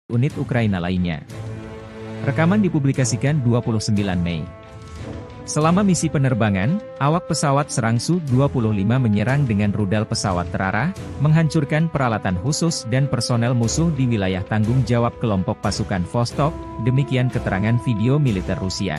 unit Ukraina lainnya. Rekaman dipublikasikan 29 Mei. Selama misi penerbangan, awak pesawat serang Su-25 menyerang dengan rudal pesawat terarah, menghancurkan peralatan khusus dan personel musuh di wilayah tanggung jawab kelompok pasukan Vostok, demikian keterangan video militer Rusia.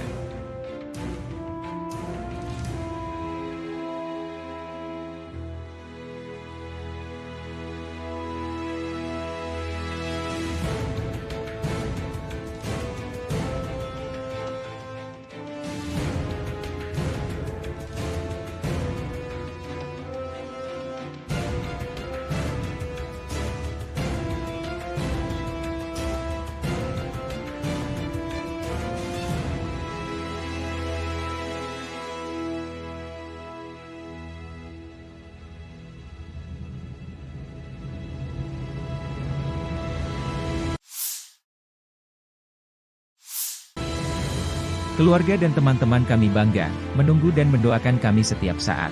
Keluarga dan teman-teman kami bangga, menunggu dan mendoakan kami setiap saat.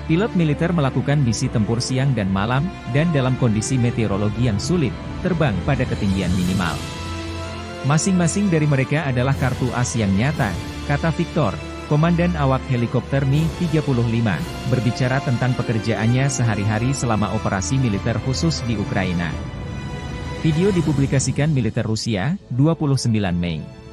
Pilot militer melakukan misi tempur siang dan malam, dan dalam kondisi meteorologi yang sulit, terbang pada ketinggian minimal. Masing-masing dari mereka adalah kartu as yang nyata, kata Victor, komandan awak helikopter Mi-35, berbicara tentang pekerjaannya sehari-hari selama operasi militer khusus di Ukraina. Video dipublikasikan militer Rusia, 29 Mei.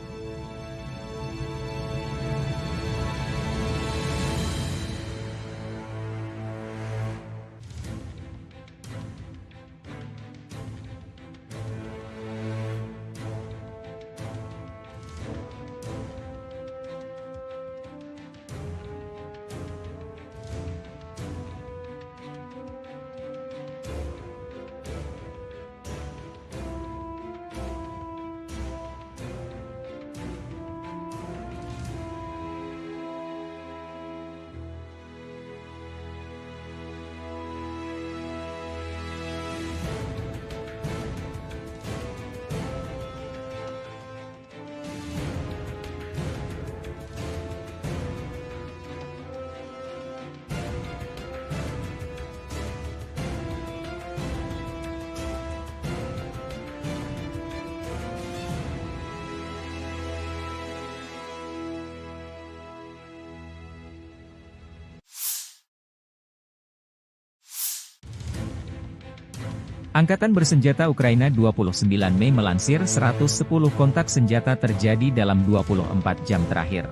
Angkatan Bersenjata Ukraina 29 Mei melansir 110 kontak senjata terjadi dalam 24 jam terakhir.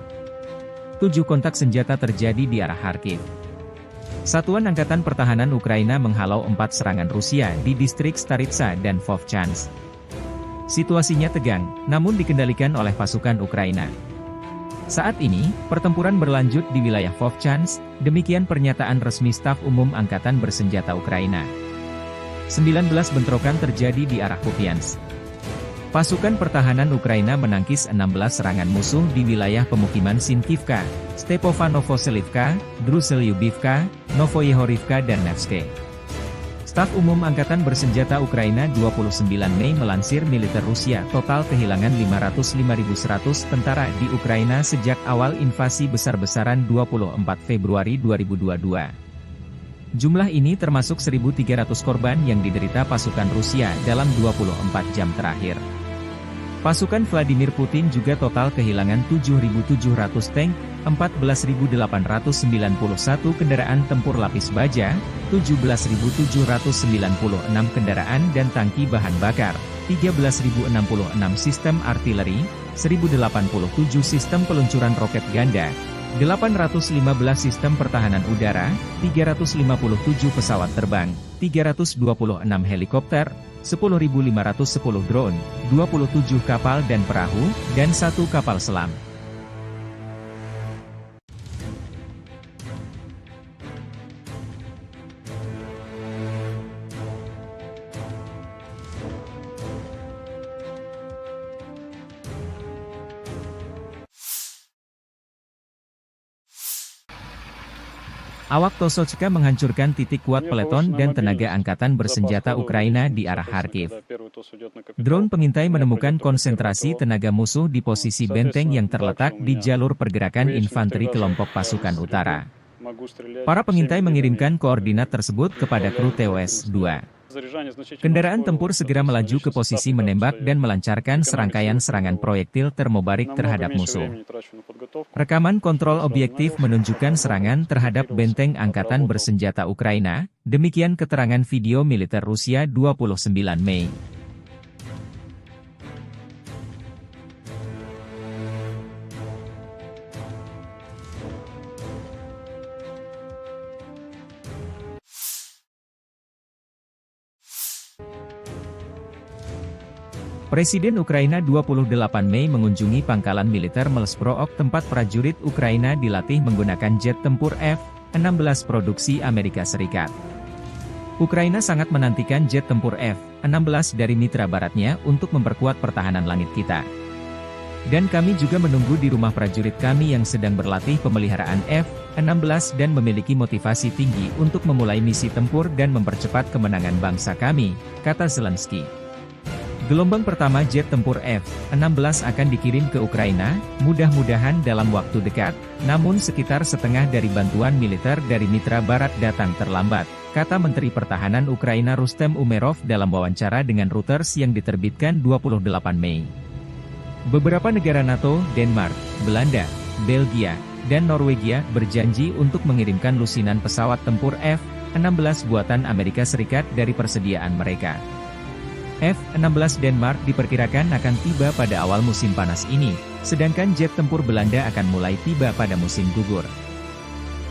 7 kontak senjata terjadi di arah Kharkiv. Satuan Angkatan Pertahanan Ukraina menghalau 4 serangan Rusia di distrik Staritsa dan Vovchansk. Situasinya tegang, namun dikendalikan oleh pasukan Ukraina. Saat ini, pertempuran berlanjut di wilayah Vovchansk, demikian pernyataan resmi Staf Umum Angkatan Bersenjata Ukraina. 19 bentrokan terjadi di arah Kupiansk. Pasukan pertahanan Ukraina menangkis 16 serangan musuh di wilayah pemukiman Sinkivka, Stepanovo-Selivka, Druselyubivka, Novoyehorivka dan Nevske. Staf Umum Angkatan Bersenjata Ukraina 29 Mei melansir militer Rusia total kehilangan 505.100 tentara di Ukraina sejak awal invasi besar-besaran 24 Februari 2022. Jumlah ini termasuk 1.300 korban yang diderita pasukan Rusia dalam 24 jam terakhir. Pasukan Vladimir Putin juga total kehilangan 7.700 tank, 14.891 kendaraan tempur lapis baja, 17.796 kendaraan dan tangki bahan bakar, 13.066 sistem artileri, 1.087 sistem peluncuran roket ganda, 815 sistem pertahanan udara, 357 pesawat terbang, 326 helikopter, 10.510 drone, 27 kapal dan perahu, dan 1 kapal selam. Awak Tosochka menghancurkan titik kuat peleton dan tenaga angkatan bersenjata Ukraina di arah Kharkiv. Drone pengintai menemukan konsentrasi tenaga musuh di posisi benteng yang terletak di jalur pergerakan infanteri kelompok pasukan utara. Para pengintai mengirimkan koordinat tersebut kepada kru TOS-2. Kendaraan tempur segera melaju ke posisi menembak dan melancarkan serangkaian serangan proyektil termobarik terhadap musuh. Rekaman kontrol objektif menunjukkan serangan terhadap benteng angkatan bersenjata Ukraina, demikian keterangan video militer Rusia 29 Mei. Presiden Ukraina 28 Mei mengunjungi pangkalan militer Melsbrook tempat prajurit Ukraina dilatih menggunakan jet tempur F-16 produksi Amerika Serikat. Ukraina sangat menantikan jet tempur F-16 dari mitra baratnya untuk memperkuat pertahanan langit kita. Dan kami juga menunggu di rumah prajurit kami yang sedang berlatih pemeliharaan F-16 dan memiliki motivasi tinggi untuk memulai misi tempur dan mempercepat kemenangan bangsa kami, kata Zelensky. Gelombang pertama jet tempur F-16 akan dikirim ke Ukraina, mudah-mudahan dalam waktu dekat, namun sekitar setengah dari bantuan militer dari mitra barat datang terlambat, kata Menteri Pertahanan Ukraina Rustem Umerov dalam wawancara dengan Reuters yang diterbitkan 28 Mei. Beberapa negara NATO, Denmark, Belanda, Belgia, dan Norwegia berjanji untuk mengirimkan lusinan pesawat tempur F-16 buatan Amerika Serikat dari persediaan mereka. F-16 Denmark diperkirakan akan tiba pada awal musim panas ini, sedangkan jet tempur Belanda akan mulai tiba pada musim gugur.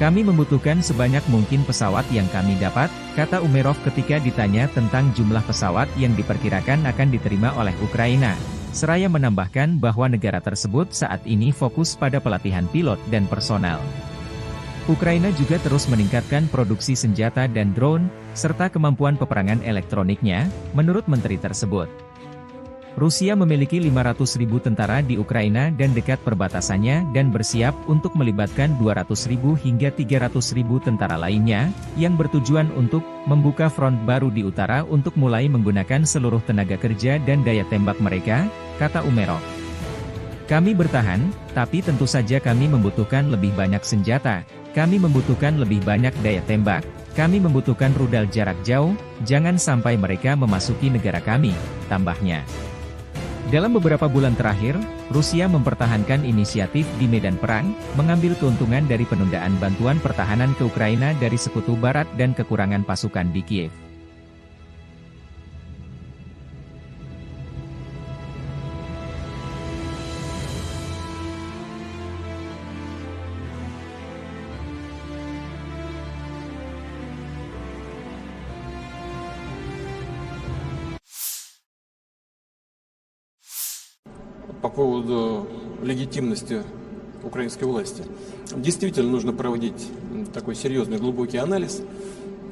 Kami membutuhkan sebanyak mungkin pesawat yang kami dapat, kata Umerov ketika ditanya tentang jumlah pesawat yang diperkirakan akan diterima oleh Ukraina. Seraya menambahkan bahwa negara tersebut saat ini fokus pada pelatihan pilot dan personel. Ukraina juga terus meningkatkan produksi senjata dan drone, serta kemampuan peperangan elektroniknya, menurut menteri tersebut. Rusia memiliki 500.000 tentara di Ukraina dan dekat perbatasannya dan bersiap untuk melibatkan 200.000 hingga 300.000 tentara lainnya, yang bertujuan untuk membuka front baru di utara untuk mulai menggunakan seluruh tenaga kerja dan daya tembak mereka, kata Umerov. Kami bertahan, tapi tentu saja kami membutuhkan lebih banyak senjata, kami membutuhkan lebih banyak daya tembak, kami membutuhkan rudal jarak jauh, jangan sampai mereka memasuki negara kami, tambahnya. Dalam beberapa bulan terakhir, Rusia mempertahankan inisiatif di medan perang, mengambil keuntungan dari penundaan bantuan pertahanan ke Ukraina dari Sekutu Barat dan kekurangan pasukan di Kiev. По поводу легитимности украинской власти. Действительно нужно проводить такой серьезный, глубокий анализ.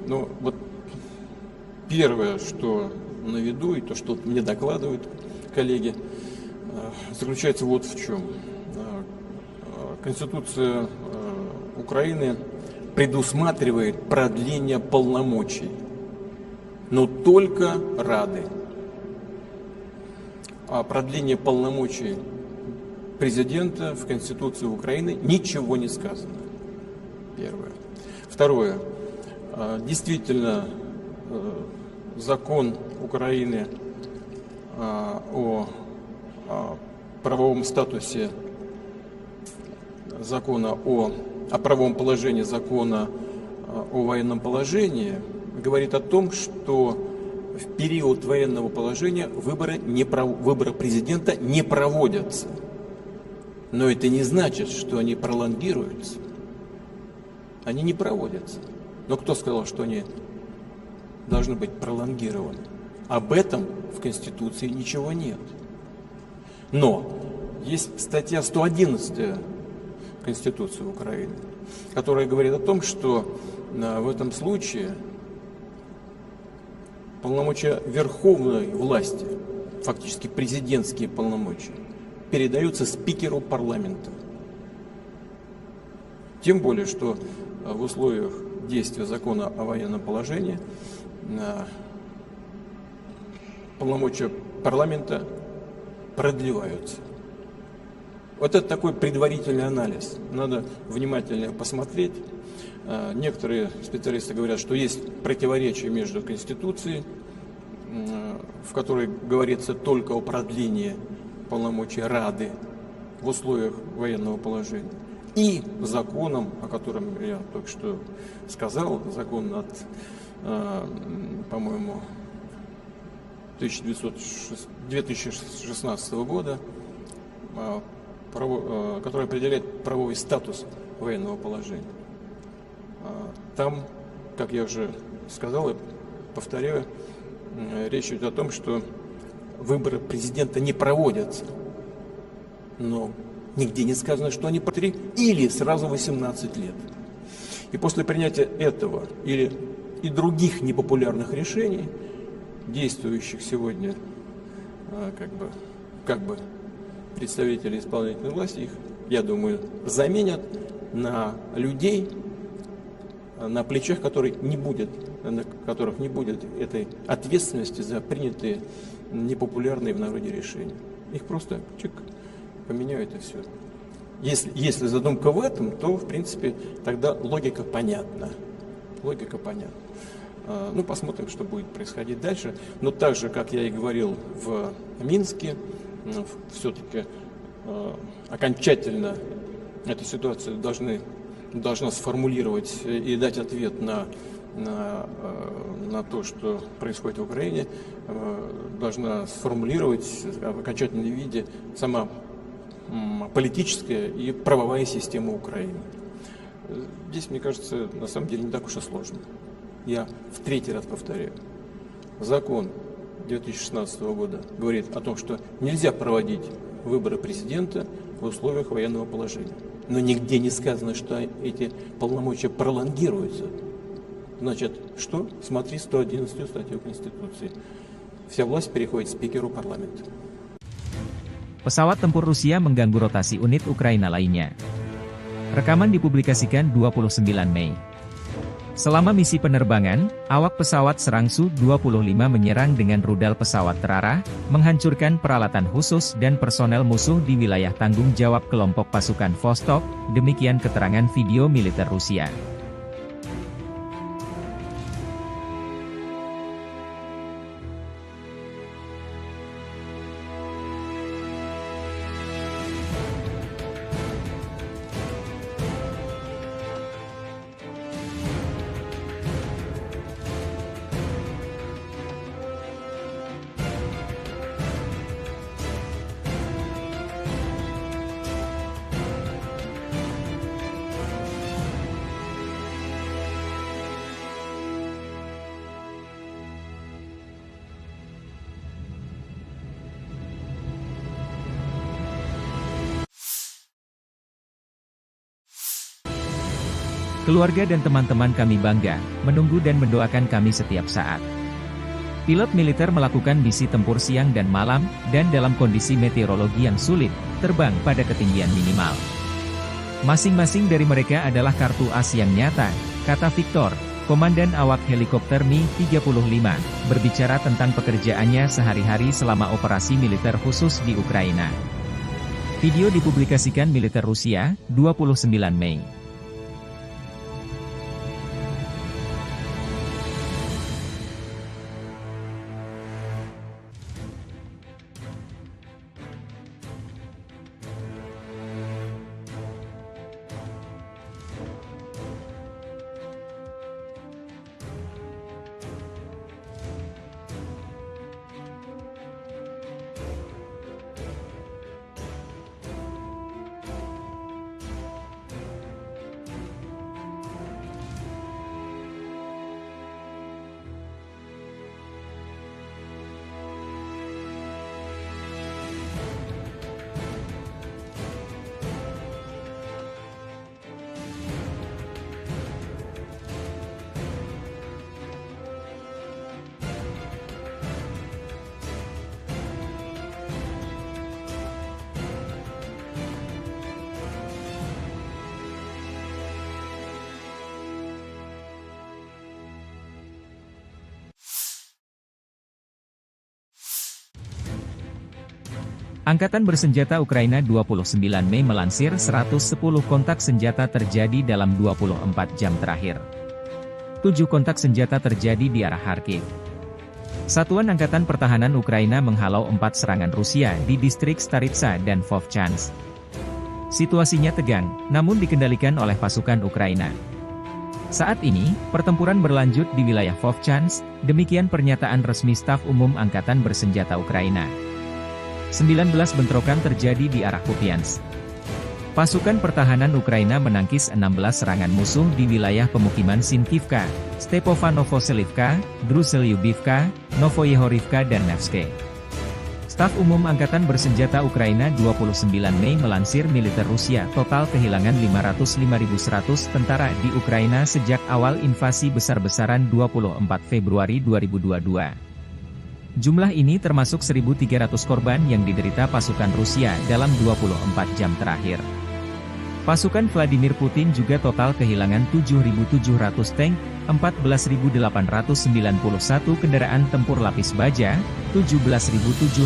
Но вот первое, что на виду, и то, что мне докладывают коллеги, заключается вот в чем. Конституция Украины предусматривает продление полномочий, но только Рады. О продлении полномочий президента в Конституции Украины ничего не сказано. Первое. Второе. Действительно, закон Украины о правовом статусе закона о правовом положении закона о военном положении говорит о том, что в период военного положения выборы президента не проводятся. Но это не значит, что они пролонгируются. Они не проводятся. Но кто сказал, что они должны быть пролонгированы? Об этом в Конституции ничего нет. Но есть статья 111 Конституции Украины, которая говорит о том, что в этом случае полномочия верховной власти, фактически президентские полномочия, передаются спикеру парламента. Тем более, что в условиях действия закона о военном положении полномочия парламента продлеваются. Вот это такой предварительный анализ. Надо внимательно посмотреть. Некоторые специалисты говорят, что есть противоречие между Конституцией в которой говорится только о продлении полномочий Рады в условиях военного положения, и законом, о котором я только что сказал, закон от, по-моему, 2016 года, который определяет правовой статус военного положения. Там, как я уже сказал и повторяю, речь идет о том, что выборы президента не проводятся, но нигде не сказано, что они по 3 или сразу 18 лет. И после принятия этого или и других непопулярных решений, действующих сегодня как бы представители исполнительной власти, их, я думаю, заменят на людей, на плечах которых не будет этой ответственности за принятые непопулярные в народе решения. Их просто поменяют и все. Если задумка в этом, то, в принципе, тогда логика понятна. Логика понятна. Ну, посмотрим, что будет происходить дальше. Но так же, как я и говорил в Минске, все-таки окончательно эту ситуацию должна сформулировать и дать ответ на то, что происходит в Украине, должна сформулировать в окончательном виде сама политическая и правовая система Украины. Здесь, мне кажется, на самом деле не так уж и сложно. Я в третий раз повторяю. Закон 2016 года говорит о том, что нельзя проводить выборы президента в условиях военного положения. Но нигде не сказано, что эти полномочия пролонгируются. Значит, что? Смотри 111 статью Конституции. Вся власть переходит спикеру парламента. Pesawat tempur Rusia mengganggu rotasi unit Ukraina lainnya. Rekaman dipublikasikan 29 Mei. Selama misi penerbangan, awak pesawat serang Su-25 menyerang dengan rudal pesawat terarah, menghancurkan peralatan khusus dan personel musuh di wilayah tanggung jawab kelompok pasukan Vostok, demikian keterangan video militer Rusia. Keluarga dan teman-teman kami bangga, menunggu dan mendoakan kami setiap saat. Pilot militer melakukan misi tempur siang dan malam, dan dalam kondisi meteorologi yang sulit, terbang pada ketinggian minimal. Masing-masing dari mereka adalah kartu as yang nyata, kata Victor, komandan awak helikopter Mi-35, berbicara tentang pekerjaannya sehari-hari selama operasi militer khusus di Ukraina. Video dipublikasikan militer Rusia, 29 Mei. Angkatan Bersenjata Ukraina 29 Mei melansir 110 kontak senjata terjadi dalam 24 jam terakhir. 7 kontak senjata terjadi di arah Kharkiv. Satuan Angkatan Pertahanan Ukraina menghalau 4 serangan Rusia di distrik Staritsa dan Vovchansk. Situasinya tegang, namun dikendalikan oleh pasukan Ukraina. Saat ini, pertempuran berlanjut di wilayah Vovchansk, demikian pernyataan resmi Staf Umum Angkatan Bersenjata Ukraina. 19 bentrokan terjadi di arah Kupiansk. Pasukan pertahanan Ukraina menangkis 16 serangan musuh di wilayah pemukiman Sinkivka, Stepovanovselivka, Druselyubivka, Novoyehorivka dan Nevske. Staf Umum Angkatan Bersenjata Ukraina 29 Mei melansir militer Rusia total kehilangan 505.100 tentara di Ukraina sejak awal invasi besar-besaran 24 Februari 2022. Jumlah ini termasuk 1.300 korban yang diderita pasukan Rusia dalam 24 jam terakhir. Pasukan Vladimir Putin juga total kehilangan 7.700 tank, 14.891 kendaraan tempur lapis baja, 17.796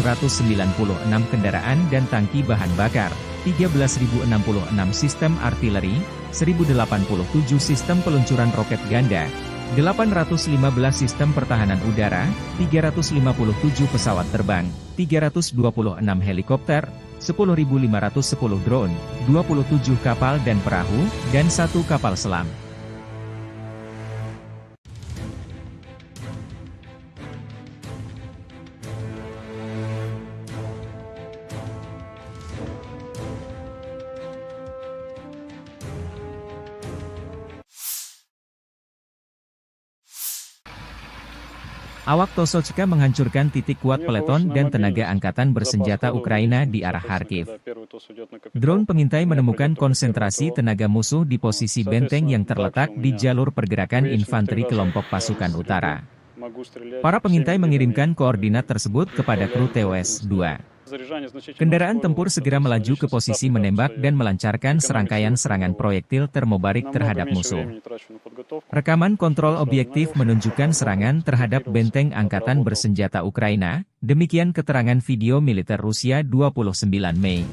kendaraan dan tangki bahan bakar, 13.066 sistem artileri, 1.087 sistem peluncuran roket ganda, 815 sistem pertahanan udara, 357 pesawat terbang, 326 helikopter, 10.510 drone, 27 kapal dan perahu, dan 1 kapal selam. Awak Tosolchka menghancurkan titik kuat peleton dan tenaga angkatan bersenjata Ukraina di arah Kharkiv. Drone pengintai menemukan konsentrasi tenaga musuh di posisi benteng yang terletak di jalur pergerakan infanteri kelompok pasukan utara. Para pengintai mengirimkan koordinat tersebut kepada kru TOS-2. Kendaraan tempur segera melaju ke posisi menembak dan melancarkan serangkaian serangan proyektil termobarik terhadap musuh. Rekaman kontrol objektif menunjukkan serangan terhadap benteng angkatan bersenjata Ukraina, demikian keterangan video militer Rusia 29 Mei.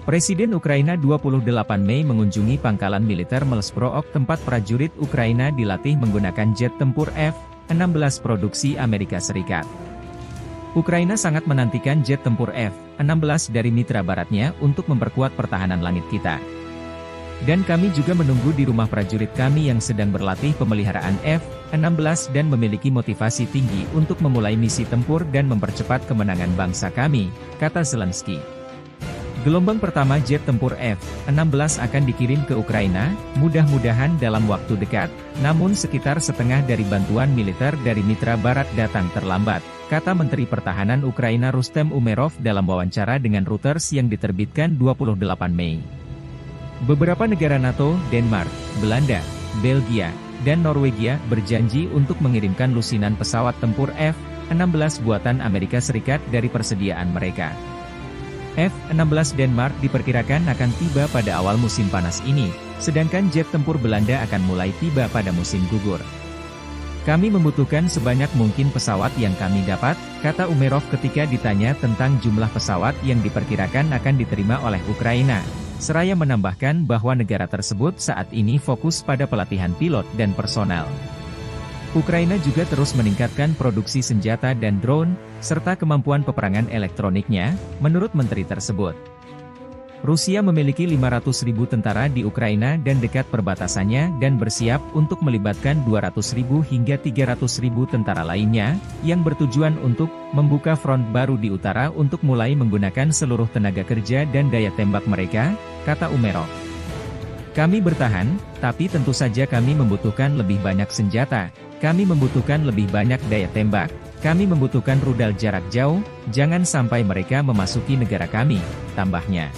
Presiden Ukraina 28 Mei mengunjungi pangkalan militer Melsprook tempat prajurit Ukraina dilatih menggunakan jet tempur F-16 produksi Amerika Serikat. Ukraina sangat menantikan jet tempur F-16 dari mitra baratnya untuk memperkuat pertahanan langit kita. Dan kami juga menunggu di rumah prajurit kami yang sedang berlatih pemeliharaan F-16 dan memiliki motivasi tinggi untuk memulai misi tempur dan mempercepat kemenangan bangsa kami, kata Zelensky. Gelombang pertama jet tempur F-16 akan dikirim ke Ukraina, mudah-mudahan dalam waktu dekat, namun sekitar setengah dari bantuan militer dari mitra barat datang terlambat, kata Menteri Pertahanan Ukraina Rustem Umerov dalam wawancara dengan Reuters yang diterbitkan 28 Mei. Beberapa negara NATO, Denmark, Belanda, Belgia, dan Norwegia berjanji untuk mengirimkan lusinan pesawat tempur F-16 buatan Amerika Serikat dari persediaan mereka. F-16 Denmark diperkirakan akan tiba pada awal musim panas ini, sedangkan jet tempur Belanda akan mulai tiba pada musim gugur. Kami membutuhkan sebanyak mungkin pesawat yang kami dapat, kata Umerov ketika ditanya tentang jumlah pesawat yang diperkirakan akan diterima oleh Ukraina. Seraya menambahkan bahwa negara tersebut saat ini fokus pada pelatihan pilot dan personel. Ukraina juga terus meningkatkan produksi senjata dan drone, serta kemampuan peperangan elektroniknya, menurut menteri tersebut. Rusia memiliki 500.000 tentara di Ukraina dan dekat perbatasannya dan bersiap untuk melibatkan 200.000 hingga 300.000 tentara lainnya, yang bertujuan untuk membuka front baru di utara untuk mulai menggunakan seluruh tenaga kerja dan daya tembak mereka, kata Umerov. Kami bertahan, tapi tentu saja kami membutuhkan lebih banyak senjata, kami membutuhkan lebih banyak daya tembak, kami membutuhkan rudal jarak jauh, jangan sampai mereka memasuki negara kami, tambahnya.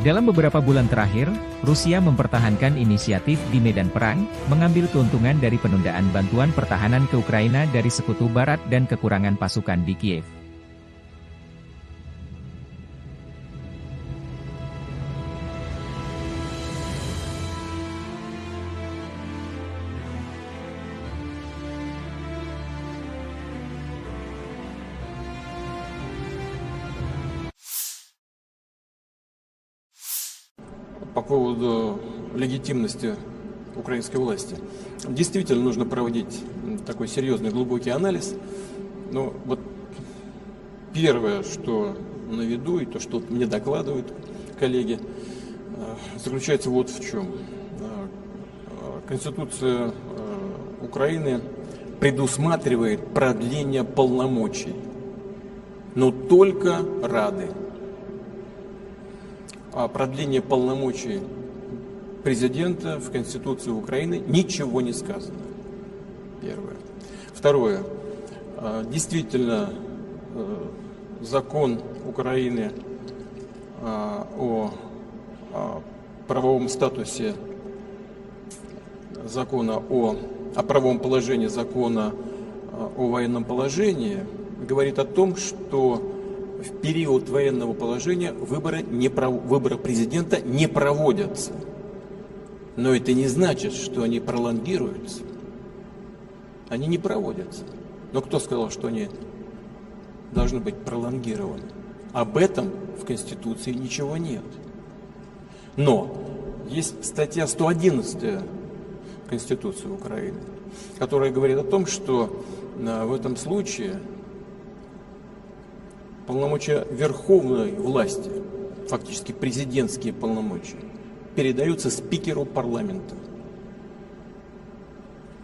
Dalam beberapa bulan terakhir, Rusia mempertahankan inisiatif di medan perang, mengambil keuntungan dari penundaan bantuan pertahanan ke Ukraina dari Sekutu Barat dan kekurangan pasukan di Kiev. по поводу легитимности украинской власти. Действительно нужно проводить такой серьезный, глубокий анализ. Но вот первое, что на виду, и то, что мне докладывают коллеги, заключается вот в чем. Конституция Украины предусматривает продление полномочий, но только Рады. О продлении полномочий президента в Конституции Украины ничего не сказано. Первое. Второе. Действительно, закон Украины о правовом статусе закона о правовом положении закона о военном положении говорит о том, что в период военного положения выборы президента не проводятся. Но это не значит, что они пролонгируются. Они не проводятся. Но кто сказал, что они должны быть пролонгированы? Об этом в Конституции ничего нет. Но есть статья 111 Конституции Украины, которая говорит о том, что в этом случае полномочия верховной власти, фактически президентские полномочия, передаются спикеру парламента.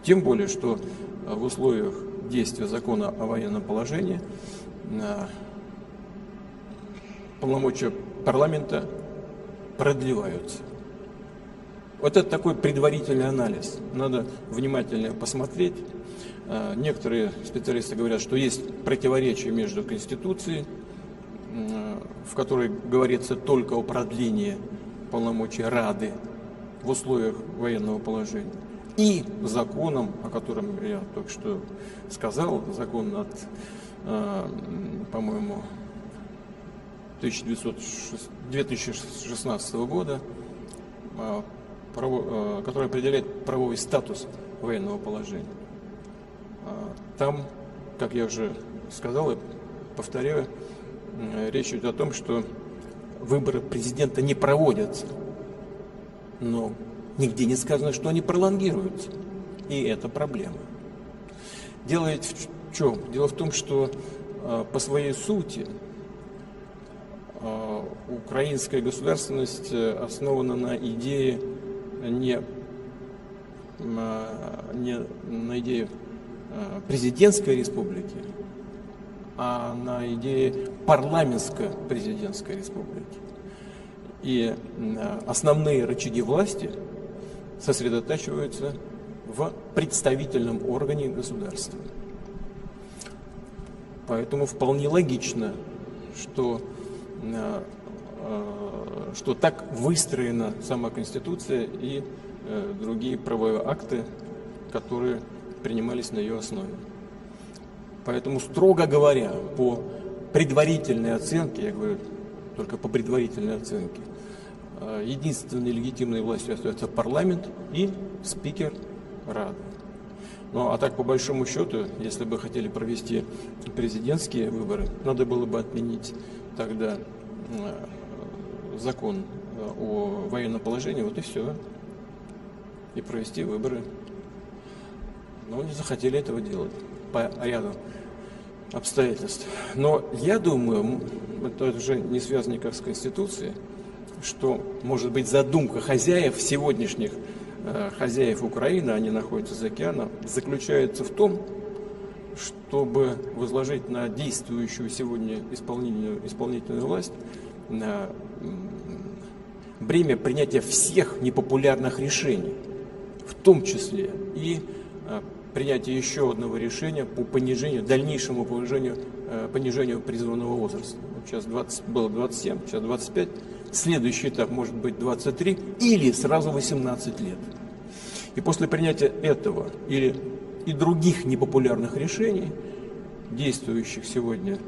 Тем более, что в условиях действия закона о военном положении полномочия парламента продлеваются. Вот это такой предварительный анализ. Надо внимательно посмотреть. Некоторые специалисты говорят, что есть противоречие между Конституцией, в которой говорится только о продлении полномочий Рады в условиях военного положения, и законом, о котором я только что сказал, закон от, по-моему, 2016 года, который определяет правовой статус военного положения. Там, как я уже сказал и повторяю, речь идет о том, что выборы президента не проводятся, но нигде не сказано, что они пролонгируются. И это проблема. Дело ведь в чем? Дело в том, что по своей сути украинская государственность основана на идее не на идее президентской республики, а на идее парламентско-президентской республики. И основные рычаги власти сосредотачиваются в представительном органе государства. Поэтому вполне логично, что так выстроена сама Конституция и другие правовые акты, которые принимались на ее основе. Поэтому, строго говоря, по предварительной оценке, я говорю только по предварительной оценке, единственной легитимной властью остается парламент и спикер Рады. Ну а так, по большому счету, если бы хотели провести президентские выборы, надо было бы отменить тогда закон о военном положении, вот и все, и провести выборы. Но не захотели этого делать по ряду обстоятельств. Но я думаю, это уже не связано никак с Конституцией, что, может быть, задумка хозяев, сегодняшних хозяев Украины, они находятся за океаном, заключается в том, чтобы возложить на действующую сегодня исполнительную власть бремя принятия всех непопулярных решений, в том числе и принятие еще одного решения по дальнейшему понижению призывного возраста. Вот сейчас было 27, сейчас 25. Следующий этап может быть 23 или сразу 18 лет. И после принятия этого или и других непопулярных решений, действующих сегодня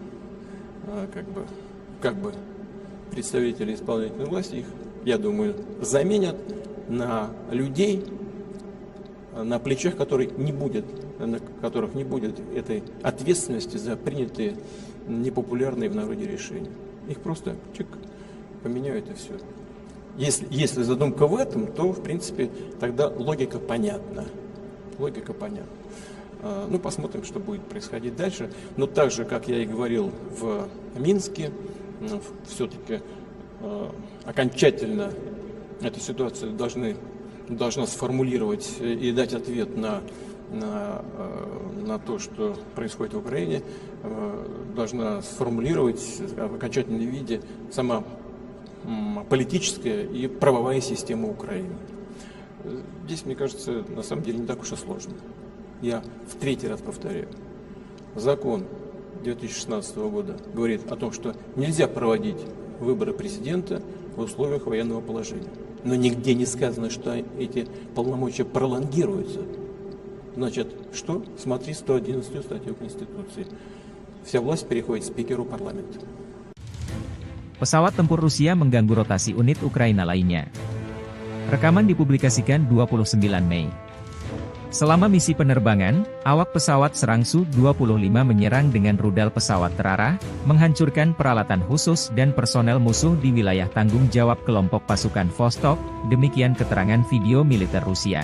как бы представители исполнительной власти, их, я думаю, заменят на людей, на плечах которых не будет этой ответственности за принятые непопулярные в народе решения. Их просто поменяют и все. Если задумка в этом, то, в принципе, тогда логика понятна. Логика понятна. Ну, посмотрим, что будет происходить дальше. Но так же, как я и говорил в Минске, все-таки окончательно эту ситуацию должна сформулировать и дать ответ на то, что происходит в Украине, должна сформулировать в окончательном виде сама политическая и правовая система Украины. Здесь, мне кажется, на самом деле не так уж и сложно. Я в третий раз повторяю. Закон 2016 года говорит о том, что нельзя проводить выборы президента в условиях военного положения. Но нигде не сказано, что эти полномочия пролонгируются. Значит, что? Смотри 111 статью Конституции. Вся власть переходит спикеру парламента. Pesawat tempur Rusia mengganggu rotasi unit Ukraina lainnya. Rekaman dipublikasikan 29 Mei. Selama misi penerbangan, awak pesawat serang Su-25 menyerang dengan rudal pesawat terarah, menghancurkan peralatan khusus dan personel musuh di wilayah tanggung jawab kelompok pasukan Vostok, demikian keterangan video militer Rusia.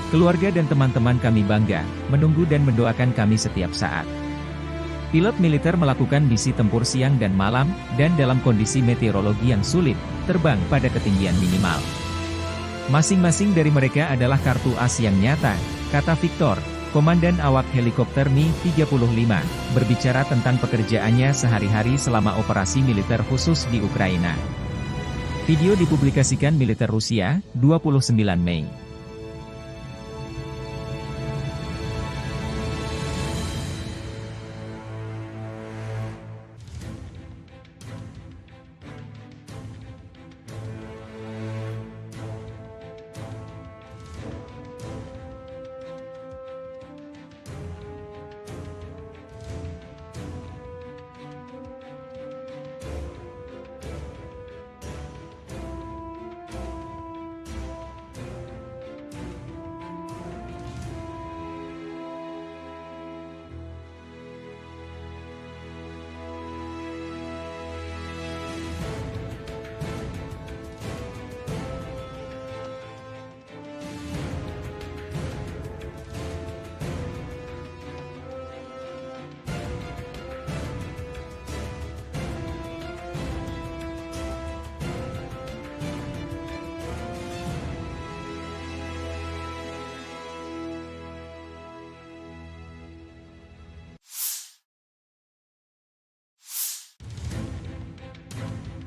Keluarga dan teman-teman kami bangga, menunggu dan mendoakan kami setiap saat. Pilot militer melakukan misi tempur siang dan malam, dan dalam kondisi meteorologi yang sulit, terbang pada ketinggian minimal. Masing-masing dari mereka adalah kartu as yang nyata, kata Victor, komandan awak helikopter Mi-35, berbicara tentang pekerjaannya sehari-hari selama operasi militer khusus di Ukraina. Video dipublikasikan militer Rusia, 29 Mei.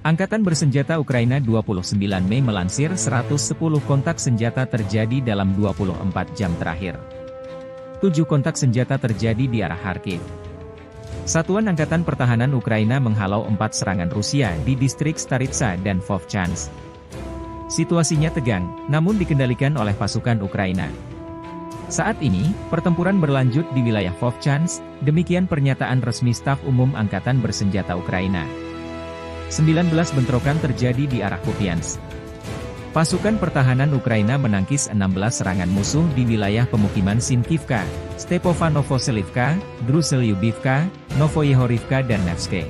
Angkatan Bersenjata Ukraina 29 Mei melansir 110 kontak senjata terjadi dalam 24 jam terakhir. 7 kontak senjata terjadi di arah Kharkiv. Satuan Angkatan Pertahanan Ukraina menghalau 4 serangan Rusia di distrik Staritsa dan Vovchansk. Situasinya tegang, namun dikendalikan oleh pasukan Ukraina. Saat ini, pertempuran berlanjut di wilayah Vovchansk, demikian pernyataan resmi Staf Umum Angkatan Bersenjata Ukraina. 19 bentrokan terjadi di arah Kupiansk. Pasukan pertahanan Ukraina menangkis 16 serangan musuh di wilayah pemukiman Sinkivka, Stepanovo-Selivka, Druselyubivka, Novoyehorivka dan Nevske.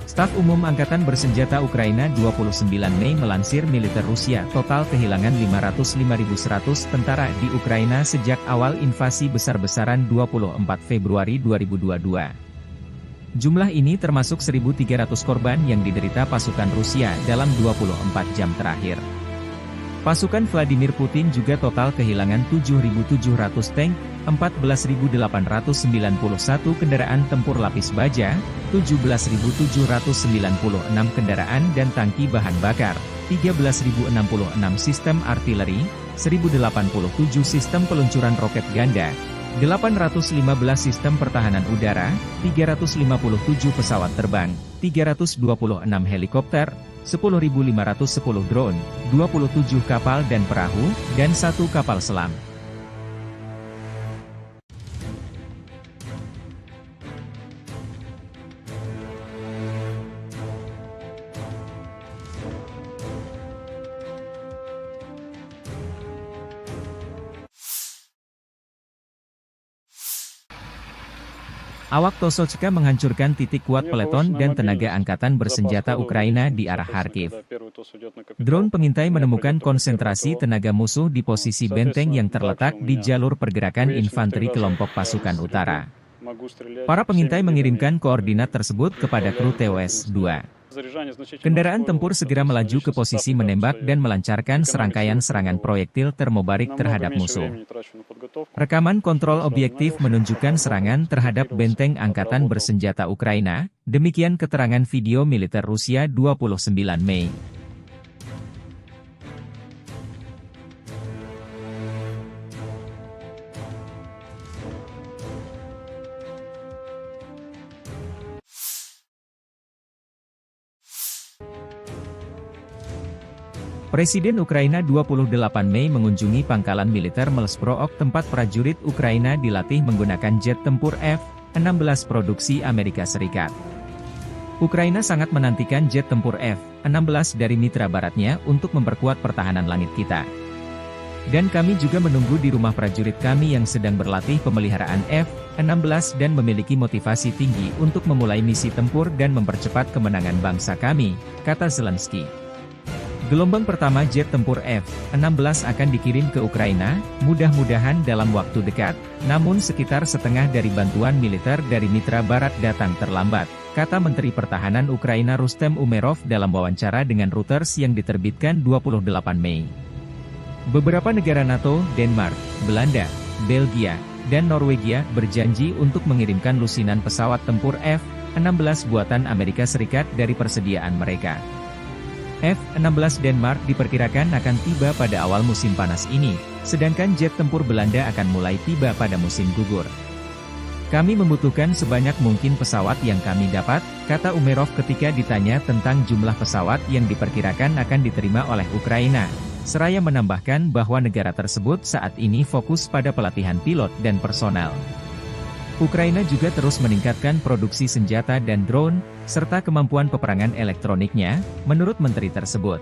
Staf Umum Angkatan Bersenjata Ukraina 29 Mei melansir militer Rusia total kehilangan 505.100 tentara di Ukraina sejak awal invasi besar-besaran 24 Februari 2022. Jumlah ini termasuk 1.300 korban yang diderita pasukan Rusia dalam 24 jam terakhir. Pasukan Vladimir Putin juga total kehilangan 7.700 tank, 14.891 kendaraan tempur lapis baja, 17.796 kendaraan dan tangki bahan bakar, 13.066 sistem artileri, 1.087 sistem peluncuran roket ganda, 815 sistem pertahanan udara, 357 pesawat terbang, 326 helikopter, 10.510 drone, 27 kapal dan perahu, dan 1 kapal selam. Awak Tosochka menghancurkan titik kuat peleton dan tenaga angkatan bersenjata Ukraina di arah Kharkiv. Drone pengintai menemukan konsentrasi tenaga musuh di posisi benteng yang terletak di jalur pergerakan infanteri kelompok pasukan utara. Para pengintai mengirimkan koordinat tersebut kepada kru TOS-2. Kendaraan tempur segera melaju ke posisi menembak dan melancarkan serangkaian serangan proyektil termobarik terhadap musuh. Rekaman kontrol objektif menunjukkan serangan terhadap benteng angkatan bersenjata Ukraina, demikian keterangan video militer Rusia 29 Mei. Presiden Ukraina 28 Mei mengunjungi pangkalan militer Melsprook tempat prajurit Ukraina dilatih menggunakan jet tempur F-16 produksi Amerika Serikat. Ukraina sangat menantikan jet tempur F-16 dari mitra baratnya untuk memperkuat pertahanan langit kita. Dan kami juga menunggu di rumah prajurit kami yang sedang berlatih pemeliharaan F-16 dan memiliki motivasi tinggi untuk memulai misi tempur dan mempercepat kemenangan bangsa kami, kata Zelensky. Gelombang pertama jet tempur F-16 akan dikirim ke Ukraina, mudah-mudahan dalam waktu dekat, namun sekitar setengah dari bantuan militer dari mitra barat datang terlambat, kata Menteri Pertahanan Ukraina Rustem Umerov dalam wawancara dengan Reuters yang diterbitkan 28 Mei. Beberapa negara NATO, Denmark, Belanda, Belgia, dan Norwegia berjanji untuk mengirimkan lusinan pesawat tempur F-16 buatan Amerika Serikat dari persediaan mereka. F-16 Denmark diperkirakan akan tiba pada awal musim panas ini, sedangkan jet tempur Belanda akan mulai tiba pada musim gugur. Kami membutuhkan sebanyak mungkin pesawat yang kami dapat, kata Umerov ketika ditanya tentang jumlah pesawat yang diperkirakan akan diterima oleh Ukraina. Seraya menambahkan bahwa negara tersebut saat ini fokus pada pelatihan pilot dan personel. Ukraina juga terus meningkatkan produksi senjata dan drone, serta kemampuan peperangan elektroniknya, menurut menteri tersebut.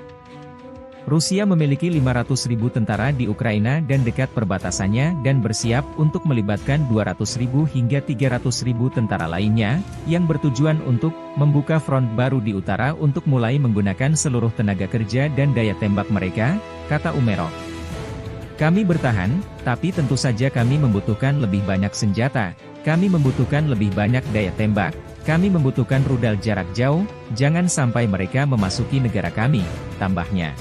Rusia memiliki 500.000 tentara di Ukraina dan dekat perbatasannya dan bersiap untuk melibatkan 200.000 hingga 300.000 tentara lainnya, yang bertujuan untuk membuka front baru di utara untuk mulai menggunakan seluruh tenaga kerja dan daya tembak mereka, kata Umerov. Kami bertahan, tapi tentu saja kami membutuhkan lebih banyak senjata. Kami membutuhkan lebih banyak daya tembak, kami membutuhkan rudal jarak jauh, jangan sampai mereka memasuki negara kami, tambahnya.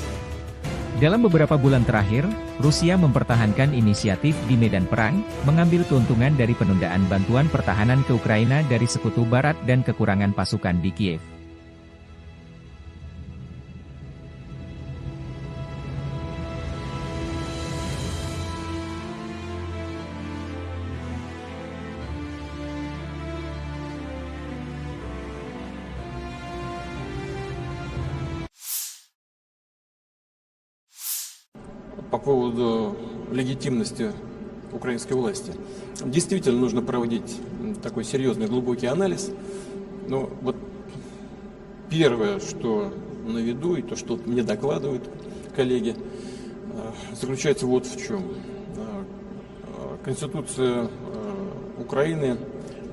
Dalam beberapa bulan terakhir, Rusia mempertahankan inisiatif di medan perang, mengambil keuntungan dari penundaan bantuan pertahanan ke Ukraina dari Sekutu Barat dan kekurangan pasukan di Kiev. По поводу легитимности украинской власти. Действительно нужно проводить такой серьезный глубокий анализ. Но вот первое, что на виду, и то, что мне докладывают коллеги, заключается вот в чем. Конституция Украины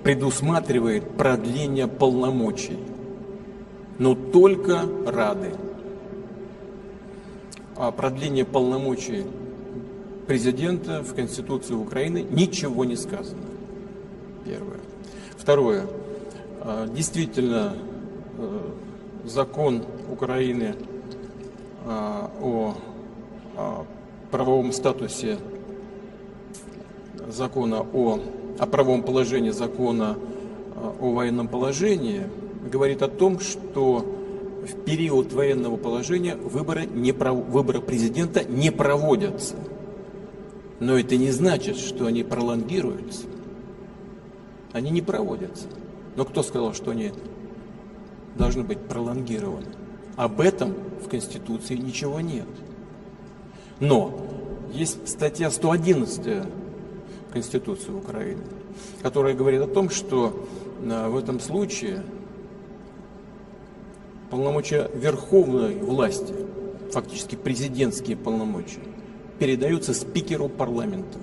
предусматривает продление полномочий, но только Рады. О продлении полномочий президента в Конституции Украины ничего не сказано. Первое. Второе. Действительно, закон Украины о правовом статусе закона о правовом положении закона о военном положении говорит о том, что в период военного положения выборы президента не проводятся. Но это не значит, что они пролонгируются. Они не проводятся. Но кто сказал, что они должны быть пролонгированы? Об этом в Конституции ничего нет. Но есть статья 111 Конституции Украины, которая говорит о том, что в этом случае полномочия верховной власти, фактически президентские полномочия, передаются спикеру парламента.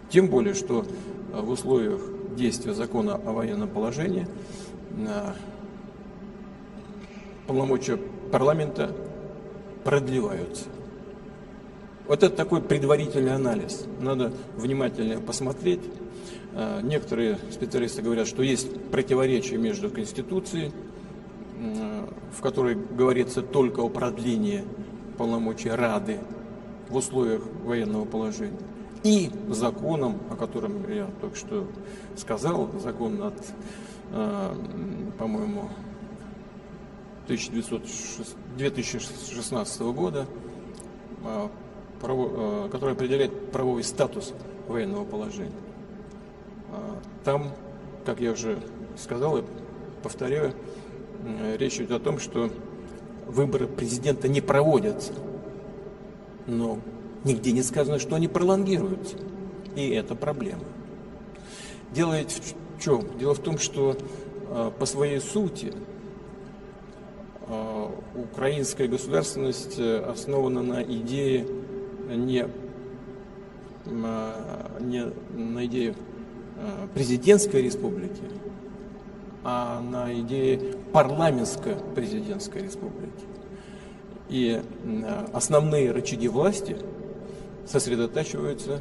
Тем более, что в условиях действия закона о военном положении полномочия парламента продлеваются. Вот это такой предварительный анализ. Надо внимательно посмотреть. Некоторые специалисты говорят, что есть противоречие между Конституцией, в которой говорится только о продлении полномочий Рады в условиях военного положения, и законом, о котором я только что сказал, закон от, по-моему, 2016 года, который определяет правовой статус военного положения. Там, как я уже сказал и повторяю, речь идет о том, что выборы президента не проводятся, но нигде не сказано, что они пролонгируются. И это проблема. Дело ведь в чем? Дело в том, что по своей сути украинская государственность основана на идее не на идее президентской республики, а на идее парламентско-президентской республики. И основные рычаги власти сосредотачиваются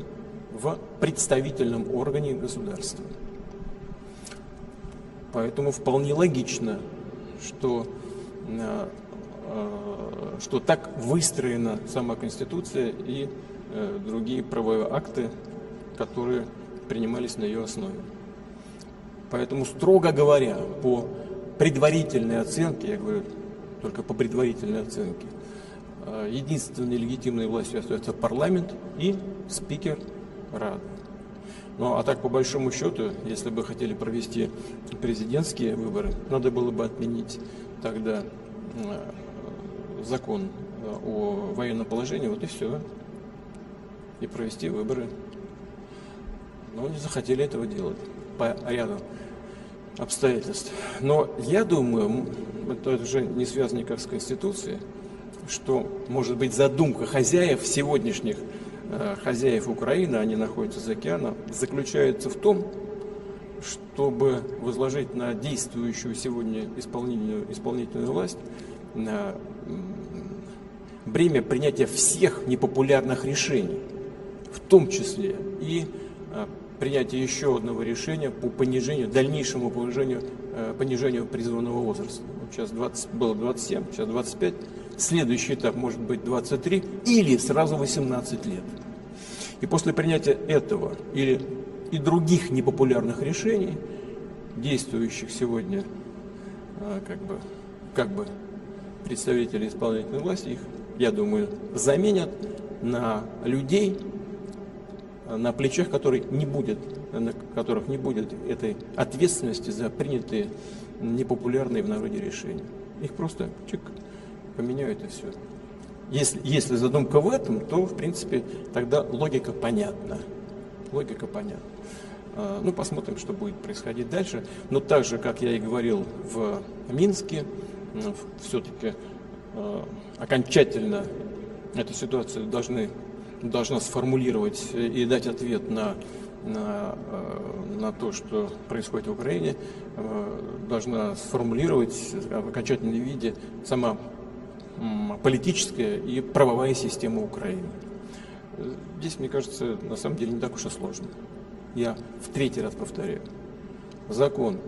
в представительном органе государства. Поэтому вполне логично, что так выстроена сама Конституция и другие правовые акты, которые принимались на ее основе. Поэтому, строго говоря, по предварительной оценке, я говорю только по предварительной оценке, единственной легитимной властью остается парламент и спикер Рады. Ну, а так, по большому счету, если бы хотели провести президентские выборы, надо было бы отменить тогда закон о военном положении, вот и все, и провести выборы. Но не захотели этого делать по ряду обстоятельств. Но я думаю, это уже не связано никак с Конституцией, что, может быть, задумка хозяев, сегодняшних хозяев Украины, они находятся за океаном, заключается в том, чтобы возложить на действующую сегодня исполнительную власть бремя принятия всех непопулярных решений, в том числе и принятие еще одного решения по дальнейшему понижению призывного возраста. Сейчас было 27, сейчас 25. Следующий этап может быть 23 или сразу 18 лет. И после принятия этого и других непопулярных решений, действующих сегодня как бы представители исполнительной власти, их, я думаю, заменят на людей, на плечах которых не будет этой ответственности за принятые непопулярные в народе решения. Их просто поменяют и все. Если задумка в этом, то, в принципе, тогда логика понятна. Ну, посмотрим, что будет происходить дальше. Но так же, как я и говорил в Минске, все-таки окончательно эту ситуацию должна сформулировать и дать ответ на то, что происходит в Украине, должна сформулировать в окончательном виде сама политическая и правовая система Украины. Здесь, мне кажется, на самом деле не так уж и сложно. Я в третий раз повторяю. Закон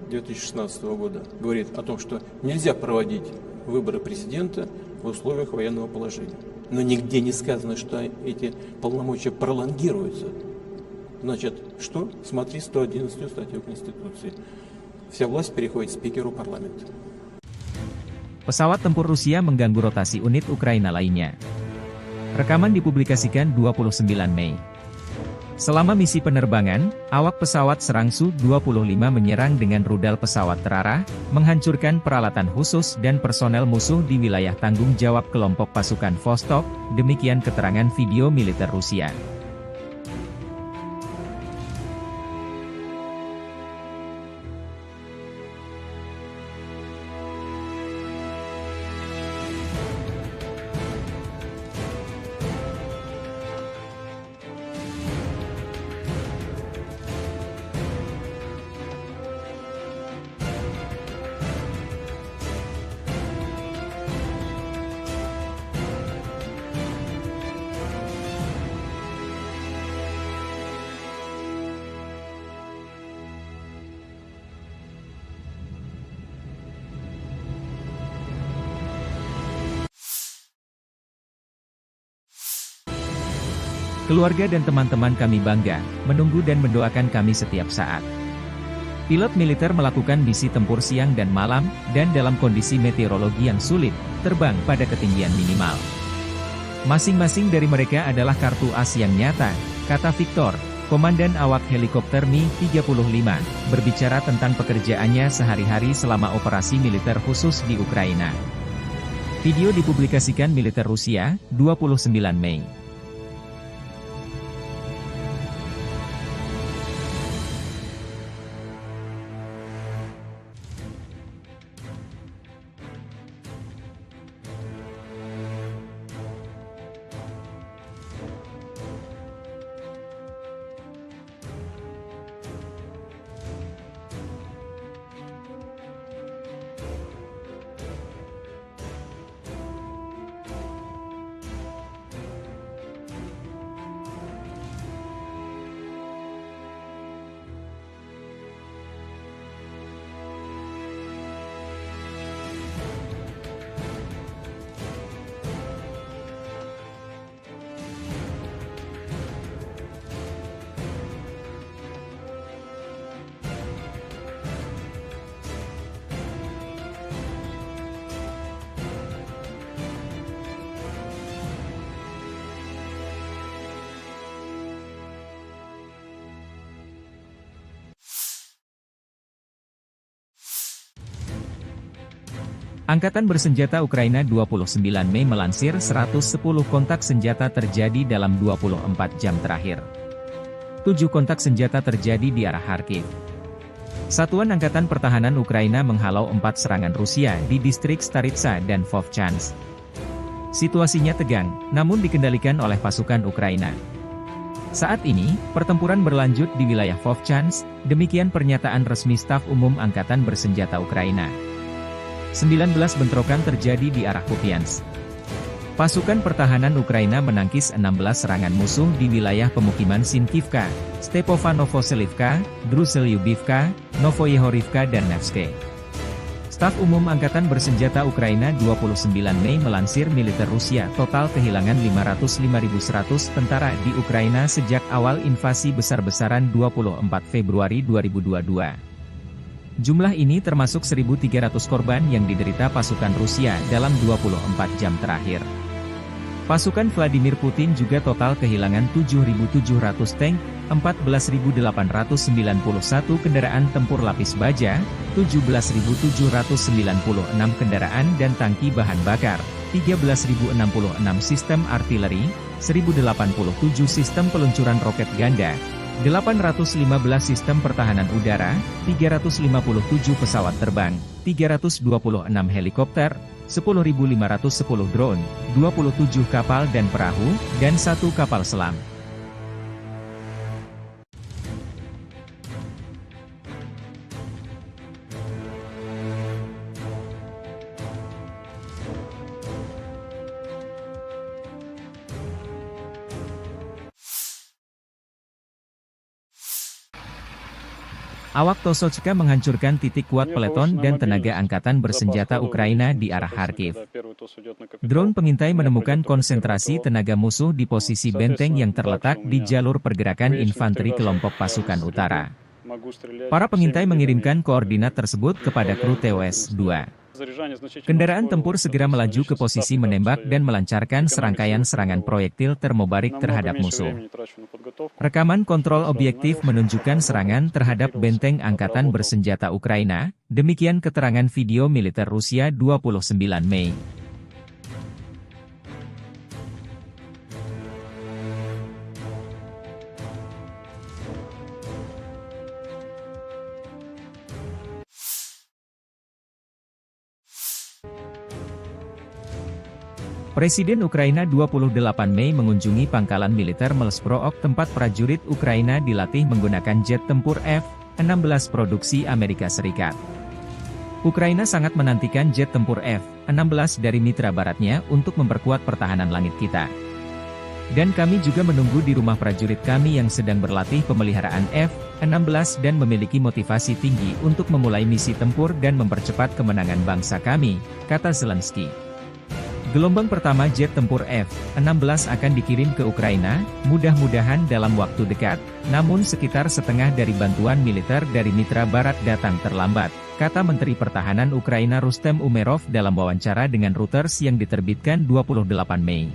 2016 года говорит о том, что нельзя проводить выборы президента в условиях военного положения. Но нигде не сказано, что эти полномочия пролонгируются. Значит, что? Смотри 111 статью Конституции. Вся власть переходит спикеру парламента. Pesawat tempur Rusia mengganggu rotasi unit Ukraina lainnya. Rekaman dipublikasikan 29 Mei. Selama misi penerbangan, awak pesawat serang Su-25 menyerang dengan rudal pesawat terarah, menghancurkan peralatan khusus dan personel musuh di wilayah tanggung jawab kelompok pasukan Vostok, demikian keterangan video militer Rusia. Keluarga dan teman-teman kami bangga, menunggu dan mendoakan kami setiap saat. Pilot militer melakukan misi tempur siang dan malam, dan dalam kondisi meteorologi yang sulit, terbang pada ketinggian minimal. Masing-masing dari mereka adalah kartu as yang nyata, kata Victor, komandan awak helikopter Mi-35, berbicara tentang pekerjaannya sehari-hari selama operasi militer khusus di Ukraina. Video dipublikasikan militer Rusia, 29 Mei. Angkatan Bersenjata Ukraina 29 Mei melansir 110 kontak senjata terjadi dalam 24 jam terakhir. 7 kontak senjata terjadi di arah Kharkiv. Satuan Angkatan Pertahanan Ukraina menghalau 4 serangan Rusia di distrik Staritsa dan Vovchansk. Situasinya tegang, namun dikendalikan oleh pasukan Ukraina. Saat ini, pertempuran berlanjut di wilayah Vovchansk, demikian pernyataan resmi Staf Umum Angkatan Bersenjata Ukraina. 19 bentrokan terjadi di arah Kupiansk. Pasukan pertahanan Ukraina menangkis 16 serangan musuh di wilayah pemukiman Sinkivka, Stepanovo-Selivka, Druzhelyubivka, Novoyehorivka dan Nevske. Staf Umum Angkatan Bersenjata Ukraina 29 Mei melansir militer Rusia total kehilangan 505.100 tentara di Ukraina sejak awal invasi besar-besaran 24 Februari 2022. Jumlah ini termasuk 1.300 korban yang diderita pasukan Rusia dalam 24 jam terakhir. Pasukan Vladimir Putin juga total kehilangan 7.700 tank, 14.891 kendaraan tempur lapis baja, 17.796 kendaraan dan tangki bahan bakar, 13.066 sistem artileri, 1.087 sistem peluncuran roket ganda, 815 sistem pertahanan udara, 357 pesawat terbang, 326 helikopter, 10.510 drone, 27 kapal dan perahu, dan 1 kapal selam. Awak Tosochka menghancurkan titik kuat peleton dan tenaga angkatan bersenjata Ukraina di arah Kharkiv. Drone pengintai menemukan konsentrasi tenaga musuh di posisi benteng yang terletak di jalur pergerakan infanteri kelompok pasukan utara. Para pengintai mengirimkan koordinat tersebut kepada kru TOS-2. Kendaraan tempur segera melaju ke posisi menembak dan melancarkan serangkaian serangan proyektil termobarik terhadap musuh. Rekaman kontrol objektif menunjukkan serangan terhadap benteng angkatan bersenjata Ukraina, demikian keterangan video militer Rusia 29 Mei. Presiden Ukraina 28 Mei mengunjungi pangkalan militer Melsprook tempat prajurit Ukraina dilatih menggunakan jet tempur F-16 produksi Amerika Serikat. Ukraina sangat menantikan jet tempur F-16 dari mitra baratnya untuk memperkuat pertahanan langit kita. Dan kami juga menunggu di rumah prajurit kami yang sedang berlatih pemeliharaan F-16 dan memiliki motivasi tinggi untuk memulai misi tempur dan mempercepat kemenangan bangsa kami, kata Zelensky. Gelombang pertama jet tempur F-16 akan dikirim ke Ukraina, mudah-mudahan dalam waktu dekat, namun sekitar setengah dari bantuan militer dari mitra barat datang terlambat, kata Menteri Pertahanan Ukraina Rustem Umerov dalam wawancara dengan Reuters yang diterbitkan 28 Mei.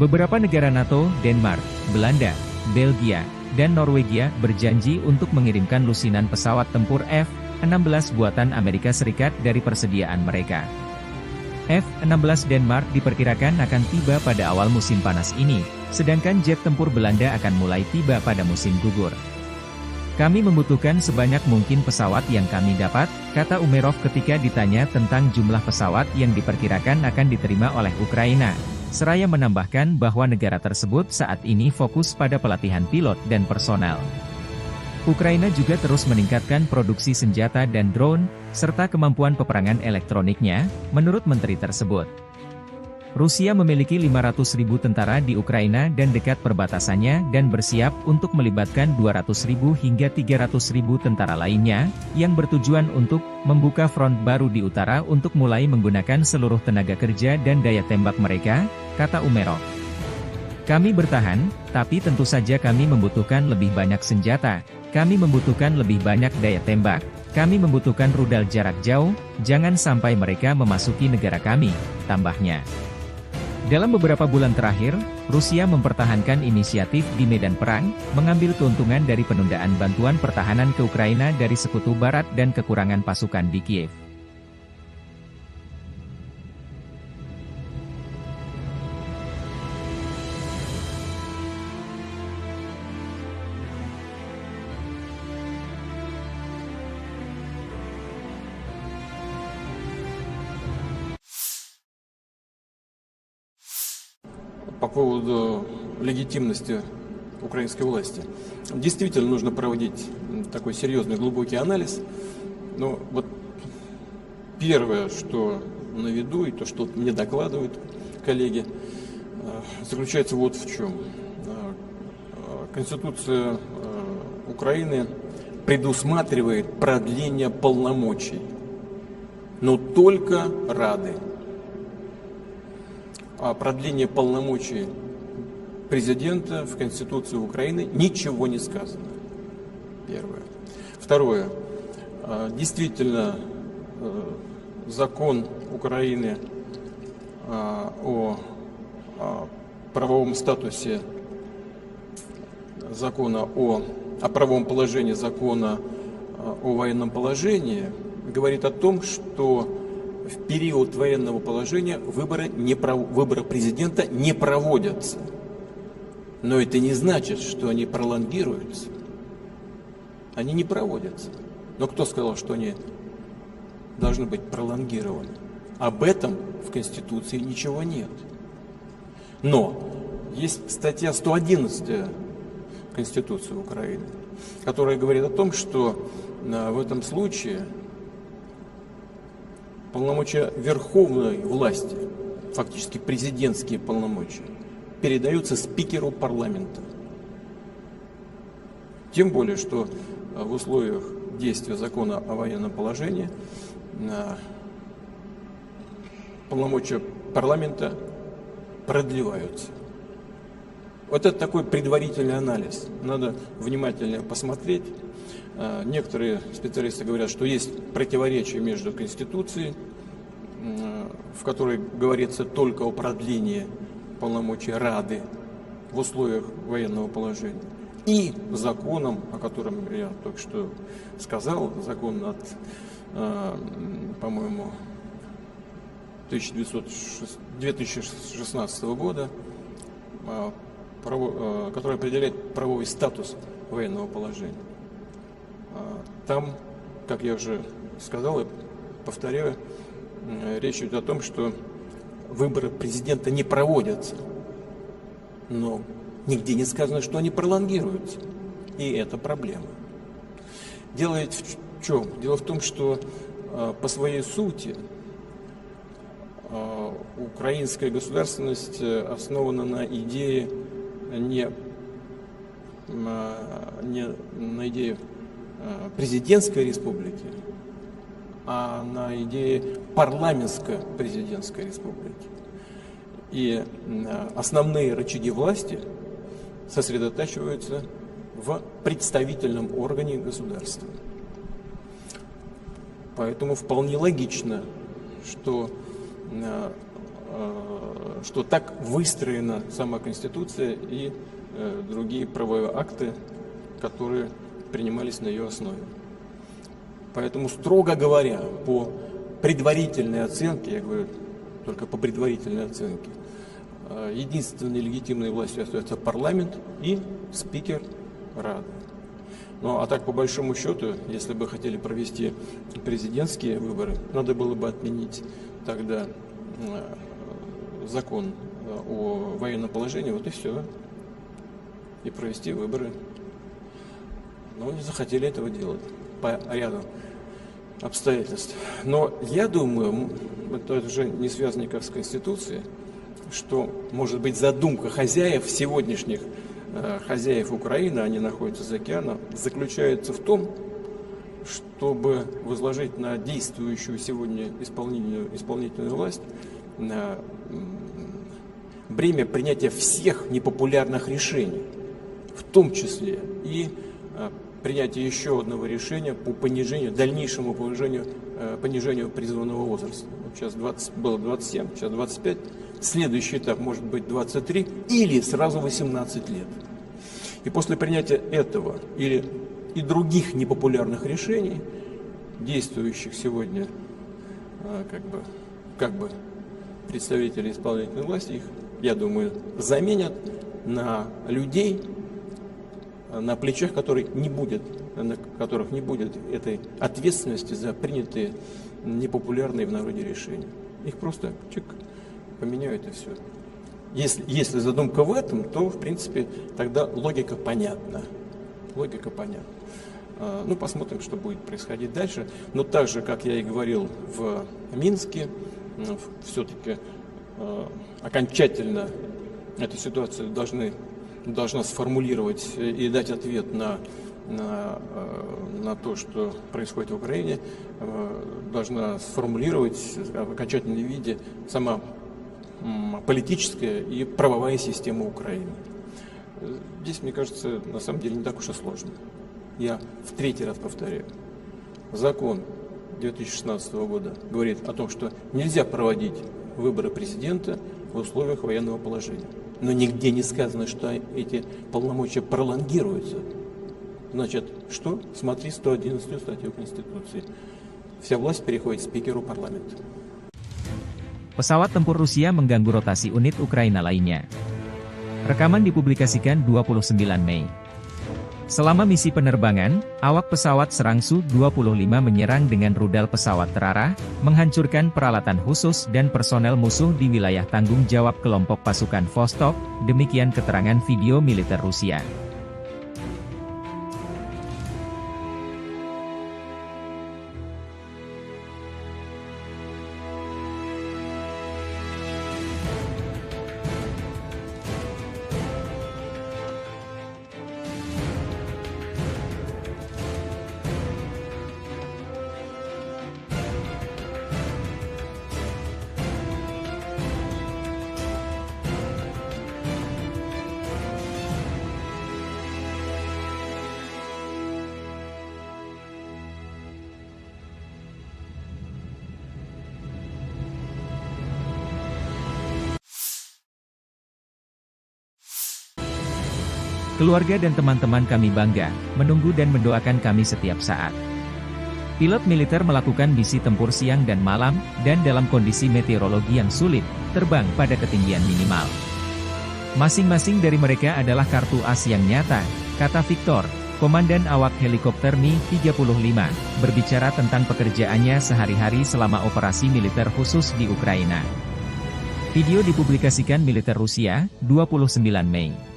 Beberapa negara NATO, Denmark, Belanda, Belgia, dan Norwegia berjanji untuk mengirimkan lusinan pesawat tempur F-16 buatan Amerika Serikat dari persediaan mereka. F-16 Denmark diperkirakan akan tiba pada awal musim panas ini, sedangkan jet tempur Belanda akan mulai tiba pada musim gugur. Kami membutuhkan sebanyak mungkin pesawat yang kami dapat, kata Umerov ketika ditanya tentang jumlah pesawat yang diperkirakan akan diterima oleh Ukraina. Seraya menambahkan bahwa negara tersebut saat ini fokus pada pelatihan pilot dan personel. Ukraina juga terus meningkatkan produksi senjata dan drone, serta kemampuan peperangan elektroniknya, menurut menteri tersebut. Rusia memiliki 500.000 tentara di Ukraina dan dekat perbatasannya dan bersiap untuk melibatkan 200.000 hingga 300.000 tentara lainnya, yang bertujuan untuk membuka front baru di utara untuk mulai menggunakan seluruh tenaga kerja dan daya tembak mereka, kata Umerov. Kami bertahan, tapi tentu saja kami membutuhkan lebih banyak senjata, kami membutuhkan lebih banyak daya tembak, kami membutuhkan rudal jarak jauh, jangan sampai mereka memasuki negara kami, tambahnya. Dalam beberapa bulan terakhir, Rusia mempertahankan inisiatif di medan perang, mengambil keuntungan dari penundaan bantuan pertahanan ke Ukraina dari Sekutu Barat dan kekurangan pasukan di Kiev. По поводу легитимности украинской власти. Действительно нужно проводить такой серьезный, глубокий анализ. Но вот первое, что на виду, и то, что мне докладывают коллеги, заключается вот в чем. Конституция Украины предусматривает продление полномочий, но только Рады. О продлении полномочий президента в Конституции Украины ничего не сказано. Первое. Второе. Действительно, закон Украины о правовом статусе закона о правовом положении закона о военном положении говорит о том, что в период военного положения выборы президента не проводятся. Но это не значит, что они пролонгируются. Они не проводятся. Но кто сказал, что они должны быть пролонгированы? Об этом в Конституции ничего нет. Но есть статья 111 Конституции Украины, которая говорит о том, что в этом случае полномочия верховной власти, фактически президентские полномочия, передаются спикеру парламента. Тем более, что в условиях действия закона о военном положении полномочия парламента продлеваются. Вот это такой предварительный анализ. Надо внимательно посмотреть. Некоторые специалисты говорят, что есть противоречие между Конституцией, в которой говорится только о продлении полномочий Рады в условиях военного положения, и законом, о котором я только что сказал, закон от, по-моему, 2016 года, который определяет правовой статус военного положения. Там, как я уже сказал и повторяю, речь идет о том, что выборы президента не проводятся, но нигде не сказано, что они пролонгируются. И это проблема. Дело ведь в чем? Дело в том, что по своей сути украинская государственность основана на идее не на идее президентской республики, а на идее парламентско-президентской республики. И основные рычаги власти сосредотачиваются в представительном органе государства. Поэтому вполне логично, что так выстроена сама Конституция и другие правовые акты, которые принимались на ее основе. Поэтому, строго говоря, по предварительной оценке, я говорю только по предварительной оценке, единственной легитимной властью остается парламент и спикер Рады. Ну а так, по большому счету, если бы хотели провести президентские выборы, надо было бы отменить тогда закон о военном положении, вот и все, и провести выборы. Но не захотели этого делать по ряду обстоятельств. Но я думаю, это уже не связано никак с Конституцией, что, может быть, задумка хозяев, сегодняшних хозяев Украины, они находятся за океаном, заключается в том, чтобы возложить на действующую сегодня исполнительную власть бремя принятия всех непопулярных решений, в том числе и принятие еще одного решения по дальнейшему понижению призывного возраста. Вот сейчас было 27, сейчас 25. Следующий этап может быть 23 или сразу 18 лет. И после принятия этого или и других непопулярных решений, действующих сегодня как бы представители исполнительной власти, их, я думаю, заменят на людей, на плечах которых не будет этой ответственности за принятые непопулярные в народе решения. Их просто поменяют и все. Если задумка в этом, то, в принципе, тогда логика понятна. Ну, посмотрим, что будет происходить дальше. Но так же, как я и говорил в Минске, все-таки окончательно эту ситуацию должна сформулировать и дать ответ на то, что происходит в Украине, должна сформулировать в окончательном виде сама политическая и правовая система Украины. Здесь, мне кажется, на самом деле не так уж и сложно. Я в третий раз повторяю. Закон 2016 года говорит о том, что нельзя проводить выборы президента в условиях военного положения. Но нигде не сказано, что эти полномочия пролонгируются. Значит, что? Смотри 111 статью Конституции. Вся власть переходит спикеру парламента. Pesawat tempur Rusia mengganggu rotasi unit Ukraina lainnya. Rekaman dipublikasikan 29 Mei. Selama misi penerbangan, awak pesawat serang Su-25 menyerang dengan rudal pesawat terarah, menghancurkan peralatan khusus dan personel musuh di wilayah tanggung jawab kelompok pasukan Vostok, demikian keterangan video militer Rusia. Keluarga dan teman-teman kami bangga, menunggu dan mendoakan kami setiap saat. Pilot militer melakukan misi tempur siang dan malam, dan dalam kondisi meteorologi yang sulit, terbang pada ketinggian minimal. Masing-masing dari mereka adalah kartu as yang nyata, kata Victor, komandan awak helikopter Mi-35, berbicara tentang pekerjaannya sehari-hari selama operasi militer khusus di Ukraina. Video dipublikasikan militer Rusia, 29 Mei.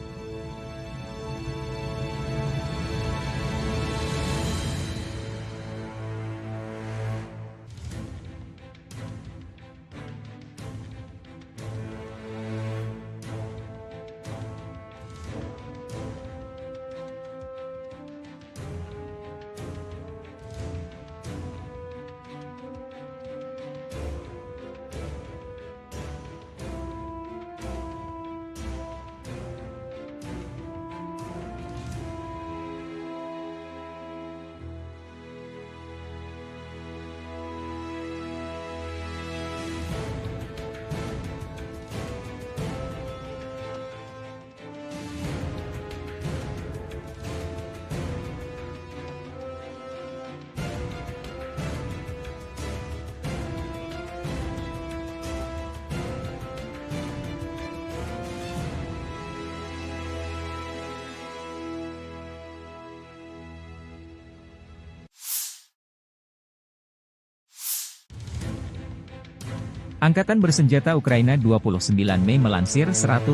Angkatan Bersenjata Ukraina 29 Mei melansir 110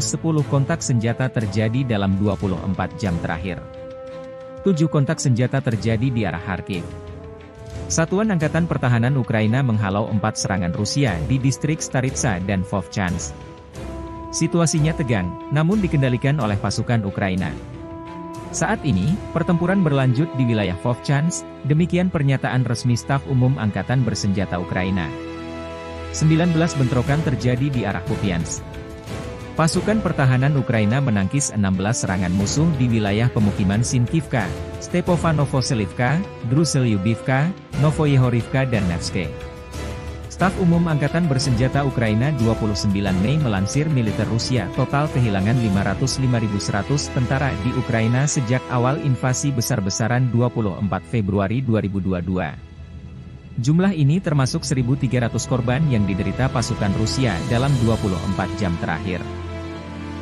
kontak senjata terjadi dalam 24 jam terakhir. 7 kontak senjata terjadi di arah Kharkiv. Satuan Angkatan Pertahanan Ukraina menghalau 4 serangan Rusia di distrik Staritsa dan Vovchansk. Situasinya tegang, namun dikendalikan oleh pasukan Ukraina. Saat ini, pertempuran berlanjut di wilayah Vovchansk, demikian pernyataan resmi Staf Umum Angkatan Bersenjata Ukraina. 19 bentrokan terjadi di arah Kupiansk. Pasukan pertahanan Ukraina menangkis 16 serangan musuh di wilayah pemukiman Sinkivka, Stepovanovselivka, Druselyubivka, Novoyehorivka dan Nevske. Staf Umum Angkatan Bersenjata Ukraina 29 Mei melansir militer Rusia total kehilangan 505.100 tentara di Ukraina sejak awal invasi besar-besaran 24 Februari 2022. Jumlah ini termasuk 1.300 korban yang diderita pasukan Rusia dalam 24 jam terakhir.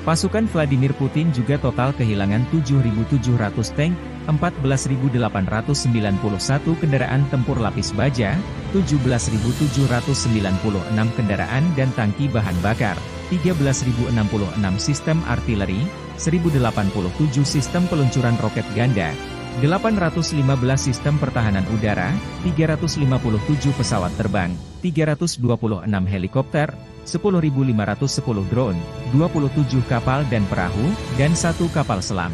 Pasukan Vladimir Putin juga total kehilangan 7.700 tank, 14.891 kendaraan tempur lapis baja, 17.796 kendaraan dan tangki bahan bakar, 13.066 sistem artileri, 1.087 sistem peluncuran roket ganda, 815 sistem pertahanan udara, 357 pesawat terbang, 326 helikopter, 10.510 drone, 27 kapal dan perahu, dan 1 kapal selam.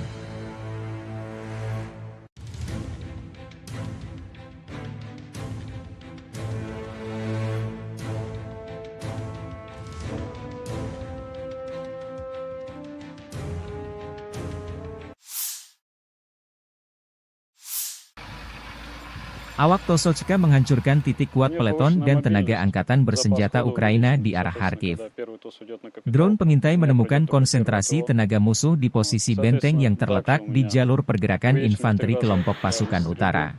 Awak Tosochka menghancurkan titik kuat peleton dan tenaga angkatan bersenjata Ukraina di arah Kharkiv. Drone pengintai menemukan konsentrasi tenaga musuh di posisi benteng yang terletak di jalur pergerakan infanteri kelompok pasukan utara.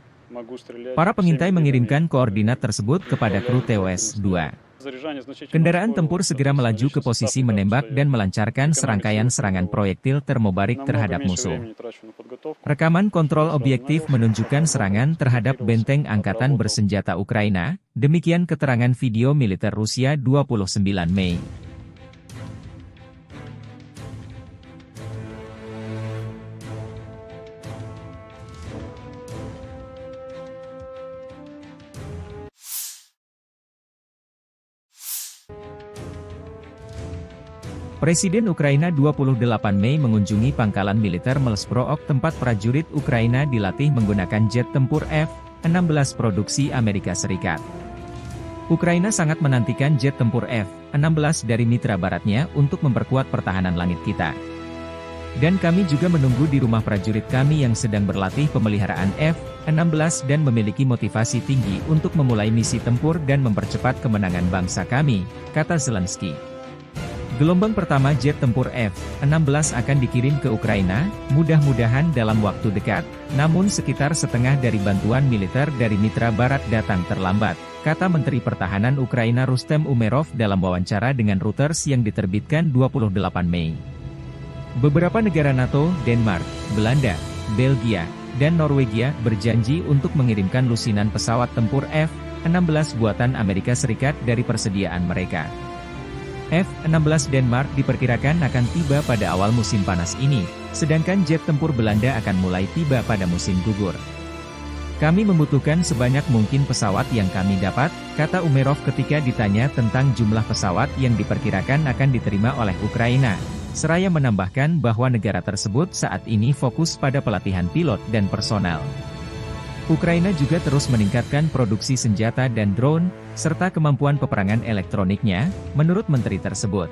Para pengintai mengirimkan koordinat tersebut kepada kru TOS-2. Kendaraan tempur segera melaju ke posisi menembak dan melancarkan serangkaian serangan proyektil termobarik terhadap musuh. Rekaman kontrol objektif menunjukkan serangan terhadap benteng angkatan bersenjata Ukraina, demikian keterangan video militer Rusia 29 Mei. Presiden Ukraina 28 Mei mengunjungi pangkalan militer Melsbrook tempat prajurit Ukraina dilatih menggunakan jet tempur F-16 produksi Amerika Serikat. Ukraina sangat menantikan jet tempur F-16 dari mitra baratnya untuk memperkuat pertahanan langit kita. Dan kami juga menunggu di rumah prajurit kami yang sedang berlatih pemeliharaan F-16 dan memiliki motivasi tinggi untuk memulai misi tempur dan mempercepat kemenangan bangsa kami, kata Zelensky. Gelombang pertama jet tempur F-16 akan dikirim ke Ukraina, mudah-mudahan dalam waktu dekat, namun sekitar setengah dari bantuan militer dari mitra barat datang terlambat, kata Menteri Pertahanan Ukraina Rustem Umerov dalam wawancara dengan Reuters yang diterbitkan 28 Mei. Beberapa negara NATO, Denmark, Belanda, Belgia, dan Norwegia berjanji untuk mengirimkan lusinan pesawat tempur F-16 buatan Amerika Serikat dari persediaan mereka. F-16 Denmark diperkirakan akan tiba pada awal musim panas ini, sedangkan jet tempur Belanda akan mulai tiba pada musim gugur. Kami membutuhkan sebanyak mungkin pesawat yang kami dapat, kata Umerov ketika ditanya tentang jumlah pesawat yang diperkirakan akan diterima oleh Ukraina. Seraya menambahkan bahwa negara tersebut saat ini fokus pada pelatihan pilot dan personel. Ukraina juga terus meningkatkan produksi senjata dan drone, serta kemampuan peperangan elektroniknya, menurut menteri tersebut.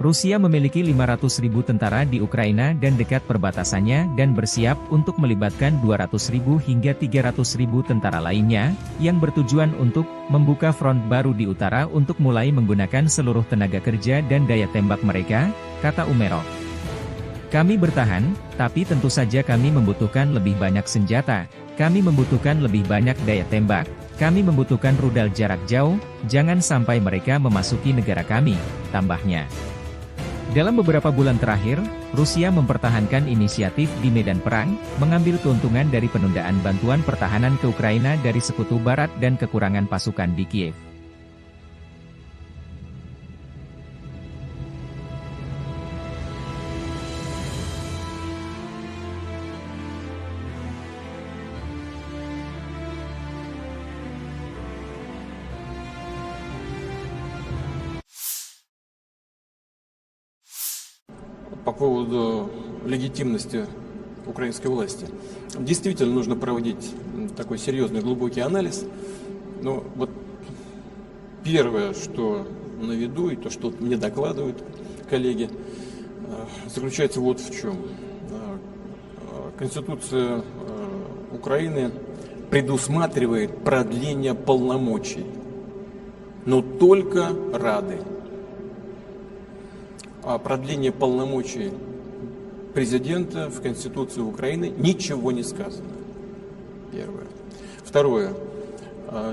Rusia memiliki 500.000 tentara di Ukraina dan dekat perbatasannya dan bersiap untuk melibatkan 200.000 hingga 300.000 tentara lainnya, yang bertujuan untuk membuka front baru di utara untuk mulai menggunakan seluruh tenaga kerja dan daya tembak mereka, kata Umerov. Kami bertahan, tapi tentu saja kami membutuhkan lebih banyak senjata, kami membutuhkan lebih banyak daya tembak, kami membutuhkan rudal jarak jauh, jangan sampai mereka memasuki negara kami, tambahnya. Dalam beberapa bulan terakhir, Rusia mempertahankan inisiatif di medan perang, mengambil keuntungan dari penundaan bantuan pertahanan ke Ukraina dari Sekutu Barat dan kekurangan pasukan di Kiev. По поводу легитимности украинской власти. Действительно нужно проводить такой серьезный глубокий анализ. Но вот первое, что на виду, и то, что мне докладывают коллеги, заключается вот в чем. Конституция Украины предусматривает продление полномочий, но только Рады. О продлении полномочий президента в Конституции Украины ничего не сказано. Первое. Второе.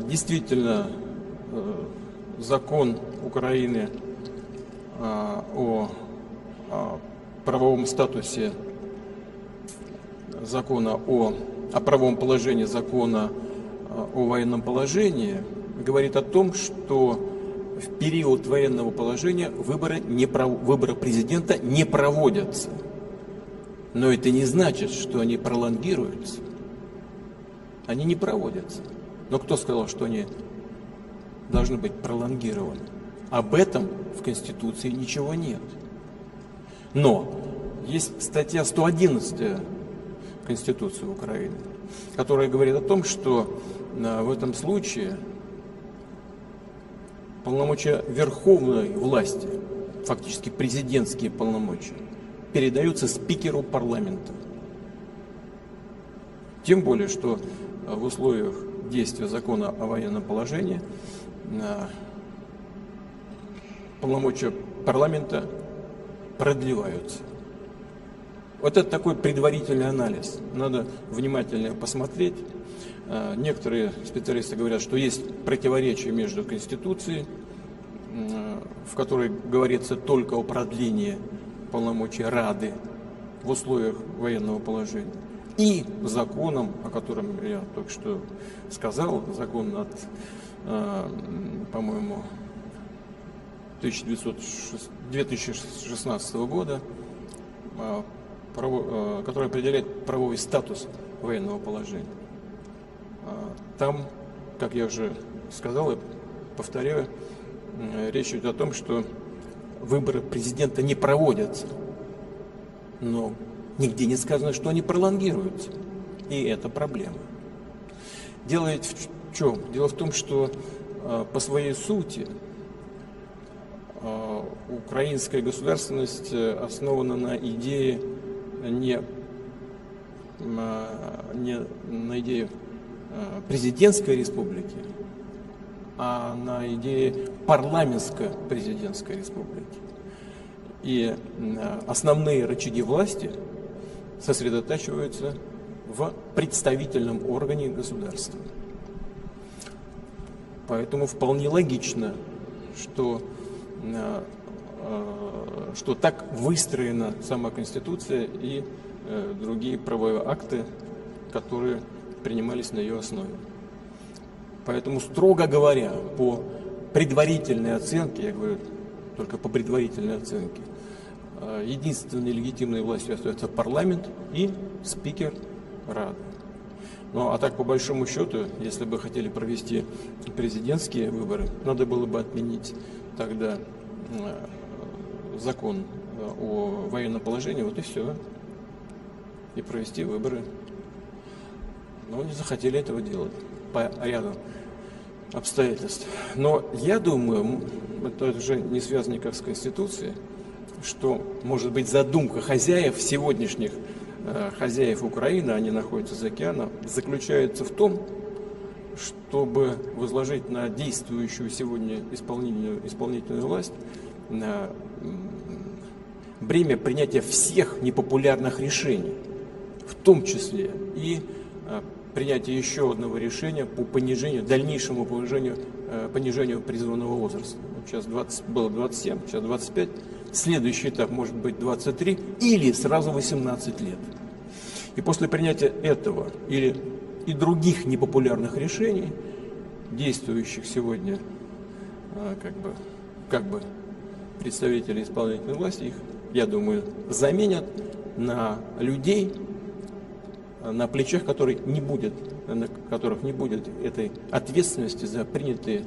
Действительно, закон Украины о правовом статусе закона о правовом положении закона о военном положении говорит о том, что в период военного положения выборы президента не проводятся. Но это не значит, что они пролонгируются. Они не проводятся. Но кто сказал, что они должны быть пролонгированы? Об этом в Конституции ничего нет. Но есть статья 111 Конституции Украины, которая говорит о том, что в этом случае полномочия верховной власти, фактически президентские полномочия, передаются спикеру парламента. Тем более, что в условиях действия закона о военном положении полномочия парламента продлеваются. Вот это такой предварительный анализ. Надо внимательно посмотреть. Некоторые специалисты говорят, что есть противоречие между Конституцией, в которой говорится только о продлении полномочий Рады в условиях военного положения, и законом, о котором я только что сказал, закон от, по-моему, 2016 года, который определяет правовой статус военного положения. Там, как я уже сказал и повторяю, речь идет о том, что выборы президента не проводятся, но нигде не сказано, что они пролонгируются, и это проблема. Дело ведь в чем? Дело в том, что по своей сути украинская государственность основана на идее не на идее президентской республики, а на идее парламентско-президентской республики. И основные рычаги власти сосредотачиваются в представительном органе государства. Поэтому вполне логично, что так выстроена сама Конституция и другие правовые акты, которые принимались на ее основе. Поэтому, строго говоря, по предварительной оценке, я говорю только по предварительной оценке, единственной легитимной властью остается парламент и спикер Рады. Ну а так, по большому счету, если бы хотели провести президентские выборы, надо было бы отменить тогда закон о военном положении, вот и все, и провести выборы. Но не захотели этого делать по ряду обстоятельств. Но я думаю, это уже не связано никак с Конституцией, что, может быть, задумка хозяев сегодняшних, хозяев Украины, они находятся за океаном, заключается в том, чтобы возложить на действующую сегодня исполнительную власть бремя принятия всех непопулярных решений, в том числе и принятие еще одного решения по дальнейшему понижению призывного возраста. Вот сейчас было 27, сейчас 25. Следующий этап может быть 23 или сразу 18 лет. И после принятия этого или и других непопулярных решений, действующих сегодня как бы представители исполнительной власти, их, я думаю, заменят на людей, на плечах на которых не будет этой ответственности за принятые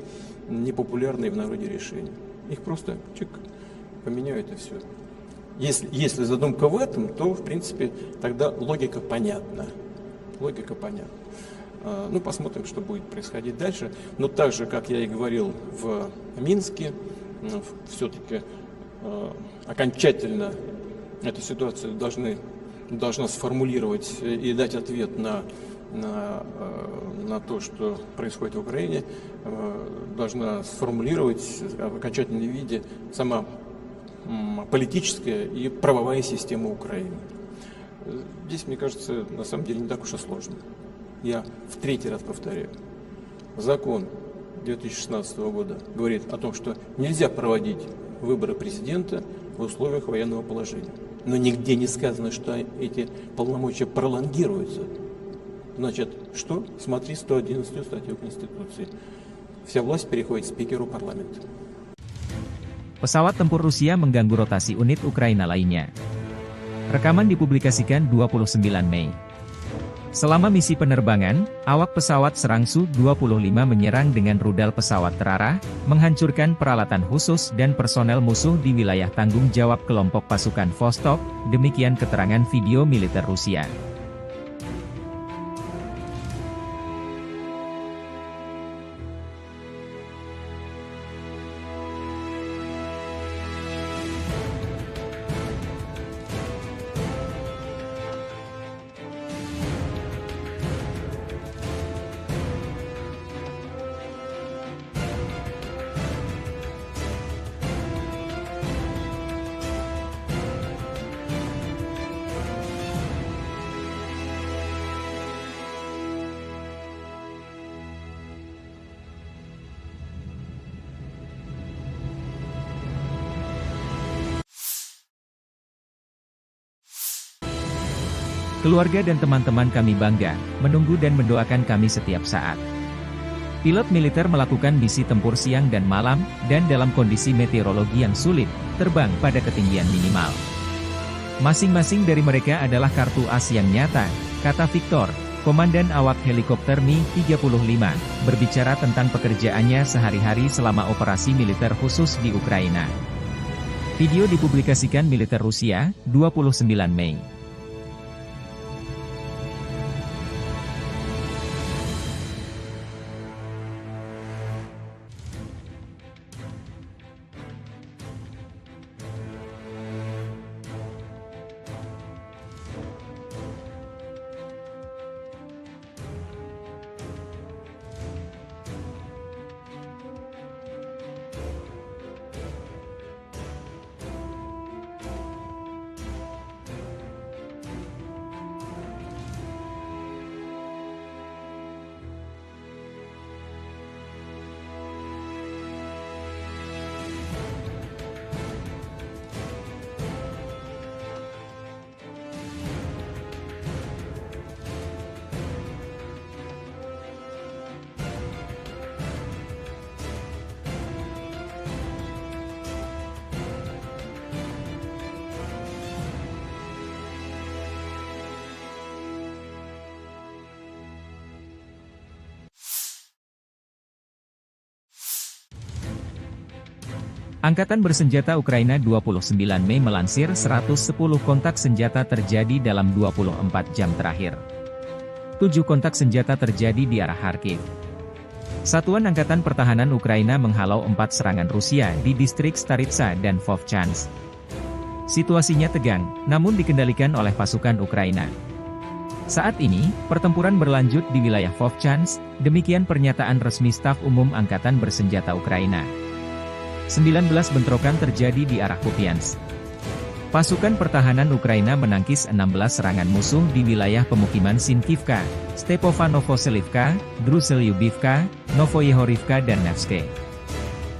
непопулярные в народе решения. Их просто поменяют и все. Если задумка в этом, то, в принципе, тогда логика понятна. Ну, посмотрим, что будет происходить дальше. Но так же, как я и говорил в Минске, все-таки окончательно эту ситуацию должна сформулировать и дать ответ на то, что происходит в Украине, должна сформулировать в окончательном виде сама политическая и правовая система Украины. Здесь, мне кажется, на самом деле не так уж и сложно. Я в третий раз повторяю. Закон 2016 года говорит о том, что нельзя проводить выборы президента в условиях военного положения. Но нигде не сказано, что эти полномочия пролонгируются. Значит, что? Смотри 111 статью Конституции. Вся власть переходит спикеру парламента. Pesawat tempur Rusia mengganggu rotasi unit Ukraina lainnya. Rekaman dipublikasikan 29 Mei. Selama misi penerbangan, awak pesawat serang Su-25 menyerang dengan rudal pesawat terarah, menghancurkan peralatan khusus dan personel musuh di wilayah tanggung jawab kelompok pasukan Vostok, demikian keterangan video militer Rusia. Keluarga dan teman-teman kami bangga, menunggu dan mendoakan kami setiap saat. Pilot militer melakukan misi tempur siang dan malam, dan dalam kondisi meteorologi yang sulit, terbang pada ketinggian minimal. Masing-masing dari mereka adalah kartu as yang nyata, kata Victor, komandan awak helikopter Mi-35, berbicara tentang pekerjaannya sehari-hari selama operasi militer khusus di Ukraina. Video dipublikasikan militer Rusia, 29 Mei. Angkatan bersenjata Ukraina 29 Mei melansir 110 kontak senjata terjadi dalam 24 jam terakhir. 7 kontak senjata terjadi di arah Kharkiv. Satuan Angkatan Pertahanan Ukraina menghalau 4 serangan Rusia di distrik Staritsa dan Vovchansk. Situasinya tegang, namun dikendalikan oleh pasukan Ukraina. Saat ini, pertempuran berlanjut di wilayah Vovchansk, demikian pernyataan resmi Staf Umum Angkatan Bersenjata Ukraina. 19 bentrokan terjadi di arah Kupiansk. Pasukan pertahanan Ukraina menangkis 16 serangan musuh di wilayah pemukiman Sinkivka, Stepovano-Vasilivka, Druselyubivka, Novoyehorivka dan Nevske.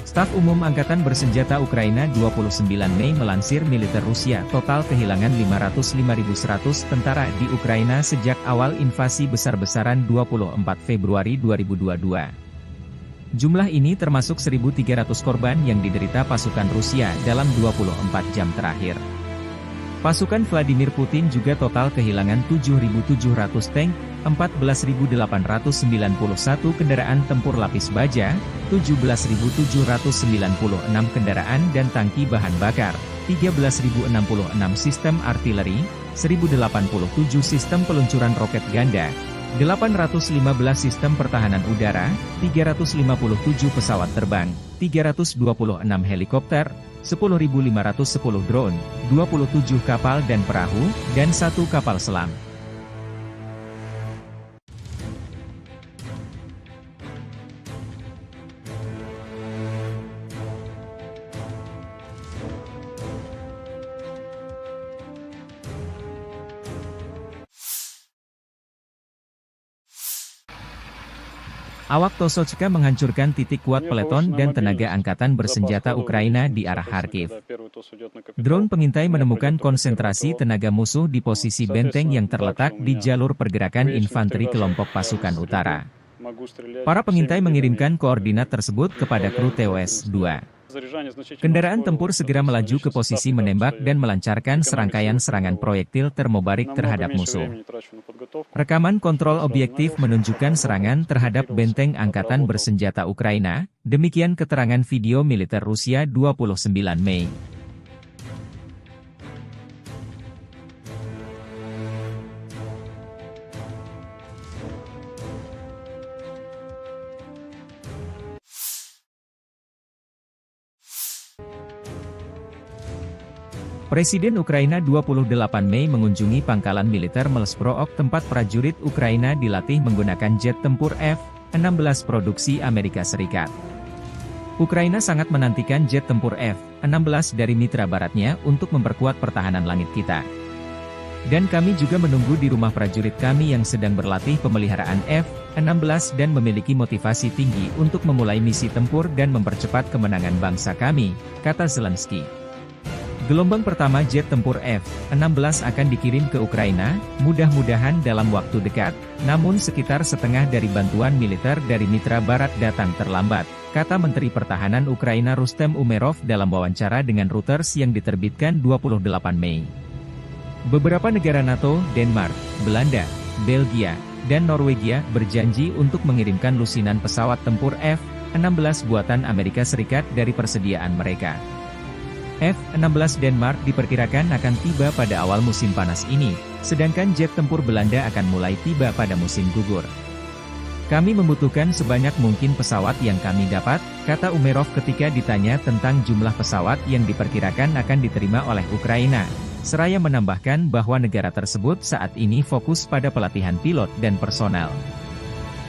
Staf Umum Angkatan Bersenjata Ukraina 29 Mei melansir militer Rusia total kehilangan 505.100 tentara di Ukraina sejak awal invasi besar-besaran 24 Februari 2022. Jumlah ini termasuk 1.300 korban yang diderita pasukan Rusia dalam 24 jam terakhir. Pasukan Vladimir Putin juga total kehilangan 7.700 tank, 14.891 kendaraan tempur lapis baja, 17.796 kendaraan dan tangki bahan bakar, 13.066 sistem artileri, 1.087 sistem peluncuran roket ganda, 815 sistem pertahanan udara, 357 pesawat terbang, 326 helikopter, 10.510 drone, 27 kapal dan perahu, dan 1 kapal selam. Awak Tosochka menghancurkan titik kuat peleton dan tenaga angkatan bersenjata Ukraina di arah Kharkiv. Drone pengintai menemukan konsentrasi tenaga musuh di posisi benteng yang terletak di jalur pergerakan infanteri kelompok pasukan utara. Para pengintai mengirimkan koordinat tersebut kepada kru TOS-2. Kendaraan tempur segera melaju ke posisi menembak dan melancarkan serangkaian serangan proyektil termobarik terhadap musuh. Rekaman kontrol objektif menunjukkan serangan terhadap benteng angkatan bersenjata Ukraina, demikian keterangan video militer Rusia 29 Mei. Presiden Ukraina 28 Mei mengunjungi pangkalan militer Melsprook tempat prajurit Ukraina dilatih menggunakan jet tempur F-16 produksi Amerika Serikat. Ukraina sangat menantikan jet tempur F-16 dari mitra baratnya untuk memperkuat pertahanan langit kita. Dan kami juga menunggu di rumah prajurit kami yang sedang berlatih pemeliharaan F-16 dan memiliki motivasi tinggi untuk memulai misi tempur dan mempercepat kemenangan bangsa kami, kata Zelensky. Gelombang pertama jet tempur F-16 akan dikirim ke Ukraina, mudah-mudahan dalam waktu dekat, namun sekitar setengah dari bantuan militer dari mitra barat datang terlambat, kata Menteri Pertahanan Ukraina Rustem Umerov dalam wawancara dengan Reuters yang diterbitkan 28 Mei. Beberapa negara NATO, Denmark, Belanda, Belgia, dan Norwegia berjanji untuk mengirimkan lusinan pesawat tempur F-16 buatan Amerika Serikat dari persediaan mereka. F-16 Denmark diperkirakan akan tiba pada awal musim panas ini, sedangkan jet tempur Belanda akan mulai tiba pada musim gugur. Kami membutuhkan sebanyak mungkin pesawat yang kami dapat, kata Umerov ketika ditanya tentang jumlah pesawat yang diperkirakan akan diterima oleh Ukraina. Seraya menambahkan bahwa negara tersebut saat ini fokus pada pelatihan pilot dan personel.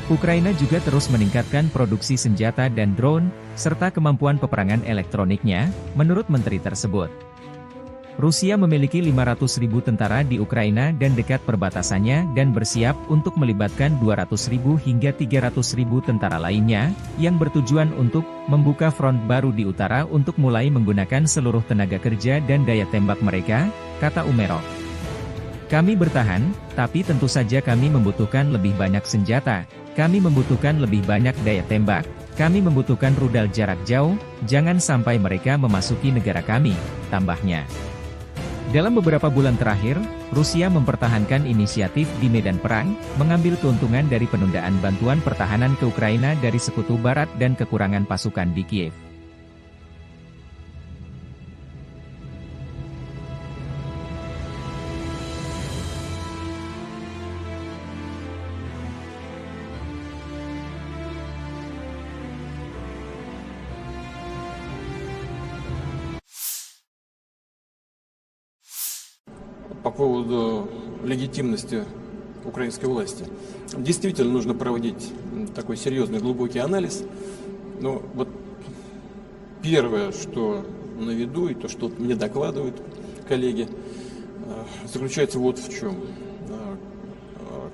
Ukraina juga terus meningkatkan produksi senjata dan drone, serta kemampuan peperangan elektroniknya, menurut menteri tersebut. Rusia memiliki 500.000 tentara di Ukraina dan dekat perbatasannya dan bersiap untuk melibatkan 200.000 hingga 300.000 tentara lainnya, yang bertujuan untuk membuka front baru di utara untuk mulai menggunakan seluruh tenaga kerja dan daya tembak mereka, kata Umerov. Kami bertahan, tapi tentu saja kami membutuhkan lebih banyak senjata, kami membutuhkan lebih banyak daya tembak, kami membutuhkan rudal jarak jauh, jangan sampai mereka memasuki negara kami, tambahnya. Dalam beberapa bulan terakhir, Rusia mempertahankan inisiatif di medan perang, mengambil keuntungan dari penundaan bantuan pertahanan ke Ukraina dari Sekutu Barat dan kekurangan pasukan di Kiev. по поводу легитимности украинской власти. Действительно нужно проводить такой серьезный, глубокий анализ. Но вот первое, что на виду, и то, что мне докладывают коллеги, заключается вот в чем.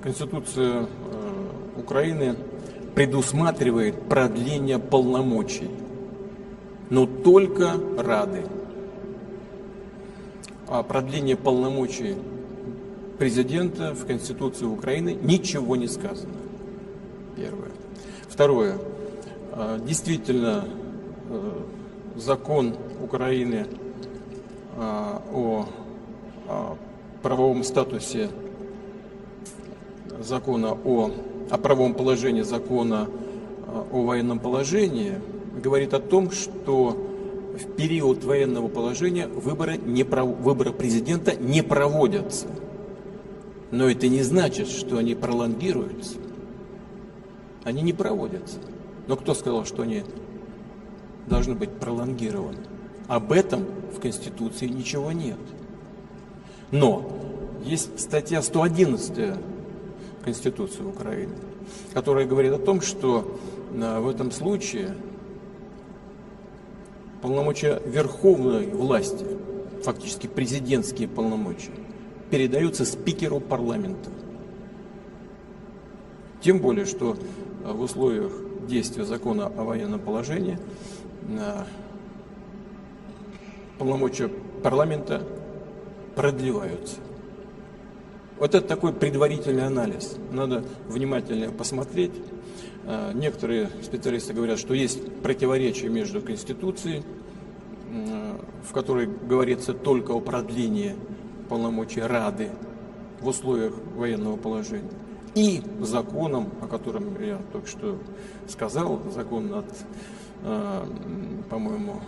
Конституция Украины предусматривает продление полномочий, но только Рады. О продлении полномочий президента в Конституции Украины ничего не сказано. Первое. Второе. Действительно, закон Украины о правовом статусе закона о правовом положении закона о военном положении говорит о том, что в период военного положения выборы президента не проводятся. Но это не значит, что они пролонгируются. Они не проводятся. Но кто сказал, что они должны быть пролонгированы? Об этом в Конституции ничего нет. Но есть статья 111 Конституции Украины, которая говорит о том, что в этом случае полномочия верховной власти, фактически президентские полномочия, передаются спикеру парламента. Тем более, что в условиях действия закона о военном положении полномочия парламента продлеваются. Вот это такой предварительный анализ. Надо внимательно посмотреть. Некоторые специалисты говорят, что есть противоречие между Конституцией, в которой говорится только о продлении полномочий Рады в условиях военного положения, и законом, о котором я только что сказал, закон от, по-моему,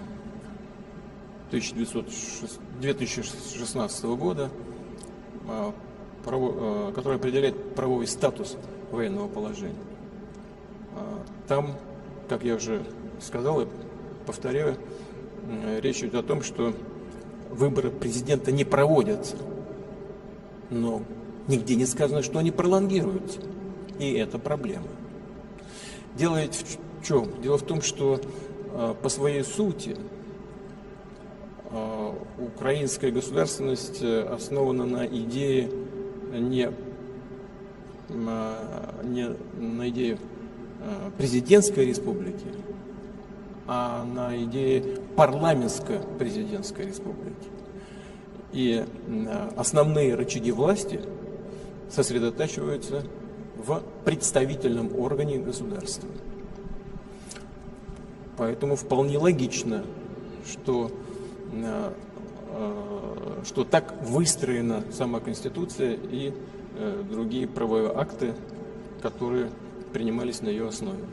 2016 года, который определяет правовой статус военного положения. Там, как я уже сказал и повторяю, речь идет о том, что выборы президента не проводятся, но нигде не сказано, что они пролонгируются. И это проблема. Дело ведь в чем? Дело в том, что по своей сути украинская государственность основана на идее не на идее президентской республики, а на идее парламентско-президентской республики. И основные рычаги власти сосредотачиваются в представительном органе государства. Поэтому вполне логично, что так выстроена сама Конституция и другие правовые акты, которые принимались на ее основе.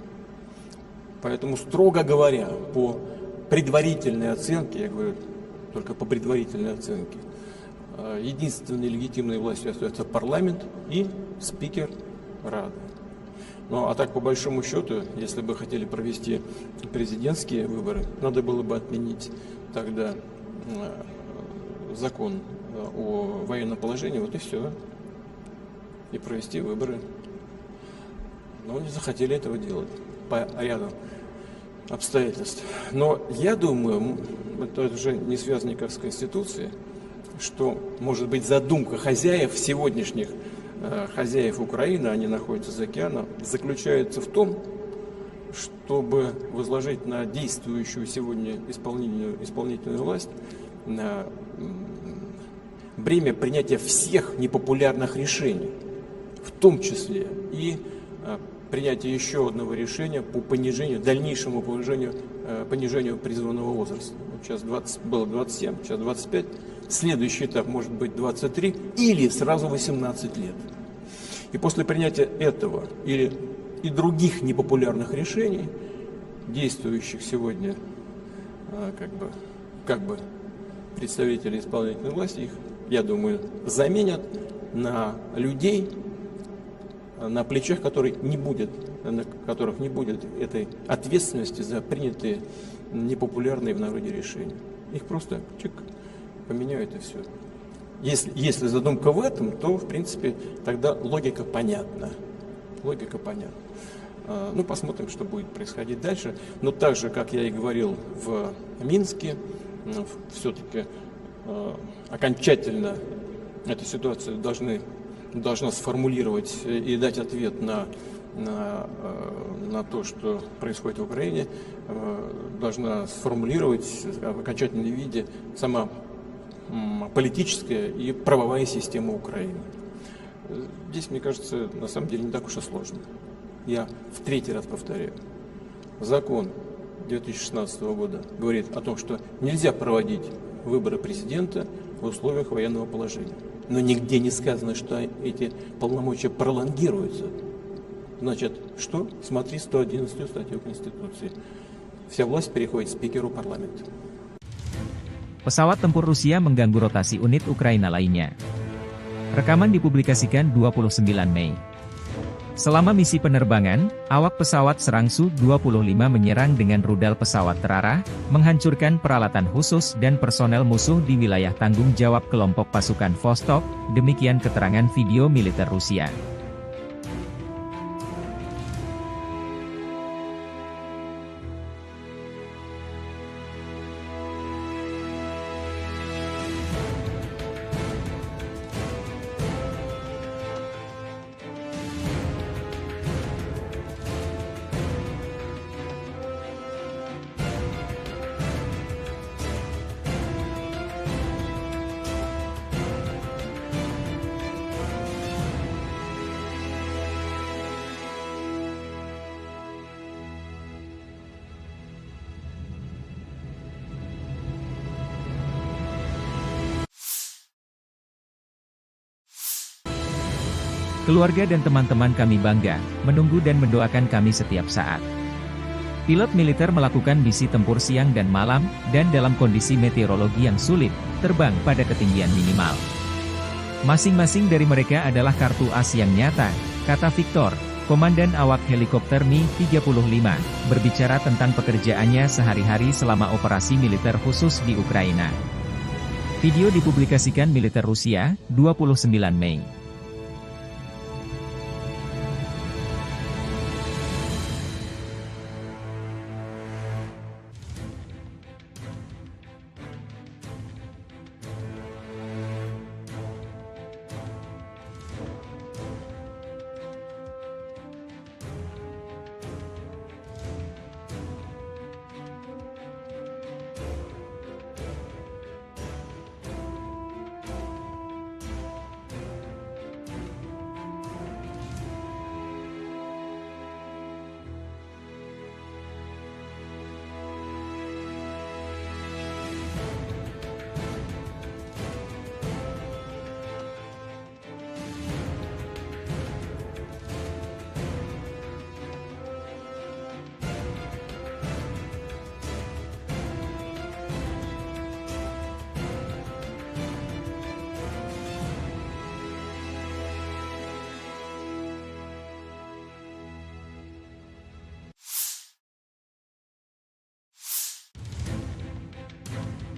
Поэтому, строго говоря, по предварительной оценке, я говорю только по предварительной оценке, единственной легитимной властью остается парламент и спикер Рады. Ну а так, по большому счету, если бы хотели провести президентские выборы, надо было бы отменить тогда закон о военном положении, вот и все, и провести выборы. Но не захотели этого делать по ряду обстоятельств. Но я думаю, это уже не связано никак с Конституцией, что, может быть, задумка хозяев, сегодняшних хозяев Украины, они находятся за океаном, заключается в том, чтобы возложить на действующую сегодня исполнительную власть бремя принятия всех непопулярных решений, в том числе и принятие еще одного решения по дальнейшему понижению призывного возраста. Вот сейчас было 27, сейчас 25. Следующий этап может быть 23 или сразу 18 лет. И после принятия этого или и других непопулярных решений, действующих сегодня как бы представители исполнительной власти, их, я думаю, заменят на людей, на плечах на которых не будет этой ответственности за принятые непопулярные в народе решения. Их просто поменяют и все. Если задумка в этом, то, в принципе, тогда логика понятна. Логика понятна. Ну, посмотрим, что будет происходить дальше. Но так же, как я и говорил в Минске, все-таки окончательно эту ситуацию должна сформулировать и дать ответ на то, что происходит в Украине, должна сформулировать в окончательном виде сама политическая и правовая система Украины. Здесь, мне кажется, на самом деле не так уж и сложно. Я в третий раз повторяю. Закон 2016 года говорит о том, что нельзя проводить выборы президента в условиях военного положения. Но нигде не сказано, что эти полномочия пролонгируются. Значит, что? Смотри 111 статью Конституции. Вся власть переходит спикеру парламента. Pesawat tempur Rusia mengganggu rotasi unit Ukraina lainnya. Rekaman dipublikasikan 29 Mei. Selama misi penerbangan, awak pesawat serang Su-25 menyerang dengan rudal pesawat terarah, menghancurkan peralatan khusus dan personel musuh di wilayah tanggung jawab kelompok pasukan Vostok, demikian keterangan video militer Rusia. Keluarga dan teman-teman kami bangga, menunggu dan mendoakan kami setiap saat. Pilot militer melakukan misi tempur siang dan malam, dan dalam kondisi meteorologi yang sulit, terbang pada ketinggian minimal. Masing-masing dari mereka adalah kartu as yang nyata, kata Victor, komandan awak helikopter Mi-35, berbicara tentang pekerjaannya sehari-hari selama operasi militer khusus di Ukraina. Video dipublikasikan militer Rusia, 29 Mei.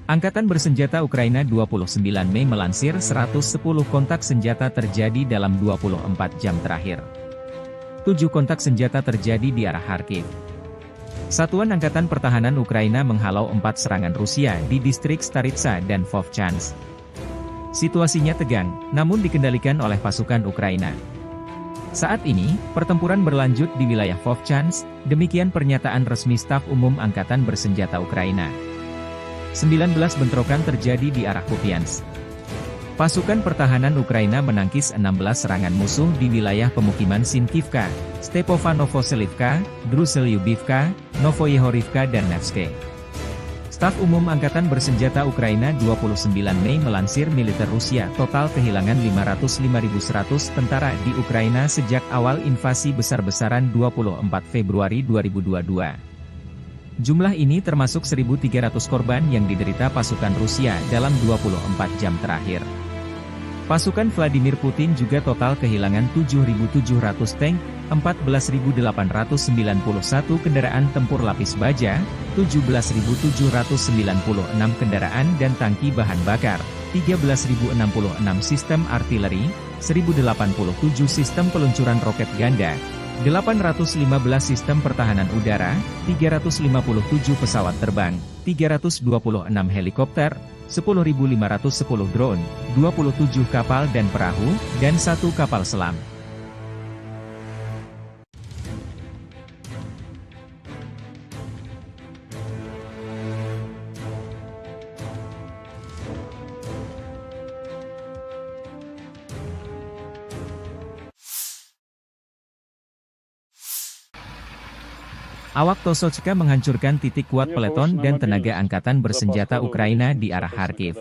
Angkatan Bersenjata Ukraina 29 Mei melansir 110 kontak senjata terjadi dalam 24 jam terakhir. 7 kontak senjata terjadi di arah Kharkiv. Satuan Angkatan Pertahanan Ukraina menghalau 4 serangan Rusia di distrik Staritsa dan Vovchansk. Situasinya tegang, namun dikendalikan oleh pasukan Ukraina. Saat ini, pertempuran berlanjut di wilayah Vovchansk, demikian pernyataan resmi Staf Umum Angkatan Bersenjata Ukraina. 19 bentrokan terjadi di arah Kupiansk. Pasukan pertahanan Ukraina menangkis 16 serangan musuh di wilayah pemukiman Sinkivka, Stepovanovselivka, Druselyubivka, Novoyehorivka dan Nevske. Staf Umum Angkatan Bersenjata Ukraina 29 Mei melansir militer Rusia total kehilangan 505.100 tentara di Ukraina sejak awal invasi besar-besaran 24 Februari 2022. Jumlah ini termasuk 1.300 korban yang diderita pasukan Rusia dalam 24 jam terakhir. Pasukan Vladimir Putin juga total kehilangan 7.700 tank, 14.891 kendaraan tempur lapis baja, 17.796 kendaraan dan tangki bahan bakar, 13.066 sistem artileri, 1.087 sistem peluncuran roket ganda, 815 sistem pertahanan udara, 357 pesawat terbang, 326 helikopter, 10.510 drone, 27 kapal dan perahu, dan 1 kapal selam. Awak Tosochka menghancurkan titik kuat peleton dan tenaga angkatan bersenjata Ukraina di arah Kharkiv.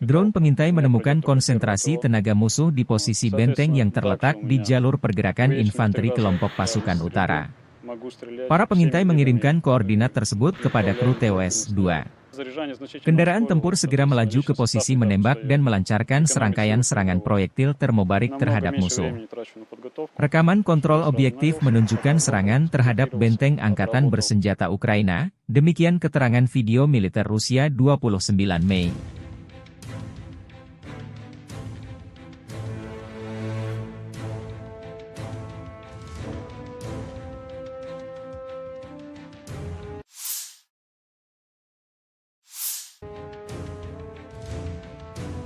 Drone pengintai menemukan konsentrasi tenaga musuh di posisi benteng yang terletak di jalur pergerakan infanteri kelompok pasukan utara. Para pengintai mengirimkan koordinat tersebut kepada kru TOS-2. Kendaraan tempur segera melaju ke posisi menembak dan melancarkan serangkaian serangan proyektil termobarik terhadap musuh. Rekaman kontrol objektif menunjukkan serangan terhadap benteng angkatan bersenjata Ukraina, demikian keterangan video militer Rusia 29 Mei.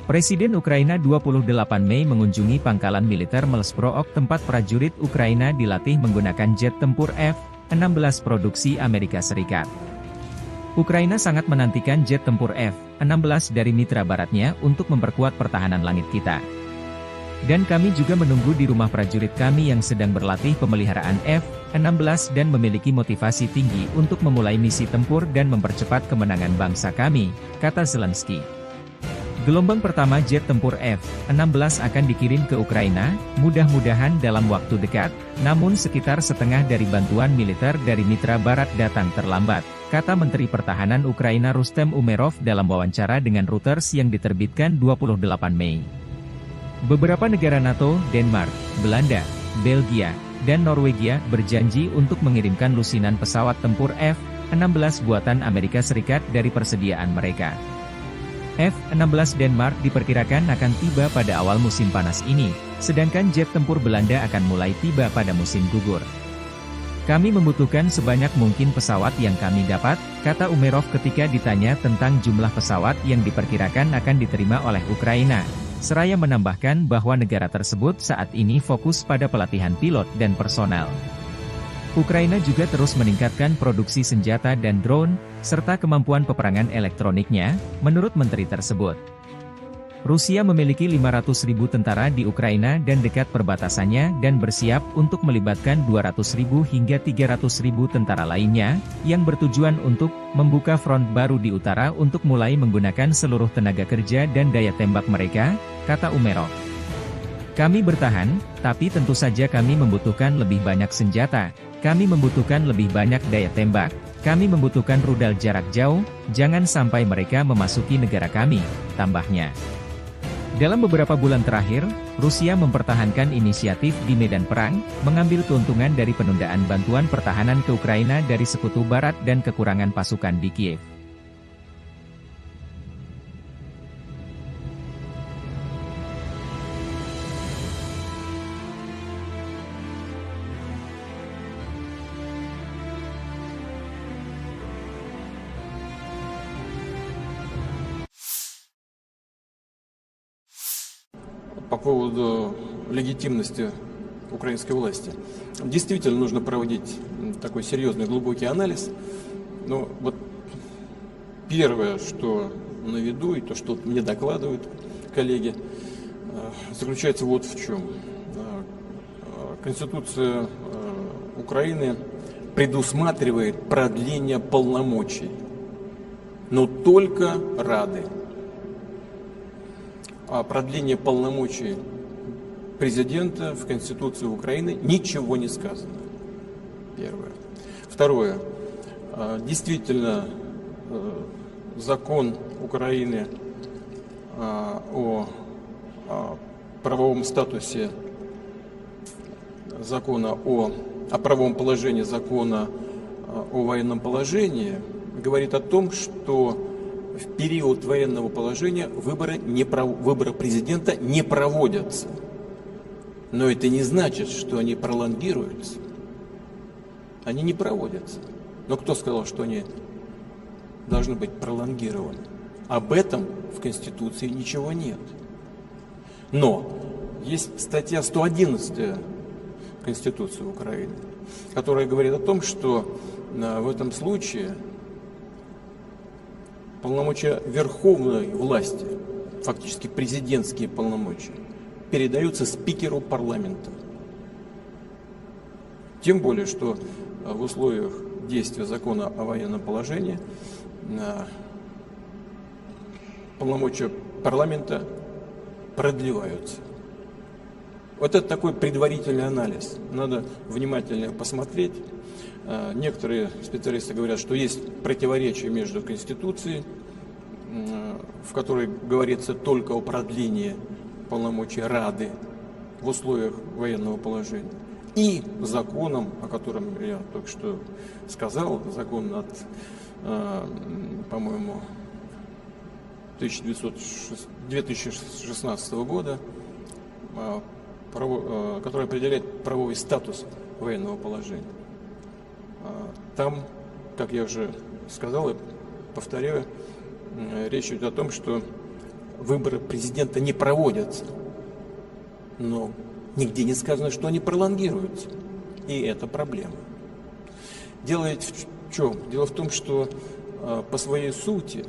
Presiden Ukraina 28 Mei mengunjungi pangkalan militer Melsprook tempat prajurit Ukraina dilatih menggunakan jet tempur F-16 produksi Amerika Serikat. Ukraina sangat menantikan jet tempur F-16 dari mitra baratnya untuk memperkuat pertahanan langit kita. Dan kami juga menunggu di rumah prajurit kami yang sedang berlatih pemeliharaan F-16 dan memiliki motivasi tinggi untuk memulai misi tempur dan mempercepat kemenangan bangsa kami, kata Zelensky. Gelombang pertama jet tempur F-16 akan dikirim ke Ukraina, mudah-mudahan dalam waktu dekat, namun sekitar setengah dari bantuan militer dari mitra barat datang terlambat, kata Menteri Pertahanan Ukraina Rustem Umerov dalam wawancara dengan Reuters yang diterbitkan 28 Mei. Beberapa negara NATO, Denmark, Belanda, Belgia, dan Norwegia berjanji untuk mengirimkan lusinan pesawat tempur F-16 buatan Amerika Serikat dari persediaan mereka. F-16 Denmark diperkirakan akan tiba pada awal musim panas ini, sedangkan jet tempur Belanda akan mulai tiba pada musim gugur. Kami membutuhkan sebanyak mungkin pesawat yang kami dapat, kata Umerov ketika ditanya tentang jumlah pesawat yang diperkirakan akan diterima oleh Ukraina. Seraya menambahkan bahwa negara tersebut saat ini fokus pada pelatihan pilot dan personel. Ukraina juga terus meningkatkan produksi senjata dan drone, serta kemampuan peperangan elektroniknya, menurut menteri tersebut. Rusia memiliki 500.000 tentara di Ukraina dan dekat perbatasannya dan bersiap untuk melibatkan 200.000 hingga 300.000 tentara lainnya, yang bertujuan untuk membuka front baru di utara untuk mulai menggunakan seluruh tenaga kerja dan daya tembak mereka, kata Umerov. Kami bertahan, tapi tentu saja kami membutuhkan lebih banyak senjata. Kami membutuhkan lebih banyak daya tembak, kami membutuhkan rudal jarak jauh, jangan sampai mereka memasuki negara kami, tambahnya. Dalam beberapa bulan terakhir, Rusia mempertahankan inisiatif di medan perang, mengambil keuntungan dari penundaan bantuan pertahanan ke Ukraina dari Sekutu Barat dan kekurangan pasukan di Kiev. По поводу легитимности украинской власти. Действительно нужно проводить такой серьезный глубокий анализ. Но вот первое, что на виду, и то, что мне докладывают коллеги, заключается вот в чем. Конституция Украины предусматривает продление полномочий, но только Рады. О продлении полномочий президента в Конституции Украины ничего не сказано. Первое. Второе. Действительно, закон Украины о правовом статусе закона о правовом положении закона о военном положении говорит о том, что в период военного положения выборы президента не проводятся. Но это не значит, что они пролонгируются. Они не проводятся. Но кто сказал, что они должны быть пролонгированы? Об этом в Конституции ничего нет. Но есть статья 111 Конституции Украины, которая говорит о том, что в этом случае полномочия верховной власти, фактически президентские полномочия, передаются спикеру парламента. Тем более, что в условиях действия закона о военном положении полномочия парламента продлеваются. Вот это такой предварительный анализ. Надо внимательно посмотреть. Некоторые специалисты говорят, что есть противоречие между Конституцией, в которой говорится только о продлении полномочий Рады в условиях военного положения, и законом, о котором я только что сказал, закон от, по-моему, 2016 года, который определяет правовой статус военного положения. Там, как я уже сказал и повторяю, речь идет о том, что выборы президента не проводятся, но нигде не сказано, что они пролонгируются. И это проблема. Дело в чем? Дело в том, что по своей сути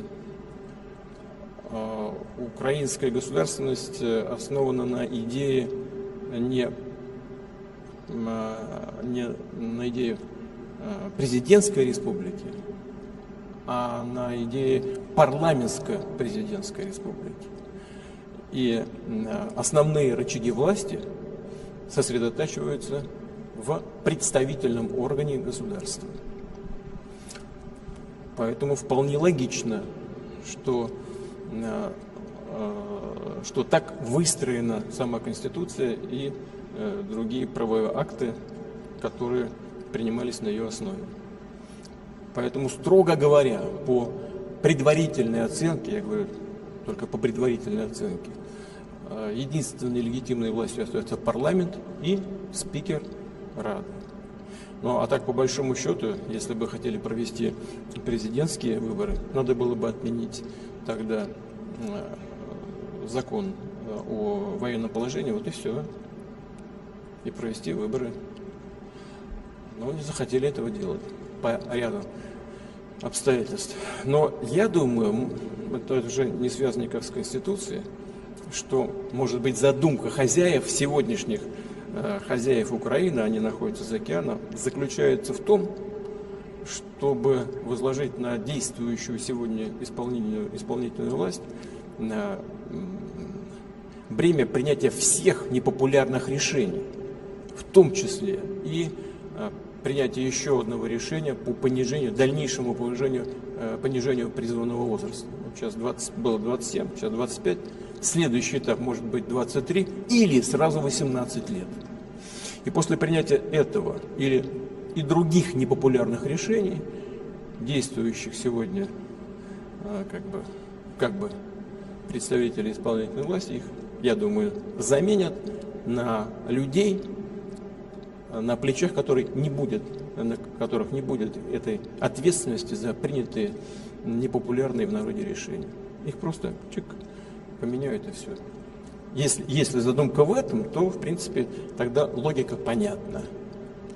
украинская государственность основана на идее не на идее президентской республики, а на идее парламентско-президентской республики. И основные рычаги власти сосредотачиваются в представительном органе государства. Поэтому вполне логично, что так выстроена сама Конституция и другие правовые акты, которые принимались на ее основе. Поэтому, строго говоря, по предварительной оценке, я говорю только по предварительной оценке, единственной легитимной властью остается парламент и спикер Рады. Ну а так, по большому счету, если бы хотели провести президентские выборы, надо было бы отменить тогда закон о военном положении, вот и все, и провести выборы. Но не захотели этого делать по ряду обстоятельств. Но я думаю, это уже не связано никак с Конституцией, что, может быть, задумка хозяев, сегодняшних хозяев Украины, они находятся за океаном, заключается в том, чтобы возложить на действующую сегодня исполнительную власть бремя принятия всех непопулярных решений, в том числе и принятие еще одного решения по дальнейшему понижению призывного возраста. Сейчас было 27, сейчас 25. Следующий этап может быть 23 или сразу 18 лет. И после принятия этого и других непопулярных решений, действующих сегодня как бы представители исполнительной власти, их, я думаю, заменят на людей, на плечах которых не будет этой ответственности за принятые непопулярные в народе решения. Их просто поменяют и все. Если задумка в этом, то, в принципе, тогда логика понятна.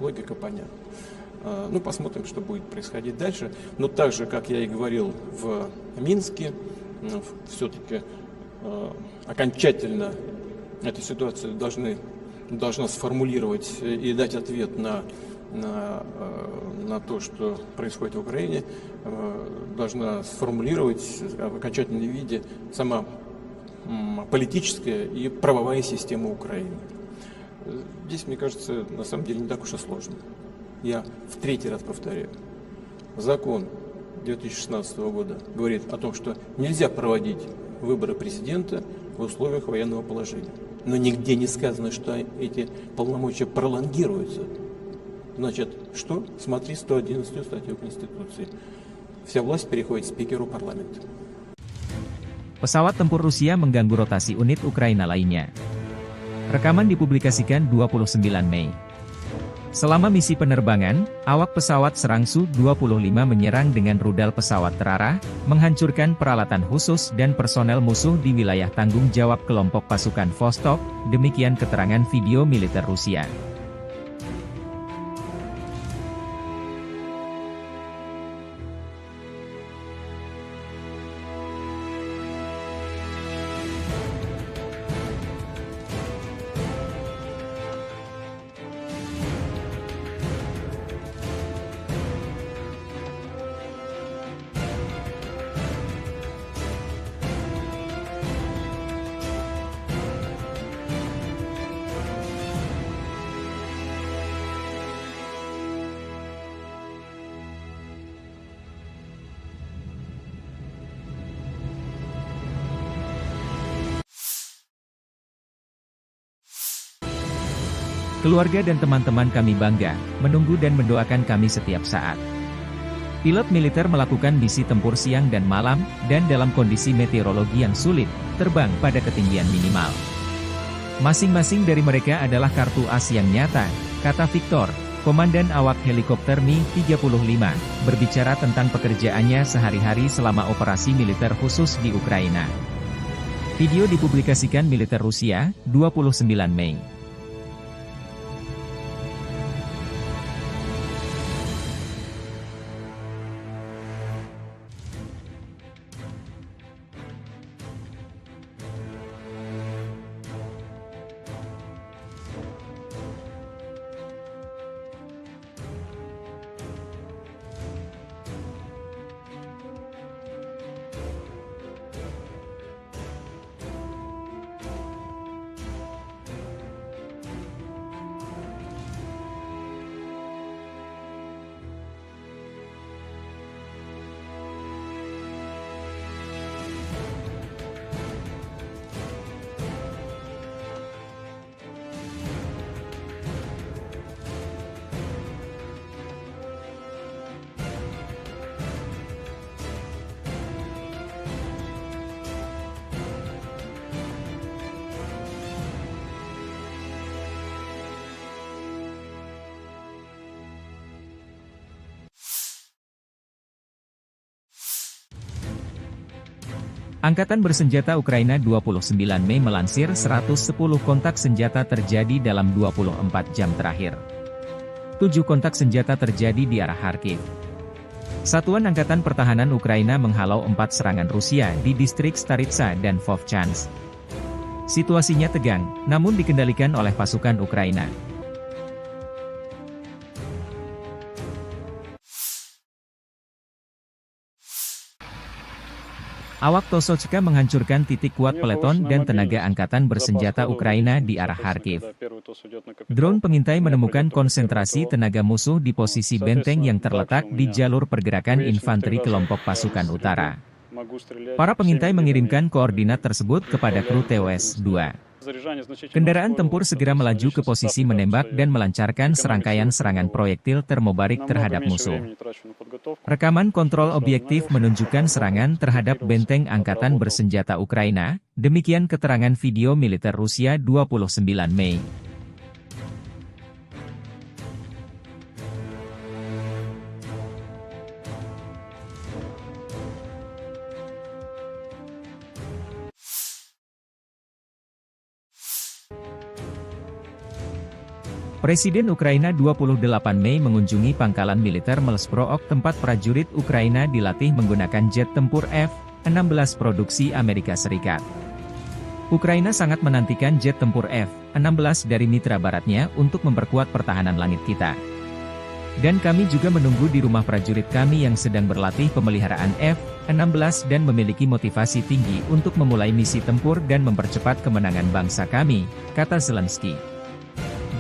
Ну, посмотрим, что будет происходить дальше. Но так же, как я и говорил в Минске, все-таки окончательно эту ситуацию должна сформулировать и дать ответ на то, что происходит в Украине, должна сформулировать в окончательном виде сама политическая и правовая система Украины. Здесь, мне кажется, на самом деле не так уж и сложно. Я в третий раз повторяю. Закон 2016 года говорит о том, что нельзя проводить выборы президента в условиях военного положения. Но нигде не сказано, что эти полномочия пролонгируются. Значит, что? Смотри 111 статью Конституции. Вся власть переходит спикеру парламента. Pesawat tempur Rusia mengganggu rotasi unit Ukraina lainnya. Rekaman dipublikasikan 29 Mei. Selama misi penerbangan, awak pesawat serang Su-25 menyerang dengan rudal pesawat terarah, menghancurkan peralatan khusus dan personel musuh di wilayah tanggung jawab kelompok pasukan Vostok, demikian keterangan video militer Rusia. Keluarga dan teman-teman kami bangga, menunggu dan mendoakan kami setiap saat. Pilot militer melakukan misi tempur siang dan malam, dan dalam kondisi meteorologi yang sulit, terbang pada ketinggian minimal. Masing-masing dari mereka adalah kartu as yang nyata, kata Victor, komandan awak helikopter Mi-35, berbicara tentang pekerjaannya sehari-hari selama operasi militer khusus di Ukraina. Video dipublikasikan militer Rusia, 29 Mei. Angkatan Bersenjata Ukraina 29 Mei melansir 110 kontak senjata terjadi dalam 24 jam terakhir. 7 kontak senjata terjadi di arah Kharkiv. Satuan Angkatan Pertahanan Ukraina menghalau 4 serangan Rusia di distrik Staritsa dan Vovchansk. Situasinya tegang, namun dikendalikan oleh pasukan Ukraina. Awak Tosochka menghancurkan titik kuat peleton dan tenaga angkatan bersenjata Ukraina di arah Kharkiv. Drone pengintai menemukan konsentrasi tenaga musuh di posisi benteng yang terletak di jalur pergerakan infanteri kelompok pasukan utara. Para pengintai mengirimkan koordinat tersebut kepada kru TOS-2. Kendaraan tempur segera melaju ke posisi menembak dan melancarkan serangkaian serangan proyektil termobarik terhadap musuh. Rekaman kontrol objektif menunjukkan serangan terhadap benteng angkatan bersenjata Ukraina, demikian keterangan video militer Rusia 29 Mei. Presiden Ukraina 28 Mei mengunjungi pangkalan militer Melsprook tempat prajurit Ukraina dilatih menggunakan jet tempur F-16 produksi Amerika Serikat. Ukraina sangat menantikan jet tempur F-16 dari mitra baratnya untuk memperkuat pertahanan langit kita. Dan kami juga menunggu di rumah prajurit kami yang sedang berlatih pemeliharaan F-16 dan memiliki motivasi tinggi untuk memulai misi tempur dan mempercepat kemenangan bangsa kami, kata Zelensky.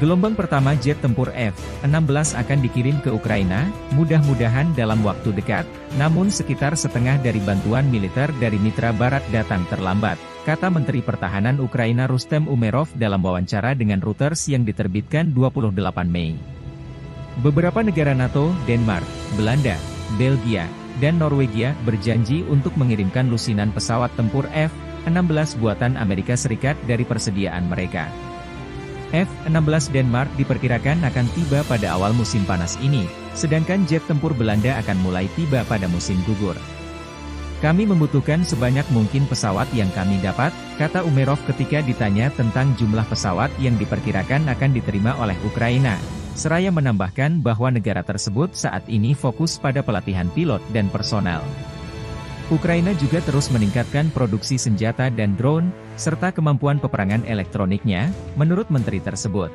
Gelombang pertama jet tempur F-16 akan dikirim ke Ukraina, mudah-mudahan dalam waktu dekat, namun sekitar setengah dari bantuan militer dari mitra barat datang terlambat, kata Menteri Pertahanan Ukraina Rustem Umerov dalam wawancara dengan Reuters yang diterbitkan 28 Mei. Beberapa negara NATO, Denmark, Belanda, Belgia, dan Norwegia berjanji untuk mengirimkan lusinan pesawat tempur F-16 buatan Amerika Serikat dari persediaan mereka. F-16 Denmark diperkirakan akan tiba pada awal musim panas ini, sedangkan jet tempur Belanda akan mulai tiba pada musim gugur. Kami membutuhkan sebanyak mungkin pesawat yang kami dapat, kata Umerov ketika ditanya tentang jumlah pesawat yang diperkirakan akan diterima oleh Ukraina. Seraya menambahkan bahwa negara tersebut saat ini fokus pada pelatihan pilot dan personel. Ukraina juga terus meningkatkan produksi senjata dan drone, serta kemampuan peperangan elektroniknya, menurut menteri tersebut.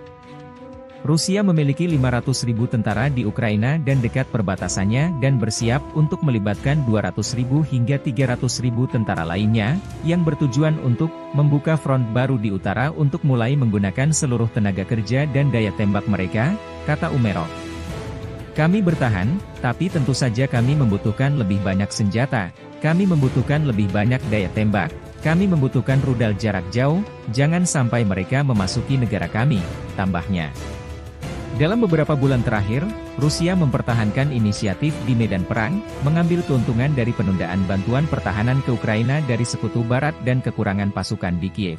Rusia memiliki 500.000 tentara di Ukraina dan dekat perbatasannya dan bersiap untuk melibatkan 200.000 hingga 300.000 tentara lainnya, yang bertujuan untuk membuka front baru di utara untuk mulai menggunakan seluruh tenaga kerja dan daya tembak mereka, kata Umerov. Kami bertahan, tapi tentu saja kami membutuhkan lebih banyak senjata, kami membutuhkan lebih banyak daya tembak, kami membutuhkan rudal jarak jauh, jangan sampai mereka memasuki negara kami, tambahnya. Dalam beberapa bulan terakhir, Rusia mempertahankan inisiatif di medan perang, mengambil keuntungan dari penundaan bantuan pertahanan ke Ukraina dari Sekutu Barat dan kekurangan pasukan di Kiev.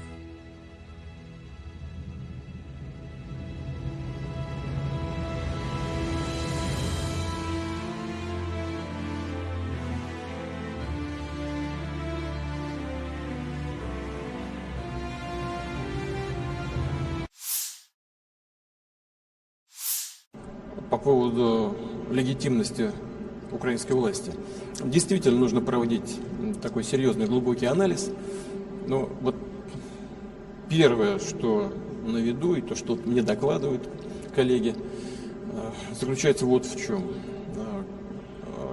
По поводу легитимности украинской власти. Действительно нужно проводить такой серьезный глубокий анализ. Но вот первое, что на виду, и то, что мне докладывают коллеги, заключается вот в чем.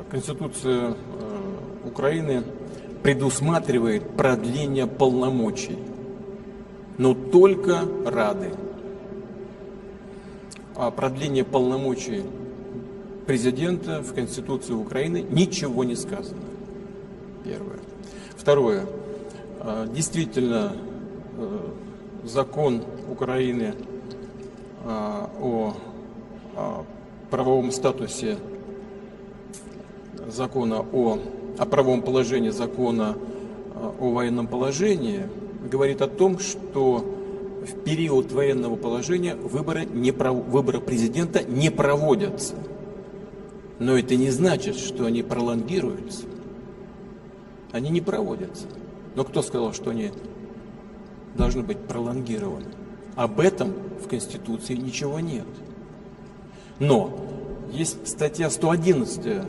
Конституция Украины предусматривает продление полномочий, но только Рады. О продлении полномочий президента в Конституции Украины ничего не сказано. Первое. Второе. Действительно, закон Украины о правовом статусе закона о правовом положении закона о военном положении говорит о том, что в период военного положения выборы президента не проводятся. Но это не значит, что они пролонгируются. Они не проводятся. Но кто сказал, что они должны быть пролонгированы? Об этом в Конституции ничего нет. Но есть статья 111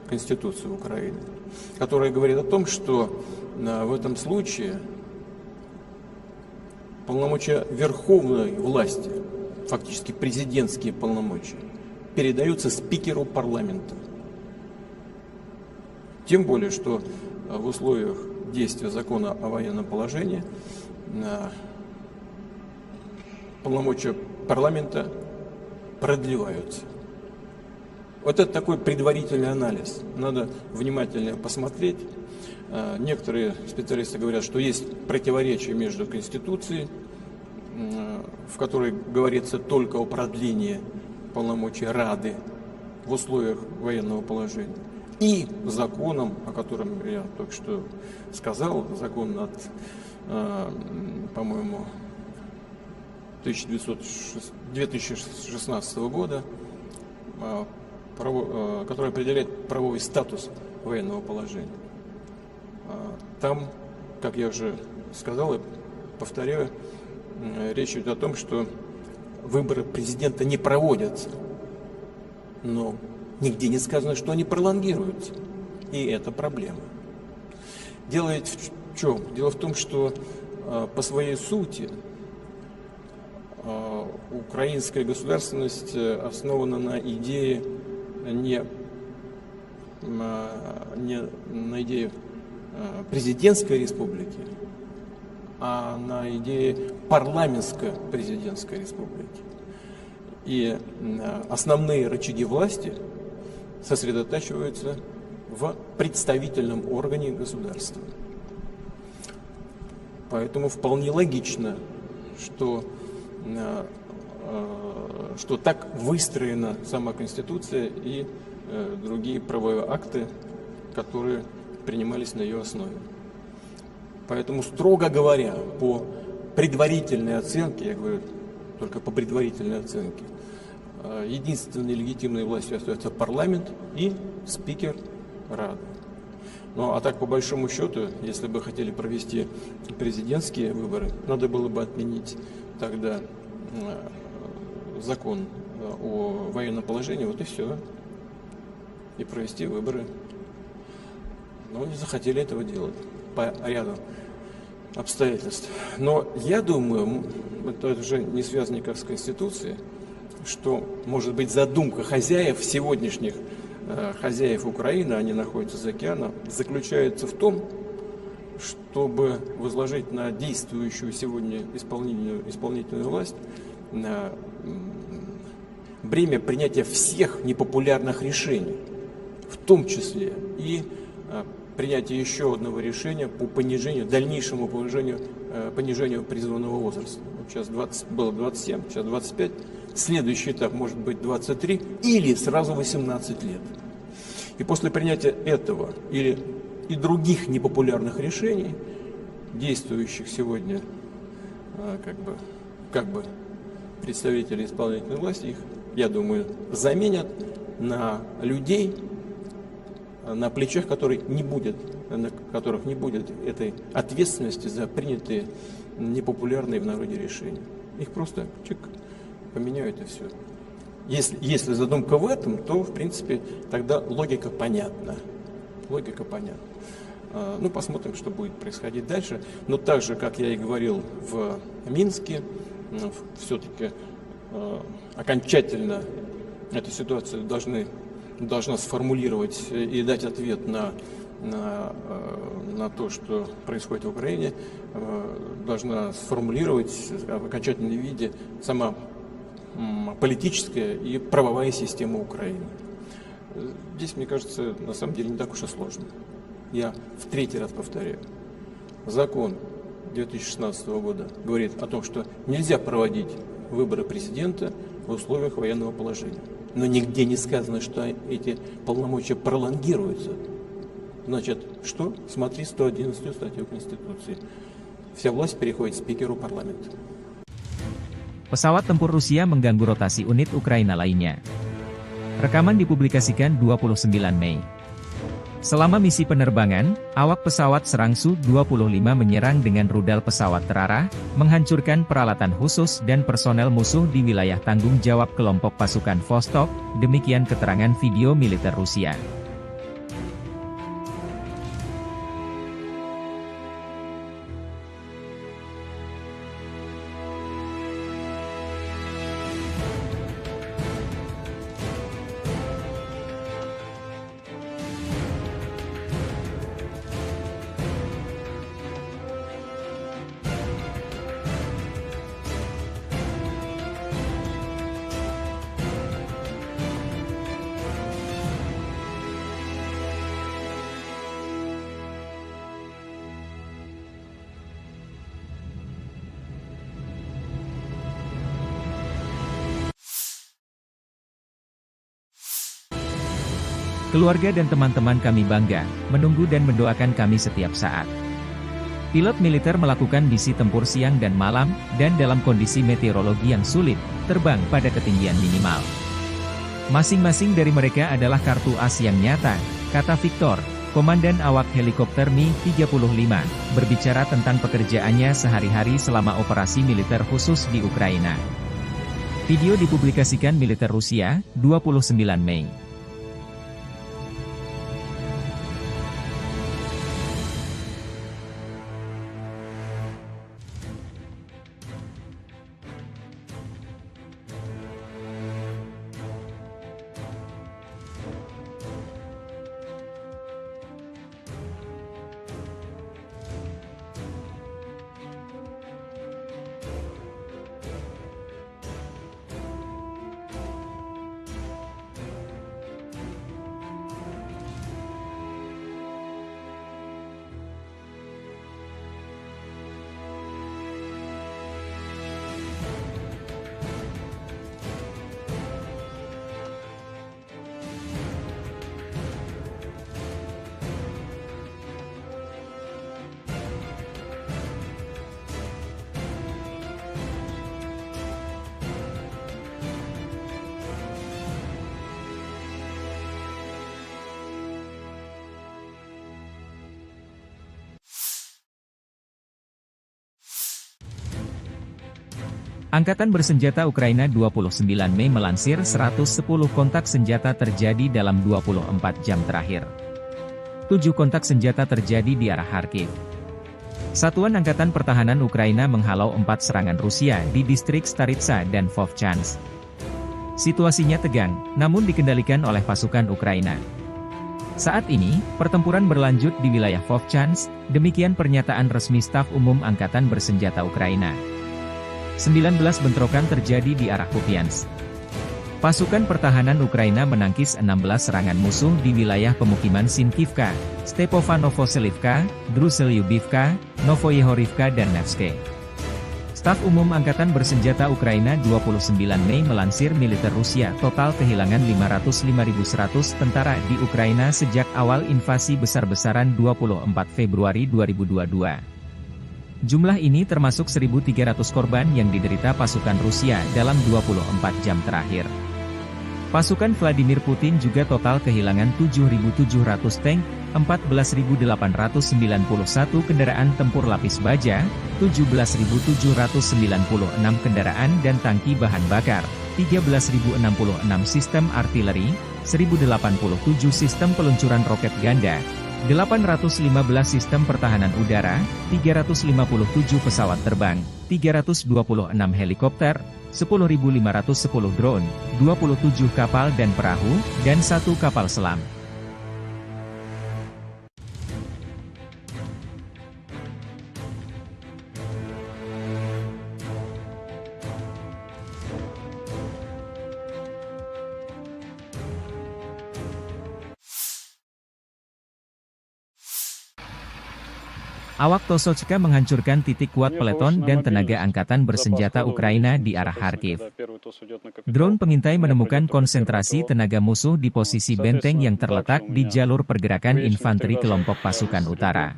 Конституции Украины, которая говорит о том, что в этом случае полномочия верховной власти, фактически президентские полномочия, передаются спикеру парламента. Тем более, что в условиях действия закона о военном положении полномочия парламента продлеваются. Вот это такой предварительный анализ. Надо внимательно посмотреть. Некоторые специалисты говорят, что есть противоречие между Конституцией, в которой говорится только о продлении полномочий Рады в условиях военного положения, и законом, о котором я только что сказал, закон от, по-моему, 2016 года, который определяет правовой статус военного положения. Там, как я уже сказал и повторяю, речь идет о том, что выборы президента не проводятся, но нигде не сказано, что они пролонгируются, и это проблема. Дело ведь в чем? Дело в том, что по своей сути украинская государственность основана на идее не на идее президентской республики, а на идее парламентско-президентской республики. И основные рычаги власти сосредотачиваются в представительном органе государства. Поэтому вполне логично, что так выстроена сама Конституция и другие правовые акты, которые принимались на ее основе. Поэтому, строго говоря, по предварительной оценке, я говорю только по предварительной оценке, единственной легитимной властью остается парламент и спикер Рады. Ну а так, по большому счету, если бы хотели провести президентские выборы, надо было бы отменить тогда закон о военном положении, вот и все, и провести выборы. Но не захотели этого делать по ряду обстоятельств. Но я думаю, это уже не связано никак с Конституцией, что, может быть, задумка хозяев сегодняшних, хозяев Украины, они находятся за океаном, заключается в том, чтобы возложить на действующую сегодня исполнительную власть бремя принятия всех непопулярных решений, в том числе и принятие еще одного решения по дальнейшему понижению призывного возраста. Сейчас было 27, сейчас 25. Следующий этап может быть 23 или сразу 18 лет. И после принятия этого и других непопулярных решений, действующих сегодня как бы представители исполнительной власти, их, я думаю, заменят на людей, на плечах которых не будет этой ответственности за принятые непопулярные в народе решения. Их просто поменяют и все. Если задумка в этом, то, в принципе, тогда логика понятна. Ну, посмотрим, что будет происходить дальше. Но так же, как я и говорил в Минске, все-таки окончательно эту ситуацию должна сформулировать и дать ответ на то, что происходит в Украине, должна сформулировать в окончательном виде сама политическая и правовая система Украины. Здесь, мне кажется, на самом деле не так уж и сложно. Я в третий раз повторяю. Закон 2016 года говорит о том, что нельзя проводить выборы президента в условиях военного положения. Но нигде не сказано, что эти полномочия пролонгируются. Значит, что? Смотри 111 статью Конституции. Вся власть переходит спикеру парламента. Pesawat tempur Rusia mengganggu rotasi unit Ukraina lainnya. Rekaman dipublikasikan 29 Mei. Selama misi penerbangan, awak pesawat serang Su-25 menyerang dengan rudal pesawat terarah, menghancurkan peralatan khusus dan personel musuh di wilayah tanggung jawab kelompok pasukan Vostok, demikian keterangan video militer Rusia. Keluarga dan teman-teman kami bangga, menunggu dan mendoakan kami setiap saat. Pilot militer melakukan misi tempur siang dan malam, dan dalam kondisi meteorologi yang sulit, terbang pada ketinggian minimal. Masing-masing dari mereka adalah kartu as yang nyata, kata Victor, komandan awak helikopter Mi-35, berbicara tentang pekerjaannya sehari-hari selama operasi militer khusus di Ukraina. Video dipublikasikan militer Rusia, 29 Mei. Angkatan Bersenjata Ukraina 29 Mei melansir 110 kontak senjata terjadi dalam 24 jam terakhir. 7 kontak senjata terjadi di arah Kharkiv. Satuan Angkatan Pertahanan Ukraina menghalau 4 serangan Rusia di distrik Staritsa dan Vovchansk. Situasinya tegang, namun dikendalikan oleh pasukan Ukraina. Saat ini, pertempuran berlanjut di wilayah Vovchansk, demikian pernyataan resmi Staf Umum Angkatan Bersenjata Ukraina. 19 bentrokan terjadi di arah Kupiansk. Pasukan pertahanan Ukraina menangkis 16 serangan musuh di wilayah pemukiman Sinkivka, Stepanovo-Selivka, Druselyubivka, Novoyehorivka dan Nevske. Staf Umum Angkatan Bersenjata Ukraina 29 Mei melansir militer Rusia total kehilangan 505.100 tentara di Ukraina sejak awal invasi besar-besaran 24 Februari 2022. Jumlah ini termasuk 1.300 korban yang diderita pasukan Rusia dalam 24 jam terakhir. Pasukan Vladimir Putin juga total kehilangan 7.700 tank, 14.891 kendaraan tempur lapis baja, 17.796 kendaraan dan tangki bahan bakar, 13.066 sistem artileri, 1.087 sistem peluncuran roket ganda, 815 sistem pertahanan udara, 357 pesawat terbang, 326 helikopter, 10.510 drone, 27 kapal dan perahu, dan 1 kapal selam. Awak Tosochka menghancurkan titik kuat peleton dan tenaga angkatan bersenjata Ukraina di arah Kharkiv. Drone pengintai menemukan konsentrasi tenaga musuh di posisi benteng yang terletak di jalur pergerakan infanteri kelompok pasukan utara.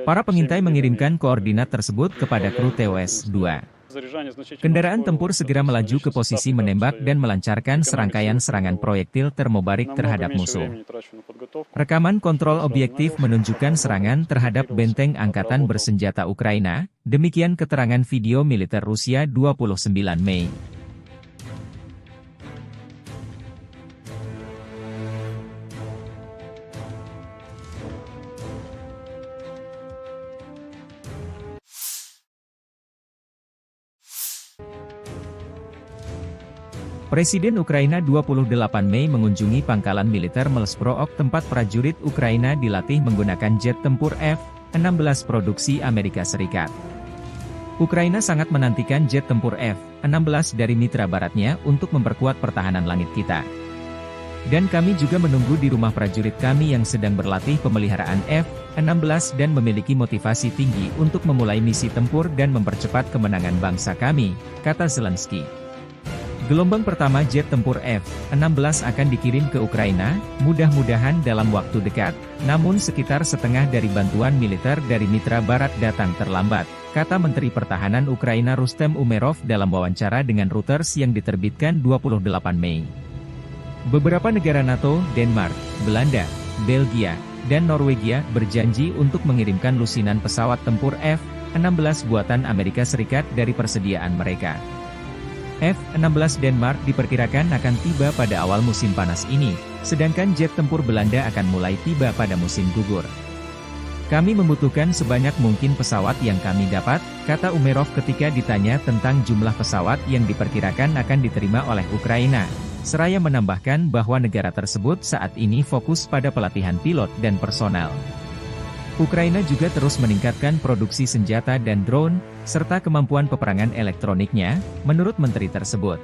Para pengintai mengirimkan koordinat tersebut kepada kru TOS-2. Kendaraan tempur segera melaju ke posisi menembak dan melancarkan serangkaian serangan proyektil termobarik terhadap musuh. Rekaman kontrol objektif menunjukkan serangan terhadap benteng angkatan bersenjata Ukraina, demikian keterangan video militer Rusia 29 Mei. Presiden Ukraina 28 Mei mengunjungi pangkalan militer Melsprook tempat prajurit Ukraina dilatih menggunakan jet tempur F-16 produksi Amerika Serikat. Ukraina sangat menantikan jet tempur F-16 dari mitra baratnya untuk memperkuat pertahanan langit kita. Dan kami juga menunggu di rumah prajurit kami yang sedang berlatih pemeliharaan F-16 dan memiliki motivasi tinggi untuk memulai misi tempur dan mempercepat kemenangan bangsa kami, kata Zelensky. Gelombang pertama jet tempur F-16 akan dikirim ke Ukraina, mudah-mudahan dalam waktu dekat, namun sekitar setengah dari bantuan militer dari mitra barat datang terlambat, kata Menteri Pertahanan Ukraina Rustem Umerov dalam wawancara dengan Reuters yang diterbitkan 28 Mei. Beberapa negara NATO, Denmark, Belanda, Belgia, dan Norwegia berjanji untuk mengirimkan lusinan pesawat tempur F-16 buatan Amerika Serikat dari persediaan mereka. F-16 Denmark diperkirakan akan tiba pada awal musim panas ini, sedangkan jet tempur Belanda akan mulai tiba pada musim gugur. Kami membutuhkan sebanyak mungkin pesawat yang kami dapat, kata Umerov ketika ditanya tentang jumlah pesawat yang diperkirakan akan diterima oleh Ukraina. Seraya menambahkan bahwa negara tersebut saat ini fokus pada pelatihan pilot dan personel. Ukraina juga terus meningkatkan produksi senjata dan drone, serta kemampuan peperangan elektroniknya, menurut menteri tersebut.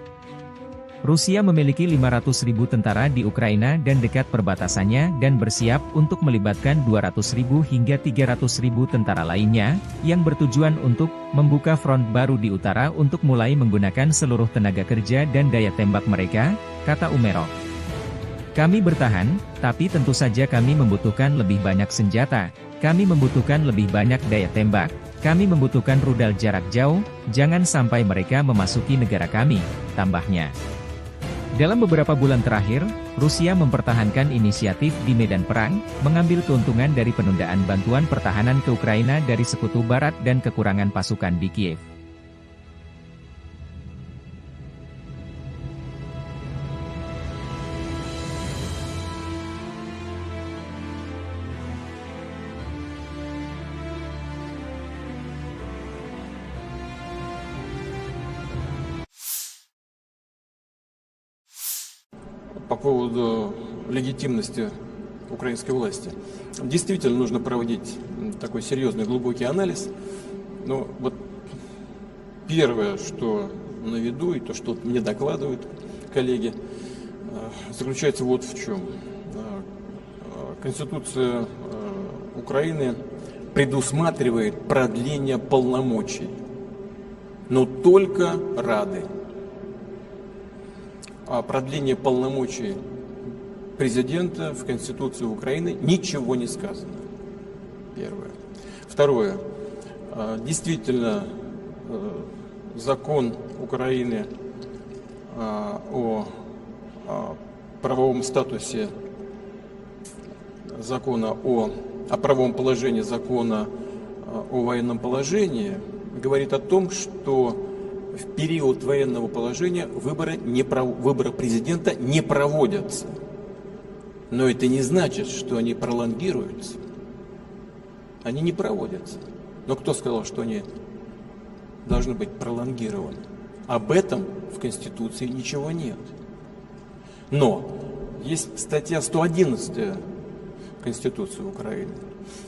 Rusia memiliki 500.000 tentara di Ukraina dan dekat perbatasannya dan bersiap untuk melibatkan 200.000 hingga 300.000 tentara lainnya, yang bertujuan untuk membuka front baru di utara untuk mulai menggunakan seluruh tenaga kerja dan daya tembak mereka, kata Umerov. Kami bertahan, tapi tentu saja kami membutuhkan lebih banyak senjata, kami membutuhkan lebih banyak daya tembak, kami membutuhkan rudal jarak jauh, jangan sampai mereka memasuki negara kami, tambahnya. Dalam beberapa bulan terakhir, Rusia mempertahankan inisiatif di medan perang, mengambil keuntungan dari penundaan bantuan pertahanan ke Ukraina dari Sekutu Barat dan kekurangan pasukan di Kiev. по поводу легитимности украинской власти. Действительно нужно проводить такой серьезный глубокий анализ. Но вот первое, что на виду, и то, что мне докладывают коллеги, заключается вот в чем. Конституция Украины предусматривает продление полномочий, но только Рады. О продлении полномочий президента в Конституции Украины ничего не сказано. Первое. Второе. Действительно, закон Украины о правовом статусе закона о правовом положении закона о военном положении говорит о том, что в период военного положения выборы президента не проводятся. Но это не значит, что они пролонгируются. Они не проводятся. Но кто сказал, что они должны быть пролонгированы? Об этом в Конституции ничего нет. Но есть статья 111 Конституции Украины,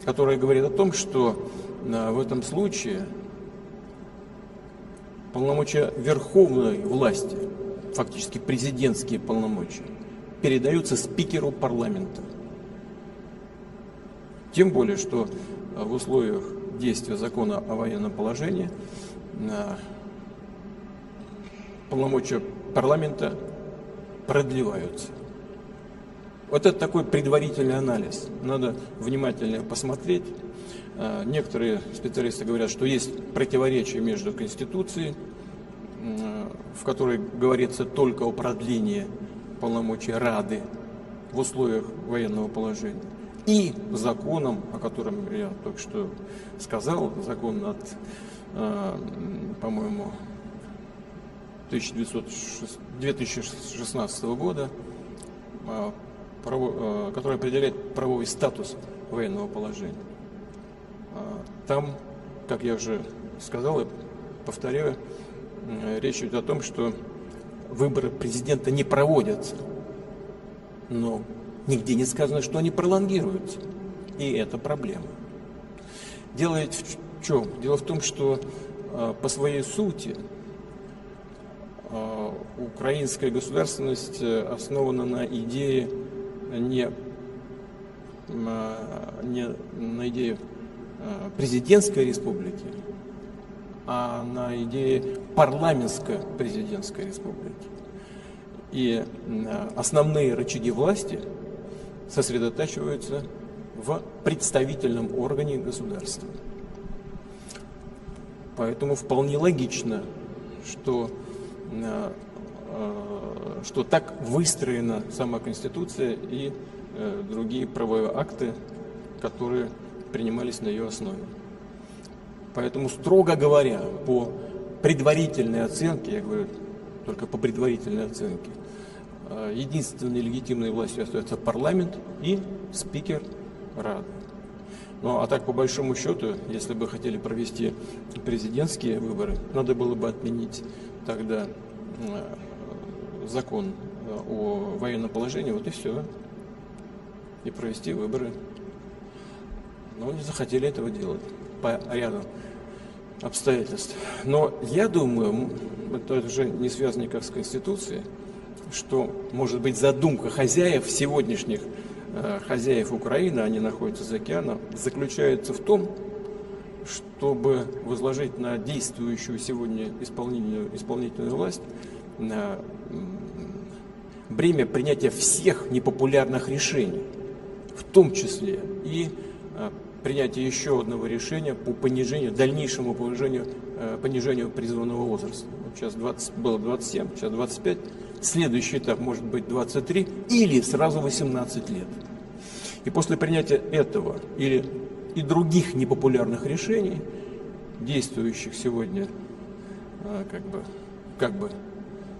которая говорит о том, что в этом случае полномочия верховной власти, фактически президентские полномочия, передаются спикеру парламента. Тем более, что в условиях действия закона о военном положении полномочия парламента продлеваются. Вот это такой предварительный анализ. Надо внимательно посмотреть. Некоторые специалисты говорят, что есть противоречие между Конституцией, в которой говорится только о продлении полномочий Рады в условиях военного положения, и законом, о котором я только что сказал, закон от, по-моему, 2016 года, который определяет правовой статус военного положения. Там, как я уже сказал и повторяю, речь идет о том, что выборы президента не проводятся, но нигде не сказано, что они пролонгируются, и это проблема. Дело ведь в чем? Дело в том, что по своей сути украинская государственность основана на идее не на идее президентской республики, а на идее парламентско-президентской республики. И основные рычаги власти сосредотачиваются в представительном органе государства. Поэтому вполне логично, что так выстроена сама Конституция и другие правовые акты, которые принимались на ее основе. Поэтому, строго говоря, по предварительной оценке, я говорю только по предварительной оценке, единственной легитимной властью остается парламент и спикер Рады. Ну а так, по большому счету, если бы хотели провести президентские выборы, надо было бы отменить тогда закон о военном положении, вот и все, и провести выборы. Но не захотели этого делать по ряду обстоятельств. Но я думаю, это уже не связано никак с Конституцией, что, может быть, задумка хозяев, сегодняшних хозяев Украины, они находятся за океаном, заключается в том, чтобы возложить на действующую сегодня исполнительную власть бремя принятия всех непопулярных решений, в том числе и принятие еще одного решения по дальнейшему понижению призывного возраста. Вот сейчас было 27, сейчас 25. Следующий этап может быть 23 или сразу 18 лет. И после принятия этого и других непопулярных решений, действующих сегодня как бы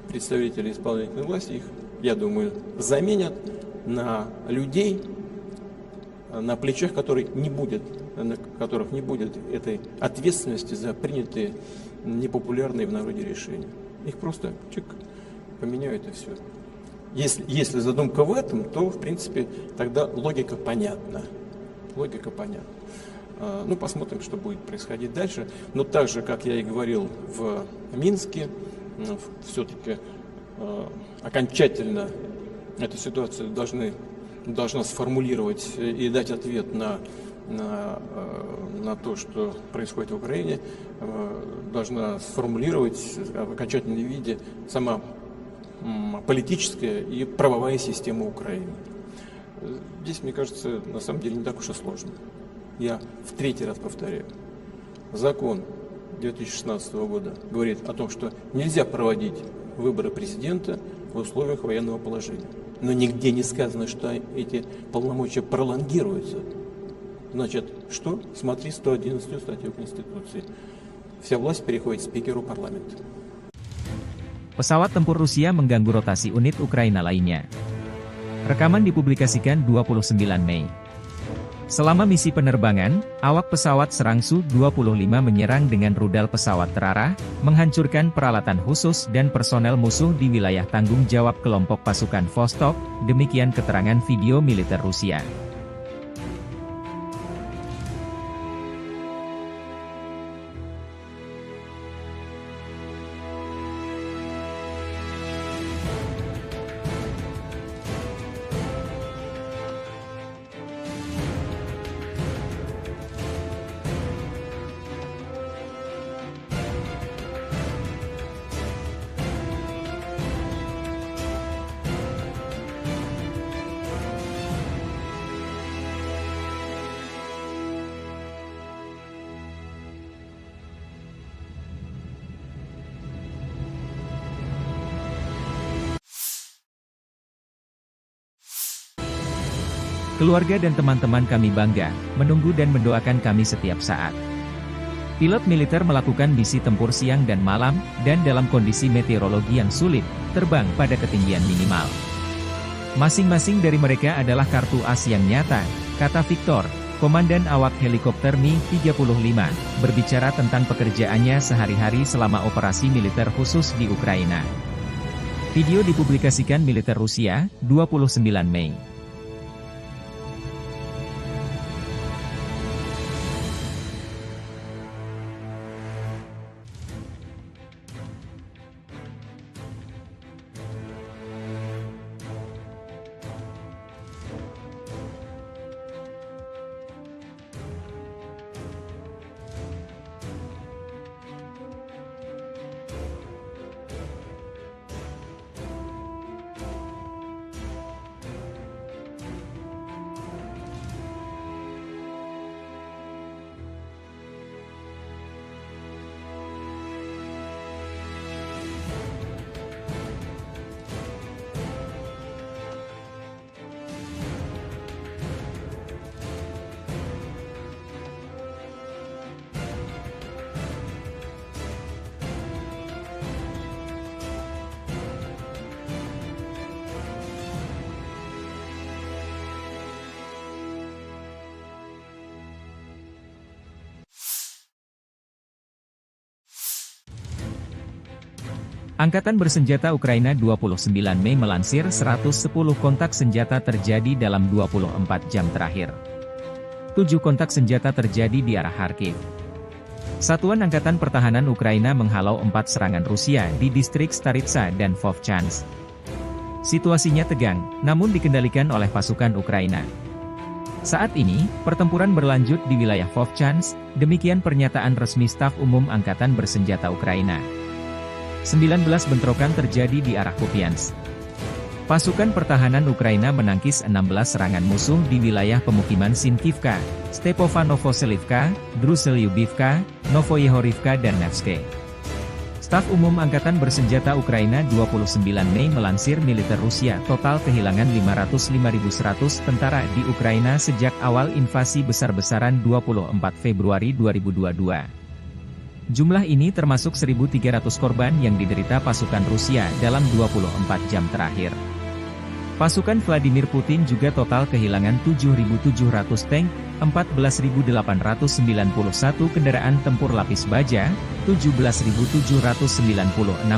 представители исполнительной власти, их, я думаю, заменят на людей, на плечах которых не будет этой ответственности за принятые непопулярные в народе решения. Их просто поменяют и все. Если задумка в этом, то, в принципе, тогда логика понятна. Логика понятна. Ну, посмотрим, что будет происходить дальше. Но так же, как я и говорил в Минске, все-таки окончательно эту ситуацию должна сформулировать и дать ответ на то, что происходит в Украине, должна сформулировать в окончательном виде сама политическая и правовая система Украины. Здесь, мне кажется, на самом деле не так уж и сложно. Я в третий раз повторяю. Закон 2016 года говорит о том, что нельзя проводить выборы президента в условиях военного положения. Но нигде не сказано, что эти полномочия пролонгируются. Значит, что? Смотри 111 статью Конституции. Вся власть переходит спикеру парламента. Pesawat tempur Rusia mengganggu rotasi unit Ukraina lainnya. Rekaman dipublikasikan 29 Mei. Selama misi penerbangan, awak pesawat serang Su-25 menyerang dengan rudal pesawat terarah, menghancurkan peralatan khusus dan personel musuh di wilayah tanggung jawab kelompok pasukan Vostok, demikian keterangan video militer Rusia. Keluarga dan teman-teman kami bangga, menunggu dan mendoakan kami setiap saat. Pilot militer melakukan misi tempur siang dan malam, dan dalam kondisi meteorologi yang sulit, terbang pada ketinggian minimal. Masing-masing dari mereka adalah kartu as yang nyata, kata Victor, komandan awak helikopter Mi-35, berbicara tentang pekerjaannya sehari-hari selama operasi militer khusus di Ukraina. Video dipublikasikan militer Rusia, 29 Mei. Angkatan Bersenjata Ukraina 29 Mei melansir 110 kontak senjata terjadi dalam 24 jam terakhir. 7 kontak senjata terjadi di arah Kharkiv. Satuan Angkatan Pertahanan Ukraina menghalau 4 serangan Rusia di distrik Staritsa dan Vovchansk. Situasinya tegang, namun dikendalikan oleh pasukan Ukraina. Saat ini, pertempuran berlanjut di wilayah Vovchansk, demikian pernyataan resmi Staf Umum Angkatan Bersenjata Ukraina. 19 bentrokan terjadi di arah Kupiansk. Pasukan pertahanan Ukraina menangkis 16 serangan musuh di wilayah pemukiman Sinkivka, Stepofanovo-Selivka, Druselyubivka, Novoyehorivka dan Nevske. Staf Umum Angkatan Bersenjata Ukraina 29 Mei melansir militer Rusia total kehilangan 505.100 tentara di Ukraina sejak awal invasi besar-besaran 24 Februari 2022. Jumlah ini termasuk 1.300 korban yang diderita pasukan Rusia dalam 24 jam terakhir. Pasukan Vladimir Putin juga total kehilangan 7.700 tank, 14.891 kendaraan tempur lapis baja, 17.796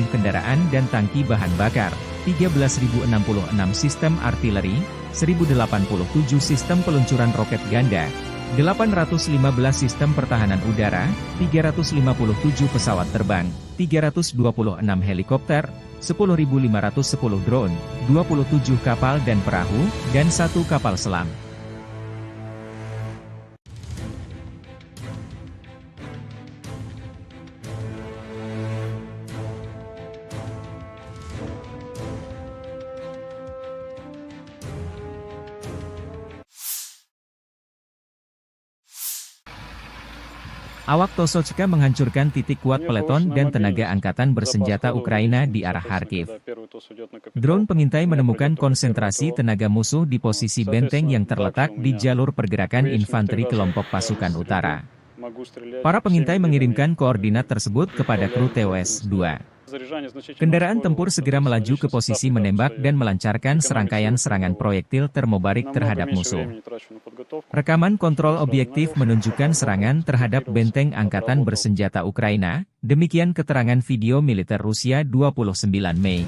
kendaraan dan tangki bahan bakar, 13.066 sistem artileri, 1.087 sistem peluncuran roket ganda, 815 sistem pertahanan udara, 357 pesawat terbang, 326 helikopter, 10.510 drone, 27 kapal dan perahu, dan 1 kapal selam. Awak Tosochka menghancurkan titik kuat peleton dan tenaga angkatan bersenjata Ukraina di arah Kharkiv. Drone pengintai menemukan konsentrasi tenaga musuh di posisi benteng yang terletak di jalur pergerakan infanteri kelompok pasukan utara. Para pengintai mengirimkan koordinat tersebut kepada kru TOS-2. Kendaraan tempur segera melaju ke posisi menembak dan melancarkan serangkaian serangan proyektil termobarik terhadap musuh. Rekaman kontrol objektif menunjukkan serangan terhadap benteng angkatan bersenjata Ukraina, demikian keterangan video militer Rusia 29 Mei.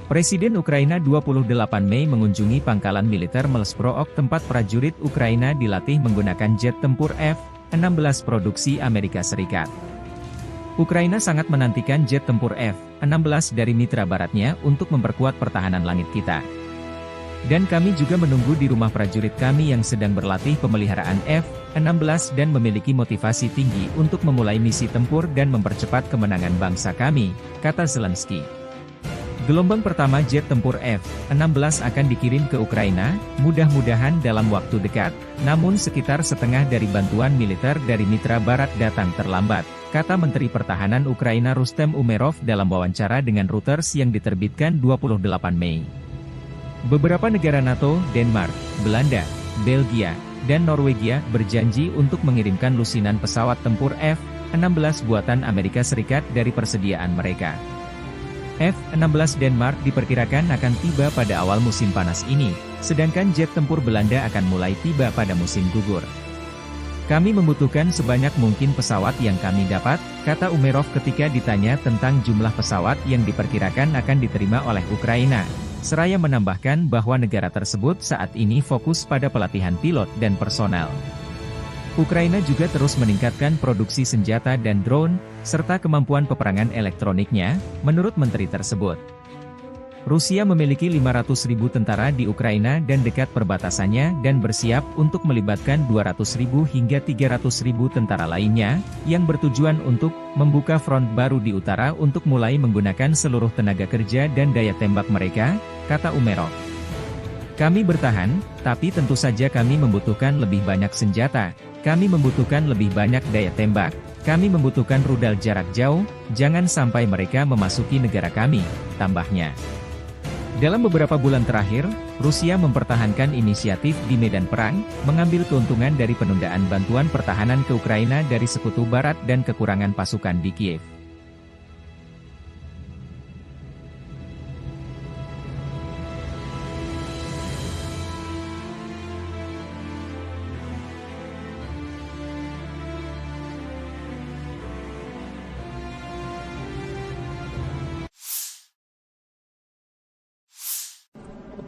Presiden Ukraina 28 Mei mengunjungi pangkalan militer Melsprook tempat prajurit Ukraina dilatih menggunakan jet tempur F-16 produksi Amerika Serikat. Ukraina sangat menantikan jet tempur F-16 dari mitra baratnya untuk memperkuat pertahanan langit kita. Dan kami juga menunggu di rumah prajurit kami yang sedang berlatih pemeliharaan F-16 dan memiliki motivasi tinggi untuk memulai misi tempur dan mempercepat kemenangan bangsa kami, kata Zelensky. Gelombang pertama jet tempur F-16 akan dikirim ke Ukraina, mudah-mudahan dalam waktu dekat, namun sekitar setengah dari bantuan militer dari mitra barat datang terlambat, kata Menteri Pertahanan Ukraina Rustem Umerov dalam wawancara dengan Reuters yang diterbitkan 28 Mei. Beberapa negara NATO, Denmark, Belanda, Belgia, dan Norwegia berjanji untuk mengirimkan lusinan pesawat tempur F-16 buatan Amerika Serikat dari persediaan mereka. F-16 Denmark diperkirakan akan tiba pada awal musim panas ini, sedangkan jet tempur Belanda akan mulai tiba pada musim gugur. Kami membutuhkan sebanyak mungkin pesawat yang kami dapat, kata Umerov ketika ditanya tentang jumlah pesawat yang diperkirakan akan diterima oleh Ukraina. Seraya menambahkan bahwa negara tersebut saat ini fokus pada pelatihan pilot dan personel. Ukraina juga terus meningkatkan produksi senjata dan drone, serta kemampuan peperangan elektroniknya, menurut menteri tersebut. Rusia memiliki 500.000 tentara di Ukraina dan dekat perbatasannya dan bersiap untuk melibatkan 200.000 hingga 300.000 tentara lainnya, yang bertujuan untuk membuka front baru di utara untuk mulai menggunakan seluruh tenaga kerja dan daya tembak mereka, kata Umerov. Kami bertahan, tapi tentu saja kami membutuhkan lebih banyak senjata, kami membutuhkan lebih banyak daya tembak, kami membutuhkan rudal jarak jauh, jangan sampai mereka memasuki negara kami, tambahnya. Dalam beberapa bulan terakhir, Rusia mempertahankan inisiatif di medan perang, mengambil keuntungan dari penundaan bantuan pertahanan ke Ukraina dari Sekutu Barat dan kekurangan pasukan di Kiev.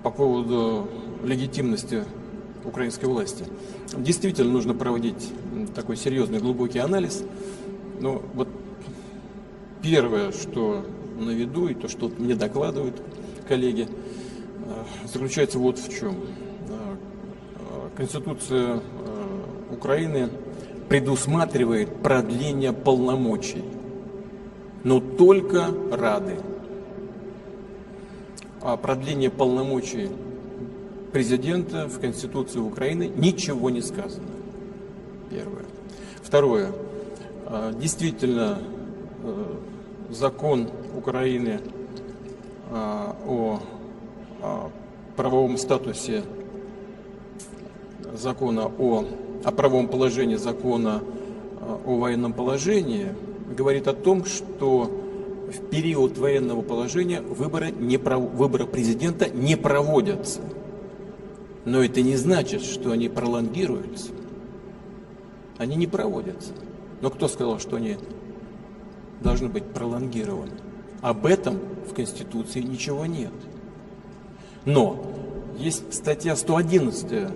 По поводу легитимности украинской власти. Действительно нужно проводить такой серьезный глубокий анализ. Но вот первое, что на виду, и то, что мне докладывают коллеги, заключается вот в чем. Конституция Украины предусматривает продление полномочий, но только Рады. О продлении полномочий президента в Конституции Украины ничего не сказано. Первое. Второе. Действительно, закон Украины о правовом статусе закона о правовом положении закона о военном положении говорит о том, что в период военного положения выборы президента не проводятся. Но это не значит, что они пролонгируются. Они не проводятся. Но кто сказал, что они должны быть пролонгированы? Об этом в Конституции ничего нет. Но есть статья 111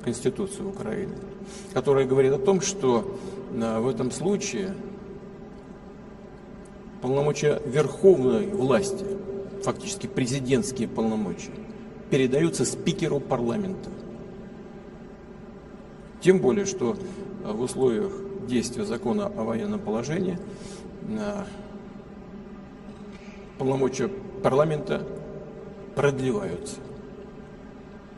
Конституции Украины, которая говорит о том, что в этом случае полномочия верховной власти, фактически президентские полномочия, передаются спикеру парламента. Тем более, что в условиях действия закона о военном положении полномочия парламента продлеваются.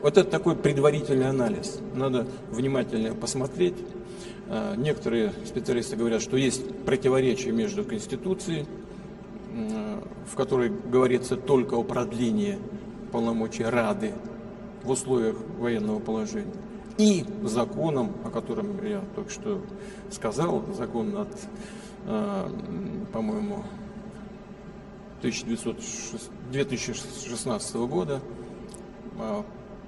Вот это такой предварительный анализ. Надо внимательно посмотреть. Некоторые специалисты говорят, что есть противоречие между Конституцией, в которой говорится только о продлении полномочий Рады в условиях военного положения, и законом, о котором я только что сказал, закон от, по-моему, 2016 года,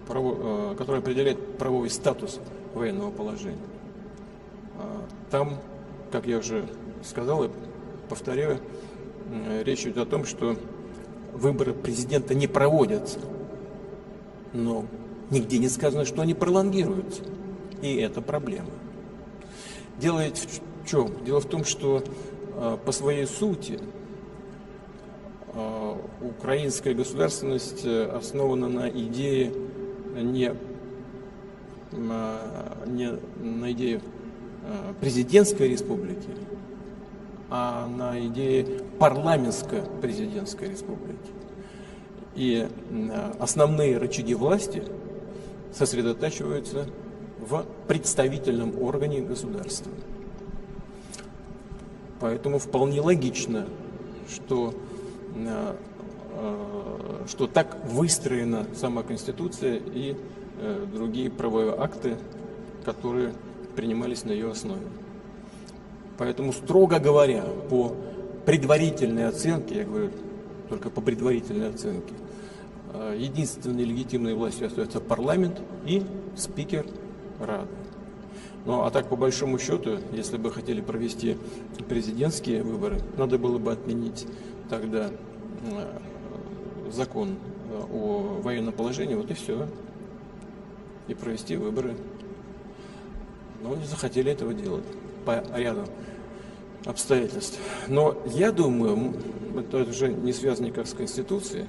который определяет правовой статус военного положения. Там, как я уже сказал и повторяю, речь идет о том, что выборы президента не проводятся, но нигде не сказано, что они пролонгируются. И это проблема. Дело ведь в чем? Дело в том, что по своей сути украинская государственность основана на идее не на идее президентской республики, а на идее парламентско-президентской республики. И основные рычаги власти сосредотачиваются в представительном органе государства. Поэтому вполне логично, что так выстроена сама Конституция и другие правовые акты, которые принимались на ее основе. Поэтому, строго говоря, по предварительной оценке, я говорю только по предварительной оценке, единственной легитимной властью остается парламент и спикер Рады. Ну а так, по большому счету, если бы хотели провести президентские выборы, надо было бы отменить тогда закон о военном положении, вот и все, и провести выборы. Но не захотели этого делать по ряду обстоятельств. Но я думаю, это уже не связано никак с Конституцией,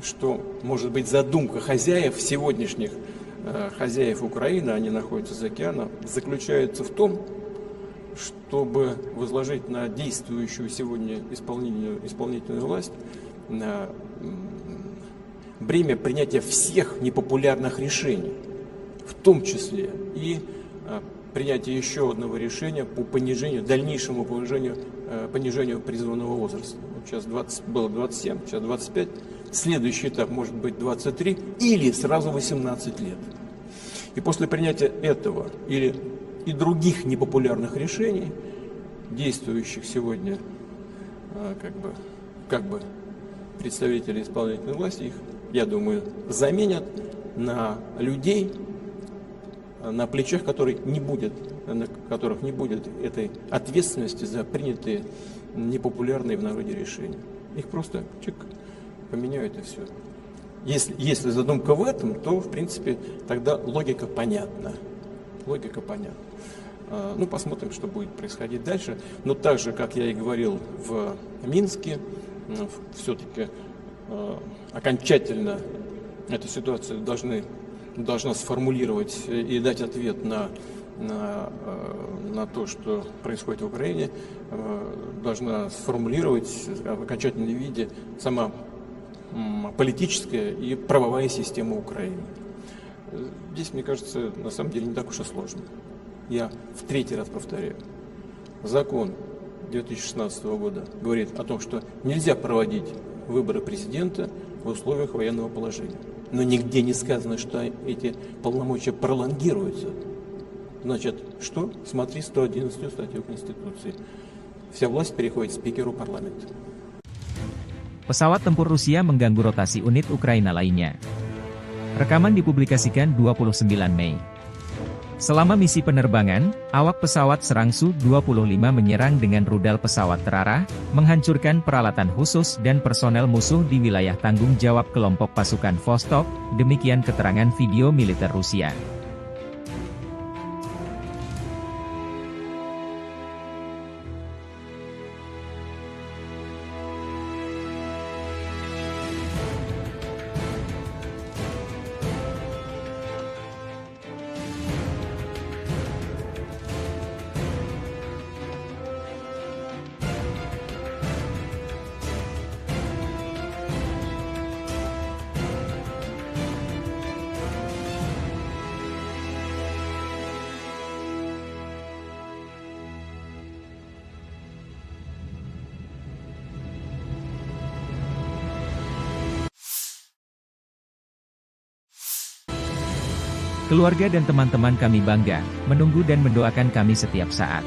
что, может быть, задумка хозяев, сегодняшних хозяев Украины, они находятся за океаном, заключается в том, чтобы возложить на действующую сегодня исполнительную власть бремя принятия всех непопулярных решений, в том числе и принятие еще одного решения по дальнейшему понижению призывного возраста. Вот сейчас было 27, сейчас 25. Следующий этап может быть 23 или сразу 18 лет. И после принятия этого или и других непопулярных решений, действующих сегодня как бы представители исполнительной власти, их, я думаю, заменят на людей, на плечах на которых не будет этой ответственности за принятые непопулярные в народе решения. Их просто поменяют и все. Если задумка в этом, то, в принципе, тогда логика понятна. Логика понятна. Ну, посмотрим, что будет происходить дальше. Но так же, как я и говорил в Минске, все-таки окончательно эту ситуацию должна сформулировать и дать ответ на то, что происходит в Украине, должна сформулировать в окончательном виде сама политическая и правовая система Украины. Здесь, мне кажется, на самом деле не так уж и сложно. Я в третий раз повторяю. Закон 2016 года говорит о том, что нельзя проводить выборы президента в условиях военного положения. Но нигде не сказано, что эти полномочия пролонгируются. Значит, что? Смотри 111 статью Конституции. Вся власть переходит спикеру парламента. Pesawat tempur Rusia mengganggu rotasi unit Ukraina lainnya. Rekaman dipublikasikan 29 Mei. Selama misi penerbangan, awak pesawat serang Su-25 menyerang dengan rudal pesawat terarah, menghancurkan peralatan khusus dan personel musuh di wilayah tanggung jawab kelompok pasukan Vostok, demikian keterangan video militer Rusia. Keluarga dan teman-teman kami bangga, menunggu dan mendoakan kami setiap saat.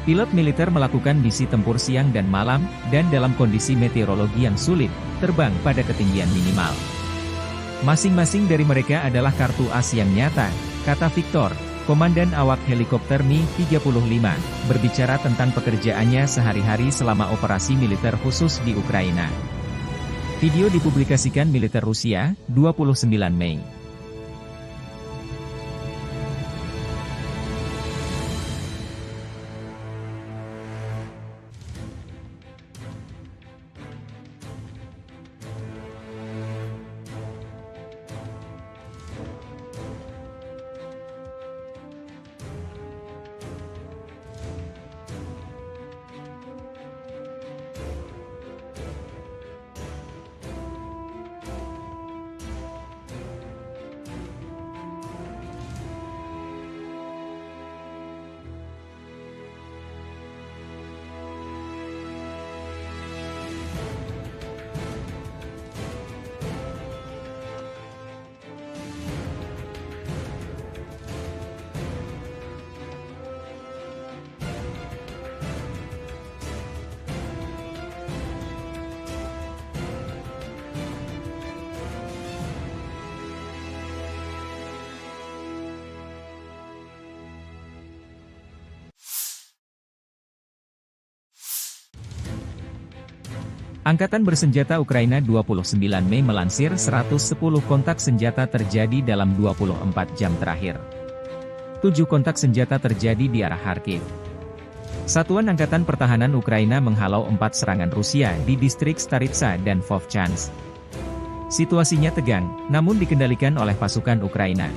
Pilot militer melakukan misi tempur siang dan malam, dan dalam kondisi meteorologi yang sulit, terbang pada ketinggian minimal. Masing-masing dari mereka adalah kartu as yang nyata, kata Victor, komandan awak helikopter Mi-35, berbicara tentang pekerjaannya sehari-hari selama operasi militer khusus di Ukraina. Video dipublikasikan militer Rusia, 29 Mei. Angkatan Bersenjata Ukraina 29 Mei melansir 110 kontak senjata terjadi dalam 24 jam terakhir. 7 kontak senjata terjadi di arah Kharkiv. Satuan Angkatan Pertahanan Ukraina menghalau 4 serangan Rusia di distrik Staritsa dan Vovchansk. Situasinya tegang, namun dikendalikan oleh pasukan Ukraina.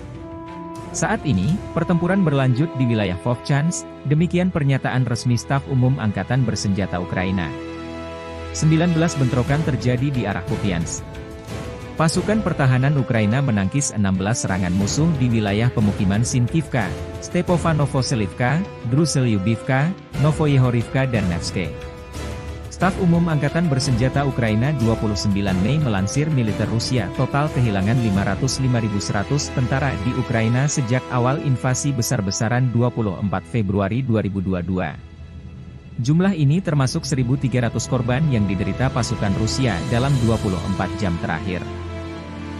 Saat ini, pertempuran berlanjut di wilayah Vovchansk, demikian pernyataan resmi Staf Umum Angkatan Bersenjata Ukraina. 19 bentrokan terjadi di arah Kupiansk. Pasukan pertahanan Ukraina menangkis 16 serangan musuh di wilayah pemukiman Sinkivka, Stepovanovselivka, Druselyubivka, Novoyehorivka dan Nevske. Staf Umum Angkatan Bersenjata Ukraina 29 Mei melansir militer Rusia total kehilangan 505.100 tentara di Ukraina sejak awal invasi besar-besaran 24 Februari 2022. Jumlah ini termasuk 1.300 korban yang diderita pasukan Rusia dalam 24 jam terakhir.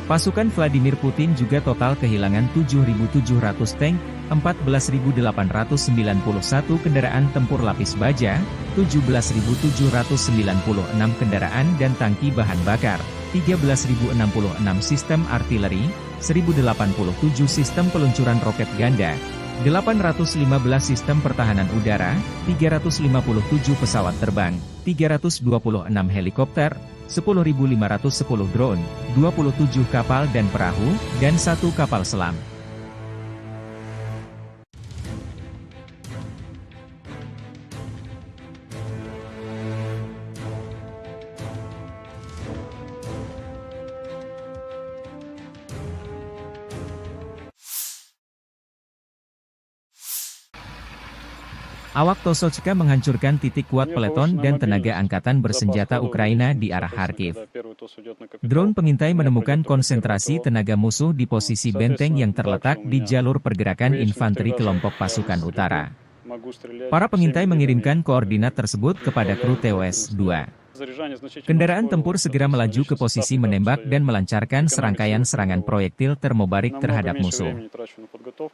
Pasukan Vladimir Putin juga total kehilangan 7.700 tank, 14.891 kendaraan tempur lapis baja, 17.796 kendaraan dan tangki bahan bakar, 13.066 sistem artileri, 1.087 sistem peluncuran roket ganda, 815 sistem pertahanan udara, 357 pesawat terbang, 326 helikopter, 10.510 drone, 27 kapal dan perahu, dan 1 kapal selam. Awak Tosolchka menghancurkan titik kuat peleton dan tenaga angkatan bersenjata Ukraina di arah Kharkiv. Drone pengintai menemukan konsentrasi tenaga musuh di posisi benteng yang terletak di jalur pergerakan infanteri kelompok pasukan utara. Para pengintai mengirimkan koordinat tersebut kepada kru TOS-2. Kendaraan tempur segera melaju ke posisi menembak dan melancarkan serangkaian serangan proyektil termobarik terhadap musuh.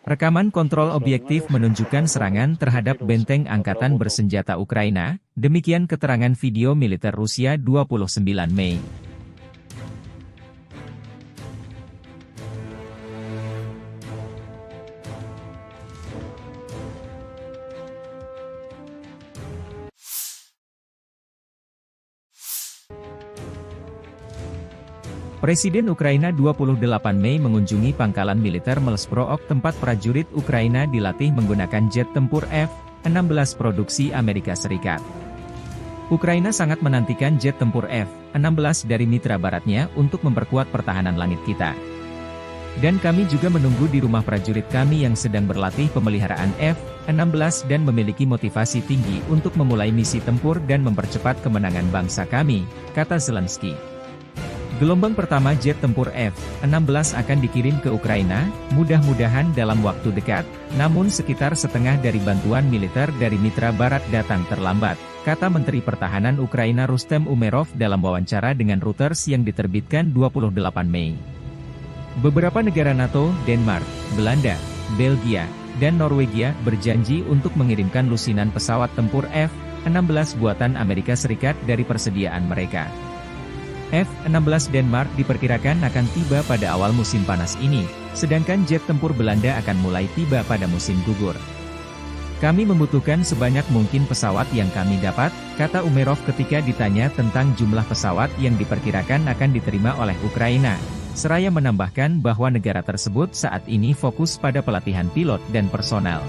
Rekaman kontrol objektif menunjukkan serangan terhadap benteng angkatan bersenjata Ukraina, demikian keterangan video militer Rusia 29 Mei. Presiden Ukraina 28 Mei mengunjungi pangkalan militer Melsprook tempat prajurit Ukraina dilatih menggunakan jet tempur F-16 produksi Amerika Serikat. Ukraina sangat menantikan jet tempur F-16 dari mitra baratnya untuk memperkuat pertahanan langit kita. Dan kami juga menunggu di rumah prajurit kami yang sedang berlatih pemeliharaan F-16 dan memiliki motivasi tinggi untuk memulai misi tempur dan mempercepat kemenangan bangsa kami, kata Zelensky. Gelombang pertama jet tempur F-16 akan dikirim ke Ukraina, mudah-mudahan dalam waktu dekat, namun sekitar setengah dari bantuan militer dari mitra barat datang terlambat, kata Menteri Pertahanan Ukraina Rustem Umerov dalam wawancara dengan Reuters yang diterbitkan 28 Mei. Beberapa negara NATO, Denmark, Belanda, Belgia, dan Norwegia berjanji untuk mengirimkan lusinan pesawat tempur F-16 buatan Amerika Serikat dari persediaan mereka. F-16 Denmark diperkirakan akan tiba pada awal musim panas ini, sedangkan jet tempur Belanda akan mulai tiba pada musim gugur. Kami membutuhkan sebanyak mungkin pesawat yang kami dapat, kata Umerov ketika ditanya tentang jumlah pesawat yang diperkirakan akan diterima oleh Ukraina. Seraya menambahkan bahwa negara tersebut saat ini fokus pada pelatihan pilot dan personel.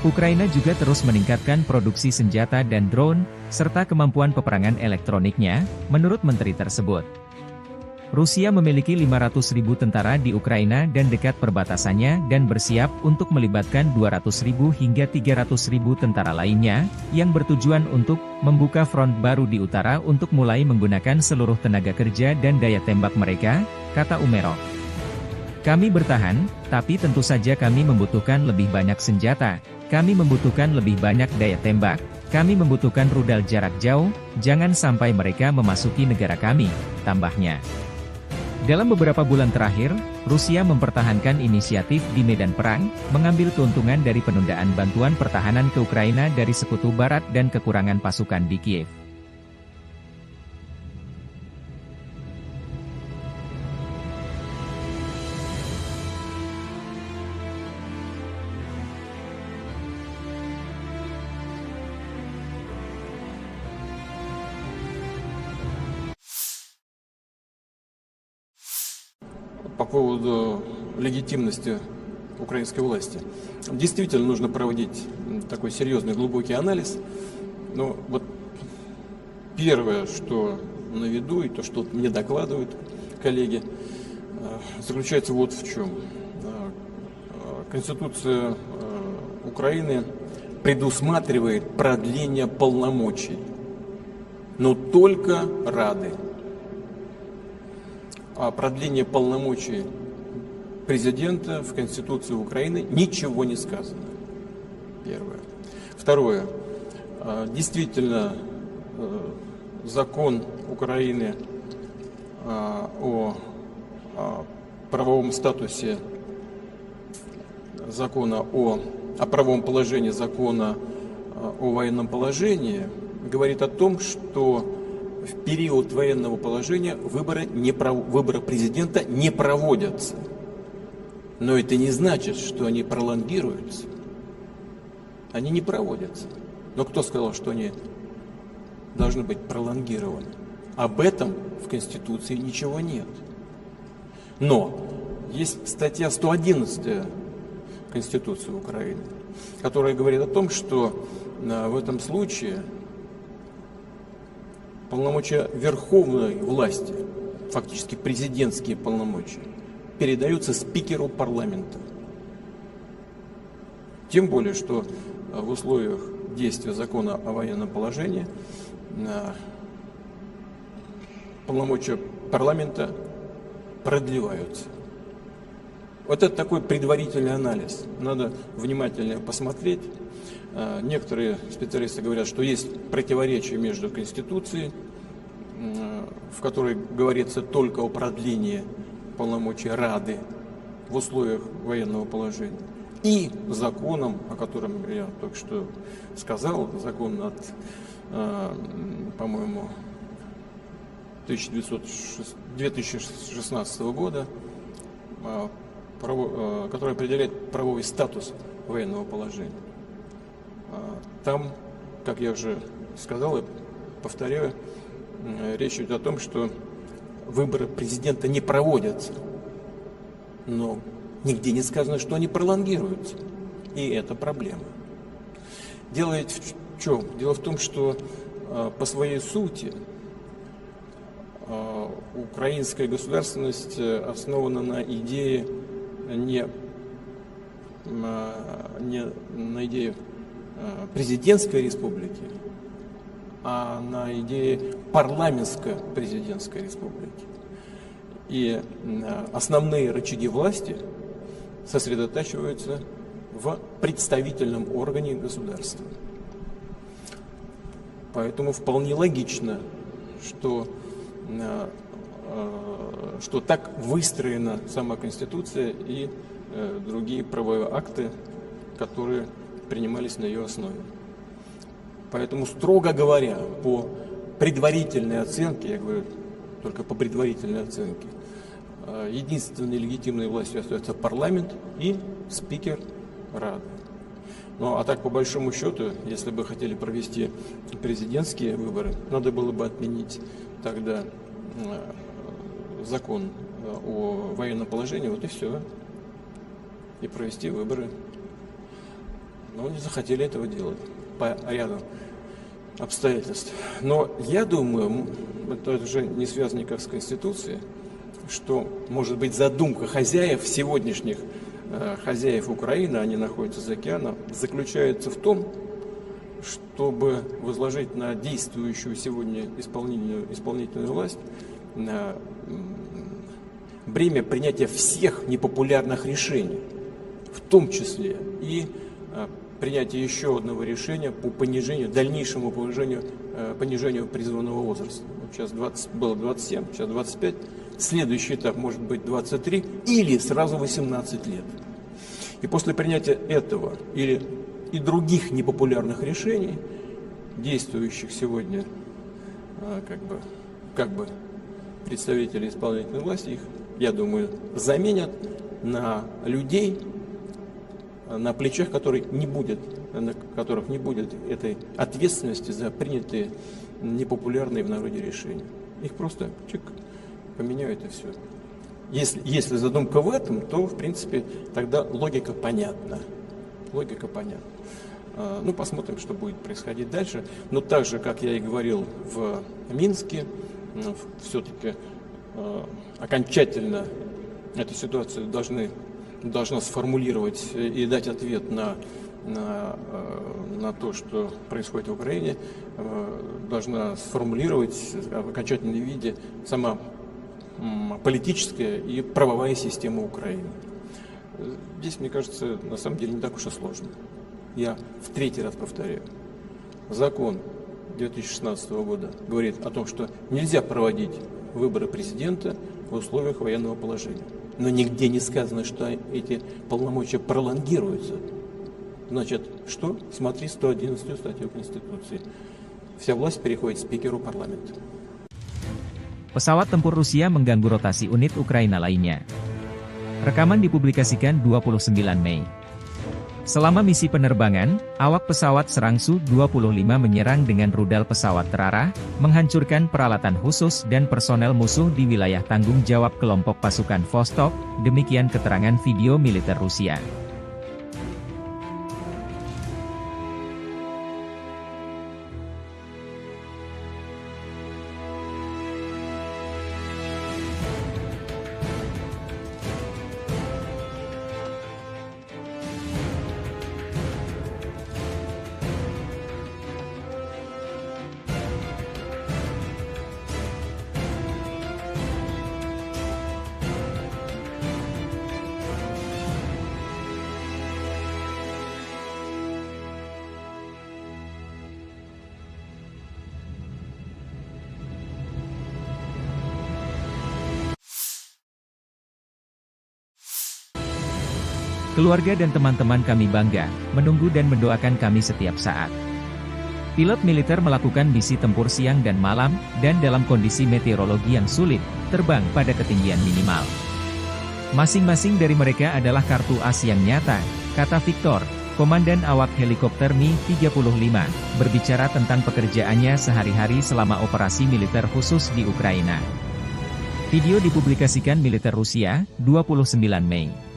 Ukraina juga terus meningkatkan produksi senjata dan drone, serta kemampuan peperangan elektroniknya, menurut menteri tersebut. Rusia memiliki 500.000 tentara di Ukraina dan dekat perbatasannya dan bersiap untuk melibatkan 200.000 hingga 300.000 tentara lainnya, yang bertujuan untuk membuka front baru di utara untuk mulai menggunakan seluruh tenaga kerja dan daya tembak mereka, kata Umerov. Kami bertahan, tapi tentu saja kami membutuhkan lebih banyak senjata, kami membutuhkan lebih banyak daya tembak, kami membutuhkan rudal jarak jauh, jangan sampai mereka memasuki negara kami, tambahnya. Dalam beberapa bulan terakhir, Rusia mempertahankan inisiatif di medan perang, mengambil keuntungan dari penundaan bantuan pertahanan ke Ukraina dari Sekutu Barat dan kekurangan pasukan di Kiev. По поводу легитимности украинской власти. Действительно нужно проводить такой серьезный глубокий анализ. Но вот первое, что на виду, и то, что мне докладывают коллеги, заключается вот в чем. Конституция Украины предусматривает продление полномочий, но только Рады. О продлении полномочий президента в Конституции Украины ничего не сказано. Первое. Второе. Действительно, закон Украины о правовом статусе закона о правовом положении закона о военном положении говорит о том, что в период военного положения выборы президента не проводятся. Но это не значит, что они пролонгируются. Они не проводятся. Но кто сказал, что они должны быть пролонгированы? Об этом в Конституции ничего нет. Но есть статья 111 Конституции Украины, которая говорит о том, что в этом случае полномочия верховной власти, фактически президентские полномочия, передаются спикеру парламента. Тем более, что в условиях действия закона о военном положении полномочия парламента продлеваются. Вот это такой предварительный анализ. Надо внимательно посмотреть. Некоторые специалисты говорят, что есть противоречие между Конституцией, в которой говорится только о продлении полномочий Рады в условиях военного положения, и законом, о котором я только что сказал, закон от, по-моему, 2016 года, который определяет правовой статус военного положения. Там, как я уже сказал и повторяю, речь идет о том, что выборы президента не проводятся, но нигде не сказано, что они пролонгируются. И это проблема. Дело ведь в чем? Дело в том, что по своей сути украинская государственность основана на идее не на идее президентской республики, а на идее парламентско-президентской республики. И основные рычаги власти сосредотачиваются в представительном органе государства. Поэтому вполне логично, что так выстроена сама Конституция и другие правовые акты, которые принимались на ее основе. Поэтому, строго говоря, по предварительной оценке, я говорю только по предварительной оценке, единственной легитимной властью остается парламент и спикер Рады. Ну а так, по большому счету, если бы хотели провести президентские выборы, надо было бы отменить тогда закон о военном положении, вот и все, и провести выборы. Но не захотели этого делать по ряду обстоятельств. Но я думаю, это уже не связано никак с Конституцией, что, может быть, задумка хозяев, сегодняшних хозяев Украины, они находятся за океаном, заключается в том, чтобы возложить на действующую сегодня исполнительную власть бремя принятия всех непопулярных решений, в том числе и принятие еще одного решения по дальнейшему понижению призывного возраста. Вот сейчас было 27, сейчас 25. Следующий этап может быть 23 или сразу 18 лет. И после принятия этого и других непопулярных решений, действующих сегодня как бы представители исполнительной власти, их, я думаю, заменят на людей, на плечах которых не будет этой ответственности за принятые непопулярные в народе решения. Их просто поменяют и все. Если задумка в этом, то, в принципе, тогда логика понятна. Ну, посмотрим, что будет происходить дальше. Но так же, как я и говорил в Минске, все-таки окончательно эту ситуацию должна сформулировать и дать ответ на то, что происходит в Украине, должна сформулировать в окончательном виде сама политическая и правовая система Украины. Здесь, мне кажется, на самом деле не так уж и сложно. Я в третий раз повторяю. Закон 2016 года говорит о том, что нельзя проводить выборы президента в условиях военного положения. Но нигде не сказано, что эти полномочия пролонгируются. Значит, что? Смотри 111 статью Конституции. Вся власть переходит спикеру парламента. Pesawat tempur Rusia mengganggu rotasi unit Ukraina lainnya. Rekaman dipublikasikan 29 Mei. Selama misi penerbangan, awak pesawat serang Su-25 menyerang dengan rudal pesawat terarah, menghancurkan peralatan khusus dan personel musuh di wilayah tanggung jawab kelompok pasukan Vostok, demikian keterangan video militer Rusia. Keluarga dan teman-teman kami bangga, menunggu dan mendoakan kami setiap saat. Pilot militer melakukan misi tempur siang dan malam, dan dalam kondisi meteorologi yang sulit, terbang pada ketinggian minimal. Masing-masing dari mereka adalah kartu as yang nyata, kata Victor, komandan awak helikopter Mi-35, berbicara tentang pekerjaannya sehari-hari selama operasi militer khusus di Ukraina. Video dipublikasikan militer Rusia, 29 Mei.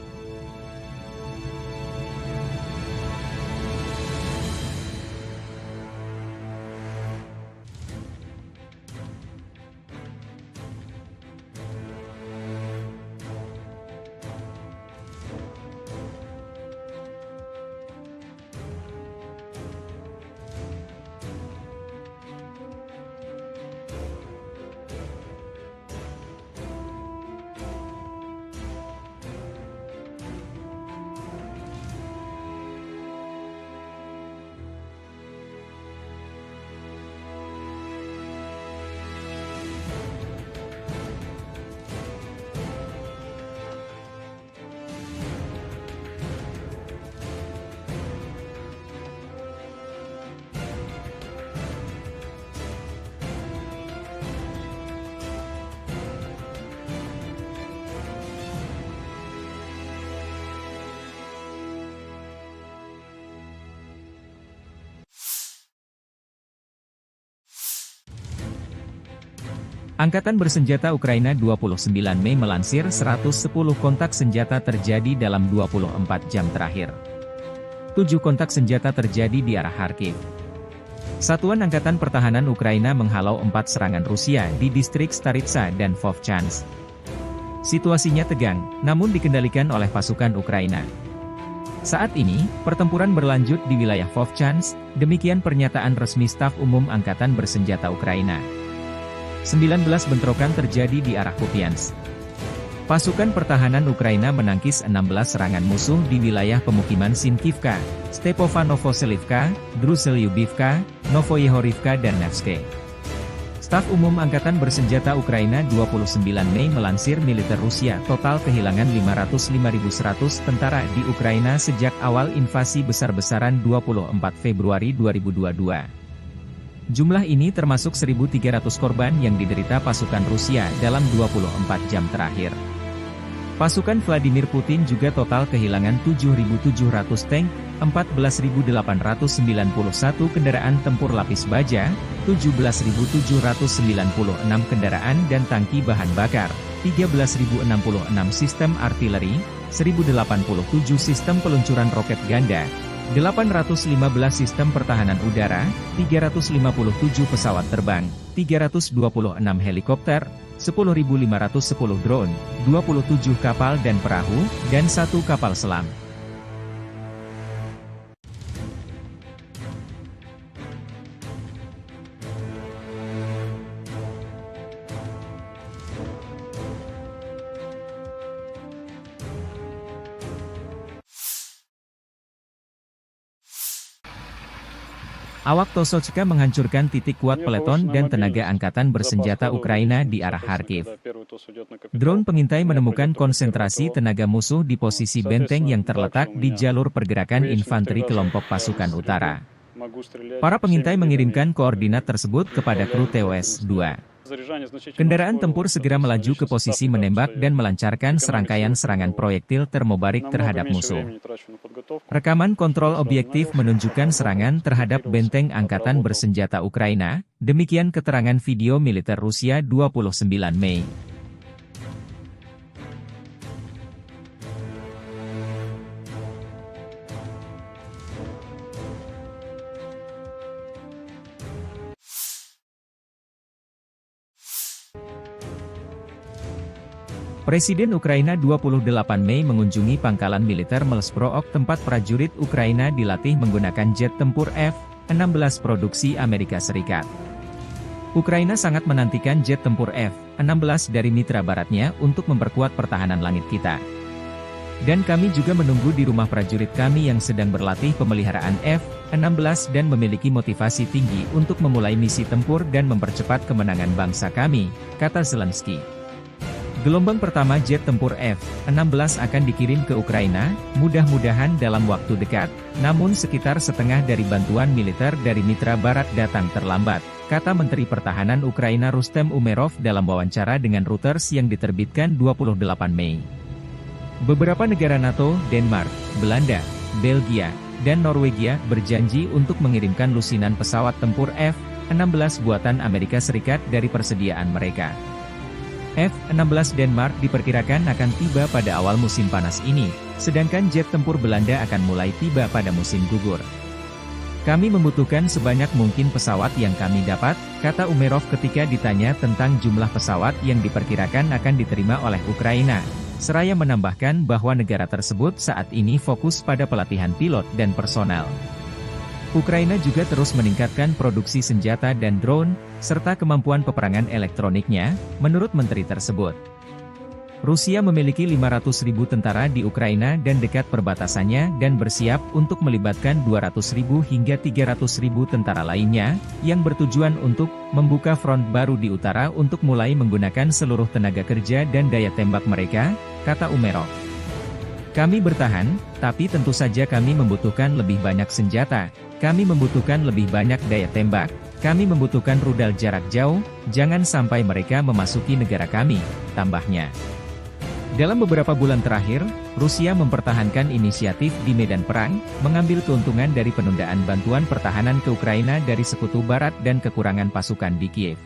Angkatan Bersenjata Ukraina 29 Mei melansir 110 kontak senjata terjadi dalam 24 jam terakhir. 7 kontak senjata terjadi di arah Kharkiv. Satuan Angkatan Pertahanan Ukraina menghalau 4 serangan Rusia di distrik Staritsa dan Vovchansk. Situasinya tegang, namun dikendalikan oleh pasukan Ukraina. Saat ini, pertempuran berlanjut di wilayah Vovchansk, demikian pernyataan resmi Staf Umum Angkatan Bersenjata Ukraina. 19 bentrokan terjadi di arah Kupiansk. Pasukan pertahanan Ukraina menangkis 16 serangan musuh di wilayah pemukiman Sinkivka, Stepanovo-Selivka, Druselyubivka, Novoyehorivka dan Nevske. Staf Umum Angkatan Bersenjata Ukraina 29 Mei melansir militer Rusia total kehilangan 505.100 tentara di Ukraina sejak awal invasi besar-besaran 24 Februari 2022. Jumlah ini termasuk 1.300 korban yang diderita pasukan Rusia dalam 24 jam terakhir. Pasukan Vladimir Putin juga total kehilangan 7.700 tank, 14.891 kendaraan tempur lapis baja, 17.796 kendaraan dan tangki bahan bakar, 13.066 sistem artileri, 1.087 sistem peluncuran roket ganda, 815 sistem pertahanan udara, 357 pesawat terbang, 326 helikopter, 10.510 drone, 27 kapal dan perahu, dan 1 kapal selam. Awak Tosochka menghancurkan titik kuat peleton dan tenaga angkatan bersenjata Ukraina di arah Kharkiv. Drone pengintai menemukan konsentrasi tenaga musuh di posisi benteng yang terletak di jalur pergerakan infanteri kelompok pasukan utara. Para pengintai mengirimkan koordinat tersebut kepada kru TOS-2. Kendaraan tempur segera melaju ke posisi menembak dan melancarkan serangkaian serangan proyektil termobarik terhadap musuh. Rekaman kontrol objektif menunjukkan serangan terhadap benteng angkatan bersenjata Ukraina, demikian keterangan video militer Rusia 29 Mei. Presiden Ukraina 28 Mei mengunjungi pangkalan militer Melsprook tempat prajurit Ukraina dilatih menggunakan jet tempur F-16 produksi Amerika Serikat. Ukraina sangat menantikan jet tempur F-16 dari mitra baratnya untuk memperkuat pertahanan langit kita. Dan kami juga menunggu di rumah prajurit kami yang sedang berlatih pemeliharaan F-16 dan memiliki motivasi tinggi untuk memulai misi tempur dan mempercepat kemenangan bangsa kami, kata Zelensky. Gelombang pertama jet tempur F-16 akan dikirim ke Ukraina, mudah-mudahan dalam waktu dekat, namun sekitar setengah dari bantuan militer dari mitra barat datang terlambat, kata Menteri Pertahanan Ukraina Rustem Umerov dalam wawancara dengan Reuters yang diterbitkan 28 Mei. Beberapa negara NATO, Denmark, Belanda, Belgia, dan Norwegia berjanji untuk mengirimkan lusinan pesawat tempur F-16 buatan Amerika Serikat dari persediaan mereka. F-16 Denmark diperkirakan akan tiba pada awal musim panas ini, sedangkan jet tempur Belanda akan mulai tiba pada musim gugur. Kami membutuhkan sebanyak mungkin pesawat yang kami dapat, kata Umerov ketika ditanya tentang jumlah pesawat yang diperkirakan akan diterima oleh Ukraina. Seraya menambahkan bahwa negara tersebut saat ini fokus pada pelatihan pilot dan personel. Ukraina juga terus meningkatkan produksi senjata dan drone, serta kemampuan peperangan elektroniknya, menurut menteri tersebut. Rusia memiliki 500.000 tentara di Ukraina dan dekat perbatasannya dan bersiap untuk melibatkan 200.000 hingga 300.000 tentara lainnya, yang bertujuan untuk membuka front baru di utara untuk mulai menggunakan seluruh tenaga kerja dan daya tembak mereka, kata Umerov. Kami bertahan, tapi tentu saja kami membutuhkan lebih banyak senjata, kami membutuhkan lebih banyak daya tembak, kami membutuhkan rudal jarak jauh, jangan sampai mereka memasuki negara kami, tambahnya. Dalam beberapa bulan terakhir, Rusia mempertahankan inisiatif di medan perang, mengambil keuntungan dari penundaan bantuan pertahanan ke Ukraina dari Sekutu Barat dan kekurangan pasukan di Kiev.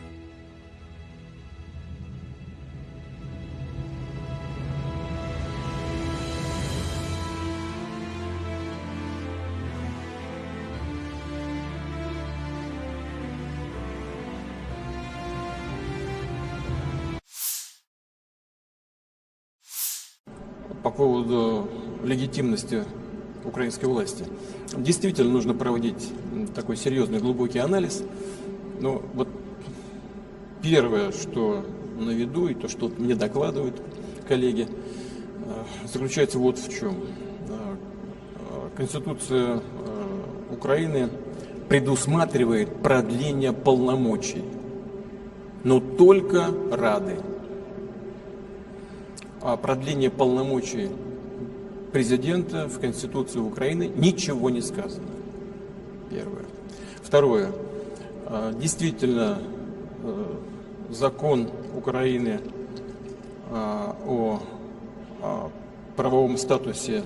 По поводу легитимности украинской власти. Действительно нужно проводить такой серьезный глубокий анализ. Но вот первое, что на виду, и то, что мне докладывают коллеги, заключается вот в чем. Конституция Украины предусматривает продление полномочий, но только Рады. О продлении полномочий президента в Конституции Украины ничего не сказано. Первое. Второе. Действительно, закон Украины о правовом статусе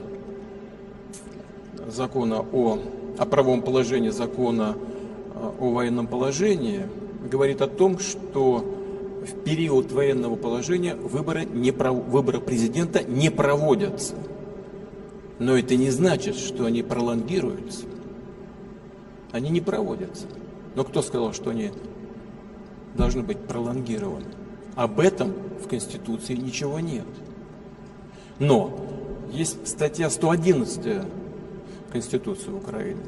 закона о правовом положении закона о военном положении говорит о том, что в период военного положения выборы президента не проводятся. Но это не значит, что они пролонгируются. Они не проводятся. Но кто сказал, что они должны быть пролонгированы? Об этом в Конституции ничего нет. Но есть статья 111 Конституции Украины,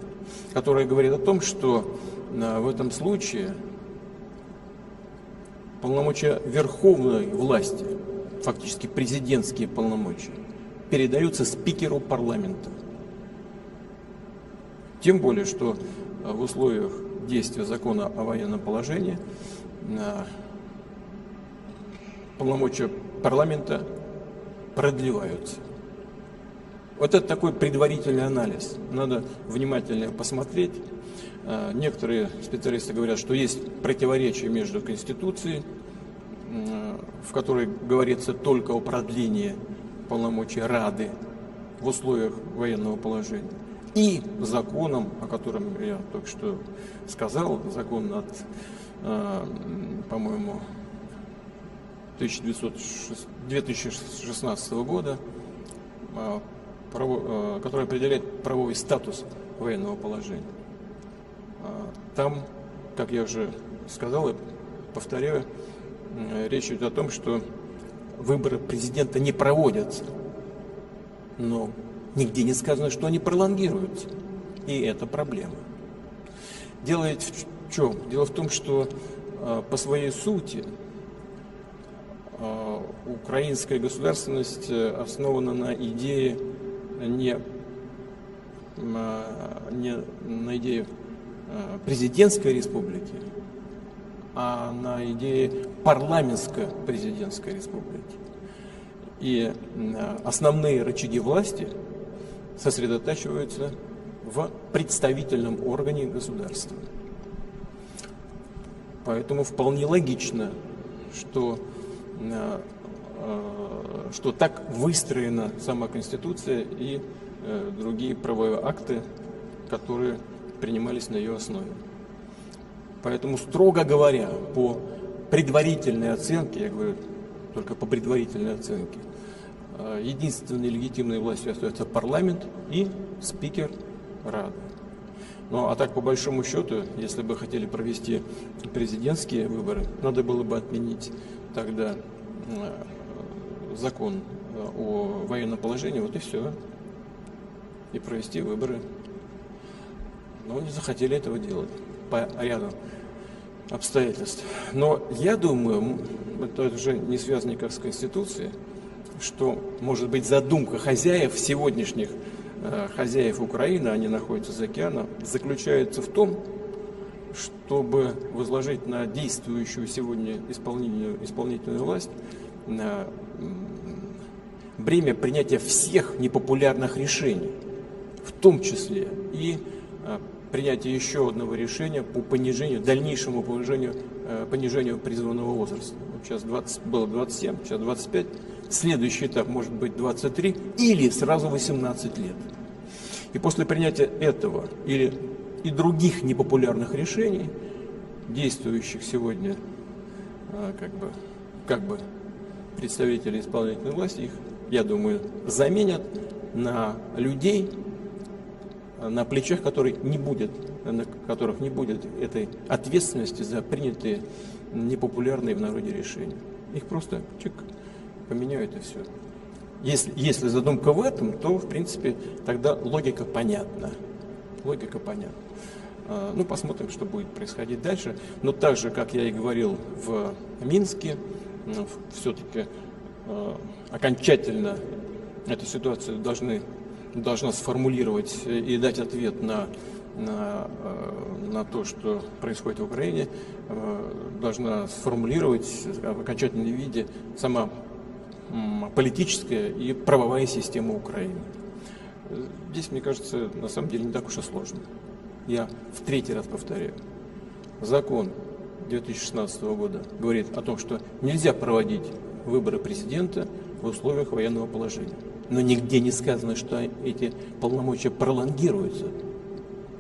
которая говорит о том, что в этом случае полномочия верховной власти, фактически президентские полномочия, передаются спикеру парламента. Тем более, что в условиях действия закона о военном положении полномочия парламента продлеваются. Вот это такой предварительный анализ. Надо внимательно посмотреть. Некоторые специалисты говорят, что есть противоречие между Конституцией, в которой говорится только о продлении полномочий Рады в условиях военного положения, и законом, о котором я только что сказал, закон от, по-моему, 2016 года, который определяет правовой статус военного положения. Там, как я уже сказал и повторяю, речь идет о том, что выборы президента не проводятся, но нигде не сказано, что они пролонгируются, и это проблема. Дело ведь в чем? Дело в том, что по своей сути украинская государственность основана на идее не на идее президентской республики, а на идее парламентско-президентской республики. И основные рычаги власти сосредотачиваются в представительном органе государства. Поэтому вполне логично, что так выстроена сама Конституция и другие правовые акты, которые принимались на ее основе. Поэтому, строго говоря, по предварительной оценке, я говорю только по предварительной оценке, единственной легитимной властью остается парламент и спикер Рады. Ну а так, по большому счету, если бы хотели провести президентские выборы, надо было бы отменить тогда закон о военном положении, вот и все, и провести выборы. Но не захотели этого делать по ряду обстоятельств. Но я думаю, это уже не связано никак с Конституцией, что, может быть, задумка хозяев сегодняшних, хозяев Украины, они находятся за океаном, заключается в том, чтобы возложить на действующую сегодня исполнительную власть бремя принятия всех непопулярных решений, в том числе и принятие еще одного решения по дальнейшему понижению призывного возраста. Сейчас было 27, сейчас 25. Следующий этап может быть 23 или сразу 18 лет. И после принятия этого и других непопулярных решений, действующих сегодня как бы представители исполнительной власти, их, я думаю, заменят на людей, на плечах которых не будет этой ответственности за принятые непопулярные в народе решения. Их просто поменяют и все. Если задумка в этом, то, в принципе, тогда логика понятна. Ну, посмотрим, что будет происходить дальше. Но так же, как я и говорил в Минске, все-таки окончательно эту ситуацию должна сформулировать и дать ответ на то, что происходит в Украине, должна сформулировать в окончательном виде сама политическая и правовая система Украины. Здесь, мне кажется, на самом деле не так уж и сложно. Я в третий раз повторяю. Закон 2016 года говорит о том, что нельзя проводить выборы президента в условиях военного положения. Но нигде не сказано, что эти полномочия пролонгируются.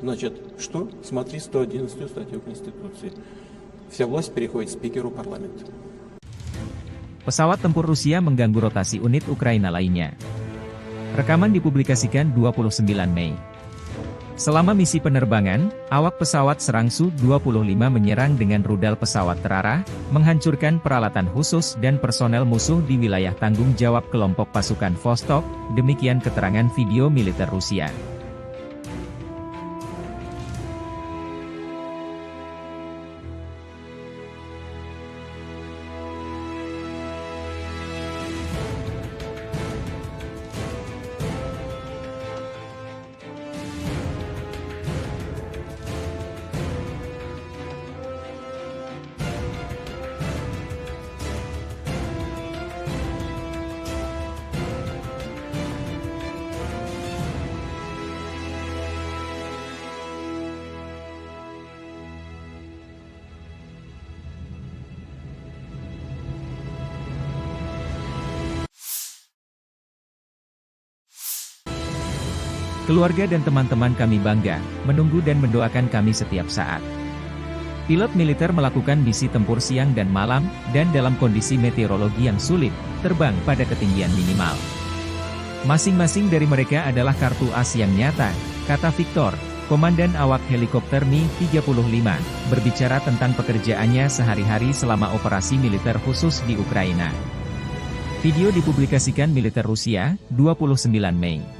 Значит, что? Смотри 111 статью Конституции. Вся власть переходит к спикеру парламента. Pesawat tempur Rusia mengganggu rotasi unit Ukraina lainnya. Rekaman dipublikasikan 29 Mei. Selama misi penerbangan, awak pesawat serang Su-25 menyerang dengan rudal pesawat terarah, menghancurkan peralatan khusus dan personel musuh di wilayah tanggung jawab kelompok pasukan Vostok, demikian keterangan video militer Rusia. Keluarga dan teman-teman kami bangga, menunggu dan mendoakan kami setiap saat. Pilot militer melakukan misi tempur siang dan malam, dan dalam kondisi meteorologi yang sulit, terbang pada ketinggian minimal. Masing-masing dari mereka adalah kartu as yang nyata, kata Victor, komandan awak helikopter Mi-35, berbicara tentang pekerjaannya sehari-hari selama operasi militer khusus di Ukraina. Video dipublikasikan militer Rusia, 29 Mei.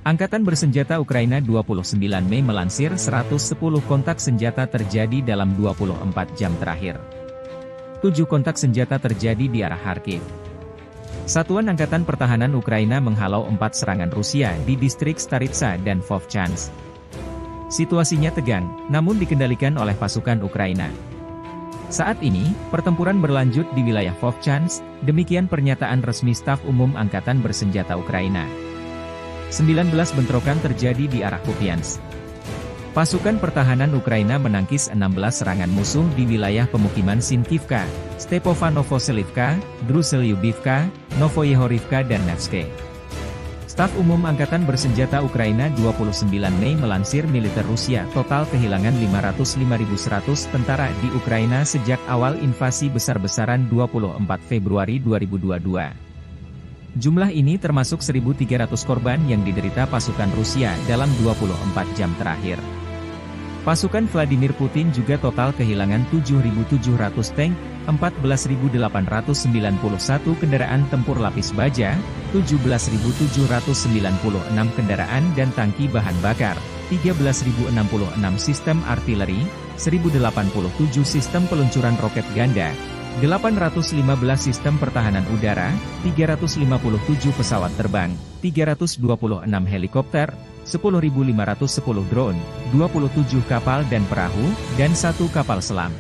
Angkatan Bersenjata Ukraina 29 Mei melansir 110 kontak senjata terjadi dalam 24 jam terakhir. 7 kontak senjata terjadi di arah Kharkiv. Satuan Angkatan Pertahanan Ukraina menghalau 4 serangan Rusia di distrik Staritsa dan Vovchansk. Situasinya tegang, namun dikendalikan oleh pasukan Ukraina. Saat ini, pertempuran berlanjut di wilayah Vovchansk, demikian pernyataan resmi Staf Umum Angkatan Bersenjata Ukraina. 19 bentrokan terjadi di arah Kupiansk. Pasukan pertahanan Ukraina menangkis 16 serangan musuh di wilayah pemukiman Sinkivka, Stepovanovselivka, Druselyubivka, Novoyehorivka dan Nevske. Staf Umum Angkatan Bersenjata Ukraina 29 Mei melansir militer Rusia total kehilangan 505.100 tentara di Ukraina sejak awal invasi besar-besaran 24 Februari 2022. Jumlah ini termasuk 1.300 korban yang diderita pasukan Rusia dalam 24 jam terakhir. Pasukan Vladimir Putin juga total kehilangan 7.700 tank, 14.891 kendaraan tempur lapis baja, 17.796 kendaraan dan tangki bahan bakar, 13.066 sistem artileri, 1.087 sistem peluncuran roket ganda, 815 sistem pertahanan udara, 357 pesawat terbang, 326 helikopter, 10.510 drone, 27 kapal dan perahu, dan 1 kapal selam.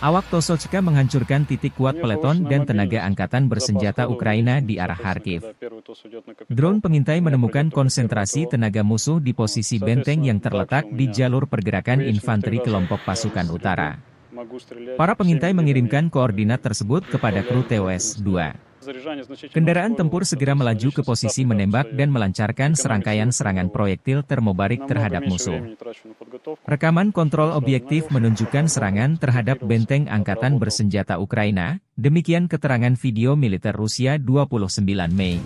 Awak Tosolchka menghancurkan titik kuat peleton dan tenaga angkatan bersenjata Ukraina di arah Kharkiv. Drone pengintai menemukan konsentrasi tenaga musuh di posisi benteng yang terletak di jalur pergerakan infanteri kelompok pasukan utara. Para pengintai mengirimkan koordinat tersebut kepada kru TOS-2. Kendaraan tempur segera melaju ke posisi menembak dan melancarkan serangkaian serangan proyektil termobarik terhadap musuh. Rekaman kontrol objektif menunjukkan serangan terhadap benteng angkatan bersenjata Ukraina, demikian keterangan video militer Rusia 29 Mei.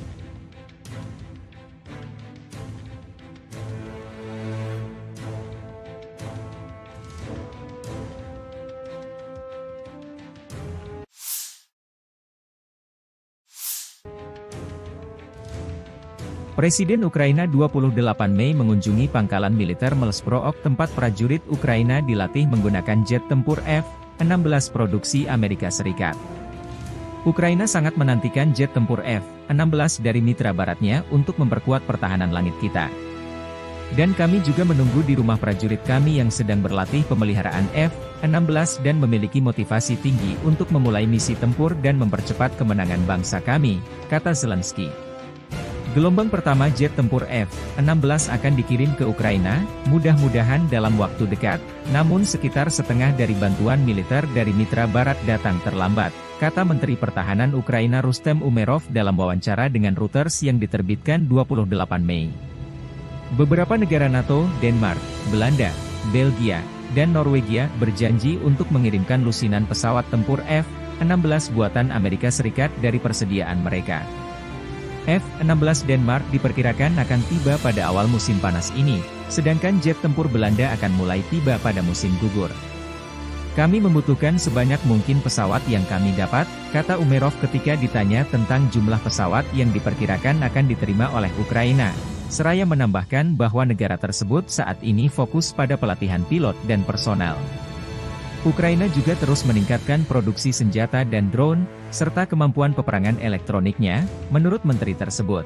Presiden Ukraina 28 Mei mengunjungi pangkalan militer Melsprook tempat prajurit Ukraina dilatih menggunakan jet tempur F-16 produksi Amerika Serikat. Ukraina sangat menantikan jet tempur F-16 dari mitra baratnya untuk memperkuat pertahanan langit kita. Dan kami juga menunggu di rumah prajurit kami yang sedang berlatih pemeliharaan F-16 dan memiliki motivasi tinggi untuk memulai misi tempur dan mempercepat kemenangan bangsa kami, kata Zelensky. Gelombang pertama jet tempur F-16 akan dikirim ke Ukraina, mudah-mudahan dalam waktu dekat, namun sekitar setengah dari bantuan militer dari mitra barat datang terlambat, kata Menteri Pertahanan Ukraina Rustem Umerov dalam wawancara dengan Reuters yang diterbitkan 28 Mei. Beberapa negara NATO, Denmark, Belanda, Belgia, dan Norwegia berjanji untuk mengirimkan lusinan pesawat tempur F-16 buatan Amerika Serikat dari persediaan mereka. F-16 Denmark diperkirakan akan tiba pada awal musim panas ini, sedangkan jet tempur Belanda akan mulai tiba pada musim gugur. Kami membutuhkan sebanyak mungkin pesawat yang kami dapat, kata Umerov ketika ditanya tentang jumlah pesawat yang diperkirakan akan diterima oleh Ukraina. Seraya menambahkan bahwa negara tersebut saat ini fokus pada pelatihan pilot dan personel. Ukraina juga terus meningkatkan produksi senjata dan drone, serta kemampuan peperangan elektroniknya, menurut menteri tersebut.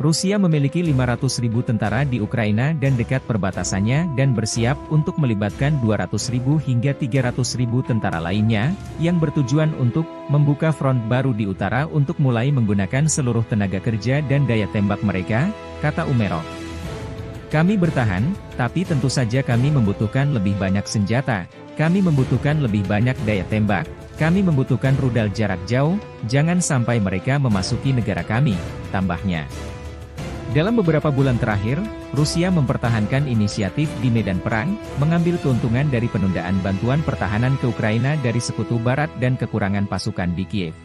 Rusia memiliki 500.000 tentara di Ukraina dan dekat perbatasannya dan bersiap untuk melibatkan 200.000 hingga 300.000 tentara lainnya, yang bertujuan untuk membuka front baru di utara untuk mulai menggunakan seluruh tenaga kerja dan daya tembak mereka, kata Umerov. Kami bertahan, tapi tentu saja kami membutuhkan lebih banyak senjata, kami membutuhkan lebih banyak daya tembak, kami membutuhkan rudal jarak jauh, jangan sampai mereka memasuki negara kami, tambahnya. Dalam beberapa bulan terakhir, Rusia mempertahankan inisiatif di medan perang, mengambil keuntungan dari penundaan bantuan pertahanan ke Ukraina dari Sekutu Barat dan kekurangan pasukan di Kiev.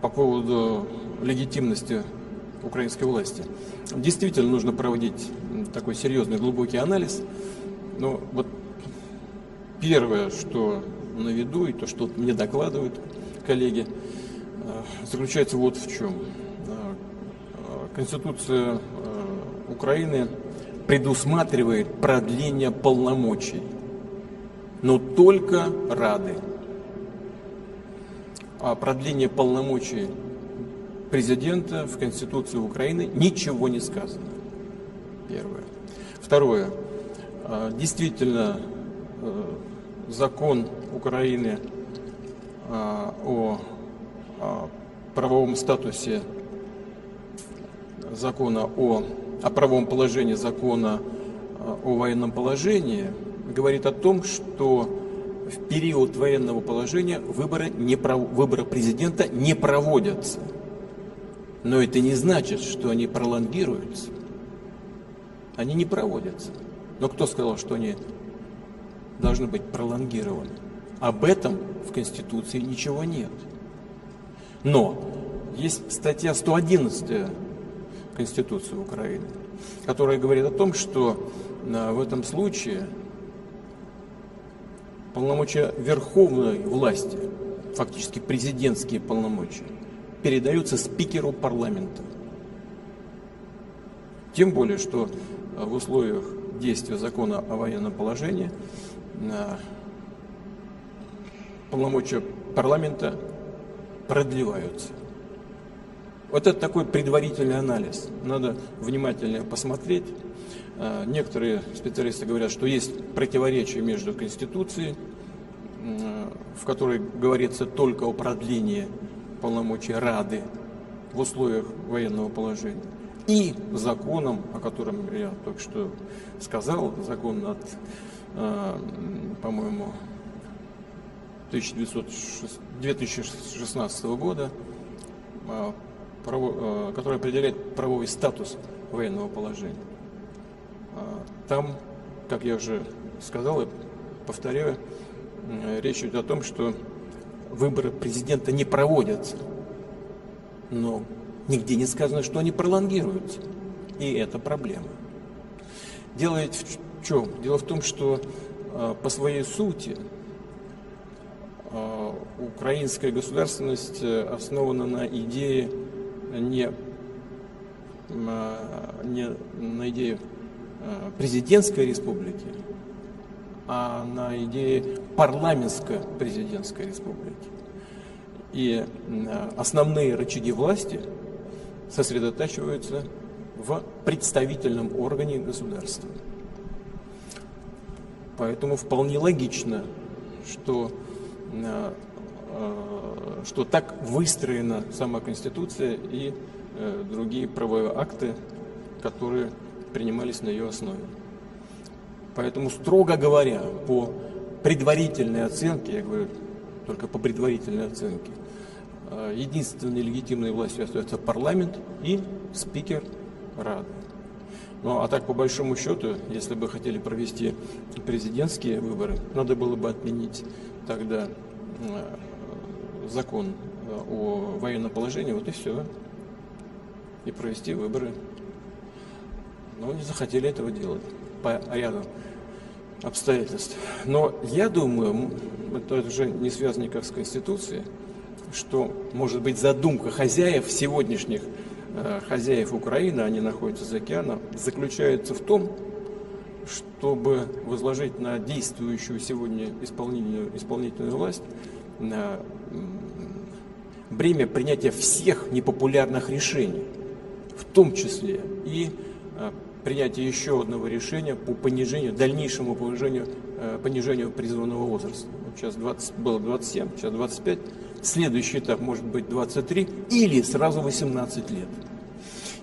по поводу легитимности украинской власти. Действительно нужно проводить такой серьезный глубокий анализ. Но вот первое, что на виду, и то, что мне докладывают коллеги, заключается вот в чем. Конституция Украины предусматривает продление полномочий, но только Рады. О продлении полномочий президента в Конституции Украины ничего не сказано. Первое. Второе. Действительно, закон Украины о правовом статусе закона о правовом положении закона о военном положении говорит о том, что в период военного положения выборы президента не проводятся. Но это не значит, что они пролонгируются. Они не проводятся. Но кто сказал, что они должны быть пролонгированы? Об этом в Конституции ничего нет. Но есть статья 111 Конституции Украины, которая говорит о том, что в этом случае полномочия верховной власти, фактически президентские полномочия, передаются спикеру парламента. Тем более, что в условиях действия закона о военном положении полномочия парламента продлеваются. Вот это такой предварительный анализ. Надо внимательнее посмотреть. Некоторые специалисты говорят, что есть противоречие между Конституцией, в которой говорится только о продлении полномочий Рады в условиях военного положения, и законом, о котором я только что сказал, закон от, по-моему, 2016 года, который определяет правовой статус военного положения. Там, как я уже сказал и повторяю, речь идет о том, что выборы президента не проводятся, но нигде не сказано, что они пролонгируются. И это проблема. Дело ведь в чем? Дело в том, что по своей сути украинская государственность основана на идее не на идее президентской республики, а на идее парламентско-президентской республики. И основные рычаги власти сосредотачиваются в представительном органе государства. Поэтому вполне логично, что так выстроена сама Конституция и другие правовые акты, которые принимались на ее основе. Поэтому, строго говоря, по предварительной оценке, я говорю только по предварительной оценке, единственной легитимной властью остается парламент и спикер Рады. Ну а так, по большому счету, если бы хотели провести президентские выборы, надо было бы отменить тогда закон о военном положении, вот и все, и провести выборы. Но не захотели этого делать по ряду обстоятельств. Но я думаю, это уже не связано никак с Конституцией, что, может быть, задумка хозяев, сегодняшних хозяев Украины, они находятся за океаном, заключается в том, чтобы возложить на действующую сегодня исполнительную власть бремя принятия всех непопулярных решений, в том числе и принятие еще одного решения по дальнейшему понижению призывного возраста. Вот сейчас было 27, сейчас 25. Следующий этап может быть 23 или сразу 18 лет.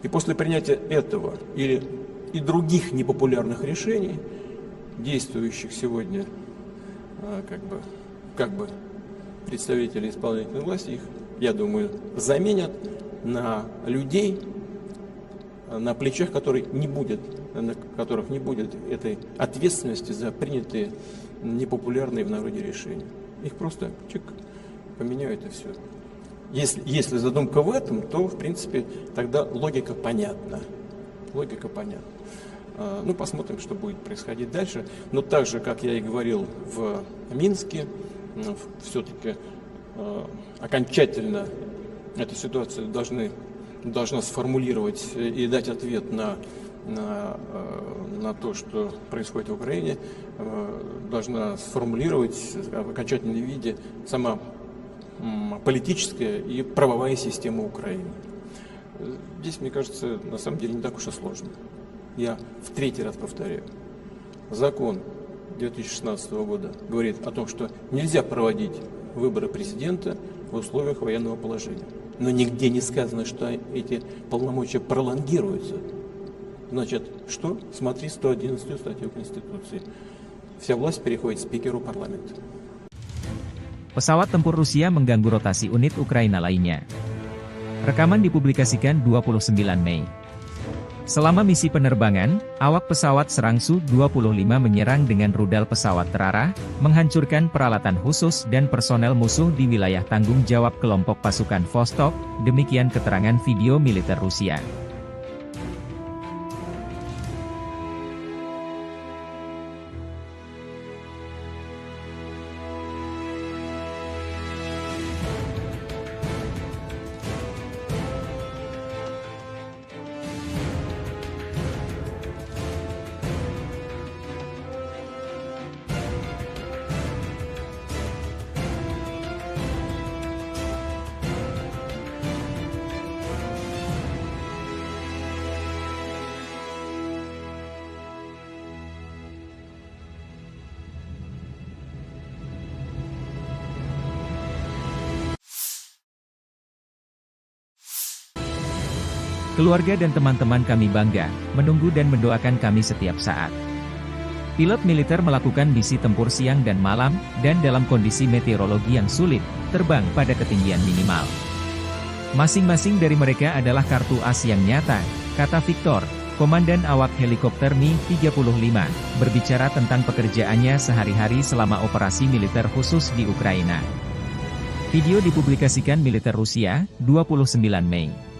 И после принятия этого или и других непопулярных решений, действующих сегодня как бы представители исполнительной власти, их, я думаю, заменят на людей, на плечах которых не будет этой ответственности за принятые непопулярные в народе решения. Их просто поменяют и все. Если задумка в этом, то, в принципе, тогда логика понятна. Логика понятна. Ну, посмотрим, что будет происходить дальше. Но так же, как я и говорил в Минске, все-таки окончательно эту ситуацию должна сформулировать и дать ответ на то, что происходит в Украине, должна сформулировать в окончательном виде сама политическая и правовая система Украины. Здесь, мне кажется, на самом деле не так уж и сложно. Я в третий раз повторяю. Закон 2016 года говорит о том, что нельзя проводить выборы президента в условиях военного положения. Но нигде не сказано, что эти полномочия пролонгируются. Значит, что? Смотри 111 статью Конституции. Вся власть переходит спикеру парламента. Pesawat tempur Rusia mengganggu rotasi unit Ukraina lainnya. Rekaman dipublikasikan 29 Mei. Selama misi penerbangan, awak pesawat serang Su-25 menyerang dengan rudal pesawat terarah, menghancurkan peralatan khusus dan personel musuh di wilayah tanggung jawab kelompok pasukan Vostok, demikian keterangan video militer Rusia. Keluarga dan teman-teman kami bangga, menunggu dan mendoakan kami setiap saat. Pilot militer melakukan misi tempur siang dan malam, dan dalam kondisi meteorologi yang sulit, terbang pada ketinggian minimal. Masing-masing dari mereka adalah kartu as yang nyata, kata Victor, komandan awak helikopter Mi-35, berbicara tentang pekerjaannya sehari-hari selama operasi militer khusus di Ukraina. Video dipublikasikan militer Rusia, 29 Mei.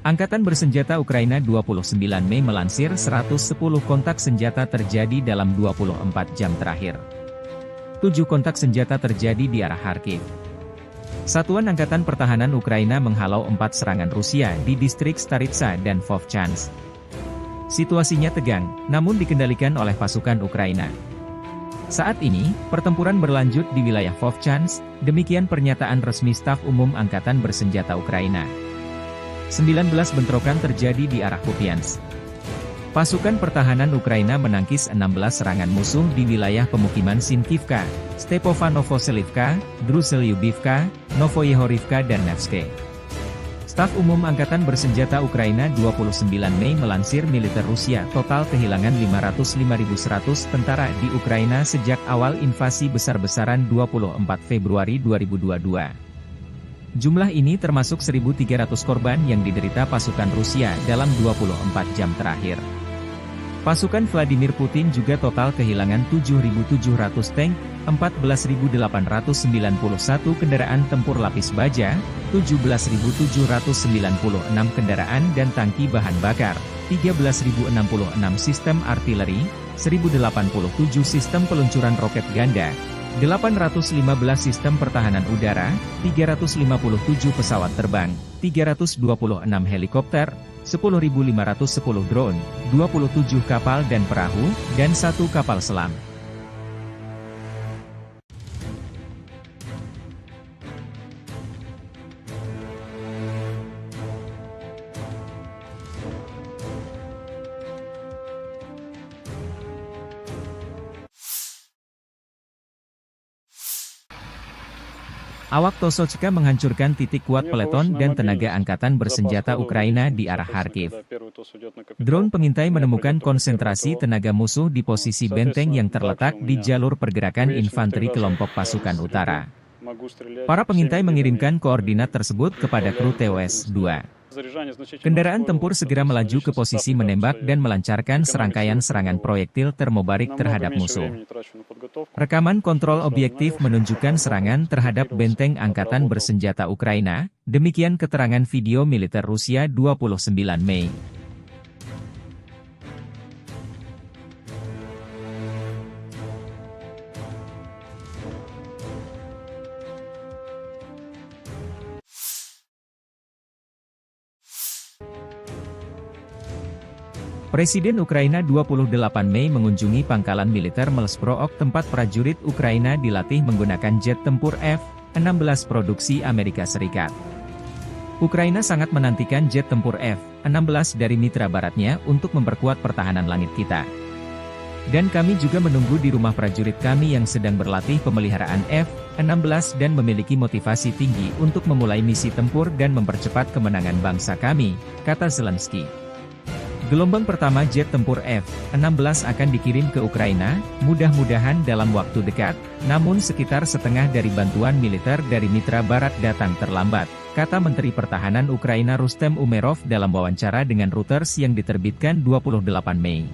Angkatan Bersenjata Ukraina 29 Mei melansir 110 kontak senjata terjadi dalam 24 jam terakhir. 7 kontak senjata terjadi di arah Kharkiv. Satuan Angkatan Pertahanan Ukraina menghalau 4 serangan Rusia di distrik Staritsa dan Vovchansk. Situasinya tegang, namun dikendalikan oleh pasukan Ukraina. Saat ini, pertempuran berlanjut di wilayah Vovchansk, demikian pernyataan resmi Staf Umum Angkatan Bersenjata Ukraina. 19 bentrokan terjadi di arah Kupiansk. Pasukan pertahanan Ukraina menangkis 16 serangan musuh di wilayah pemukiman Sinkivka, Stepofanovo-Selivka, Druselyubivka, Novoyehorivka dan Nevske. Staf Umum Angkatan Bersenjata Ukraina 29 Mei melansir militer Rusia total kehilangan 505.100 tentara di Ukraina sejak awal invasi besar-besaran 24 Februari 2022. Jumlah ini termasuk 1.300 korban yang diderita pasukan Rusia dalam 24 jam terakhir. Pasukan Vladimir Putin juga total kehilangan 7.700 tank, 14.891 kendaraan tempur lapis baja, 17.796 kendaraan dan tangki bahan bakar, 13.066 sistem artileri, 1.087 sistem peluncuran roket ganda, 815 sistem pertahanan udara, 357 pesawat terbang, 326 helikopter, 10.510 drone, 27 kapal dan perahu, dan 1 kapal selam. Awak Tosochka menghancurkan titik kuat peleton dan tenaga angkatan bersenjata Ukraina di arah Kharkiv. Drone pengintai menemukan konsentrasi tenaga musuh di posisi benteng yang terletak di jalur pergerakan infanteri kelompok pasukan utara. Para pengintai mengirimkan koordinat tersebut kepada kru TOS-2. Kendaraan tempur segera melaju ke posisi menembak dan melancarkan serangkaian serangan proyektil termobarik terhadap musuh. Rekaman kontrol objektif menunjukkan serangan terhadap benteng angkatan bersenjata Ukraina, demikian keterangan video militer Rusia 29 Mei. Presiden Ukraina 28 Mei mengunjungi pangkalan militer Melsprook tempat prajurit Ukraina dilatih menggunakan jet tempur F-16 produksi Amerika Serikat. Ukraina sangat menantikan jet tempur F-16 dari mitra baratnya untuk memperkuat pertahanan langit kita. Dan kami juga menunggu di rumah prajurit kami yang sedang berlatih pemeliharaan F-16 dan memiliki motivasi tinggi untuk memulai misi tempur dan mempercepat kemenangan bangsa kami, kata Zelensky. Gelombang pertama jet tempur F-16 akan dikirim ke Ukraina, mudah-mudahan dalam waktu dekat, namun sekitar setengah dari bantuan militer dari mitra barat datang terlambat, kata Menteri Pertahanan Ukraina Rustem Umerov dalam wawancara dengan Reuters yang diterbitkan 28 Mei.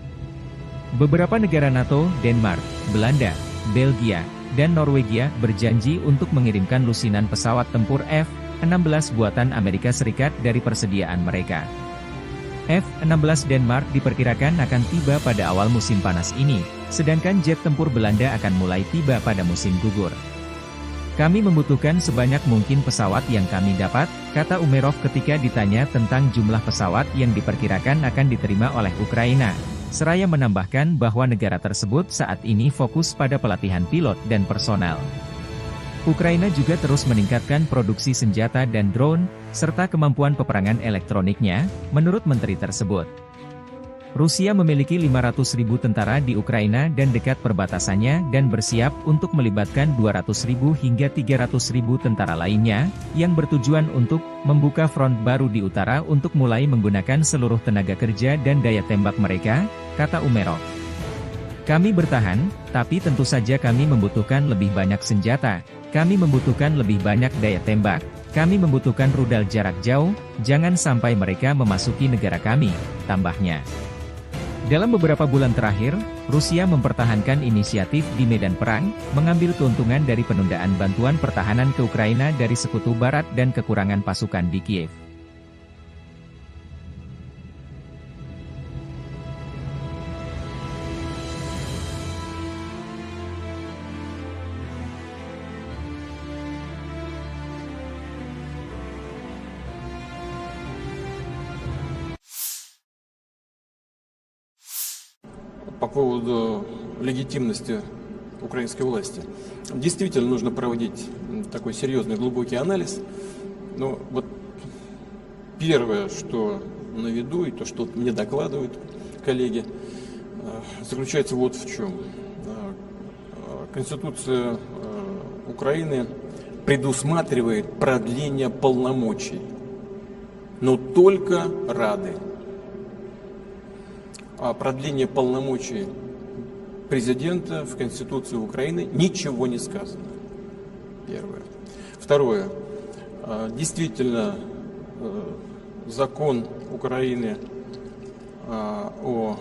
Beberapa negara NATO, Denmark, Belanda, Belgia, dan Norwegia berjanji untuk mengirimkan lusinan pesawat tempur F-16 buatan Amerika Serikat dari persediaan mereka. F-16 Denmark diperkirakan akan tiba pada awal musim panas ini, sedangkan jet tempur Belanda akan mulai tiba pada musim gugur. Kami membutuhkan sebanyak mungkin pesawat yang kami dapat, kata Umerov ketika ditanya tentang jumlah pesawat yang diperkirakan akan diterima oleh Ukraina. Seraya menambahkan bahwa negara tersebut saat ini fokus pada pelatihan pilot dan personel. Ukraina juga terus meningkatkan produksi senjata dan drone, serta kemampuan peperangan elektroniknya, menurut menteri tersebut. Rusia memiliki 500.000 tentara di Ukraina dan dekat perbatasannya dan bersiap untuk melibatkan 200.000 hingga 300.000 tentara lainnya, yang bertujuan untuk membuka front baru di utara untuk mulai menggunakan seluruh tenaga kerja dan daya tembak mereka, kata Umerov. Kami bertahan, tapi tentu saja kami membutuhkan lebih banyak senjata, kami membutuhkan lebih banyak daya tembak, kami membutuhkan rudal jarak jauh, jangan sampai mereka memasuki negara kami, tambahnya. Dalam beberapa bulan terakhir, Rusia mempertahankan inisiatif di medan perang, mengambil keuntungan dari penundaan bantuan pertahanan ke Ukraina dari Sekutu Barat dan kekurangan pasukan di Kiev. По поводу легитимности украинской власти. Действительно нужно проводить такой серьезный глубокий анализ. Но вот первое, что на виду, и то, что мне докладывают коллеги, заключается вот в чем. Конституция Украины предусматривает продление полномочий, но только Рады. О продлении полномочий президента в Конституции Украины ничего не сказано. Первое. Второе. Действительно, закон Украины о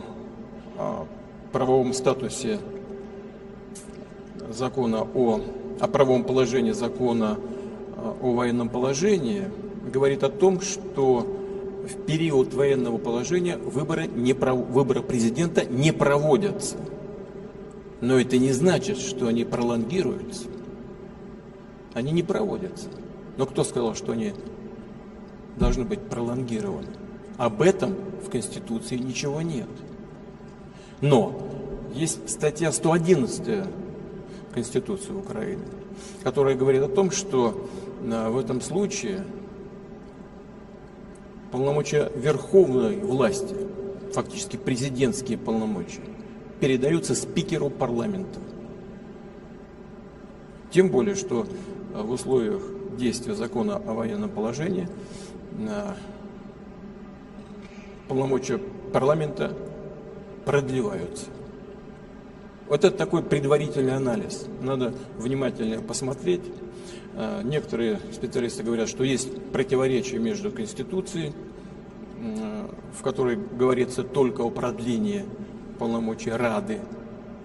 правовом статусе закона о правовом положении закона о военном положении говорит о том, что в период военного положения выборы президента не проводятся. Но это не значит, что они пролонгируются. Они не проводятся. Но кто сказал, что они должны быть пролонгированы? Об этом в Конституции ничего нет. Но есть статья 111 Конституции Украины, которая говорит о том, что в этом случае полномочия верховной власти, фактически президентские полномочия, передаются спикеру парламента. Тем более, что в условиях действия закона о военном положении полномочия парламента продлеваются. Вот это такой предварительный анализ. Надо внимательно посмотреть. Некоторые специалисты говорят, что есть противоречие между Конституцией, в которой говорится только о продлении полномочий Рады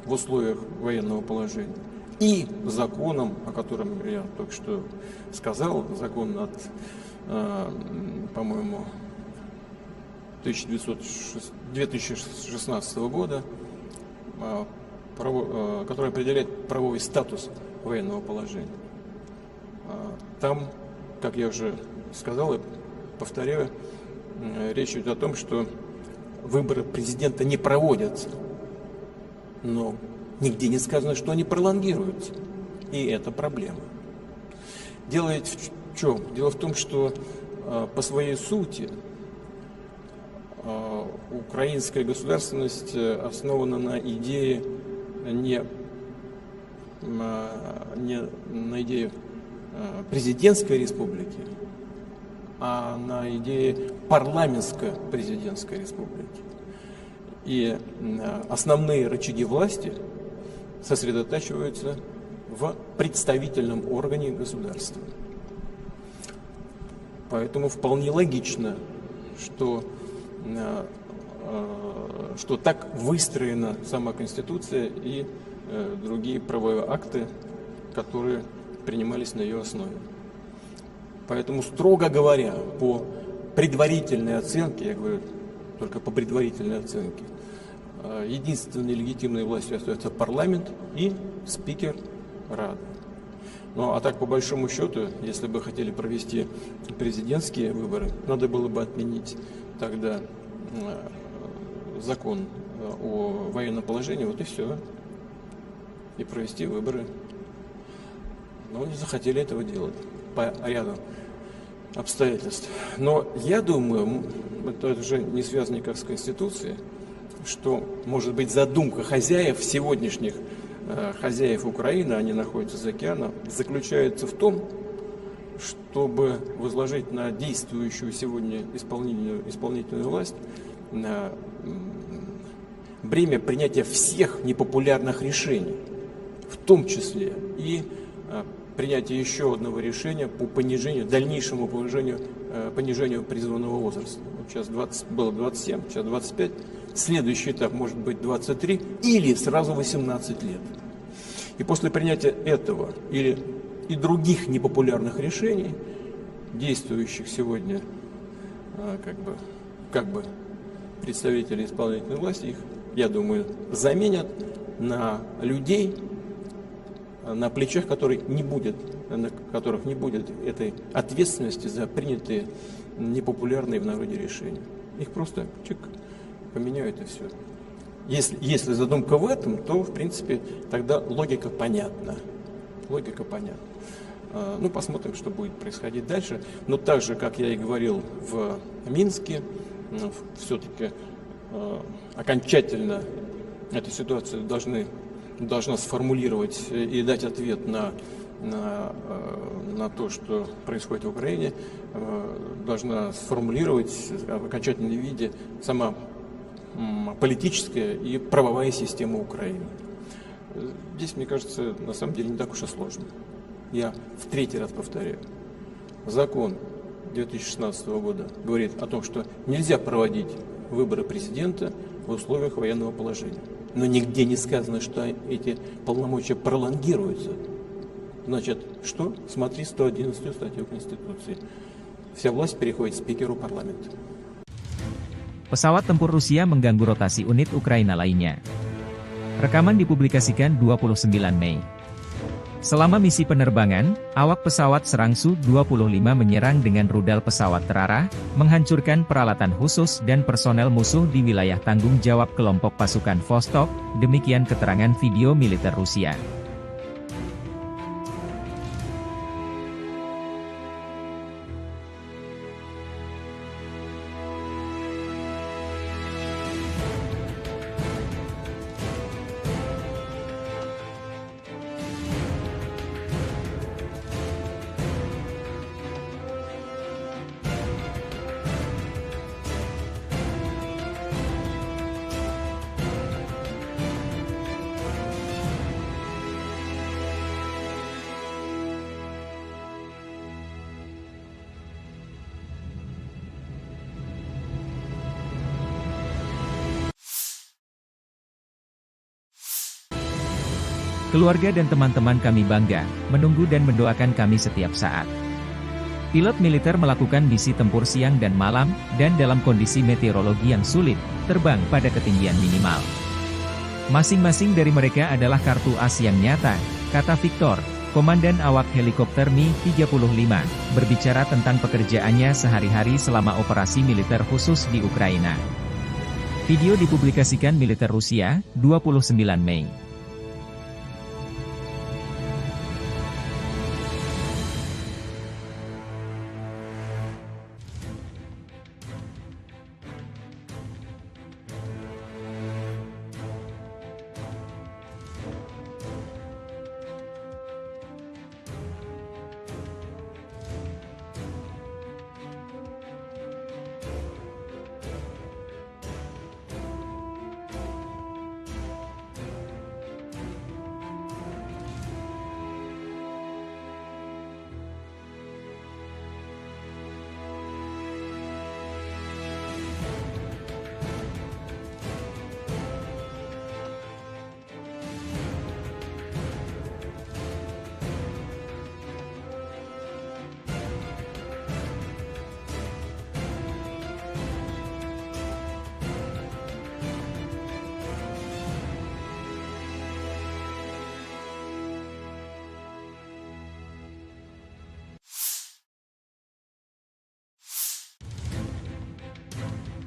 в условиях военного положения, и законом, о котором я только что сказал, закон от, по-моему, 2016 года, который определяет правовой статус военного положения. Там, как я уже сказал и повторяю, речь идет о том, что выборы президента не проводятся, но нигде не сказано, что они пролонгируются. И это проблема. Дело ведь в чем? Дело в том, что по своей сути украинская государственность основана на идее не на идее президентской республики, а на идее парламентско-президентской республики. И основные рычаги власти сосредотачиваются в представительном органе государства. Поэтому вполне логично, что так выстроена сама Конституция и другие правовые акты, которые принимались на ее основе. Поэтому, строго говоря, по предварительной оценке, я говорю только по предварительной оценке, единственной легитимной властью остается парламент и спикер Рады. Ну а так, по большому счету, если бы хотели провести президентские выборы, надо было бы отменить тогда закон о военном положении, вот и все, и провести выборы. Но не захотели этого делать по ряду обстоятельств. Но я думаю, это уже не связано никак с Конституцией, что, может быть, задумка хозяев, сегодняшних хозяев Украины, они находятся за океаном, заключается в том, чтобы возложить на действующую сегодня исполнительную власть бремя принятия всех непопулярных решений, в том числе и принятие еще одного решения по дальнейшему понижению призывного возраста. Вот сейчас было 27, сейчас 25. Следующий этап может быть 23 или сразу 18 лет. И после принятия этого или и других непопулярных решений, действующих сегодня как бы представители исполнительной власти, их, я думаю, заменят на людей, на плечах на которых не будет этой ответственности за принятые непопулярные в народе решения. Их просто поменяют и все. Если задумка в этом, то, в принципе, тогда логика понятна. Ну, посмотрим, что будет происходить дальше. Но так же, как я и говорил в Минске, все-таки окончательно эту ситуацию должна сформулировать и дать ответ на то, что происходит в Украине, должна сформулировать в окончательном виде сама политическая и правовая система Украины. Здесь, мне кажется, на самом деле не так уж и сложно. Я в третий раз повторяю. Закон 2016 года говорит о том, что нельзя проводить выборы президента в условиях военного положения. Но нигде не сказано, что эти полномочия пролонгируются. Значит, что? Смотри 111 статью Конституции. Вся власть переходит спикеру парламента. Pesawat tempur Rusia mengganggu rotasi unit Ukraina lainnya. Rekaman dipublikasikan 29 Mei. Selama misi penerbangan, awak pesawat serang Su-25 menyerang dengan rudal pesawat terarah, menghancurkan peralatan khusus dan personel musuh di wilayah tanggung jawab kelompok pasukan Vostok, demikian keterangan video militer Rusia. Keluarga dan teman-teman kami bangga, menunggu dan mendoakan kami setiap saat. Pilot militer melakukan misi tempur siang dan malam, dan dalam kondisi meteorologi yang sulit, terbang pada ketinggian minimal. Masing-masing dari mereka adalah kartu as yang nyata, kata Victor, Komandan awak helikopter Mi-35, berbicara tentang pekerjaannya sehari-hari selama operasi militer khusus di Ukraina. Video dipublikasikan militer Rusia, 29 Mei.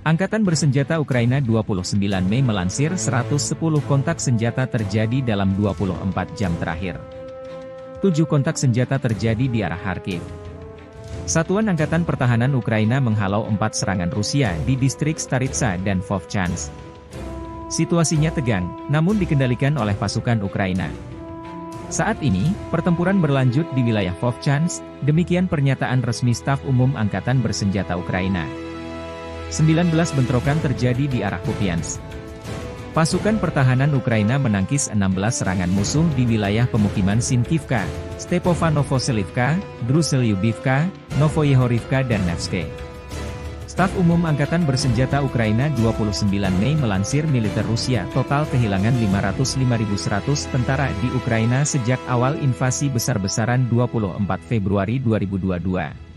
Angkatan Bersenjata Ukraina 29 Mei melansir 110 kontak senjata terjadi dalam 24 jam terakhir. 7 kontak senjata terjadi di arah Kharkiv. Satuan Angkatan Pertahanan Ukraina menghalau 4 serangan Rusia di distrik Staritsa dan Vovchansk. Situasinya tegang, namun dikendalikan oleh pasukan Ukraina. Saat ini, pertempuran berlanjut di wilayah Vovchansk, demikian pernyataan resmi Staf Umum Angkatan Bersenjata Ukraina. 19 bentrokan terjadi di arah Kupiansk. Pasukan pertahanan Ukraina menangkis 16 serangan musuh di wilayah pemukiman Sinkivka, Stepovanovselivka, Druselyubivka, Novoyehorivka dan Nevske. Staf Umum Angkatan Bersenjata Ukraina 29 Mei melansir militer Rusia total kehilangan 505.100 tentara di Ukraina sejak awal invasi besar-besaran 24 Februari 2022.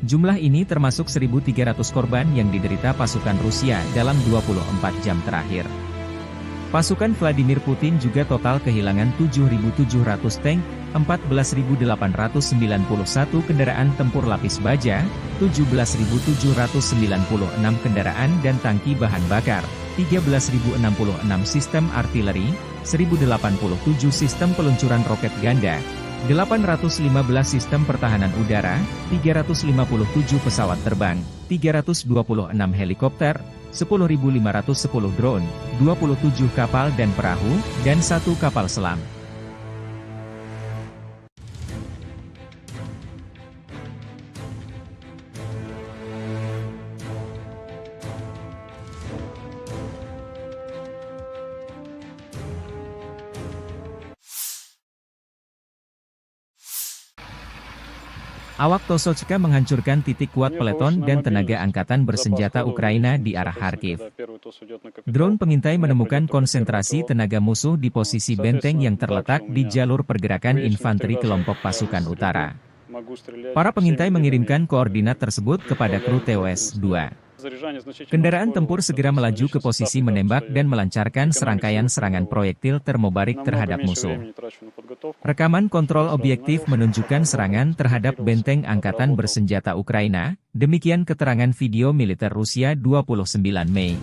Jumlah ini termasuk 1.300 korban yang diderita pasukan Rusia dalam 24 jam terakhir. Pasukan Vladimir Putin juga total kehilangan 7.700 tank, 14.891 kendaraan tempur lapis baja, 17.796 kendaraan dan tangki bahan bakar, 13.066 sistem artileri, 1.087 sistem peluncuran roket ganda, 815 sistem pertahanan udara, 357 pesawat terbang, 326 helikopter, 10.510 drone, 27 kapal dan perahu, dan 1 kapal selam. Awak Tosolska menghancurkan titik kuat peleton dan tenaga angkatan bersenjata Ukraina di arah Kharkiv. Drone pengintai menemukan konsentrasi tenaga musuh di posisi benteng yang terletak di jalur pergerakan infanteri kelompok pasukan utara. Para pengintai mengirimkan koordinat tersebut kepada kru TOS-2. Kendaraan tempur segera melaju ke posisi menembak dan melancarkan serangkaian serangan proyektil termobarik terhadap musuh. Rekaman kontrol objektif menunjukkan serangan terhadap benteng angkatan bersenjata Ukraina, demikian keterangan video militer Rusia 29 Mei.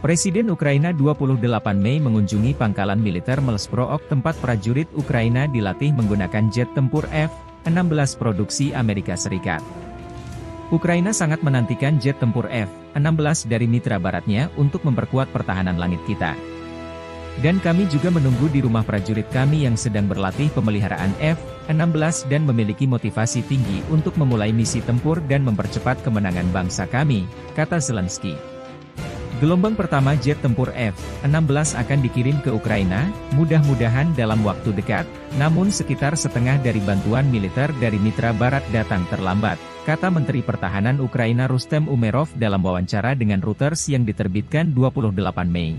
Presiden Ukraina 28 Mei mengunjungi pangkalan militer Melsprook tempat prajurit Ukraina dilatih menggunakan jet tempur F-16 produksi Amerika Serikat. Ukraina sangat menantikan jet tempur F-16 dari mitra baratnya untuk memperkuat pertahanan langit kita. Dan kami juga menunggu di rumah prajurit kami yang sedang berlatih pemeliharaan F-16 dan memiliki motivasi tinggi untuk memulai misi tempur dan mempercepat kemenangan bangsa kami, kata Zelensky. Gelombang pertama jet tempur F-16 akan dikirim ke Ukraina, mudah-mudahan dalam waktu dekat, namun sekitar setengah dari bantuan militer dari mitra barat datang terlambat, kata Menteri Pertahanan Ukraina Rustem Umerov dalam wawancara dengan Reuters yang diterbitkan 28 Mei.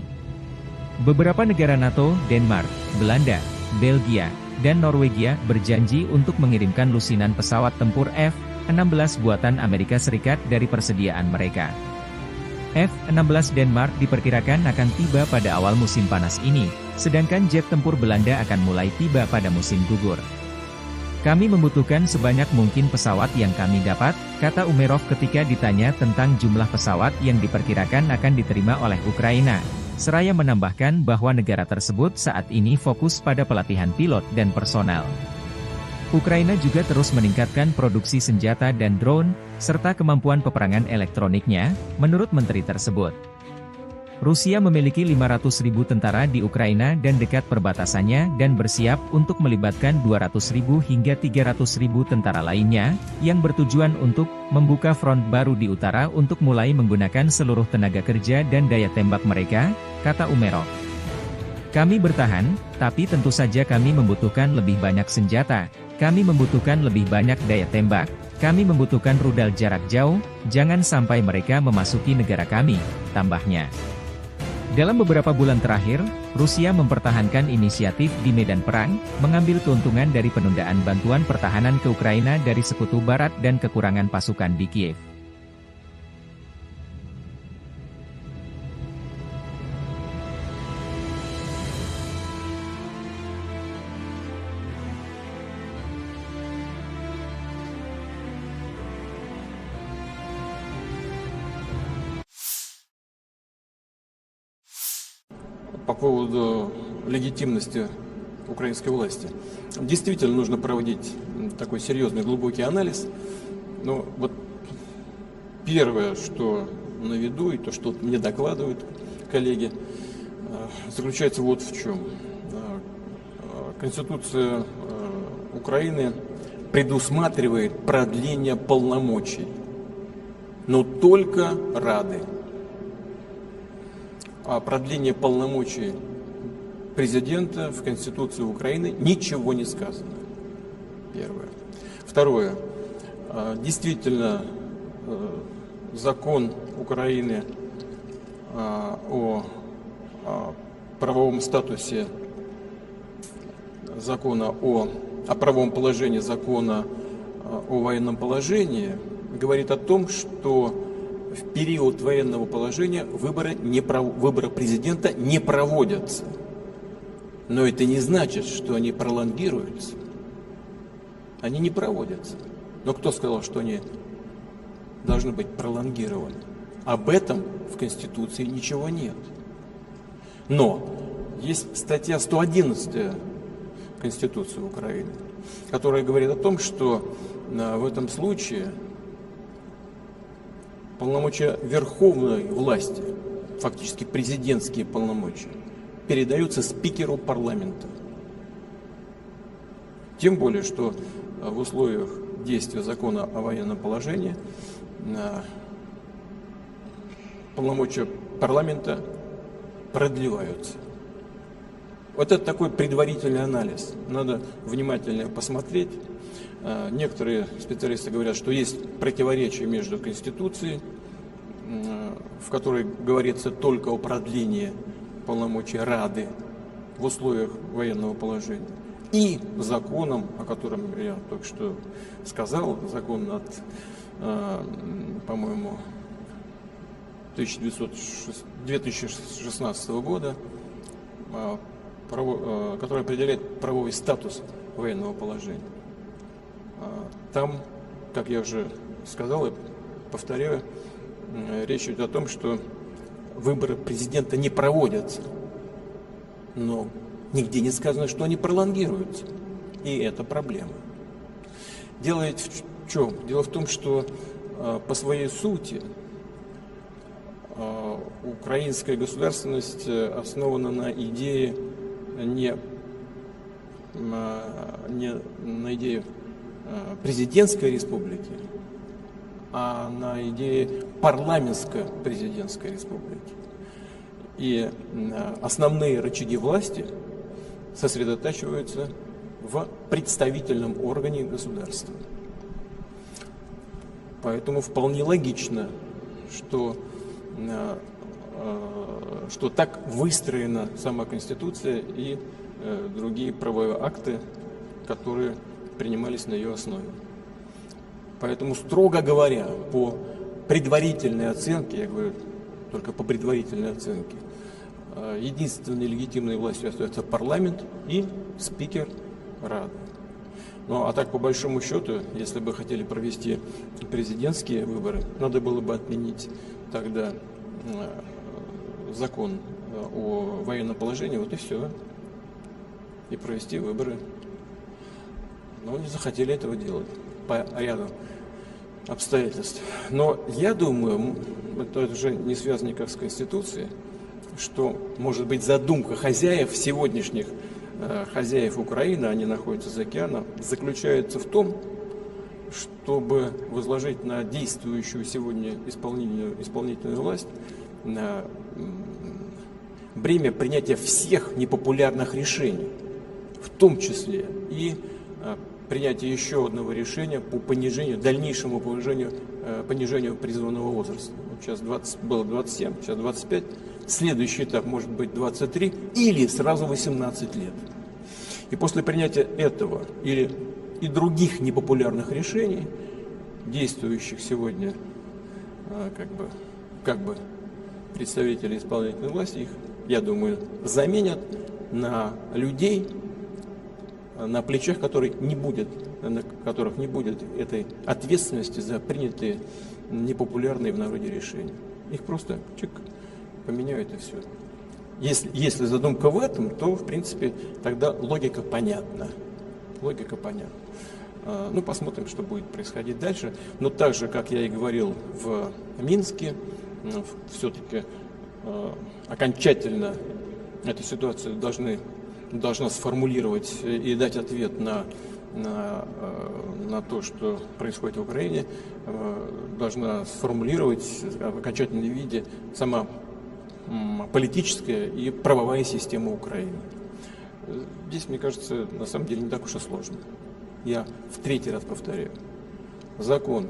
Beberapa negara NATO, Denmark, Belanda, Belgia, dan Norwegia berjanji untuk mengirimkan lusinan pesawat tempur F-16 buatan Amerika Serikat dari persediaan mereka. F-16 Denmark diperkirakan akan tiba pada awal musim panas ini, sedangkan jet tempur Belanda akan mulai tiba pada musim gugur. Kami membutuhkan sebanyak mungkin pesawat yang kami dapat, kata Umerov ketika ditanya tentang jumlah pesawat yang diperkirakan akan diterima oleh Ukraina. Seraya menambahkan bahwa negara tersebut saat ini fokus pada pelatihan pilot dan personel. Ukraina juga terus meningkatkan produksi senjata dan drone, serta kemampuan peperangan elektroniknya, menurut menteri tersebut. Rusia memiliki 500.000 tentara di Ukraina dan dekat perbatasannya dan bersiap untuk melibatkan 200.000 hingga 300.000 tentara lainnya, yang bertujuan untuk membuka front baru di utara untuk mulai menggunakan seluruh tenaga kerja dan daya tembak mereka, kata Umerov. Kami bertahan, tapi tentu saja kami membutuhkan lebih banyak senjata, kami membutuhkan lebih banyak daya tembak, kami membutuhkan rudal jarak jauh, jangan sampai mereka memasuki negara kami, tambahnya. Dalam beberapa bulan terakhir, Rusia mempertahankan inisiatif di medan perang, mengambil keuntungan dari penundaan bantuan pertahanan ke Ukraina dari Sekutu Barat dan kekurangan pasukan di Kiev. По поводу легитимности украинской власти. Действительно нужно проводить такой серьезный, глубокий анализ. Но вот первое, что на виду, и то, что мне докладывают коллеги, заключается вот в чем. Конституция Украины предусматривает продление полномочий, но только Рады. О продлении полномочий президента в Конституции Украины ничего не сказано. Первое. Второе. Действительно, закон Украины о правовом статусе закона о правовом положении закона о военном положении говорит о том, что в период военного положения выборы президента не проводятся. Но это не значит, что они пролонгируются. Они не проводятся. Но кто сказал, что они должны быть пролонгированы? Об этом в Конституции ничего нет. Но есть статья 111 Конституции Украины, которая говорит о том, что в этом случае полномочия верховной власти, фактически президентские полномочия, передаются спикеру парламента. Тем более, что в условиях действия закона о военном положении полномочия парламента продлеваются. Вот это такой предварительный анализ. Надо внимательно посмотреть. Некоторые специалисты говорят, что есть противоречие между Конституцией, в которой говорится только о продлении полномочий Рады в условиях военного положения, и законом, о котором я только что сказал, закон от, по-моему, 2016 года, который определяет правовой статус военного положения. Там, как я уже сказал и повторяю, речь идет о том, что выборы президента не проводятся, но нигде не сказано, что они пролонгируются. И это проблема. Дело ведь в чем? Дело в том, что по своей сути украинская государственность основана на идее не на идее президентской республики, а на идее парламентско-президентской республики. И основные рычаги власти сосредотачиваются в представительном органе государства. Поэтому вполне логично, что так выстроена сама Конституция и другие правовые акты, которые принимались на ее основе. Поэтому, строго говоря, по предварительной оценке, я говорю только по предварительной оценке, единственной легитимной властью остается парламент и спикер Рады. Ну а так, по большому счету, если бы хотели провести президентские выборы, надо было бы отменить тогда закон о военном положении, вот и все, и провести выборы. Но не захотели этого делать по ряду обстоятельств. Но я думаю, это уже не связано никак с Конституцией, что, может быть, задумка хозяев, сегодняшних хозяев Украины, они находятся за океаном, заключается в том, чтобы возложить на действующую сегодня исполнительную власть бремя принятия всех непопулярных решений, в том числе и принятие еще одного решения по дальнейшему понижению призывного возраста. Вот сейчас было 27, сейчас 25. Следующий этап может быть 23 или сразу 18 лет. И после принятия этого и других непопулярных решений, действующих сегодня как бы представители исполнительной власти, их, я думаю, заменят на людей, на плечах которых не будет этой ответственности за принятые непопулярные в народе решения. Их просто поменяют и все. Если задумка в этом, то, в принципе, тогда логика понятна. Ну, посмотрим, что будет происходить дальше. Но так же, как я и говорил в Минске, все-таки окончательно эту ситуацию должна сформулировать и дать ответ на то, что происходит в Украине, должна сформулировать в окончательном виде сама политическая и правовая система Украины. Здесь, мне кажется, на самом деле не так уж и сложно. Я в третий раз повторяю. Закон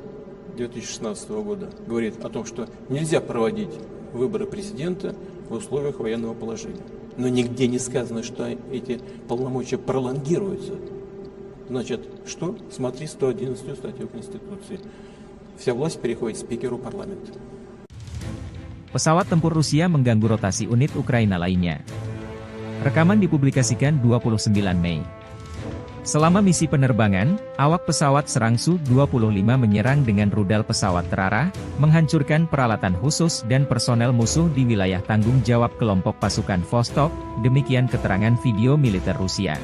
2016 года говорит о том, что нельзя проводить выборы президента в условиях военного положения. Но нигде не сказано, что эти полномочия пролонгируются. Значит, что? Смотри 111 статью Конституции. Вся власть переходит спикеру парламента. Pesawat tempur Rusia mengganggu rotasi unit Ukraina lainnya. Rekaman dipublikasikan 29 Mei. Selama misi penerbangan, awak pesawat serang Su-25 menyerang dengan rudal pesawat terarah, menghancurkan peralatan khusus dan personel musuh di wilayah tanggung jawab kelompok pasukan Vostok, demikian keterangan video militer Rusia.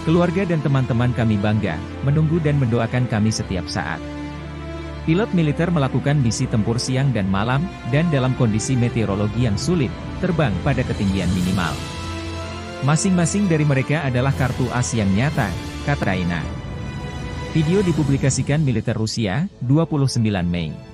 Keluarga dan teman-teman kami bangga, menunggu dan mendoakan kami setiap saat. Pilot militer melakukan misi tempur siang dan malam, dan dalam kondisi meteorologi yang sulit, terbang pada ketinggian minimal. Masing-masing dari mereka adalah kartu as yang nyata, kata Raina. Video dipublikasikan militer Rusia, 29 Mei.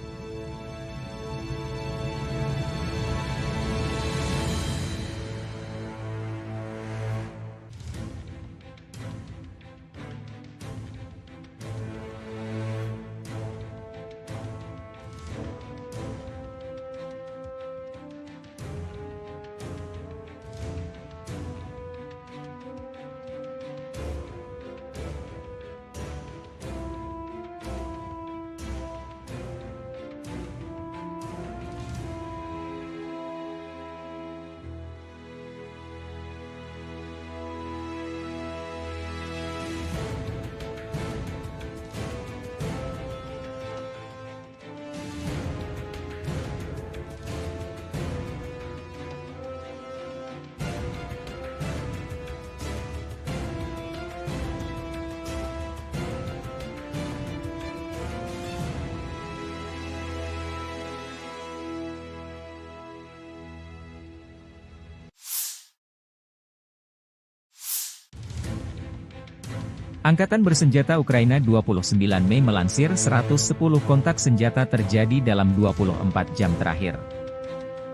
Angkatan Bersenjata Ukraina 29 Mei melansir 110 kontak senjata terjadi dalam 24 jam terakhir.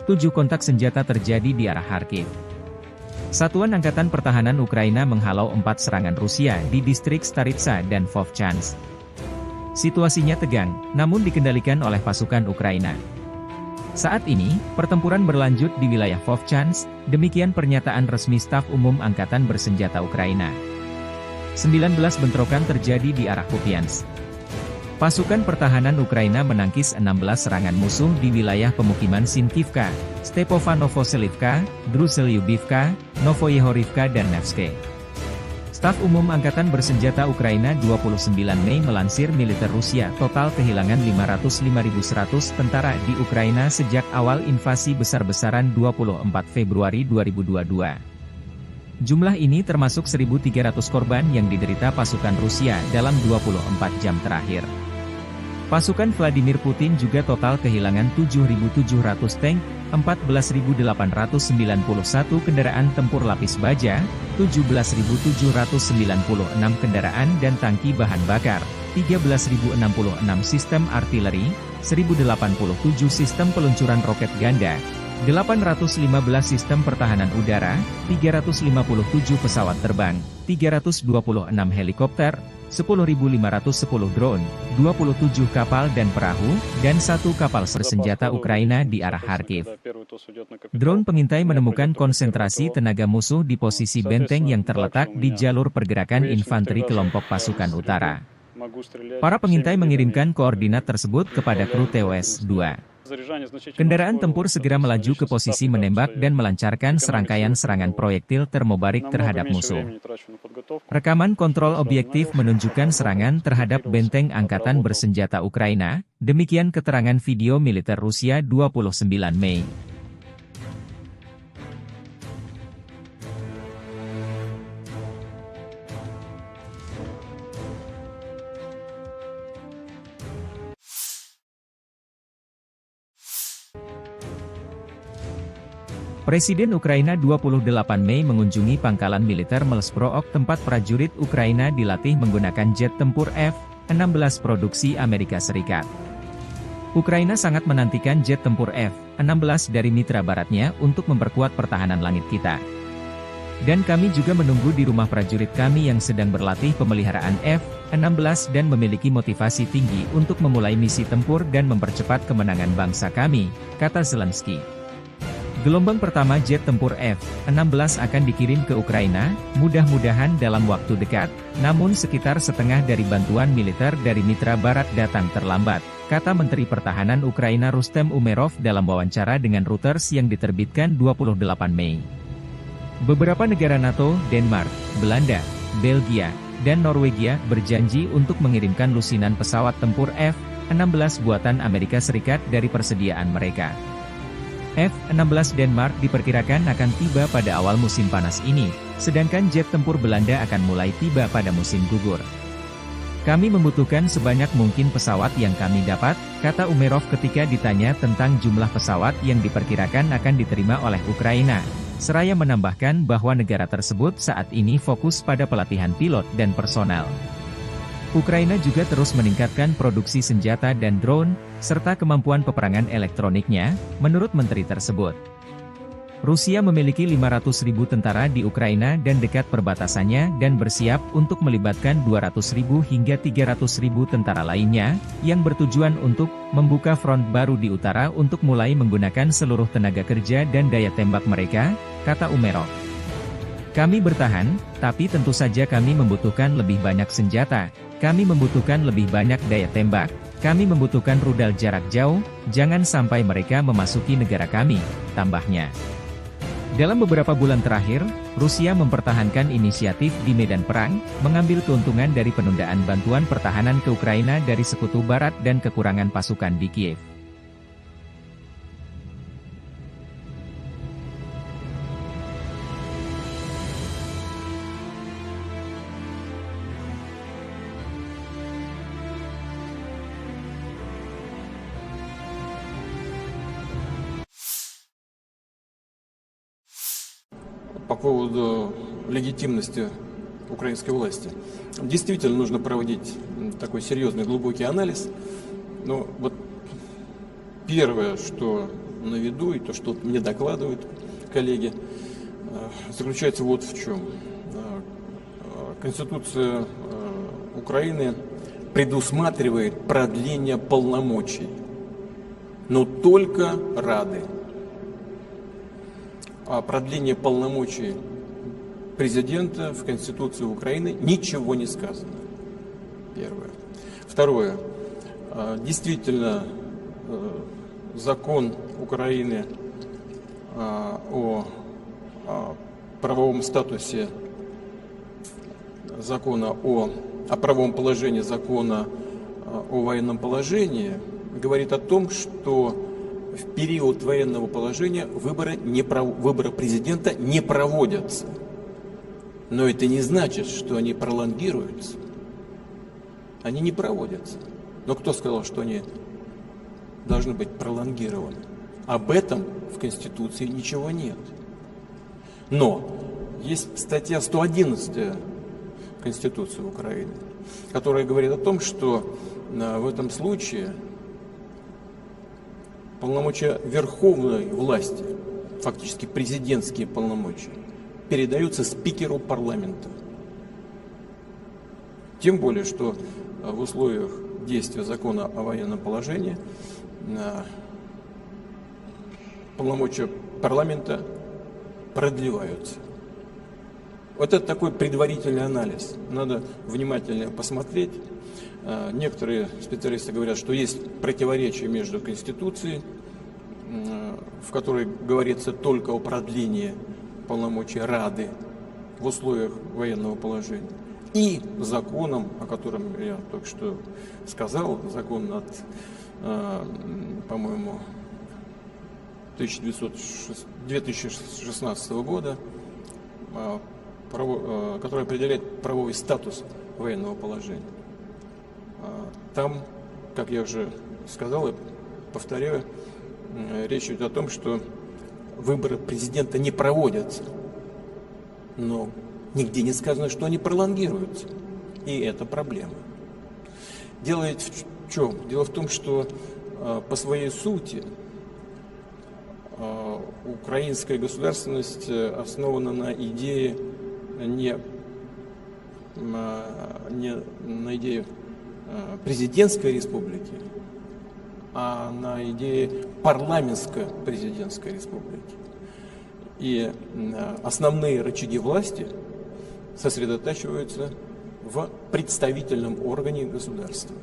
7 kontak senjata terjadi di arah Kharkiv. Satuan Angkatan Pertahanan Ukraina menghalau 4 serangan Rusia di distrik Staritsa dan Vovchansk. Situasinya tegang, namun dikendalikan oleh pasukan Ukraina. Saat ini, pertempuran berlanjut di wilayah Vovchansk, demikian pernyataan resmi Staf Umum Angkatan Bersenjata Ukraina. 19 bentrokan terjadi di arah Kupiansk. Pasukan pertahanan Ukraina menangkis 16 serangan musuh di wilayah pemukiman Sinkivka, Stepovanovselivka, Druselyubivka, Novoyehorivka dan Nevske. Staf Umum Angkatan Bersenjata Ukraina 29 Mei melansir militer Rusia total kehilangan 505.100 tentara di Ukraina sejak awal invasi besar-besaran 24 Februari 2022. Jumlah ini termasuk 1.300 korban yang diderita pasukan Rusia dalam 24 jam terakhir. Pasukan Vladimir Putin juga total kehilangan 7.700 tank, 14.891 kendaraan tempur lapis baja, 17.796 kendaraan dan tangki bahan bakar, 13.066 sistem artileri, 1.087 sistem peluncuran roket ganda, 815 sistem pertahanan udara, 357 pesawat terbang, 326 helikopter, 10.510 drone, 27 kapal dan perahu, dan 1 kapal bersenjata Ukraina di arah Kharkiv. Drone pengintai menemukan konsentrasi tenaga musuh di posisi benteng yang terletak di jalur pergerakan infanteri kelompok pasukan utara. Para pengintai mengirimkan koordinat tersebut kepada kru TOS-2. Kendaraan tempur segera melaju ke posisi menembak dan melancarkan serangkaian serangan proyektil termobarik terhadap musuh. Rekaman kontrol objektif menunjukkan serangan terhadap benteng Angkatan Bersenjata Ukraina, demikian keterangan video militer Rusia 29 Mei. Presiden Ukraina 28 Mei mengunjungi pangkalan militer Melsprook tempat prajurit Ukraina dilatih menggunakan jet tempur F-16 produksi Amerika Serikat. Ukraina sangat menantikan jet tempur F-16 dari mitra baratnya untuk memperkuat pertahanan langit kita. Dan kami juga menunggu di rumah prajurit kami yang sedang berlatih pemeliharaan F-16 dan memiliki motivasi tinggi untuk memulai misi tempur dan mempercepat kemenangan bangsa kami, kata Zelensky. Gelombang pertama jet tempur F-16 akan dikirim ke Ukraina, mudah-mudahan dalam waktu dekat, namun sekitar setengah dari bantuan militer dari mitra barat datang terlambat, kata Menteri Pertahanan Ukraina Rustem Umerov dalam wawancara dengan Reuters yang diterbitkan 28 Mei. Beberapa negara NATO, Denmark, Belanda, Belgia, dan Norwegia berjanji untuk mengirimkan lusinan pesawat tempur F-16 buatan Amerika Serikat dari persediaan mereka. F-16 Denmark diperkirakan akan tiba pada awal musim panas ini, Sedangkan jet tempur Belanda akan mulai tiba pada musim gugur. Kami membutuhkan sebanyak mungkin pesawat yang kami dapat, kata Umerov ketika ditanya tentang jumlah pesawat yang diperkirakan akan diterima oleh Ukraina. Seraya menambahkan bahwa negara tersebut saat ini fokus pada pelatihan pilot dan personel. Ukraina juga terus meningkatkan produksi senjata dan drone, serta kemampuan peperangan elektroniknya, menurut menteri tersebut. Rusia memiliki 500.000 tentara di Ukraina dan dekat perbatasannya dan bersiap untuk melibatkan 200.000 hingga 300.000 tentara lainnya, yang bertujuan untuk membuka front baru di utara untuk mulai menggunakan seluruh tenaga kerja dan daya tembak mereka, kata Umerov. Kami bertahan, tapi tentu saja kami membutuhkan lebih banyak senjata, kami membutuhkan lebih banyak daya tembak, kami membutuhkan rudal jarak jauh, jangan sampai mereka memasuki negara kami, tambahnya. Dalam beberapa bulan terakhir, Rusia mempertahankan inisiatif di medan perang, mengambil keuntungan dari penundaan bantuan pertahanan ke Ukraina dari Sekutu Barat dan kekurangan pasukan di Kiev. По поводу легитимности украинской власти. Действительно нужно проводить такой серьезный, глубокий анализ. Но вот первое, что на виду, и то, что мне докладывают коллеги, заключается вот в чем. Конституция Украины предусматривает продление полномочий, но только Рады. О продлении полномочий президента в Конституции Украины ничего не сказано. Первое. Второе. Действительно, закон Украины о правовом статусе закона о правовом положении закона о военном положении говорит о том, что в период военного положения выборы президента не проводятся. Но это не значит, что они пролонгируются. Они не проводятся. Но кто сказал, что они должны быть пролонгированы? Об этом в Конституции ничего нет. Но есть статья 111 Конституции Украины, которая говорит о том, что в этом случае полномочия верховной власти, фактически президентские полномочия, передаются спикеру парламента. Тем более, что в условиях действия закона о военном положении полномочия парламента продлеваются. Вот это такой предварительный анализ. Надо внимательно посмотреть. Некоторые специалисты говорят, что есть противоречие между Конституцией, в которой говорится только о продлении полномочий Рады в условиях военного положения, и законом, о котором я только что сказал, закон от, по-моему, 2016 года, который определяет правовой статус военного положения. Там, как я уже сказал и повторяю, речь идет о том, что выборы президента не проводятся, но нигде не сказано, что они пролонгируются, и это проблема. Дело ведь в чем? Дело в том, что по своей сути украинская государственность основана на идее не на идее президентской республики, а на идее парламентско-президентской республики. И основные рычаги власти сосредотачиваются в представительном органе государства.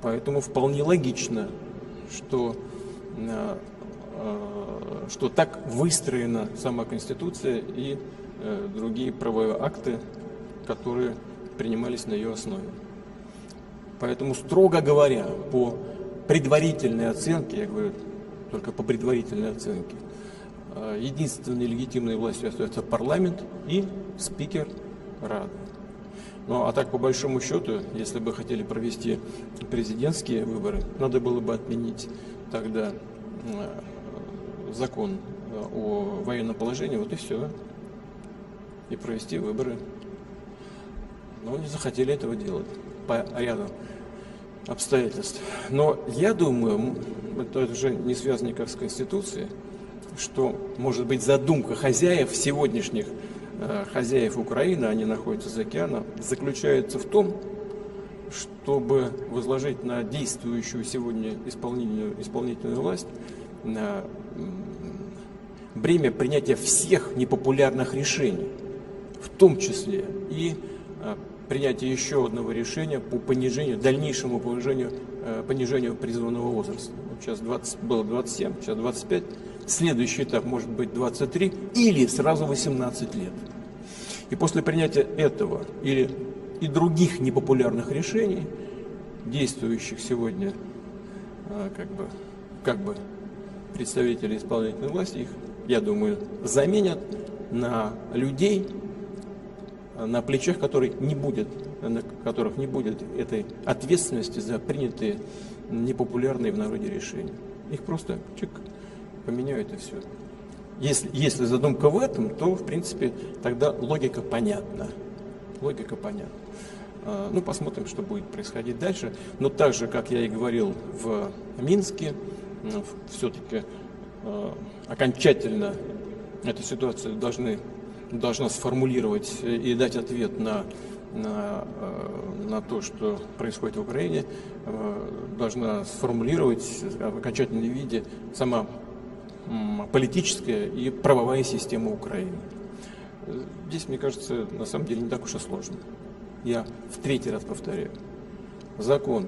Поэтому вполне логично, что так выстроена сама Конституция и другие правовые акты, которые принимались на ее основе. Поэтому, строго говоря, по предварительной оценке, я говорю только по предварительной оценке, единственной легитимной властью остается парламент и спикер Рады. Ну, а так, по большому счету, если бы хотели провести президентские выборы, надо было бы отменить тогда закон о военном положении, вот и все, и провести выборы. Но не захотели этого делать по ряду обстоятельств. Но я думаю, это уже не связано никак с Конституцией, что, может быть, задумка хозяев сегодняшних, хозяев Украины, они находятся за океаном, заключается в том, чтобы возложить на действующую сегодня исполнительную власть бремя принятия всех непопулярных решений, в том числе и принятие еще одного решения по понижению, дальнейшему понижению призывного возраста. Сейчас было 27, сейчас 25. Следующий этап может быть 23 или сразу 18 лет. И после принятия этого или и других непопулярных решений, действующих сегодня как бы представители исполнительной власти, их, я думаю, заменят на людей, на плечах которых не будет этой ответственности за принятые непопулярные в народе решения. Их просто поменяют и все. Если задумка в этом, то, в принципе, тогда логика понятна. Логика понятна. Ну, посмотрим, что будет происходить дальше. Но так же, как я и говорил в Минске, все-таки окончательно эту ситуацию должна сформулировать и дать ответ на то, что происходит в Украине, должна сформулировать в окончательном виде сама политическая и правовая система Украины. Здесь, мне кажется, на самом деле не так уж и сложно. Я в третий раз повторяю. Закон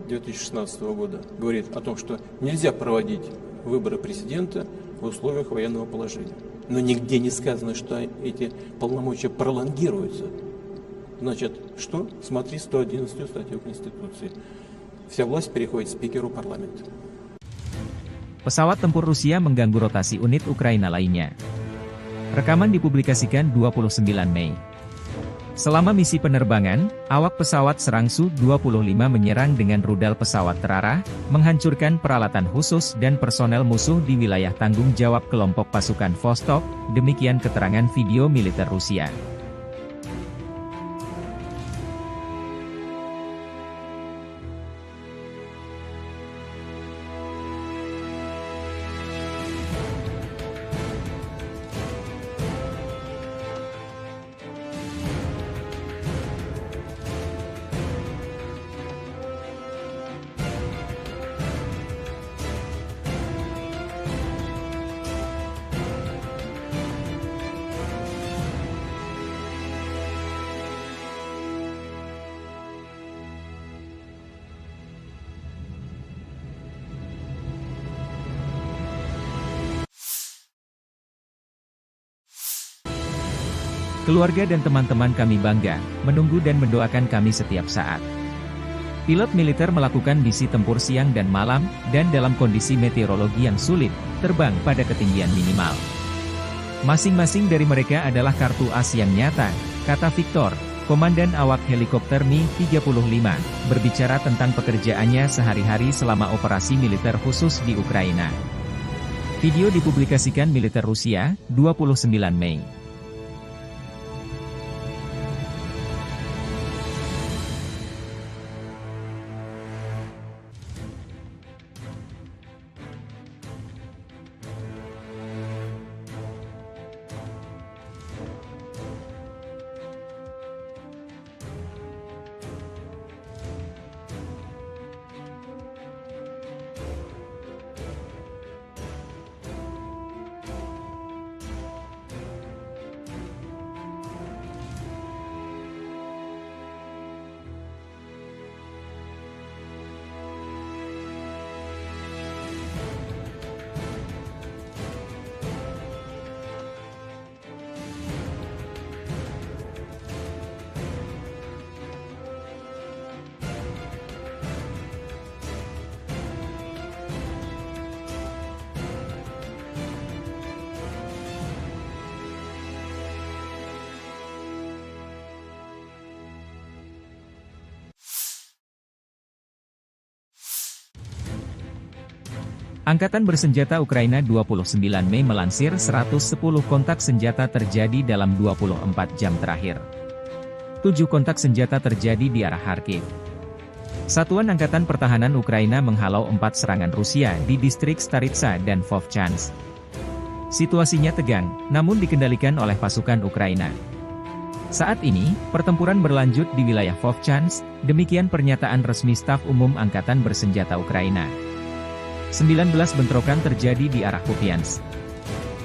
2016 года говорит о том, что нельзя проводить выборы президента в условиях военного положения. Но нигде не сказано, что эти полномочия пролонгируются. Значит, что? Смотри 111 статью Конституции. Вся власть переходит спикеру парламента. Pesawat tempur Rusia mengganggu rotasi unit Ukraina lainnya. Rekaman dipublikasikan 29 Mei. Selama misi penerbangan, awak pesawat serang Su-25 menyerang dengan rudal pesawat terarah, menghancurkan peralatan khusus dan personel musuh di wilayah tanggung jawab kelompok pasukan Vostok, demikian keterangan video militer Rusia. Keluarga dan teman-teman kami bangga, menunggu dan mendoakan kami setiap saat. Pilot militer melakukan misi tempur siang dan malam, dan dalam kondisi meteorologi yang sulit, terbang pada ketinggian minimal. Masing-masing dari mereka adalah kartu as yang nyata, kata Victor, komandan awak helikopter Mi-35, berbicara tentang pekerjaannya sehari-hari selama operasi militer khusus di Ukraina. Video dipublikasikan militer Rusia, 29 Mei. Angkatan Bersenjata Ukraina 29 Mei melansir 110 kontak senjata terjadi dalam 24 jam terakhir. 7 kontak senjata terjadi di arah Kharkiv. Satuan Angkatan Pertahanan Ukraina menghalau 4 serangan Rusia di distrik Staritsa dan Vovchansk. Situasinya tegang, namun dikendalikan oleh pasukan Ukraina. Saat ini, pertempuran berlanjut di wilayah Vovchansk, demikian pernyataan resmi Staf Umum Angkatan Bersenjata Ukraina. 19 bentrokan terjadi di arah Kupiansk.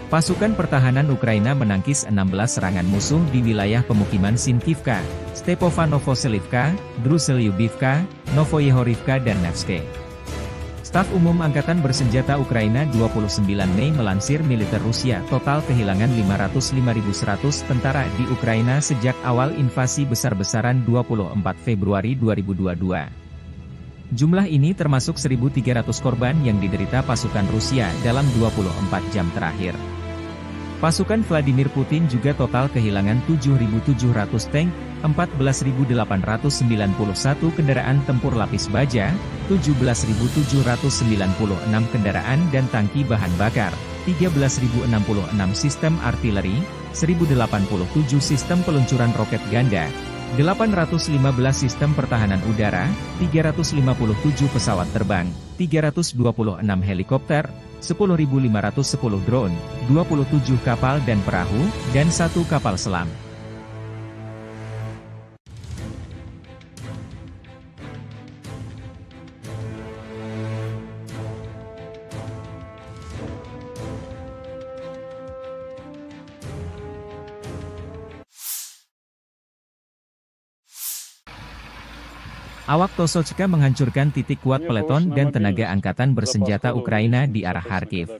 Pasukan pertahanan Ukraina menangkis 16 serangan musuh di wilayah pemukiman Sinkivka, Stepofanovoselivka, Druselyubivka, Novoyehorivka dan Nevske. Staf Umum Angkatan Bersenjata Ukraina 29 Mei melansir militer Rusia total kehilangan 505.100 tentara di Ukraina sejak awal invasi besar-besaran 24 Februari 2022. Jumlah ini termasuk 1.300 korban yang diderita pasukan Rusia dalam 24 jam terakhir. Pasukan Vladimir Putin juga total kehilangan 7.700 tank, 14.891 kendaraan tempur lapis baja, 17.796 kendaraan dan tangki bahan bakar, 13.066 sistem artileri, 1.087 sistem peluncuran roket ganda, 815 sistem pertahanan udara, 357 pesawat terbang, 326 helikopter, 10.510 drone, 27 kapal dan perahu, dan 1 kapal selam. Awak Tosochka menghancurkan titik kuat peleton dan tenaga angkatan bersenjata Ukraina di arah Kharkiv.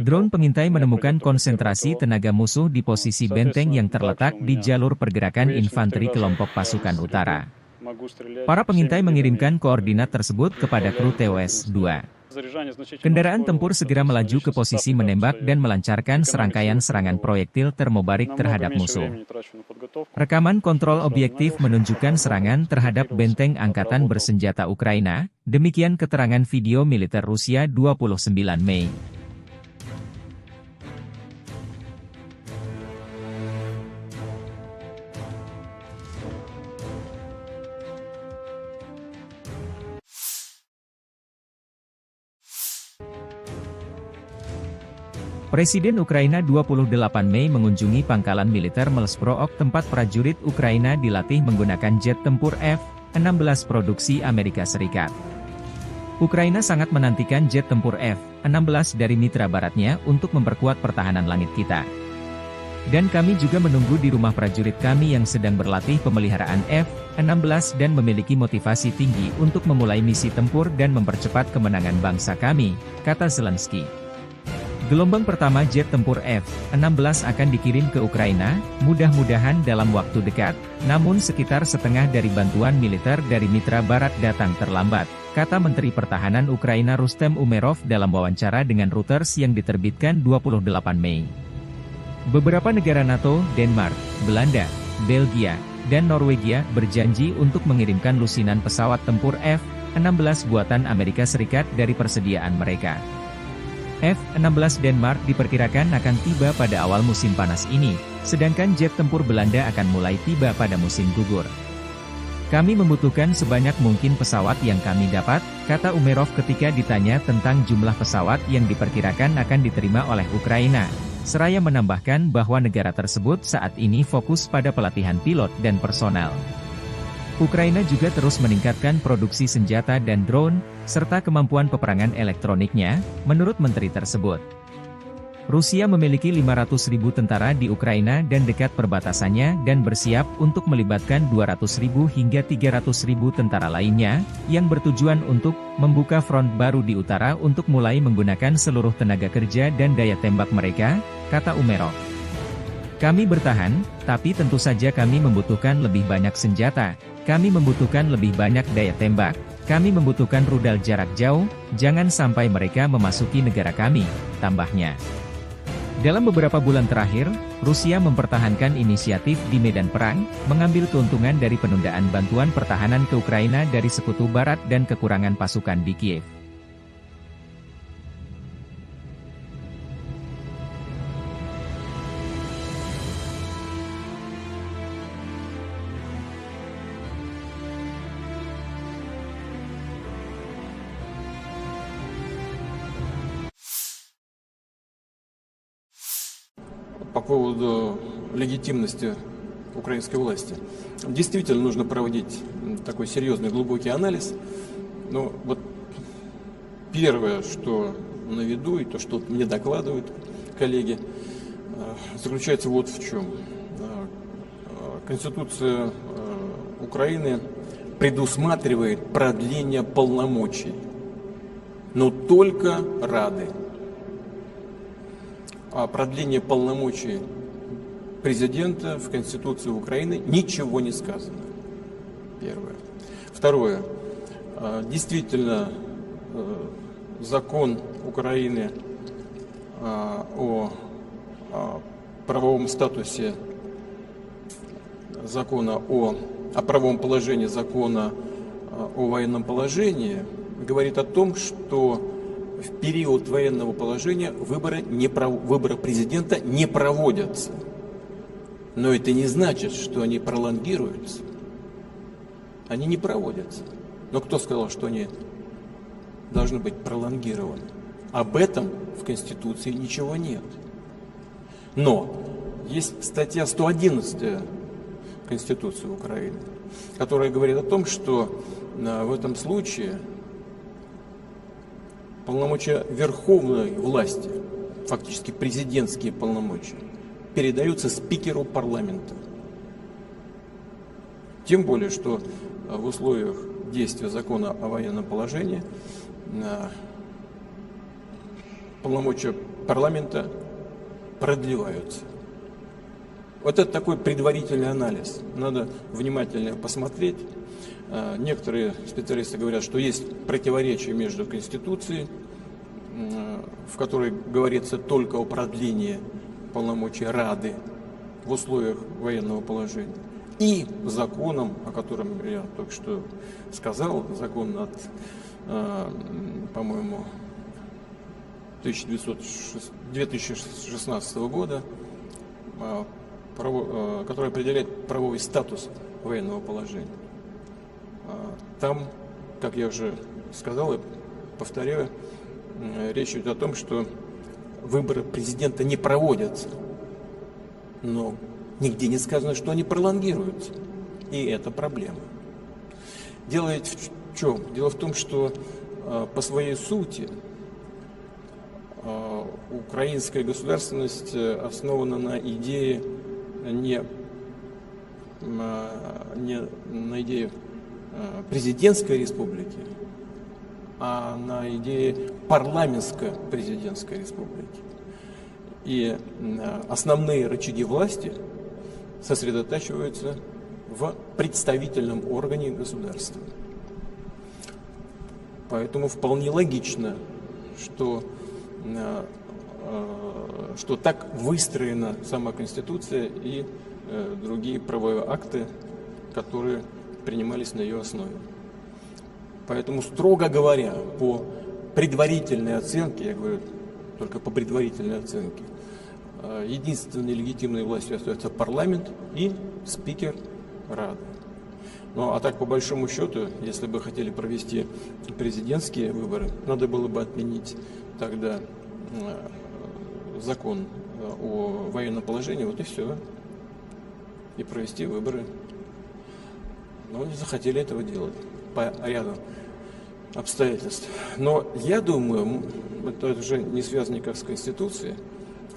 Drone pengintai menemukan konsentrasi tenaga musuh di posisi benteng yang terletak di jalur pergerakan infanteri kelompok pasukan utara. Para pengintai mengirimkan koordinat tersebut kepada kru TOS-2. Kendaraan tempur segera melaju ke posisi menembak dan melancarkan serangkaian serangan proyektil termobarik terhadap musuh. Rekaman kontrol objektif menunjukkan serangan terhadap benteng angkatan bersenjata Ukraina, demikian keterangan video militer Rusia 29 Mei. Presiden Ukraina 28 Mei mengunjungi pangkalan militer Melsprook tempat prajurit Ukraina dilatih menggunakan jet tempur F-16 produksi Amerika Serikat. Ukraina sangat menantikan jet tempur F-16 dari mitra baratnya untuk memperkuat pertahanan langit kita. Dan kami juga menunggu di rumah prajurit kami yang sedang berlatih pemeliharaan F-16 dan memiliki motivasi tinggi untuk memulai misi tempur dan mempercepat kemenangan bangsa kami, kata Zelensky. Gelombang pertama jet tempur F-16 akan dikirim ke Ukraina, mudah-mudahan dalam waktu dekat, namun sekitar setengah dari bantuan militer dari mitra barat datang terlambat, kata Menteri Pertahanan Ukraina Rustem Umerov dalam wawancara dengan Reuters yang diterbitkan 28 Mei. Beberapa negara NATO, Denmark, Belanda, Belgia, dan Norwegia berjanji untuk mengirimkan lusinan pesawat tempur F-16 buatan Amerika Serikat dari persediaan mereka. F-16 Denmark diperkirakan akan tiba pada awal musim panas ini, sedangkan jet tempur Belanda akan mulai tiba pada musim gugur. Kami membutuhkan sebanyak mungkin pesawat yang kami dapat, kata Umerov ketika ditanya tentang jumlah pesawat yang diperkirakan akan diterima oleh Ukraina. Seraya menambahkan bahwa negara tersebut saat ini fokus pada pelatihan pilot dan personel. Ukraina juga terus meningkatkan produksi senjata dan drone, serta kemampuan peperangan elektroniknya, menurut menteri tersebut. Rusia memiliki 500.000 tentara di Ukraina dan dekat perbatasannya dan bersiap untuk melibatkan 200.000 hingga 300.000 tentara lainnya, yang bertujuan untuk membuka front baru di utara untuk mulai menggunakan seluruh tenaga kerja dan daya tembak mereka, kata Umerov. Kami bertahan, tapi tentu saja kami membutuhkan lebih banyak senjata, kami membutuhkan lebih banyak daya tembak, kami membutuhkan rudal jarak jauh, jangan sampai mereka memasuki negara kami, tambahnya. Dalam beberapa bulan terakhir, Rusia mempertahankan inisiatif di medan perang, mengambil keuntungan dari penundaan bantuan pertahanan ke Ukraina dari Sekutu Barat dan kekurangan pasukan di Kiev. по поводу легитимности украинской власти. Действительно нужно проводить такой серьезный глубокий анализ. Но вот первое, что на виду, и то, что мне докладывают коллеги, заключается вот в чем. Конституция Украины предусматривает продление полномочий, но только Рады. О продлении полномочий президента в Конституции Украины ничего не сказано. Первое. Второе. Действительно, закон Украины о правовом статусе закона о правовом положении закона о военном положении говорит о том, что в период военного положения выборы президента не проводятся. Но это не значит, что они пролонгируются. Они не проводятся. Но кто сказал, что они должны быть пролонгированы? Об этом в Конституции ничего нет. Но есть статья 111 Конституции Украины, которая говорит о том, что в этом случае полномочия верховной власти, фактически президентские полномочия, передаются спикеру парламента. Тем более, что в условиях действия закона о военном положении полномочия парламента продлеваются. Вот это такой предварительный анализ. Надо внимательно посмотреть. Некоторые специалисты говорят, что есть противоречие между Конституцией, в которой говорится только о продлении полномочий Рады в условиях военного положения, и законом, о котором я только что сказал, закон от, по-моему, 2016 года, который определяет правовой статус военного положения. Там, как я уже сказал и повторяю, речь идет о том, что выборы президента не проводятся, но нигде не сказано, что они пролонгируются. И это проблема. Дело ведь в чем? Дело в том, что по своей сути украинская государственность основана на идее не на идее президентской республики, а на идее парламентско-президентской республики. И основные рычаги власти сосредотачиваются в представительном органе государства. Поэтому вполне логично, что так выстроена сама Конституция и другие правовые акты, которые принимались на ее основе. Поэтому, строго говоря, по предварительной оценке, я говорю только по предварительной оценке, единственной легитимной властью остается парламент и спикер Рады. Ну а так, по большому счету, если бы хотели провести президентские выборы, надо было бы отменить тогда закон о военном положении, вот и все, и провести выборы. Но не захотели этого делать по ряду обстоятельств. Но я думаю, это уже не связано никак с Конституцией,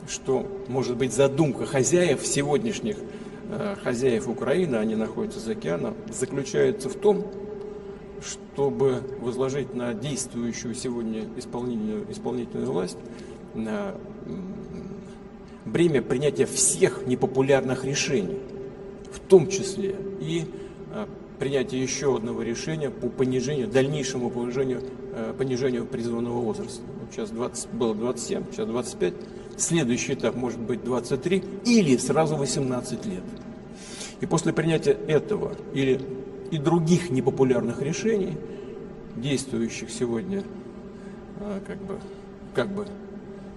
что, может быть, задумка хозяев, сегодняшних хозяев Украины, они находятся за океаном, заключается в том, чтобы возложить на действующую сегодня исполнительную власть бремя принятия всех непопулярных решений, в том числе и принятие еще одного решения по дальнейшему понижению призывного возраста. Вот сейчас было 27, сейчас 25. Следующий этап может быть 23 или сразу 18 лет. И после принятия этого или и других непопулярных решений, действующих сегодня как бы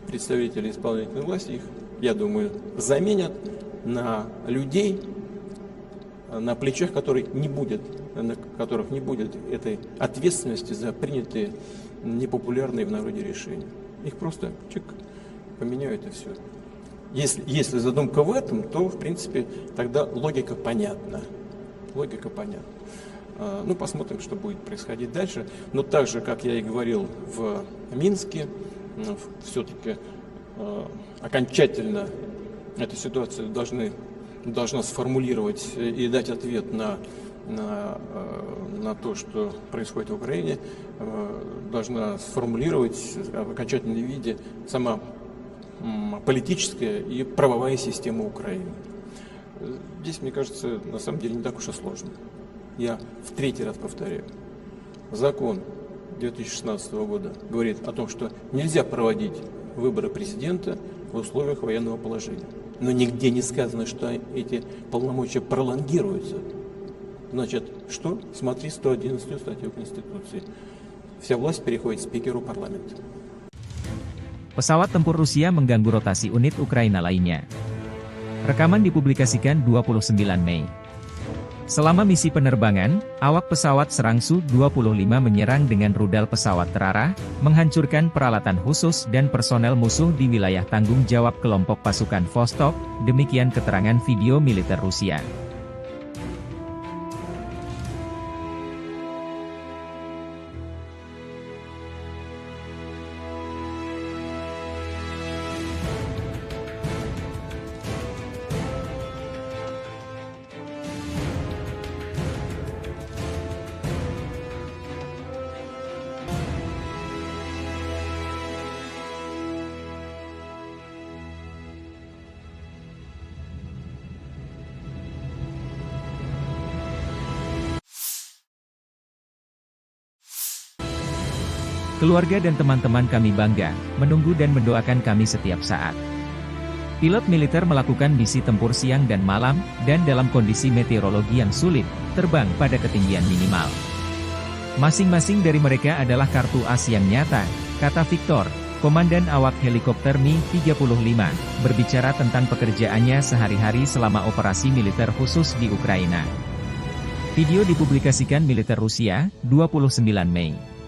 представители исполнительной власти, их, я думаю, заменят на людей, на плечах которых не будет этой ответственности за принятые непопулярные в народе решения. Их просто поменяют и все. Если задумка в этом, то, в принципе, тогда логика понятна. Логика понятна. Ну, посмотрим, что будет происходить дальше. Но так же, как я и говорил в Минске, все-таки окончательно эту ситуацию должна сформулировать и дать ответ на то, что происходит в Украине, должна сформулировать в окончательном виде сама политическая и правовая система Украины. Здесь, мне кажется, на самом деле не так уж и сложно. Я в третий раз повторяю. Закон 2016 года говорит о том, что нельзя проводить выборы президента в условиях военного положения. Но нигде не сказано, что эти полномочия пролонгируются. Значит, что? Смотри 111 статью Конституции. Вся власть переходит спикеру парламента. Pesawat tempur Rusia mengganggu rotasi unit Ukraina lainnya. Rekaman dipublikasikan 29 Mei. Selama misi penerbangan, awak pesawat serang Su-25 menyerang dengan rudal pesawat terarah, menghancurkan peralatan khusus dan personel musuh di wilayah tanggung jawab kelompok pasukan Vostok, demikian keterangan video militer Rusia. Keluarga dan teman-teman kami bangga, menunggu dan mendoakan kami setiap saat. Pilot militer melakukan misi tempur siang dan malam, dan dalam kondisi meteorologi yang sulit, terbang pada ketinggian minimal. Masing-masing dari mereka adalah kartu as yang nyata, kata Victor, komandan awak helikopter Mi-35, berbicara tentang pekerjaannya sehari-hari selama operasi militer khusus di Ukraina. Video dipublikasikan militer Rusia, 29 Mei.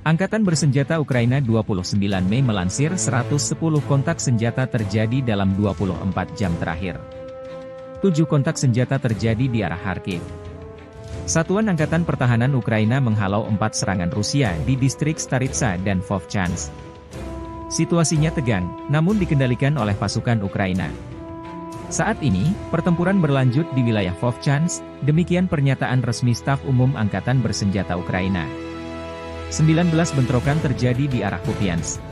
Angkatan Bersenjata Ukraina 29 Mei melansir 110 kontak senjata terjadi dalam 24 jam terakhir. 7 kontak senjata terjadi di arah Kharkiv. Satuan Angkatan Pertahanan Ukraina menghalau 4 serangan Rusia di distrik Staritsa dan Vovchansk. Situasinya tegang, namun dikendalikan oleh pasukan Ukraina. Saat ini, pertempuran berlanjut di wilayah Vovchansk, demikian pernyataan resmi staf umum Angkatan Bersenjata Ukraina. 19 bentrokan terjadi di arah Kupiansk.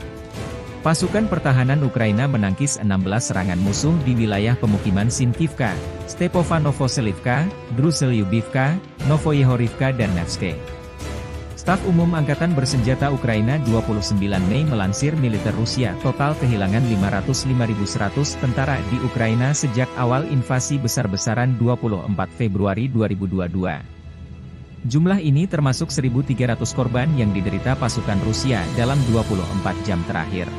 Pasukan pertahanan Ukraina menangkis 16 serangan musuh di wilayah pemukiman Sinkivka, Stepanovo-Selivka, Druzhelyubivka, Novoyehorivka dan Nevske. Staf Umum Angkatan Bersenjata Ukraina 29 Mei melansir militer Rusia total kehilangan 505.100 tentara di Ukraina sejak awal invasi besar-besaran 24 Februari 2022. Jumlah ini termasuk 1.300 korban yang diderita pasukan Rusia dalam 24 jam terakhir.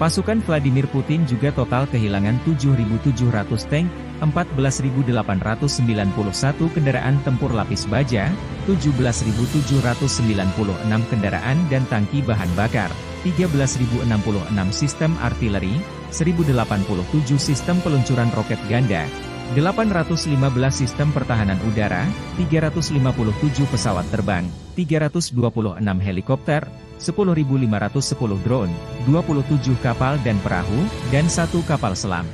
Pasukan Vladimir Putin juga total kehilangan 7.700 tank, 14.891 kendaraan tempur lapis baja, 17.796 kendaraan dan tangki bahan bakar, 13.066 sistem artileri, 1.087 sistem peluncuran roket ganda, 815 sistem pertahanan udara, 357 pesawat terbang, 326 helikopter, 10.510 drone, 27 kapal dan perahu, dan 1 kapal selam.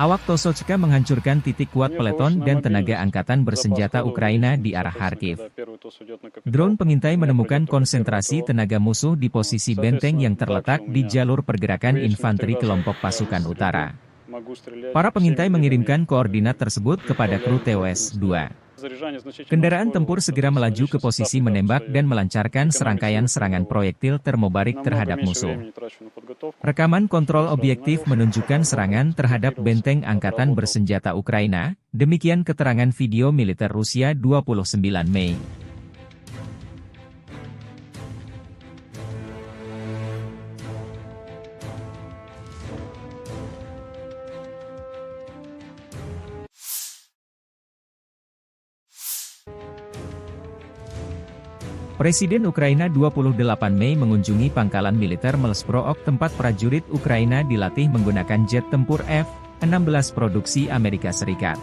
Awak Tosochka menghancurkan titik kuat peleton dan tenaga angkatan bersenjata Ukraina di arah Kharkiv. Drone pengintai menemukan konsentrasi tenaga musuh di posisi benteng yang terletak di jalur pergerakan infanteri kelompok pasukan utara. Para pengintai mengirimkan koordinat tersebut kepada kru TOS-2. Kendaraan tempur segera melaju ke posisi menembak dan melancarkan serangkaian serangan proyektil termobarik terhadap musuh. Rekaman kontrol objektif menunjukkan serangan terhadap benteng angkatan bersenjata Ukraina, demikian keterangan video militer Rusia 29 Mei. Presiden Ukraina 28 Mei mengunjungi pangkalan militer Melsprook tempat prajurit Ukraina dilatih menggunakan jet tempur F-16 produksi Amerika Serikat.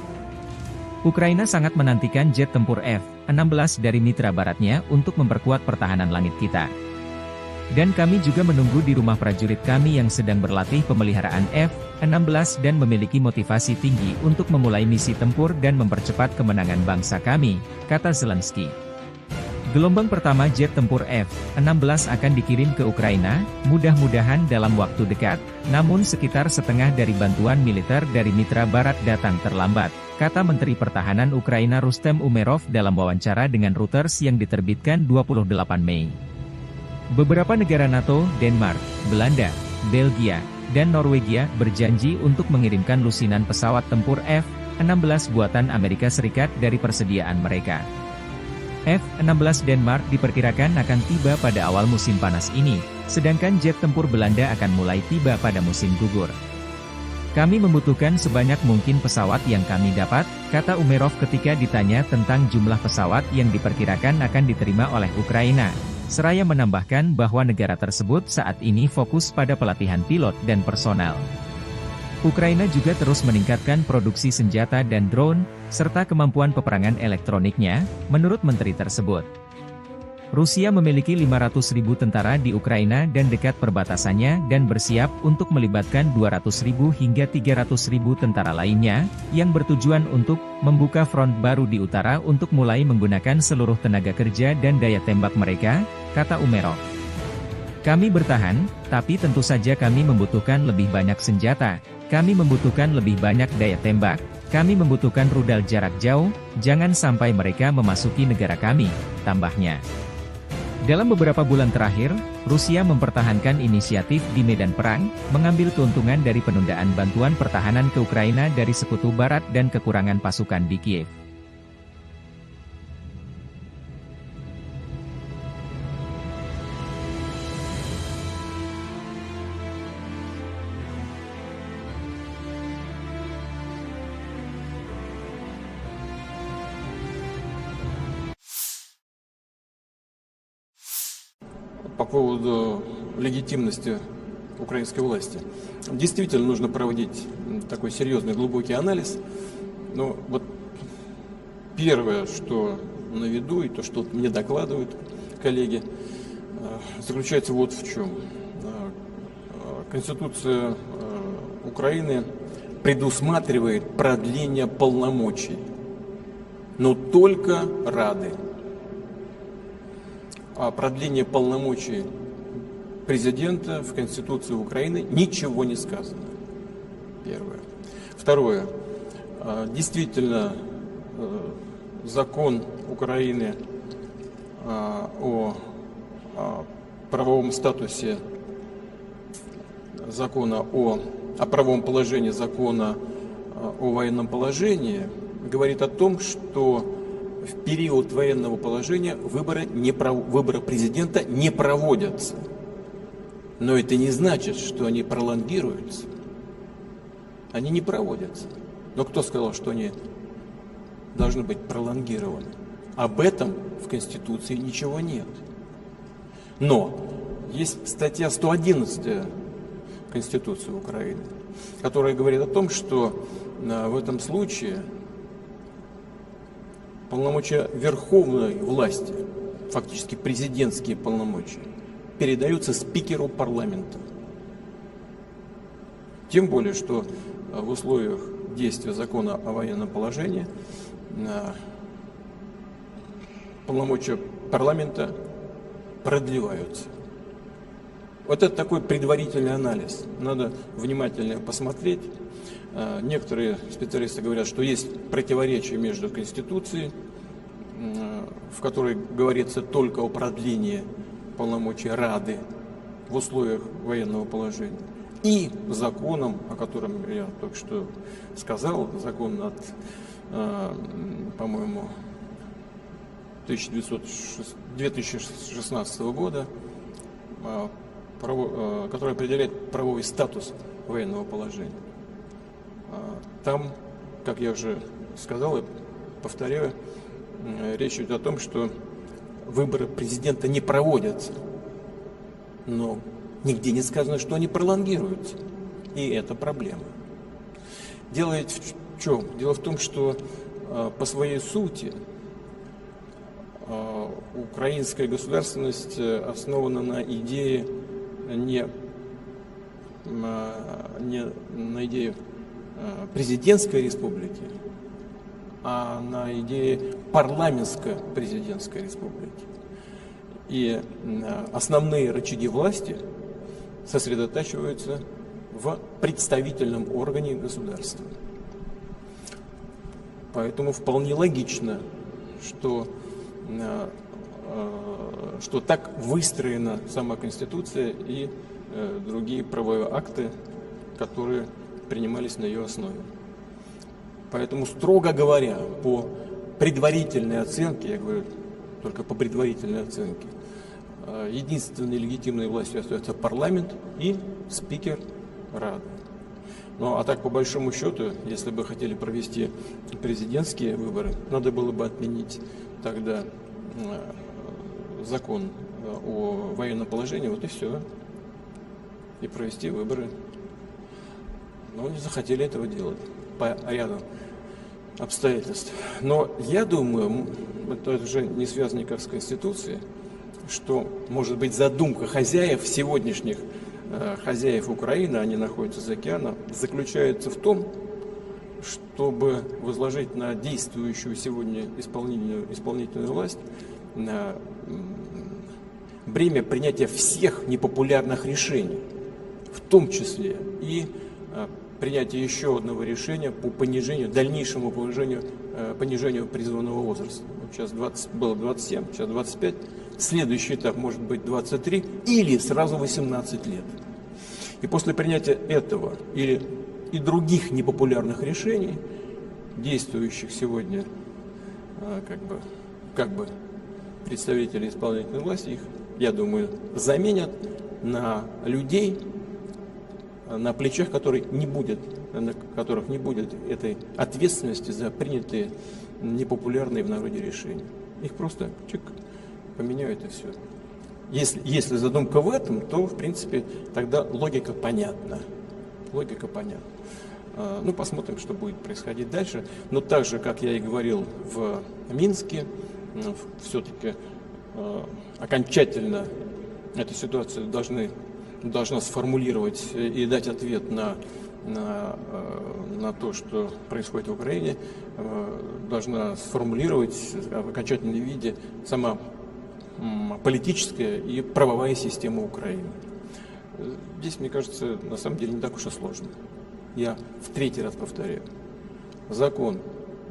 Ukraina sangat menantikan jet tempur F-16 dari mitra baratnya untuk memperkuat pertahanan langit kita. Dan kami juga menunggu di rumah prajurit kami yang sedang berlatih pemeliharaan F-16 dan memiliki motivasi tinggi untuk memulai misi tempur dan mempercepat kemenangan bangsa kami, kata Zelensky. Gelombang pertama jet tempur F-16 akan dikirim ke Ukraina, mudah-mudahan dalam waktu dekat, namun sekitar setengah dari bantuan militer dari mitra barat datang terlambat, kata Menteri Pertahanan Ukraina Rustem Umerov dalam wawancara dengan Reuters yang diterbitkan 28 Mei. Beberapa negara NATO, Denmark, Belanda, Belgia, dan Norwegia berjanji untuk mengirimkan lusinan pesawat tempur F-16 buatan Amerika Serikat dari persediaan mereka. F-16 Denmark diperkirakan akan tiba pada awal musim panas ini, sedangkan jet tempur Belanda akan mulai tiba pada musim gugur. Kami membutuhkan sebanyak mungkin pesawat yang kami dapat, kata Umerov ketika ditanya tentang jumlah pesawat yang diperkirakan akan diterima oleh Ukraina. Seraya menambahkan bahwa negara tersebut saat ini fokus pada pelatihan pilot dan personel. Ukraina juga terus meningkatkan produksi senjata dan drone, serta kemampuan peperangan elektroniknya, menurut menteri tersebut. Rusia memiliki 500.000 tentara di Ukraina dan dekat perbatasannya dan bersiap untuk melibatkan 200.000 hingga 300.000 tentara lainnya, yang bertujuan untuk membuka front baru di utara untuk mulai menggunakan seluruh tenaga kerja dan daya tembak mereka, kata Umerov. Kami bertahan, tapi tentu saja kami membutuhkan lebih banyak senjata, kami membutuhkan lebih banyak daya tembak, kami membutuhkan rudal jarak jauh, jangan sampai mereka memasuki negara kami, tambahnya. Dalam beberapa bulan terakhir, Rusia mempertahankan inisiatif di medan perang, mengambil keuntungan dari penundaan bantuan pertahanan ke Ukraina dari Sekutu Barat dan kekurangan pasukan di Kiev. По поводу легитимности украинской власти. Действительно нужно проводить такой серьезный, глубокий анализ. Но вот первое, что на виду, и то, что мне докладывают коллеги, заключается вот в чем. Конституция Украины предусматривает продление полномочий, но только Рады. О продлении полномочий президента в Конституции Украины ничего не сказано. Первое. Второе. Действительно, закон Украины о правовом статусе закона о правовом положении закона о военном положении говорит о том, что в период военного положения выборы президента не проводятся. Но это не значит, что они пролонгируются. Они не проводятся. Но кто сказал, что они должны быть пролонгированы? Об этом в Конституции ничего нет. Но есть статья 111 Конституции Украины, которая говорит о том, что в этом случае полномочия верховной власти, фактически президентские полномочия, передаются спикеру парламента. Тем более, что в условиях действия закона о военном положении полномочия парламента продлеваются. Вот это такой предварительный анализ. Надо внимательно посмотреть. Некоторые специалисты говорят, что есть противоречие между Конституцией, в которой говорится только о продлении полномочий Рады в условиях военного положения, и законом, о котором я только что сказал, закон от, по-моему, 2016 года, который определяет правовой статус военного положения. Там, как я уже сказал и повторяю, речь идет о том, что выборы президента не проводятся, но нигде не сказано, что они пролонгируются, и это проблема. Дело в чем? Дело в том, что по своей сути украинская государственность основана на идее не на идее президентской республики, а на идее парламентско-президентской республики. И основные рычаги власти сосредотачиваются в представительном органе государства. Поэтому вполне логично, что так выстроена сама Конституция и другие правовые акты, которые принимались на ее основе. Поэтому, строго говоря, по предварительной оценке, я говорю только по предварительной оценке, единственной легитимной властью остается парламент и спикер Рады. Ну а так, по большому счету, если бы хотели провести президентские выборы, надо было бы отменить тогда закон о военном положении, вот и все, и провести выборы. Но не захотели этого делать по ряду обстоятельств. Но я думаю, это уже не связано никак с Конституцией, что, может быть, задумка хозяев, сегодняшних хозяев Украины, они находятся за океаном, заключается в том, чтобы возложить на действующую сегодня исполнительную власть бремя принятия всех непопулярных решений, в том числе и принятие еще одного решения по дальнейшему понижению призывного возраста. Вот сейчас было 27, сейчас 25. Следующий этап может быть 23 или сразу 18 лет. И после принятия этого и других непопулярных решений, действующих сегодня как бы представители исполнительной власти, их, я думаю, заменят на людей, на плечах которых не будет этой ответственности за принятые непопулярные в народе решения. Их просто поменяют и все. Если задумка в этом, то, в принципе, тогда логика понятна. Ну, посмотрим, что будет происходить дальше. Но так же, как я и говорил в Минске, все-таки окончательно эту ситуацию должна сформулировать и дать ответ на то, что происходит в Украине, должна сформулировать в окончательном виде сама политическая и правовая система Украины. Здесь, мне кажется, на самом деле не так уж и сложно. Я в третий раз повторяю. Закон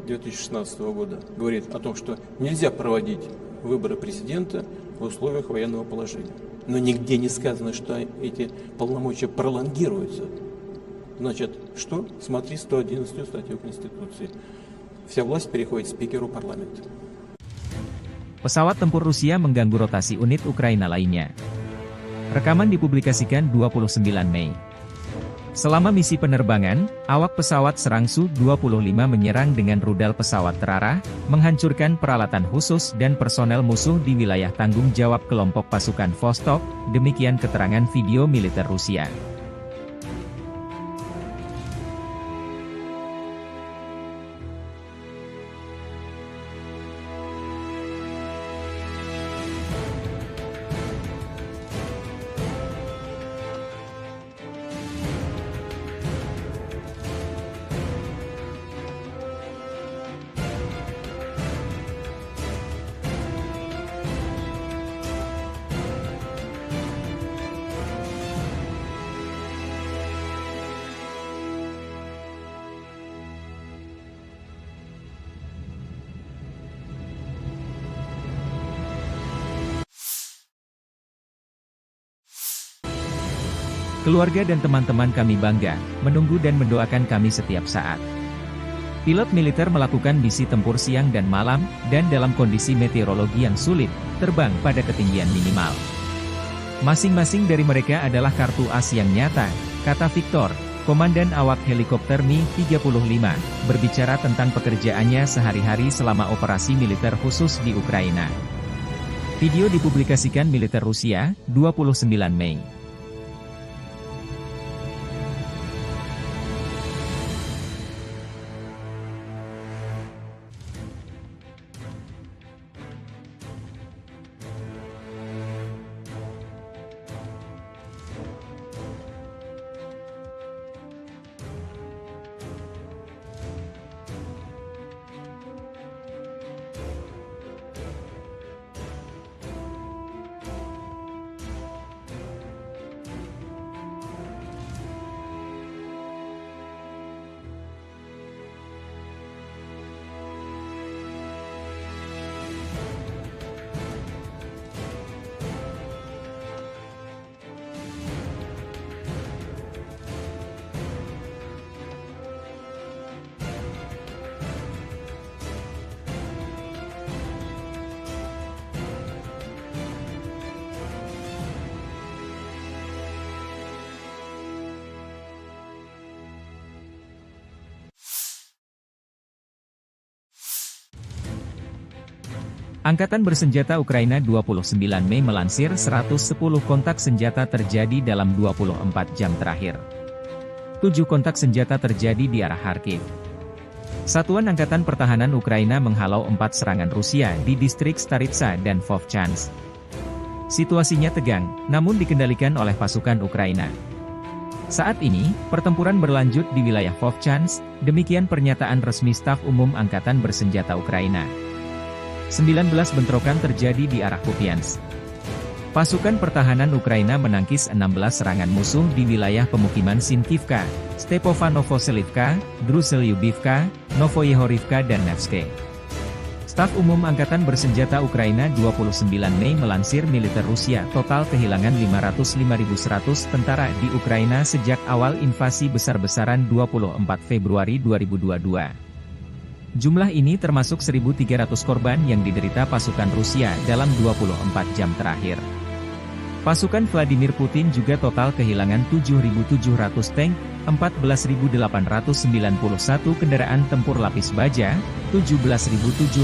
2016 года говорит о том, что нельзя проводить выборы президента в условиях военного положения. Но нигде не сказано, что эти полномочия пролонгируются. Значит, что? Смотри 111 статью Конституции. Вся власть переходит спикеру парламента. Pesawat tempur Rusia mengganggu rotasi unit Ukraina lainnya. Rekaman dipublikasikan 29 Mei. Selama misi penerbangan, awak pesawat Serang Su-25 menyerang dengan rudal pesawat terarah, menghancurkan peralatan khusus dan personel musuh di wilayah tanggung jawab kelompok pasukan Vostok, demikian keterangan video militer Rusia. Keluarga dan teman-teman kami bangga, menunggu dan mendoakan kami setiap saat. Pilot militer melakukan misi tempur siang dan malam, dan dalam kondisi meteorologi yang sulit, terbang pada ketinggian minimal. Masing-masing dari mereka adalah kartu as yang nyata, kata Victor, komandan awak helikopter Mi-35, berbicara tentang pekerjaannya sehari-hari selama operasi militer khusus di Ukraina. Video dipublikasikan militer Rusia, 29 Mei. Angkatan Bersenjata Ukraina 29 Mei melansir 110 kontak senjata terjadi dalam 24 jam terakhir. 7 kontak senjata terjadi di arah Kharkiv. Satuan Angkatan Pertahanan Ukraina menghalau 4 serangan Rusia di distrik Staritsa dan Vovchansk. Situasinya tegang, namun dikendalikan oleh pasukan Ukraina. Saat ini, pertempuran berlanjut di wilayah Vovchansk, demikian pernyataan resmi Staf Umum Angkatan Bersenjata Ukraina. 19 bentrokan terjadi di arah Kupiansk. Pasukan pertahanan Ukraina menangkis 16 serangan musuh di wilayah pemukiman Sinkivka, Stepofanovo-Selivka, Druselyubivka, Novoyehorivka dan Nevske. Staf Umum Angkatan Bersenjata Ukraina 29 Mei melansir militer Rusia total kehilangan 505.100 tentara di Ukraina sejak awal invasi besar-besaran 24 Februari 2022. Jumlah ini termasuk 1.300 korban yang diderita pasukan Rusia dalam 24 jam terakhir. Pasukan Vladimir Putin juga total kehilangan 7.700 tank, 14.891 kendaraan tempur lapis baja, 17.796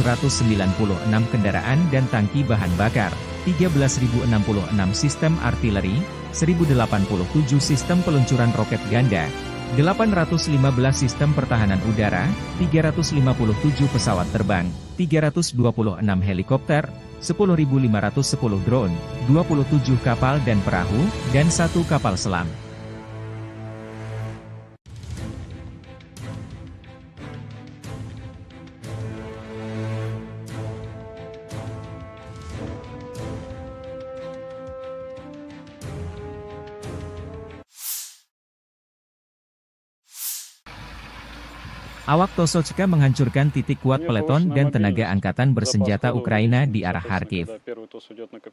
kendaraan dan tangki bahan bakar, 13.066 sistem artileri, 1.087 sistem peluncuran roket ganda, 815 sistem pertahanan udara, 357 pesawat terbang, 326 helikopter, 10.510 drone, 27 kapal dan perahu, dan 1 kapal selam. Awak Tosochka menghancurkan titik kuat peleton dan tenaga angkatan bersenjata Ukraina di arah Kharkiv.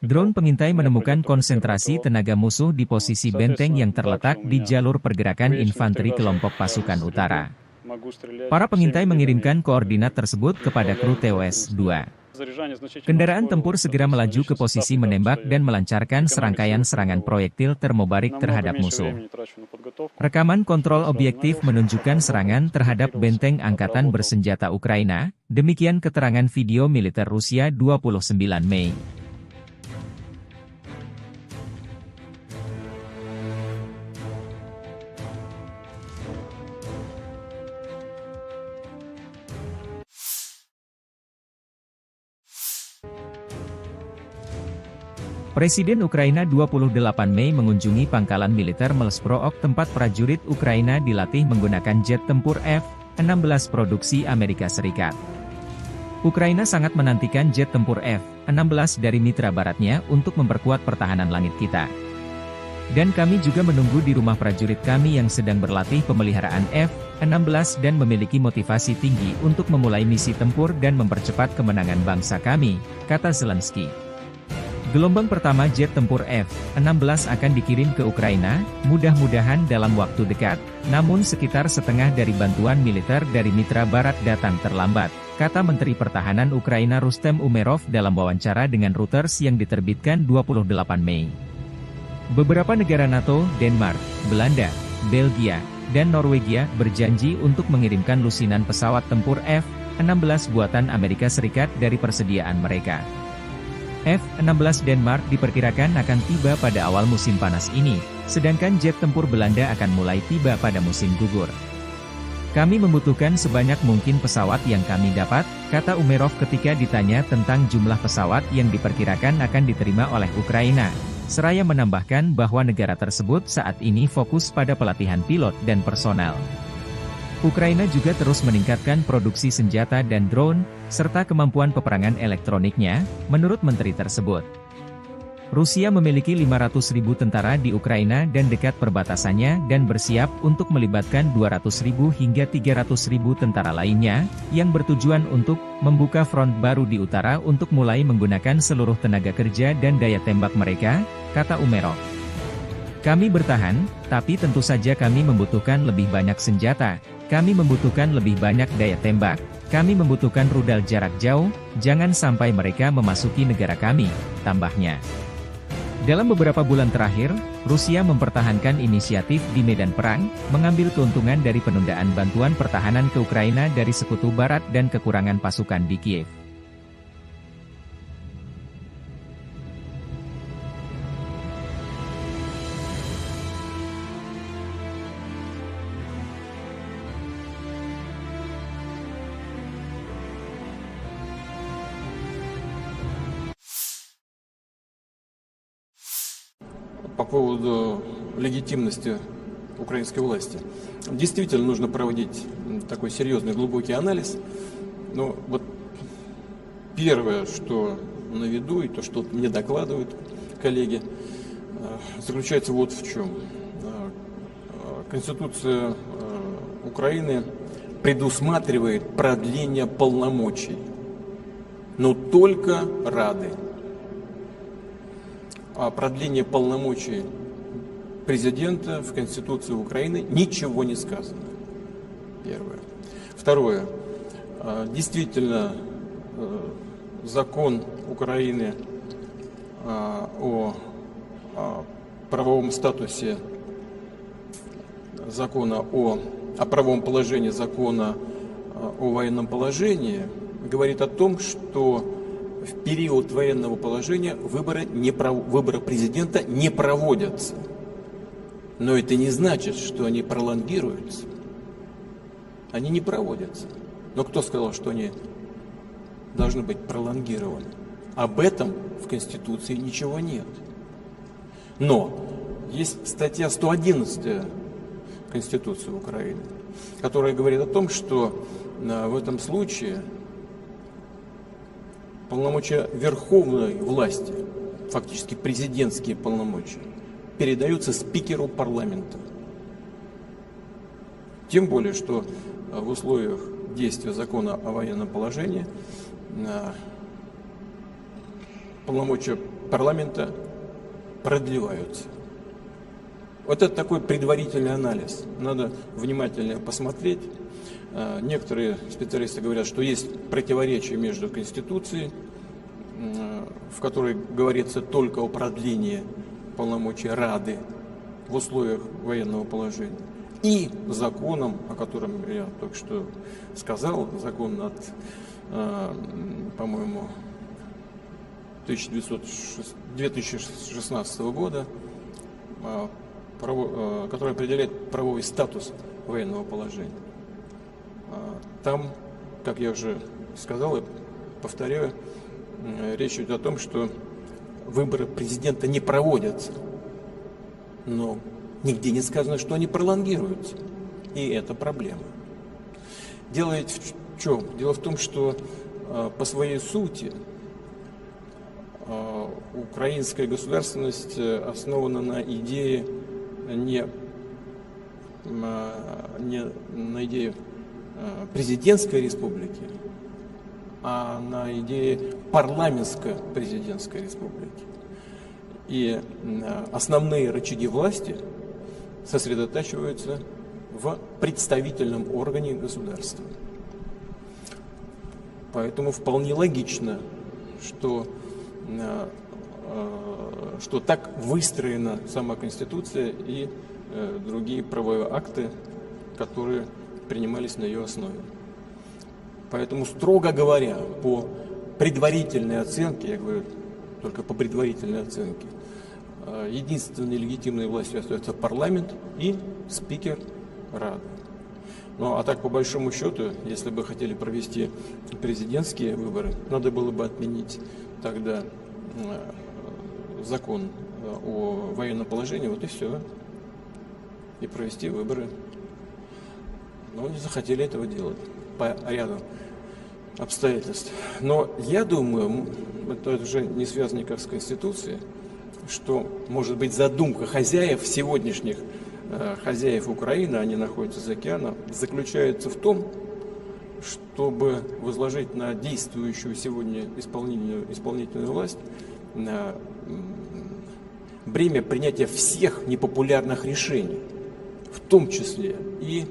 Drone pengintai menemukan konsentrasi tenaga musuh di posisi benteng yang terletak di jalur pergerakan infanteri kelompok pasukan utara. Para pengintai mengirimkan koordinat tersebut kepada kru TOS-2. Kendaraan tempur segera melaju ke posisi menembak dan melancarkan serangkaian serangan proyektil termobarik terhadap musuh. Rekaman kontrol objektif menunjukkan serangan terhadap benteng angkatan bersenjata Ukraina, demikian keterangan video militer Rusia 29 Mei. Presiden Ukraina 28 Mei mengunjungi pangkalan militer Melsbrook tempat prajurit Ukraina dilatih menggunakan jet tempur F-16 produksi Amerika Serikat. Ukraina sangat menantikan jet tempur F-16 dari mitra baratnya untuk memperkuat pertahanan langit kita. Dan kami juga menunggu di rumah prajurit kami yang sedang berlatih pemeliharaan F-16 dan memiliki motivasi tinggi untuk memulai misi tempur dan mempercepat kemenangan bangsa kami, kata Zelensky. Gelombang pertama jet tempur F-16 akan dikirim ke Ukraina, mudah-mudahan dalam waktu dekat, namun sekitar setengah dari bantuan militer dari mitra barat datang terlambat, kata Menteri Pertahanan Ukraina Rustem Umerov dalam wawancara dengan Reuters yang diterbitkan 28 Mei. Beberapa negara NATO, Denmark, Belanda, Belgia, dan Norwegia berjanji untuk mengirimkan lusinan pesawat tempur F-16 buatan Amerika Serikat dari persediaan mereka. F-16 Denmark diperkirakan akan tiba pada awal musim panas ini, sedangkan jet tempur Belanda akan mulai tiba pada musim gugur. Kami membutuhkan sebanyak mungkin pesawat yang kami dapat, kata Umerov ketika ditanya tentang jumlah pesawat yang diperkirakan akan diterima oleh Ukraina. Seraya menambahkan bahwa negara tersebut saat ini fokus pada pelatihan pilot dan personel. Ukraina juga terus meningkatkan produksi senjata dan drone, serta kemampuan peperangan elektroniknya, menurut menteri tersebut. Rusia memiliki 500.000 tentara di Ukraina dan dekat perbatasannya dan bersiap untuk melibatkan 200.000 hingga 300.000 tentara lainnya, yang bertujuan untuk membuka front baru di utara untuk mulai menggunakan seluruh tenaga kerja dan daya tembak mereka, kata Umerov. Kami bertahan, tapi tentu saja kami membutuhkan lebih banyak senjata, kami membutuhkan lebih banyak daya tembak, kami membutuhkan rudal jarak jauh, jangan sampai mereka memasuki negara kami, tambahnya. Dalam beberapa bulan terakhir, Rusia mempertahankan inisiatif di medan perang, mengambil keuntungan dari penundaan bantuan pertahanan ke Ukraina dari Sekutu Barat dan kekurangan pasukan di Kiev. По поводу легитимности украинской власти. Действительно нужно проводить такой серьезный глубокий анализ. Но вот первое, что на виду, и то, что мне докладывают коллеги, заключается вот в чем. Конституция Украины предусматривает продление полномочий, но только Рады. О продлении полномочий президента в Конституции Украины ничего не сказано. Первое. Второе. Действительно, закон Украины о правовом статусе закона о правовом положении закона о военном положении говорит о том, что в период военного положения выборы президента не проводятся. Но это не значит, что они пролонгируются. Они не проводятся. Но кто сказал, что они должны быть пролонгированы? Об этом в Конституции ничего нет. Но есть статья 111 Конституции Украины, которая говорит о том, что в этом случае полномочия верховной власти, фактически президентские полномочия, передаются спикеру парламента. Тем более, что в условиях действия закона о военном положении полномочия парламента продлеваются. Вот это такой предварительный анализ. Надо внимательно посмотреть. Некоторые специалисты говорят, что есть противоречие между Конституцией в которой говорится только о продлении полномочий Рады в условиях военного положения, и законом, о котором я только что сказал, закон от, по-моему, 2016 года, который определяет правовой статус военного положения. Там, как я уже сказал и повторяю, речь идет о том, что выборы президента не проводятся, но нигде не сказано, что они пролонгируются. И это проблема. Дело ведь в чем? Дело в том, что по своей сути украинская государственность основана на идее не на идее президентской республики, а на идее парламентско-президентской республики. И основные рычаги власти сосредотачиваются в представительном органе государства. Поэтому вполне логично, что так выстроена сама Конституция и другие правовые акты, которые принимались на ее основе. Поэтому, строго говоря, по предварительной оценке, я говорю только по предварительной оценке, единственной легитимной властью остается парламент и спикер Рады. Ну а так, по большому счету, если бы хотели провести президентские выборы, надо было бы отменить тогда закон о военном положении, вот и все, и провести выборы. Но не захотели этого делать по ряду обстоятельств. Но я думаю, это уже не связано никак с Конституцией, что, может быть, задумка хозяев, сегодняшних хозяев Украины, они находятся за океаном, заключается в том, чтобы возложить на действующую сегодня исполнительную власть бремя принятия всех непопулярных решений, в том числе и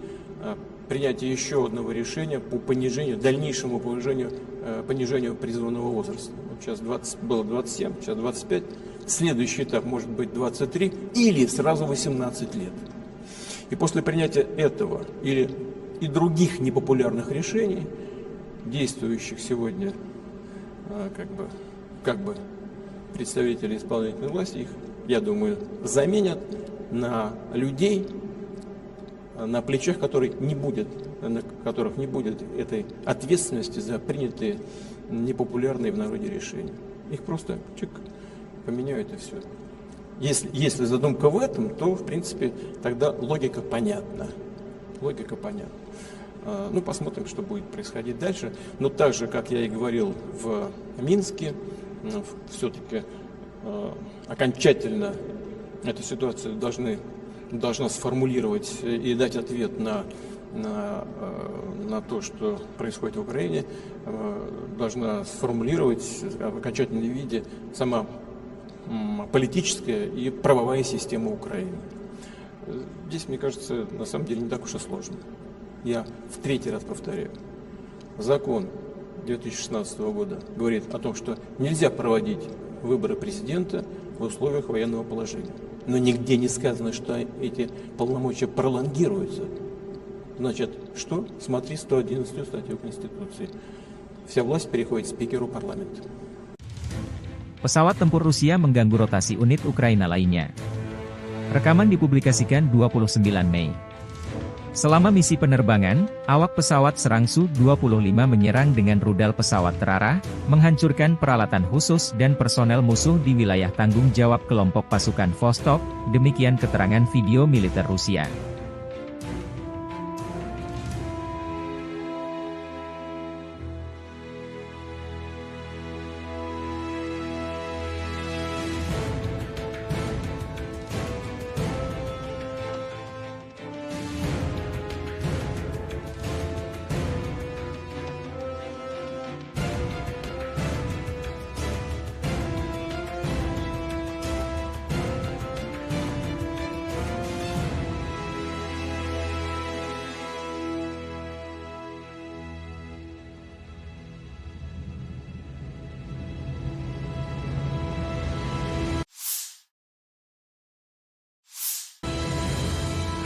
принятие еще одного решения по дальнейшему понижению призывного возраста. Вот сейчас было 27, сейчас 25. Следующий этап может быть 23 или сразу 18 лет. И после принятия этого или и других непопулярных решений, действующих сегодня как бы представители исполнительной власти, их, я думаю, заменят на людей, на плечах которых не будет этой ответственности за принятые непопулярные в народе решения. Их просто поменяют и все. Если задумка в этом, то, в принципе, тогда логика понятна. Логика понятна. Ну, посмотрим, что будет происходить дальше. Но так же, как я и говорил в Минске, все-таки окончательно эту ситуацию должна сформулировать и дать ответ на то, что происходит в Украине, должна сформулировать в окончательном виде сама политическая и правовая система Украины. Здесь, мне кажется, на самом деле не так уж и сложно. Я в третий раз повторяю. Закон 2016 года говорит о том, что нельзя проводить выборы президента в условиях военного положения. Но нигде не сказано, что эти полномочия пролонгируются. Значит, что? Смотри 111 статью Конституции. Вся власть переходит спикеру парламента. Pesawat tempur Rusia mengganggu rotasi unit Ukraina lainnya. Rekaman dipublikasikan 29 Mei. Selama misi penerbangan, awak pesawat serang Su-25 menyerang dengan rudal pesawat terarah, menghancurkan peralatan khusus dan personel musuh di wilayah tanggung jawab kelompok pasukan Vostok, demikian keterangan video militer Rusia.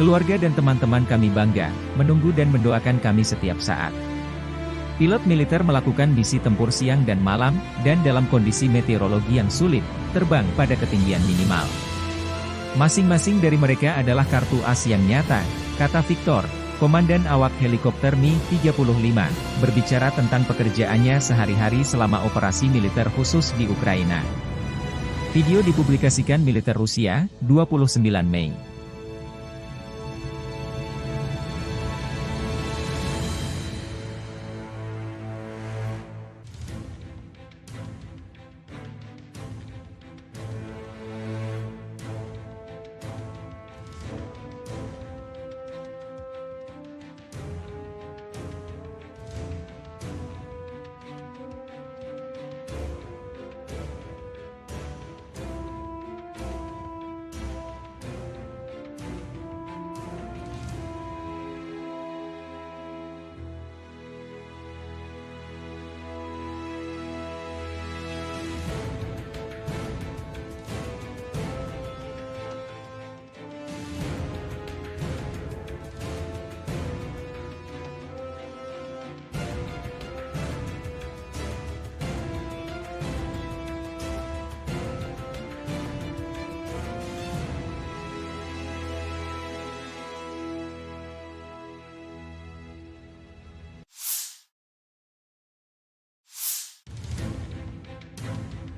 Keluarga dan teman-teman kami bangga, menunggu dan mendoakan kami setiap saat. Pilot militer melakukan misi tempur siang dan malam, dan dalam kondisi meteorologi yang sulit, terbang pada ketinggian minimal. Masing-masing dari mereka adalah kartu as yang nyata, kata Victor, Komandan awak helikopter Mi-35, berbicara tentang pekerjaannya sehari-hari selama operasi militer khusus di Ukraina. Video dipublikasikan militer Rusia, 29 Mei.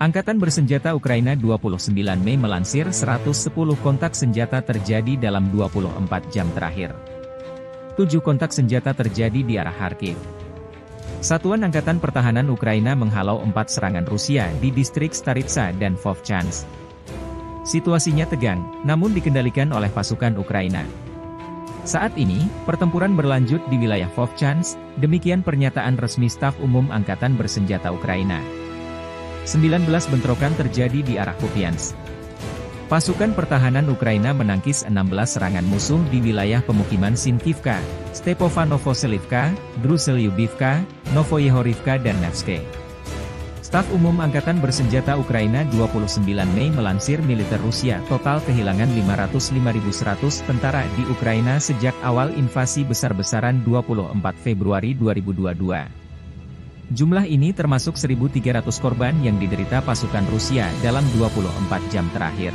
Angkatan Bersenjata Ukraina 29 Mei melansir 110 kontak senjata terjadi dalam 24 jam terakhir. 7 kontak senjata terjadi di arah Kharkiv. Satuan Angkatan Pertahanan Ukraina menghalau 4 serangan Rusia di distrik Staritsa dan Vovchansk. Situasinya tegang, namun dikendalikan oleh pasukan Ukraina. Saat ini, pertempuran berlanjut di wilayah Vovchansk, demikian pernyataan resmi Staf Umum Angkatan Bersenjata Ukraina. 19 bentrokan terjadi di arah Kupiansk. Pasukan pertahanan Ukraina menangkis 16 serangan musuh di wilayah pemukiman Sinkivka, Stepofanovo-Selivka, Druselyubivka, Novoyehorivka dan Nevske. Staf Umum Angkatan Bersenjata Ukraina 29 Mei melansir militer Rusia total kehilangan 505.100 tentara di Ukraina sejak awal invasi besar-besaran 24 Februari 2022. Jumlah ini termasuk 1.300 korban yang diderita pasukan Rusia dalam 24 jam terakhir.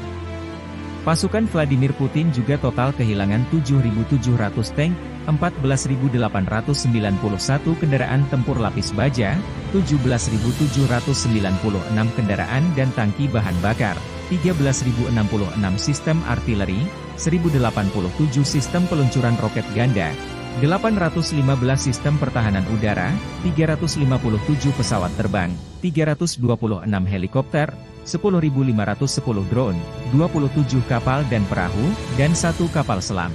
Pasukan Vladimir Putin juga total kehilangan 7.700 tank, 14.891 kendaraan tempur lapis baja, 17.796 kendaraan dan tangki bahan bakar, 13.066 sistem artileri, 1.087 sistem peluncuran roket ganda, 815 sistem pertahanan udara, 357 pesawat terbang, 326 helikopter, 10.510 drone, 27 kapal dan perahu, dan 1 kapal selam.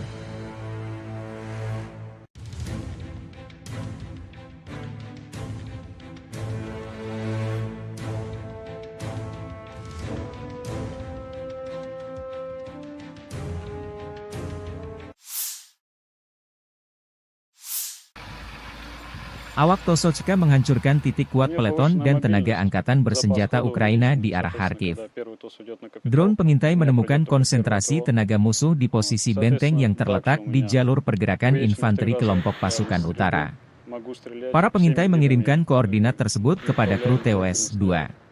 Awak Tosochka menghancurkan titik kuat peleton dan tenaga angkatan bersenjata Ukraina di arah Kharkiv. Drone pengintai menemukan konsentrasi tenaga musuh di posisi benteng yang terletak di jalur pergerakan infanteri kelompok pasukan utara. Para pengintai mengirimkan koordinat tersebut kepada kru TOS-2.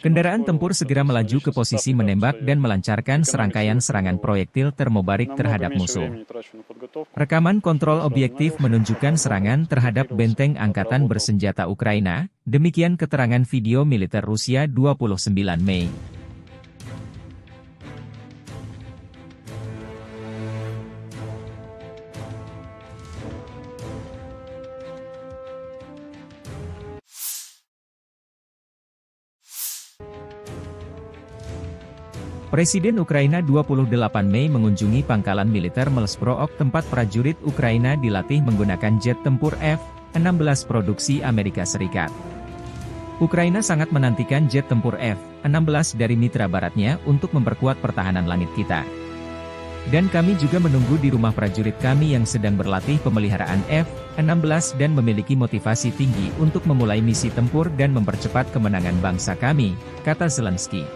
Kendaraan tempur segera melaju ke posisi menembak dan melancarkan serangkaian serangan proyektil termobarik terhadap musuh. Rekaman kontrol objektif menunjukkan serangan terhadap benteng angkatan bersenjata Ukraina, demikian keterangan video militer Rusia 29 Mei. Presiden Ukraina 28 Mei mengunjungi pangkalan militer Melsbrook tempat prajurit Ukraina dilatih menggunakan jet tempur F-16 produksi Amerika Serikat. Ukraina sangat menantikan jet tempur F-16 dari mitra baratnya untuk memperkuat pertahanan langit kita. Dan kami juga menunggu di rumah prajurit kami yang sedang berlatih pemeliharaan F-16 dan memiliki motivasi tinggi untuk memulai misi tempur dan mempercepat kemenangan bangsa kami, kata Zelensky.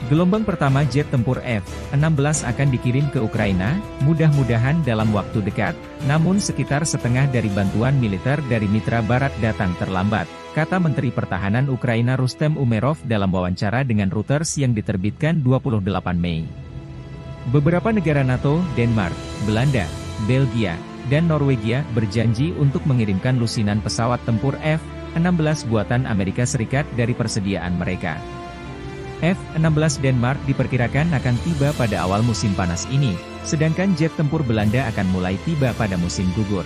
Gelombang pertama jet tempur F-16 akan dikirim ke Ukraina, mudah-mudahan dalam waktu dekat, namun sekitar setengah dari bantuan militer dari mitra barat datang terlambat, kata Menteri Pertahanan Ukraina Rustem Umerov dalam wawancara dengan Reuters yang diterbitkan 28 Mei. Beberapa negara NATO, Denmark, Belanda, Belgia, dan Norwegia berjanji untuk mengirimkan lusinan pesawat tempur F-16 buatan Amerika Serikat dari persediaan mereka. F-16 Denmark diperkirakan akan tiba pada awal musim panas ini, sedangkan jet tempur Belanda akan mulai tiba pada musim gugur.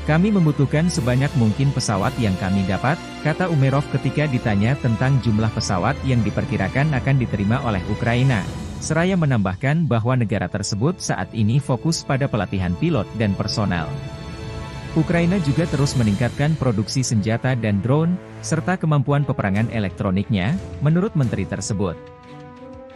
Kami membutuhkan sebanyak mungkin pesawat yang kami dapat, kata Umerov ketika ditanya tentang jumlah pesawat yang diperkirakan akan diterima oleh Ukraina. Seraya menambahkan bahwa negara tersebut saat ini fokus pada pelatihan pilot dan personel. Ukraina juga terus meningkatkan produksi senjata dan drone, serta kemampuan peperangan elektroniknya, menurut menteri tersebut.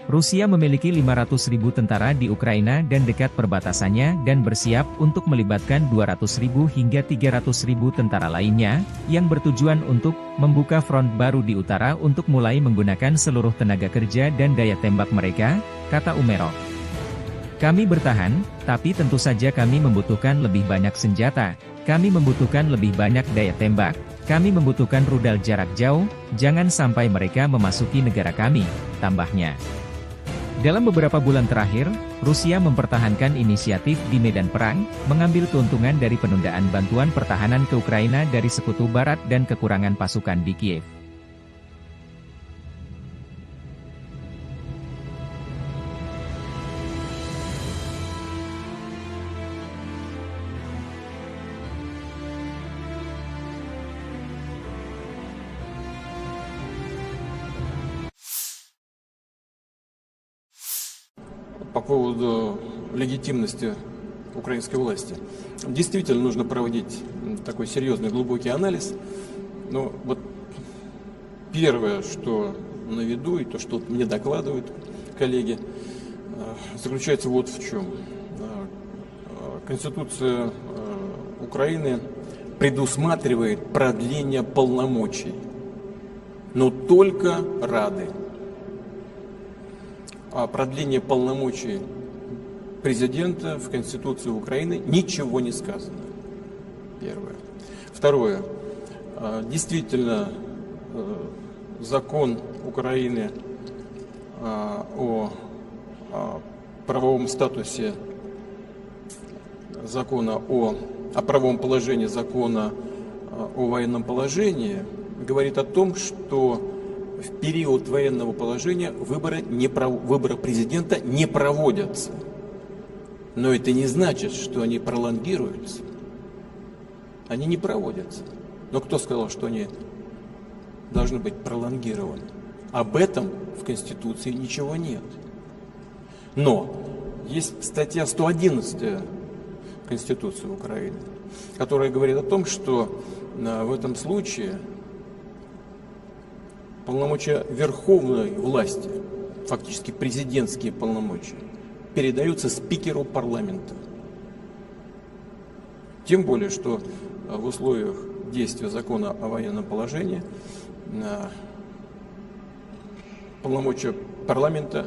Rusia memiliki 500.000 tentara di Ukraina dan dekat perbatasannya dan bersiap untuk melibatkan 200.000 hingga 300.000 tentara lainnya, yang bertujuan untuk membuka front baru di utara untuk mulai menggunakan seluruh tenaga kerja dan daya tembak mereka, kata Umerov. Kami bertahan, tapi tentu saja kami membutuhkan lebih banyak senjata, kami membutuhkan lebih banyak daya tembak, kami membutuhkan rudal jarak jauh, jangan sampai mereka memasuki negara kami, tambahnya. Dalam beberapa bulan terakhir, Rusia mempertahankan inisiatif di medan perang, mengambil keuntungan dari penundaan bantuan pertahanan ke Ukraina dari Sekutu Barat dan kekurangan pasukan di Kiev. По поводу легитимности украинской власти. Действительно нужно проводить такой серьезный, глубокий анализ. Но вот первое, что на виду, и то, что мне докладывают коллеги, заключается вот в чем. Конституция Украины предусматривает продление полномочий, но только Рады. О продлении полномочий президента в Конституции Украины ничего не сказано. Первое. Второе. Действительно, закон Украины о правовом статусе закона о правовом положении закона о военном положении говорит о том, что в период военного положения выборы президента не проводятся. Но это не значит, что они пролонгируются. Они не проводятся. Но кто сказал, что они должны быть пролонгированы? Об этом в Конституции ничего нет. Но есть статья 111 Конституции Украины, которая говорит о том, что в этом случае полномочия верховной власти, фактически президентские полномочия, передаются спикеру парламента. Тем более, что в условиях действия закона о военном положении полномочия парламента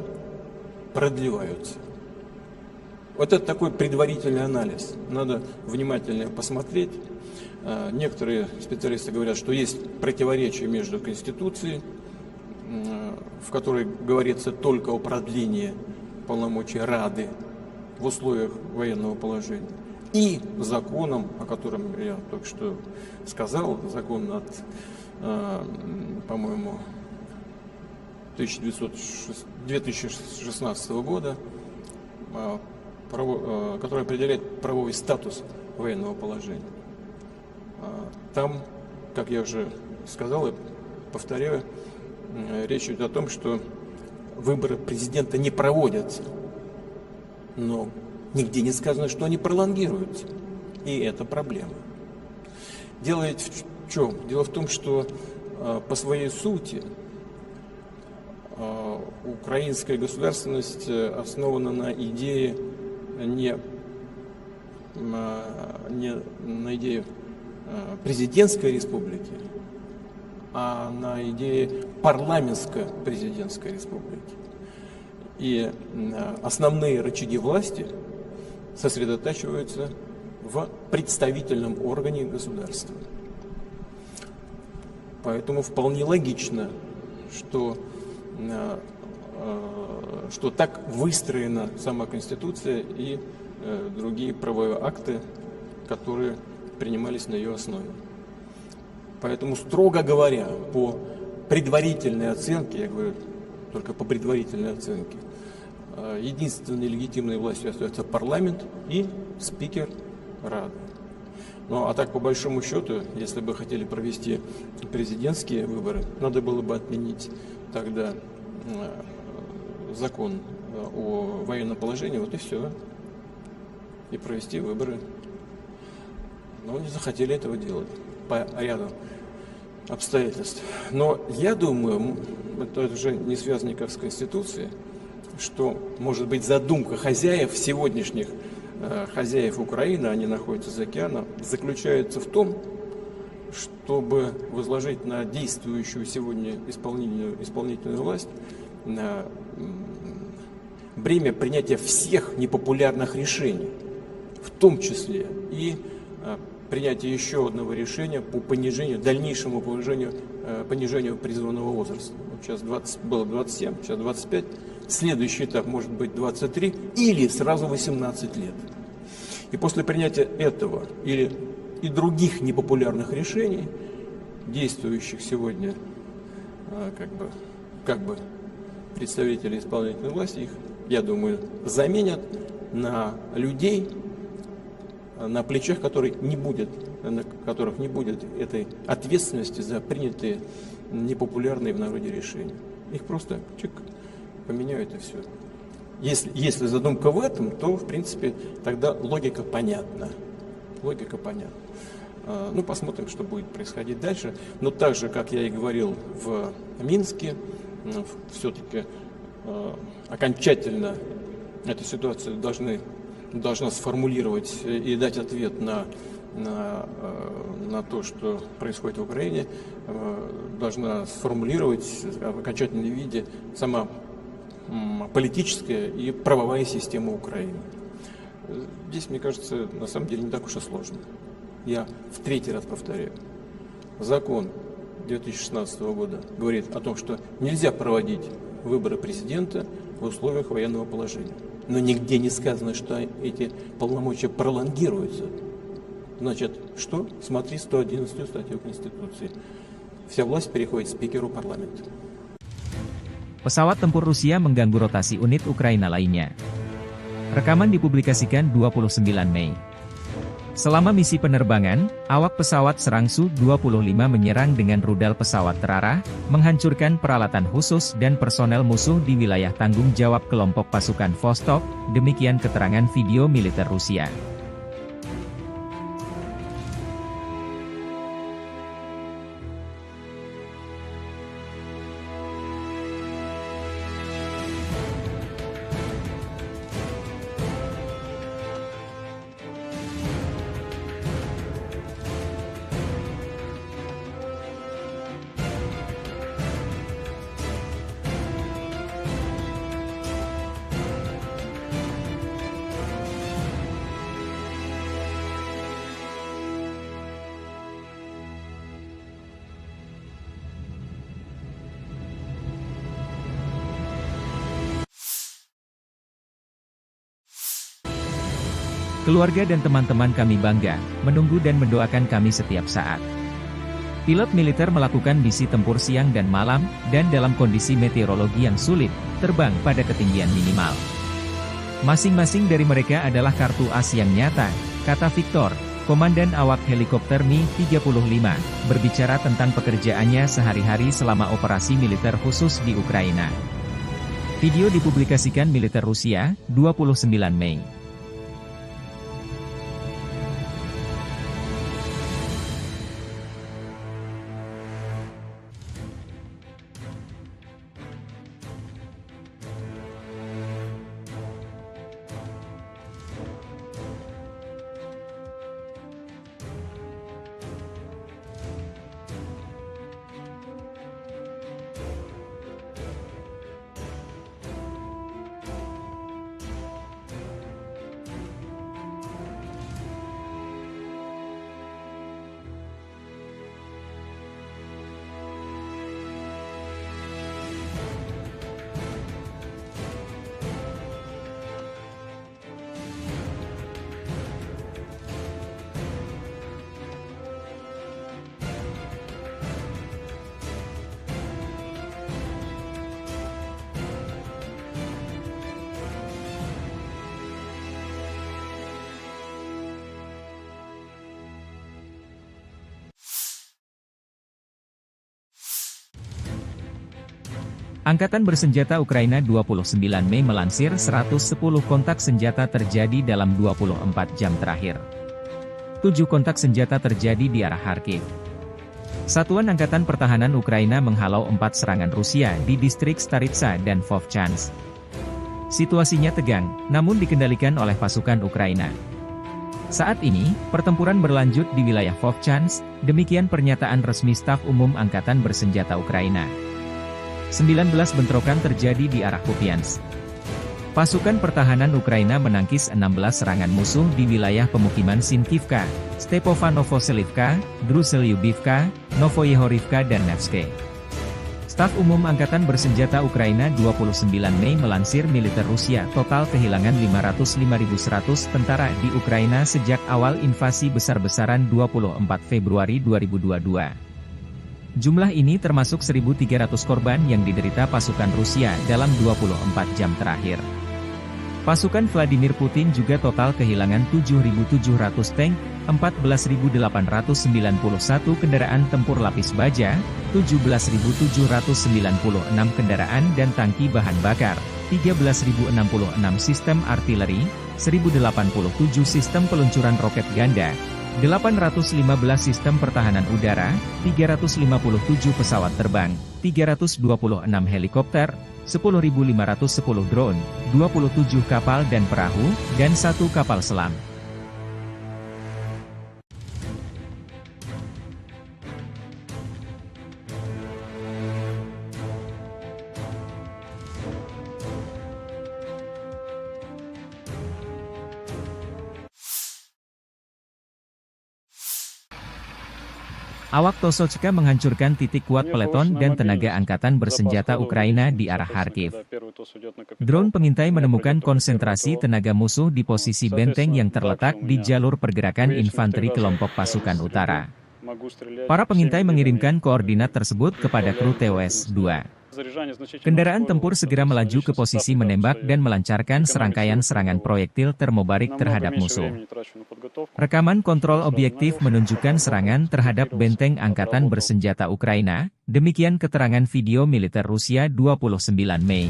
продлеваются. Вот это такой предварительный анализ. Надо внимательно посмотреть. Некоторые специалисты говорят, что есть противоречие между Конституцией, в которой говорится только о продлении полномочий Рады в условиях военного положения, и законом, о котором я только что сказал, закон от, по-моему, 2016 года, который определяет правовой статус военного положения. Там, как я уже сказал и повторяю, речь идет о том, что выборы президента не проводятся, но нигде не сказано, что они пролонгируются, и это проблема. Дело ведь в чем? Дело в том, что по своей сути украинская государственность основана на идее не на идее президентской республики, а на идее парламентско-президентской республики. И основные рычаги власти сосредотачиваются в представительном органе государства. Поэтому вполне логично, что так выстроена сама Конституция и другие правовые акты, которые принимались на ее основе. Поэтому, строго говоря, по предварительной оценке, я говорю только по предварительной оценке, единственной легитимной властью остается парламент и спикер Рады. Ну а так, по большому счету, если бы хотели провести президентские выборы, надо было бы отменить тогда закон о военном положении, вот и все, и провести выборы. Но не захотели этого делать по ряду обстоятельств. Но я думаю, это уже не связано никак с Конституцией, что, может быть, задумка хозяев сегодняшних, хозяев Украины, они находятся за океаном, заключается в том, чтобы возложить на действующую сегодня исполнительную власть бремя принятия всех непопулярных решений, в том числе и принятие еще одного решения по дальнейшему понижению призывного возраста. Вот сейчас было 27, сейчас 25. Следующий этап может быть 23 или сразу 18 лет. И после принятия этого или и других непопулярных решений, действующих сегодня как бы представители исполнительной власти, их, я думаю, заменят на людей, на плечах которых не будет этой ответственности за принятые непопулярные в народе решения. Их просто поменяют и все. Если задумка в этом, то, в принципе, тогда логика понятна. Ну, посмотрим, что будет происходить дальше. Но так же, как я и говорил в Минске, все-таки окончательно эту ситуацию должна сформулировать и дать ответ на то, что происходит в Украине, должна сформулировать в окончательном виде сама политическая и правовая система Украины. Здесь, мне кажется, на самом деле не так уж и сложно. Я в третий раз повторяю. Закон 2016 года говорит о том, что нельзя проводить выборы президента в условиях военного положения. Но нигде не сказано, что эти полномочия пролонгируются. Значит, что? Смотри 111 статью Конституции. Вся власть переходит спикеру парламента. Pesawat tempur Rusia mengganggu rotasi unit Ukraina lainnya. Rekaman dipublikasikan 29 Mei. Selama misi penerbangan, awak pesawat serang Su-25 menyerang dengan rudal pesawat terarah, menghancurkan peralatan khusus dan personel musuh di wilayah tanggung jawab kelompok pasukan Vostok, demikian keterangan video militer Rusia. Keluarga dan teman-teman kami bangga, menunggu dan mendoakan kami setiap saat. Pilot militer melakukan misi tempur siang dan malam, dan dalam kondisi meteorologi yang sulit, terbang pada ketinggian minimal. Masing-masing dari mereka adalah kartu as yang nyata, kata Victor, komandan awak helikopter Mi-35, berbicara tentang pekerjaannya sehari-hari selama operasi militer khusus di Ukraina. Video dipublikasikan militer Rusia, 29 Mei. Angkatan Bersenjata Ukraina 29 Mei melansir 110 kontak senjata terjadi dalam 24 jam terakhir. 7 kontak senjata terjadi di arah Kharkiv. Satuan Angkatan Pertahanan Ukraina menghalau 4 serangan Rusia di distrik Staritsa dan Vovchansk. Situasinya tegang, namun dikendalikan oleh pasukan Ukraina. Saat ini, pertempuran berlanjut di wilayah Vovchansk, demikian pernyataan resmi Staf Umum Angkatan Bersenjata Ukraina. 19 bentrokan terjadi di arah Kupiansk. Pasukan pertahanan Ukraina menangkis 16 serangan musuh di wilayah pemukiman Sinkivka, Stepovanovselivka, Druselyubivka, Novoyehorivka dan Nevske. Staf Umum Angkatan Bersenjata Ukraina 29 Mei melansir militer Rusia total kehilangan 505.100 tentara di Ukraina sejak awal invasi besar-besaran 24 Februari 2022. Jumlah ini termasuk 1.300 korban yang diderita pasukan Rusia dalam 24 jam terakhir. Pasukan Vladimir Putin juga total kehilangan 7.700 tank, 14.891 kendaraan tempur lapis baja, 17.796 kendaraan dan tangki bahan bakar, 13.066 sistem artileri, 1.087 sistem peluncuran roket ganda, 815 sistem pertahanan udara, 357 pesawat terbang, 326 helikopter, 10.510 drone, 27 kapal dan perahu, dan 1 kapal selam. Awak Tosochka menghancurkan titik kuat peleton dan tenaga angkatan bersenjata Ukraina di arah Kharkiv. Drone pengintai menemukan konsentrasi tenaga musuh di posisi benteng yang terletak di jalur pergerakan infanteri kelompok pasukan utara. Para pengintai mengirimkan koordinat tersebut kepada kru TOS-2. Kendaraan tempur segera melaju ke posisi menembak dan melancarkan serangkaian serangan proyektil termobarik terhadap musuh. Rekaman kontrol objektif menunjukkan serangan terhadap benteng angkatan bersenjata Ukraina, demikian keterangan video militer Rusia 29 Mei.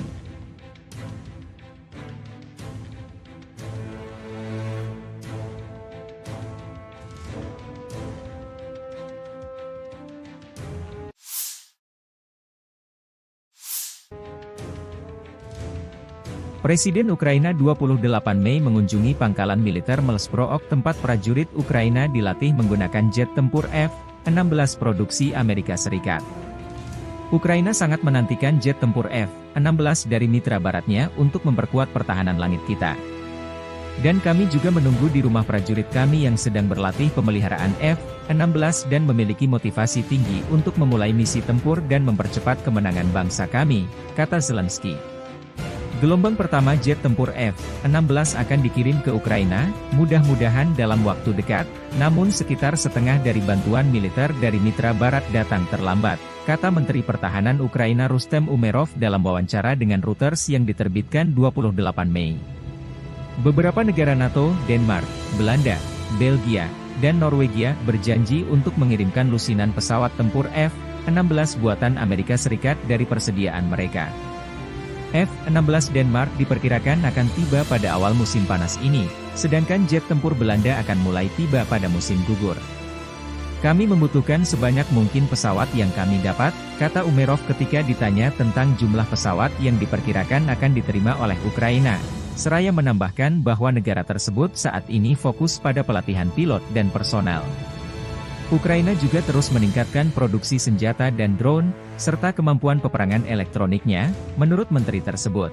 Presiden Ukraina 28 Mei mengunjungi pangkalan militer Melsprook tempat prajurit Ukraina dilatih menggunakan jet tempur F-16 produksi Amerika Serikat. Ukraina sangat menantikan jet tempur F-16 dari mitra baratnya untuk memperkuat pertahanan langit kita. Dan kami juga menunggu di rumah prajurit kami yang sedang berlatih pemeliharaan F-16 dan memiliki motivasi tinggi untuk memulai misi tempur dan mempercepat kemenangan bangsa kami, kata Zelensky. Gelombang pertama jet tempur F-16 akan dikirim ke Ukraina, mudah-mudahan dalam waktu dekat, namun sekitar setengah dari bantuan militer dari mitra barat datang terlambat, kata Menteri Pertahanan Ukraina Rustem Umerov dalam wawancara dengan Reuters yang diterbitkan 28 Mei. Beberapa negara NATO, Denmark, Belanda, Belgia, dan Norwegia berjanji untuk mengirimkan lusinan pesawat tempur F-16 buatan Amerika Serikat dari persediaan mereka. F-16 Denmark diperkirakan akan tiba pada awal musim panas ini, sedangkan jet tempur Belanda akan mulai tiba pada musim gugur. Kami membutuhkan sebanyak mungkin pesawat yang kami dapat, kata Umerov ketika ditanya tentang jumlah pesawat yang diperkirakan akan diterima oleh Ukraina. Seraya menambahkan bahwa negara tersebut saat ini fokus pada pelatihan pilot dan personel. Ukraina juga terus meningkatkan produksi senjata dan drone, serta kemampuan peperangan elektroniknya, menurut menteri tersebut.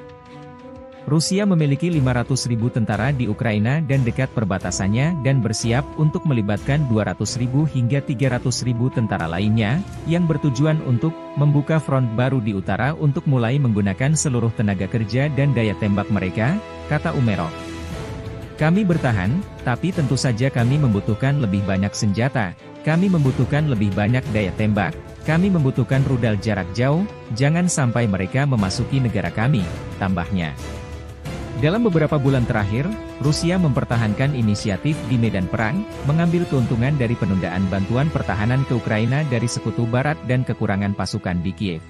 Rusia memiliki 500.000 tentara di Ukraina dan dekat perbatasannya dan bersiap untuk melibatkan 200.000 hingga 300.000 tentara lainnya, yang bertujuan untuk membuka front baru di utara untuk mulai menggunakan seluruh tenaga kerja dan daya tembak mereka, kata Umerov. Kami bertahan, tapi tentu saja kami membutuhkan lebih banyak senjata. Kami membutuhkan lebih banyak daya tembak, kami membutuhkan rudal jarak jauh, jangan sampai mereka memasuki negara kami, tambahnya. Dalam beberapa bulan terakhir, Rusia mempertahankan inisiatif di medan perang, mengambil keuntungan dari penundaan bantuan pertahanan ke Ukraina dari Sekutu Barat dan kekurangan pasukan di Kiev.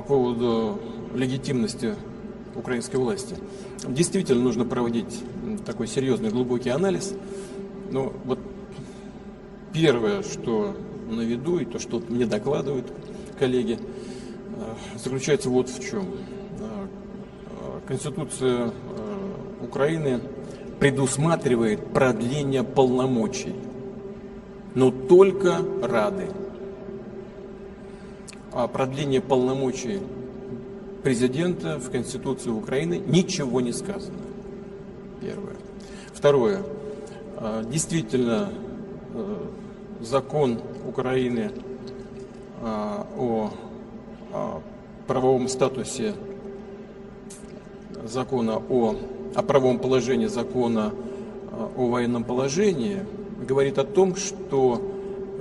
по поводу легитимности украинской власти. Действительно нужно проводить такой серьезный, глубокий анализ. Но вот первое, что на виду, и то, что мне докладывают коллеги, заключается вот в чем. Конституция Украины предусматривает продление полномочий, но только Рады. О продлении полномочий президента в Конституции Украины ничего не сказано. Первое. Второе. Действительно, закон Украины о правовом статусе закона о правовом положении закона о военном положении говорит о том, что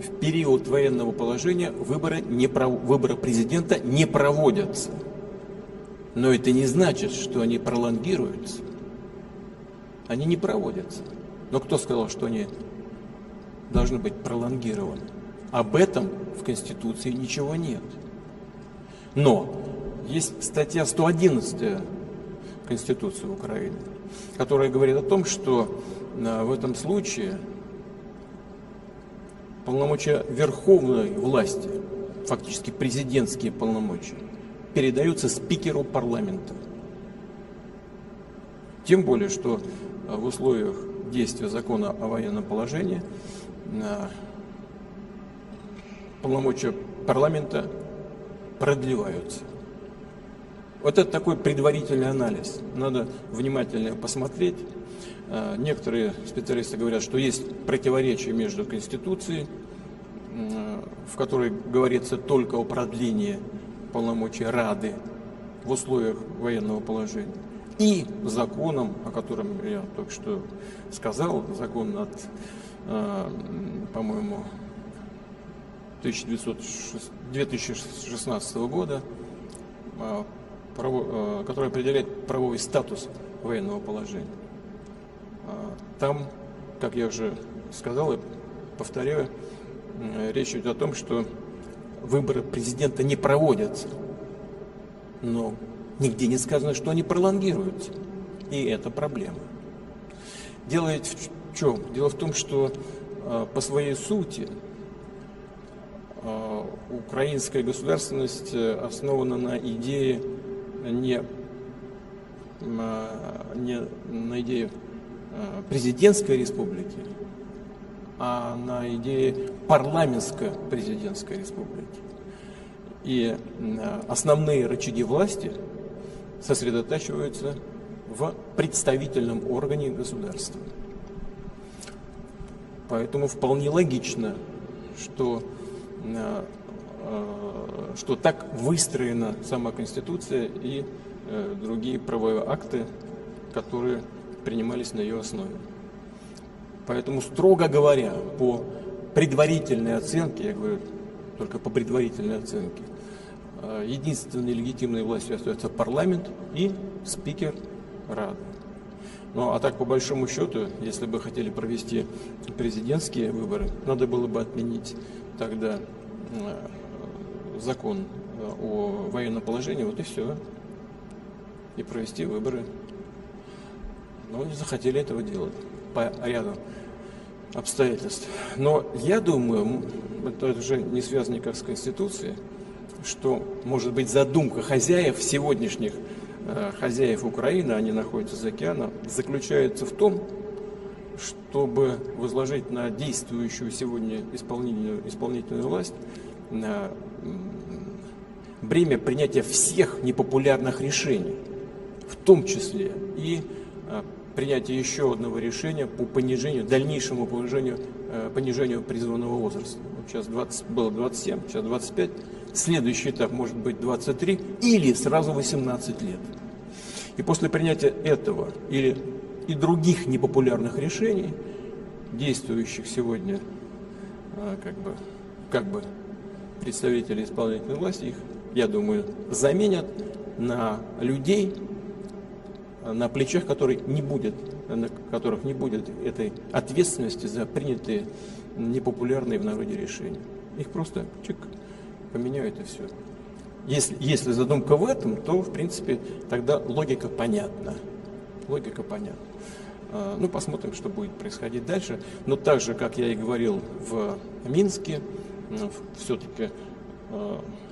в период военного положения выборы президента не проводятся. Но это не значит, что они пролонгируются. Они не проводятся. Но кто сказал, что они должны быть пролонгированы? Об этом в Конституции ничего нет. Но есть статья 111 Конституции Украины, которая говорит о том, что в этом случае полномочия верховной власти, фактически президентские полномочия, передаются спикеру парламента. Тем более, что в условиях действия закона о военном положении полномочия парламента продлеваются. Вот это такой предварительный анализ. Надо внимательно посмотреть. Некоторые специалисты говорят, что есть противоречие между Конституцией, в которой говорится только о продлении полномочий Рады в условиях военного положения, и законом, о котором я только что сказал, закон от, по-моему, 2016 года, который определяет правовой статус военного положения. Там, как я уже сказал и повторяю, речь идет о том, что выборы президента не проводятся, но нигде не сказано, что они пролонгируются. И это проблема. Дело ведь в чем? Дело в том, что по своей сути украинская государственность основана на идее не на идее президентской республики, а на идее парламентско-президентской республики. И основные рычаги власти сосредотачиваются в представительном органе государства. Поэтому вполне логично, что так выстроена сама Конституция и другие правовые акты, которые принимались на ее основе. Поэтому, строго говоря, по предварительной оценке, я говорю только по предварительной оценке, единственной легитимной властью остается парламент и спикер Рады. Ну, а так, по большому счету, если бы хотели провести президентские выборы, надо было бы отменить тогда закон о военном положении, вот и все, и провести выборы. Но не захотели этого делать по ряду обстоятельств. Но я думаю, это уже не связано никак с Конституцией, что, может быть, задумка хозяев, сегодняшних хозяев Украины, они находятся за океаном, заключается в том, чтобы возложить на действующую сегодня исполнительную власть бремя принятия всех непопулярных решений, в том числе и принятие еще одного решения по дальнейшему понижению призывного возраста. Вот сейчас было 27, сейчас 25. Следующий этап может быть 23 или сразу 18 лет. И после принятия этого и других непопулярных решений, действующих сегодня как бы представители исполнительной власти, их, я думаю, заменят на людей, на плечах которых не будет этой ответственности за принятые непопулярные в народе решения. Их просто поменяют и все. Если задумка в этом, то, в принципе, тогда логика понятна. Логика понятна. Ну, посмотрим, что будет происходить дальше. Но так же, как я и говорил в Минске, все-таки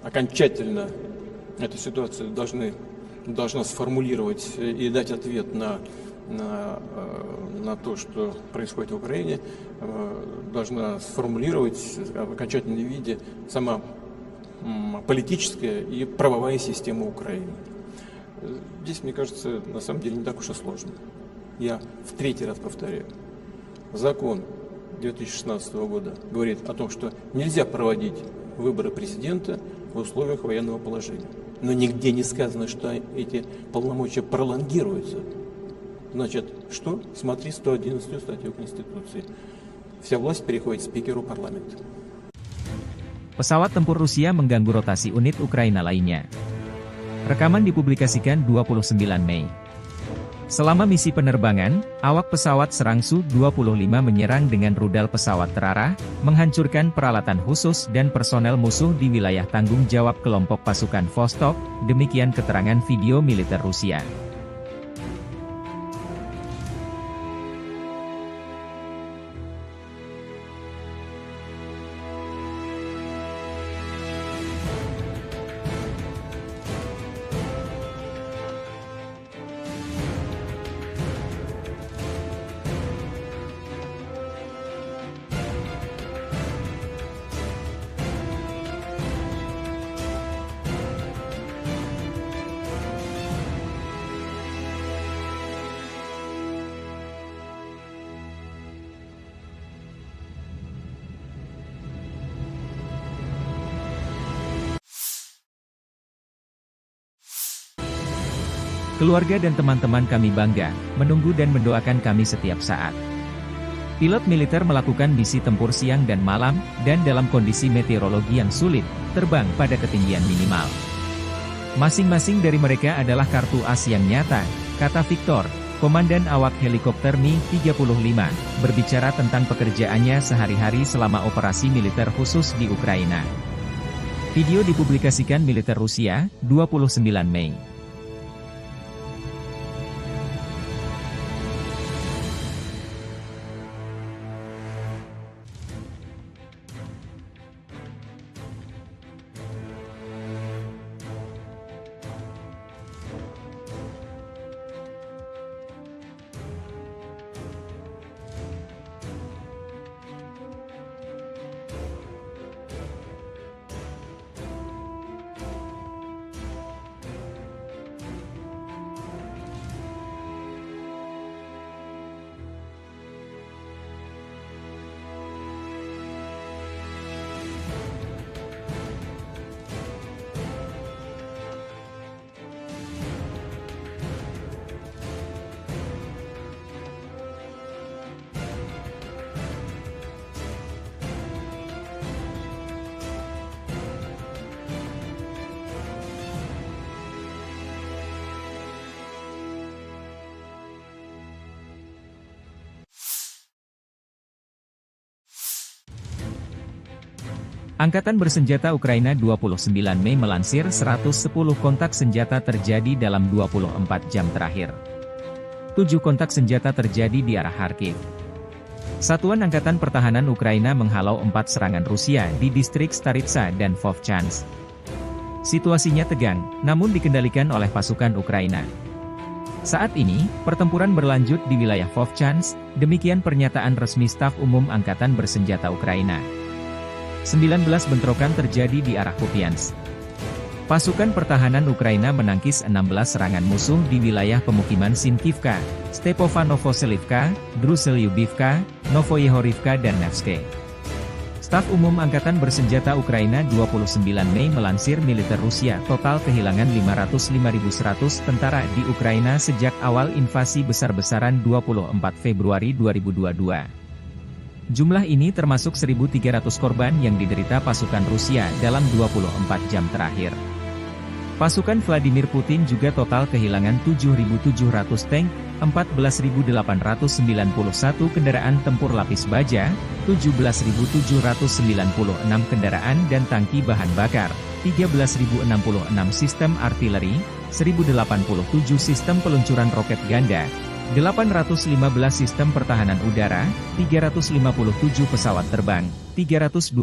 окончательно эту ситуацию должна сформулировать и дать ответ на то, что происходит в Украине, должна сформулировать в окончательном виде сама политическая и правовая система Украины. Здесь, мне кажется, на самом деле не так уж и сложно. Я в третий раз повторяю. Закон 2016 года говорит о том, что нельзя проводить выборы президента в условиях военного положения. Но нигде не сказано, что эти полномочия пролонгируются. Значит, что? Смотри 111 статью Конституции. Вся власть переходит спикеру парламента. Pesawat tempur Rusia mengganggu rotasi unit Ukraina lainnya. Rekaman dipublikasikan 29 Mei. Selama misi penerbangan, awak pesawat serang Su-25 menyerang dengan rudal pesawat terarah, menghancurkan peralatan khusus dan personel musuh di wilayah tanggung jawab kelompok pasukan Vostok, demikian keterangan video militer Rusia. Keluarga dan teman-teman kami bangga, menunggu dan mendoakan kami setiap saat. Pilot militer melakukan misi tempur siang dan malam, dan dalam kondisi meteorologi yang sulit, terbang pada ketinggian minimal. Masing-masing dari mereka adalah kartu as yang nyata, kata Victor, komandan awak helikopter Mi-35, berbicara tentang pekerjaannya sehari-hari selama operasi militer khusus di Ukraina. Video dipublikasikan militer Rusia, 29 Mei. Angkatan Bersenjata Ukraina 29 Mei melansir 110 kontak senjata terjadi dalam 24 jam terakhir. 7 kontak senjata terjadi di arah Kharkiv. Satuan Angkatan Pertahanan Ukraina menghalau 4 serangan Rusia di distrik Staritsa dan Vovchansk. Situasinya tegang, namun dikendalikan oleh pasukan Ukraina. Saat ini, pertempuran berlanjut di wilayah Vovchansk, demikian pernyataan resmi Staf Umum Angkatan Bersenjata Ukraina. 19 bentrokan terjadi di arah Kupiansk. Pasukan pertahanan Ukraina menangkis 16 serangan musuh di wilayah pemukiman Sinkivka, Stepanovoselivka, Druselyubivka, Novoyehorivka dan Nevske. Staf Umum Angkatan Bersenjata Ukraina 29 Mei melansir militer Rusia total kehilangan 505.100 tentara di Ukraina sejak awal invasi besar-besaran 24 Februari 2022. Jumlah ini termasuk 1.300 korban yang diderita pasukan Rusia dalam 24 jam terakhir. Pasukan Vladimir Putin juga total kehilangan 7.700 tank, 14.891 kendaraan tempur lapis baja, 17.796 kendaraan dan tangki bahan bakar, 13.066 sistem artileri, 1.087 sistem peluncuran roket ganda, 815 sistem pertahanan udara, 357 pesawat terbang, 326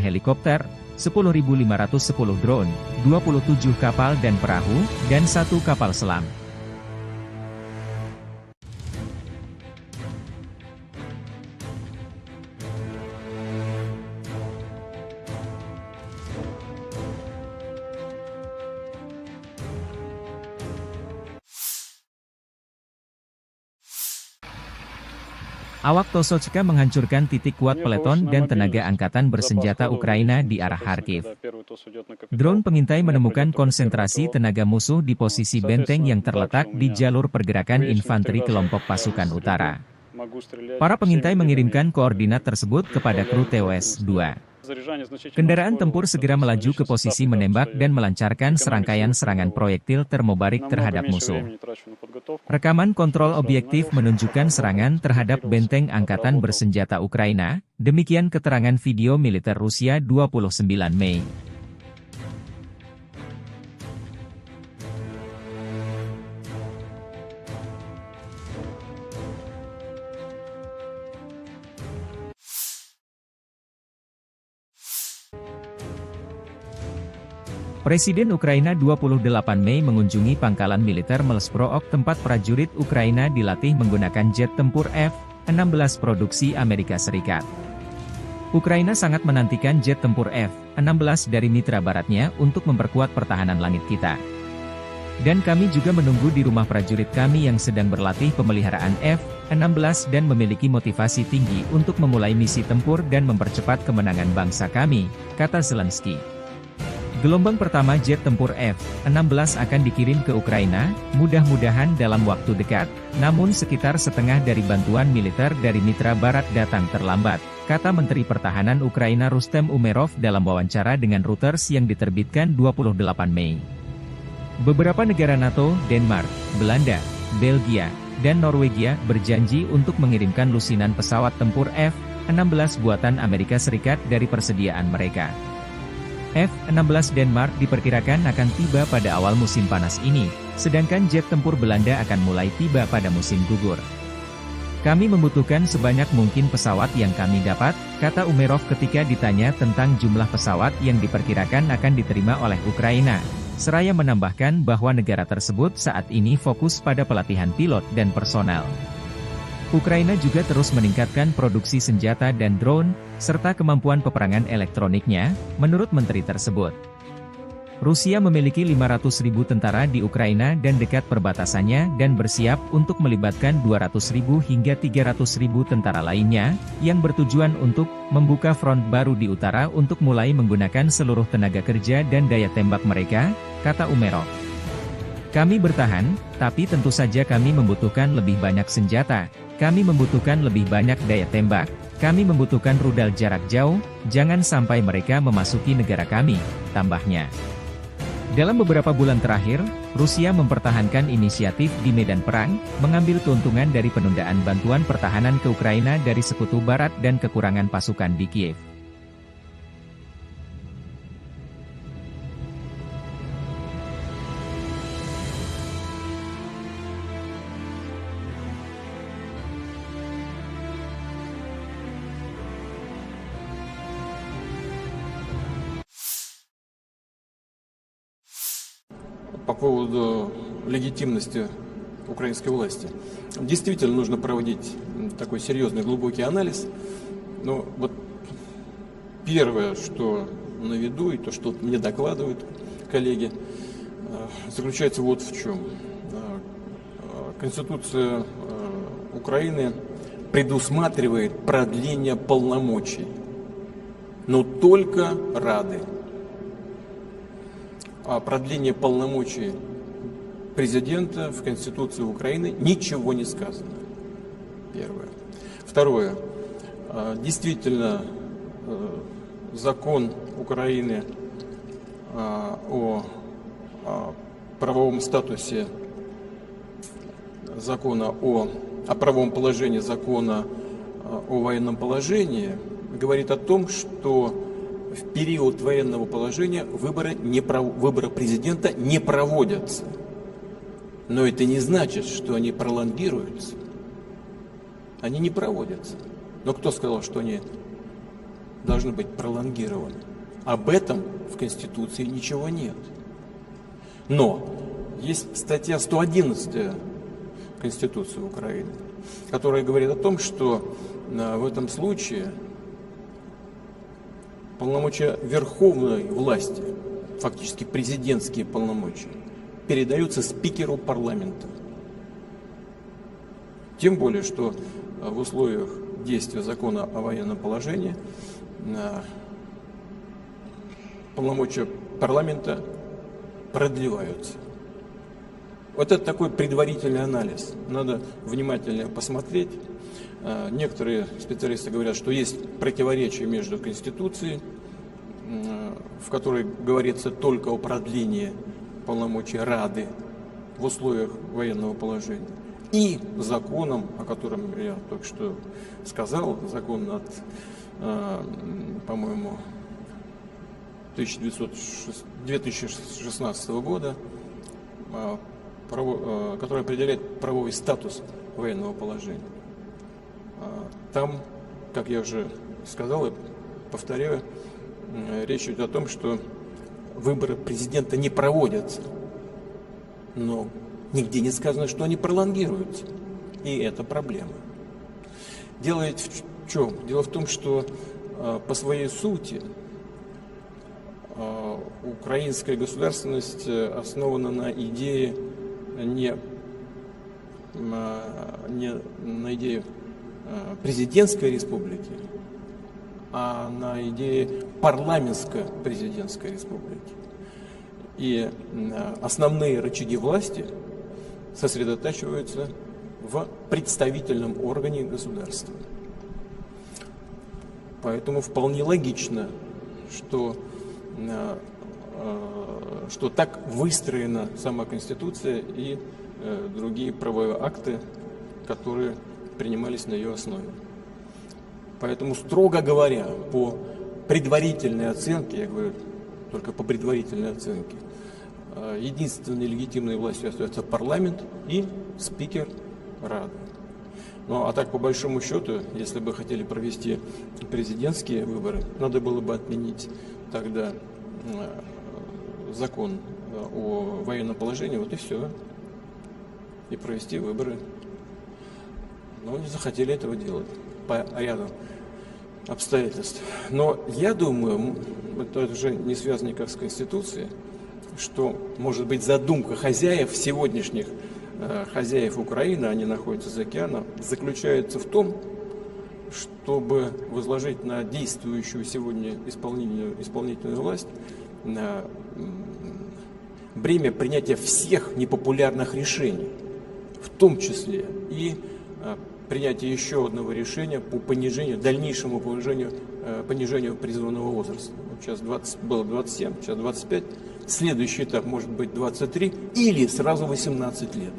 helikopter, 10.510 drone, 27 kapal dan perahu, dan 1 kapal selam. Awak Tosochka menghancurkan titik kuat peleton dan tenaga angkatan bersenjata Ukraina di arah Kharkiv. Drone pengintai menemukan konsentrasi tenaga musuh di posisi benteng yang terletak di jalur pergerakan infanteri kelompok pasukan utara. Para pengintai mengirimkan koordinat tersebut kepada kru TOS-2. Kendaraan tempur segera melaju ke posisi menembak dan melancarkan serangkaian serangan proyektil termobarik terhadap musuh. Rekaman kontrol objektif menunjukkan serangan terhadap benteng angkatan bersenjata Ukraina, demikian keterangan video militer Rusia 29 Mei. Presiden Ukraina 28 Mei mengunjungi pangkalan militer Melsprook tempat prajurit Ukraina dilatih menggunakan jet tempur F-16 produksi Amerika Serikat. Ukraina sangat menantikan jet tempur F-16 dari mitra baratnya untuk memperkuat pertahanan langit kita. Dan kami juga menunggu di rumah prajurit kami yang sedang berlatih pemeliharaan F-16 dan memiliki motivasi tinggi untuk memulai misi tempur dan mempercepat kemenangan bangsa kami, kata Zelensky. Gelombang pertama jet tempur F-16 akan dikirim ke Ukraina, mudah-mudahan dalam waktu dekat, namun sekitar setengah dari bantuan militer dari mitra barat datang terlambat, kata Menteri Pertahanan Ukraina Rustem Umerov dalam wawancara dengan Reuters yang diterbitkan 28 Mei. Beberapa negara NATO, Denmark, Belanda, Belgia, dan Norwegia berjanji untuk mengirimkan lusinan pesawat tempur F-16 buatan Amerika Serikat dari persediaan mereka. F-16 Denmark diperkirakan akan tiba pada awal musim panas ini, sedangkan jet tempur Belanda akan mulai tiba pada musim gugur. Kami membutuhkan sebanyak mungkin pesawat yang kami dapat, kata Umerov ketika ditanya tentang jumlah pesawat yang diperkirakan akan diterima oleh Ukraina. Seraya menambahkan bahwa negara tersebut saat ini fokus pada pelatihan pilot dan personel. Ukraina juga terus meningkatkan produksi senjata dan drone, serta kemampuan peperangan elektroniknya, menurut menteri tersebut. Rusia memiliki 500.000 tentara di Ukraina dan dekat perbatasannya dan bersiap untuk melibatkan 200.000 hingga 300.000 tentara lainnya, yang bertujuan untuk membuka front baru di utara untuk mulai menggunakan seluruh tenaga kerja dan daya tembak mereka, kata Umerov. Kami bertahan, tapi tentu saja kami membutuhkan lebih banyak senjata, kami membutuhkan lebih banyak daya tembak, kami membutuhkan rudal jarak jauh, jangan sampai mereka memasuki negara kami, tambahnya. Dalam beberapa bulan terakhir, Rusia mempertahankan inisiatif di medan perang, mengambil keuntungan dari penundaan bantuan pertahanan ke Ukraina dari Sekutu Barat dan kekurangan pasukan di Kiev. По поводу легитимности украинской власти. Действительно нужно проводить такой серьезный глубокий анализ. Но вот первое, что на виду, и то, что мне докладывают коллеги, заключается вот в чем. Конституция Украины предусматривает продление полномочий, но только Рады. О продлении полномочий президента в Конституции Украины ничего не сказано. Первое. Второе. Действительно, закон Украины о правовом статусе закона о правовом положении закона о военном положении говорит о том, что в период военного положения выборы президента не проводятся. Но это не значит, что они пролонгируются. Они не проводятся. Но кто сказал, что они должны быть пролонгированы? Об этом в Конституции ничего нет. Но есть статья 111 Конституции Украины, которая говорит о том, что в этом случае полномочия верховной власти, фактически президентские полномочия, передаются спикеру парламента. Тем более, что в условиях действия закона о военном положении полномочия парламента продлеваются. Вот это такой предварительный анализ. Надо внимательно посмотреть. Некоторые специалисты говорят, что есть противоречие между Конституцией, в которой говорится только о продлении полномочий Рады в условиях военного положения, и законом, о котором я только что сказал, закон от, по-моему, 2016 года, который определяет правовой статус военного положения. Там, как я уже сказал и повторяю, речь идет о том, что выборы президента не проводятся, но нигде не сказано, что они пролонгируются. И это проблема. Дело ведь в чем? Дело в том, что по своей сути украинская государственность основана на идее не на идее президентской республики, а на идее парламентско-президентской республики. И основные рычаги власти сосредотачиваются в представительном органе государства. Поэтому вполне логично, что так выстроена сама Конституция и другие правовые акты, которые принимались на ее основе. Поэтому, строго говоря, по предварительной оценке, я говорю только по предварительной оценке, единственной легитимной властью остается парламент и спикер Рады. Ну а так, по большому счету, если бы хотели провести президентские выборы, надо было бы отменить тогда закон о военном положении, вот и все, и провести выборы. Но не захотели этого делать по ряду обстоятельств. Но я думаю, это уже не связано никак с Конституцией, что, может быть, задумка хозяев, сегодняшних хозяев Украины, они находятся за океаном, заключается в том, чтобы возложить на действующую сегодня исполнительную власть бремя принятия всех непопулярных решений, в том числе и принятие еще одного решения по дальнейшему понижению призывного возраста. Вот сейчас было 27, сейчас 25. Следующий этап может быть 23 или сразу 18 лет.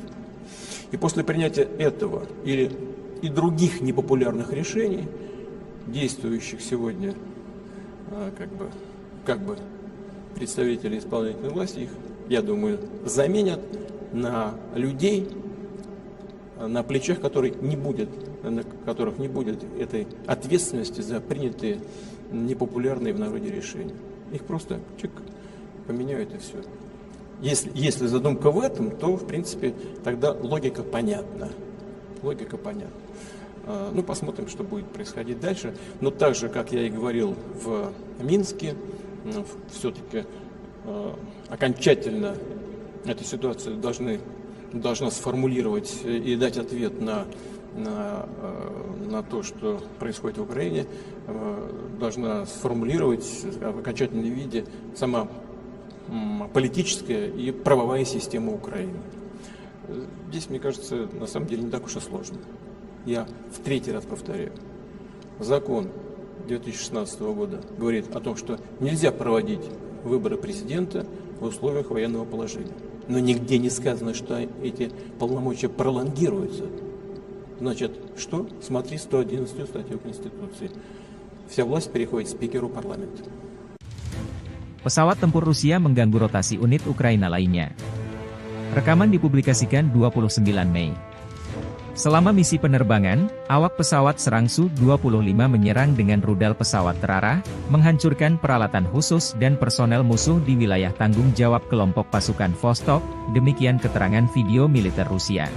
И после принятия этого и других непопулярных решений, действующих сегодня как бы представители исполнительной власти, их, я думаю, заменят на людей, на плечах которых не будет этой ответственности за принятые непопулярные в народе решения. Их просто поменяют и все. Если задумка в этом, то, в принципе, тогда логика понятна. Ну, посмотрим, что будет происходить дальше. Но так же, как я и говорил в Минске, все-таки окончательно эту ситуацию должна сформулировать и дать ответ на то, что происходит в Украине, должна сформулировать в окончательном виде сама политическая и правовая система Украины. Здесь, мне кажется, на самом деле не так уж и сложно. Я в третий раз повторяю. Закон 2016 года говорит о том, что нельзя проводить выборы президента в условиях военного положения. Но нигде не сказано, что эти полномочия пролонгируются. Значит, что? Смотри 111 статью Конституции. Вся власть переходит к спикеру парламента. Pesawat tempur Rusia mengganggu rotasi unit Ukraina lainnya. Rekaman dipublikasikan 29 Mei. Selama misi penerbangan, awak pesawat serang Su-25 menyerang dengan rudal pesawat terarah, menghancurkan peralatan khusus dan personel musuh di wilayah tanggung jawab kelompok pasukan Vostok, demikian keterangan video militer Rusia.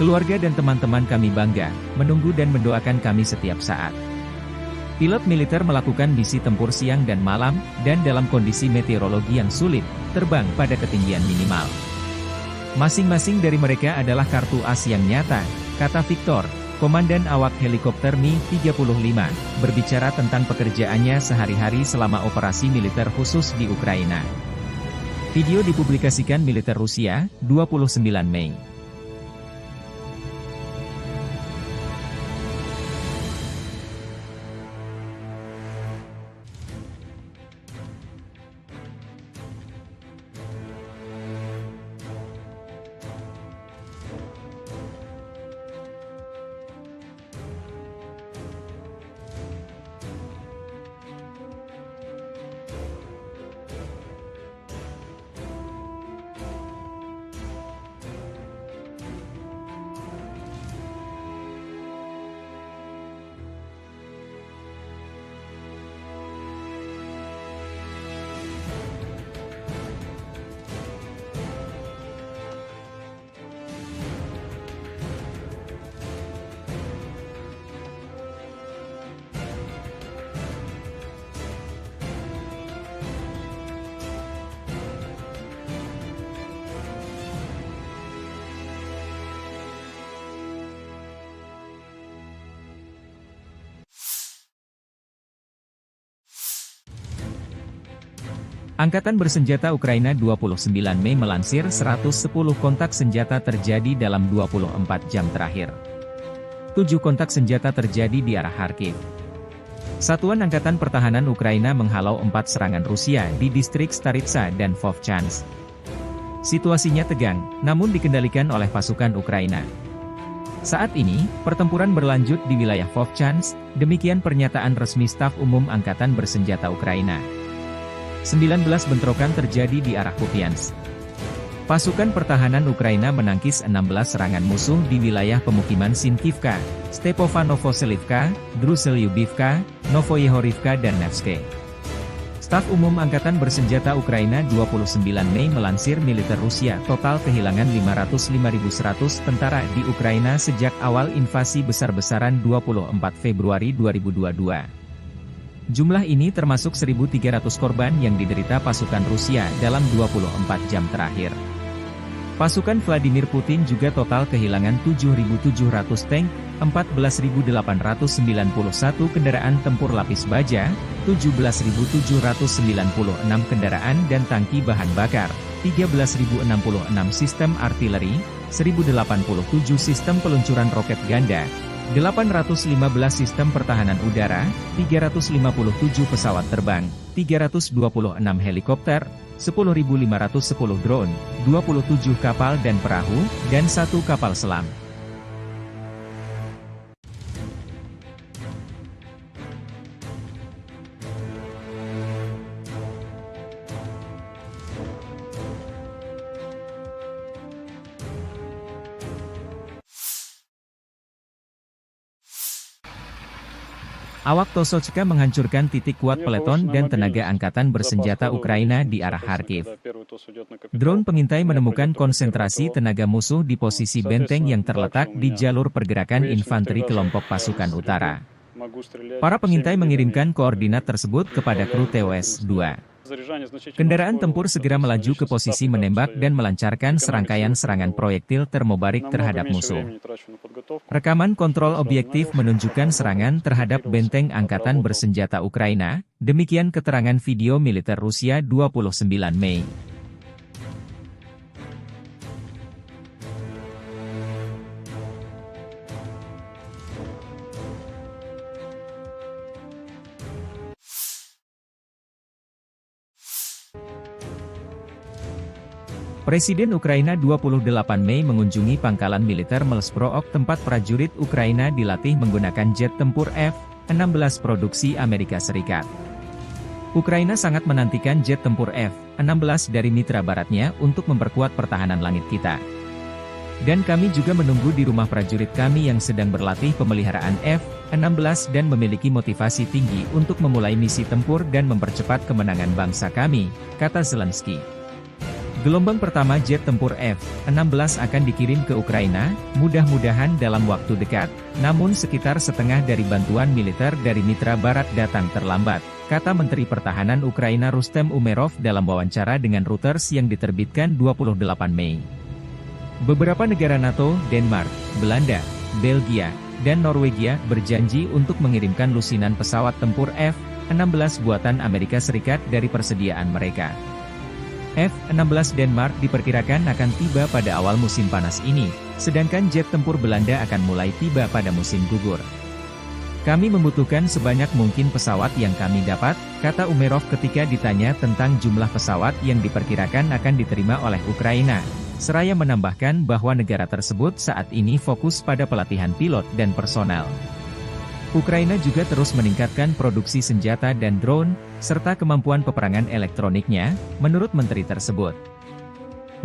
Keluarga dan teman-teman kami bangga, menunggu dan mendoakan kami setiap saat. Pilot militer melakukan misi tempur siang dan malam, dan dalam kondisi meteorologi yang sulit, terbang pada ketinggian minimal. Masing-masing dari mereka adalah kartu as yang nyata, kata Victor, komandan awak helikopter Mi-35, berbicara tentang pekerjaannya sehari-hari selama operasi militer khusus di Ukraina. Video dipublikasikan militer Rusia, 29 Mei. Angkatan Bersenjata Ukraina 29 Mei melansir 110 kontak senjata terjadi dalam 24 jam terakhir. 7 kontak senjata terjadi di arah Kharkiv. Satuan Angkatan Pertahanan Ukraina menghalau 4 serangan Rusia di distrik Staritsa dan Vovchansk. Situasinya tegang, namun dikendalikan oleh pasukan Ukraina. Saat ini, pertempuran berlanjut di wilayah Vovchansk, demikian pernyataan resmi Staf Umum Angkatan Bersenjata Ukraina. 19 bentrokan terjadi di arah Kupiansk. Pasukan pertahanan Ukraina menangkis 16 serangan musuh di wilayah pemukiman Sinkivka, Stepovanovselivka, Druselyubivka, Novoyehorivka dan Nevske. Staf Umum Angkatan Bersenjata Ukraina 29 Mei melansir militer Rusia total kehilangan 505.100 tentara di Ukraina sejak awal invasi besar-besaran 24 Februari 2022. Jumlah ini termasuk 1.300 korban yang diderita pasukan Rusia dalam 24 jam terakhir. Pasukan Vladimir Putin juga total kehilangan 7.700 tank, 14.891 kendaraan tempur lapis baja, 17.796 kendaraan dan tangki bahan bakar, 13.066 sistem artileri, 1.087 sistem peluncuran roket ganda, 815 sistem pertahanan udara, 357 pesawat terbang, 326 helikopter, 10.510 drone, 27 kapal dan perahu, dan 1 kapal selam. Awak Tosochka menghancurkan titik kuat peleton dan tenaga angkatan bersenjata Ukraina di arah Kharkiv. Drone pengintai menemukan konsentrasi tenaga musuh di posisi benteng yang terletak di jalur pergerakan infanteri kelompok pasukan utara. Para pengintai mengirimkan koordinat tersebut kepada kru TOS-2. Kendaraan tempur segera melaju ke posisi menembak dan melancarkan serangkaian serangan proyektil termobarik terhadap musuh. Rekaman kontrol objektif menunjukkan serangan terhadap benteng angkatan bersenjata Ukraina, demikian keterangan video militer Rusia 29 Mei. Presiden Ukraina 28 Mei mengunjungi pangkalan militer Millsborough tempat prajurit Ukraina dilatih menggunakan jet tempur F-16 produksi Amerika Serikat. Ukraina sangat menantikan jet tempur F-16 dari mitra baratnya untuk memperkuat pertahanan langit kita. Dan kami juga menunggu di rumah prajurit kami yang sedang berlatih pemeliharaan F-16 dan memiliki motivasi tinggi untuk memulai misi tempur dan mempercepat kemenangan bangsa kami, kata Zelensky. Gelombang pertama jet tempur F-16 akan dikirim ke Ukraina, mudah-mudahan dalam waktu dekat, namun sekitar setengah dari bantuan militer dari mitra barat datang terlambat, kata Menteri Pertahanan Ukraina Rustem Umerov dalam wawancara dengan Reuters yang diterbitkan 28 Mei. Beberapa negara NATO, Denmark, Belanda, Belgia, dan Norwegia berjanji untuk mengirimkan lusinan pesawat tempur F-16 buatan Amerika Serikat dari persediaan mereka. F-16 Denmark diperkirakan akan tiba pada awal musim panas ini, sedangkan jet tempur Belanda akan mulai tiba pada musim gugur. Kami membutuhkan sebanyak mungkin pesawat yang kami dapat, kata Umerov ketika ditanya tentang jumlah pesawat yang diperkirakan akan diterima oleh Ukraina. Seraya menambahkan bahwa negara tersebut saat ini fokus pada pelatihan pilot dan personel. Ukraina juga terus meningkatkan produksi senjata dan drone, serta kemampuan peperangan elektroniknya, menurut menteri tersebut.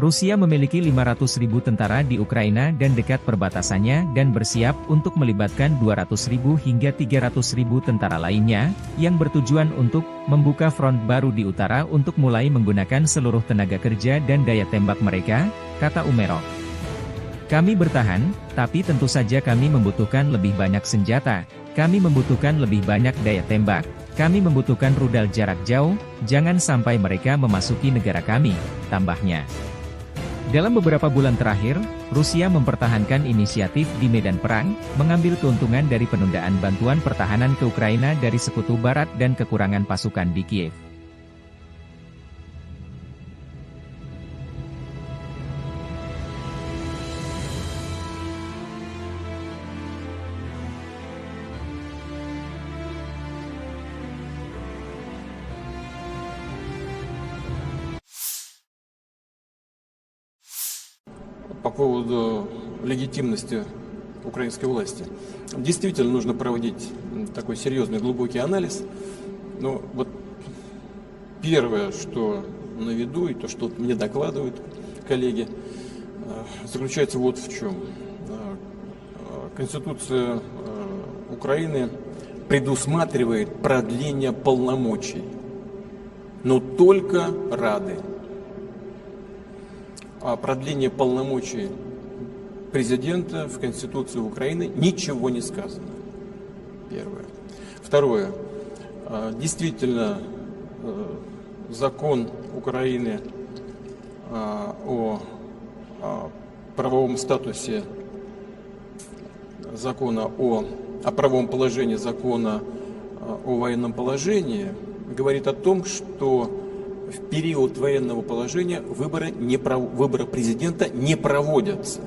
Rusia memiliki 500.000 tentara di Ukraina dan dekat perbatasannya dan bersiap untuk melibatkan 200.000 hingga 300.000 tentara lainnya, yang bertujuan untuk membuka front baru di utara untuk mulai menggunakan seluruh tenaga kerja dan daya tembak mereka, kata Umerov. Kami bertahan, tapi tentu saja kami membutuhkan lebih banyak senjata, kami membutuhkan lebih banyak daya tembak, kami membutuhkan rudal jarak jauh, jangan sampai mereka memasuki negara kami, tambahnya. Dalam beberapa bulan terakhir, Rusia mempertahankan inisiatif di medan perang, mengambil keuntungan dari penundaan bantuan pertahanan ke Ukraina dari Sekutu Barat dan kekurangan pasukan di Kiev. По поводу легитимности украинской власти. Действительно нужно проводить такой серьезный глубокий анализ. Но вот первое, что на виду, и то, что мне докладывают коллеги, заключается вот в чем. Конституция Украины предусматривает продление полномочий, но только Рады. О продлении полномочий президента в Конституции Украины ничего не сказано. Первое. Второе. Действительно, закон Украины о правовом статусе закона о правовом положении закона о военном положении говорит о том, что в период военного положения выборы президента не проводятся.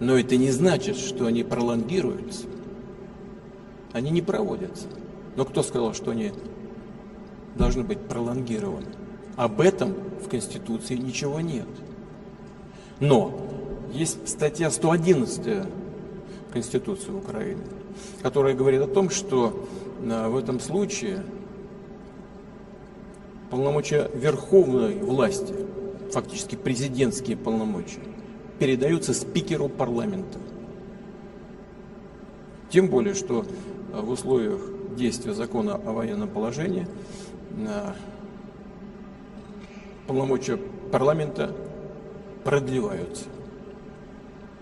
Но это не значит, что они пролонгируются. Они не проводятся. Но кто сказал, что они должны быть пролонгированы? Об этом в Конституции ничего нет. Но есть статья 111 Конституции Украины, которая говорит о том, что в этом случае полномочия верховной власти, фактически президентские полномочия, передаются спикеру парламента. Тем более, что в условиях действия закона о военном положении полномочия парламента продлеваются.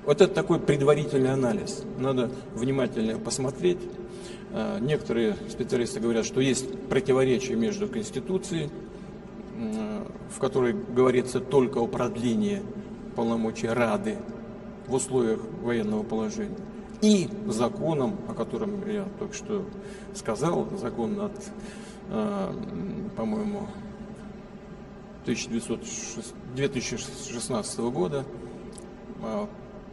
Вот это такой предварительный анализ. Надо внимательно посмотреть. Некоторые специалисты говорят, что есть противоречие между Конституцией, в которой говорится только о продлении полномочий Рады в условиях военного положения, и законом, о котором я только что сказал, закон от, по-моему, 2016 года,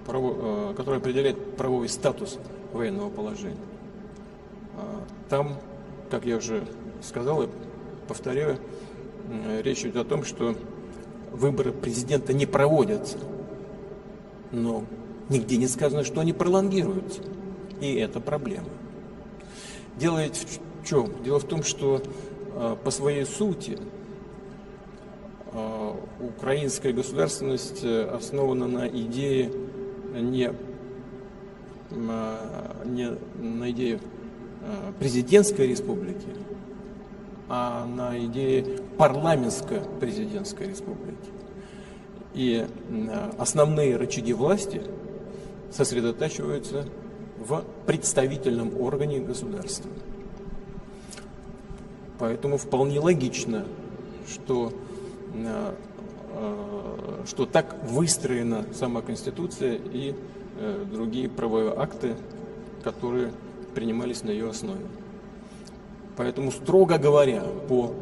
который определяет правовой статус военного положения. Там, как я уже сказал и повторяю, речь идет о том, что выборы президента не проводятся, но нигде не сказано, что они пролонгируются. И это проблема. Дело ведь в чем? Дело в том, что по своей сути украинская государственность основана на идее не на идее президентской республики, а на идее парламентско-президентской республики. И основные рычаги власти сосредотачиваются в представительном органе государства. Поэтому вполне логично, что так выстроена сама Конституция и другие правовые акты, которые принимались на ее основе. Поэтому, строго говоря, по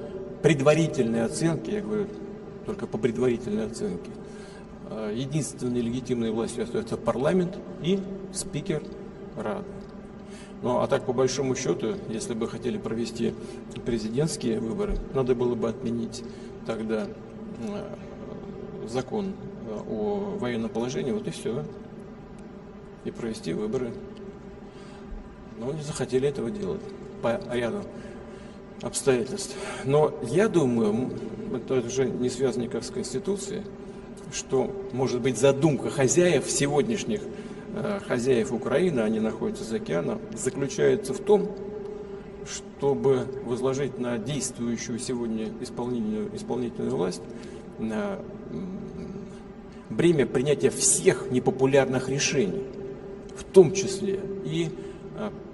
предварительной оценке, я говорю только по предварительной оценке, единственной легитимной властью остается парламент и спикер Рады. Ну а так, по большому счету, если бы хотели провести президентские выборы, надо было бы отменить тогда закон о военном положении, вот и все, и провести выборы. Но не захотели этого делать по ряду обстоятельств. Но я думаю, это уже не связано никак с Конституцией, что, может быть, задумка хозяев, сегодняшних хозяев Украины, они находятся за океаном, заключается в том, чтобы возложить на действующую сегодня исполнительную власть бремя принятия всех непопулярных решений, в том числе и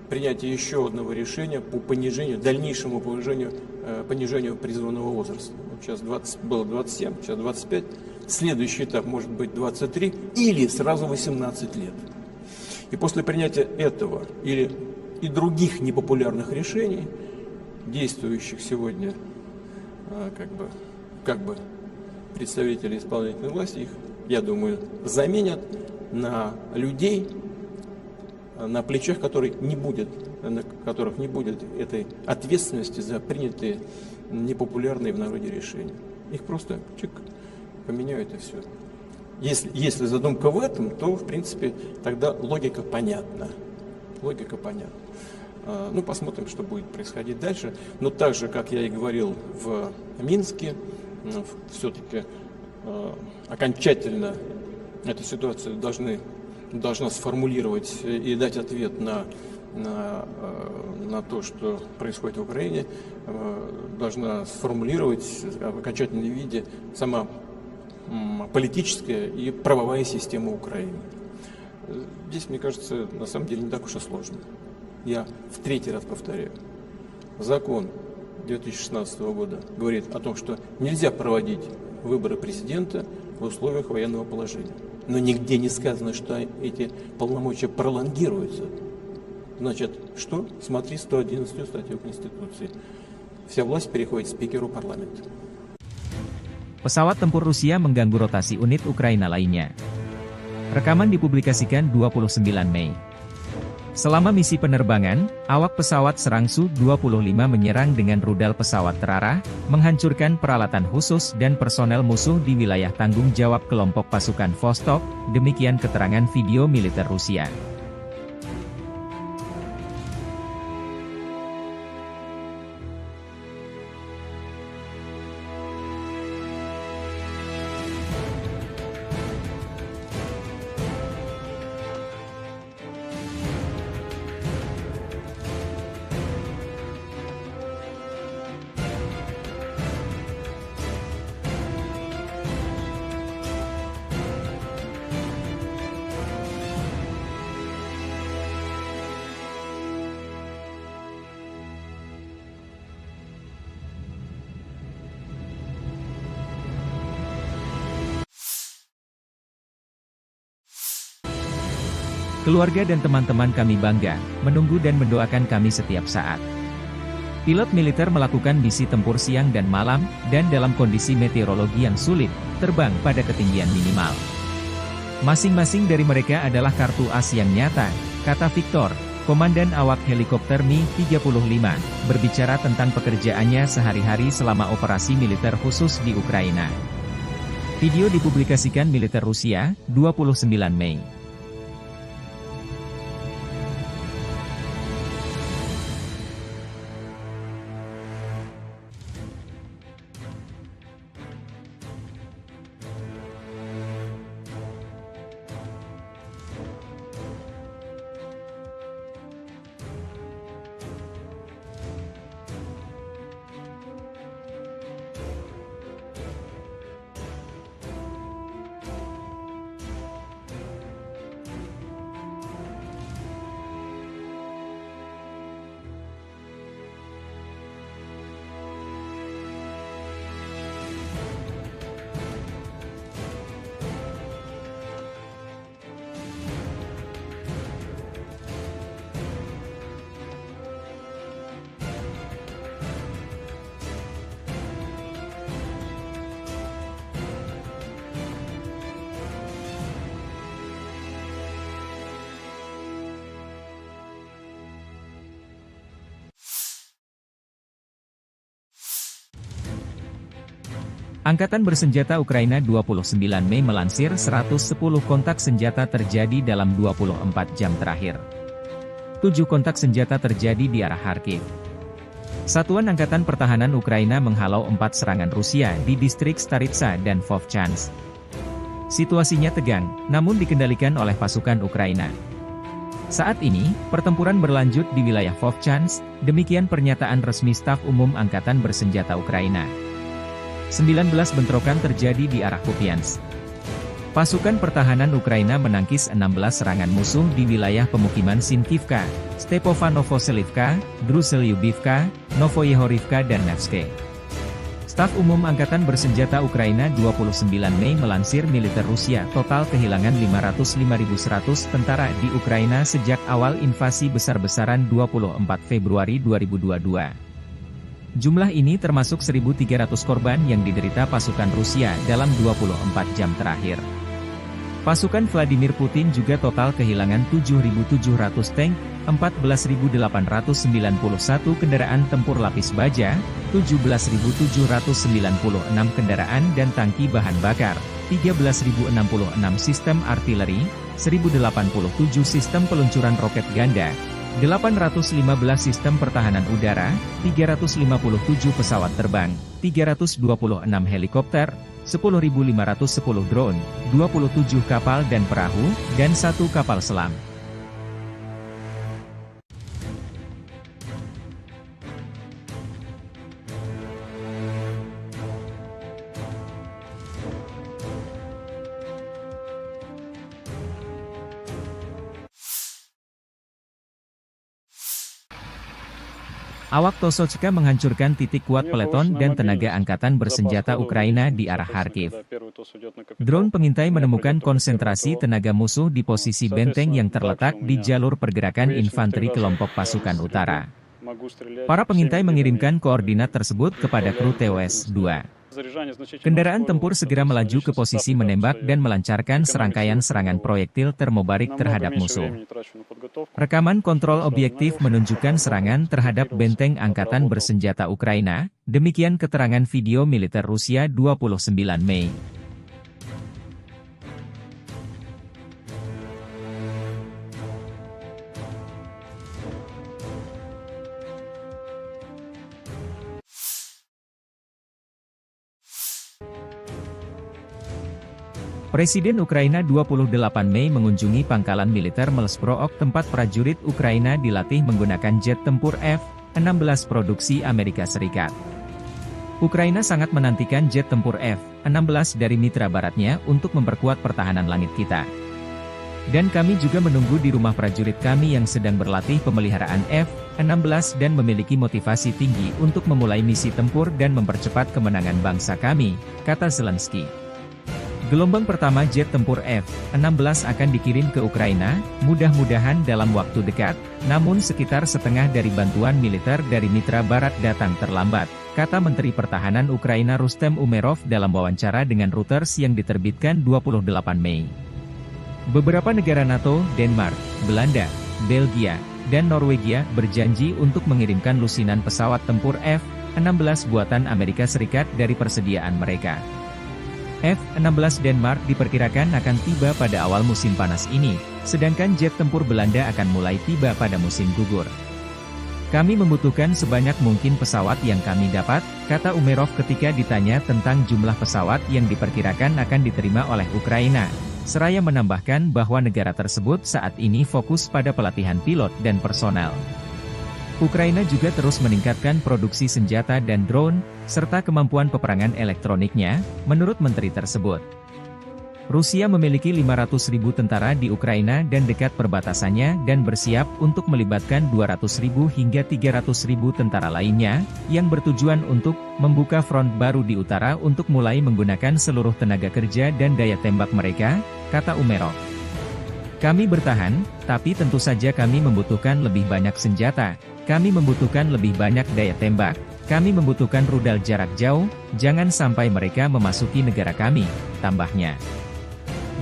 принятие еще одного решения по дальнейшему понижению призывного возраста. Вот сейчас было 27, сейчас 25. Следующий этап может быть 23 или сразу 18 лет. И после принятия этого или и других непопулярных решений, действующих сегодня как бы представители исполнительной власти, их, я думаю, заменят на людей, на плечах которых не будет этой ответственности за принятые непопулярные в народе решения. Их просто поменяют и все. Если задумка в этом, то, в принципе, тогда логика понятна. Логика понятна. Ну, посмотрим, что будет происходить дальше. Но так же, как я и говорил в Минске, все-таки окончательно эту ситуацию должна сформулировать и дать ответ на то, что происходит в Украине, должна сформулировать в окончательном виде сама политическая и правовая система Украины. Здесь, мне кажется, на самом деле не так уж и сложно. Я в третий раз повторяю. Закон 2016 года говорит о том, что нельзя проводить выборы президента в условиях военного положения. Но нигде не сказано, что эти полномочия пролонгируются. Значит, что? Смотри 111 статью Конституции. Вся власть переходит спикеру парламента. Pesawat tempur Rusia mengganggu rotasi unit Ukraina lainnya. Rekaman dipublikasikan 29 Mei. Selama misi penerbangan, awak pesawat serang Su-25 menyerang dengan rudal pesawat terarah, menghancurkan peralatan khusus dan personel musuh di wilayah tanggung jawab kelompok pasukan Vostok, demikian keterangan video militer Rusia. Keluarga dan teman-teman kami bangga, menunggu dan mendoakan kami setiap saat. Pilot militer melakukan misi tempur siang dan malam, dan dalam kondisi meteorologi yang sulit, terbang pada ketinggian minimal. Masing-masing dari mereka adalah kartu as yang nyata, kata Victor, Komandan awak helikopter Mi-35, berbicara tentang pekerjaannya sehari-hari selama operasi militer khusus di Ukraina. Video dipublikasikan militer Rusia, 29 Mei. Angkatan Bersenjata Ukraina 29 Mei melansir 110 kontak senjata terjadi dalam 24 jam terakhir. 7 kontak senjata terjadi di arah Kharkiv. Satuan Angkatan Pertahanan Ukraina menghalau 4 serangan Rusia di distrik Staritsa dan Vovchansk. Situasinya tegang, namun dikendalikan oleh pasukan Ukraina. Saat ini, pertempuran berlanjut di wilayah Vovchansk, demikian pernyataan resmi Staf Umum Angkatan Bersenjata Ukraina. 19 bentrokan terjadi di arah Kupiansk. Pasukan pertahanan Ukraina menangkis 16 serangan musuh di wilayah pemukiman Sinkivka, Stepofanovo-Selivka, Druselyubivka, Novoyehorivka dan Nevske. Staf Umum Angkatan Bersenjata Ukraina 29 Mei melansir militer Rusia total kehilangan 505.100 tentara di Ukraina sejak awal invasi besar-besaran 24 Februari 2022. Jumlah ini termasuk 1.300 korban yang diderita pasukan Rusia dalam 24 jam terakhir. Pasukan Vladimir Putin juga total kehilangan 7.700 tank, 14.891 kendaraan tempur lapis baja, 17.796 kendaraan dan tangki bahan bakar, 13.066 sistem artileri, 1.087 sistem peluncuran roket ganda, 815 sistem pertahanan udara, 357 pesawat terbang, 326 helikopter, 10.510 drone, 27 kapal dan perahu, dan 1 kapal selam. Awak Tosochka menghancurkan titik kuat peleton dan tenaga angkatan bersenjata Ukraina di arah Kharkiv. Drone pengintai menemukan konsentrasi tenaga musuh di posisi benteng yang terletak di jalur pergerakan infanteri kelompok pasukan utara. Para pengintai mengirimkan koordinat tersebut kepada kru TOS-2. Kendaraan tempur segera melaju ke posisi menembak dan melancarkan serangkaian serangan proyektil termobarik terhadap musuh. Rekaman kontrol objektif menunjukkan serangan terhadap benteng angkatan bersenjata Ukraina, demikian keterangan video militer Rusia 29 Mei. Presiden Ukraina 28 Mei mengunjungi pangkalan militer Melsprook tempat prajurit Ukraina dilatih menggunakan jet tempur F-16 produksi Amerika Serikat. Ukraina sangat menantikan jet tempur F-16 dari mitra baratnya untuk memperkuat pertahanan langit kita. Dan kami juga menunggu di rumah prajurit kami yang sedang berlatih pemeliharaan F-16 dan memiliki motivasi tinggi untuk memulai misi tempur dan mempercepat kemenangan bangsa kami, kata Zelensky. Gelombang pertama jet tempur F-16 akan dikirim ke Ukraina, mudah-mudahan dalam waktu dekat, namun sekitar setengah dari bantuan militer dari mitra barat datang terlambat, kata Menteri Pertahanan Ukraina Rustem Umerov dalam wawancara dengan Reuters yang diterbitkan 28 Mei. Beberapa negara NATO, Denmark, Belanda, Belgia, dan Norwegia berjanji untuk mengirimkan lusinan pesawat tempur F-16 buatan Amerika Serikat dari persediaan mereka. F-16 Denmark diperkirakan akan tiba pada awal musim panas ini, sedangkan jet tempur Belanda akan mulai tiba pada musim gugur. Kami membutuhkan sebanyak mungkin pesawat yang kami dapat, kata Umerov ketika ditanya tentang jumlah pesawat yang diperkirakan akan diterima oleh Ukraina. Seraya menambahkan bahwa negara tersebut saat ini fokus pada pelatihan pilot dan personel. Ukraina juga terus meningkatkan produksi senjata dan drone, serta kemampuan peperangan elektroniknya, menurut menteri tersebut. Rusia memiliki 500.000 tentara di Ukraina dan dekat perbatasannya dan bersiap untuk melibatkan 200.000 hingga 300.000 tentara lainnya, yang bertujuan untuk membuka front baru di utara untuk mulai menggunakan seluruh tenaga kerja dan daya tembak mereka, kata Umerov. Kami bertahan, tapi tentu saja kami membutuhkan lebih banyak senjata, kami membutuhkan lebih banyak daya tembak, kami membutuhkan rudal jarak jauh, jangan sampai mereka memasuki negara kami, tambahnya.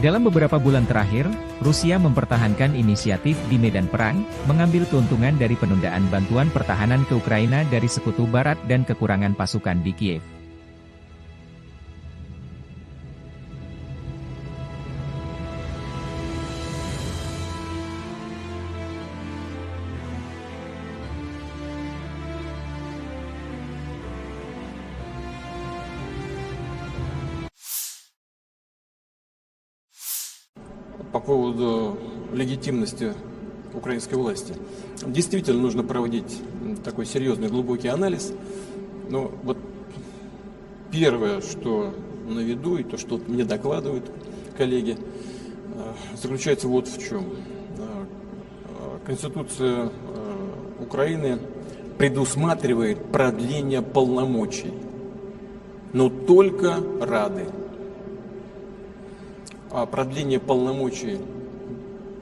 Dalam beberapa bulan terakhir, Rusia mempertahankan inisiatif di medan perang, mengambil keuntungan dari penundaan bantuan pertahanan ke Ukraina dari Sekutu Barat dan kekurangan pasukan di Kiev. По поводу легитимности украинской власти. Действительно нужно проводить такой серьезный, глубокий анализ. Но вот первое, что на виду, и то, что мне докладывают коллеги, заключается вот в чем. Конституция Украины предусматривает продление полномочий, но только Рады. О продлении полномочий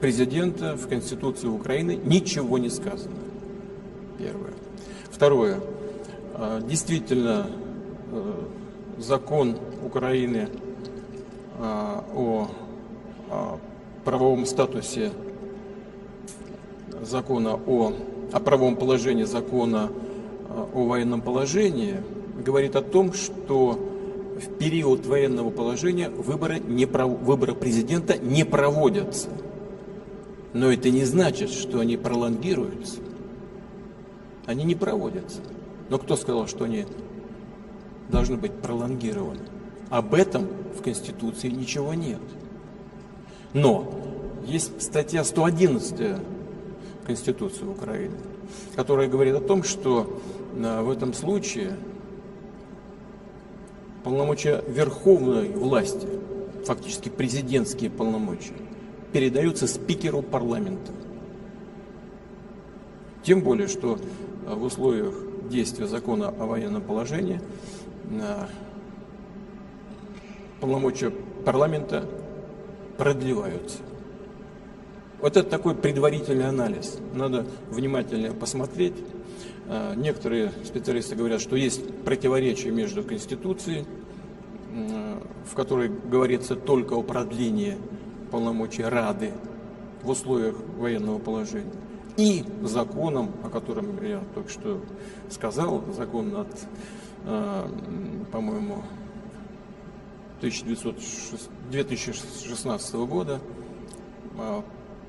президента в Конституции Украины ничего не сказано. Первое. Второе. Действительно, закон Украины о правовом статусе закона о правовом положении закона о военном положении говорит о том, что в период военного положения выборы президента не проводятся. Но это не значит, что они пролонгируются. Они не проводятся. Но кто сказал, что они должны быть пролонгированы? Об этом в Конституции ничего нет. Но есть статья 111 Конституции Украины, которая говорит о том, что в этом случае полномочия верховной власти, фактически президентские полномочия, передаются спикеру парламента. Тем более, что в условиях действия закона о военном положении полномочия парламента продлеваются. Вот это такой предварительный анализ. Надо внимательно посмотреть. Некоторые специалисты говорят, что есть противоречие между Конституцией, в которой говорится только о продлении полномочий Рады в условиях военного положения, и законом, о котором я только что сказал, закон от, по-моему, 2016 года,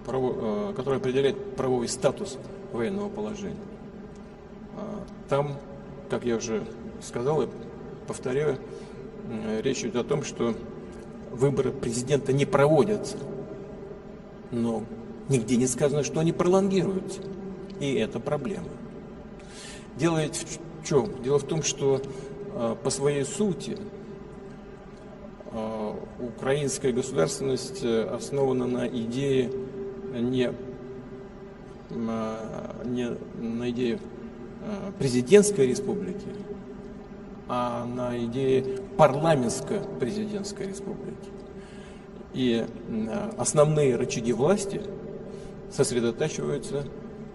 который определяет правовой статус военного положения. Там, как я уже сказал и повторяю, речь идет о том, что выборы президента не проводятся, но нигде не сказано, что они пролонгируются, и это проблема. Дело ведь в чем? Дело в том, что по своей сути украинская государственность основана на идее не на идее президентской республики, а на идее парламентско-президентской республики. и основные рычаги власти сосредотачиваются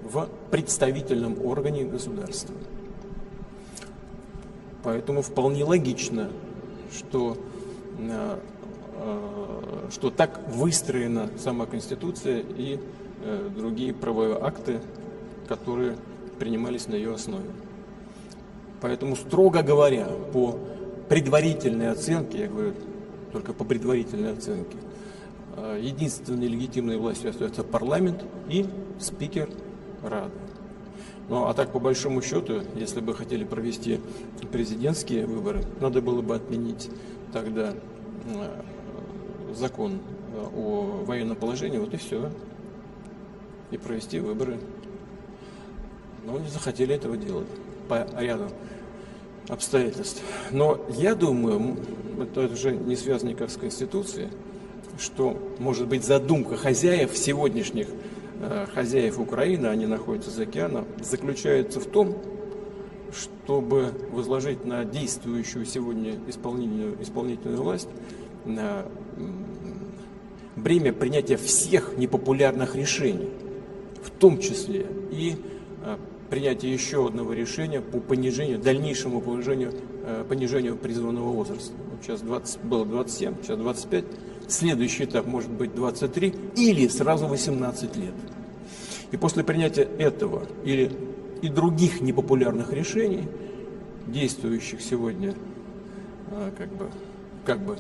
в представительном органе государства. Поэтому вполне логично, что так выстроена сама Конституция и другие правовые акты, которые принимались на ее основе. Поэтому, строго говоря, по предварительной оценке, я говорю только по предварительной оценке, единственной легитимной властью остается парламент и спикер Рады. Ну а так, по большому счету, если бы хотели провести президентские выборы, надо было бы отменить тогда закон о военном положении, вот и все, и провести выборы. Но не захотели этого делать по ряду обстоятельств. Но я думаю, это уже не связано никак с Конституцией, что, может быть, задумка хозяев сегодняшних, хозяев Украины, они находятся за океаном, заключается в том, чтобы возложить на действующую сегодня исполнительную власть бремя принятия всех непопулярных решений, в том числе и принятие еще одного решения по дальнейшему понижению призывного возраста. Вот сейчас было 27, сейчас 25. Следующий этап может быть 23 или сразу 18 лет. И после принятия этого или и других непопулярных решений, действующих сегодня как бы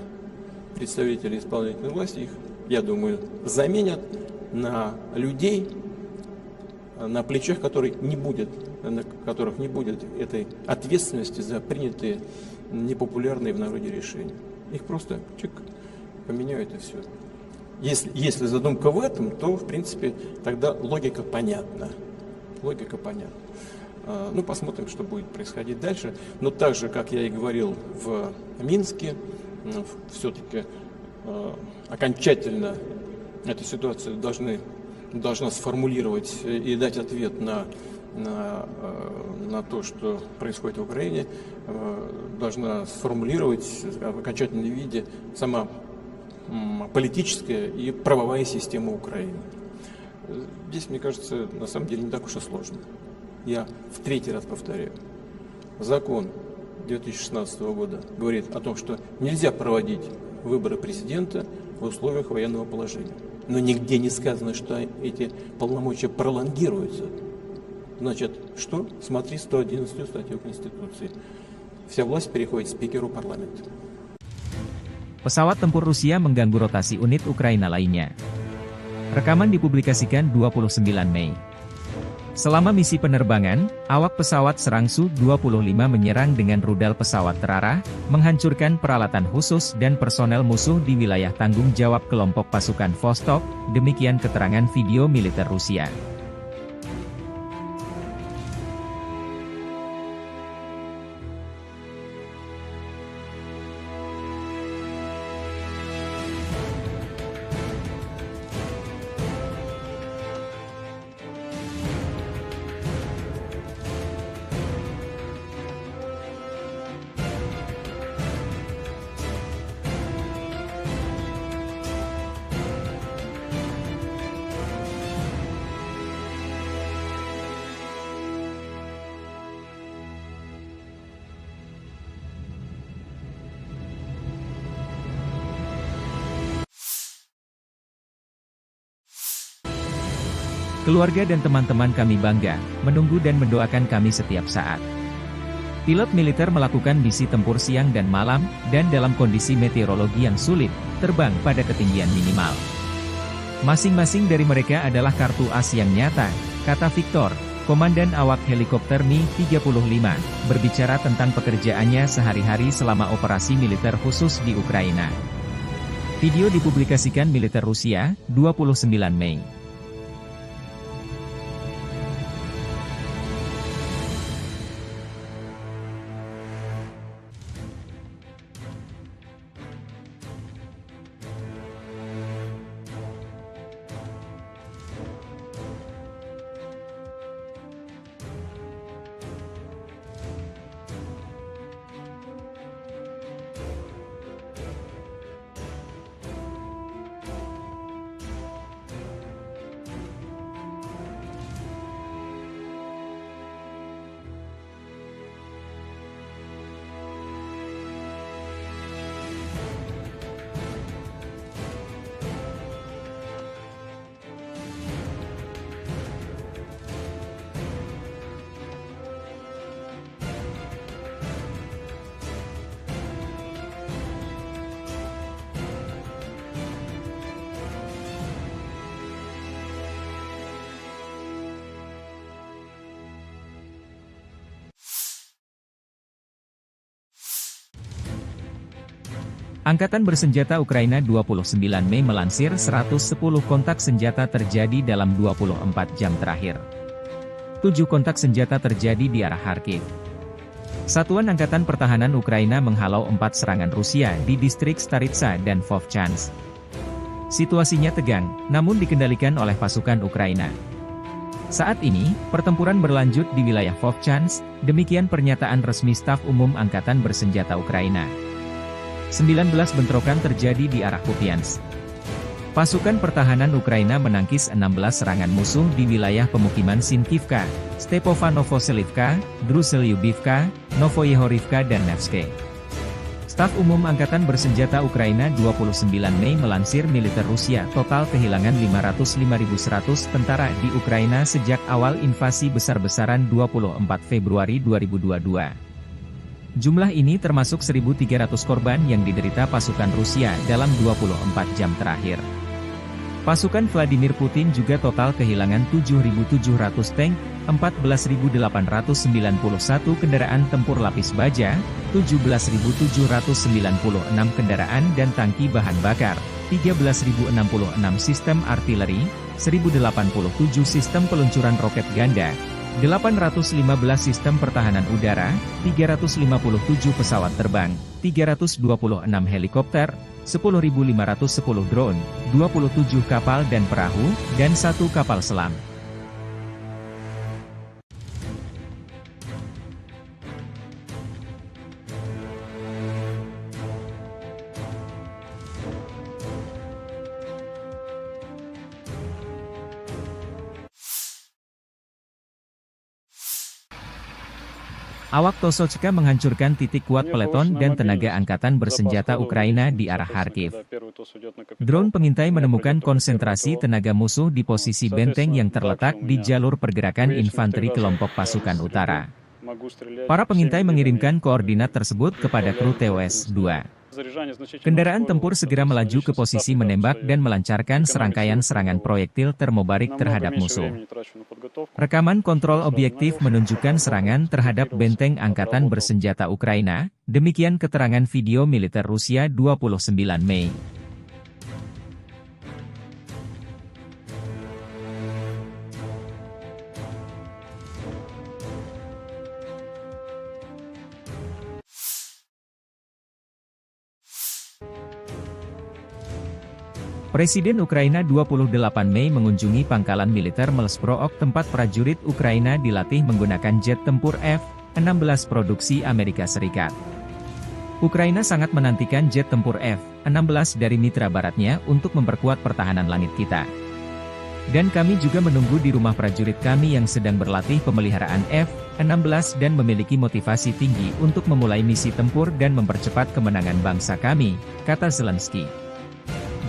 представители исполнительной власти, их, я думаю, заменят на людей, на плечах которых не будет этой ответственности за принятые непопулярные в народе решения. Их просто поменяют и все. Если задумка в этом, то, в принципе, тогда логика понятна. Ну, посмотрим, что будет происходить дальше. Но так же, как я и говорил в Минске, все-таки окончательно эту ситуацию должна сформулировать и дать ответ на то, что происходит в Украине, должна сформулировать в окончательном виде сама политическая и правовая система Украины. Здесь, мне кажется, на самом деле не так уж и сложно. Я в третий раз повторяю. Закон 2016 года говорит о том, что нельзя проводить выборы президента в условиях военного положения. Но нигде не сказано, что эти полномочия пролонгируются. Значит, что? Смотри 111 статью Конституции. Вся власть переходит спикеру парламента. Pesawat tempur Rusia mengganggu rotasi unit Ukraina lainnya. Rekaman dipublikasikan 29 Mei. Selama misi penerbangan, awak pesawat serang Su-25 menyerang dengan rudal pesawat terarah, menghancurkan peralatan khusus dan personel musuh di wilayah tanggung jawab kelompok pasukan Vostok, demikian keterangan video militer Rusia. Keluarga dan teman-teman kami bangga, menunggu dan mendoakan kami setiap saat. Pilot militer melakukan misi tempur siang dan malam, dan dalam kondisi meteorologi yang sulit, terbang pada ketinggian minimal. Masing-masing dari mereka adalah kartu as yang nyata, kata Victor, komandan awak helikopter Mi-35, berbicara tentang pekerjaannya sehari-hari selama operasi militer khusus di Ukraina. Video dipublikasikan militer Rusia, 29 Mei. Angkatan Bersenjata Ukraina 29 Mei melansir 110 kontak senjata terjadi dalam 24 jam terakhir. 7 kontak senjata terjadi di arah Kharkiv. Satuan Angkatan Pertahanan Ukraina menghalau 4 serangan Rusia di distrik Staritsa dan Vovchansk. Situasinya tegang, namun dikendalikan oleh pasukan Ukraina. Saat ini, pertempuran berlanjut di wilayah Vovchansk, demikian pernyataan resmi Staf Umum Angkatan Bersenjata Ukraina. 19 bentrokan terjadi di arah Kupiansk. Pasukan pertahanan Ukraina menangkis 16 serangan musuh di wilayah pemukiman Sinkivka, Stepovanovselivka, Druselyubivka, Novoyehorivka dan Nevske. Staf Umum Angkatan Bersenjata Ukraina 29 Mei melansir militer Rusia total kehilangan 505.100 tentara di Ukraina sejak awal invasi besar-besaran 24 Februari 2022. Jumlah ini termasuk 1.300 korban yang diderita pasukan Rusia dalam 24 jam terakhir. Pasukan Vladimir Putin juga total kehilangan 7.700 tank, 14.891 kendaraan tempur lapis baja, 17.796 kendaraan dan tangki bahan bakar, 13.066 sistem artileri, 1.087 sistem peluncuran roket ganda, 815 sistem pertahanan udara, 357 pesawat terbang, 326 helikopter, 10.510 drone, 27 kapal dan perahu, dan 1 kapal selam. Awak Tosochka menghancurkan titik kuat peleton dan tenaga angkatan bersenjata Ukraina di arah Kharkiv. Drone pengintai menemukan konsentrasi tenaga musuh di posisi benteng yang terletak di jalur pergerakan infanteri kelompok pasukan utara. Para pengintai mengirimkan koordinat tersebut kepada kru TOS-2. Kendaraan tempur segera melaju ke posisi menembak dan melancarkan serangkaian serangan proyektil termobarik terhadap musuh. Rekaman kontrol objektif menunjukkan serangan terhadap benteng angkatan bersenjata Ukraina, demikian keterangan video militer Rusia 29 Mei. Presiden Ukraina 28 Mei mengunjungi pangkalan militer Melsprook tempat prajurit Ukraina dilatih menggunakan jet tempur F-16 produksi Amerika Serikat. Ukraina sangat menantikan jet tempur F-16 dari mitra baratnya untuk memperkuat pertahanan langit kita. Dan kami juga menunggu di rumah prajurit kami yang sedang berlatih pemeliharaan F-16 dan memiliki motivasi tinggi untuk memulai misi tempur dan mempercepat kemenangan bangsa kami, kata Zelensky.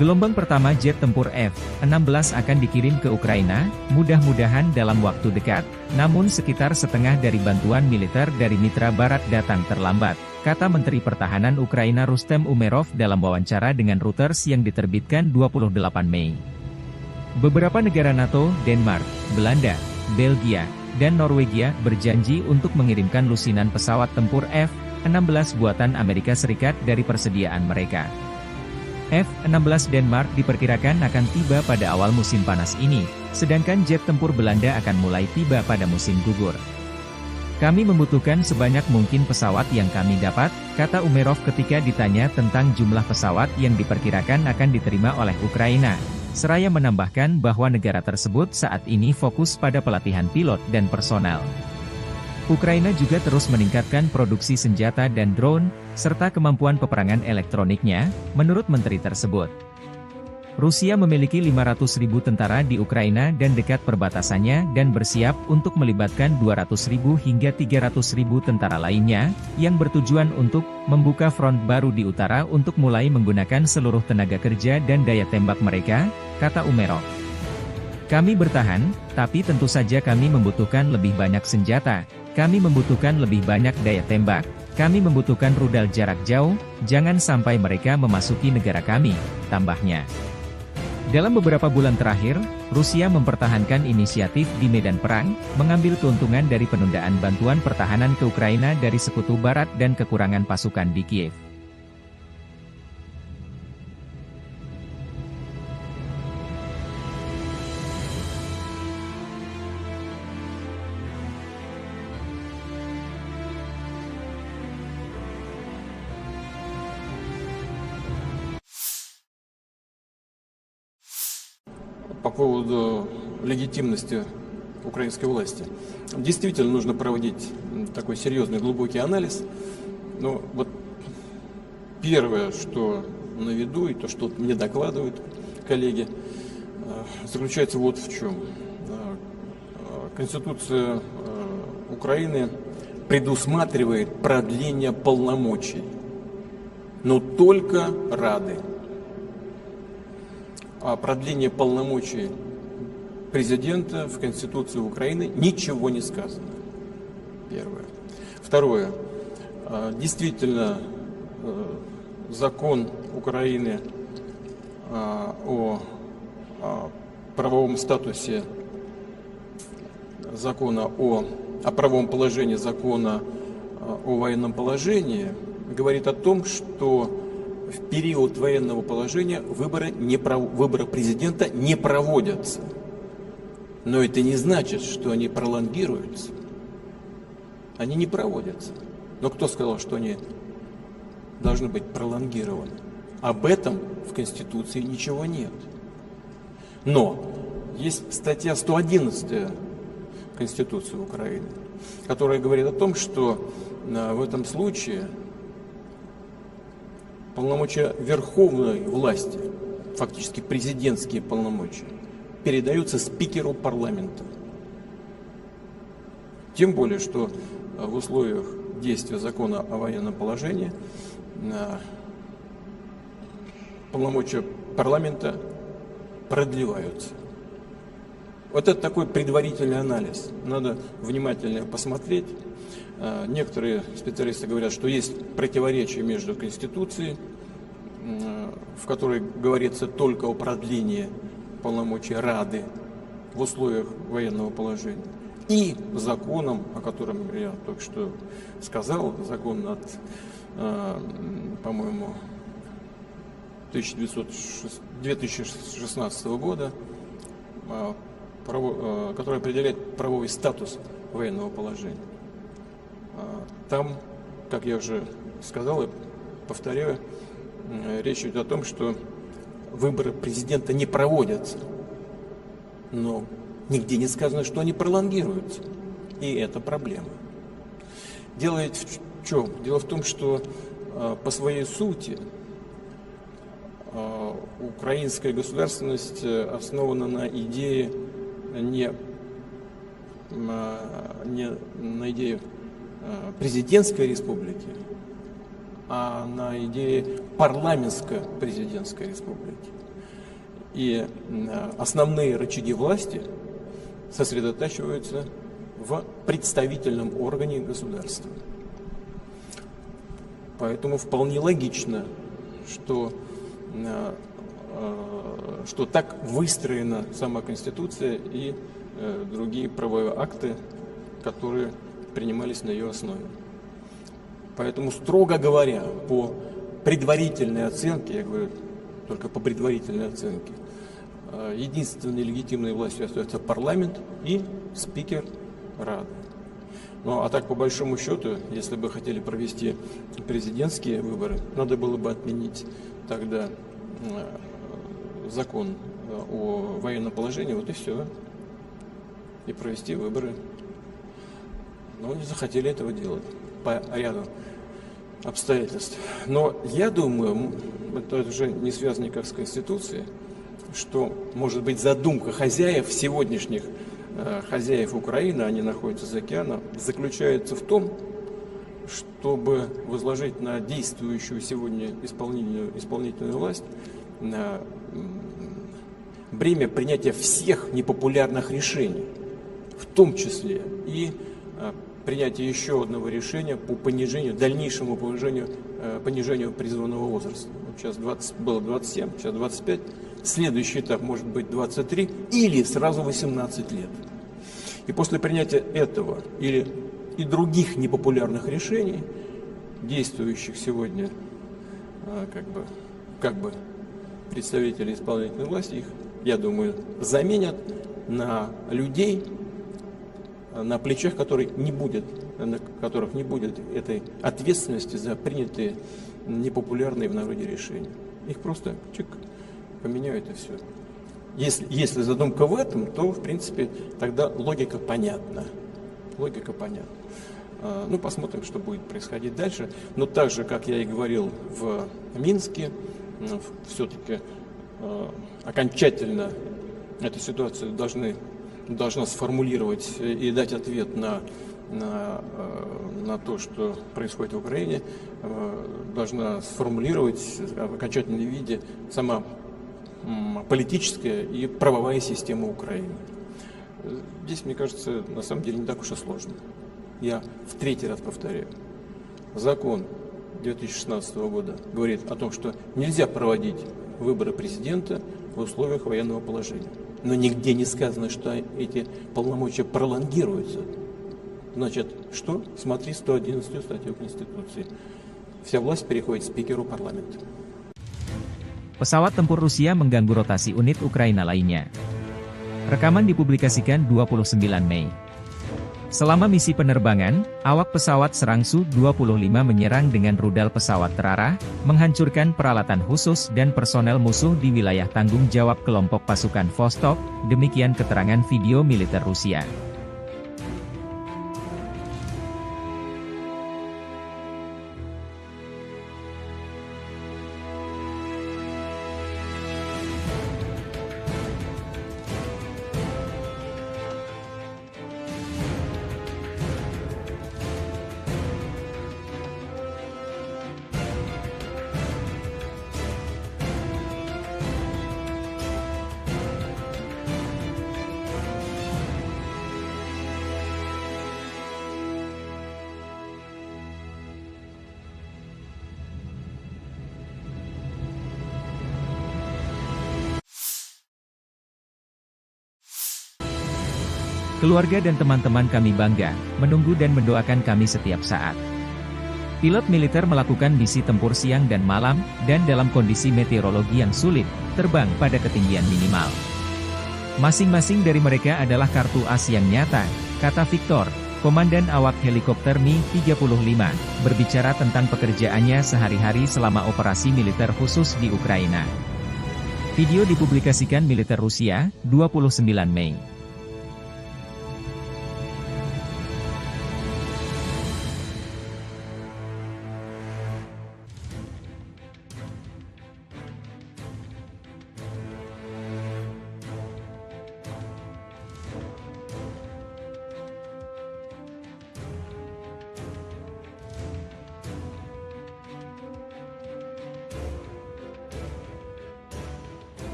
Gelombang pertama jet tempur F-16 akan dikirim ke Ukraina, mudah-mudahan dalam waktu dekat, namun sekitar setengah dari bantuan militer dari mitra barat datang terlambat, kata Menteri Pertahanan Ukraina Rustem Umerov dalam wawancara dengan Reuters yang diterbitkan 28 Mei. Beberapa negara NATO, Denmark, Belanda, Belgia, dan Norwegia berjanji untuk mengirimkan lusinan pesawat tempur F-16 buatan Amerika Serikat dari persediaan mereka. F-16 Denmark diperkirakan akan tiba pada awal musim panas ini, sedangkan jet tempur Belanda akan mulai tiba pada musim gugur. Kami membutuhkan sebanyak mungkin pesawat yang kami dapat, kata Umerov ketika ditanya tentang jumlah pesawat yang diperkirakan akan diterima oleh Ukraina. Seraya menambahkan bahwa negara tersebut saat ini fokus pada pelatihan pilot dan personel. Ukraina juga terus meningkatkan produksi senjata dan drone, serta kemampuan peperangan elektroniknya, menurut menteri tersebut. Rusia memiliki 500.000 tentara di Ukraina dan dekat perbatasannya dan bersiap untuk melibatkan 200.000 hingga 300.000 tentara lainnya, yang bertujuan untuk membuka front baru di utara untuk mulai menggunakan seluruh tenaga kerja dan daya tembak mereka, kata Umerov. Kami bertahan, tapi tentu saja kami membutuhkan lebih banyak senjata. Kami membutuhkan lebih banyak daya tembak, kami membutuhkan rudal jarak jauh, jangan sampai mereka memasuki negara kami, tambahnya. Dalam beberapa bulan terakhir, Rusia mempertahankan inisiatif di medan perang, mengambil keuntungan dari penundaan bantuan pertahanan ke Ukraina dari Sekutu Barat dan kekurangan pasukan di Kiev. по поводу легитимности украинской власти. Действительно нужно проводить такой серьезный глубокий анализ. Но вот первое, что на виду, и то, что мне докладывают коллеги, заключается вот в чем. Конституция Украины предусматривает продление полномочий, но только Рады. О продлении полномочий президента в Конституции Украины ничего не сказано. Первое. Второе. Действительно, закон Украины о правовом статусе закона о правовом положении закона о военном положении говорит о том, что в период военного положения выборы президента не проводятся. Но это не значит, что они пролонгируются. Они не проводятся. Но кто сказал, что они должны быть пролонгированы? Об этом в Конституции ничего нет. Но есть статья 111 Конституции Украины, которая говорит о том, что в этом случае полномочия верховной власти, фактически президентские полномочия, передаются спикеру парламента. Тем более, что в условиях действия закона о военном положении полномочия парламента продлеваются. Вот это такой предварительный анализ. Надо внимательно посмотреть. Некоторые специалисты говорят, что есть противоречие между Конституцией, в которой говорится только о продлении полномочий Рады в условиях военного положения, и законом, о котором я только что сказал, закон от, по-моему, 2016 года, который определяет правовой статус военного положения. Там, как я уже сказал и повторяю, речь идет о том, что выборы президента не проводятся, но нигде не сказано, что они пролонгируются. И это проблема. Дело ведь в чем? Дело в том, что по своей сути украинская государственность основана на идее не на идее президентской республики, а на идее парламентско-президентской республики. И основные рычаги власти сосредотачиваются в представительном органе государства. Поэтому вполне логично, что так выстроена сама Конституция и другие правовые акты, которые принимались на ее основе. Поэтому, строго говоря, по предварительной оценке, я говорю только по предварительной оценке, единственной легитимной властью остается парламент и спикер Рады. Ну, а так, по большому счету, если бы хотели провести президентские выборы, надо было бы отменить тогда закон о военном положении, вот и все, и провести выборы. Но не захотели этого делать по ряду обстоятельств. Но я думаю, это уже не связано никак с Конституцией, что, может быть, задумка хозяев, сегодняшних хозяев Украины, они находятся за океаном, заключается в том, чтобы возложить на действующую сегодня исполнительную власть бремя принятия всех непопулярных решений, в том числе и принятие еще одного решения по дальнейшему понижению призывного возраста. Вот сейчас было 27, сейчас 25. Следующий этап может быть 23 или сразу 18 лет. И после принятия этого и других непопулярных решений, действующих сегодня как бы представители исполнительной власти, их, я думаю, заменят на людей, на плечах которых не будет этой ответственности за принятые непопулярные в народе решения. Их просто поменяют и все. Если задумка в этом, то, в принципе, тогда логика понятна. Логика понятна. Ну, посмотрим, что будет происходить дальше. Но так же, как я и говорил в Минске, все-таки окончательно эту ситуацию должна сформулировать и дать ответ на то, что происходит в Украине, должна сформулировать в окончательном виде сама политическая и правовая система Украины. Здесь, мне кажется, на самом деле не так уж и сложно. Я в третий раз повторяю. Закон 2016 года говорит о том, что нельзя проводить выборы президента в условиях военного положения. Но нигде не сказано, что эти полномочия пролонгируются. Значит, что? Смотри 111 статью Конституции. Вся власть переходит спикеру парламента. Pesawat tempur Rusia mengganggu rotasi unit Ukraina lainnya. Rekaman dipublikasikan 29 Mei. Selama misi penerbangan, awak pesawat serang Su-25 menyerang dengan rudal pesawat terarah, menghancurkan peralatan khusus dan personel musuh di wilayah tanggung jawab kelompok pasukan Vostok, demikian keterangan video militer Rusia. Keluarga dan teman-teman kami bangga, menunggu dan mendoakan kami setiap saat. Pilot militer melakukan misi tempur siang dan malam, dan dalam kondisi meteorologi yang sulit, terbang pada ketinggian minimal. Masing-masing dari mereka adalah kartu as yang nyata, kata Victor, komandan awak helikopter Mi-35, berbicara tentang pekerjaannya sehari-hari selama operasi militer khusus di Ukraina. Video dipublikasikan militer Rusia, 29 Mei.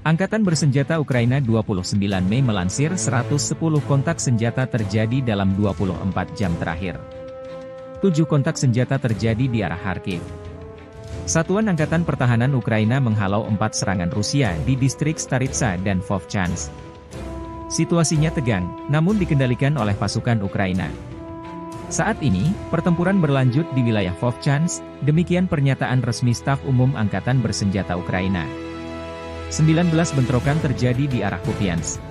Angkatan Bersenjata Ukraina 29 Mei melansir 110 kontak senjata terjadi dalam 24 jam terakhir. 7 kontak senjata terjadi di arah Kharkiv. Satuan Angkatan Pertahanan Ukraina menghalau 4 serangan Rusia di distrik Staritsa dan Vovchansk. Situasinya tegang, namun dikendalikan oleh pasukan Ukraina. Saat ini, pertempuran berlanjut di wilayah Vovchansk, demikian pernyataan resmi staf umum Angkatan Bersenjata Ukraina. 19 bentrokan terjadi di arah Kupiansk.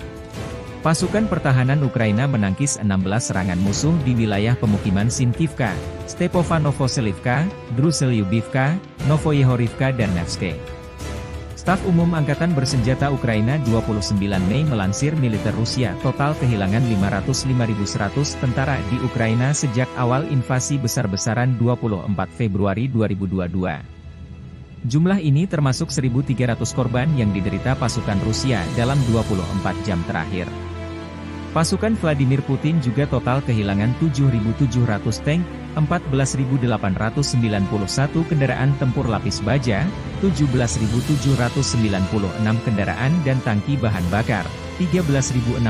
Pasukan pertahanan Ukraina menangkis 16 serangan musuh di wilayah pemukiman Sinkivka, Stepanovo-Selivka, Druselyubivka, Novoyehorivka dan Nevske. Staf Umum Angkatan Bersenjata Ukraina 29 Mei melansir militer Rusia total kehilangan 505.100 tentara di Ukraina sejak awal invasi besar-besaran 24 Februari 2022. Jumlah ini termasuk 1.300 korban yang diderita pasukan Rusia dalam 24 jam terakhir. Pasukan Vladimir Putin juga total kehilangan 7.700 tank, 14.891 kendaraan tempur lapis baja, 17.796 kendaraan dan tangki bahan bakar, 13.066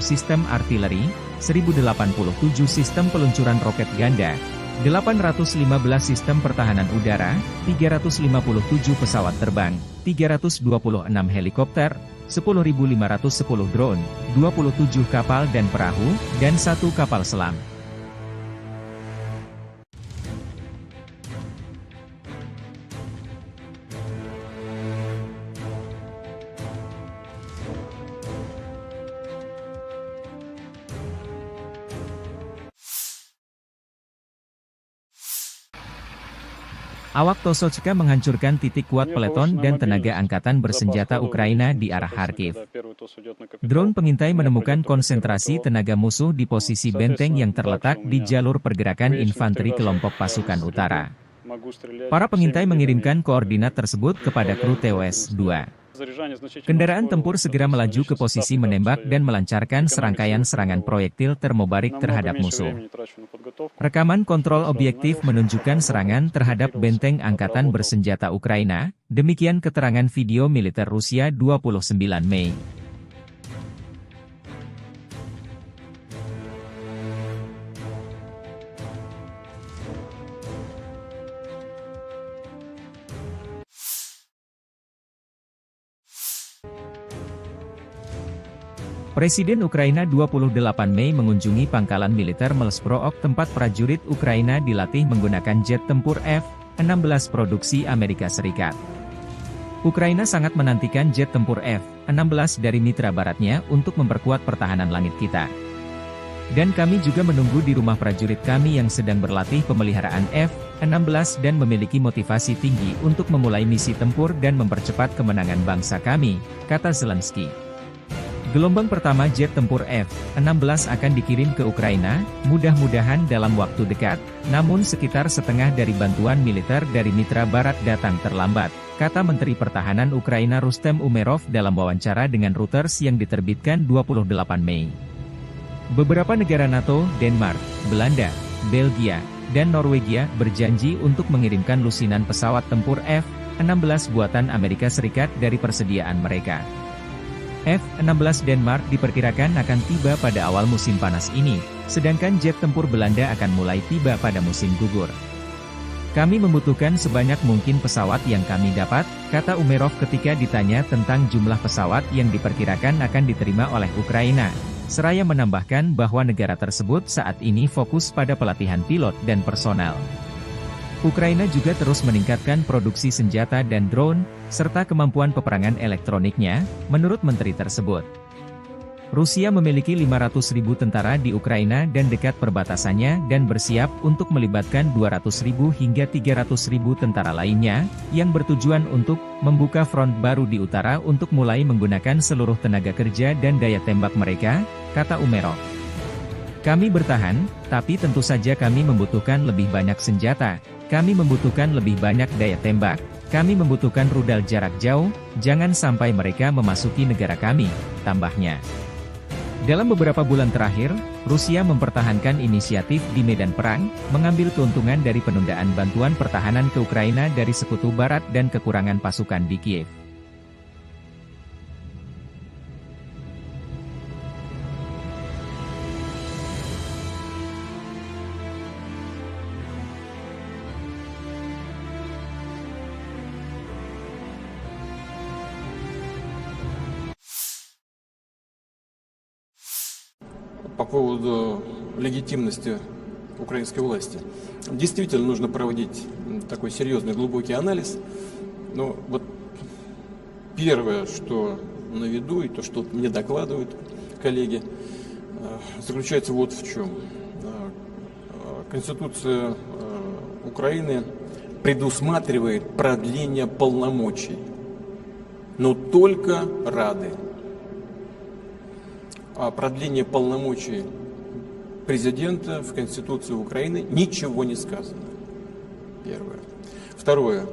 sistem artileri, 1.087 sistem peluncuran roket ganda, 815 sistem pertahanan udara, 357 pesawat terbang, 326 helikopter, 10.510 drone, 27 kapal dan perahu, dan 1 kapal selam. Awak Tosochka menghancurkan titik kuat peleton dan tenaga angkatan bersenjata Ukraina di arah Kharkiv. Drone pengintai menemukan konsentrasi tenaga musuh di posisi benteng yang terletak di jalur pergerakan infanteri kelompok pasukan utara. Para pengintai mengirimkan koordinat tersebut kepada kru TOS-2. Kendaraan tempur segera melaju ke posisi menembak dan melancarkan serangkaian serangan proyektil termobarik terhadap musuh. Rekaman kontrol objektif menunjukkan serangan terhadap benteng angkatan bersenjata Ukraina, demikian keterangan video militer Rusia 29 Mei. Presiden Ukraina 28 Mei mengunjungi pangkalan militer Melsprook tempat prajurit Ukraina dilatih menggunakan jet tempur F-16 produksi Amerika Serikat. Ukraina sangat menantikan jet tempur F-16 dari mitra baratnya untuk memperkuat pertahanan langit kita. Dan kami juga menunggu di rumah prajurit kami yang sedang berlatih pemeliharaan F-16 dan memiliki motivasi tinggi untuk memulai misi tempur dan mempercepat kemenangan bangsa kami, kata Zelensky. Gelombang pertama jet tempur F-16 akan dikirim ke Ukraina, mudah-mudahan dalam waktu dekat, namun sekitar setengah dari bantuan militer dari mitra barat datang terlambat, kata Menteri Pertahanan Ukraina Rustem Umerov dalam wawancara dengan Reuters yang diterbitkan 28 Mei. Beberapa negara NATO, Denmark, Belanda, Belgia, dan Norwegia berjanji untuk mengirimkan lusinan pesawat tempur F-16 buatan Amerika Serikat dari persediaan mereka. F-16 Denmark diperkirakan akan tiba pada awal musim panas ini, sedangkan jet tempur Belanda akan mulai tiba pada musim gugur. Kami membutuhkan sebanyak mungkin pesawat yang kami dapat, kata Umerov ketika ditanya tentang jumlah pesawat yang diperkirakan akan diterima oleh Ukraina. Seraya menambahkan bahwa negara tersebut saat ini fokus pada pelatihan pilot dan personel. Ukraina juga terus meningkatkan produksi senjata dan drone, serta kemampuan peperangan elektroniknya, menurut menteri tersebut. Rusia memiliki 500.000 tentara di Ukraina dan dekat perbatasannya dan bersiap untuk melibatkan 200.000 hingga 300.000 tentara lainnya, yang bertujuan untuk membuka front baru di utara untuk mulai menggunakan seluruh tenaga kerja dan daya tembak mereka, kata Umerov. Kami bertahan, tapi tentu saja kami membutuhkan lebih banyak senjata, kami membutuhkan lebih banyak daya tembak, kami membutuhkan rudal jarak jauh, jangan sampai mereka memasuki negara kami, tambahnya. Dalam beberapa bulan terakhir, Rusia mempertahankan inisiatif di medan perang, mengambil keuntungan dari penundaan bantuan pertahanan ke Ukraina dari Sekutu Barat dan kekurangan pasukan di Kiev. По поводу легитимности украинской власти. Действительно нужно проводить такой серьезный, глубокий анализ. Но вот первое, что на виду, и то, что мне докладывают коллеги, заключается вот в чем. Конституция Украины предусматривает продление полномочий, но только Рады. О продлении полномочий президента в Конституции Украины ничего не сказано. Первое. Второе.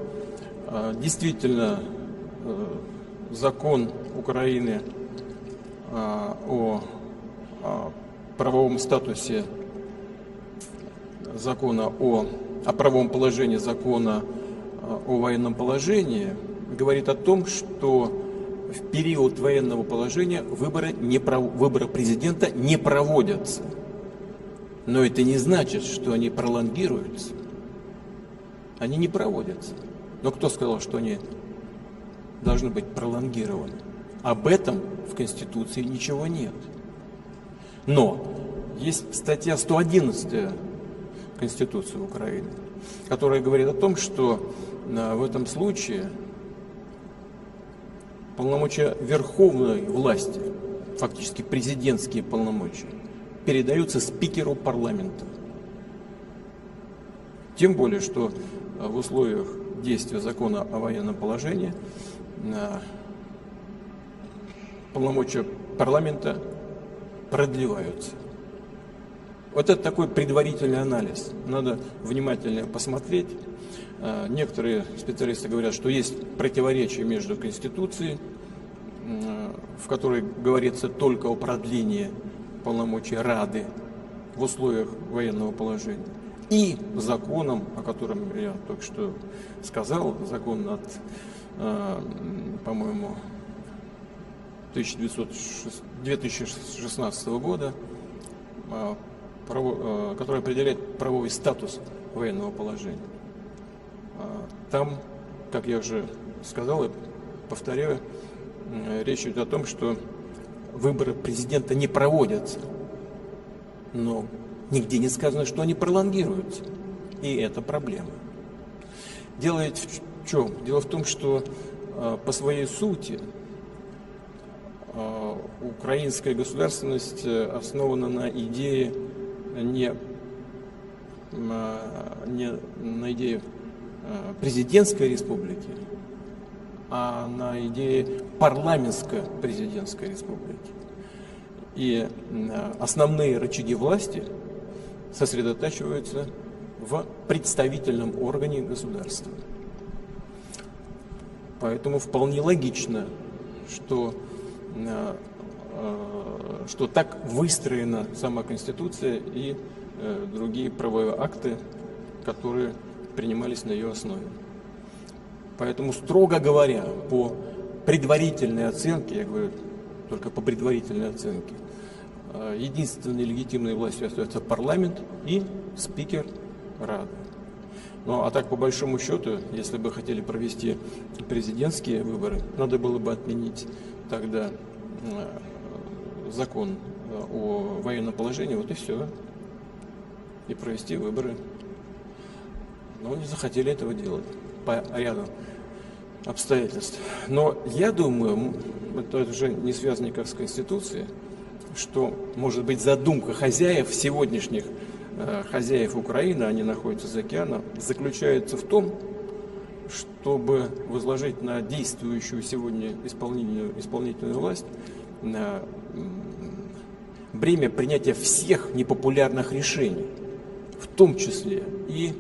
Действительно, закон Украины о правовом статусе закона о правовом положении закона о военном положении говорит о том, что в период военного положения выборы президента не проводятся. Но это не значит, что они пролонгируются. Они не проводятся. Но кто сказал, что они должны быть пролонгированы? Об этом в Конституции ничего нет. Но есть статья 111 Конституции Украины, которая говорит о том, что в этом случае полномочия верховной власти, фактически президентские полномочия, передаются спикеру парламента. Тем более, что в условиях действия закона о военном положении полномочия парламента продлеваются. Вот это такой предварительный анализ. Надо внимательно посмотреть. Некоторые специалисты говорят, что есть противоречие между Конституцией, в которой говорится только о продлении полномочий Рады в условиях военного положения, и законом, о котором я только что сказал, закон от, по-моему, 2016 года, который определяет правовой статус военного положения. Там, как я уже сказал и повторяю, речь идет о том, что выборы президента не проводятся, но нигде не сказано, что они пролонгируются. И это проблема. Дело в чем? Дело в том, что по своей сути украинская государственность основана на идее не на идее президентской республики, а на идее парламентско-президентской республики. И основные рычаги власти сосредотачиваются в представительном органе государства. Поэтому вполне логично, что так выстроена сама Конституция и другие правовые акты, которые принимались на ее основе. Поэтому, строго говоря, по предварительной оценке, я говорю только по предварительной оценке, единственной легитимной властью остается парламент и спикер Рады. Ну а так, по большому счету, если бы хотели провести президентские выборы, надо было бы отменить тогда закон о военном положении, вот и все, и провести выборы. Но не захотели этого делать по ряду обстоятельств. Но я думаю, это уже не связано никак с Конституцией, что, может быть, задумка хозяев, сегодняшних хозяев Украины, они находятся за океаном, заключается в том, чтобы возложить на действующую сегодня исполнительную власть бремя принятия всех непопулярных решений, в том числе и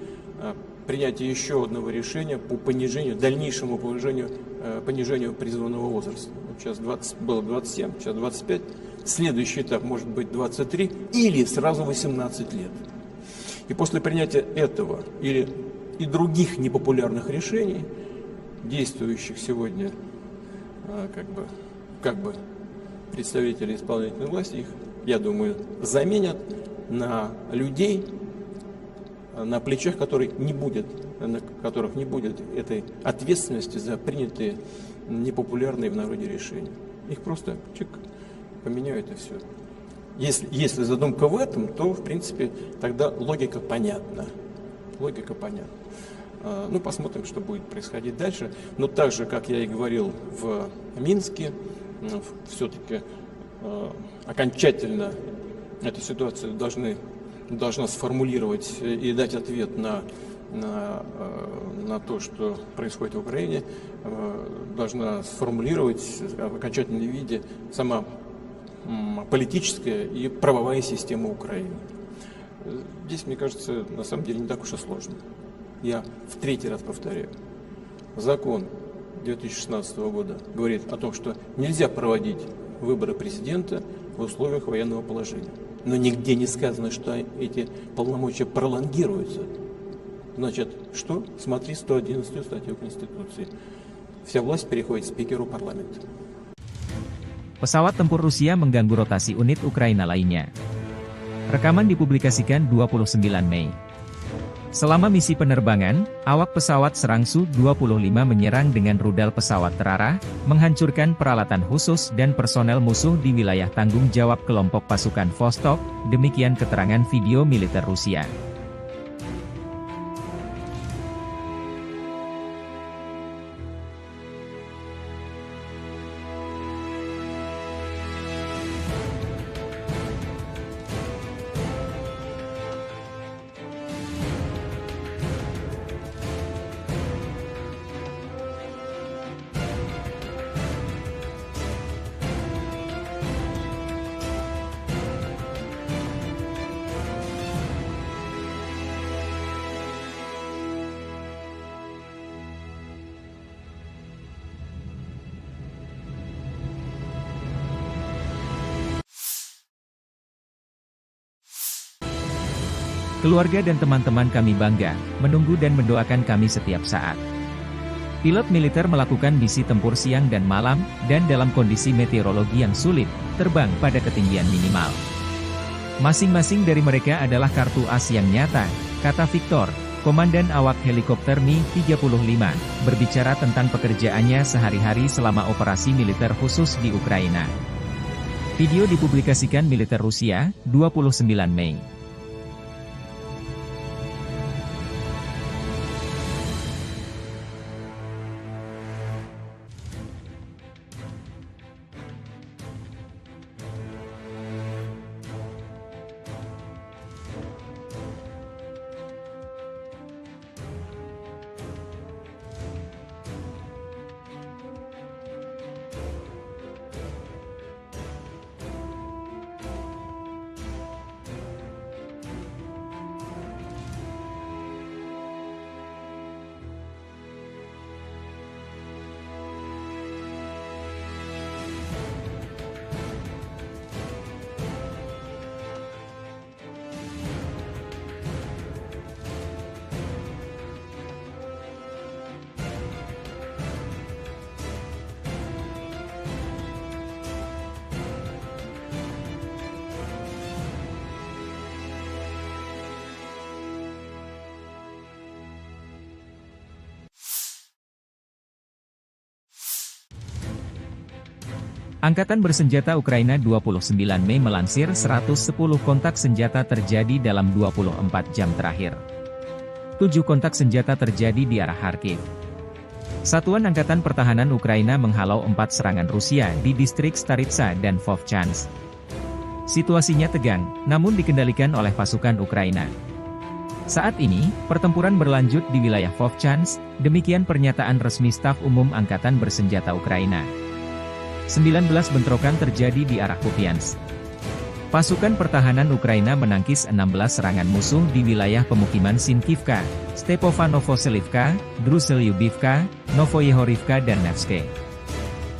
принятие еще одного решения по дальнейшему понижению призывного возраста. Вот сейчас было 27, сейчас 25. Следующий этап может быть 23 или сразу 18 лет. И после принятия этого и других непопулярных решений, действующих сегодня как бы представители исполнительной власти, их, я думаю, заменят на людей, на плечах которых не будет этой ответственности за принятые непопулярные в народе решения. Их просто поменяют и все. Если задумка в этом, то, в принципе, тогда логика понятна. Ну, посмотрим, что будет происходить дальше. Но так же, как я и говорил в Минске, все-таки окончательно эту ситуацию должна сформулировать и дать ответ на то, что происходит в Украине, должна сформулировать в окончательном виде сама политическая и правовая система Украины. Здесь, мне кажется, на самом деле не так уж и сложно. Я в третий раз повторяю. Закон 2016 года говорит о том, что нельзя проводить выборы президента в условиях военного положения. Но нигде не сказано, что эти полномочия пролонгируются. Значит, что? Смотри 111 статью Конституции. Вся власть переходит к спикеру парламента. Pesawat tempur Rusia mengganggu rotasi unit Ukraina lainnya. Rekaman dipublikasikan 29 Mei. Selama misi penerbangan, awak pesawat serang Su-25 menyerang dengan rudal pesawat terarah, menghancurkan peralatan khusus dan personel musuh di wilayah tanggung jawab kelompok pasukan Vostok, demikian keterangan video militer Rusia. Keluarga dan teman-teman kami bangga, menunggu dan mendoakan kami setiap saat. Pilot militer melakukan misi tempur siang dan malam, dan dalam kondisi meteorologi yang sulit, terbang pada ketinggian minimal. Masing-masing dari mereka adalah kartu as yang nyata, kata Victor, komandan awak helikopter Mi-35, berbicara tentang pekerjaannya sehari-hari selama operasi militer khusus di Ukraina. Video dipublikasikan militer Rusia, 29 Mei. Angkatan Bersenjata Ukraina 29 Mei melansir 110 kontak senjata terjadi dalam 24 jam terakhir. 7 kontak senjata terjadi di arah Kharkiv. Satuan Angkatan Pertahanan Ukraina menghalau 4 serangan Rusia di distrik Staritsa dan Vovchansk. Situasinya tegang, namun dikendalikan oleh pasukan Ukraina. Saat ini, pertempuran berlanjut di wilayah Vovchansk, demikian pernyataan resmi Staf Umum Angkatan Bersenjata Ukraina. 19 bentrokan terjadi di arah Kupiansk. Pasukan pertahanan Ukraina menangkis 16 serangan musuh di wilayah pemukiman Sinkivka, Stepovanovselivka, Druselyubivka, Novoyehorivka dan Nevske.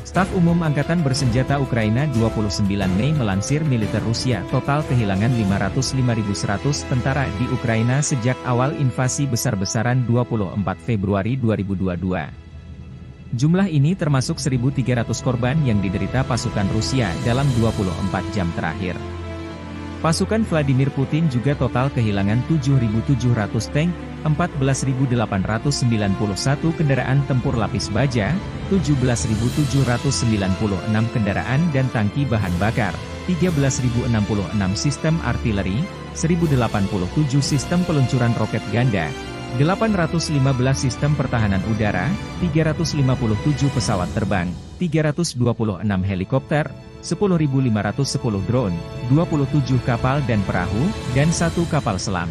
Staf Umum Angkatan Bersenjata Ukraina 29 Mei melansir militer Rusia total kehilangan 505.100 tentara di Ukraina sejak awal invasi besar-besaran 24 Februari 2022. Jumlah ini termasuk 1.300 korban yang diderita pasukan Rusia dalam 24 jam terakhir. Pasukan Vladimir Putin juga total kehilangan 7.700 tank, 14.891 kendaraan tempur lapis baja, 17.796 kendaraan dan tangki bahan bakar, 13.066 sistem artileri, 1.087 sistem peluncuran roket ganda, 815 sistem pertahanan udara, 357 pesawat terbang, 326 helikopter, 10.510 drone, 27 kapal dan perahu, dan 1 kapal selam.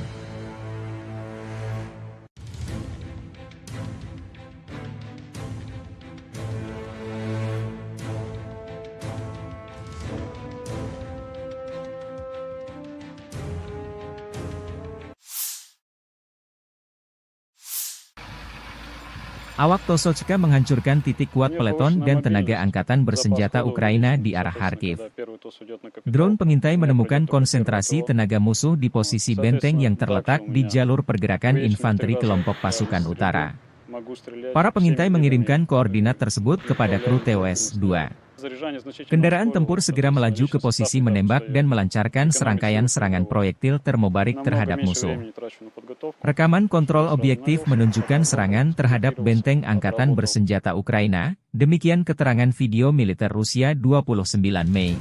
Awak Tosochka menghancurkan titik kuat peleton dan tenaga angkatan bersenjata Ukraina di arah Kharkiv. Drone pengintai menemukan konsentrasi tenaga musuh di posisi benteng yang terletak di jalur pergerakan infanteri kelompok pasukan utara. Para pengintai mengirimkan koordinat tersebut kepada kru TOS-2. Kendaraan tempur segera melaju ke posisi menembak dan melancarkan serangkaian serangan proyektil termobarik terhadap musuh. Rekaman kontrol objektif menunjukkan serangan terhadap benteng angkatan bersenjata Ukraina, demikian keterangan video militer Rusia 29 Mei.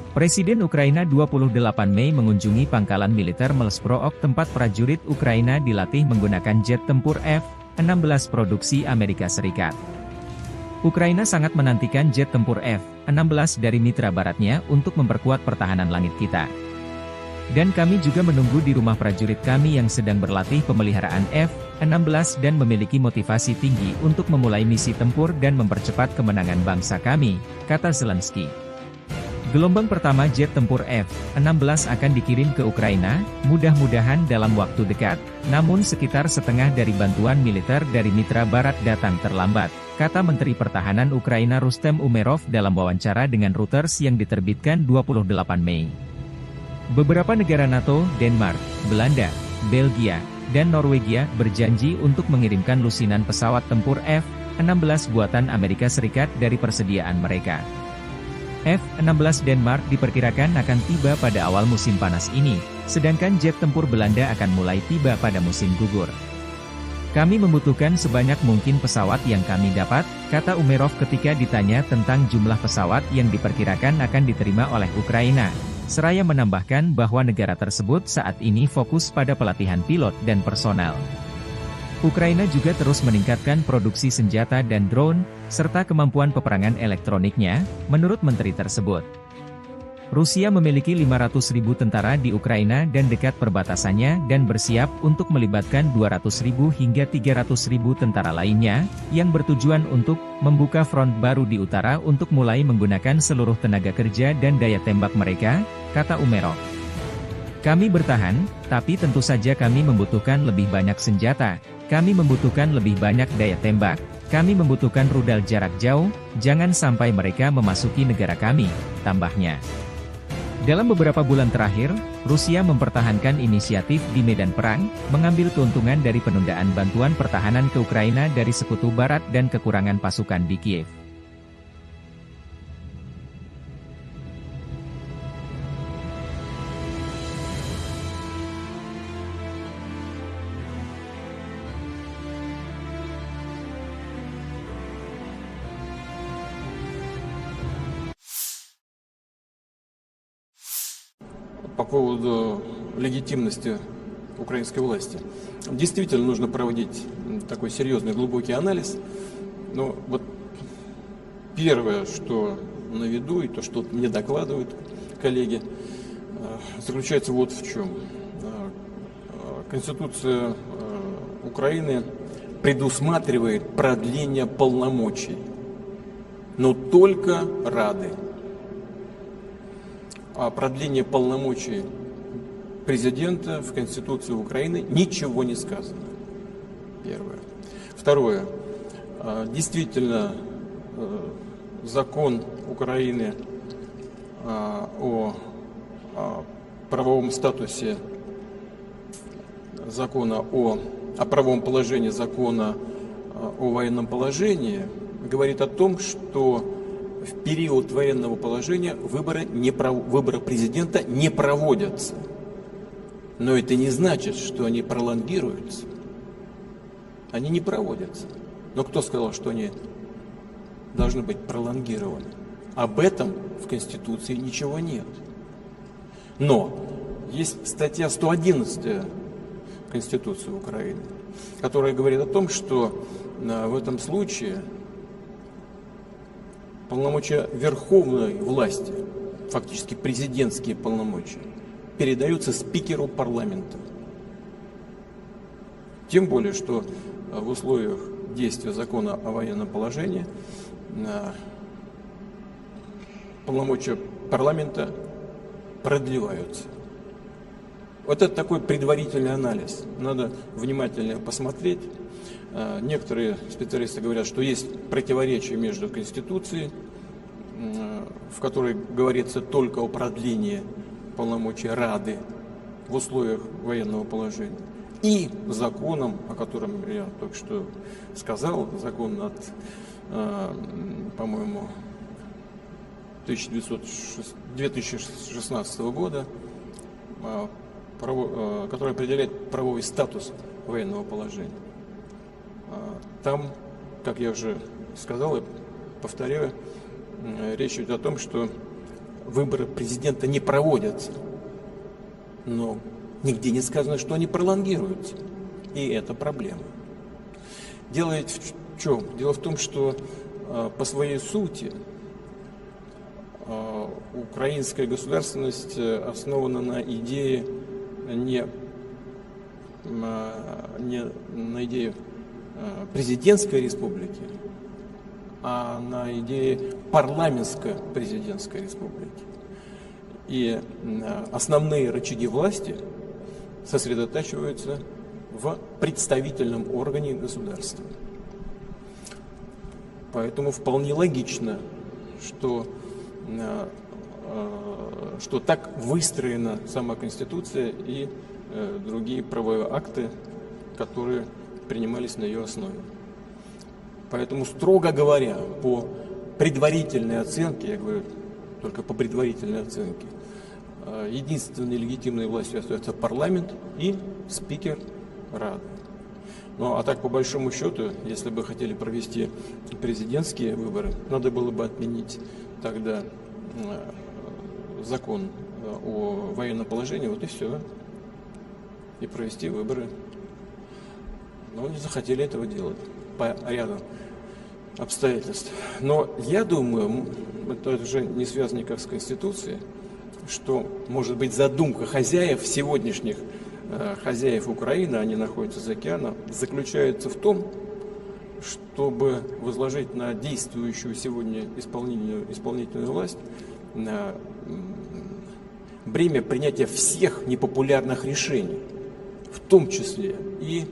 Presiden Ukraina 28 Mei mengunjungi pangkalan militer Millsborough, tempat prajurit Ukraina dilatih menggunakan jet tempur F-16 produksi Amerika Serikat. Ukraina sangat menantikan jet tempur F-16 dari mitra baratnya untuk memperkuat pertahanan langit kita. Dan kami juga menunggu di rumah prajurit kami yang sedang berlatih pemeliharaan F-16 dan memiliki motivasi tinggi untuk memulai misi tempur dan mempercepat kemenangan bangsa kami, kata Zelensky. Gelombang pertama jet tempur F-16 akan dikirim ke Ukraina, mudah-mudahan dalam waktu dekat, namun sekitar setengah dari bantuan militer dari mitra barat datang terlambat, kata Menteri Pertahanan Ukraina Rustem Umerov dalam wawancara dengan Reuters yang diterbitkan 28 Mei. Beberapa negara NATO, Denmark, Belanda, Belgia, dan Norwegia berjanji untuk mengirimkan lusinan pesawat tempur F-16 buatan Amerika Serikat dari persediaan mereka. F-16 Denmark diperkirakan akan tiba pada awal musim panas ini, sedangkan jet tempur Belanda akan mulai tiba pada musim gugur. Kami membutuhkan sebanyak mungkin pesawat yang kami dapat, kata Umerov ketika ditanya tentang jumlah pesawat yang diperkirakan akan diterima oleh Ukraina. Seraya menambahkan bahwa negara tersebut saat ini fokus pada pelatihan pilot dan personel. Ukraina juga terus meningkatkan produksi senjata dan drone, serta kemampuan peperangan elektroniknya, menurut menteri tersebut. Rusia memiliki 500.000 tentara di Ukraina dan dekat perbatasannya dan bersiap untuk melibatkan 200.000 hingga 300.000 tentara lainnya, yang bertujuan untuk membuka front baru di utara untuk mulai menggunakan seluruh tenaga kerja dan daya tembak mereka, kata Umerov. Kami bertahan, tapi tentu saja kami membutuhkan lebih banyak senjata, kami membutuhkan lebih banyak daya tembak, kami membutuhkan rudal jarak jauh, jangan sampai mereka memasuki negara kami, tambahnya. Dalam beberapa bulan terakhir, Rusia mempertahankan inisiatif di medan perang, mengambil keuntungan dari penundaan bantuan pertahanan ke Ukraina dari Sekutu Barat dan kekurangan pasukan di Kiev. По поводу легитимности украинской власти. Действительно нужно проводить такой серьезный глубокий анализ. Но вот первое, что на виду, и то, что мне докладывают коллеги, заключается вот в чем. Конституция Украины предусматривает продление полномочий, но только Рады. О продлении полномочий президента в Конституции Украины ничего не сказано. Первое. Второе. Действительно, закон Украины о правовом статусе закона о правовом положении закона о военном положении говорит о том, что в период военного положения выборы президента не проводятся. Но это не значит, что они пролонгируются. Они не проводятся. Но кто сказал, что они должны быть пролонгированы? Об этом в Конституции ничего нет. Но есть статья 111 Конституции Украины, которая говорит о том, что в этом случае полномочия верховной власти, фактически президентские полномочия, передаются спикеру парламента. Тем более, что в условиях действия закона о военном положении полномочия парламента продлеваются. Вот это такой предварительный анализ. Надо внимательно посмотреть. Некоторые специалисты говорят, что есть противоречие между Конституцией, в которой говорится только о продлении полномочий Рады в условиях военного положения, и законом, о котором я только что сказал, закон от, по-моему, 2016 года, который определяет правовой статус военного положения. Там, как я уже сказал и повторяю, речь идет о том, что выборы президента не проводятся, но нигде не сказано, что они пролонгируются. И это проблема. Дело ведь в чем? Дело в том, что по своей сути украинская государственность основана на идее не на идее президентской республики, а на идее парламентско-президентской республики. И основные рычаги власти сосредотачиваются в представительном органе государства. Поэтому вполне логично, что так выстроена сама Конституция и другие правовые акты, которые принимались на ее основе. Поэтому, строго говоря, по предварительной оценке, я говорю только по предварительной оценке, единственной легитимной властью остается парламент и спикер Рады. Ну а так, по большому счету, если бы хотели провести президентские выборы, надо было бы отменить тогда закон о военном положении, вот и все, и провести выборы. Но не захотели этого делать по ряду обстоятельств. Но я думаю, это уже не связано никак с Конституцией, что, может быть, задумка хозяев, сегодняшних хозяев Украины, они находятся за океаном, заключается в том, чтобы возложить на действующую сегодня исполнительную власть бремя принятия всех непопулярных решений, в том числе и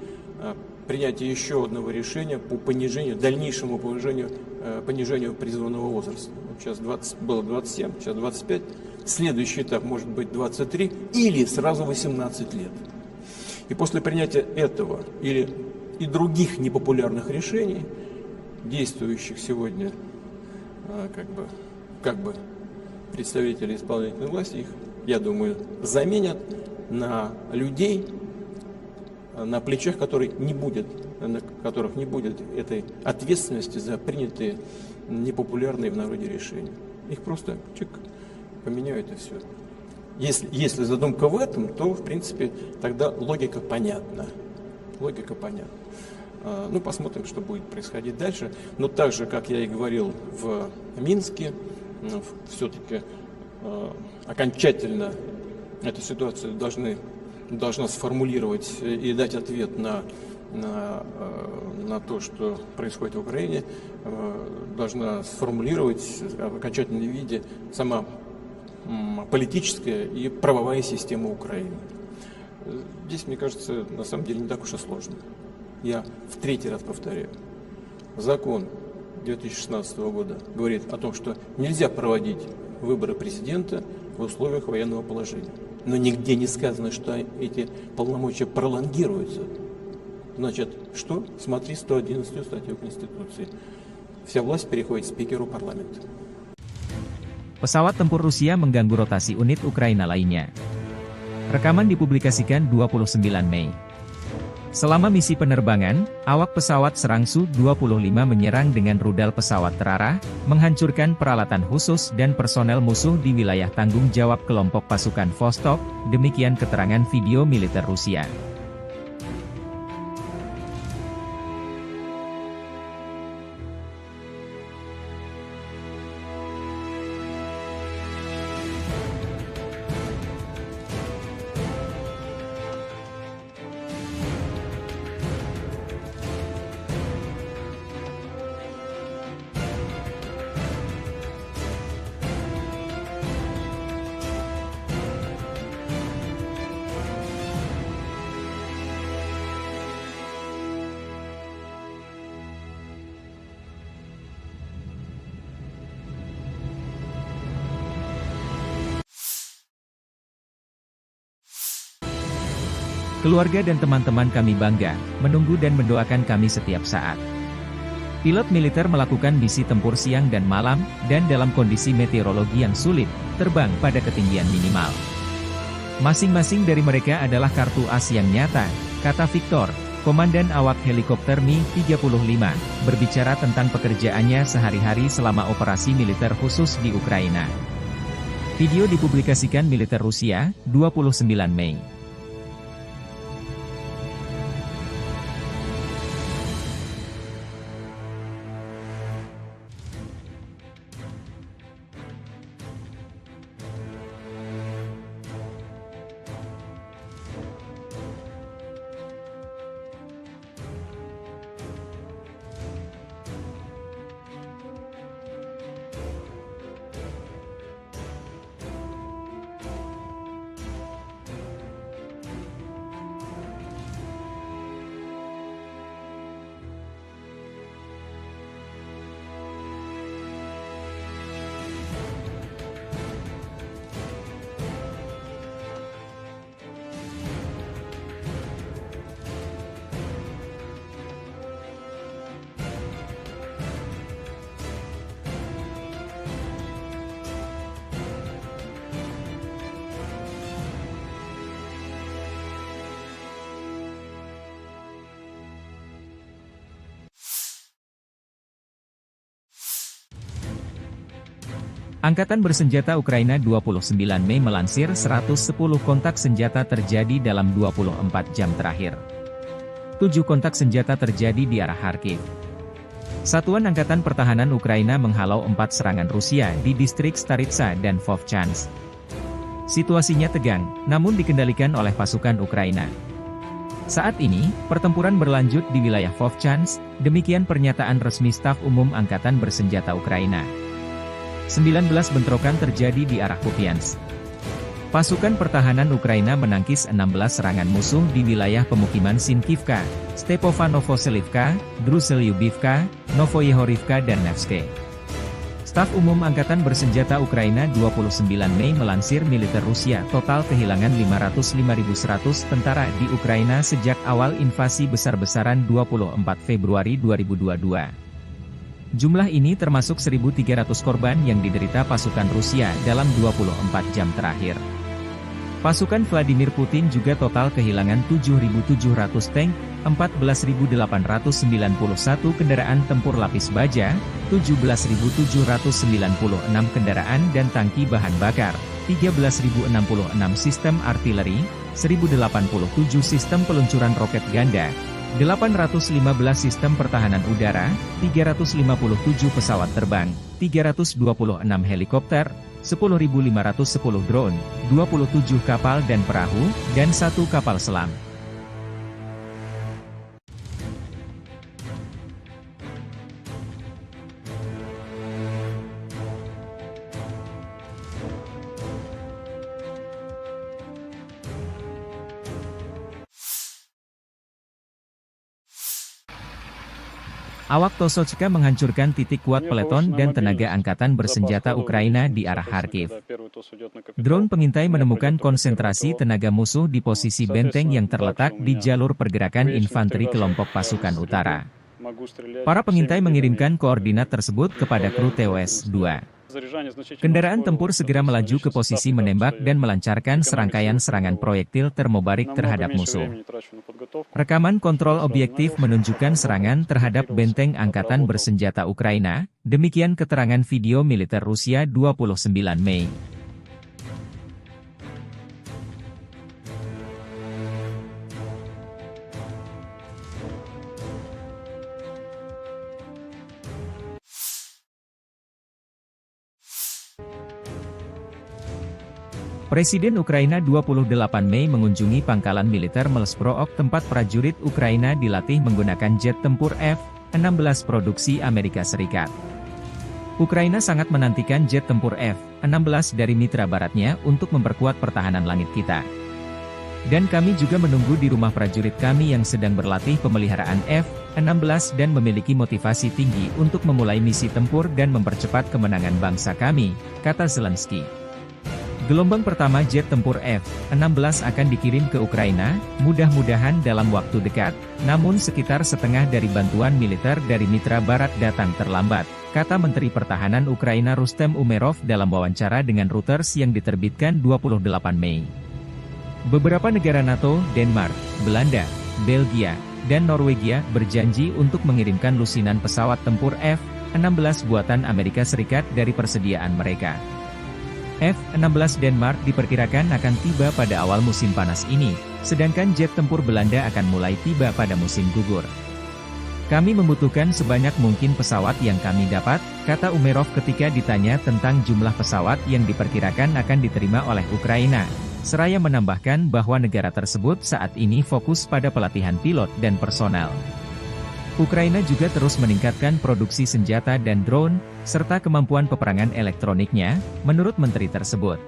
принятие еще одного решения по дальнейшему понижению призывного возраста. Вот сейчас было 27, сейчас 25. Следующий этап может быть 23 или сразу 18 лет. И после принятия этого или и других непопулярных решений, действующих сегодня как бы представители исполнительной власти, их, я думаю, заменят на людей, на плечах которых не будет этой ответственности за принятые непопулярные в народе решения. Их просто поменяют и все. Если задумка в этом, то, в принципе, тогда логика понятна. Ну, посмотрим, что будет происходить дальше. Но так же, как я и говорил в Минске, все-таки окончательно эту ситуацию должна сформулировать и дать ответ на то, что происходит в Украине, должна сформулировать в окончательном виде сама политическая и правовая система Украины. Здесь, мне кажется, на самом деле не так уж и сложно. Я в третий раз повторяю. Закон 2016 года говорит о том, что нельзя проводить выборы президента в условиях военного положения. Но нигде не сказано, что эти полномочия пролонгируются. Значит, что? Смотри 111 статью Конституции. Вся власть переходит спикеру парламента. Pesawat tempur Rusia mengganggu rotasi unit Ukraina lainnya. Rekaman dipublikasikan 29 Mei. Selama misi penerbangan, awak pesawat serang Su-25 menyerang dengan rudal pesawat terarah, menghancurkan peralatan khusus dan personel musuh di wilayah tanggung jawab kelompok pasukan Vostok, demikian keterangan video militer Rusia. Keluarga dan teman-teman kami bangga, menunggu dan mendoakan kami setiap saat. Pilot militer melakukan misi tempur siang dan malam, dan dalam kondisi meteorologi yang sulit, terbang pada ketinggian minimal. Masing-masing dari mereka adalah kartu as yang nyata, kata Victor, Komandan awak helikopter Mi-35, berbicara tentang pekerjaannya sehari-hari selama operasi militer khusus di Ukraina. Video dipublikasikan militer Rusia, 29 Mei. Angkatan Bersenjata Ukraina 29 Mei melansir 110 kontak senjata terjadi dalam 24 jam terakhir. 7 kontak senjata terjadi di arah Kharkiv. Satuan Angkatan Pertahanan Ukraina menghalau 4 serangan Rusia di distrik Staritsa dan Vovchansk. Situasinya tegang, namun dikendalikan oleh pasukan Ukraina. Saat ini, pertempuran berlanjut di wilayah Vovchansk, demikian pernyataan resmi Staf Umum Angkatan Bersenjata Ukraina. 19 bentrokan terjadi di arah Kupiansk. Pasukan pertahanan Ukraina menangkis 16 serangan musuh di wilayah pemukiman Sinkivka, Stepofanovo-Selivka, Druselyubivka, Novoyehorivka dan Nevske. Staf Umum Angkatan Bersenjata Ukraina 29 Mei melansir militer Rusia total kehilangan 505.100 tentara di Ukraina sejak awal invasi besar-besaran 24 Februari 2022. Jumlah ini termasuk 1.300 korban yang diderita pasukan Rusia dalam 24 jam terakhir. Pasukan Vladimir Putin juga total kehilangan 7.700 tank, 14.891 kendaraan tempur lapis baja, 17.796 kendaraan dan tangki bahan bakar, 13.066 sistem artileri, 1.087 sistem peluncuran roket ganda, 815 sistem pertahanan udara, 357 pesawat terbang, 326 helikopter, 10.510 drone, 27 kapal dan perahu, dan 1 kapal selam. Awak Tosochka menghancurkan titik kuat peleton dan tenaga angkatan bersenjata Ukraina di arah Kharkiv. Drone pengintai menemukan konsentrasi tenaga musuh di posisi benteng yang terletak di jalur pergerakan infanteri kelompok pasukan utara. Para pengintai mengirimkan koordinat tersebut kepada kru TOS-2. Kendaraan tempur segera melaju ke posisi menembak dan melancarkan serangkaian serangan proyektil termobarik terhadap musuh. Rekaman kontrol objektif menunjukkan serangan terhadap benteng angkatan bersenjata Ukraina, demikian keterangan video militer Rusia 29 Mei. Presiden Ukraina 28 Mei mengunjungi pangkalan militer Melsbrook tempat prajurit Ukraina dilatih menggunakan jet tempur F-16 produksi Amerika Serikat. Ukraina sangat menantikan jet tempur F-16 dari mitra baratnya untuk memperkuat pertahanan langit kita. Dan kami juga menunggu di rumah prajurit kami yang sedang berlatih pemeliharaan F-16 dan memiliki motivasi tinggi untuk memulai misi tempur dan mempercepat kemenangan bangsa kami, kata Zelensky. Gelombang pertama jet tempur F-16 akan dikirim ke Ukraina, mudah-mudahan dalam waktu dekat, namun sekitar setengah dari bantuan militer dari mitra barat datang terlambat, kata Menteri Pertahanan Ukraina Rustem Umerov dalam wawancara dengan Reuters yang diterbitkan 28 Mei. Beberapa negara NATO, Denmark, Belanda, Belgia, dan Norwegia berjanji untuk mengirimkan lusinan pesawat tempur F-16 buatan Amerika Serikat dari persediaan mereka. F-16 Denmark diperkirakan akan tiba pada awal musim panas ini, sedangkan jet tempur Belanda akan mulai tiba pada musim gugur. Kami membutuhkan sebanyak mungkin pesawat yang kami dapat, kata Umerov ketika ditanya tentang jumlah pesawat yang diperkirakan akan diterima oleh Ukraina. Seraya menambahkan bahwa negara tersebut saat ini fokus pada pelatihan pilot dan personel. Ukraina juga terus meningkatkan produksi senjata dan drone, serta kemampuan peperangan elektroniknya, menurut menteri tersebut.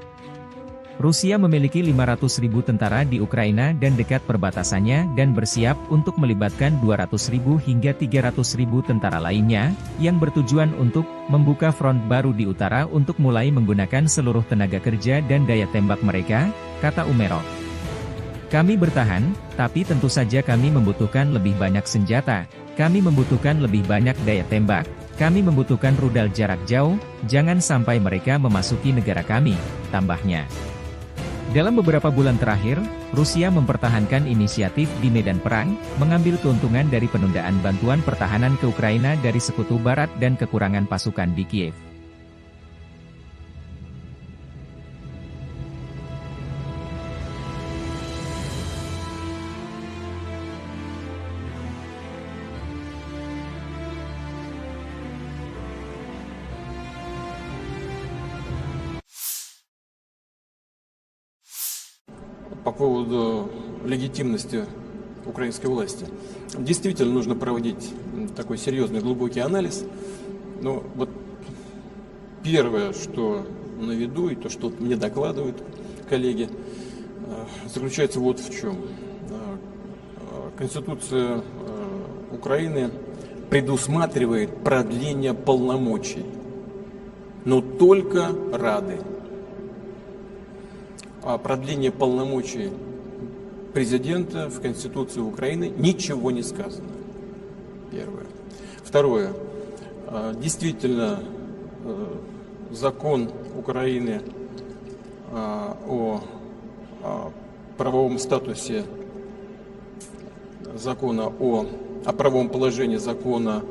Rusia memiliki 500.000 tentara di Ukraina dan dekat perbatasannya dan bersiap untuk melibatkan 200.000 hingga 300.000 tentara lainnya, yang bertujuan untuk membuka front baru di utara untuk mulai menggunakan seluruh tenaga kerja dan daya tembak mereka, kata Umerov. Kami bertahan, tapi tentu saja kami membutuhkan lebih banyak senjata, kami membutuhkan lebih banyak daya tembak, kami membutuhkan rudal jarak jauh, jangan sampai mereka memasuki negara kami, tambahnya. Dalam beberapa bulan terakhir, Rusia mempertahankan inisiatif di medan perang, mengambil keuntungan dari penundaan bantuan pertahanan ke Ukraina dari Sekutu Barat dan kekurangan pasukan di Kiev. По поводу легитимности украинской власти. Действительно нужно проводить такой серьезный, глубокий анализ. Но вот первое, что на виду, и то, что мне докладывают коллеги, заключается вот в чем. Конституция Украины предусматривает продление полномочий, но только Рады. О продлении полномочий президента в Конституции Украины ничего не сказано. Первое. Второе. Действительно, закон Украины о правовом статусе закона о правовом положении закона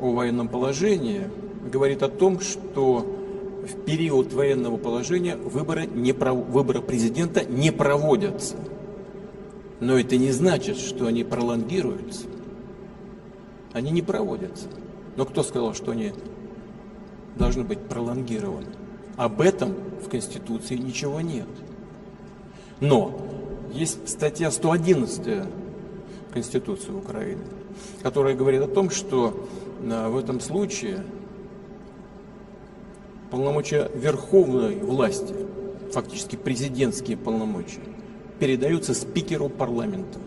о военном положении говорит о том, что в период военного положения выборы президента не проводятся. Но это не значит, что они пролонгируются. Они не проводятся. Но кто сказал, что они должны быть пролонгированы? Об этом в Конституции ничего нет. Но есть статья 111 Конституции Украины, которая говорит о том, что в этом случае полномочия верховной власти, фактически президентские полномочия, передаются спикеру парламента.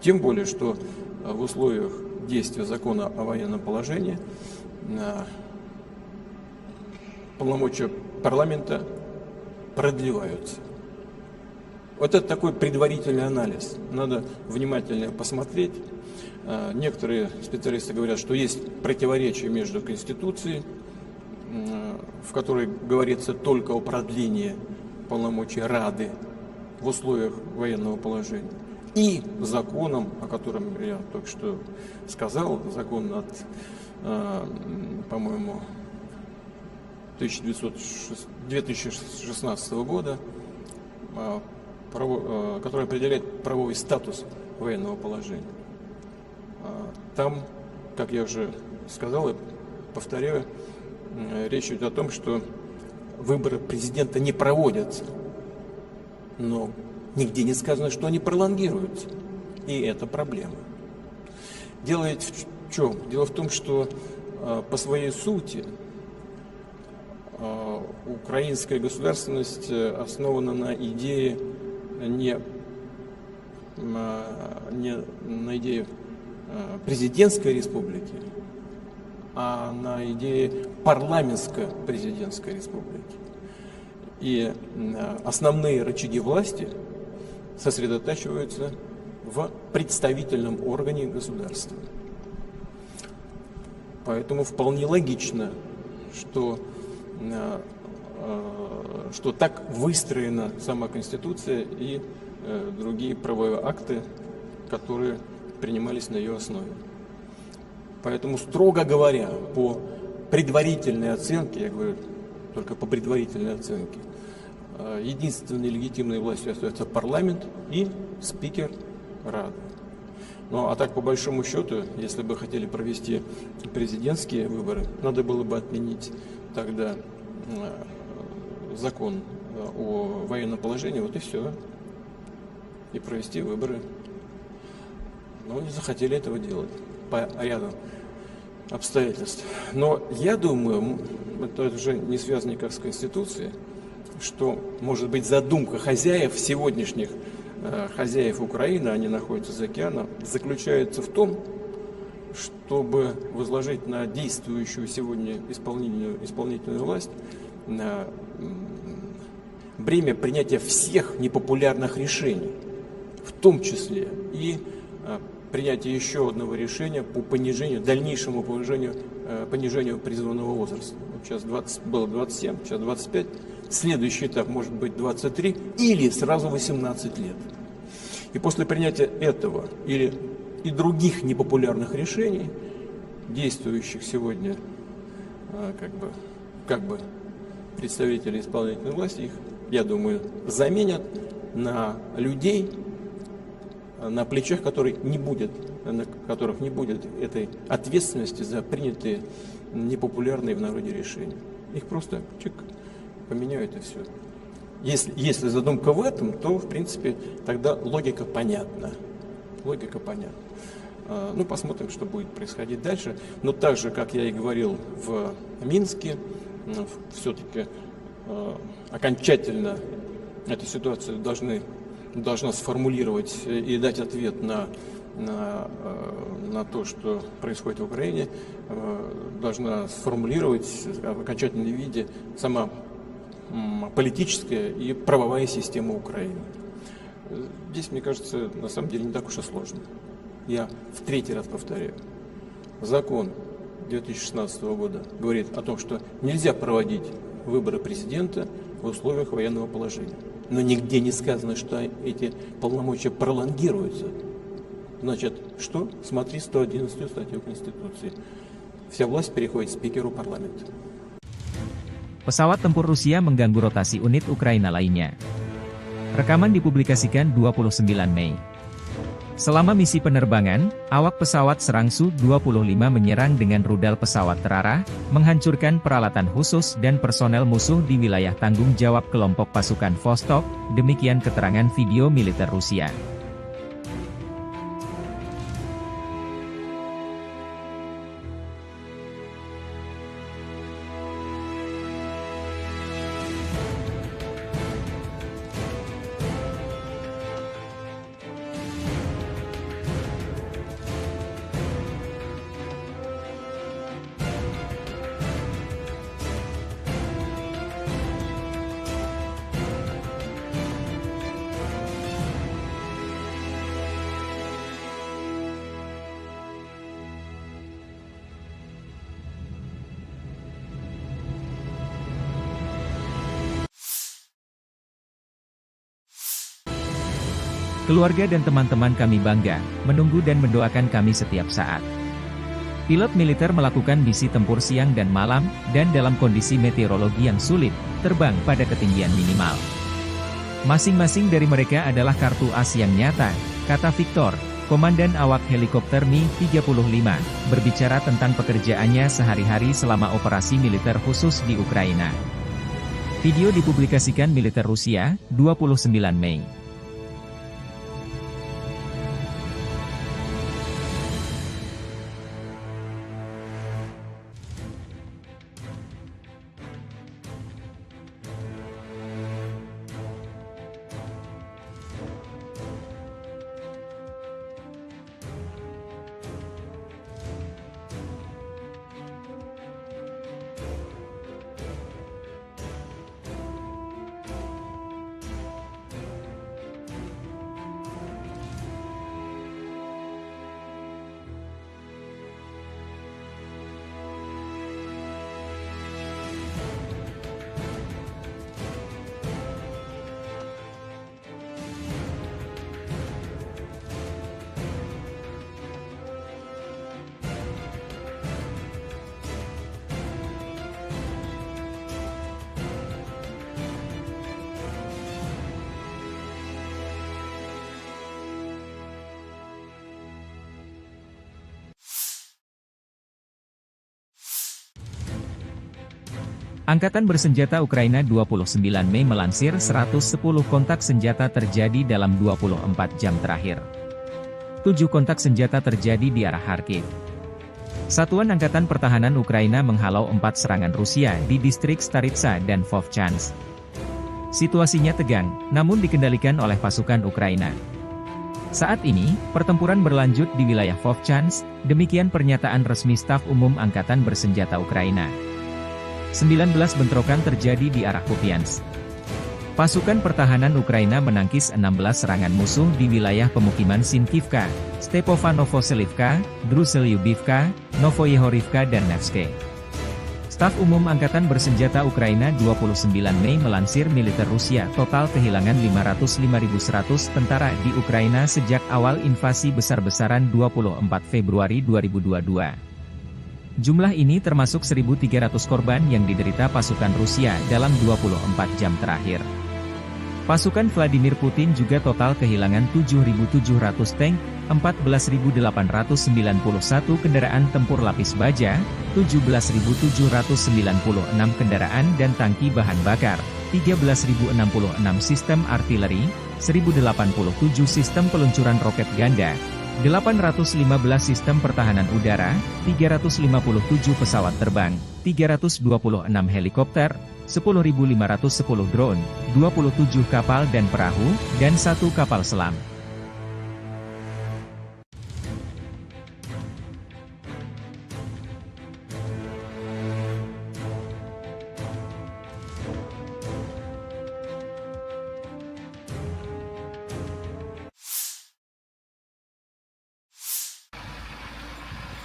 Тем более, что в условиях действия закона о военном положении полномочия парламента продлеваются. Вот это такой предварительный анализ. Надо внимательно посмотреть. Некоторые специалисты говорят, что есть противоречие между Конституцией, в которой говорится только о продлении полномочий Рады в условиях военного положения, и законом, о котором я только что сказал, закон от, по-моему, 2016 года, который определяет правовой статус военного положения. Там, как я уже сказал и повторяю, речь идет о том, что выборы президента не проводятся, но нигде не сказано, что они пролонгируются, и это проблема. Дело ведь в чем? Дело в том, что по своей сути украинская государственность основана на идее не на идее президентской республики, а на идее парламентско-президентской республики. И основные рычаги власти сосредотачиваются в представительном органе государства. Поэтому вполне логично, что так выстроена сама Конституция и другие правовые акты, которые принимались на ее основе. Поэтому, строго говоря, по предварительной оценке, я говорю только по предварительной оценке, единственной легитимной властью остается парламент и спикер Рады. Ну а так, по большому счету, если бы хотели провести президентские выборы, надо было бы отменить тогда закон о военном положении, вот и все, и провести выборы. Но не захотели этого делать по ряду обстоятельств. Но я думаю, это уже не связано никак с Конституцией, что, может быть, задумка хозяев сегодняшних, хозяев Украины, они находятся за океаном, заключается в том, чтобы возложить на действующую сегодня исполнительную власть бремя принятия всех непопулярных решений, в том числе и принятие еще одного решения по дальнейшему понижению призывного возраста. Вот сейчас было 27, сейчас 25. Следующий этап может быть 23 или сразу 18 лет. И после принятия этого или и других непопулярных решений, действующих сегодня как бы представители исполнительной власти, их, я думаю, заменят на людей, на плечах которых не будет этой ответственности за принятые непопулярные в народе решения. Их просто поменяют и все. Если задумка в этом, то, в принципе, тогда логика понятна. Ну, посмотрим, что будет происходить дальше. Но так же, как я и говорил в Минске, все-таки окончательно эту ситуацию должна сформулировать и дать ответ на то, что происходит в Украине, должна сформулировать в окончательном виде сама политическая и правовая система Украины. Здесь, мне кажется, на самом деле не так уж и сложно. Я в третий раз повторяю. Закон 2016 года говорит о том, что нельзя проводить выборы президента в условиях военного положения. Но нигде не сказано, что эти полномочия пролонгируются. Значит, что? Смотри 111 статью Конституции. Вся власть переходит спикеру парламента. Pesawat tempur Rusia mengganggu rotasi unit Ukraina lainnya. Rekaman dipublikasikan 29 Mei. Selama misi penerbangan, awak pesawat serang Su-25 menyerang dengan rudal pesawat terarah, menghancurkan peralatan khusus dan personel musuh di wilayah tanggung jawab kelompok pasukan Vostok, demikian keterangan video militer Rusia. Keluarga dan teman-teman kami bangga, menunggu dan mendoakan kami setiap saat. Pilot militer melakukan misi tempur siang dan malam, dan dalam kondisi meteorologi yang sulit, terbang pada ketinggian minimal. Masing-masing dari mereka adalah kartu as yang nyata, kata Victor, komandan awak helikopter Mi-35, berbicara tentang pekerjaannya sehari-hari selama operasi militer khusus di Ukraina. Video dipublikasikan militer Rusia, 29 Mei. Angkatan Bersenjata Ukraina 29 Mei melansir 110 kontak senjata terjadi dalam 24 jam terakhir. 7 kontak senjata terjadi di arah Kharkiv. Satuan Angkatan Pertahanan Ukraina menghalau 4 serangan Rusia di distrik Staritsa dan Vovchansk. Situasinya tegang, namun dikendalikan oleh pasukan Ukraina. Saat ini, pertempuran berlanjut di wilayah Vovchansk, demikian pernyataan resmi Staf Umum Angkatan Bersenjata Ukraina. 19 bentrokan terjadi di arah Kupiansk. Pasukan pertahanan Ukraina menangkis 16 serangan musuh di wilayah pemukiman Sinkivka, Stepovanovselivka, Druselyubivka, Novoyehorivka dan Nevske. Staf Umum Angkatan Bersenjata Ukraina 29 Mei melansir militer Rusia total kehilangan 505.100 tentara di Ukraina sejak awal invasi besar-besaran 24 Februari 2022. Jumlah ini termasuk 1.300 korban yang diderita pasukan Rusia dalam 24 jam terakhir. Pasukan Vladimir Putin juga total kehilangan 7.700 tank, 14.891 kendaraan tempur lapis baja, 17.796 kendaraan dan tangki bahan bakar, 13.066 sistem artileri, 1.087 sistem peluncuran roket ganda, 815 sistem pertahanan udara, 357 pesawat terbang, 326 helikopter, 10.510 drone, 27 kapal dan perahu, dan 1 kapal selam.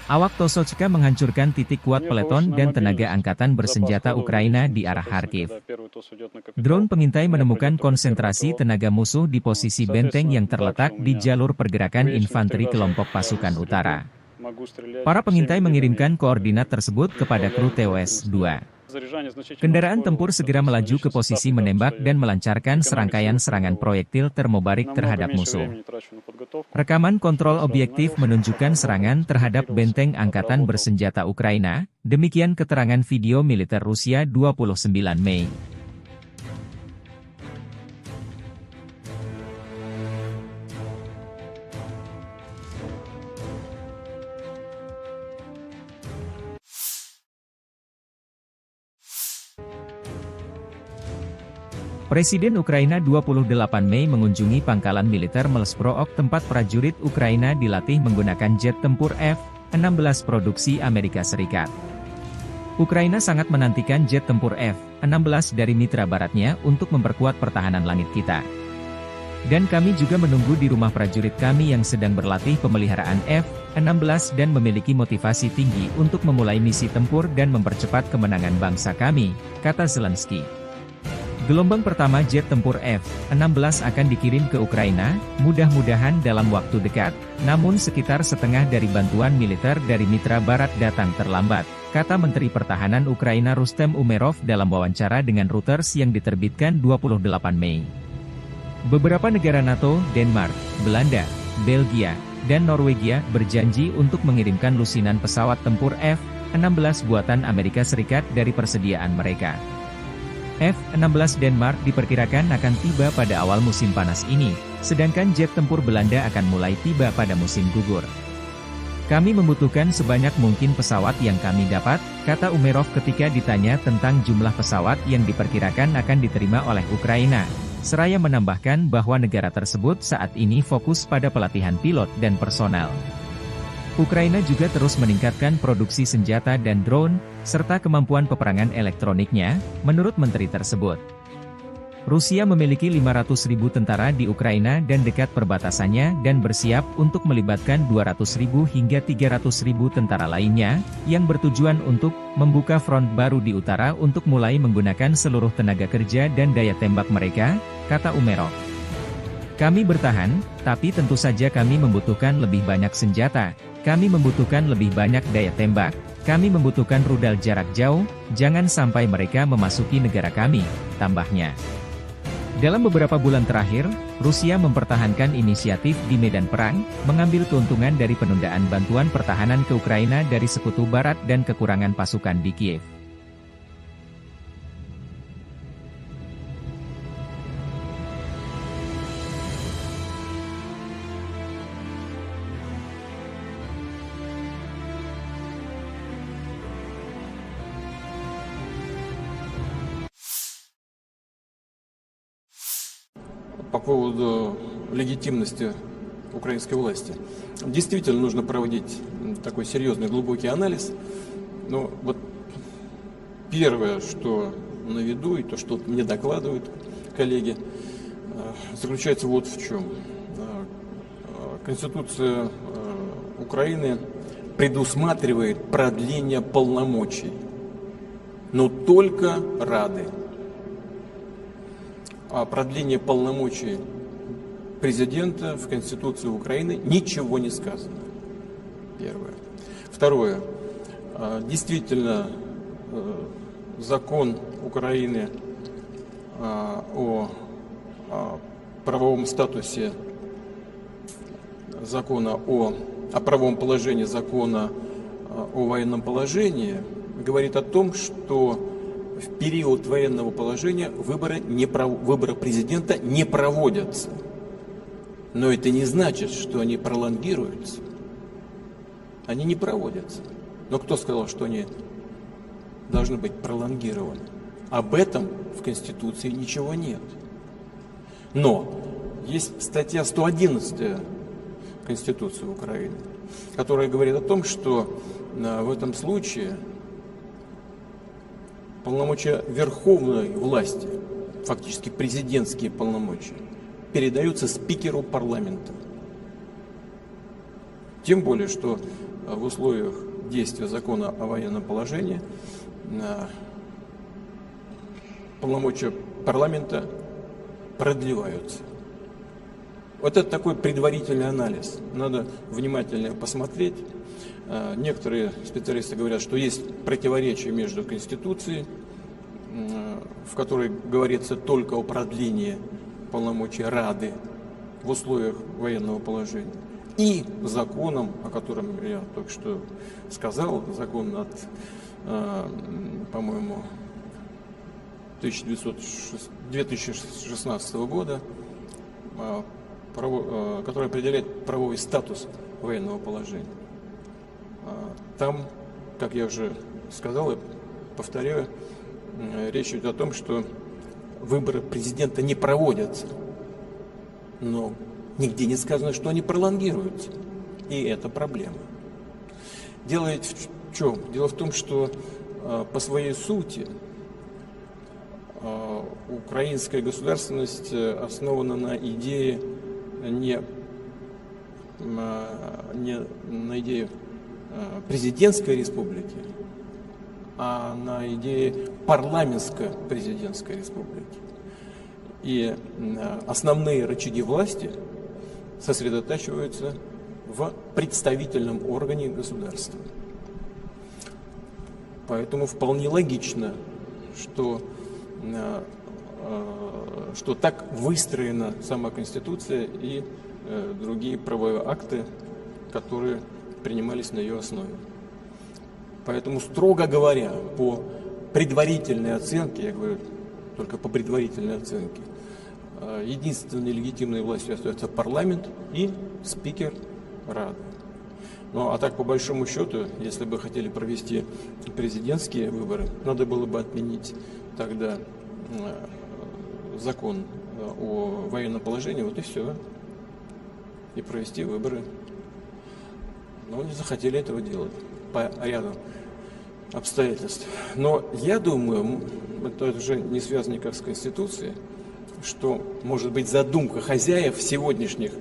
Awak Tosochka menghancurkan titik kuat peleton dan tenaga angkatan bersenjata Ukraina di arah Kharkiv. Drone pengintai menemukan konsentrasi tenaga musuh di posisi benteng yang terletak di jalur pergerakan infanteri kelompok pasukan utara. Para pengintai mengirimkan koordinat tersebut kepada kru TOS-2. Kendaraan tempur segera melaju ke posisi menembak dan melancarkan serangkaian serangan proyektil termobarik terhadap musuh. Rekaman kontrol objektif menunjukkan serangan terhadap benteng angkatan bersenjata Ukraina, demikian keterangan video militer Rusia 29 Mei. Presiden Ukraina 28 Mei mengunjungi pangkalan militer Melsprook tempat prajurit Ukraina dilatih menggunakan jet tempur F-16 produksi Amerika Serikat. Ukraina sangat menantikan jet tempur F-16 dari mitra baratnya untuk memperkuat pertahanan langit kita. Dan kami juga menunggu di rumah prajurit kami yang sedang berlatih pemeliharaan F-16 dan memiliki motivasi tinggi untuk memulai misi tempur dan mempercepat kemenangan bangsa kami, kata Zelensky. Gelombang pertama jet tempur F-16 akan dikirim ke Ukraina, mudah-mudahan dalam waktu dekat, namun sekitar setengah dari bantuan militer dari mitra barat datang terlambat, kata Menteri Pertahanan Ukraina Rustem Umerov dalam wawancara dengan Reuters yang diterbitkan 28 Mei. Beberapa negara NATO, Denmark, Belanda, Belgia, dan Norwegia berjanji untuk mengirimkan lusinan pesawat tempur F-16 buatan Amerika Serikat dari persediaan mereka. F-16 Denmark diperkirakan akan tiba pada awal musim panas ini, sedangkan jet tempur Belanda akan mulai tiba pada musim gugur. Kami membutuhkan sebanyak mungkin pesawat yang kami dapat, kata Umerov ketika ditanya tentang jumlah pesawat yang diperkirakan akan diterima oleh Ukraina. Seraya menambahkan bahwa negara tersebut saat ini fokus pada pelatihan pilot dan personel. Ukraina juga terus meningkatkan produksi senjata dan drone, serta kemampuan peperangan elektroniknya, menurut menteri tersebut. Rusia memiliki 500.000 tentara di Ukraina dan dekat perbatasannya dan bersiap untuk melibatkan 200.000 hingga 300.000 tentara lainnya, yang bertujuan untuk membuka front baru di utara untuk mulai menggunakan seluruh tenaga kerja dan daya tembak mereka, kata Umerov. Kami bertahan, tapi tentu saja kami membutuhkan lebih banyak senjata. Kami membutuhkan lebih banyak daya tembak, kami membutuhkan rudal jarak jauh, jangan sampai mereka memasuki negara kami, tambahnya. Dalam beberapa bulan terakhir, Rusia mempertahankan inisiatif di medan perang, mengambil keuntungan dari penundaan bantuan pertahanan ke Ukraina dari Sekutu Barat dan kekurangan pasukan di Kiev. по поводу легитимности украинской власти. Действительно нужно проводить такой серьезный глубокий анализ. Но вот первое, что на виду, и то, что мне докладывают коллеги, заключается вот в чем. Конституция Украины предусматривает продление полномочий, но только Рады. О продлении полномочий президента в Конституции Украины ничего не сказано. Первое. Второе. Действительно, закон Украины о правовом статусе закона о правовом положении закона о военном положении говорит о том, что в период военного положения выборы президента не проводятся. Но это не значит, что они пролонгируются. Они не проводятся. Но кто сказал, что они должны быть пролонгированы? Об этом в Конституции ничего нет. Но есть статья 111 Конституции Украины, которая говорит о том, что в этом случае полномочия верховной власти, фактически президентские полномочия, передаются спикеру парламента. Тем более, что в условиях действия закона о военном положении полномочия парламента продлеваются. Вот это такой предварительный анализ. Надо внимательно посмотреть. Некоторые специалисты говорят, что есть противоречие между Конституцией, в которой говорится только о продлении полномочий Рады в условиях военного положения, и законом, о котором я только что сказал, закон от, по-моему, 2016 года, который определяет правовой статус военного положения. Там, как я уже сказал и повторяю, речь идет о том, что выборы президента не проводятся, но нигде не сказано, что они пролонгируются. И это проблема. Дело ведь в чем? Дело в том, что по своей сути украинская государственность основана на идее не на идее президентской республики, а на идее парламентско-президентской республики. И основные рычаги власти сосредотачиваются в представительном органе государства. Поэтому вполне логично, что так выстроена сама Конституция и другие правовые акты, которые принимались на ее основе. Поэтому, строго говоря, по предварительной оценке, я говорю только по предварительной оценке, единственной легитимной властью остается парламент и спикер Рады. Ну, а так, по большому счету, если бы хотели провести президентские выборы, надо было бы отменить тогда закон о военном положении, вот и все, и провести выборы. Но не захотели этого делать по ряду обстоятельств. Но я думаю, это уже не связано никак с Конституцией, что, может быть, задумка хозяев, сегодняшних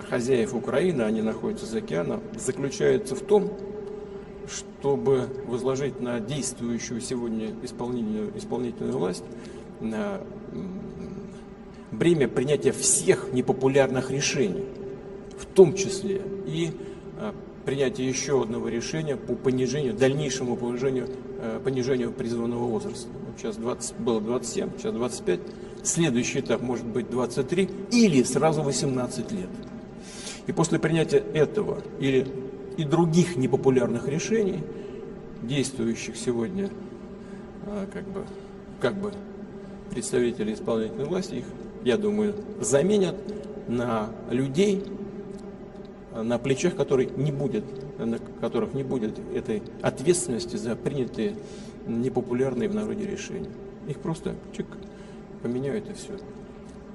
хозяев Украины, они находятся за океаном, заключается в том, чтобы возложить на действующую сегодня исполнительную власть бремя принятия всех непопулярных решений, в том числе и принятие еще одного решения по дальнейшему понижению призывного возраста. Сейчас было 27, сейчас 25. Следующий этап может быть 23 или сразу 18 лет. И после принятия этого и других непопулярных решений, действующих сегодня как бы представители исполнительной власти, их, я думаю, заменят на людей, на плечах которых не будет этой ответственности за принятые непопулярные в народе решения. Их просто поменяют и все.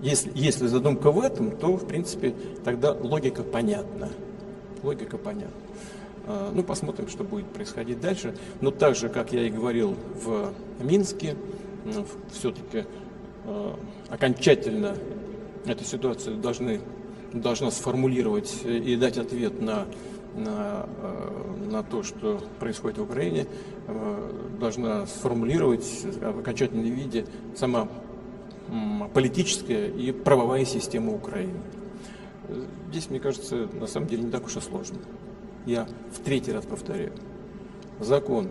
Если задумка в этом, то, в принципе, тогда логика понятна. Логика понятна. Ну, посмотрим, что будет происходить дальше. Но так же, как я и говорил в Минске, все-таки окончательно эту ситуацию должна сформулировать и дать ответ на то, что происходит в Украине, должна сформулировать в окончательном виде сама политическая и правовая система Украины. Здесь, мне кажется, на самом деле не так уж и сложно. Я в третий раз повторяю. Закон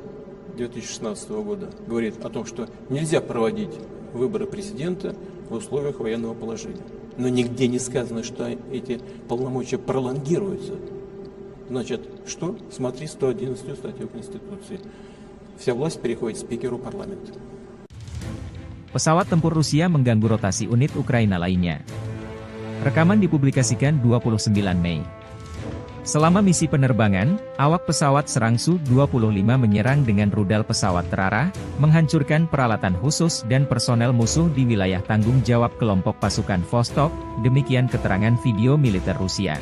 2016 года говорит о том, что нельзя проводить выборы президента в условиях военного положения. Но нигде не сказано, что эти полномочия пролонгируются. Значит, что? Смотри 111 статью Конституции. Вся власть переходит спикеру парламента. Pesawat tempur Rusia mengganggu rotasi unit Ukraina lainnya. Rekaman dipublikasikan 29 Mei. Selama misi penerbangan, awak pesawat serang Su-25 menyerang dengan rudal pesawat terarah, menghancurkan peralatan khusus dan personel musuh di wilayah tanggung jawab kelompok pasukan Vostok, demikian keterangan video militer Rusia.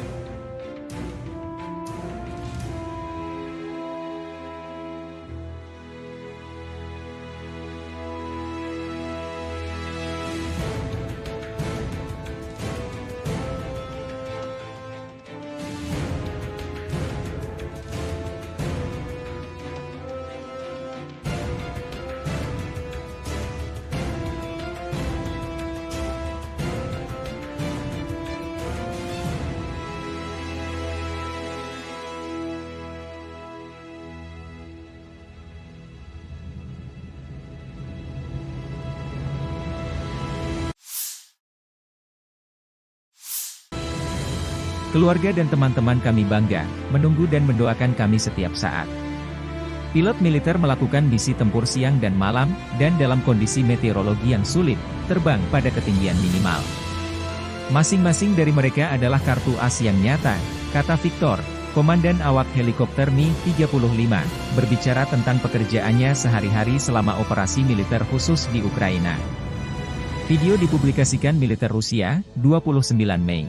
Keluarga dan teman-teman kami bangga, menunggu dan mendoakan kami setiap saat. Pilot militer melakukan misi tempur siang dan malam, dan dalam kondisi meteorologi yang sulit, terbang pada ketinggian minimal. Masing-masing dari mereka adalah kartu as yang nyata, kata Victor, komandan awak helikopter Mi-35, berbicara tentang pekerjaannya sehari-hari selama operasi militer khusus di Ukraina. Video dipublikasikan militer Rusia, 29 Mei.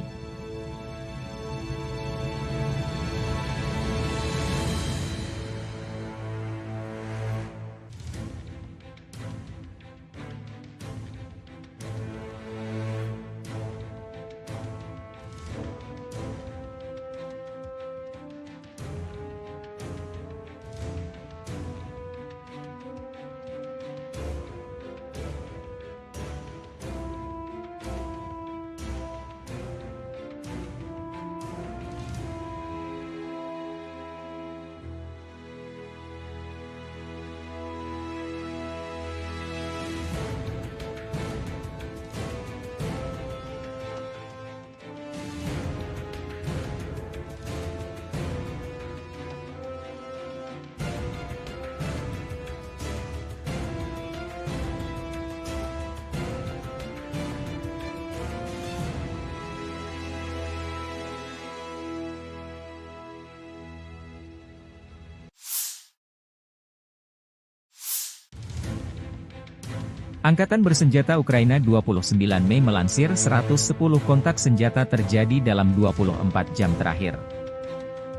Angkatan Bersenjata Ukraina 29 Mei melansir 110 kontak senjata terjadi dalam 24 jam terakhir.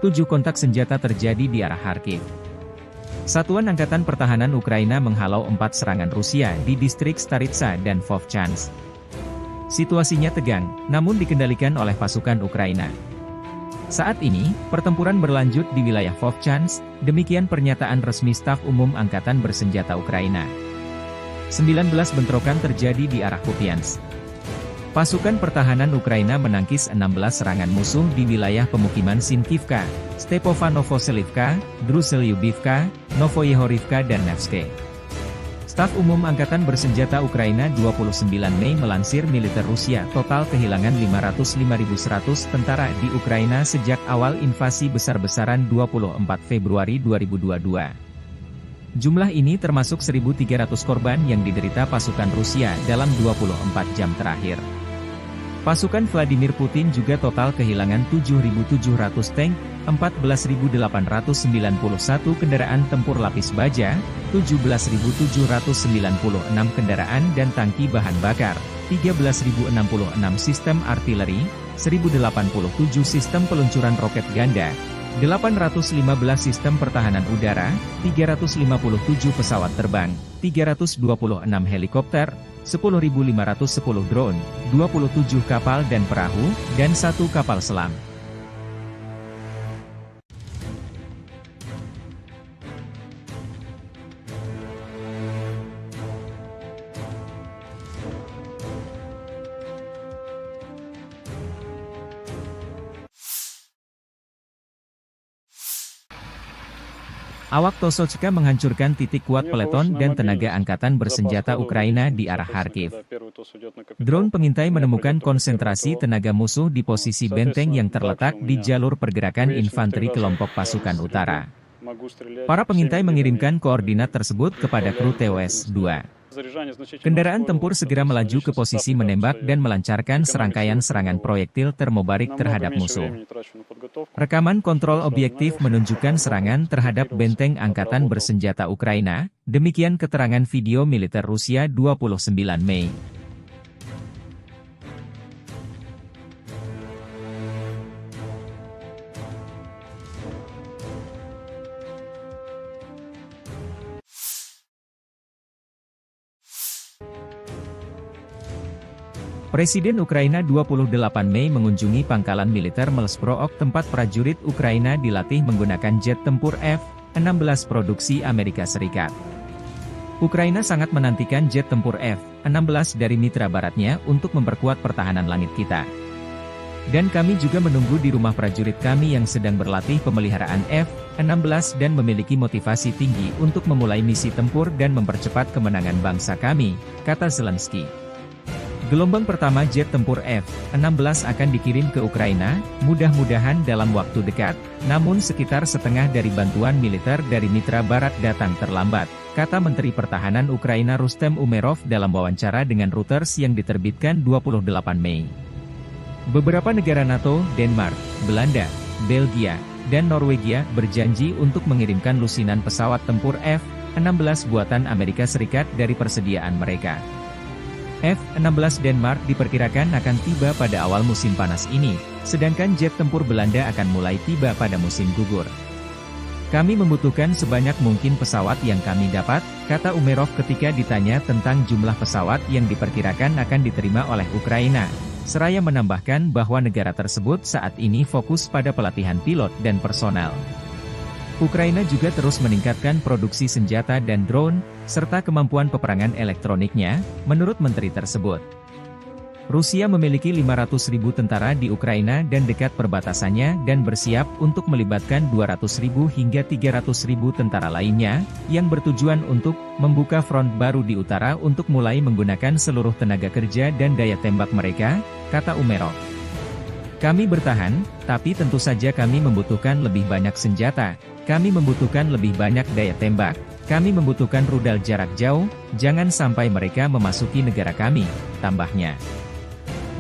7 kontak senjata terjadi di arah Kharkiv. Satuan Angkatan Pertahanan Ukraina menghalau 4 serangan Rusia di distrik Staritsa dan Vovchansk. Situasinya tegang, namun dikendalikan oleh pasukan Ukraina. Saat ini, pertempuran berlanjut di wilayah Vovchansk, demikian pernyataan resmi Staf Umum Angkatan Bersenjata Ukraina. 19 bentrokan terjadi di arah Kupiansk. Pasukan pertahanan Ukraina menangkis 16 serangan musuh di wilayah pemukiman Sinkivka, Stepanovo-Selivka, Druselyubivka, Novoyehorivka dan Nevske. Staf Umum Angkatan Bersenjata Ukraina 29 Mei melansir militer Rusia total kehilangan 505.100 tentara di Ukraina sejak awal invasi besar-besaran 24 Februari 2022. Jumlah ini termasuk 1.300 korban yang diderita pasukan Rusia dalam 24 jam terakhir. Pasukan Vladimir Putin juga total kehilangan 7.700 tank, 14.891 kendaraan tempur lapis baja, 17.796 kendaraan dan tangki bahan bakar, 13.066 sistem artileri, 1.087 sistem peluncuran roket ganda, 815 sistem pertahanan udara, 357 pesawat terbang, 326 helikopter, 10.510 drone, 27 kapal dan perahu, dan 1 kapal selam. Awak Tosochka menghancurkan titik kuat peleton dan tenaga angkatan bersenjata Ukraina di arah Kharkiv. Drone pengintai menemukan konsentrasi tenaga musuh di posisi benteng yang terletak di jalur pergerakan infanteri kelompok pasukan utara. Para pengintai mengirimkan koordinat tersebut kepada kru TOS-2. Kendaraan tempur segera melaju ke posisi menembak dan melancarkan serangkaian serangan proyektil termobarik terhadap musuh. Rekaman kontrol objektif menunjukkan serangan terhadap benteng angkatan bersenjata Ukraina, demikian keterangan video militer Rusia 29 Mei. Presiden Ukraina 28 Mei mengunjungi pangkalan militer Melsprook tempat prajurit Ukraina dilatih menggunakan jet tempur F-16 produksi Amerika Serikat. Ukraina sangat menantikan jet tempur F-16 dari mitra baratnya untuk memperkuat pertahanan langit kita. Dan kami juga menunggu di rumah prajurit kami yang sedang berlatih pemeliharaan F-16 dan memiliki motivasi tinggi untuk memulai misi tempur dan mempercepat kemenangan bangsa kami, kata Zelensky. Gelombang pertama jet tempur F-16 akan dikirim ke Ukraina, mudah-mudahan dalam waktu dekat, namun sekitar setengah dari bantuan militer dari mitra barat datang terlambat, kata Menteri Pertahanan Ukraina Rustem Umerov dalam wawancara dengan Reuters yang diterbitkan 28 Mei. Beberapa negara NATO, Denmark, Belanda, Belgia, dan Norwegia berjanji untuk mengirimkan lusinan pesawat tempur F-16 buatan Amerika Serikat dari persediaan mereka. F-16 Denmark diperkirakan akan tiba pada awal musim panas ini, sedangkan jet tempur Belanda akan mulai tiba pada musim gugur. Kami membutuhkan sebanyak mungkin pesawat yang kami dapat, kata Umerov ketika ditanya tentang jumlah pesawat yang diperkirakan akan diterima oleh Ukraina. Seraya menambahkan bahwa negara tersebut saat ini fokus pada pelatihan pilot dan personel. Ukraina juga terus meningkatkan produksi senjata dan drone, serta kemampuan peperangan elektroniknya, menurut menteri tersebut. Rusia memiliki 500.000 tentara di Ukraina dan dekat perbatasannya dan bersiap untuk melibatkan 200.000 hingga 300.000 tentara lainnya, yang bertujuan untuk membuka front baru di utara untuk mulai menggunakan seluruh tenaga kerja dan daya tembak mereka, kata Umerov. Kami bertahan, tapi tentu saja kami membutuhkan lebih banyak senjata, kami membutuhkan lebih banyak daya tembak, kami membutuhkan rudal jarak jauh, jangan sampai mereka memasuki negara kami, tambahnya.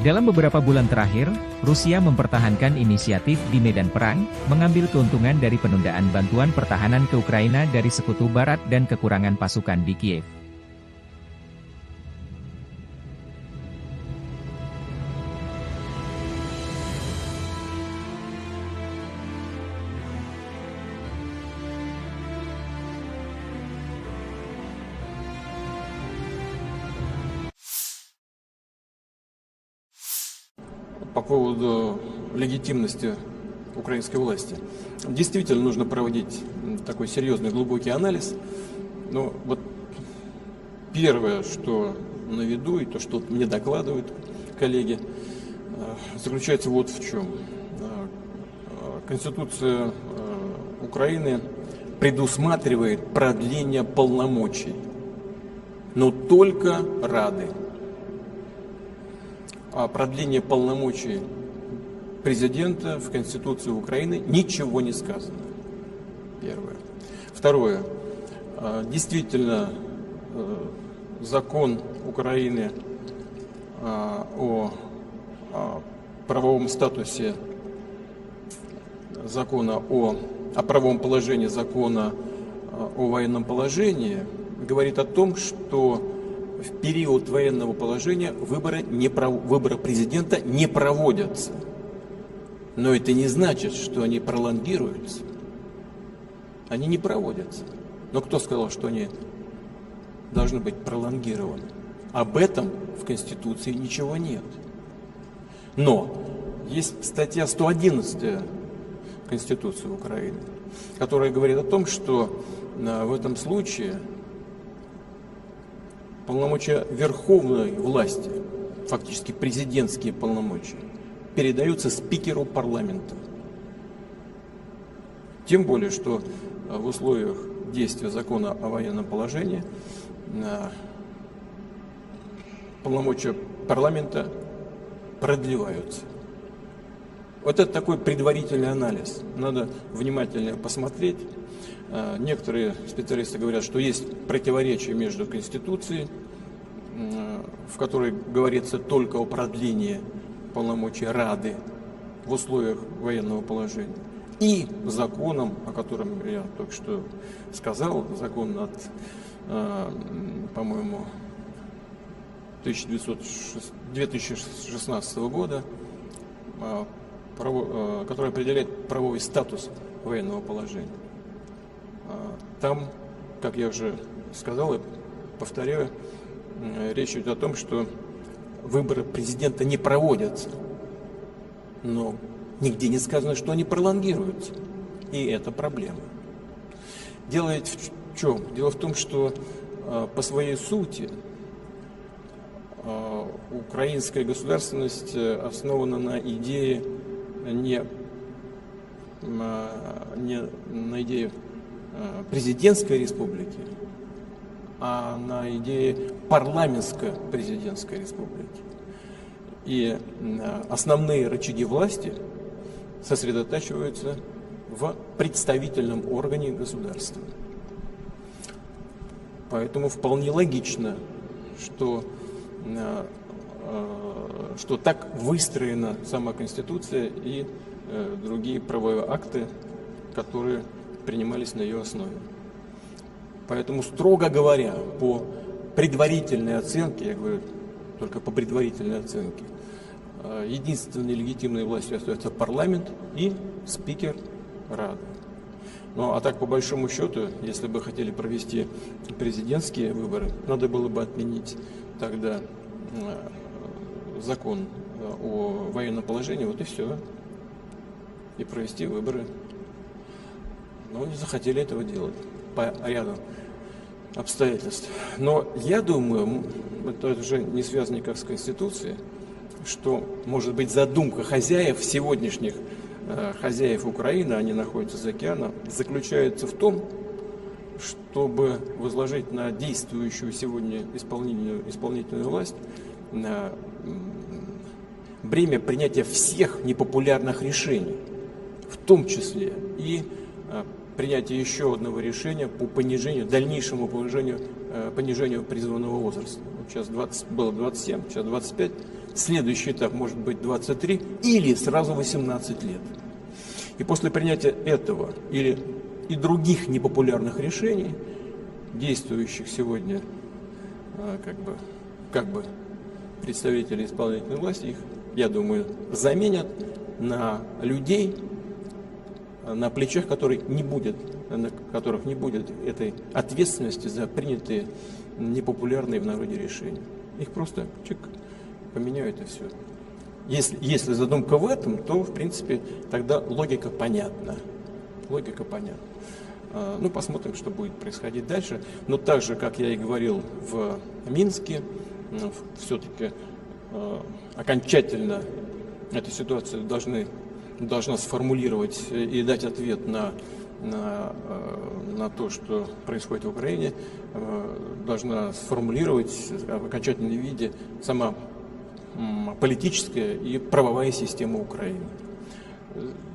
Dalam beberapa bulan terakhir, Rusia mempertahankan inisiatif di medan perang, mengambil keuntungan dari penundaan bantuan pertahanan ke Ukraina dari Sekutu Barat dan kekurangan pasukan di Kiev. По поводу легитимности украинской власти. Действительно нужно проводить такой серьезный, глубокий анализ. Но вот первое, что на виду, и то, что мне докладывают коллеги, заключается вот в чем. Конституция Украины предусматривает продление полномочий, но только Рады. О продлении полномочий президента в Конституции Украины ничего не сказано. Первое. Второе. Действительно, закон Украины о правовом статусе закона о правовом положении закона о военном положении говорит о том, что в период военного положения выборы президента не проводятся. Но это не значит, что они пролонгируются. Они не проводятся. Но кто сказал, что они должны быть пролонгированы? Об этом в Конституции ничего нет. Но есть статья 111 Конституции Украины, которая говорит о том, что в этом случае полномочия верховной власти, фактически президентские полномочия, передаются спикеру парламента. Тем более, что в условиях действия закона о военном положении полномочия парламента продлеваются. Вот это такой предварительный анализ. Надо внимательно посмотреть. Некоторые специалисты говорят, что есть противоречие между Конституцией, в которой говорится только о продлении полномочий Рады в условиях военного положения, и законом, о котором я только что сказал, закон от, по-моему, 2016 года, который определяет правовой статус военного положения. Там, как я уже сказал и повторяю, речь идет о том, что выборы президента не проводятся, но нигде не сказано, что они пролонгируются. И это проблема. Дело ведь в чем? Дело в том, что по своей сути украинская государственность основана на идее не на идее президентской республики, а на идее парламентско-президентской республики. И основные рычаги власти сосредотачиваются в представительном органе государства. Поэтому вполне логично, что так выстроена сама Конституция и другие правовые акты, которые принимались на ее основе. Поэтому, строго говоря, по предварительной оценке, я говорю только по предварительной оценке, единственной легитимной властью остается парламент и спикер Рады. Ну а так, по большому счету, если бы хотели провести президентские выборы, надо было бы отменить тогда закон о военном положении, вот и все, и провести выборы. Но не захотели этого делать по ряду обстоятельств. Но я думаю, это уже не связано никак с Конституцией, что, может быть, задумка хозяев, сегодняшних хозяев Украины, они находятся за океаном, заключается в том, чтобы возложить на действующую сегодня исполнительную власть бремя принятия всех непопулярных решений, в том числе и принятие еще одного решения по дальнейшему понижению призывного возраста. Вот сейчас было 27, сейчас 25. Следующий этап может быть 23 или сразу 18 лет. И после принятия этого и других непопулярных решений, действующих сегодня как бы представители исполнительной власти, их, я думаю, заменят на людей, на плечах которых не будет этой ответственности за принятые непопулярные в народе решения. Их просто поменяют и все. Если задумка в этом, то, в принципе, тогда логика понятна. Ну, посмотрим, что будет происходить дальше. Но так же, как я и говорил в Минске, все-таки окончательно эту ситуацию должна сформулировать и дать ответ на то, что происходит в Украине, должна сформулировать в окончательном виде сама политическая и правовая система Украины.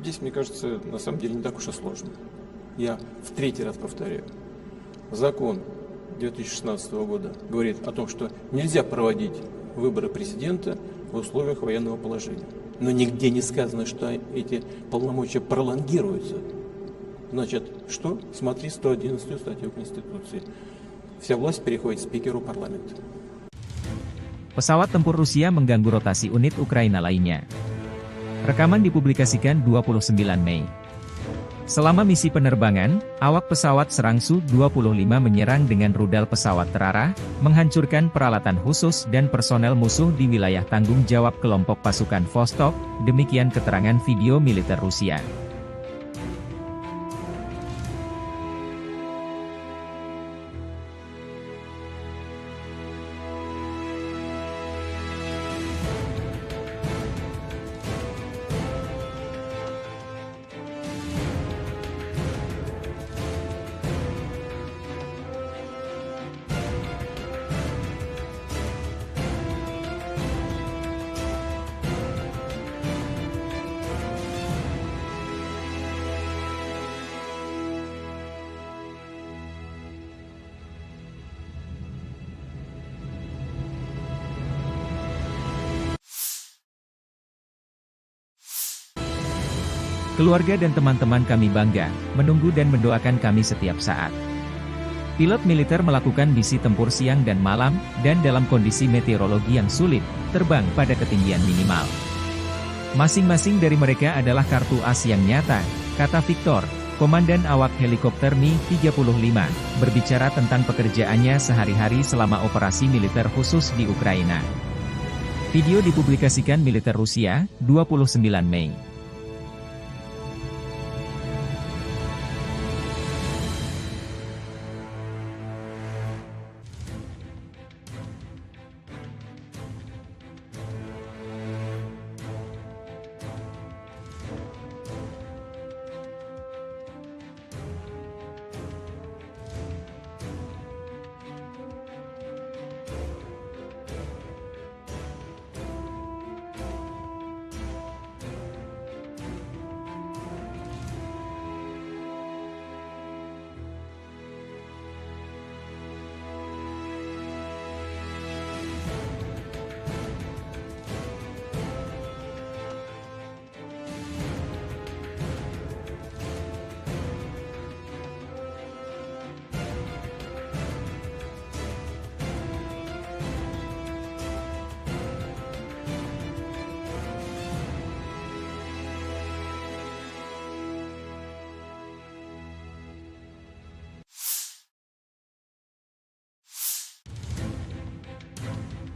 Здесь, мне кажется, на самом деле не так уж и сложно. Я в третий раз повторяю. Закон 2016 года говорит о том, что нельзя проводить выборы президента в условиях военного положения. Но нигде не сказано, что эти полномочия пролонгируются. Значит, что? Смотри 111 статью Конституции. Вся власть переходит спикеру парламента. Pesawat tempur Rusia mengganggu rotasi unit Ukraina lainnya. Rekaman dipublikasikan 29 Mei. Selama misi penerbangan, awak pesawat serang Su-25 menyerang dengan rudal pesawat terarah, menghancurkan peralatan khusus dan personel musuh di wilayah tanggung jawab kelompok pasukan Vostok, demikian keterangan video militer Rusia. Keluarga dan teman-teman kami bangga, menunggu dan mendoakan kami setiap saat. Pilot militer melakukan misi tempur siang dan malam, dan dalam kondisi meteorologi yang sulit, terbang pada ketinggian minimal. Masing-masing dari mereka adalah kartu as yang nyata, kata Victor, komandan awak helikopter Mi-35, berbicara tentang pekerjaannya sehari-hari selama operasi militer khusus di Ukraina. Video dipublikasikan militer Rusia, 29 Mei.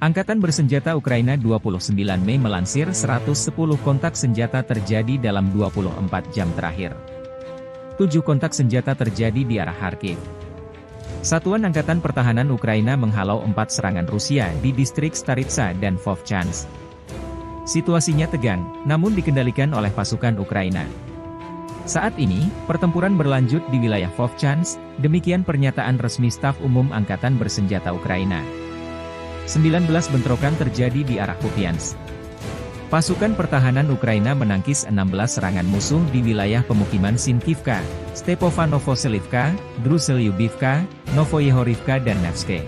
Angkatan Bersenjata Ukraina 29 Mei melansir 110 kontak senjata terjadi dalam 24 jam terakhir. 7 kontak senjata terjadi di arah Kharkiv. Satuan Angkatan Pertahanan Ukraina menghalau 4 serangan Rusia di distrik Staritsa dan Vovchansk. Situasinya tegang, namun dikendalikan oleh pasukan Ukraina. Saat ini, pertempuran berlanjut di wilayah Vovchansk, demikian pernyataan resmi Staf Umum Angkatan Bersenjata Ukraina. 19 bentrokan terjadi di arah Kupiansk. Pasukan pertahanan Ukraina menangkis 16 serangan musuh di wilayah pemukiman Sinkivka, Stepovanovselivka, Druselyubivka, Novoyehorivka dan Nevske.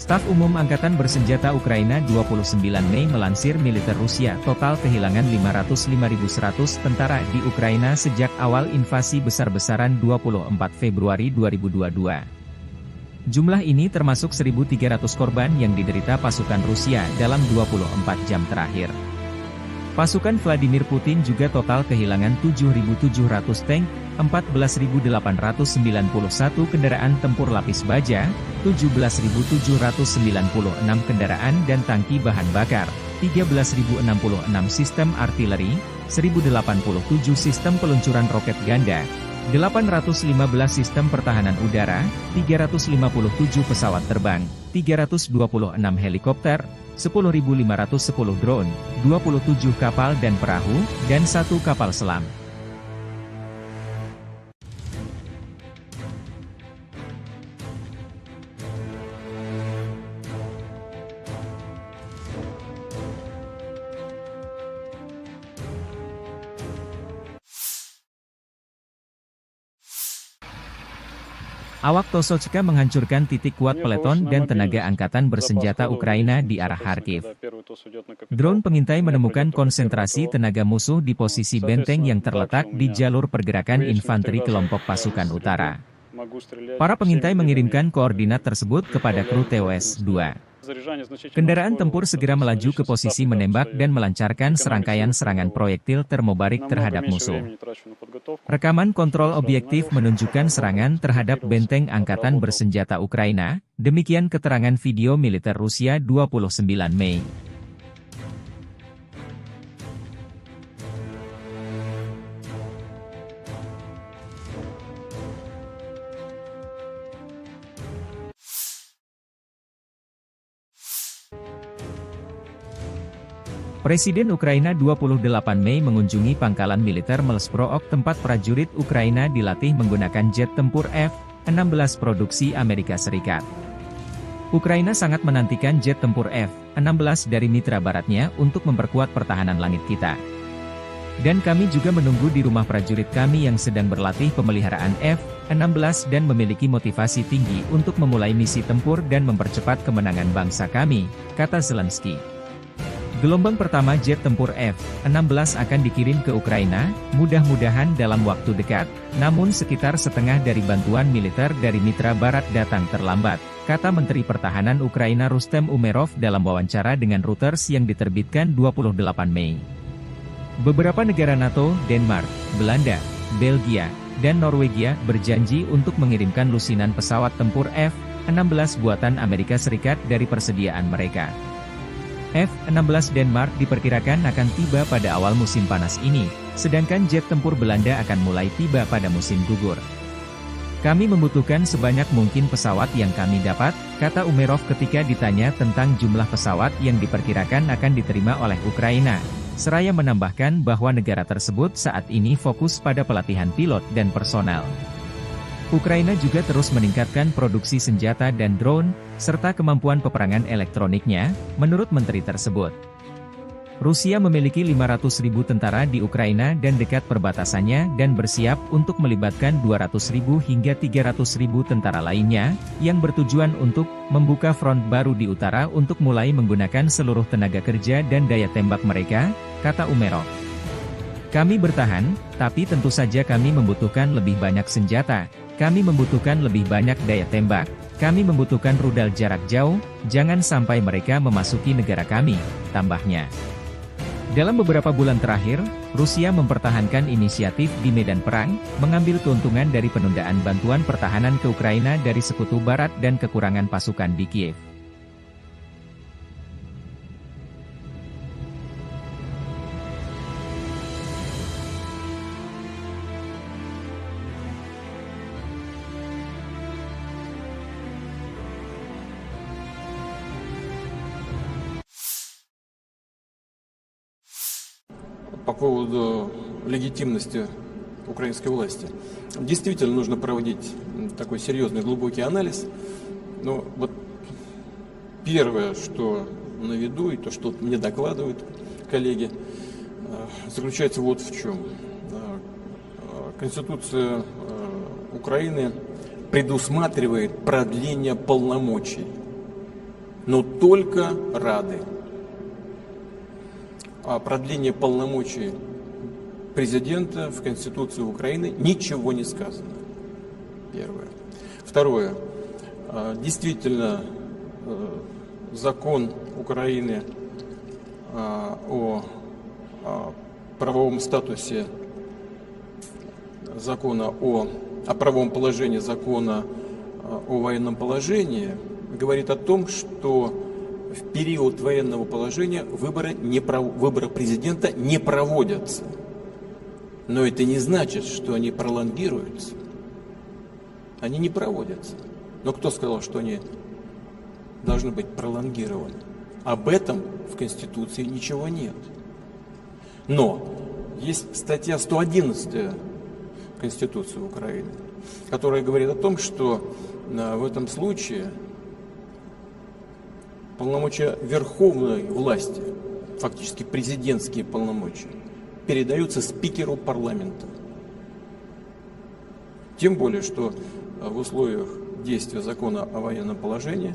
Staf Umum Angkatan Bersenjata Ukraina 29 Mei melansir militer Rusia total kehilangan 505.100 tentara di Ukraina sejak awal invasi besar-besaran 24 Februari 2022. Jumlah ini termasuk 1.300 korban yang diderita pasukan Rusia dalam 24 jam terakhir. Pasukan Vladimir Putin juga total kehilangan 7.700 tank, 14.891 kendaraan tempur lapis baja, 17.796 kendaraan dan tangki bahan bakar, 13.066 sistem artileri, 1.087 sistem peluncuran roket ganda, 815 sistem pertahanan udara, 357 pesawat terbang, 326 helikopter, 10.510 drone, 27 kapal dan perahu, dan 1 kapal selam. Awak Tosochka menghancurkan titik kuat peleton dan tenaga angkatan bersenjata Ukraina di arah Kharkiv. Drone pengintai menemukan konsentrasi tenaga musuh di posisi benteng yang terletak di jalur pergerakan infanteri kelompok pasukan utara. Para pengintai mengirimkan koordinat tersebut kepada kru TOS-2. Kendaraan tempur segera melaju ke posisi menembak dan melancarkan serangkaian serangan proyektil termobarik terhadap musuh. Rekaman kontrol objektif menunjukkan serangan terhadap benteng angkatan bersenjata Ukraina, demikian keterangan video militer Rusia 29 Mei. Presiden Ukraina 28 Mei mengunjungi pangkalan militer Melsprook tempat prajurit Ukraina dilatih menggunakan jet tempur F-16 produksi Amerika Serikat. Ukraina sangat menantikan jet tempur F-16 dari mitra baratnya untuk memperkuat pertahanan langit kita. Dan kami juga menunggu di rumah prajurit kami yang sedang berlatih pemeliharaan F-16 dan memiliki motivasi tinggi untuk memulai misi tempur dan mempercepat kemenangan bangsa kami, kata Zelensky. Gelombang pertama jet tempur F-16 akan dikirim ke Ukraina, mudah-mudahan dalam waktu dekat, namun sekitar setengah dari bantuan militer dari mitra barat datang terlambat, kata Menteri Pertahanan Ukraina Rustem Umerov dalam wawancara dengan Reuters yang diterbitkan 28 Mei. Beberapa negara NATO, Denmark, Belanda, Belgia, dan Norwegia berjanji untuk mengirimkan lusinan pesawat tempur F-16 buatan Amerika Serikat dari persediaan mereka. F-16 Denmark diperkirakan akan tiba pada awal musim panas ini, sedangkan jet tempur Belanda akan mulai tiba pada musim gugur. Kami membutuhkan sebanyak mungkin pesawat yang kami dapat, kata Umerov ketika ditanya tentang jumlah pesawat yang diperkirakan akan diterima oleh Ukraina. Seraya menambahkan bahwa negara tersebut saat ini fokus pada pelatihan pilot dan personel. Ukraina juga terus meningkatkan produksi senjata dan drone, serta kemampuan peperangan elektroniknya, menurut menteri tersebut. Rusia memiliki 500.000 tentara di Ukraina dan dekat perbatasannya dan bersiap untuk melibatkan 200.000 hingga 300.000 tentara lainnya, yang bertujuan untuk membuka front baru di utara untuk mulai menggunakan seluruh tenaga kerja dan daya tembak mereka, kata Umerov. Kami bertahan, tapi tentu saja kami membutuhkan lebih banyak senjata, kami membutuhkan lebih banyak daya tembak, kami membutuhkan rudal jarak jauh, jangan sampai mereka memasuki negara kami, tambahnya. Dalam beberapa bulan terakhir, Rusia mempertahankan inisiatif di medan perang, mengambil keuntungan dari penundaan bantuan pertahanan ke Ukraina dari Sekutu Barat dan kekurangan pasukan di Kiev. По поводу легитимности украинской власти. Действительно нужно проводить такой серьезный глубокий анализ. Но вот первое, что на виду, и то, что мне докладывают коллеги, заключается вот в чем. Конституция Украины предусматривает продление полномочий, но только Рады. О продлении полномочий президента в Конституции Украины ничего не сказано. Первое. Второе. Действительно, закон Украины о правовом статусе закона о правовом положении закона о военном положении говорит о том, что в период военного положения выборы президента не проводятся. Но это не значит, что они пролонгируются. Они не проводятся. Но кто сказал, что они должны быть пролонгированы? Об этом в Конституции ничего нет. Но есть статья 111 Конституции Украины, которая говорит о том, что в этом случае полномочия верховной власти, фактически президентские полномочия, передаются спикеру парламента. Тем более, что в условиях действия закона о военном положении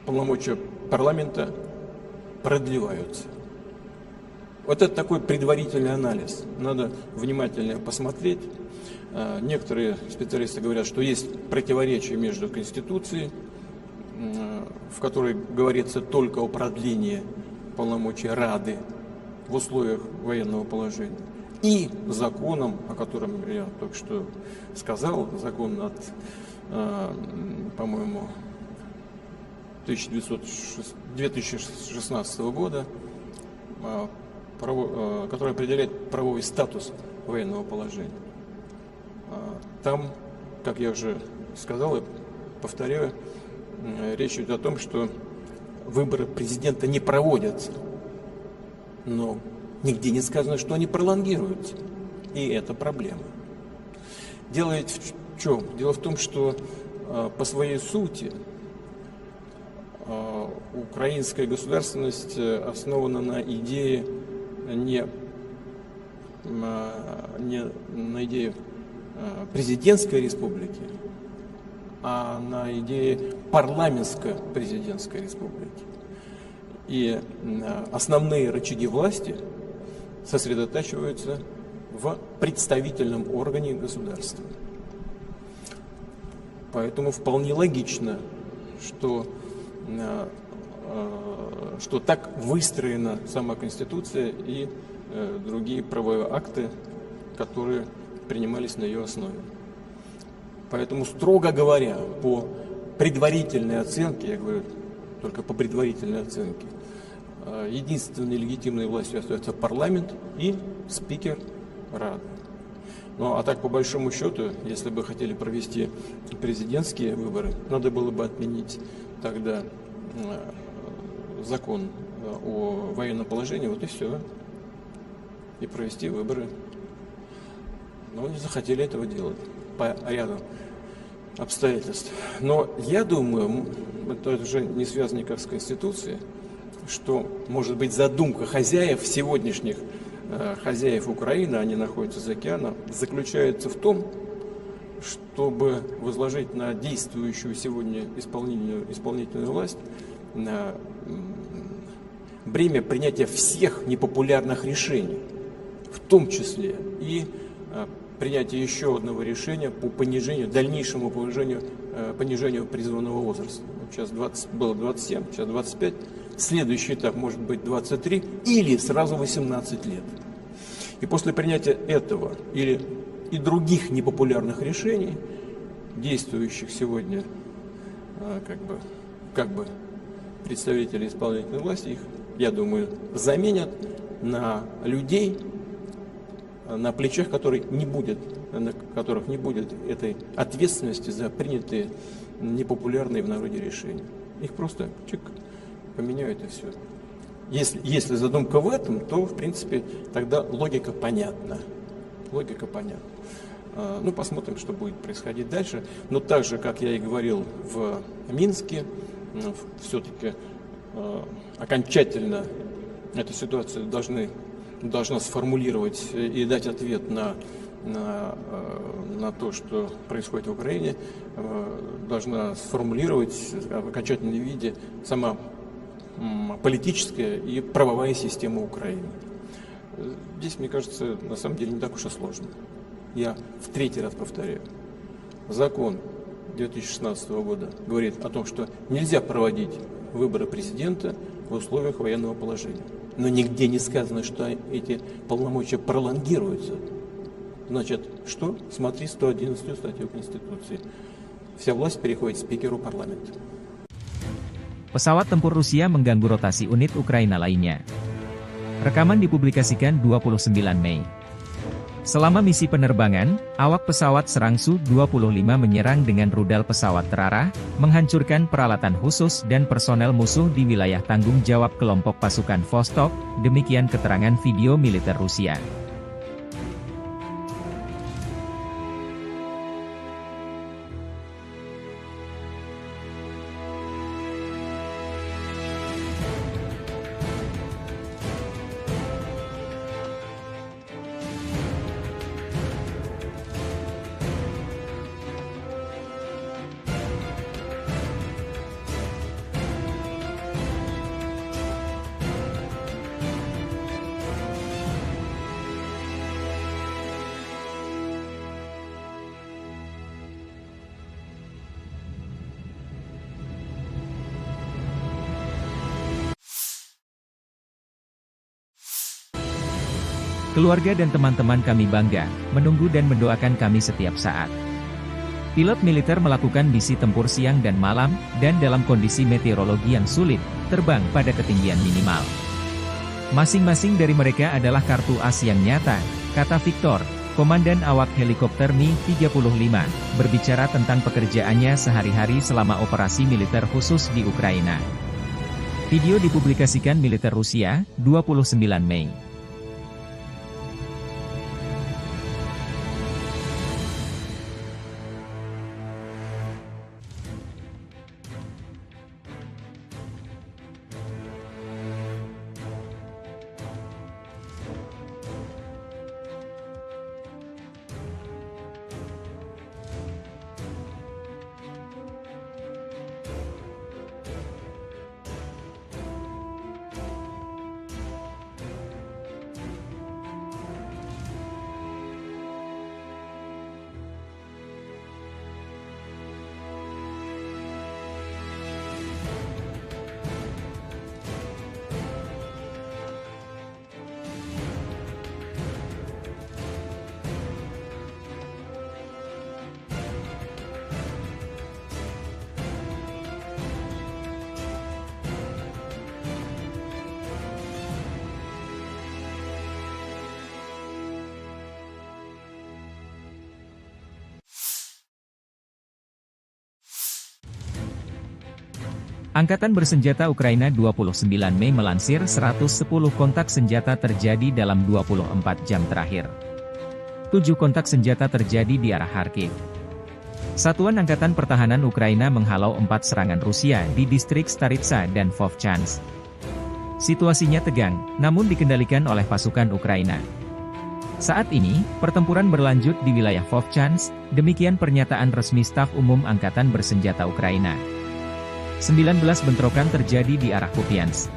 полномочия парламента продлеваются. Вот это такой предварительный анализ. Надо внимательно посмотреть. Некоторые специалисты говорят, что есть противоречие между Конституцией в которой говорится только о продлении полномочий Рады в условиях военного положения, и законом, о котором я только что сказал, закон от, по-моему, 2016 года, который определяет правовой статус военного положения. Там, как я уже сказал и повторяю, речь идет о том, что выборы президента не проводятся, но нигде не сказано, что они пролонгируются. И это проблема. Дело ведь в чем? Дело в том, что по своей сути украинская государственность основана на идее не на идее президентской республики, а на идее парламентско-президентской республики. И основные рычаги власти сосредотачиваются в представительном органе государства. Поэтому вполне логично, что так выстроена сама Конституция и другие правовые акты, которые принимались на ее основе. Поэтому, строго говоря, по предварительной оценке, я говорю только по предварительной оценке, единственной легитимной властью остается парламент и спикер Рады. Ну а так, по большому счету, если бы хотели провести президентские выборы, надо было бы отменить тогда закон о военном положении, вот и все, и провести выборы. Но не захотели этого делать по ряду обстоятельств. Но я думаю, это уже не связано никак с Конституцией, что, может быть, задумка хозяев, сегодняшних хозяев Украины, они находятся за океаном, заключается в том, чтобы возложить на действующую сегодня исполнительную власть бремя принятия всех непопулярных решений, в том числе и принятие еще одного решения по дальнейшему понижению призывного возраста. Вот сейчас было 27, сейчас 25. Следующий этап может быть 23 или сразу 18 лет. И после принятия этого или и других непопулярных решений, действующих сегодня как бы представители исполнительной власти, их, я думаю, заменят на людей, на плечах на которых не будет этой ответственности за принятые непопулярные в народе решения. Их просто поменяют и все. Если задумка в этом, то, в принципе, тогда логика понятна. Ну, посмотрим, что будет происходить дальше. Но так же, как я и говорил в Минске, все-таки окончательно эту ситуацию должна сформулировать и дать ответ на то, что происходит в Украине, должна сформулировать в окончательном виде сама политическая и правовая система Украины. Здесь, мне кажется, на самом деле не так уж и сложно. Я в третий раз повторяю. Закон 2016 года говорит о том, что нельзя проводить выборы президента в условиях военного положения. Но нигде не сказано, что эти полномочия пролонгируются. Значит, что? Смотри 111 статью Конституции. Вся власть переходит спикеру парламента. Pesawat tempur Rusia mengganggu rotasi unit Ukraina lainnya. Rekaman dipublikasikan 29 Mei. Selama misi penerbangan, awak pesawat serang Su-25 menyerang dengan rudal pesawat terarah, menghancurkan peralatan khusus dan personel musuh di wilayah tanggung jawab kelompok pasukan Vostok, demikian keterangan video militer Rusia. Keluarga dan teman-teman kami bangga, menunggu dan mendoakan kami setiap saat. Pilot militer melakukan misi tempur siang dan malam, dan dalam kondisi meteorologi yang sulit, terbang pada ketinggian minimal. Masing-masing dari mereka adalah kartu as yang nyata, kata Victor, Komandan awak helikopter Mi-35, berbicara tentang pekerjaannya sehari-hari selama operasi militer khusus di Ukraina. Video dipublikasikan militer Rusia, 29 Mei. Angkatan Bersenjata Ukraina 29 Mei melansir 110 kontak senjata terjadi dalam 24 jam terakhir. 7 kontak senjata terjadi di arah Kharkiv. Satuan Angkatan Pertahanan Ukraina menghalau 4 serangan Rusia di distrik Staritsa dan Vovchansk. Situasinya tegang, namun dikendalikan oleh pasukan Ukraina. Saat ini, pertempuran berlanjut di wilayah Vovchansk, demikian pernyataan resmi Staf Umum Angkatan Bersenjata Ukraina. 19 bentrokan terjadi di arah Kupiansk.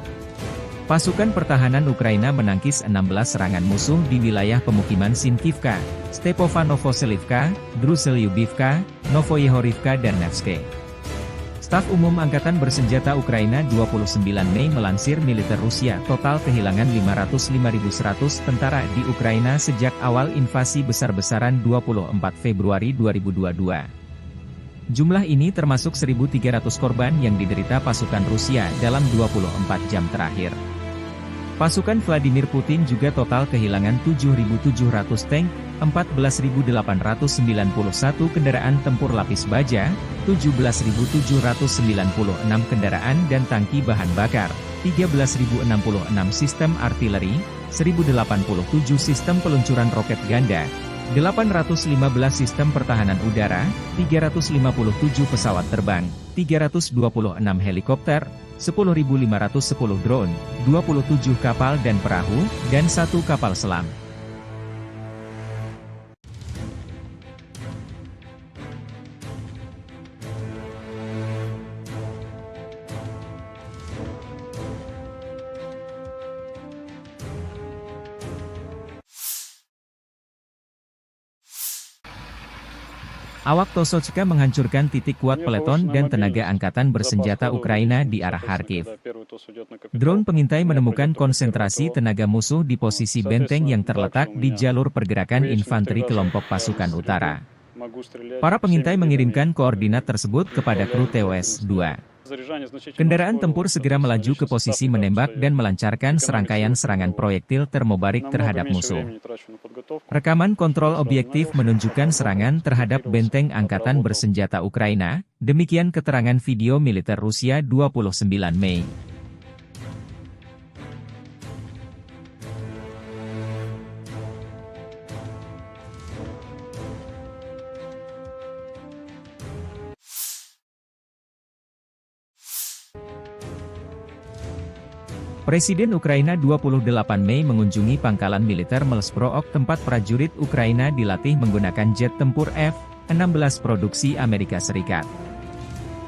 Pasukan pertahanan Ukraina menangkis 16 serangan musuh di wilayah pemukiman Sinkivka, Stepovanovselivka, Druselyubivka, Novoyehorivka dan Nevske. Staf Umum Angkatan Bersenjata Ukraina 29 Mei melansir militer Rusia total kehilangan 505.100 tentara di Ukraina sejak awal invasi besar-besaran 24 Februari 2022. Jumlah ini termasuk 1.300 korban yang diderita pasukan Rusia dalam 24 jam terakhir. Pasukan Vladimir Putin juga total kehilangan 7.700 tank, 14.891 kendaraan tempur lapis baja, 17.796 kendaraan dan tangki bahan bakar, 13.066 sistem artileri, 1.087 sistem peluncuran roket ganda, 815 sistem pertahanan udara, 357 pesawat terbang, 326 helikopter, 10.510 drone, 27 kapal dan perahu, dan 1 kapal selam. Awak Tosochka menghancurkan titik kuat peleton dan tenaga angkatan bersenjata Ukraina di arah Kharkiv. Drone pengintai menemukan konsentrasi tenaga musuh di posisi benteng yang terletak di jalur pergerakan infanteri kelompok pasukan utara. Para pengintai mengirimkan koordinat tersebut kepada kru TOS-2. Kendaraan tempur segera melaju ke posisi menembak dan melancarkan serangkaian serangan proyektil termobarik terhadap musuh. Rekaman kontrol objektif menunjukkan serangan terhadap benteng angkatan bersenjata Ukraina, demikian keterangan video militer Rusia 29 Mei. Presiden Ukraina 28 Mei mengunjungi pangkalan militer Melsprook tempat prajurit Ukraina dilatih menggunakan jet tempur F-16 produksi Amerika Serikat.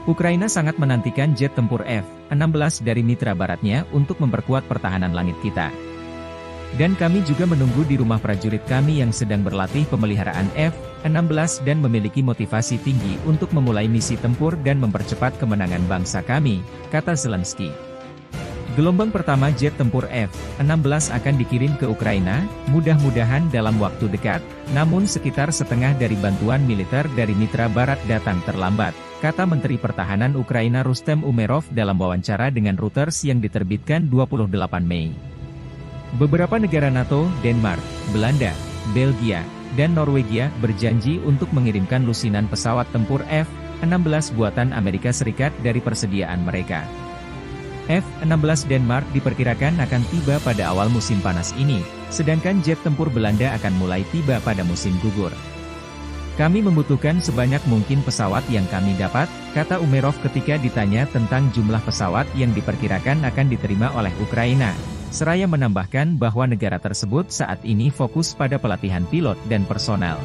Ukraina sangat menantikan jet tempur F-16 dari mitra baratnya untuk memperkuat pertahanan langit kita. Dan kami juga menunggu di rumah prajurit kami yang sedang berlatih pemeliharaan F-16 dan memiliki motivasi tinggi untuk memulai misi tempur dan mempercepat kemenangan bangsa kami, kata Zelensky. Gelombang pertama jet tempur F-16 akan dikirim ke Ukraina, mudah-mudahan dalam waktu dekat, namun sekitar setengah dari bantuan militer dari mitra barat datang terlambat, kata Menteri Pertahanan Ukraina Rustem Umerov dalam wawancara dengan Reuters yang diterbitkan 28 Mei. Beberapa negara NATO, Denmark, Belanda, Belgia, dan Norwegia berjanji untuk mengirimkan lusinan pesawat tempur F-16 buatan Amerika Serikat dari persediaan mereka. F-16 Denmark diperkirakan akan tiba pada awal musim panas ini, sedangkan jet tempur Belanda akan mulai tiba pada musim gugur. Kami membutuhkan sebanyak mungkin pesawat yang kami dapat, kata Umerov ketika ditanya tentang jumlah pesawat yang diperkirakan akan diterima oleh Ukraina. Seraya menambahkan bahwa negara tersebut saat ini fokus pada pelatihan pilot dan personel.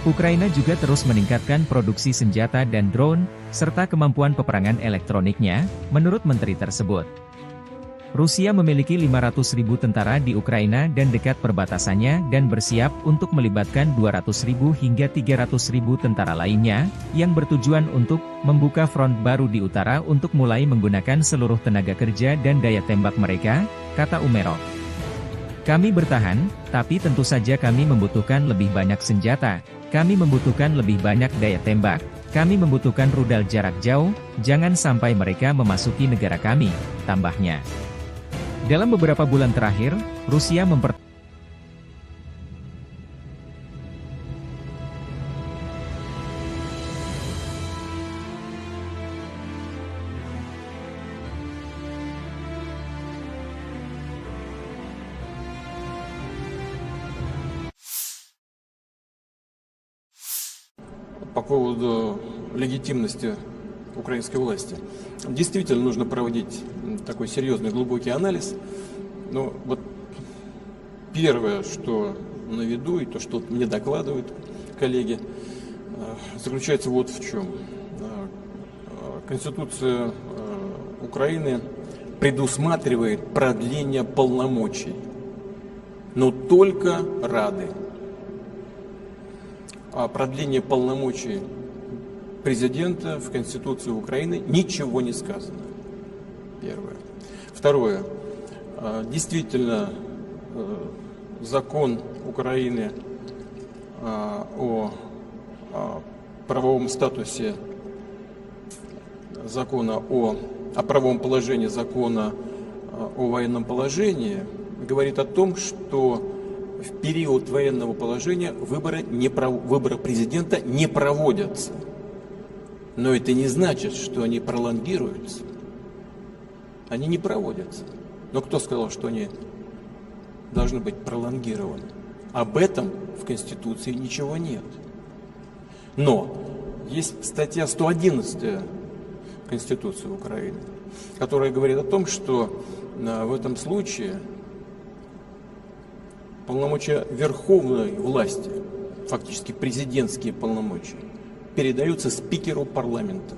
Ukraina juga terus meningkatkan produksi senjata dan drone, serta kemampuan peperangan elektroniknya, menurut menteri tersebut. Rusia memiliki 500.000 tentara di Ukraina dan dekat perbatasannya dan bersiap untuk melibatkan 200.000 hingga 300.000 tentara lainnya, yang bertujuan untuk membuka front baru di utara untuk mulai menggunakan seluruh tenaga kerja dan daya tembak mereka, kata Umerov. Kami bertahan, tapi tentu saja kami membutuhkan lebih banyak senjata, kami membutuhkan lebih banyak daya tembak, kami membutuhkan rudal jarak jauh, jangan sampai mereka memasuki negara kami, tambahnya. Dalam beberapa bulan terakhir, Rusia По поводу легитимности украинской власти. Действительно нужно проводить такой серьезный, глубокий анализ. Но вот первое, что на виду, и то, что мне докладывают коллеги, заключается вот в чем. Конституция Украины предусматривает продление полномочий, но только Рады. О продлении полномочий президента в Конституции Украины ничего не сказано. Первое. Второе. Действительно, закон Украины о правовом статусе закона о правовом положении закона о военном положении говорит о том, что в период военного положения выборы президента не проводятся. Но это не значит, что они пролонгируются. Они не проводятся. Но кто сказал, что они должны быть пролонгированы? Об этом в Конституции ничего нет. Но есть статья 111 Конституции Украины, которая говорит о том, что в этом случае полномочия верховной власти, фактически президентские полномочия, передаются спикеру парламента.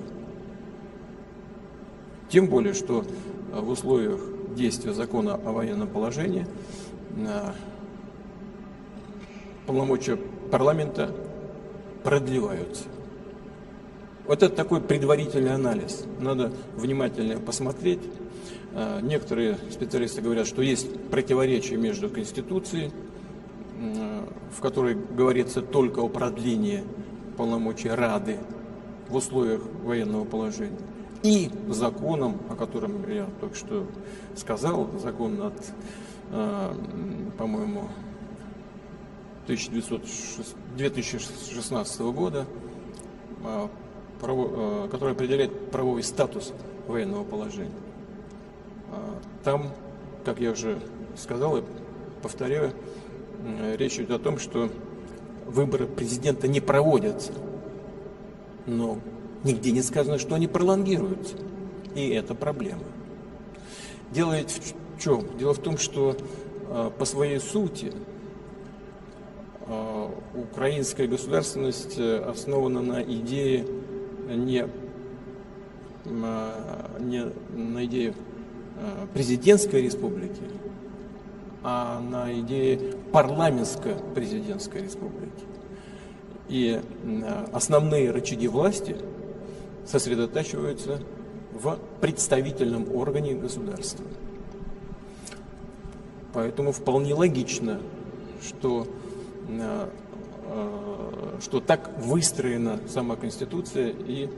Тем более, что в условиях действия закона о военном положении полномочия парламента продлеваются. Вот это такой предварительный анализ. Надо внимательно посмотреть. Некоторые специалисты говорят, что есть противоречие между Конституцией, в которой говорится только о продлении полномочий Рады в условиях военного положения, и законом, о котором я только что сказал, закон от, по-моему, 2016 года, который определяет правовой статус военного положения. Там, как я уже сказал и повторяю, речь идет о том, что выборы президента не проводятся, но нигде не сказано, что они пролонгируются, и это проблема. Дело ведь в чем? Дело в том, что по своей сути украинская государственность основана на идее не на идее президентской республики, а на идее парламентско-президентской республики. И основные рычаги власти сосредотачиваются в представительном органе государства. Поэтому вполне логично, что так выстроена сама Конституция и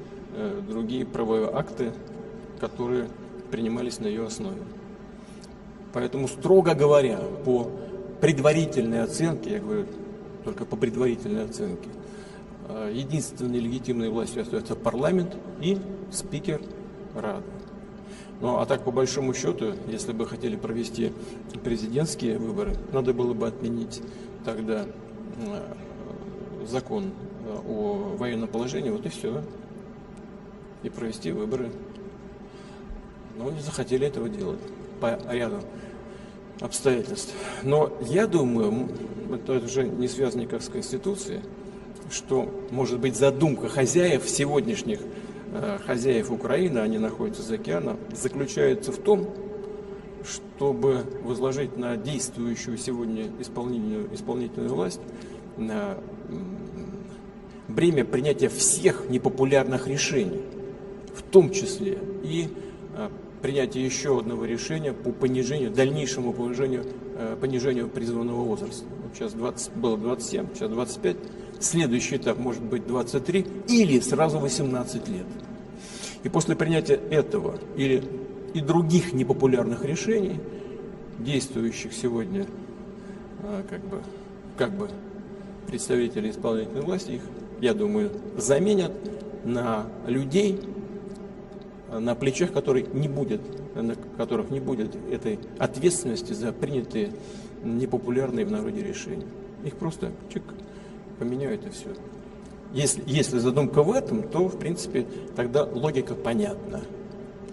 другие правовые акты, которые принимались на ее основе. Поэтому, строго говоря, по предварительной оценке, я говорю только по предварительной оценке, единственной легитимной властью остается парламент и спикер Рады. Ну а так, по большому счету, если бы хотели провести президентские выборы, надо было бы отменить тогда закон о военном положении, вот и все. И провести выборы. Но не захотели этого делать по ряду обстоятельств. Но я думаю, это уже не связано никак с Конституцией, что, может быть, задумка хозяев сегодняшних, хозяев Украины, они находятся за океаном, заключается в том, чтобы возложить на действующую сегодня исполнительную власть бремя принятия всех непопулярных решений, в том числе и принятие еще одного решения по дальнейшему понижению призывного возраста. Вот сейчас было 27, сейчас 25. Следующий этап может быть 23 или сразу 18 лет. И после принятия этого и других непопулярных решений, действующих сегодня как бы представители исполнительной власти, их, я думаю, заменят на людей, на плечах которых не будет этой ответственности за принятые непопулярные в народе решения. Их просто поменяют и все. Если задумка в этом, то, в принципе, тогда логика понятна.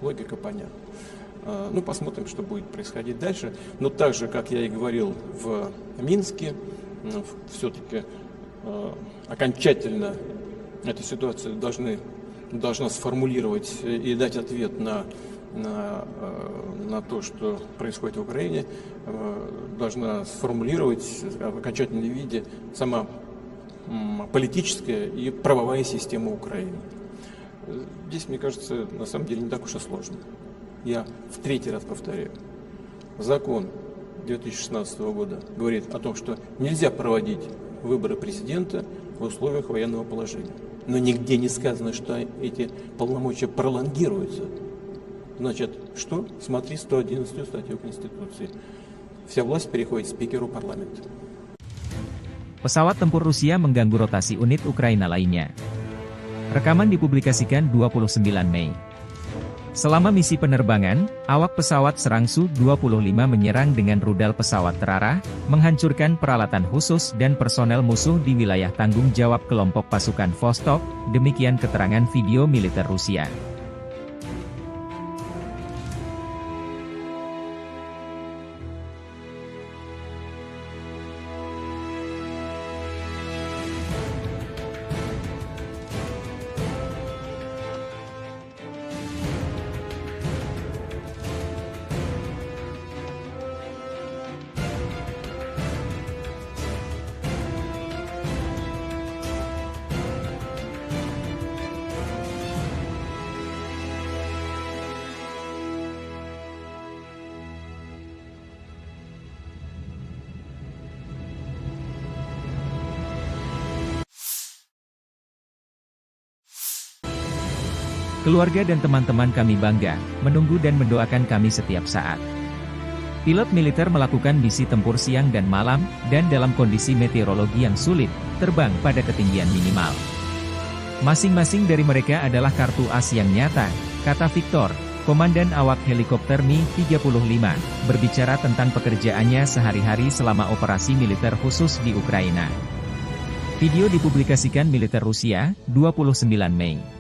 Ну, посмотрим, что будет происходить дальше. Но так же, как я и говорил в Минске, все-таки окончательно эту ситуацию должна сформулировать и дать ответ на то, что происходит в Украине, должна сформулировать в окончательном виде сама политическая и правовая система Украины. Здесь, мне кажется, на самом деле не так уж и сложно. Я в третий раз повторяю. Закон 2016 года говорит о том, что нельзя проводить выборы президента в условиях военного положения. Но нигде не сказано, что эти полномочия пролонгируются. Значит, что? Смотри 111 статью Конституции. Вся власть переходит спикеру парламента. Pesawat tempur Rusia mengganggu rotasi unit Ukraina lainnya. Rekaman dipublikasikan 29 Mei. Selama misi penerbangan, awak pesawat serang Su-25 menyerang dengan rudal pesawat terarah, menghancurkan peralatan khusus dan personel musuh di wilayah tanggung jawab kelompok pasukan Vostok, demikian keterangan video militer Rusia. Keluarga dan teman-teman kami bangga, menunggu dan mendoakan kami setiap saat. Pilot militer melakukan misi tempur siang dan malam, dan dalam kondisi meteorologi yang sulit, terbang pada ketinggian minimal. Masing-masing dari mereka adalah kartu as yang nyata, kata Victor, komandan awak helikopter Mi-35, berbicara tentang pekerjaannya sehari-hari selama operasi militer khusus di Ukraina. Video dipublikasikan militer Rusia, 29 Mei.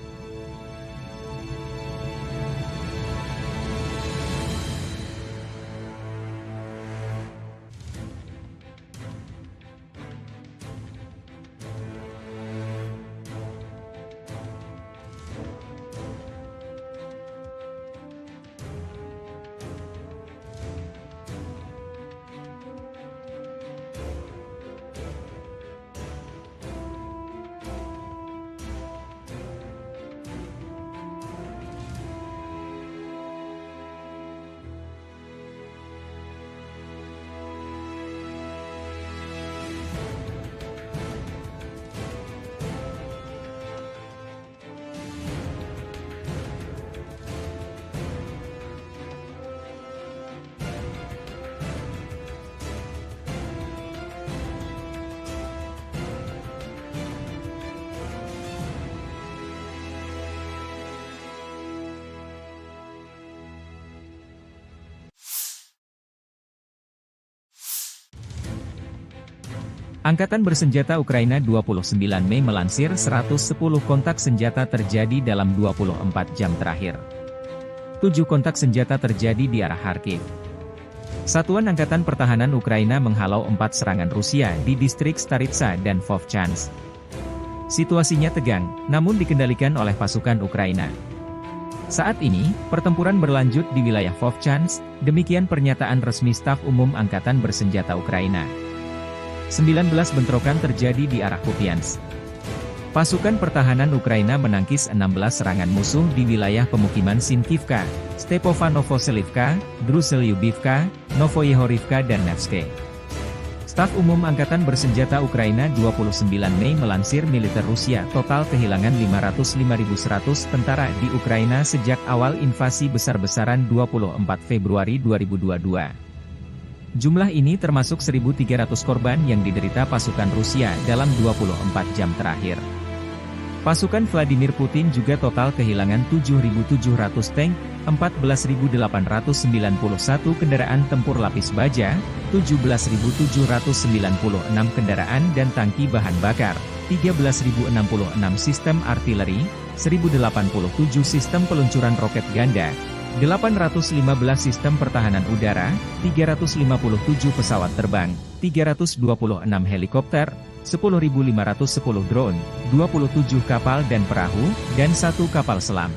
Angkatan Bersenjata Ukraina 29 Mei melansir 110 kontak senjata terjadi dalam 24 jam terakhir. 7 kontak senjata terjadi di arah Kharkiv. Satuan Angkatan Pertahanan Ukraina menghalau 4 serangan Rusia di distrik Staritsa dan Vovchansk. Situasinya tegang, namun dikendalikan oleh pasukan Ukraina. Saat ini, pertempuran berlanjut di wilayah Vovchansk, demikian pernyataan resmi Staf Umum Angkatan Bersenjata Ukraina. 19 bentrokan terjadi di arah Kupiansk. Pasukan pertahanan Ukraina menangkis 16 serangan musuh di wilayah pemukiman Sinkivka, Stepovanovselivka, Druselyubivka, Novoyehorivka dan Nevske. Staf Umum Angkatan Bersenjata Ukraina 29 Mei melansir militer Rusia total kehilangan 505.100 tentara di Ukraina sejak awal invasi besar-besaran 24 Februari 2022. Jumlah ini termasuk 1.300 korban yang diderita pasukan Rusia dalam 24 jam terakhir. Pasukan Vladimir Putin juga total kehilangan 7.700 tank, 14.891 kendaraan tempur lapis baja, 17.796 kendaraan dan tangki bahan bakar, 13.066 sistem artileri, 1.087 sistem peluncuran roket ganda, 815 sistem pertahanan udara, 357 pesawat terbang, 326 helikopter, 10.510 drone, 27 kapal dan perahu, dan 1 kapal selam.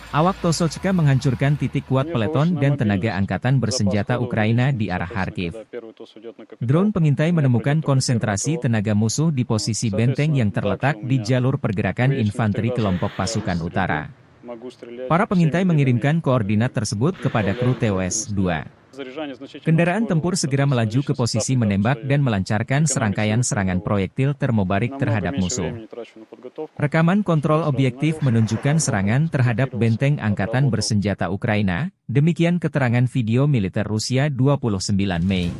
Awak Tosochka menghancurkan titik kuat peleton dan tenaga angkatan bersenjata Ukraina di arah Kharkiv. Drone pengintai menemukan konsentrasi tenaga musuh di posisi benteng yang terletak di jalur pergerakan infanteri kelompok pasukan utara. Para pengintai mengirimkan koordinat tersebut kepada kru TOS-2. Kendaraan tempur segera melaju ke posisi menembak dan melancarkan serangkaian serangan proyektil termobarik terhadap musuh. Rekaman kontrol objektif menunjukkan serangan terhadap benteng angkatan bersenjata Ukraina, demikian keterangan video militer Rusia 29 Mei.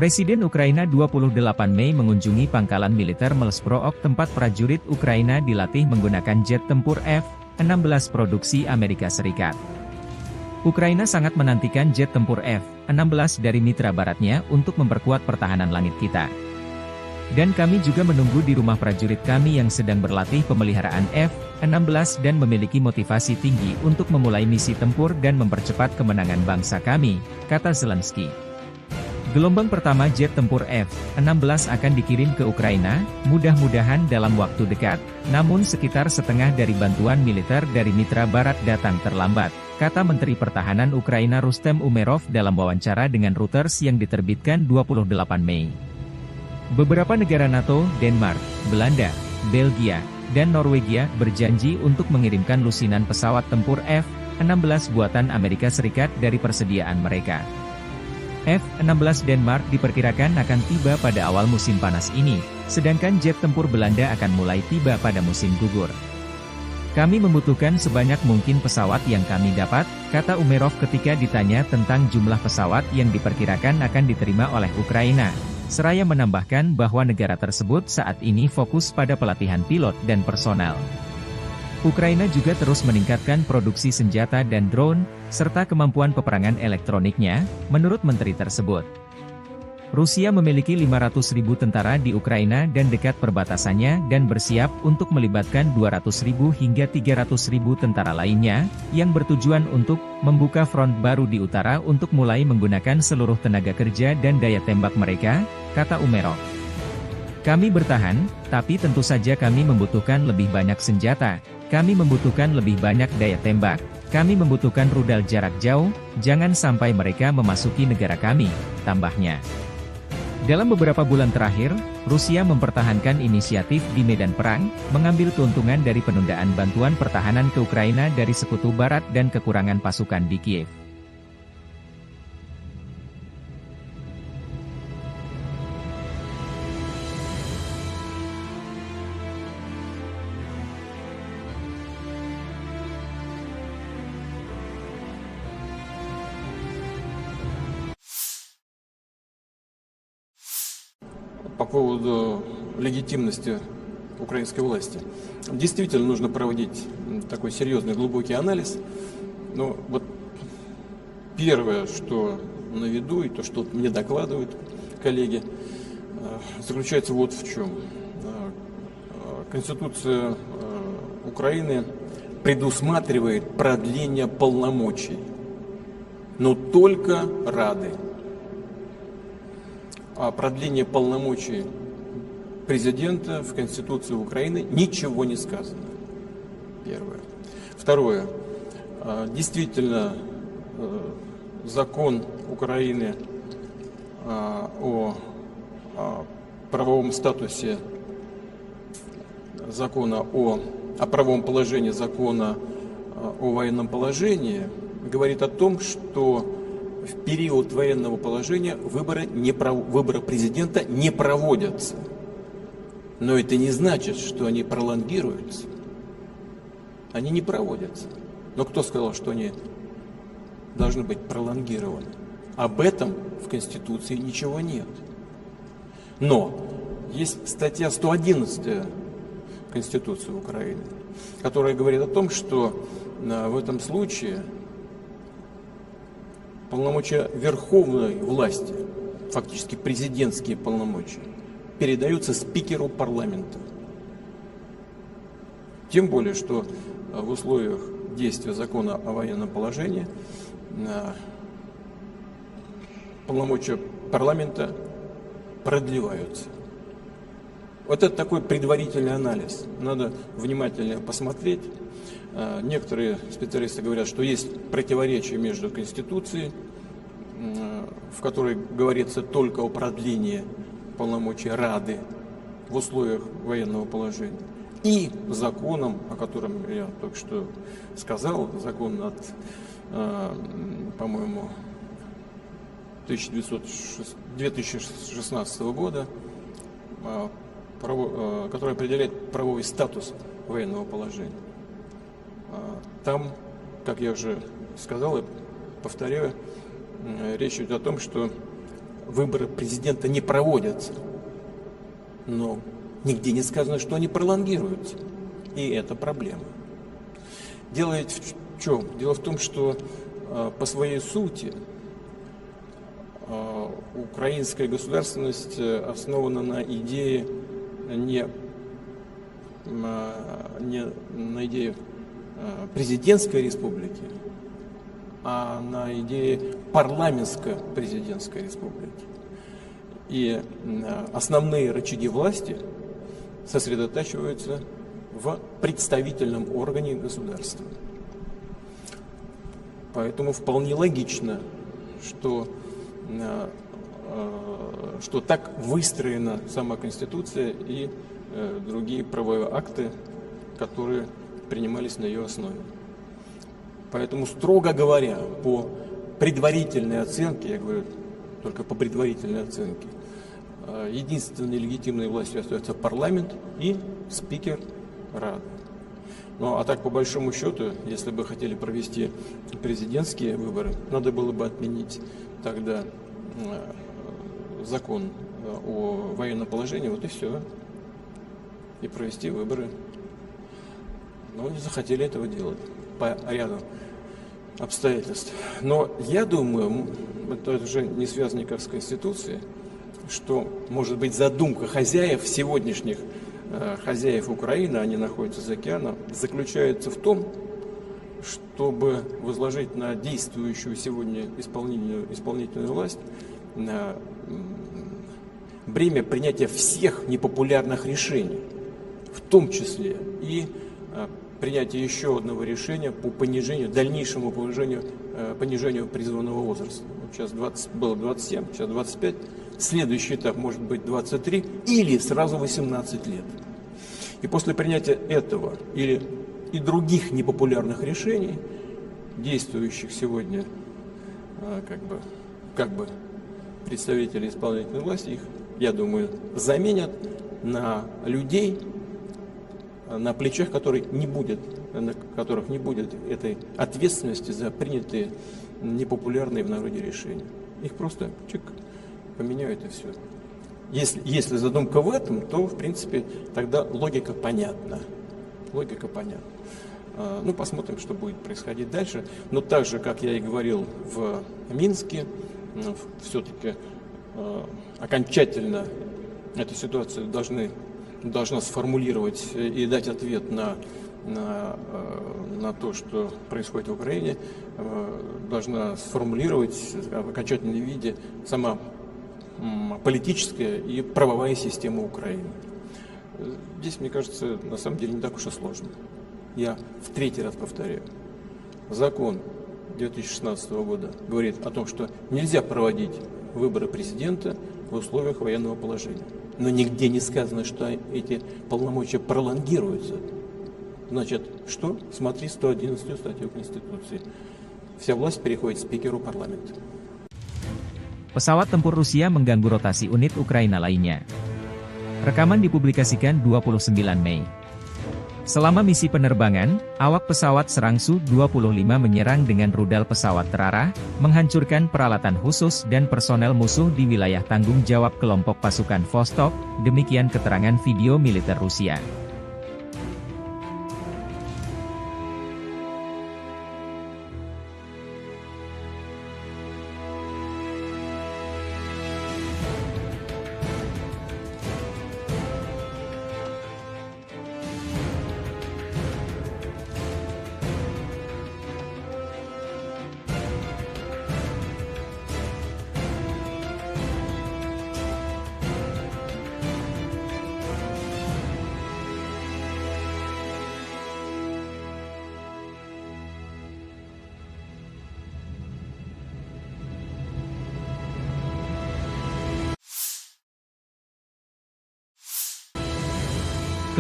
Presiden Ukraina 28 Mei mengunjungi pangkalan militer Melsprook tempat prajurit Ukraina dilatih menggunakan jet tempur F-16 produksi Amerika Serikat. Ukraina sangat menantikan jet tempur F-16 dari mitra baratnya untuk memperkuat pertahanan langit kita. Dan kami juga menunggu di rumah prajurit kami yang sedang berlatih pemeliharaan F-16 dan memiliki motivasi tinggi untuk memulai misi tempur dan mempercepat kemenangan bangsa kami, kata Zelensky. Gelombang pertama jet tempur F-16 akan dikirim ke Ukraina, mudah-mudahan dalam waktu dekat, namun sekitar setengah dari bantuan militer dari mitra barat datang terlambat, kata Menteri Pertahanan Ukraina Rustem Umerov dalam wawancara dengan Reuters yang diterbitkan 28 Mei. Beberapa negara NATO, Denmark, Belanda, Belgia, dan Norwegia berjanji untuk mengirimkan lusinan pesawat tempur F-16 buatan Amerika Serikat dari persediaan mereka. F-16 Denmark diperkirakan akan tiba pada awal musim panas ini, sedangkan jet tempur Belanda akan mulai tiba pada musim gugur. Kami membutuhkan sebanyak mungkin pesawat yang kami dapat, kata Umerov ketika ditanya tentang jumlah pesawat yang diperkirakan akan diterima oleh Ukraina. Seraya menambahkan bahwa negara tersebut saat ini fokus pada pelatihan pilot dan personel. Ukraina juga terus meningkatkan produksi senjata dan drone, serta kemampuan peperangan elektroniknya, menurut menteri tersebut. Rusia memiliki 500.000 tentara di Ukraina dan dekat perbatasannya dan bersiap untuk melibatkan 200.000 hingga 300.000 tentara lainnya, yang bertujuan untuk membuka front baru di utara untuk mulai menggunakan seluruh tenaga kerja dan daya tembak mereka, kata Umerov. Kami bertahan, tapi tentu saja kami membutuhkan lebih banyak senjata, kami membutuhkan lebih banyak daya tembak, kami membutuhkan rudal jarak jauh, jangan sampai mereka memasuki negara kami, tambahnya. Dalam beberapa bulan terakhir, Rusia mempertahankan inisiatif di medan perang, mengambil keuntungan dari penundaan bantuan pertahanan ke Ukraina dari Sekutu Barat dan kekurangan pasukan di Kiev. поводу легитимности украинской власти. Действительно нужно проводить такой серьезный, глубокий анализ. Но вот первое, что на виду, и то, что мне докладывают коллеги, заключается вот в чем. Конституция Украины предусматривает продление полномочий, но только Рады. О продлении полномочий президента в Конституции Украины ничего не сказано. Первое. Второе. Действительно, закон Украины о правовом статусе закона о правовом положении закона о военном положении говорит о том, что в период военного положения выборы президента не проводятся. Но это не значит, что они пролонгируются. Они не проводятся. Но кто сказал, что они должны быть пролонгированы? Об этом в Конституции ничего нет. Но есть статья 111 Конституции Украины, которая говорит о том, что в этом случае полномочия верховной власти, фактически президентские полномочия, передаются спикеру парламента. Тем более, что в условиях действия закона о военном положении полномочия парламента продлеваются. Вот это такой предварительный анализ. Надо внимательно посмотреть. Некоторые специалисты говорят, что есть противоречие между Конституцией, в которой говорится только о продлении полномочий Рады в условиях военного положения, и законом, о котором я только что сказал, закон от, по-моему, 2016 года, который определяет правовой статус военного положения. Там, как я уже сказал и повторяю, речь идет о том, что выборы президента не проводятся, но нигде не сказано, что они пролонгируются. И это проблема. Дело ведь в чем? Дело в том, что по своей сути украинская государственность основана на идее не на идее президентской республики, а на идее парламентско-президентской республики. И основные рычаги власти сосредотачиваются в представительном органе государства. Поэтому вполне логично, что так выстроена сама Конституция и другие правовые акты, которые принимались на ее основе. Поэтому, строго говоря, по предварительной оценке, я говорю только по предварительной оценке, единственной легитимной властью остается парламент и спикер Рады. Ну а так, по большому счету, если бы хотели провести президентские выборы, надо было бы отменить тогда закон о военном положении, вот и все, и провести выборы. Но не захотели этого делать по ряду обстоятельств. Но я думаю, это уже не связано никак с Конституцией, что, может быть, задумка хозяев, сегодняшних хозяев Украины, они находятся за океаном, заключается в том, чтобы возложить на действующую сегодня исполнительную власть бремя принятия всех непопулярных решений, в том числе и принятие еще одного решения по дальнейшему понижению призывного возраста. Вот сейчас было 27, сейчас 25. Следующий этап может быть 23 или сразу 18 лет. И после принятия этого или и других непопулярных решений, действующих сегодня как бы представители исполнительной власти, их, я думаю, заменят на людей, на плечах которых не будет этой ответственности за принятые непопулярные в народе решения. Их просто поменяют и все. Если задумка в этом, то, в принципе, тогда логика понятна. Логика понятна. Ну, посмотрим, что будет происходить дальше. Но так же, как я и говорил в Минске, все-таки окончательно эту ситуацию должна сформулировать и дать ответ на то, что происходит в Украине, должна сформулировать в окончательном виде сама политическая и правовая система Украины. Здесь, мне кажется, на самом деле не так уж и сложно. Я в третий раз повторяю. Закон 2016 года говорит о том, что нельзя проводить выборы президента в условиях военного положения. Но нигде не сказано, что эти полномочия пролонгируются. Значит, что? Смотри 111 статью Конституции. Вся власть переходит спикеру парламента. Pesawat tempur Rusia mengganggu rotasi unit Ukraina lainnya. Rekaman dipublikasikan 29 Mei. Selama misi penerbangan, awak pesawat serang Su-25 menyerang dengan rudal pesawat terarah, menghancurkan peralatan khusus dan personel musuh di wilayah tanggung jawab kelompok pasukan Vostok, demikian keterangan video militer Rusia.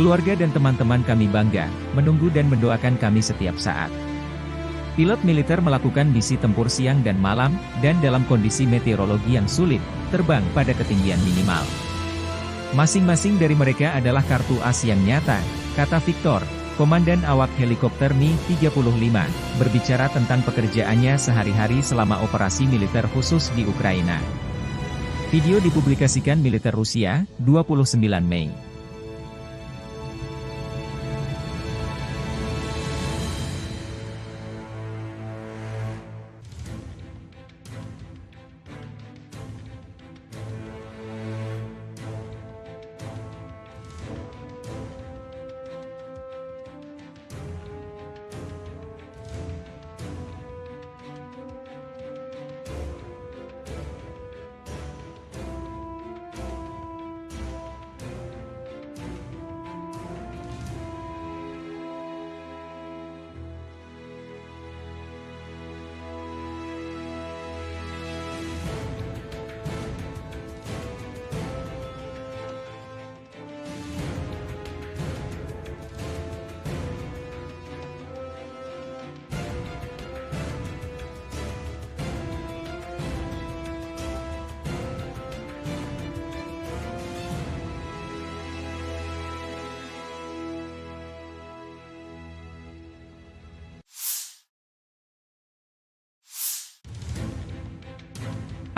Keluarga dan teman-teman kami bangga, menunggu dan mendoakan kami setiap saat. Pilot militer melakukan misi tempur siang dan malam, dan dalam kondisi meteorologi yang sulit, terbang pada ketinggian minimal. Masing-masing dari mereka adalah kartu as yang nyata, kata Victor, komandan awak helikopter Mi-35, berbicara tentang pekerjaannya sehari-hari selama operasi militer khusus di Ukraina. Video dipublikasikan militer Rusia, 29 Mei.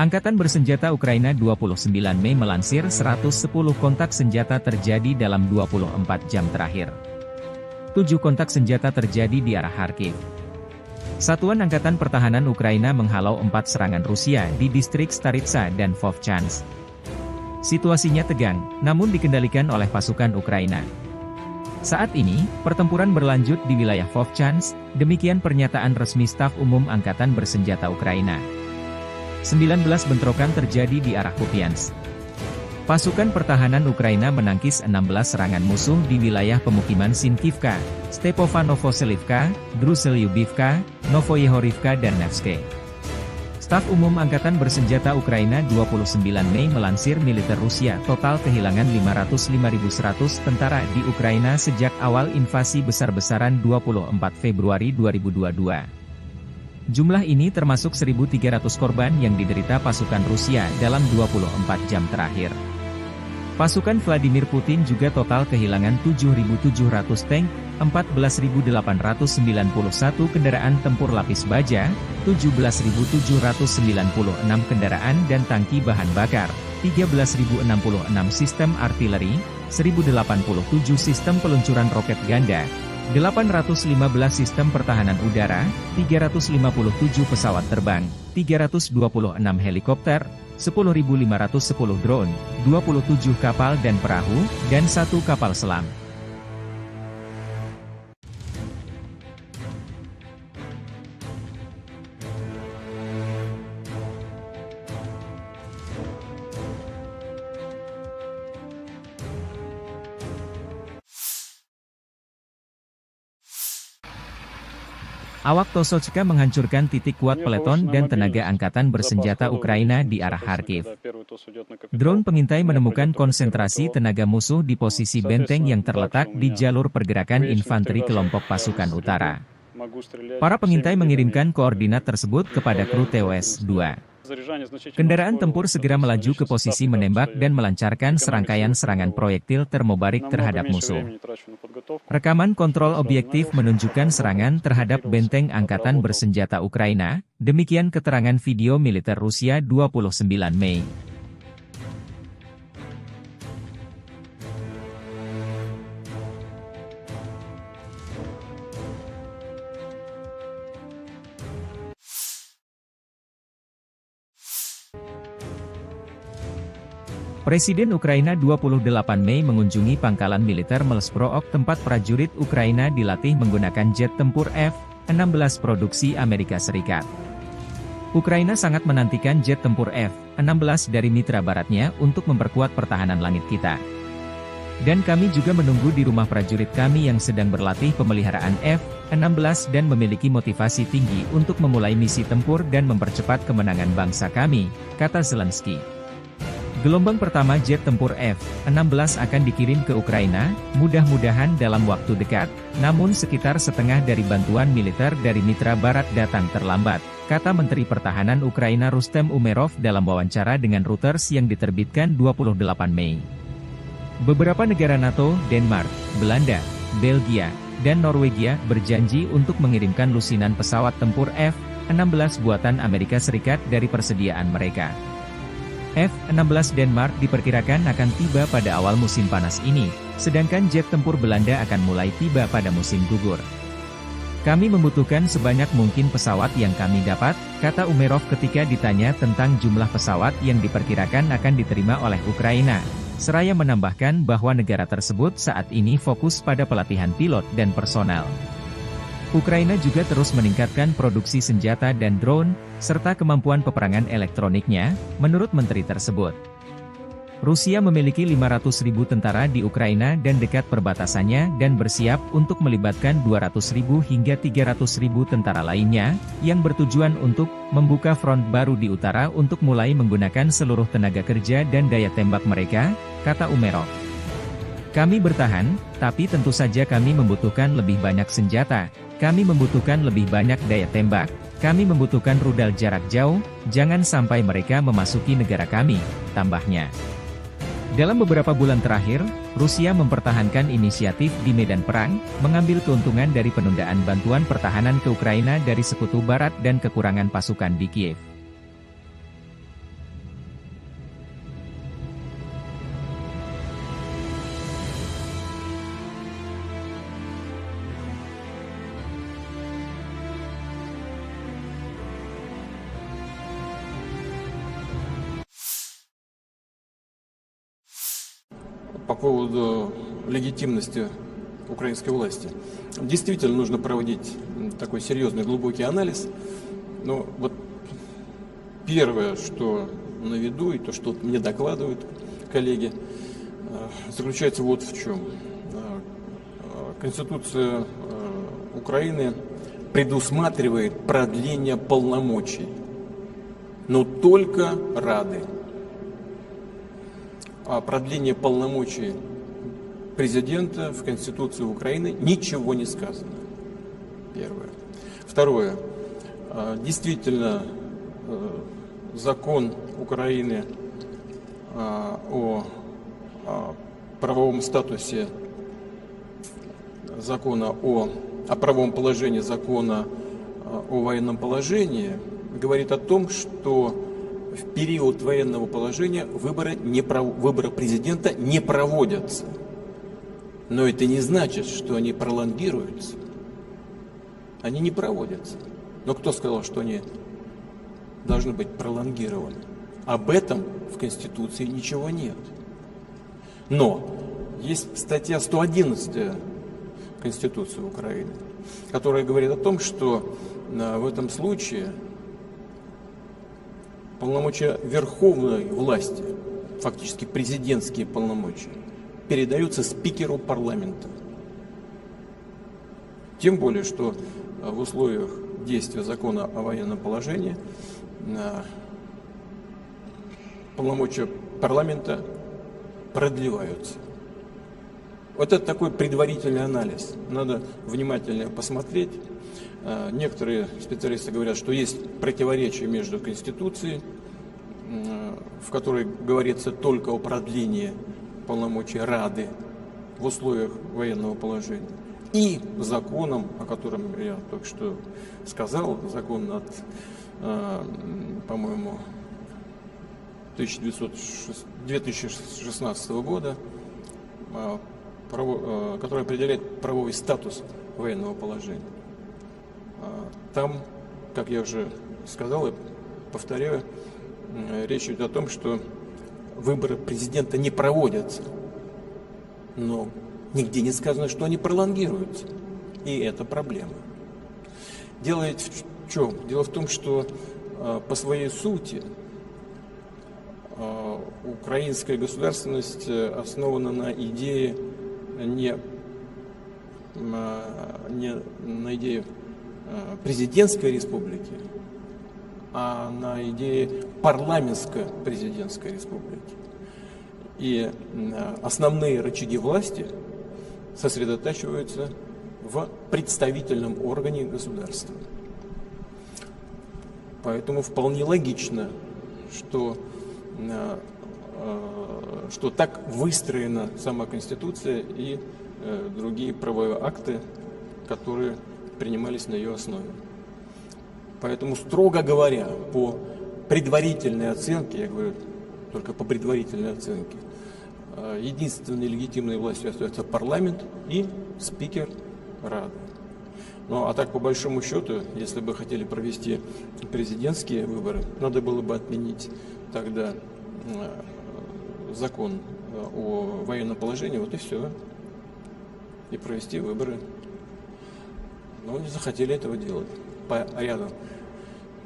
Angkatan Bersenjata Ukraina 29 Mei melansir 110 kontak senjata terjadi dalam 24 jam terakhir. 7 kontak senjata terjadi di arah Kharkiv. Satuan Angkatan Pertahanan Ukraina menghalau 4 serangan Rusia di distrik Staritsa dan Vovchansk. Situasinya tegang, namun dikendalikan oleh pasukan Ukraina. Saat ini, pertempuran berlanjut di wilayah Vovchansk, demikian pernyataan resmi Staf Umum Angkatan Bersenjata Ukraina. 19 bentrokan terjadi di arah Kupiansk. Pasukan pertahanan Ukraina menangkis 16 serangan musuh di wilayah pemukiman Sinkivka, Stepofanovo-Selivka, Druselyubivka, Novoyehorivka dan Nevske. Staf Umum Angkatan Bersenjata Ukraina 29 Mei melansir militer Rusia total kehilangan 505.100 tentara di Ukraina sejak awal invasi besar-besaran 24 Februari 2022. Jumlah ini termasuk 1.300 korban yang diderita pasukan Rusia dalam 24 jam terakhir. Pasukan Vladimir Putin juga total kehilangan 7.700 tank, 14.891 kendaraan tempur lapis baja, 17.796 kendaraan dan tangki bahan bakar, 13.066 sistem artileri, 1.087 sistem peluncuran roket ganda, 815 sistem pertahanan udara, 357 pesawat terbang, 326 helikopter, 10.510 drone, 27 kapal dan perahu, dan 1 kapal selam. Awak Tosolchka menghancurkan titik kuat peleton dan tenaga angkatan bersenjata Ukraina di arah Kharkiv. Drone pengintai menemukan konsentrasi tenaga musuh di posisi benteng yang terletak di jalur pergerakan infanteri kelompok pasukan utara. Para pengintai mengirimkan koordinat tersebut kepada kru TOS-2. Kendaraan tempur segera melaju ke posisi menembak dan melancarkan serangkaian serangan proyektil termobarik terhadap musuh. Rekaman kontrol objektif menunjukkan serangan terhadap benteng angkatan bersenjata Ukraina, demikian keterangan video militer Rusia 29 Mei. Presiden Ukraina 28 Mei mengunjungi pangkalan militer Melsprook tempat prajurit Ukraina dilatih menggunakan jet tempur F-16 produksi Amerika Serikat. Ukraina sangat menantikan jet tempur F-16 dari mitra baratnya untuk memperkuat pertahanan langit kita. Dan kami juga menunggu di rumah prajurit kami yang sedang berlatih pemeliharaan F-16 dan memiliki motivasi tinggi untuk memulai misi tempur dan mempercepat kemenangan bangsa kami, kata Zelensky. Gelombang pertama jet tempur F-16 akan dikirim ke Ukraina, mudah-mudahan dalam waktu dekat, namun sekitar setengah dari bantuan militer dari mitra barat datang terlambat, kata Menteri Pertahanan Ukraina Rustem Umerov dalam wawancara dengan Reuters yang diterbitkan 28 Mei. Beberapa negara NATO, Denmark, Belanda, Belgia, dan Norwegia berjanji untuk mengirimkan lusinan pesawat tempur F-16 buatan Amerika Serikat dari persediaan mereka. F-16 Denmark diperkirakan akan tiba pada awal musim panas ini, sedangkan jet tempur Belanda akan mulai tiba pada musim gugur. Kami membutuhkan sebanyak mungkin pesawat yang kami dapat, kata Umerov ketika ditanya tentang jumlah pesawat yang diperkirakan akan diterima oleh Ukraina. Seraya menambahkan bahwa negara tersebut saat ini fokus pada pelatihan pilot dan personel. Ukraina juga terus meningkatkan produksi senjata dan drone, serta kemampuan peperangan elektroniknya, menurut menteri tersebut. Rusia memiliki 500.000 tentara di Ukraina dan dekat perbatasannya dan bersiap untuk melibatkan 200.000 hingga 300.000 tentara lainnya, yang bertujuan untuk membuka front baru di utara untuk mulai menggunakan seluruh tenaga kerja dan daya tembak mereka, kata Umerov. Kami bertahan, tapi tentu saja kami membutuhkan lebih banyak senjata. Kami membutuhkan lebih banyak daya tembak, kami membutuhkan rudal jarak jauh, jangan sampai mereka memasuki negara kami, tambahnya. Dalam beberapa bulan terakhir, Rusia mempertahankan inisiatif di medan perang, mengambil keuntungan dari penundaan bantuan pertahanan ke Ukraina dari Sekutu Barat dan kekurangan pasukan di Kiev. По поводу легитимности украинской власти. Действительно нужно проводить такой серьезный, глубокий анализ. Но вот первое, что на виду, и то, что мне докладывают коллеги, заключается вот в чем. Конституция Украины предусматривает продление полномочий, но только Рады. О продлении полномочий президента в Конституции Украины ничего не сказано. Первое. Второе. Действительно, закон Украины о правовом статусе закона о правовом положении закона о военном положении говорит о том, что в период военного положения выборы президента не проводятся. Но это не значит, что они пролонгируются. Они не проводятся. Но кто сказал, что они должны быть пролонгированы? Об этом в Конституции ничего нет. Но есть статья 111 Конституции Украины, которая говорит о том, что в этом случае полномочия верховной власти, фактически президентские полномочия, передаются спикеру парламента. Тем более, что в условиях действия закона о военном положении полномочия парламента продлеваются. Вот это такой предварительный анализ. Надо внимательно посмотреть. Некоторые специалисты говорят, что есть противоречие между Конституцией, в которой говорится только о продлении полномочий Рады в условиях военного положения, и законом, о котором я только что сказал, закон от, по-моему, 2016 года, который определяет правовой статус военного положения. Там, как я уже сказал и повторяю, речь идет о том, что выборы президента не проводятся, но нигде не сказано, что они пролонгируются. И это проблема. Дело в чем? Дело в том, что по своей сути украинская государственность основана на идее не на идее президентской республики, а на идее парламентско-президентской республики. И основные рычаги власти сосредотачиваются в представительном органе государства. Поэтому вполне логично, что так выстроена сама Конституция и другие правовые акты, которые принимались на ее основе. Поэтому, строго говоря, по предварительной оценке, я говорю только по предварительной оценке, единственной легитимной властью остается парламент и спикер Рады. Ну а так, по большому счету, если бы хотели провести президентские выборы, надо было бы отменить тогда закон о военном положении, вот и все, и провести выборы. Но не захотели этого делать по ряду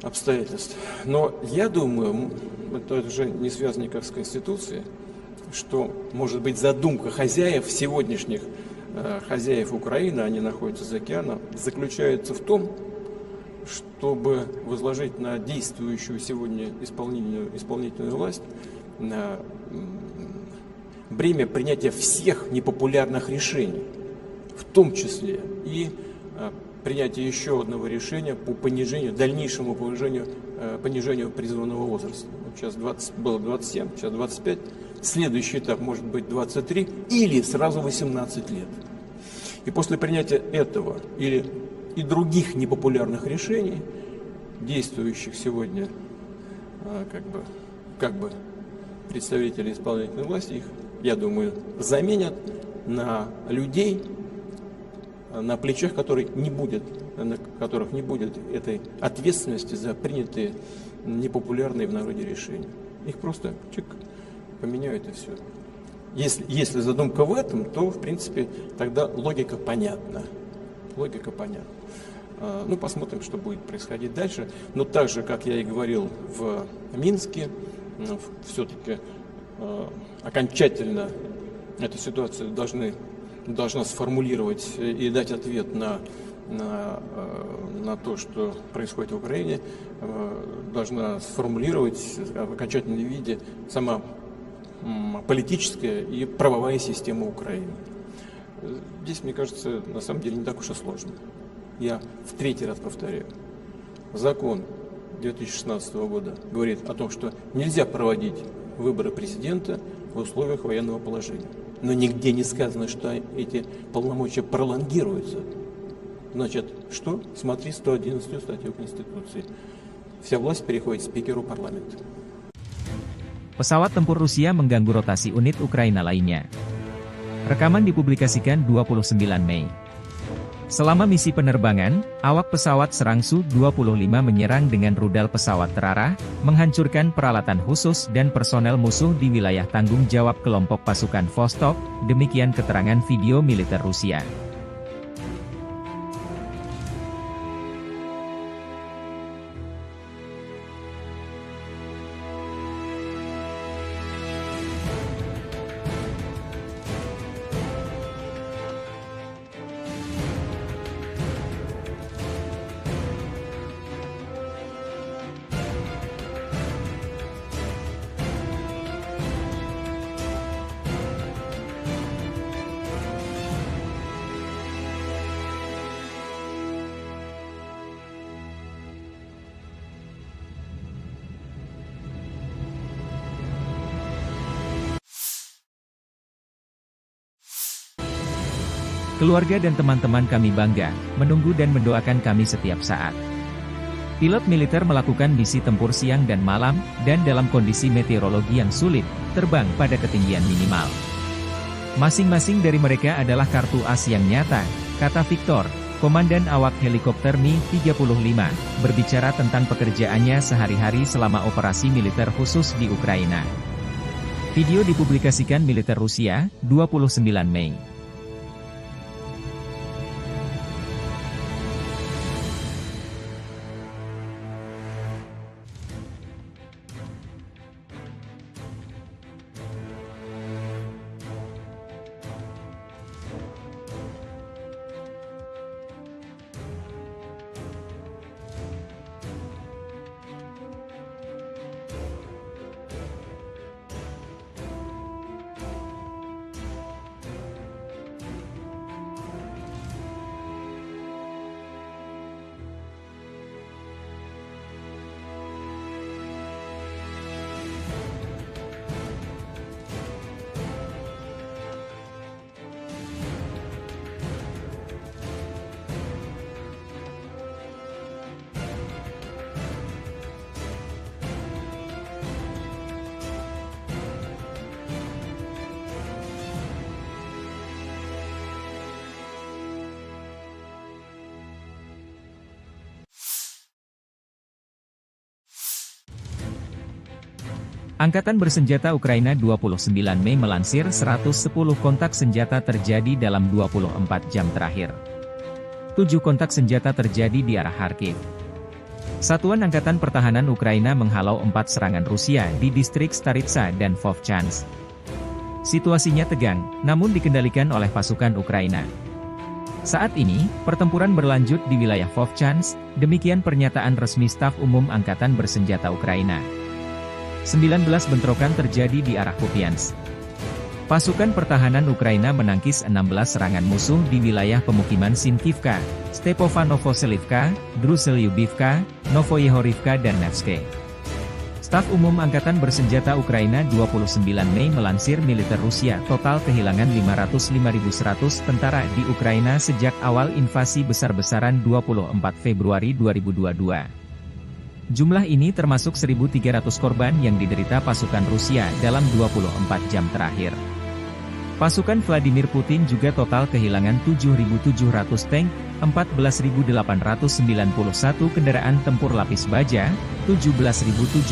обстоятельств. Но я думаю, это уже не связано никак с Конституцией, что, может быть, задумка хозяев, сегодняшних хозяев Украины, они находятся за океаном, заключается в том, чтобы возложить на действующую сегодня исполнительную власть бремя принятия всех непопулярных решений, в том числе и принятие еще одного решения по дальнейшему понижению призывного возраста. Вот сейчас было 27, сейчас 25. Следующий этап может быть 23 или сразу 18 лет. И после принятия этого и других непопулярных решений, действующих сегодня как бы представители исполнительной власти, их, я думаю, заменят на людей, на плечах которых не будет этой ответственности за принятые непопулярные в народе решения. Их просто поменяют и все. Если задумка в этом, то, в принципе, тогда логика понятна. Ну, посмотрим, что будет происходить дальше. Но так же, как я и говорил в Минске, все-таки окончательно эту ситуацию должна сформулировать и дать ответ на то, что происходит в Украине, должна сформулировать в окончательном виде сама политическая и правовая система Украины. Здесь, мне кажется, на самом деле не так уж и сложно. Я в третий раз повторяю. Закон 2016 года говорит о том, что нельзя проводить выборы президента в условиях военного положения. но нигде не сказано, что эти полномочия пролонгируются. Значит, что? Смотри 111 статью Конституции. Вся власть переходит спикеру парламента. Pesawat tempur Rusia mengganggu rotasi unit Ukraina lainnya. Rekaman dipublikasikan 29 Mei. Selama misi penerbangan, awak pesawat serang Su-25 menyerang dengan rudal pesawat terarah, menghancurkan peralatan khusus dan personel musuh di wilayah tanggung jawab kelompok pasukan Vostok, demikian keterangan video militer Rusia. Keluarga dan teman-teman kami bangga, menunggu dan mendoakan kami setiap saat. Pilot militer melakukan misi tempur siang dan malam, dan dalam kondisi meteorologi yang sulit, terbang pada ketinggian minimal. Masing-masing dari mereka adalah kartu as yang nyata, kata Victor, komandan awak helikopter Mi-35, berbicara tentang pekerjaannya sehari-hari selama operasi militer khusus di Ukraina. Video dipublikasikan militer Rusia, 29 Mei. Angkatan Bersenjata Ukraina 29 Mei melansir 110 kontak senjata terjadi dalam 24 jam terakhir. 7 kontak senjata terjadi di arah Kharkiv. Satuan Angkatan Pertahanan Ukraina menghalau 4 serangan Rusia di distrik Staritsa dan Vovchansk. Situasinya tegang, namun dikendalikan oleh pasukan Ukraina. Saat ini, pertempuran berlanjut di wilayah Vovchansk, demikian pernyataan resmi Staf Umum Angkatan Bersenjata Ukraina. 19 bentrokan terjadi di arah Kupiansk. Pasukan pertahanan Ukraina menangkis 16 serangan musuh di wilayah pemukiman Sinkivka, Stepofanovoselivka, Druselyubivka, Novoyehorivka dan Nevske. Staf Umum Angkatan Bersenjata Ukraina 29 Mei melansir militer Rusia total kehilangan 505.100 tentara di Ukraina sejak awal invasi besar-besaran 24 Februari 2022. Jumlah ini termasuk 1.300 korban yang diderita pasukan Rusia dalam 24 jam terakhir. Pasukan Vladimir Putin juga total kehilangan 7.700 tank, 14.891 kendaraan tempur lapis baja, 17.796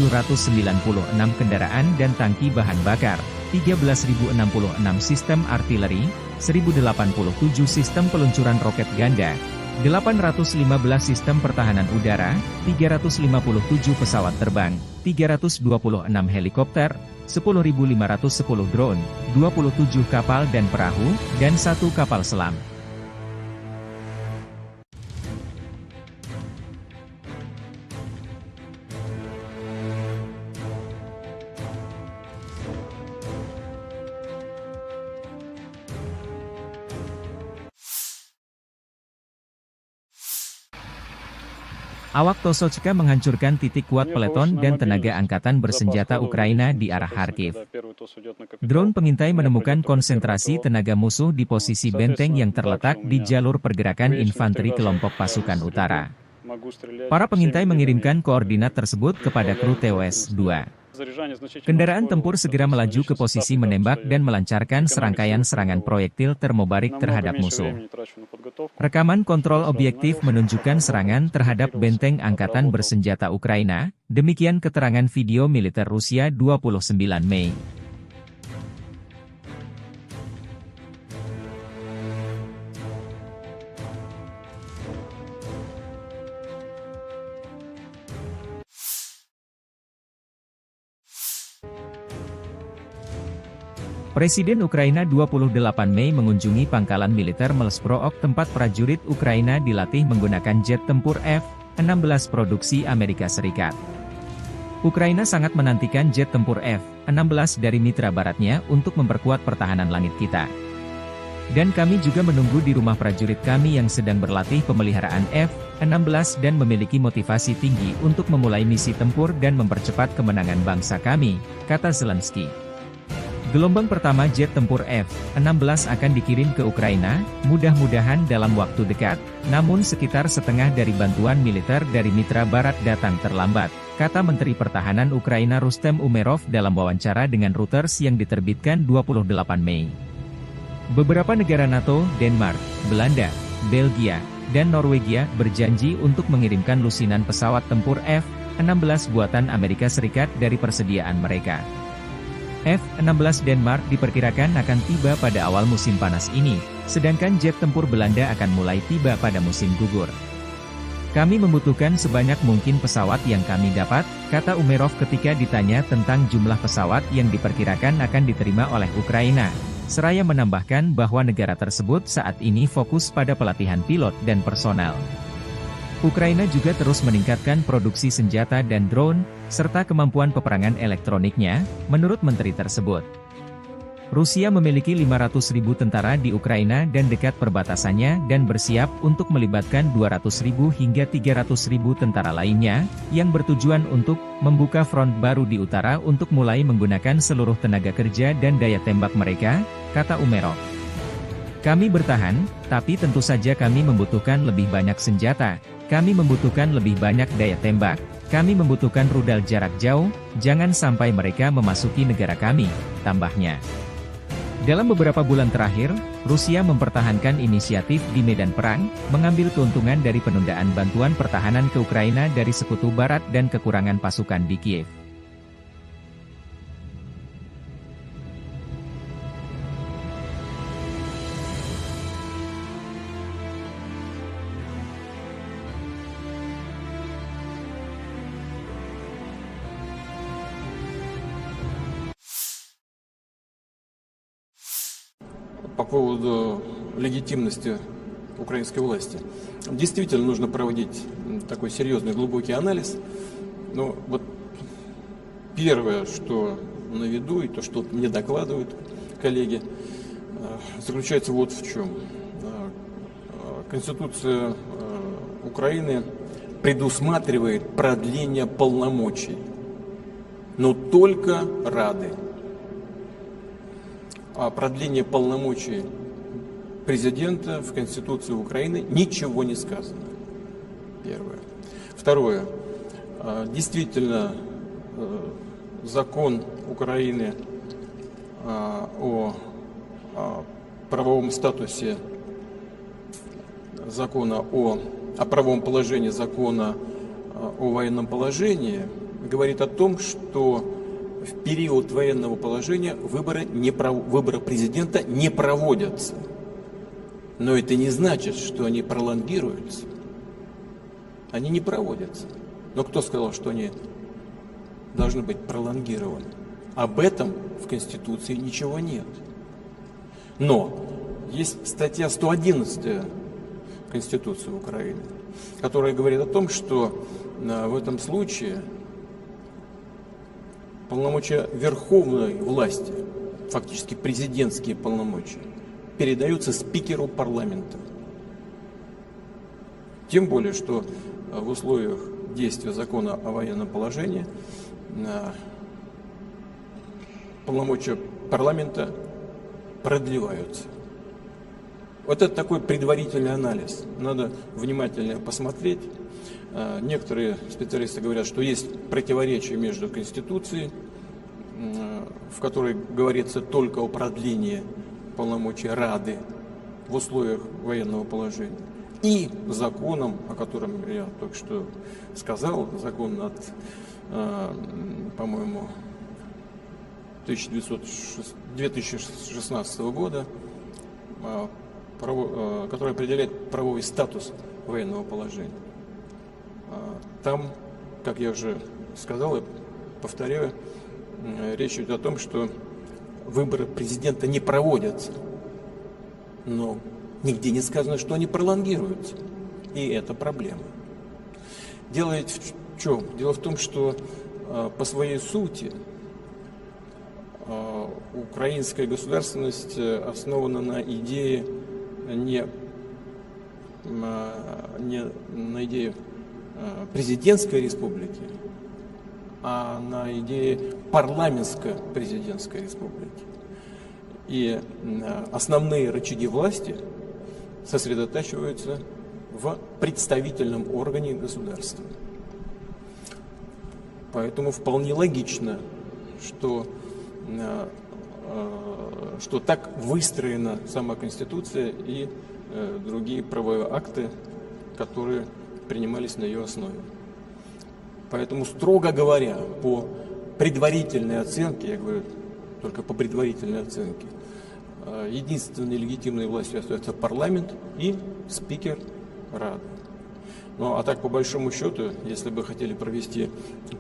kendaraan dan tangki bahan bakar, 13.066 sistem artileri, 1.087 sistem peluncuran roket ganda, 815 sistem pertahanan udara, 357 pesawat terbang, 326 helikopter, 10.510 drone, 27 kapal dan perahu, dan 1 kapal selam. Awak Tosochka menghancurkan titik kuat peleton dan tenaga angkatan bersenjata Ukraina di arah Kharkiv. Drone pengintai menemukan konsentrasi tenaga musuh di posisi benteng yang terletak di jalur pergerakan infanteri kelompok pasukan utara. Para pengintai mengirimkan koordinat tersebut kepada kru TOS-2. Kendaraan tempur segera melaju ke posisi menembak dan melancarkan serangkaian serangan proyektil termobarik terhadap musuh. Rekaman kontrol objektif menunjukkan serangan terhadap benteng angkatan bersenjata Ukraina, demikian keterangan video militer Rusia 29 Mei. Presiden Ukraina 28 Mei mengunjungi pangkalan militer Melsprook tempat prajurit Ukraina dilatih menggunakan jet tempur F-16 produksi Amerika Serikat. Ukraina sangat menantikan jet tempur F-16 dari mitra baratnya untuk memperkuat pertahanan langit kita. Dan kami juga menunggu di rumah prajurit kami yang sedang berlatih pemeliharaan F-16 dan memiliki motivasi tinggi untuk memulai misi tempur dan mempercepat kemenangan bangsa kami, kata Zelensky. Gelombang pertama jet tempur F-16 akan dikirim ke Ukraina, mudah-mudahan dalam waktu dekat, namun sekitar setengah dari bantuan militer dari mitra barat datang terlambat, kata Menteri Pertahanan Ukraina Rustem Umerov dalam wawancara dengan Reuters yang diterbitkan 28 Mei. Beberapa negara NATO, Denmark, Belanda, Belgia, dan Norwegia berjanji untuk mengirimkan lusinan pesawat tempur F-16 buatan Amerika Serikat dari persediaan mereka. F-16 Denmark diperkirakan akan tiba pada awal musim panas ini, sedangkan jet tempur Belanda akan mulai tiba pada musim gugur. Kami membutuhkan sebanyak mungkin pesawat yang kami dapat, kata Umerov ketika ditanya tentang jumlah pesawat yang diperkirakan akan diterima oleh Ukraina. Seraya menambahkan bahwa negara tersebut saat ini fokus pada pelatihan pilot dan personel. Ukraina juga terus meningkatkan produksi senjata dan drone, serta kemampuan peperangan elektroniknya, menurut menteri tersebut. Rusia memiliki 500.000 tentara di Ukraina dan dekat perbatasannya dan bersiap untuk melibatkan 200.000 hingga 300.000 tentara lainnya, yang bertujuan untuk membuka front baru di utara untuk mulai menggunakan seluruh tenaga kerja dan daya tembak mereka, kata Umerov. Kami bertahan, tapi tentu saja kami membutuhkan lebih banyak senjata. Kami membutuhkan lebih banyak daya tembak, kami membutuhkan rudal jarak jauh, jangan sampai mereka memasuki negara kami, tambahnya. Dalam beberapa bulan terakhir, Rusia mempertahankan inisiatif di medan perang, mengambil keuntungan dari penundaan bantuan pertahanan ke Ukraina dari Sekutu Barat dan kekurangan pasukan di Kiev. По поводу легитимности украинской власти. Действительно нужно проводить такой серьезный глубокий анализ. Но вот первое, что на виду, и то, что мне докладывают коллеги, заключается вот в чем. Конституция Украины предусматривает продление полномочий, но только Рады. О продлении полномочий президента в Конституции Украины ничего не сказано. Первое. Второе. Действительно, закон Украины о правовом статусе закона о правовом положении закона о военном положении говорит о том, что в период военного положения выборы президента не проводятся. Но это не значит, что они пролонгируются. Они не проводятся. Но кто сказал, что они должны быть пролонгированы? Об этом в Конституции ничего нет. Но есть статья 111 Конституции Украины, которая говорит о том, что в этом случае полномочия верховной власти, фактически президентские полномочия, передаются спикеру парламента. Тем более, что в условиях действия закона о военном положении полномочия парламента продлеваются. Вот это такой предварительный анализ. Надо внимательно посмотреть. Некоторые специалисты говорят, что есть противоречие между Конституцией, в которой говорится только о продлении полномочий Рады в условиях военного положения, и законом, о котором я только что сказал, закон от, по-моему, 2016 года, который определяет правовой статус военного положения. Там, как я уже сказал и повторяю, речь идет о том, что выборы президента не проводятся, но нигде не сказано, что они пролонгируются. И это проблема. Дело ведь в чем? Дело в том, что по своей сути украинская государственность основана на идее не на идее президентской республики, а на идее парламентско-президентской республики. И основные рычаги власти сосредотачиваются в представительном органе государства. Поэтому вполне логично, что так выстроена сама Конституция и другие правовые акты, которые принимались на ее основе. Поэтому, строго говоря, по предварительной оценке, я говорю только по предварительной оценке, единственной легитимной властью остается парламент и спикер Рады. Ну, а так, по большому счету, если бы хотели провести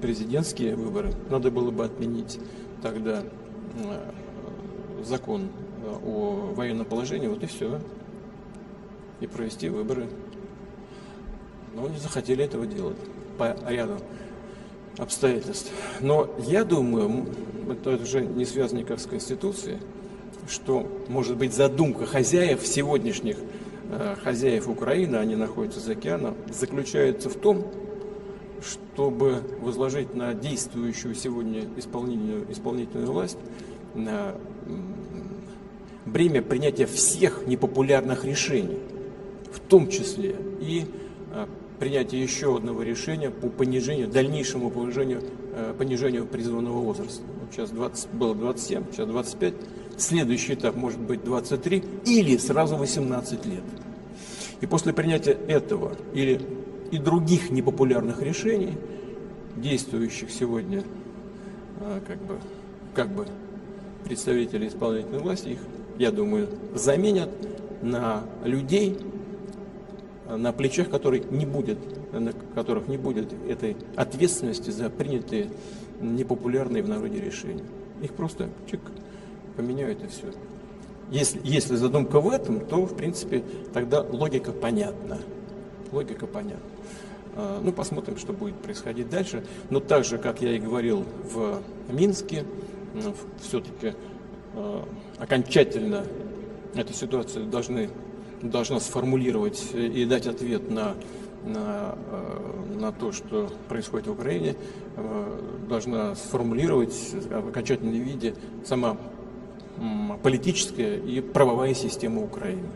президентские выборы, надо было бы отменить тогда закон о военном положении, вот и все, и провести выборы. Но не захотели этого делать по ряду обстоятельств. Но я думаю, это уже не связано никак с Конституцией, что, может быть, задумка хозяев, сегодняшних хозяев Украины, они находятся за океаном, заключается в том, чтобы возложить на действующую сегодня исполнительную власть бремя принятия всех непопулярных решений, в том числе и принятие еще одного решения по дальнейшему понижению призывного возраста. Вот сейчас было 27, сейчас 25. Следующий этап может быть 23 или сразу 18 лет. И после принятия этого и других непопулярных решений, действующих сегодня как бы представители исполнительной власти, их, я думаю, заменят на людей, на плечах которых не будет этой ответственности за принятые непопулярные в народе решения. Их просто поменяют и все. Если задумка в этом, то, в принципе, тогда логика понятна. Ну, посмотрим, что будет происходить дальше. Но так же, как я и говорил в Минске, все-таки окончательно эту ситуацию должна сформулировать и дать ответ на то, что происходит в Украине, должна сформулировать в окончательном виде сама политическая и правовая система Украины.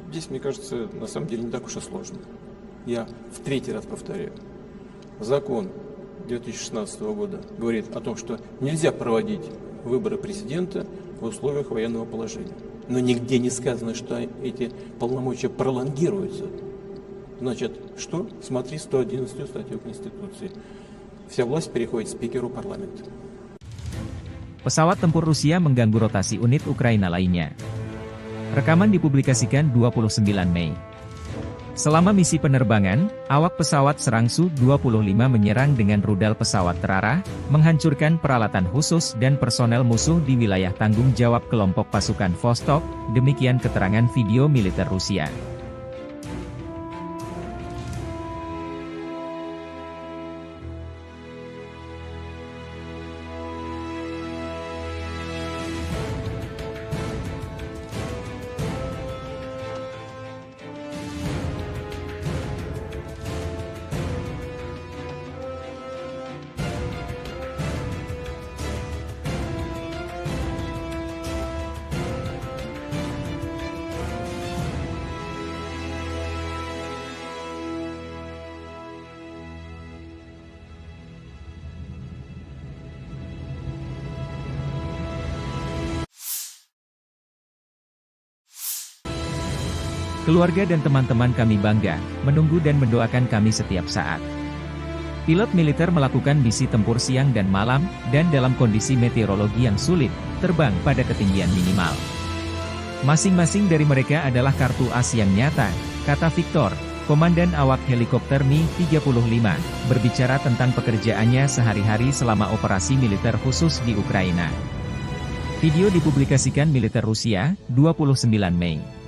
Здесь, мне кажется, на самом деле не так уж и сложно. Я в третий раз повторяю. Закон 2016 года говорит о том, что нельзя проводить выборы президента в условиях военного положения. Но нигде не сказано, что эти полномочия пролонгируются. Значит, что? Смотри 111 статью Конституции. Вся власть переходит спикеру парламента. Pesawat tempur Rusia mengganggu rotasi unit Ukraina lainnya. Rekaman dipublikasikan 29 Mei. Selama misi penerbangan, awak pesawat serang Su-25 menyerang dengan rudal pesawat terarah, menghancurkan peralatan khusus dan personel musuh di wilayah tanggung jawab kelompok pasukan Vostok, demikian keterangan video militer Rusia. Keluarga dan teman-teman kami bangga, menunggu dan mendoakan kami setiap saat. Pilot militer melakukan misi tempur siang dan malam, dan dalam kondisi meteorologi yang sulit, terbang pada ketinggian minimal. Masing-masing dari mereka adalah kartu as yang nyata, kata Victor, komandan awak helikopter Mi-35, berbicara tentang pekerjaannya sehari-hari selama operasi militer khusus di Ukraina. Video dipublikasikan militer Rusia, 29 Mei.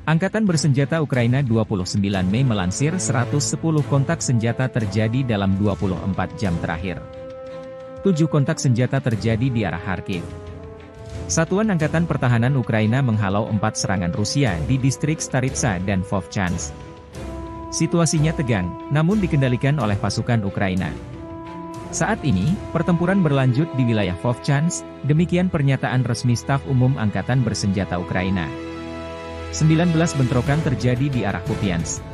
Angkatan Bersenjata Ukraina 29 Mei melansir 110 kontak senjata terjadi dalam 24 jam terakhir. 7 kontak senjata terjadi di arah Kharkiv. Satuan Angkatan Pertahanan Ukraina menghalau 4 serangan Rusia di distrik Staritsa dan Vovchansk. Situasinya tegang, namun dikendalikan oleh pasukan Ukraina. Saat ini, pertempuran berlanjut di wilayah Vovchansk, demikian pernyataan resmi Staf Umum Angkatan Bersenjata Ukraina. 19 bentrokan terjadi di arah Kupiansk.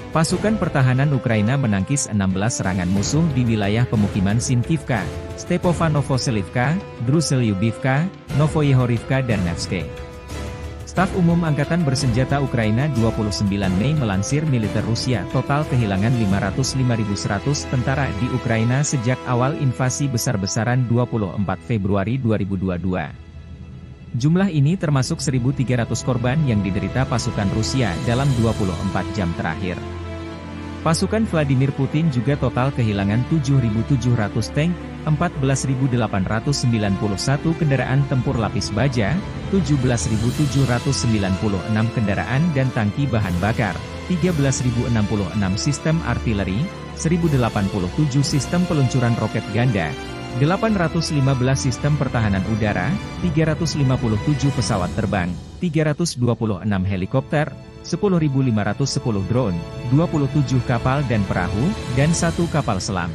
Pasukan pertahanan Ukraina menangkis 16 serangan musuh di wilayah pemukiman Sinkivka, Stepanovo-Selivka, Druselyubivka, Novoyehorivka dan Nevske. Staf Umum Angkatan Bersenjata Ukraina 29 Mei melansir militer Rusia total kehilangan 505.100 tentara di Ukraina sejak awal invasi besar-besaran 24 Februari 2022. Jumlah ini termasuk 1.300 korban yang diderita pasukan Rusia dalam 24 jam terakhir. Pasukan Vladimir Putin juga total kehilangan 7.700 tank, 14.891 kendaraan tempur lapis baja, 17.796 kendaraan dan tangki bahan bakar, 13.066 sistem artileri, 1.087 sistem peluncuran roket ganda, 815 sistem pertahanan udara, 357 pesawat terbang, 326 helikopter, 10.510 drone, 27 kapal dan perahu, dan 1 kapal selam.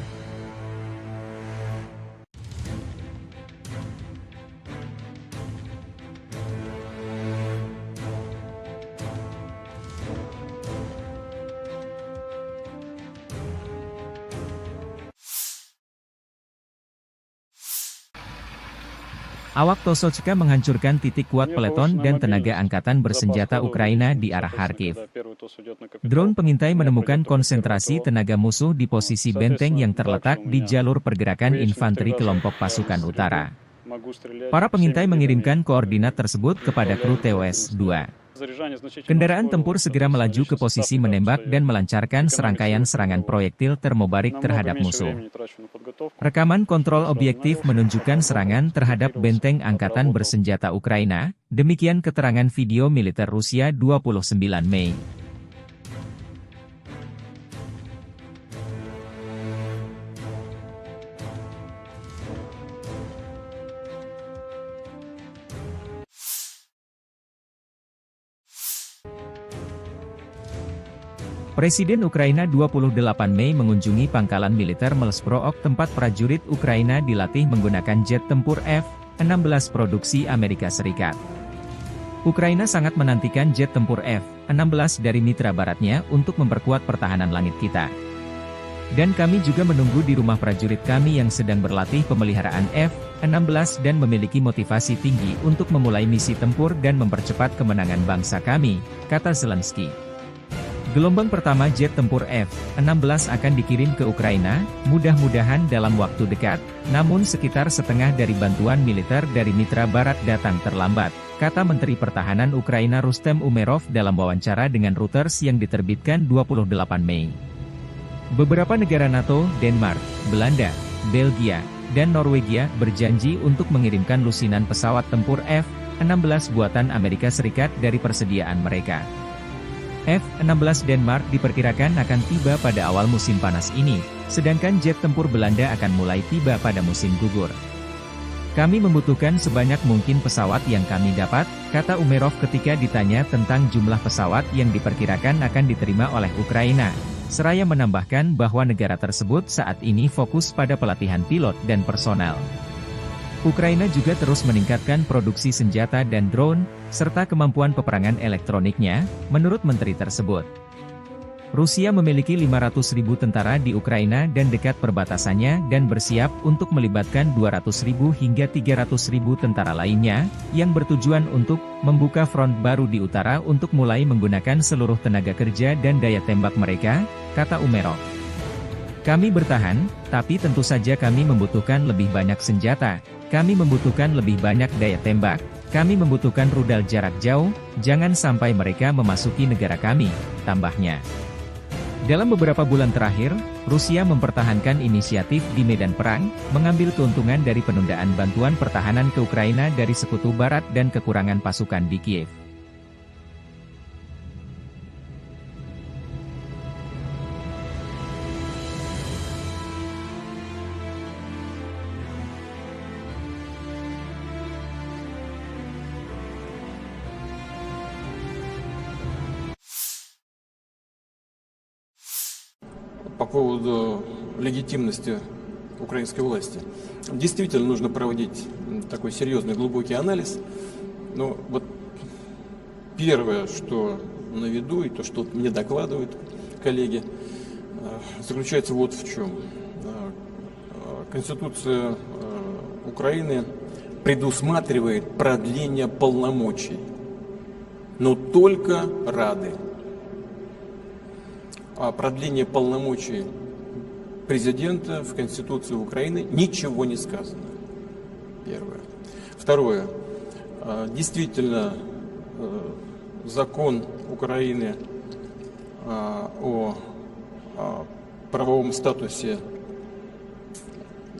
Awak Tosochka menghancurkan titik kuat peleton dan tenaga angkatan bersenjata Ukraina di arah Kharkiv. Drone pengintai menemukan konsentrasi tenaga musuh di posisi benteng yang terletak di jalur pergerakan infanteri kelompok pasukan utara. Para pengintai mengirimkan koordinat tersebut kepada kru TOS-2. Kendaraan tempur segera melaju ke posisi menembak dan melancarkan serangkaian serangan proyektil termobarik terhadap musuh. Rekaman kontrol objektif menunjukkan serangan terhadap benteng angkatan bersenjata Ukraina, demikian keterangan video militer Rusia 29 Mei. Presiden Ukraina 28 Mei mengunjungi pangkalan militer Melsprook tempat prajurit Ukraina dilatih menggunakan jet tempur F-16 produksi Amerika Serikat. Ukraina sangat menantikan jet tempur F-16 dari mitra baratnya untuk memperkuat pertahanan langit kita. Dan kami juga menunggu di rumah prajurit kami yang sedang berlatih pemeliharaan F-16 dan memiliki motivasi tinggi untuk memulai misi tempur dan mempercepat kemenangan bangsa kami, kata Zelensky. Gelombang pertama jet tempur F-16 akan dikirim ke Ukraina, mudah-mudahan dalam waktu dekat, namun sekitar setengah dari bantuan militer dari mitra barat datang terlambat, kata Menteri Pertahanan Ukraina Rustem Umerov dalam wawancara dengan Reuters yang diterbitkan 28 Mei. Beberapa negara NATO, Denmark, Belanda, Belgia, dan Norwegia berjanji untuk mengirimkan lusinan pesawat tempur F-16 buatan Amerika Serikat dari persediaan mereka. F-16 Denmark diperkirakan akan tiba pada awal musim panas ini, sedangkan jet tempur Belanda akan mulai tiba pada musim gugur. Kami membutuhkan sebanyak mungkin pesawat yang kami dapat, kata Umerov ketika ditanya tentang jumlah pesawat yang diperkirakan akan diterima oleh Ukraina. Seraya menambahkan bahwa negara tersebut saat ini fokus pada pelatihan pilot dan personel. Ukraina juga terus meningkatkan produksi senjata dan drone, serta kemampuan peperangan elektroniknya, menurut menteri tersebut. Rusia memiliki 500.000 tentara di Ukraina dan dekat perbatasannya dan bersiap untuk melibatkan 200.000 hingga 300.000 tentara lainnya, yang bertujuan untuk membuka front baru di utara untuk mulai menggunakan seluruh tenaga kerja dan daya tembak mereka, kata Umerov. Kami bertahan, tapi tentu saja kami membutuhkan lebih banyak senjata, kami membutuhkan lebih banyak daya tembak, kami membutuhkan rudal jarak jauh, jangan sampai mereka memasuki negara kami, tambahnya. Dalam beberapa bulan terakhir, Rusia mempertahankan inisiatif di medan perang, mengambil keuntungan dari penundaan bantuan pertahanan ke Ukraina dari Sekutu Barat dan kekurangan pasukan di Kiev. По поводу легитимности украинской власти. Действительно нужно проводить такой серьезный, глубокий анализ. Но вот первое, что на виду, и то, что мне докладывают коллеги, заключается вот в чем. Конституция Украины предусматривает продление полномочий, но только Рады. О продлении полномочий президента в Конституции Украины ничего не сказано. Первое. Второе. Действительно, закон Украины о правовом статусе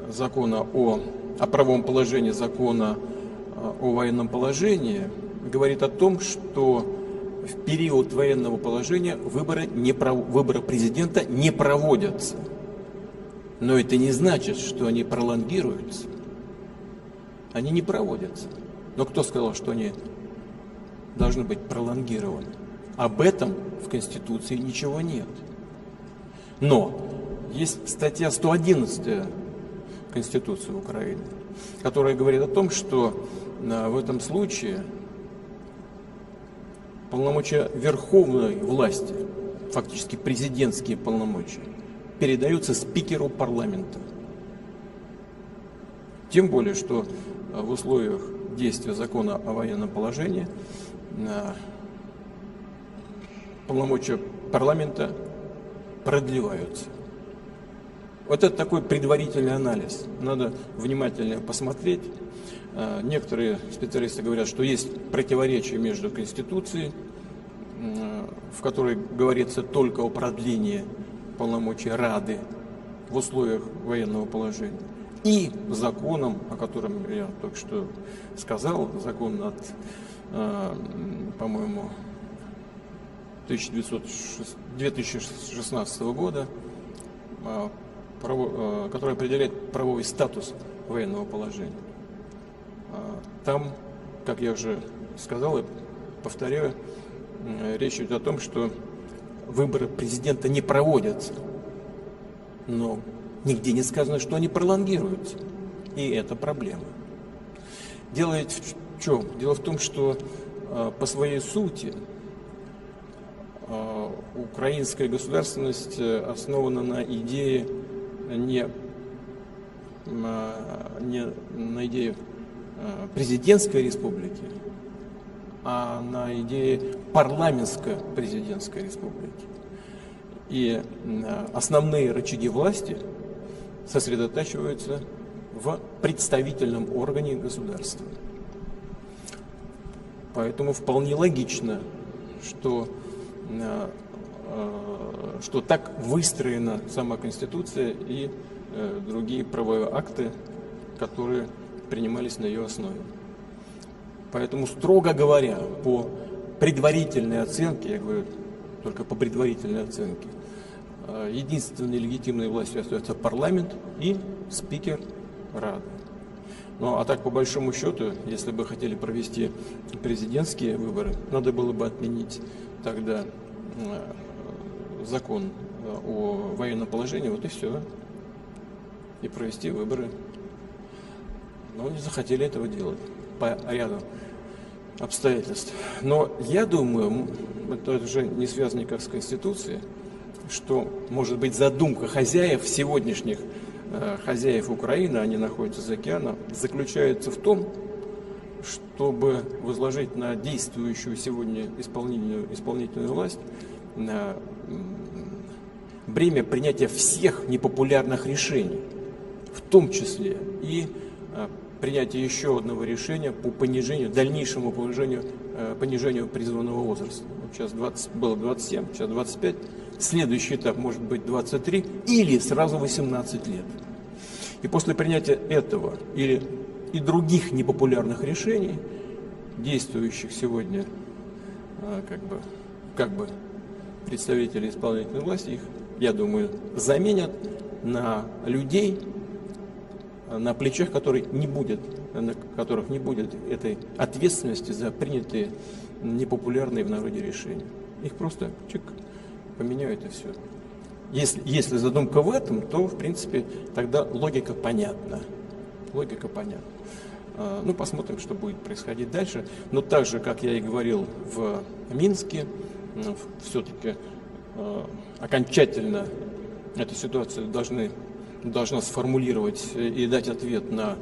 закона о правовом положении закона о военном положении говорит о том, что в период военного положения выборы президента не проводятся. Но это не значит, что они пролонгируются. Они не проводятся. Но кто сказал, что они должны быть пролонгированы? Об этом в Конституции ничего нет. Но есть статья 111 Конституции Украины, которая говорит о том, что в этом случае полномочия верховной власти, фактически президентские полномочия, передаются спикеру парламента. Тем более, что в условиях действия закона о военном положении полномочия парламента продлеваются. Вот это такой предварительный анализ. Надо внимательно посмотреть. Некоторые специалисты говорят, что есть противоречие между Конституцией, в которой говорится только о продлении полномочий Рады в условиях военного положения, и законом, о котором я только что сказал, закон от, по-моему, 2016 года, который определяет правовой статус военного положения. Там, как я уже сказал и повторяю, речь идет о том, что выборы президента не проводятся, но нигде не сказано, что они пролонгируются, и это проблема. Дело ведь в чем? Дело в том, что по своей сути украинская государственность основана на идее не на идее президентской республики, а на идее парламентско-президентской республики. И основные рычаги власти сосредотачиваются в представительном органе государства. Поэтому вполне логично, что так выстроена сама Конституция и другие правовые акты, которые принимались на ее основе. Поэтому, строго говоря, по предварительной оценке, я говорю только по предварительной оценке, единственной легитимной властью остается парламент и спикер Рады. Ну а так, по большому счету, если бы хотели провести президентские выборы, надо было бы отменить тогда закон о военном положении, вот и все, и провести выборы. Но не захотели этого делать по ряду обстоятельств. Но я думаю, это уже не связано никак с Конституцией, что, может быть, задумка хозяев сегодняшних, хозяев Украины, они находятся за океаном, заключается в том, чтобы возложить на действующую сегодня исполнительную власть бремя принятия всех непопулярных решений, в том числе и принятие еще одного решения по дальнейшему понижению призывного возраста. Вот сейчас было 27, сейчас 25. Следующий этап может быть 23 или сразу 18 лет. И после принятия этого и других непопулярных решений, действующих сегодня как бы представители исполнительной власти, их, я думаю, заменят на людей, на плечах которых не будет этой ответственности за принятые непопулярные в народе решения. Их просто поменяют и все. Если задумка в этом, то, в принципе, тогда логика понятна. Ну, посмотрим, что будет происходить дальше. Но так же, как я и говорил в Минске, все-таки окончательно эту ситуацию должна сформулировать и дать ответ на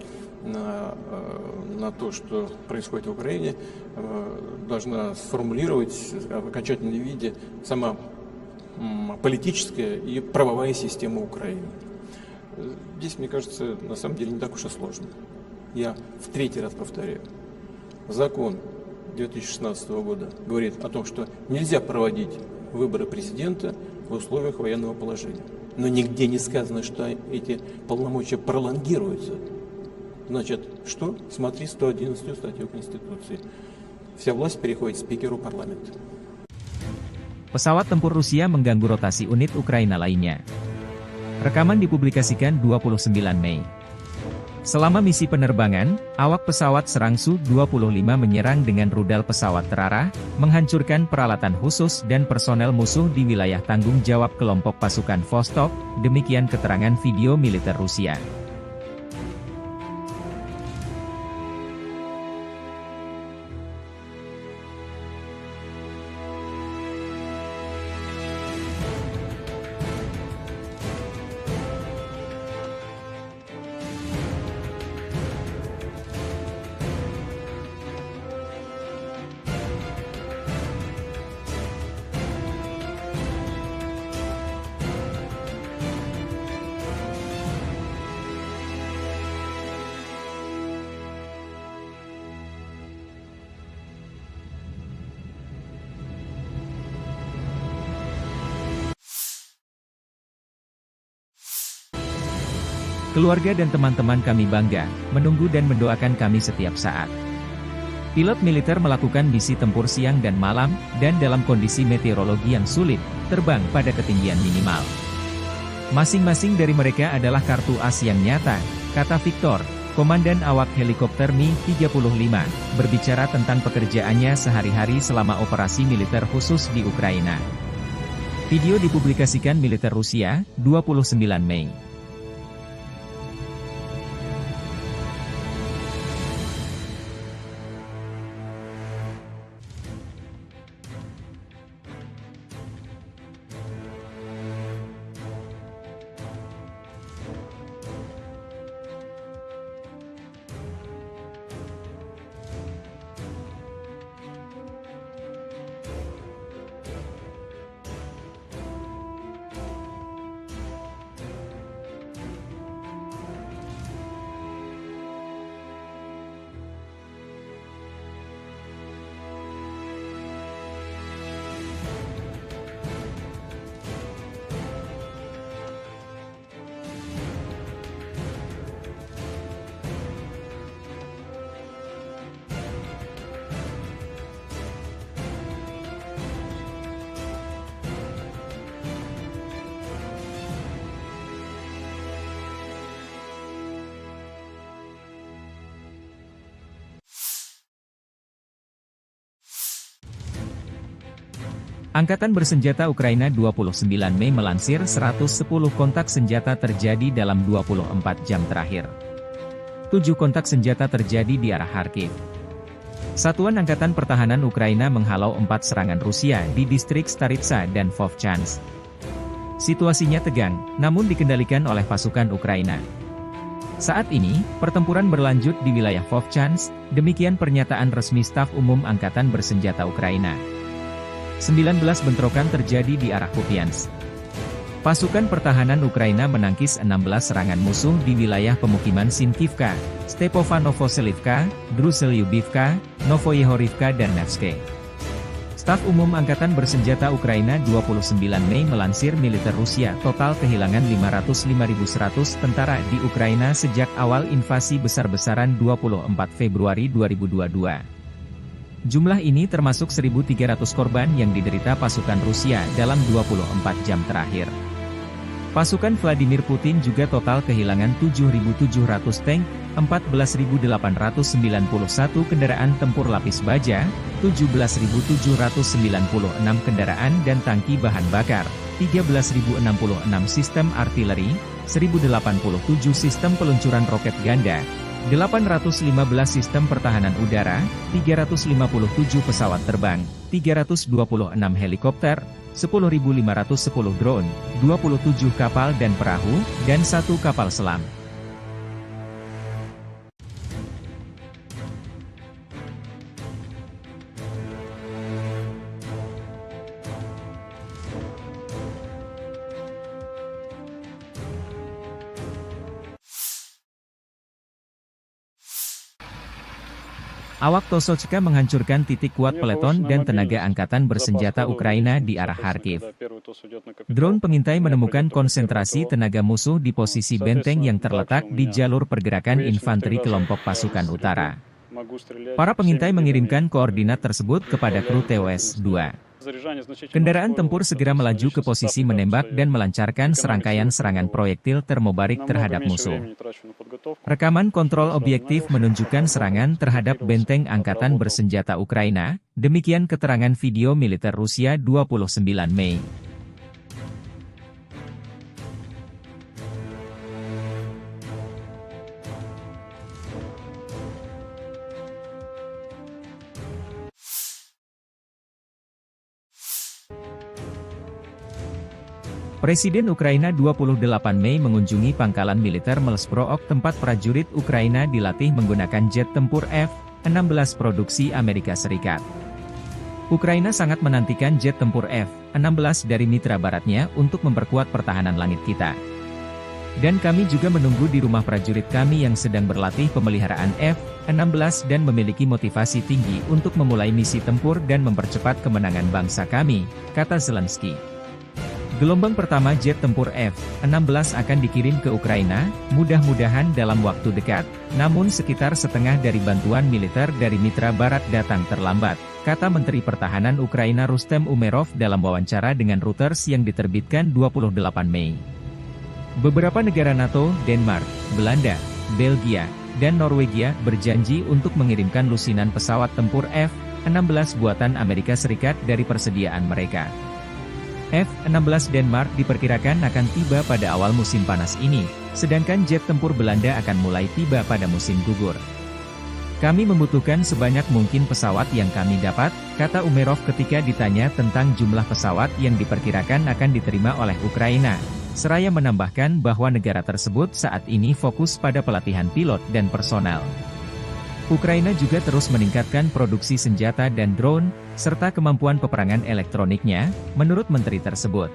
то, что происходит в Украине, должна сформулировать в окончательном виде сама политическая и правовая система Украины. Здесь, мне кажется, на самом деле не так уж и сложно. Я в третий раз повторяю. Закон 2016 года говорит о том, что нельзя проводить выборы президента в условиях военного положения. Но нигде не сказано, что эти полномочия пролонгируются. Значит, что? Смотри 111 статью Конституции. Вся власть переходит спикеру парламента. Pesawat tempur Rusia mengganggu rotasi unit Ukraina lainnya. Rekaman dipublikasikan 29 Mei. Selama misi penerbangan, awak pesawat serang Su-25 menyerang dengan rudal pesawat terarah, menghancurkan peralatan khusus dan personel musuh di wilayah tanggung jawab kelompok pasukan Vostok, demikian keterangan video militer Rusia. Keluarga dan teman-teman kami bangga, menunggu dan mendoakan kami setiap saat. Pilot militer melakukan misi tempur siang dan malam, dan dalam kondisi meteorologi yang sulit, terbang pada ketinggian minimal. Masing-masing dari mereka adalah kartu as yang nyata, kata Victor, komandan awak helikopter Mi-35, berbicara tentang pekerjaannya sehari-hari selama operasi militer khusus di Ukraina. Video dipublikasikan militer Rusia, 29 Mei. Angkatan Bersenjata Ukraina 29 Mei melansir 110 kontak senjata terjadi dalam 24 jam terakhir. 7 kontak senjata terjadi di arah Kharkiv. Satuan Angkatan Pertahanan Ukraina menghalau 4 serangan Rusia di distrik Staritsa dan Vovchansk. Situasinya tegang, namun dikendalikan oleh pasukan Ukraina. Saat ini, pertempuran berlanjut di wilayah Vovchansk, demikian pernyataan resmi Staf Umum Angkatan Bersenjata Ukraina. 19 bentrokan terjadi di arah Kupiansk. Pasukan pertahanan Ukraina menangkis 16 serangan musuh di wilayah pemukiman Sinkivka, Stepovanovselivka, Druselyubivka, Novoyehorivka dan Nevske. Staf Umum Angkatan Bersenjata Ukraina 29 Mei melansir militer Rusia total kehilangan 505.100 tentara di Ukraina sejak awal invasi besar-besaran 24 Februari 2022. Jumlah ini termasuk 1.300 korban yang diderita pasukan Rusia dalam 24 jam terakhir. Pasukan Vladimir Putin juga total kehilangan 7.700 tank, 14.891 kendaraan tempur lapis baja, 17.796 kendaraan dan tangki bahan bakar, 13.066 sistem artileri, 1.087 sistem peluncuran roket ganda, 815 sistem pertahanan udara, 357 pesawat terbang, 326 helikopter, 10.510 drone, 27 kapal dan perahu, dan 1 kapal selam. Awak Tosochka menghancurkan titik kuat peleton dan tenaga angkatan bersenjata Ukraina di arah Kharkiv. Drone pengintai menemukan konsentrasi tenaga musuh di posisi benteng yang terletak di jalur pergerakan infanteri kelompok pasukan utara. Para pengintai mengirimkan koordinat tersebut kepada kru TOS-2. Kendaraan tempur segera melaju ke posisi menembak dan melancarkan serangkaian serangan proyektil termobarik terhadap musuh. Rekaman kontrol objektif menunjukkan serangan terhadap benteng angkatan bersenjata Ukraina, demikian keterangan video militer Rusia 29 Mei. Presiden Ukraina 28 Mei mengunjungi pangkalan militer Melsbrook tempat prajurit Ukraina dilatih menggunakan jet tempur F-16 produksi Amerika Serikat. Ukraina sangat menantikan jet tempur F-16 dari mitra baratnya untuk memperkuat pertahanan langit kita. Dan kami juga menunggu di rumah prajurit kami yang sedang berlatih pemeliharaan F-16 dan memiliki motivasi tinggi untuk memulai misi tempur dan mempercepat kemenangan bangsa kami, kata Zelensky. Gelombang pertama jet tempur F-16 akan dikirim ke Ukraina, mudah-mudahan dalam waktu dekat, namun sekitar setengah dari bantuan militer dari mitra barat datang terlambat, kata Menteri Pertahanan Ukraina Rustem Umerov dalam wawancara dengan Reuters yang diterbitkan 28 Mei. Beberapa negara NATO, Denmark, Belanda, Belgia, dan Norwegia berjanji untuk mengirimkan lusinan pesawat tempur F-16 buatan Amerika Serikat dari persediaan mereka. F-16 Denmark diperkirakan akan tiba pada awal musim panas ini, sedangkan jet tempur Belanda akan mulai tiba pada musim gugur. Kami membutuhkan sebanyak mungkin pesawat yang kami dapat, kata Umerov ketika ditanya tentang jumlah pesawat yang diperkirakan akan diterima oleh Ukraina. Seraya menambahkan bahwa negara tersebut saat ini fokus pada pelatihan pilot dan personel. Ukraina juga terus meningkatkan produksi senjata dan drone, serta kemampuan peperangan elektroniknya, menurut menteri tersebut.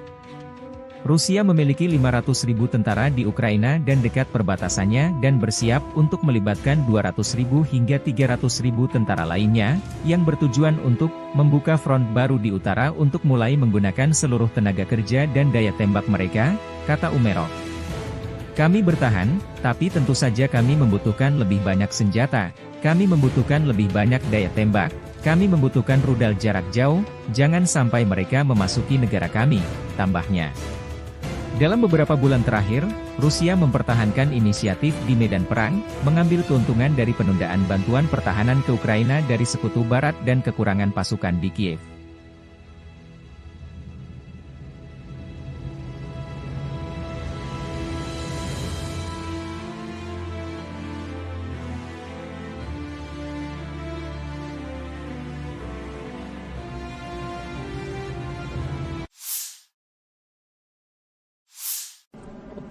Rusia memiliki 500.000 tentara di Ukraina dan dekat perbatasannya dan bersiap untuk melibatkan 200.000 hingga 300.000 tentara lainnya, yang bertujuan untuk membuka front baru di utara untuk mulai menggunakan seluruh tenaga kerja dan daya tembak mereka, kata Umerov. Kami bertahan, tapi tentu saja kami membutuhkan lebih banyak senjata, kami membutuhkan lebih banyak daya tembak, kami membutuhkan rudal jarak jauh, jangan sampai mereka memasuki negara kami, tambahnya. Dalam beberapa bulan terakhir, Rusia mempertahankan inisiatif di medan perang, mengambil keuntungan dari penundaan bantuan pertahanan ke Ukraina dari Sekutu Barat dan kekurangan pasukan di Kiev.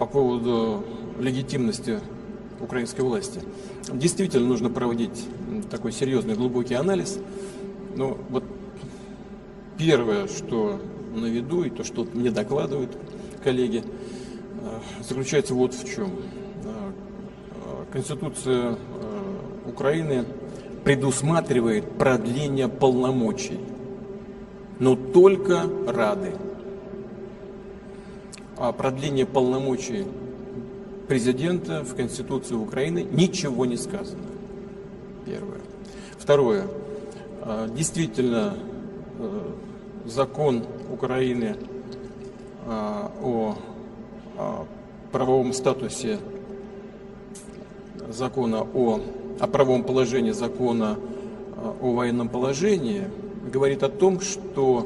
по поводу легитимности украинской власти. Действительно нужно проводить такой серьезный глубокий анализ. Но вот первое, что на виду, и то, что мне докладывают коллеги, заключается вот в чем. Конституция Украины предусматривает продление полномочий, но только Рады. О продлении полномочий президента в Конституции Украины ничего не сказано. Первое. Второе. Действительно, закон Украины о правовом статусе закона о правовом положении закона о военном положении говорит о том, что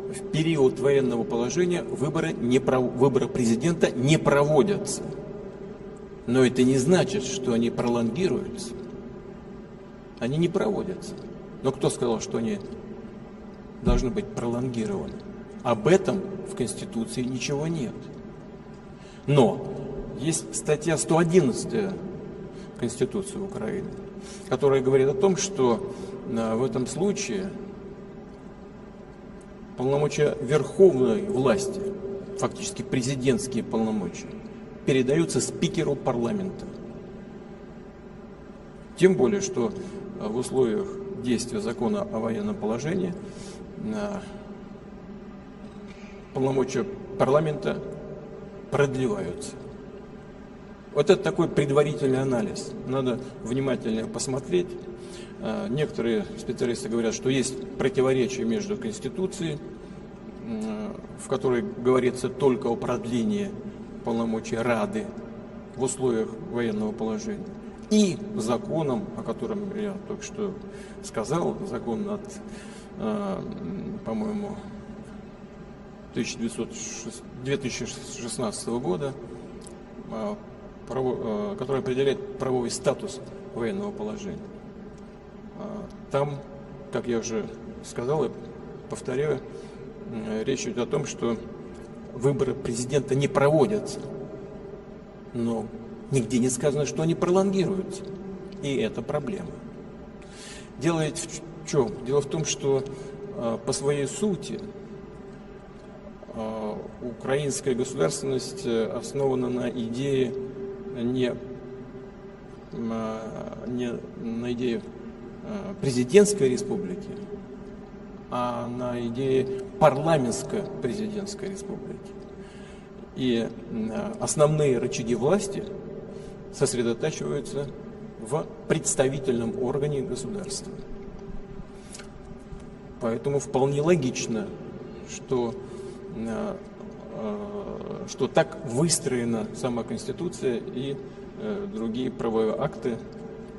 в период военного положения выборы президента не проводятся. Но это не значит, что они пролонгируются. Они не проводятся. Но кто сказал, что они должны быть пролонгированы? Об этом в Конституции ничего нет. Но есть статья 111 Конституции Украины, которая говорит о том, что в этом случае полномочия верховной власти, фактически президентские полномочия, передаются спикеру парламента. Тем более, что в условиях действия закона о военном положении полномочия парламента продлеваются. Вот это такой предварительный анализ. Надо внимательно посмотреть. Некоторые специалисты говорят, что есть противоречие между Конституцией, в которой говорится только о продлении полномочий Рады в условиях военного положения, и законом, о котором я только что сказал, закон от, по-моему, 2016 года, который определяет правовой статус военного положения. Там, как я уже сказал и повторяю, речь идет о том, что выборы президента не проводятся, но нигде не сказано, что они пролонгируются. И это проблема. Дело ведь в чем? Дело в том, что по своей сути украинская государственность основана на идее не на идее президентской республики, а на идее парламентско-президентской республики. И основные рычаги власти сосредотачиваются в представительном органе государства. Поэтому вполне логично, что так выстроена сама Конституция и другие правовые акты,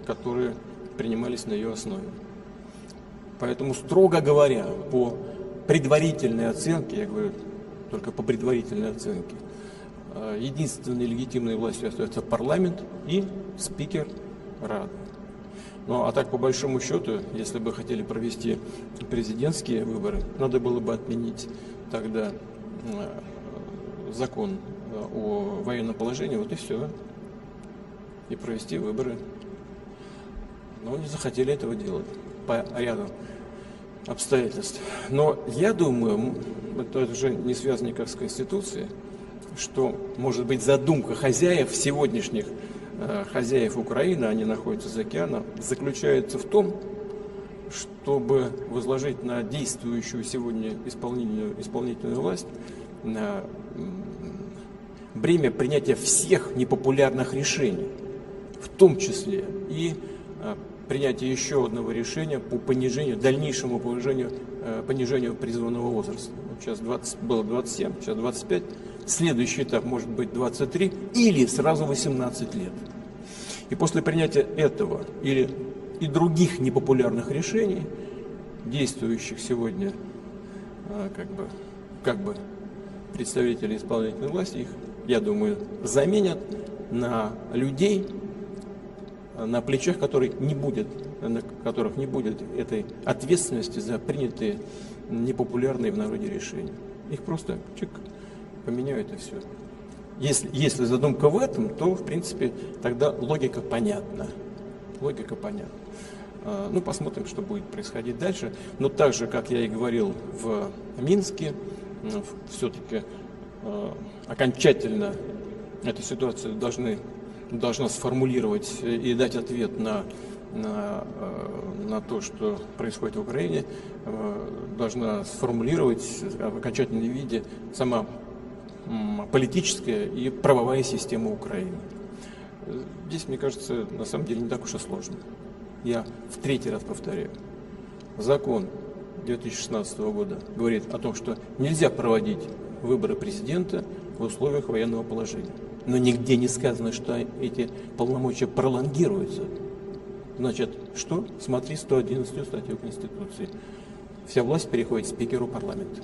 которые принимались на ее основе. Поэтому, строго говоря, по предварительной оценке, я говорю только по предварительной оценке, единственной легитимной властью остается парламент и спикер Рады. Ну, а так, по большому счету, если бы хотели провести президентские выборы, надо было бы отменить тогда закон о военном положении, вот и все, и провести выборы. Но не захотели этого делать по ряду обстоятельств. Но я думаю, это уже не связано никак с Конституцией, что, может быть, задумка хозяев, сегодняшних хозяев Украины, они находятся за океаном, заключается в том, чтобы возложить на действующую сегодня исполнительную власть бремя принятия всех непопулярных решений, в том числе и принятие еще одного решения по дальнейшему понижению призывного возраста. Вот сейчас было 27, сейчас 25. Следующий этап может быть 23 или сразу 18 лет. И после принятия этого или и других непопулярных решений, действующих сегодня как бы представители исполнительной власти, их, я думаю, заменят на людей, на плечах на которых не будет этой ответственности за принятые непопулярные в народе решения. Их просто поменяют и все. Если задумка в этом, то, в принципе, тогда логика понятна. Логика понятна. Ну, посмотрим, что будет происходить дальше. Но так же, как я и говорил в Минске, все-таки окончательно эту ситуацию должна сформулировать и дать ответ на то, что происходит в Украине, должна сформулировать в окончательном виде сама политическая и правовая система Украины. Здесь, мне кажется, на самом деле не так уж и сложно. Я в третий раз повторяю. Закон 2016 года говорит о том, что нельзя проводить выборы президента в условиях военного положения. Но нигде не сказано, что эти полномочия пролонгируются. Значит, что? Смотри 111 статью Конституции. Вся власть переходит спикеру парламента.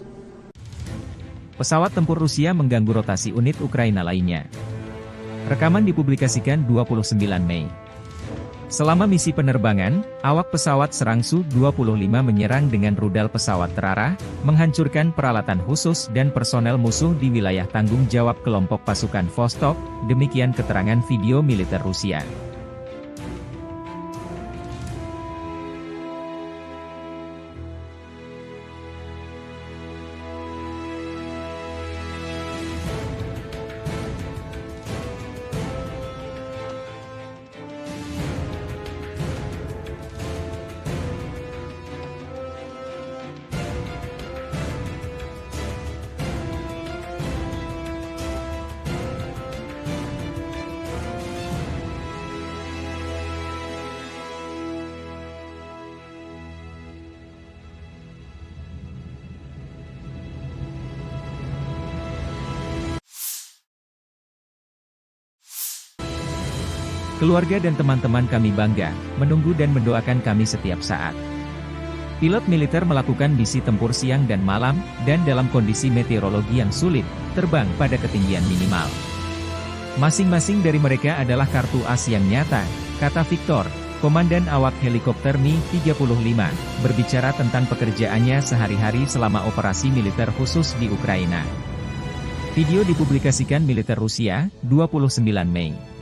Pesawat tempur Rusia mengganggu rotasi unit Ukraina lainnya. Rekaman dipublikasikan 29 Mei. Selama misi penerbangan, awak pesawat serang Su-25 menyerang dengan rudal pesawat terarah, menghancurkan peralatan khusus dan personel musuh di wilayah tanggung jawab kelompok pasukan Vostok, demikian keterangan video militer Rusia. Keluarga dan teman-teman kami bangga, menunggu dan mendoakan kami setiap saat. Pilot militer melakukan misi tempur siang dan malam, dan dalam kondisi meteorologi yang sulit, terbang pada ketinggian minimal. Masing-masing dari mereka adalah kartu as yang nyata, kata Victor, komandan awak helikopter Mi-35, berbicara tentang pekerjaannya sehari-hari selama operasi militer khusus di Ukraina. Video dipublikasikan militer Rusia, 29 Mei.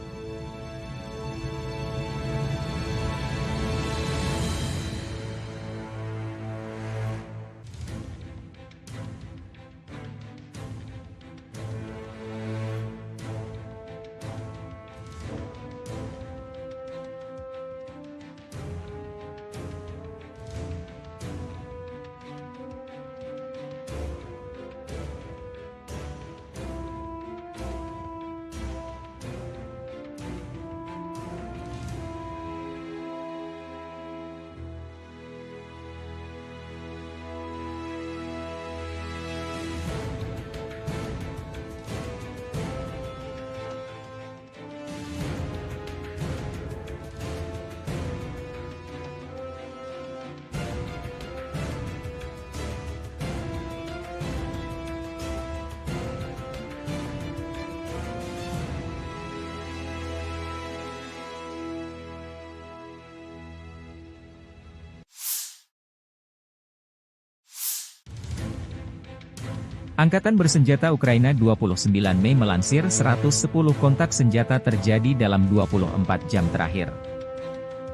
Angkatan Bersenjata Ukraina 29 Mei melansir 110 kontak senjata terjadi dalam 24 jam terakhir.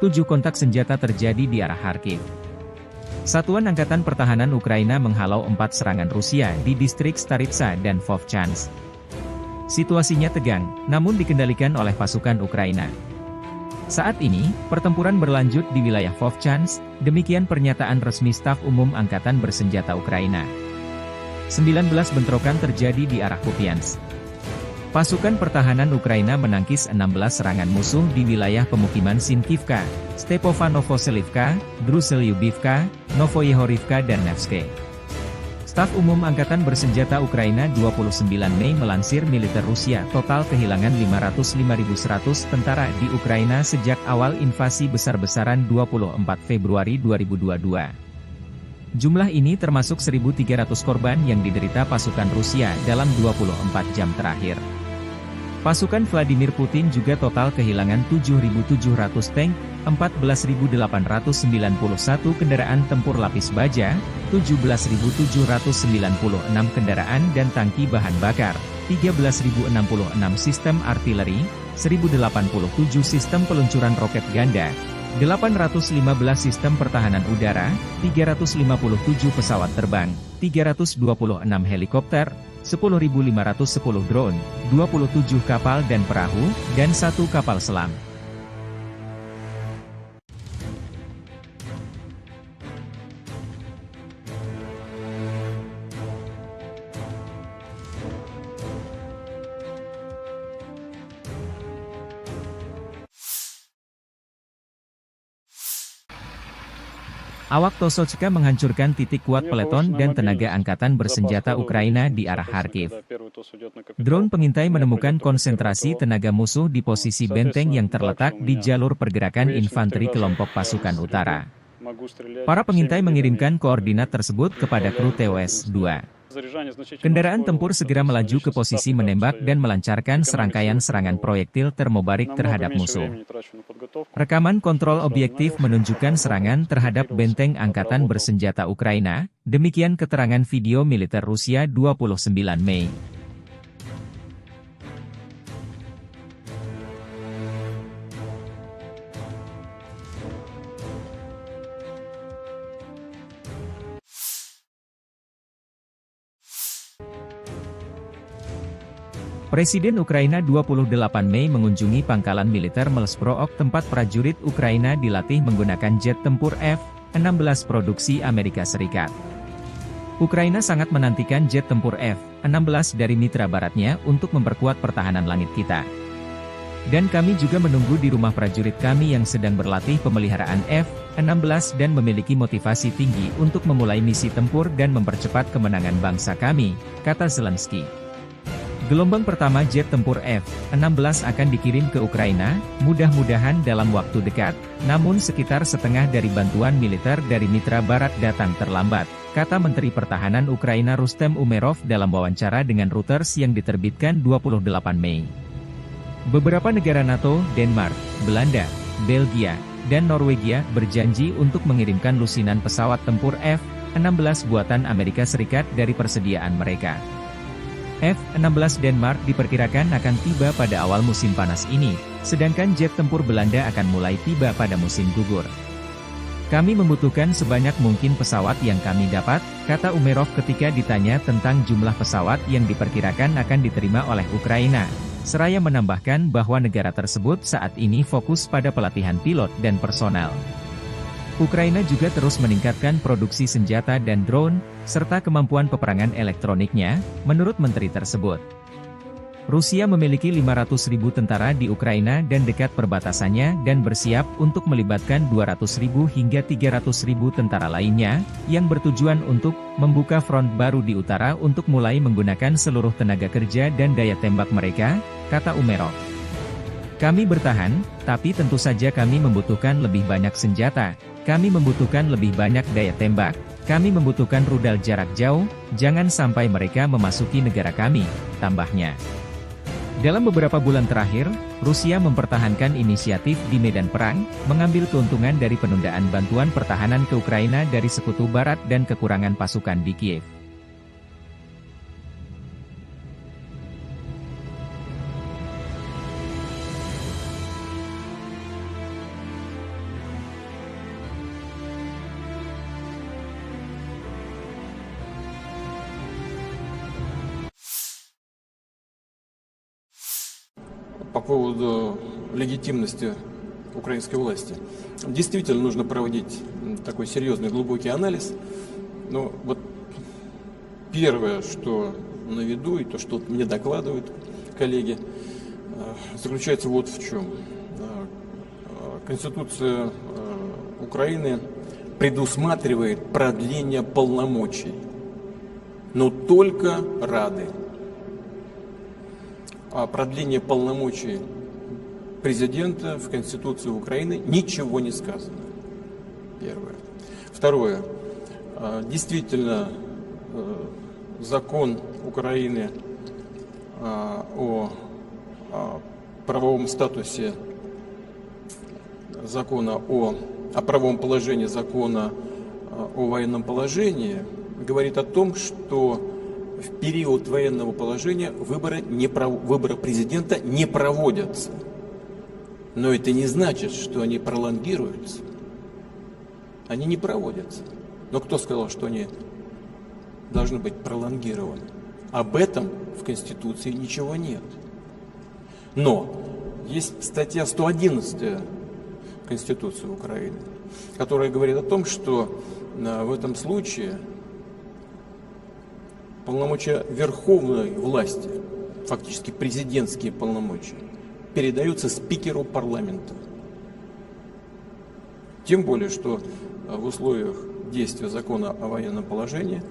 7 kontak senjata terjadi di arah Kharkiv. Satuan Angkatan Pertahanan Ukraina menghalau 4 serangan Rusia di distrik Staritsa dan Vovchansk. Situasinya tegang, namun dikendalikan oleh pasukan Ukraina. Saat ini, pertempuran berlanjut di wilayah Vovchansk, demikian pernyataan resmi Staf Umum Angkatan Bersenjata Ukraina. 19 bentrokan terjadi di arah Kupiansk. Pasukan pertahanan Ukraina menangkis 16 serangan musuh di wilayah pemukiman Sinkivka, Stepovanovselivka, Druselyubivka, Novoyehorivka dan Nevske. Staf Umum Angkatan Bersenjata Ukraina 29 Mei melansir militer Rusia total kehilangan 505.100 tentara di Ukraina sejak awal invasi besar-besaran 24 Februari 2022. Jumlah ini termasuk 1.300 korban yang diderita pasukan Rusia dalam 24 jam terakhir. Pasukan Vladimir Putin juga total kehilangan 7.700 tank, 14.891 kendaraan tempur lapis baja, 17.796 kendaraan dan tangki bahan bakar, 13.066 sistem artileri, 1.087 sistem peluncuran roket ganda, 815 sistem pertahanan udara, 357 pesawat terbang, 326 helikopter, 10.510 drone, 27 kapal dan perahu, dan 1 kapal selam. Awak Tosolchka menghancurkan titik kuat peleton dan tenaga angkatan bersenjata Ukraina di arah Kharkiv. Drone pengintai menemukan konsentrasi tenaga musuh di posisi benteng yang terletak di jalur pergerakan infanteri kelompok pasukan utara. Para pengintai mengirimkan koordinat tersebut kepada kru TOS-2. Kendaraan tempur segera melaju ke posisi menembak dan melancarkan serangkaian serangan proyektil termobarik terhadap musuh. Rekaman kontrol objektif menunjukkan serangan terhadap benteng angkatan bersenjata Ukraina, demikian keterangan video militer Rusia 29 Mei. Presiden Ukraina 28 Mei mengunjungi pangkalan militer Melsprook tempat prajurit Ukraina dilatih menggunakan jet tempur F-16 produksi Amerika Serikat. Ukraina sangat menantikan jet tempur F-16 dari mitra baratnya untuk memperkuat pertahanan langit kita. Dan kami juga menunggu di rumah prajurit kami yang sedang berlatih pemeliharaan F-16 dan memiliki motivasi tinggi untuk memulai misi tempur dan mempercepat kemenangan bangsa kami, kata Zelensky. Gelombang pertama jet tempur F-16 akan dikirim ke Ukraina, mudah-mudahan dalam waktu dekat, namun sekitar setengah dari bantuan militer dari mitra barat datang terlambat, kata Menteri Pertahanan Ukraina Rustem Umerov dalam wawancara dengan Reuters yang diterbitkan 28 Mei. Beberapa negara NATO, Denmark, Belanda, Belgia, dan Norwegia berjanji untuk mengirimkan lusinan pesawat tempur F-16 buatan Amerika Serikat dari persediaan mereka. F-16 Denmark diperkirakan akan tiba pada awal musim panas ini, sedangkan jet tempur Belanda akan mulai tiba pada musim gugur. Kami membutuhkan sebanyak mungkin pesawat yang kami dapat, kata Umerov ketika ditanya tentang jumlah pesawat yang diperkirakan akan diterima oleh Ukraina. Seraya menambahkan bahwa negara tersebut saat ini fokus pada pelatihan pilot dan personel. Ukraina juga terus meningkatkan produksi senjata dan drone, serta kemampuan peperangan elektroniknya, menurut menteri tersebut. Rusia memiliki 500.000 tentara di Ukraina dan dekat perbatasannya dan bersiap untuk melibatkan 200.000 hingga 300.000 tentara lainnya, yang bertujuan untuk membuka front baru di utara untuk mulai menggunakan seluruh tenaga kerja dan daya tembak mereka, kata Umerov. Kami bertahan, tapi tentu saja kami membutuhkan lebih banyak senjata. Kami membutuhkan lebih banyak daya tembak. Kami membutuhkan rudal jarak jauh, jangan sampai mereka memasuki negara kami, tambahnya. Dalam beberapa bulan terakhir, Rusia mempertahankan inisiatif di medan perang, mengambil keuntungan dari penundaan bantuan pertahanan ke Ukraina dari Sekutu Barat dan kekurangan pasukan di Kiev. По поводу легитимности украинской власти. Действительно нужно проводить такой серьезный глубокий анализ. Но вот первое, что на виду, и то, что мне докладывают коллеги, заключается вот в чем. Конституция Украины предусматривает продление полномочий, но только Рады. О продлении полномочий президента в Конституции Украины ничего не сказано. Первое. Второе. Действительно, закон Украины о правовом статусе закона о правовом положении закона о военном положении говорит о том, что в период военного положения выборы президента не проводятся. Но это не значит, что они пролонгируются. Они не проводятся. Но кто сказал, что они должны быть пролонгированы? Об этом в Конституции ничего нет. Но есть статья 111 Конституции Украины, которая говорит о том, что в этом случае полномочия верховной власти, фактически президентские полномочия, передаются спикеру парламента. Тем более, что в условиях действия закона о военном положении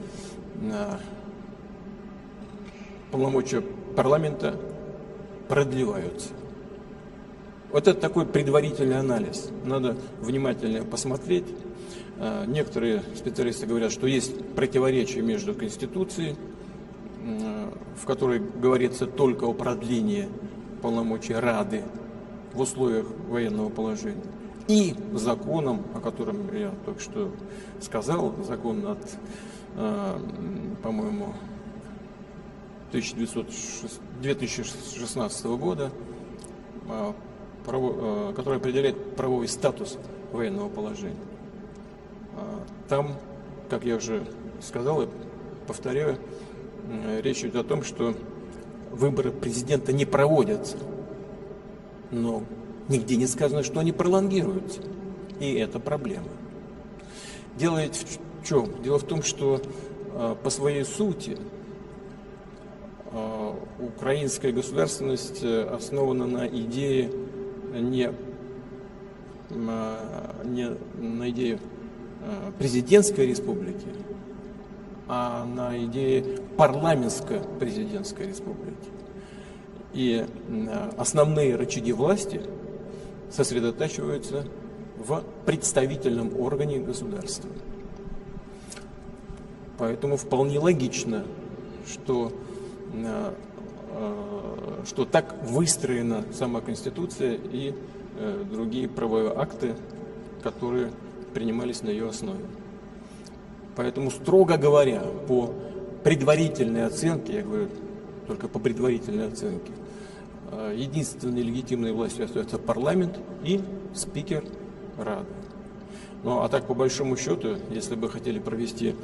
полномочия парламента продлеваются. Вот это такой предварительный анализ. Надо внимательно посмотреть. Некоторые специалисты говорят, что есть противоречие между Конституцией, в которой говорится только о продлении полномочий Рады в условиях военного положения, и законом, о котором я только что сказал, закон от, по-моему, 2016 года, который определяет правовой статус военного положения. Там, как я уже сказал и повторяю, речь идет о том, что выборы президента не проводятся, но нигде не сказано, что они пролонгируются, и это проблема. Дело ведь в чем? Дело в том, что по своей сути украинская государственность основана на идее не на идее президентской республики, а на идее парламентско-президентской республики. И основные рычаги власти сосредотачиваются в представительном органе государства. Поэтому вполне логично, что так выстроена сама Конституция и другие правовые акты, которые принимались на ее основе. Поэтому, строго говоря, по предварительной оценке, я говорю только по предварительной оценке, единственной легитимной властью остается парламент и спикер Рады. Ну а так, по большому счету, если бы хотели провести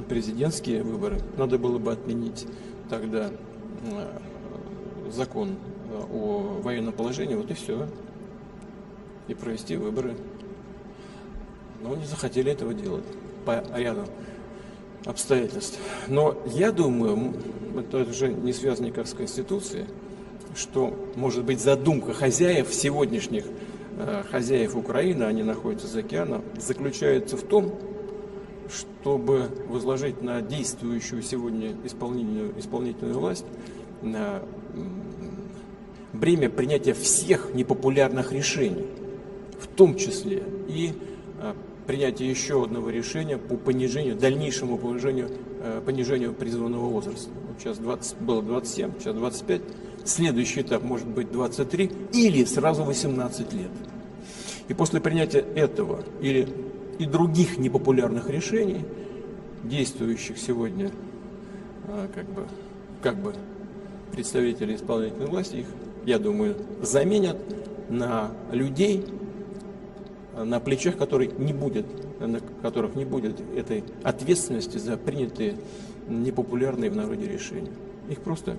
президентские выборы, надо было бы отменить тогда закон о военном положении, вот и все, и провести выборы. Но не захотели этого делать по ряду обстоятельств. Но я думаю, это уже не связано никак с Конституцией, что, может быть, задумка хозяев, сегодняшних хозяев Украины, они находятся за океаном, заключается в том, чтобы возложить на действующую сегодня исполнительную власть бремя принятия всех непопулярных решений, в том числе и принятие еще одного решения по дальнейшему понижению призывного возраста. Вот сейчас было 27, сейчас 25. Следующий этап может быть 23 или сразу 18 лет. И после принятия этого и других непопулярных решений, действующих сегодня как бы представители исполнительной власти, их, я думаю, заменят на людей, на плечах которых не будет этой ответственности за принятые непопулярные в народе решения. Их просто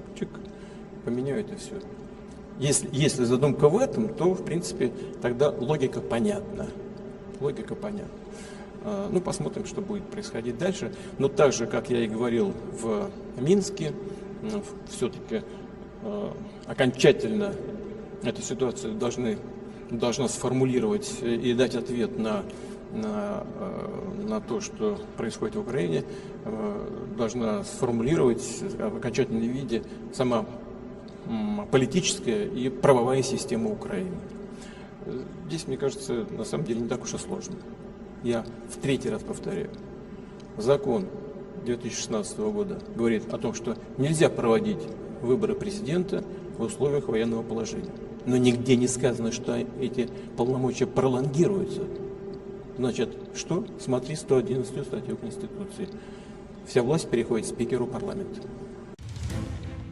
поменяют и все. Если задумка в этом, то, в принципе, тогда логика понятна. Ну, посмотрим, что будет происходить дальше. Но так же, как я и говорил в Минске, все-таки окончательно эту ситуацию должна сформулировать и дать ответ на то, что происходит в Украине, должна сформулировать в окончательном виде сама политическая и правовая система Украины. Здесь, мне кажется, на самом деле не так уж и сложно. Я в третий раз повторяю. Закон 2016 года говорит о том, что нельзя проводить выборы президента в условиях военного положения. Но нигде не сказано, что эти полномочия пролонгируются. Значит, что? Смотри 111 статью Конституции. Вся власть переходит спикеру парламента.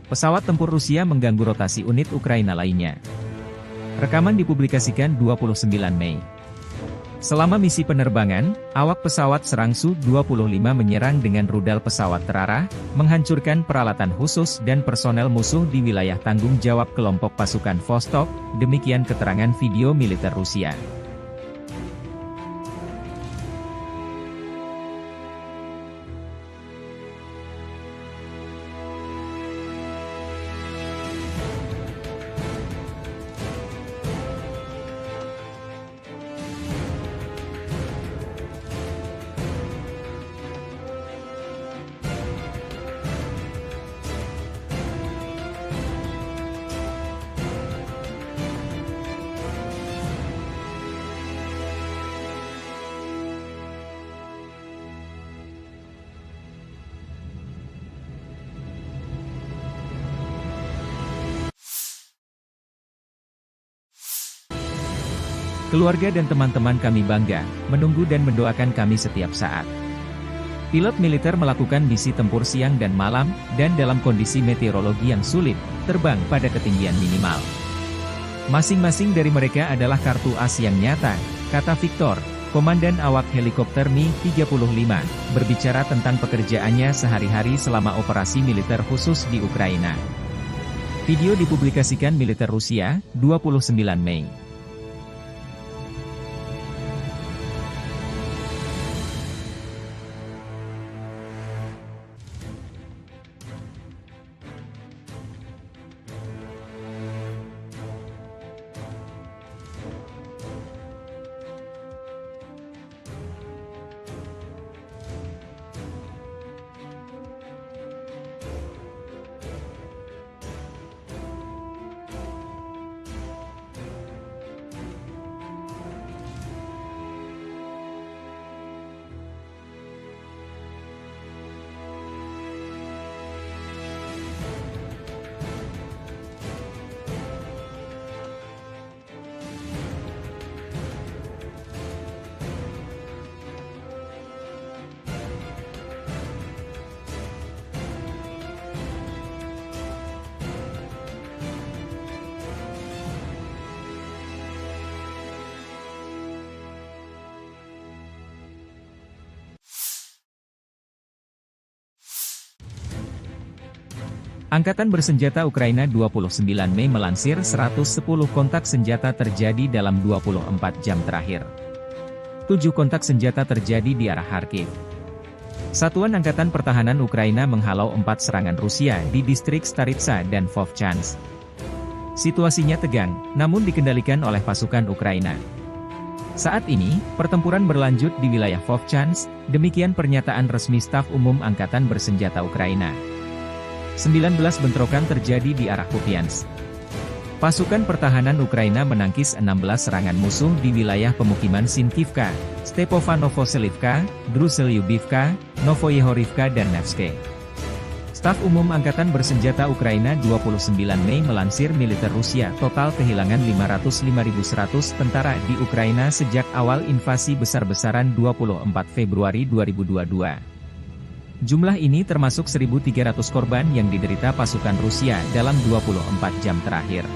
Pesawat tempur Rusia mengganggu rotasi unit Ukraina lainnya. Rekaman dipublikasikan 29 Mei. Selama misi penerbangan, awak pesawat serang Su-25 menyerang dengan rudal pesawat terarah, menghancurkan peralatan khusus dan personel musuh di wilayah tanggung jawab kelompok pasukan Vostok, demikian keterangan video militer Rusia. Keluarga dan teman-teman kami bangga, menunggu dan mendoakan kami setiap saat. Pilot militer melakukan misi tempur siang dan malam, dan dalam kondisi meteorologi yang sulit, terbang pada ketinggian minimal. Masing-masing dari mereka adalah kartu as yang nyata, kata Victor, komandan awak helikopter Mi-35, berbicara tentang pekerjaannya sehari-hari selama operasi militer khusus di Ukraina. Video dipublikasikan militer Rusia, 29 Mei. Angkatan Bersenjata Ukraina 29 Mei melansir 110 kontak senjata terjadi dalam 24 jam terakhir. 7 kontak senjata terjadi di arah Kharkiv. Satuan Angkatan Pertahanan Ukraina menghalau 4 serangan Rusia di distrik Staritsa dan Vovchansk. Situasinya tegang, namun dikendalikan oleh pasukan Ukraina. Saat ini, pertempuran berlanjut di wilayah Vovchansk, demikian pernyataan resmi Staf Umum Angkatan Bersenjata Ukraina. 19 bentrokan terjadi di arah Kupiansk. Pasukan pertahanan Ukraina menangkis 16 serangan musuh di wilayah pemukiman Sinkivka, Stepanovo-Selivka, Druselyubivka, Novoyehorivka dan Nevske. Staf Umum Angkatan Bersenjata Ukraina 29 Mei melansir militer Rusia total kehilangan 505.100 tentara di Ukraina sejak awal invasi besar-besaran 24 Februari 2022. Jumlah ini termasuk 1.300 korban yang diderita pasukan Rusia dalam 24 jam terakhir.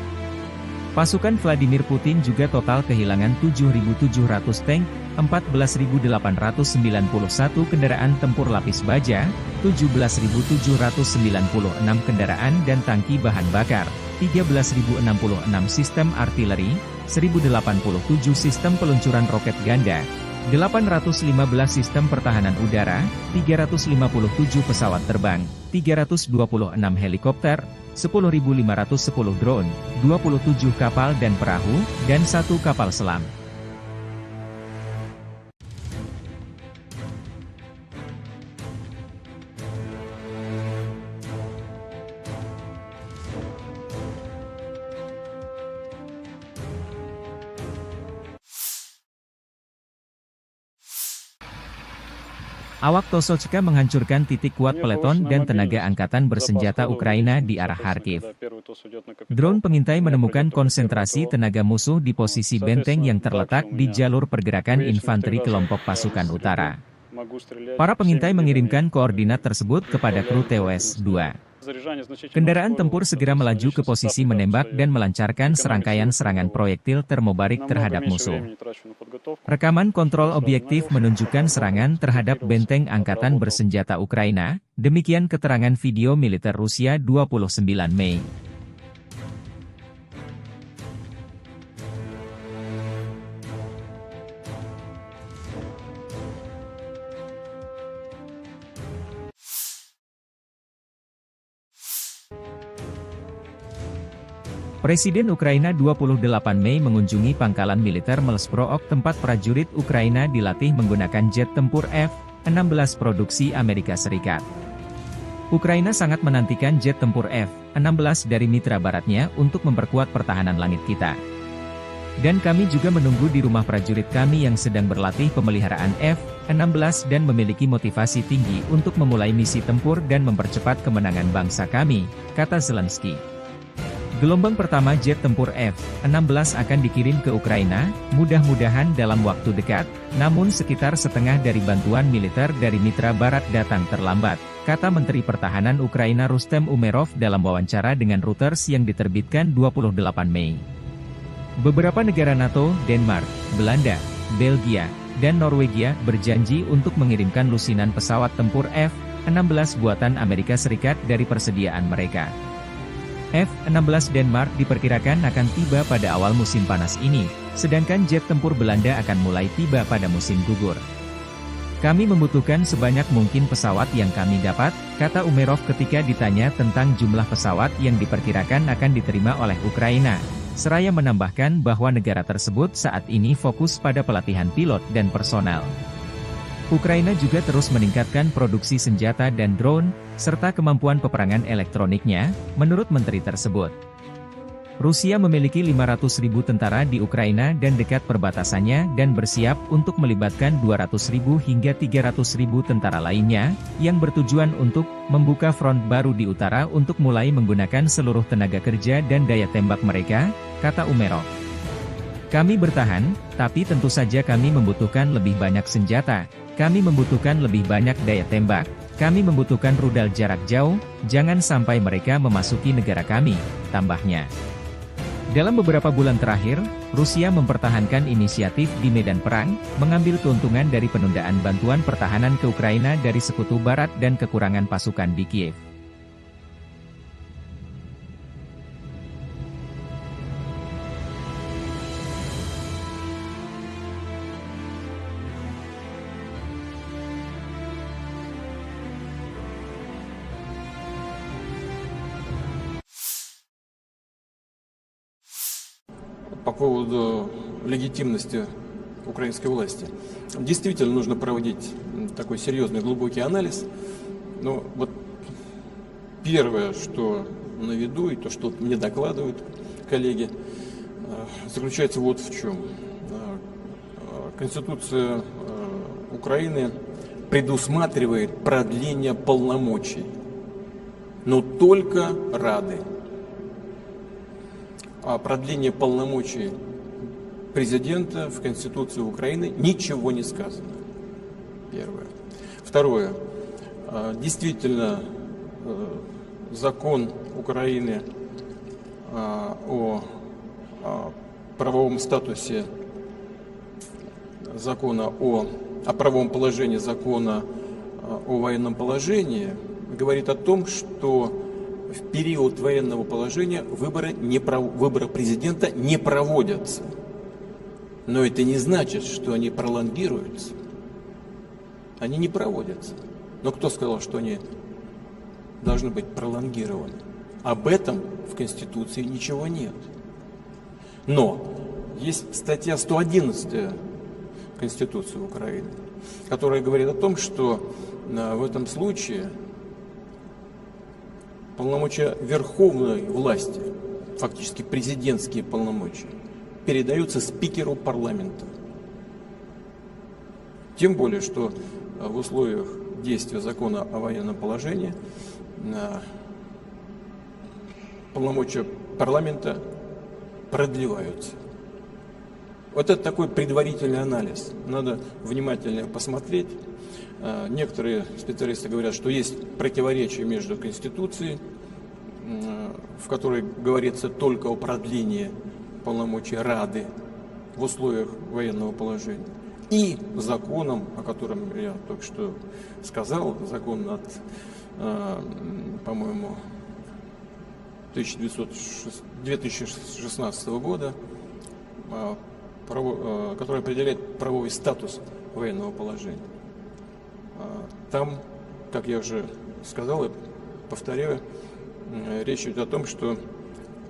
Pasukan Vladimir Putin juga total kehilangan 7.700 tank, 14.891 kendaraan tempur lapis baja, 17.796 kendaraan dan tangki bahan bakar, 13.066 sistem artileri, 1.087 sistem peluncuran roket ganda, 815 sistem pertahanan udara, 357 pesawat terbang, 326 helikopter, 10.510 drone, 27 kapal dan perahu, dan 1 kapal selam. Awak Tosochka menghancurkan titik kuat peleton dan tenaga angkatan bersenjata Ukraina di arah Kharkiv. Drone pengintai menemukan konsentrasi tenaga musuh di posisi benteng yang terletak di jalur pergerakan infanteri kelompok pasukan utara. Para pengintai mengirimkan koordinat tersebut kepada kru TOS-2. Kendaraan tempur segera melaju ke posisi menembak dan melancarkan serangkaian serangan proyektil termobarik terhadap musuh. Rekaman kontrol objektif menunjukkan serangan terhadap benteng angkatan bersenjata Ukraina, demikian keterangan video militer Rusia 29 Mei. Presiden Ukraina 28 Mei mengunjungi pangkalan militer Melsprook tempat prajurit Ukraina dilatih menggunakan jet tempur F-16 produksi Amerika Serikat. Ukraina sangat menantikan jet tempur F-16 dari mitra baratnya untuk memperkuat pertahanan langit kita. Dan kami juga menunggu di rumah prajurit kami yang sedang berlatih pemeliharaan F-16 dan memiliki motivasi tinggi untuk memulai misi tempur dan mempercepat kemenangan bangsa kami, kata Zelensky. Gelombang pertama jet tempur F-16 akan dikirim ke Ukraina, mudah-mudahan dalam waktu dekat, namun sekitar setengah dari bantuan militer dari mitra barat datang terlambat, kata Menteri Pertahanan Ukraina Rustem Umerov dalam wawancara dengan Reuters yang diterbitkan 28 Mei. Beberapa negara NATO, Denmark, Belanda, Belgia, dan Norwegia berjanji untuk mengirimkan lusinan pesawat tempur F-16 buatan Amerika Serikat dari persediaan mereka. F-16 Denmark diperkirakan akan tiba pada awal musim panas ini, sedangkan jet tempur Belanda akan mulai tiba pada musim gugur. Kami membutuhkan sebanyak mungkin pesawat yang kami dapat, kata Umerov ketika ditanya tentang jumlah pesawat yang diperkirakan akan diterima oleh Ukraina. Seraya menambahkan bahwa negara tersebut saat ini fokus pada pelatihan pilot dan personel. Ukraina juga terus meningkatkan produksi senjata dan drone, serta kemampuan peperangan elektroniknya, menurut menteri tersebut. Rusia memiliki 500.000 tentara di Ukraina dan dekat perbatasannya dan bersiap untuk melibatkan 200.000 hingga 300.000 tentara lainnya, yang bertujuan untuk membuka front baru di utara untuk mulai menggunakan seluruh tenaga kerja dan daya tembak mereka, kata Umerov. Kami bertahan, tapi tentu saja kami membutuhkan lebih banyak senjata. Kami membutuhkan lebih banyak daya tembak, kami membutuhkan rudal jarak jauh, jangan sampai mereka memasuki negara kami, tambahnya. Dalam beberapa bulan terakhir, Rusia mempertahankan inisiatif di medan perang, mengambil keuntungan dari penundaan bantuan pertahanan ke Ukraina dari Sekutu Barat dan kekurangan pasukan di Kiev. По поводу легитимности украинской власти. Действительно нужно проводить такой серьезный глубокий анализ. Но вот первое, что на виду, и то, что мне докладывают коллеги, заключается вот в чем. Конституция Украины предусматривает продление полномочий, но только Рады. О продлении полномочий президента в Конституции Украины ничего не сказано. Первое. Второе. Действительно, закон Украины о правовом статусе закона о правовом положении закона о военном положении говорит о том, что в период военного положения выборы президента не проводятся. Но это не значит, что они пролонгируются. Они не проводятся. Но кто сказал, что они должны быть пролонгированы? Об этом в Конституции ничего нет. Но есть статья 111 Конституции Украины, которая говорит о том, что в этом случае полномочия верховной власти, фактически президентские полномочия, передаются спикеру парламента. Тем более, что в условиях действия закона о военном положении полномочия парламента продлеваются. Вот это такой предварительный анализ. Надо внимательно посмотреть. Некоторые специалисты говорят, что есть противоречие между Конституцией, в которой говорится только о продлении полномочий Рады в условиях военного положения, и законом, о котором я только что сказал, закон от, по-моему, 2016 года, который определяет правовой статус военного положения. Там, как я уже сказал и повторяю, речь идет о том, что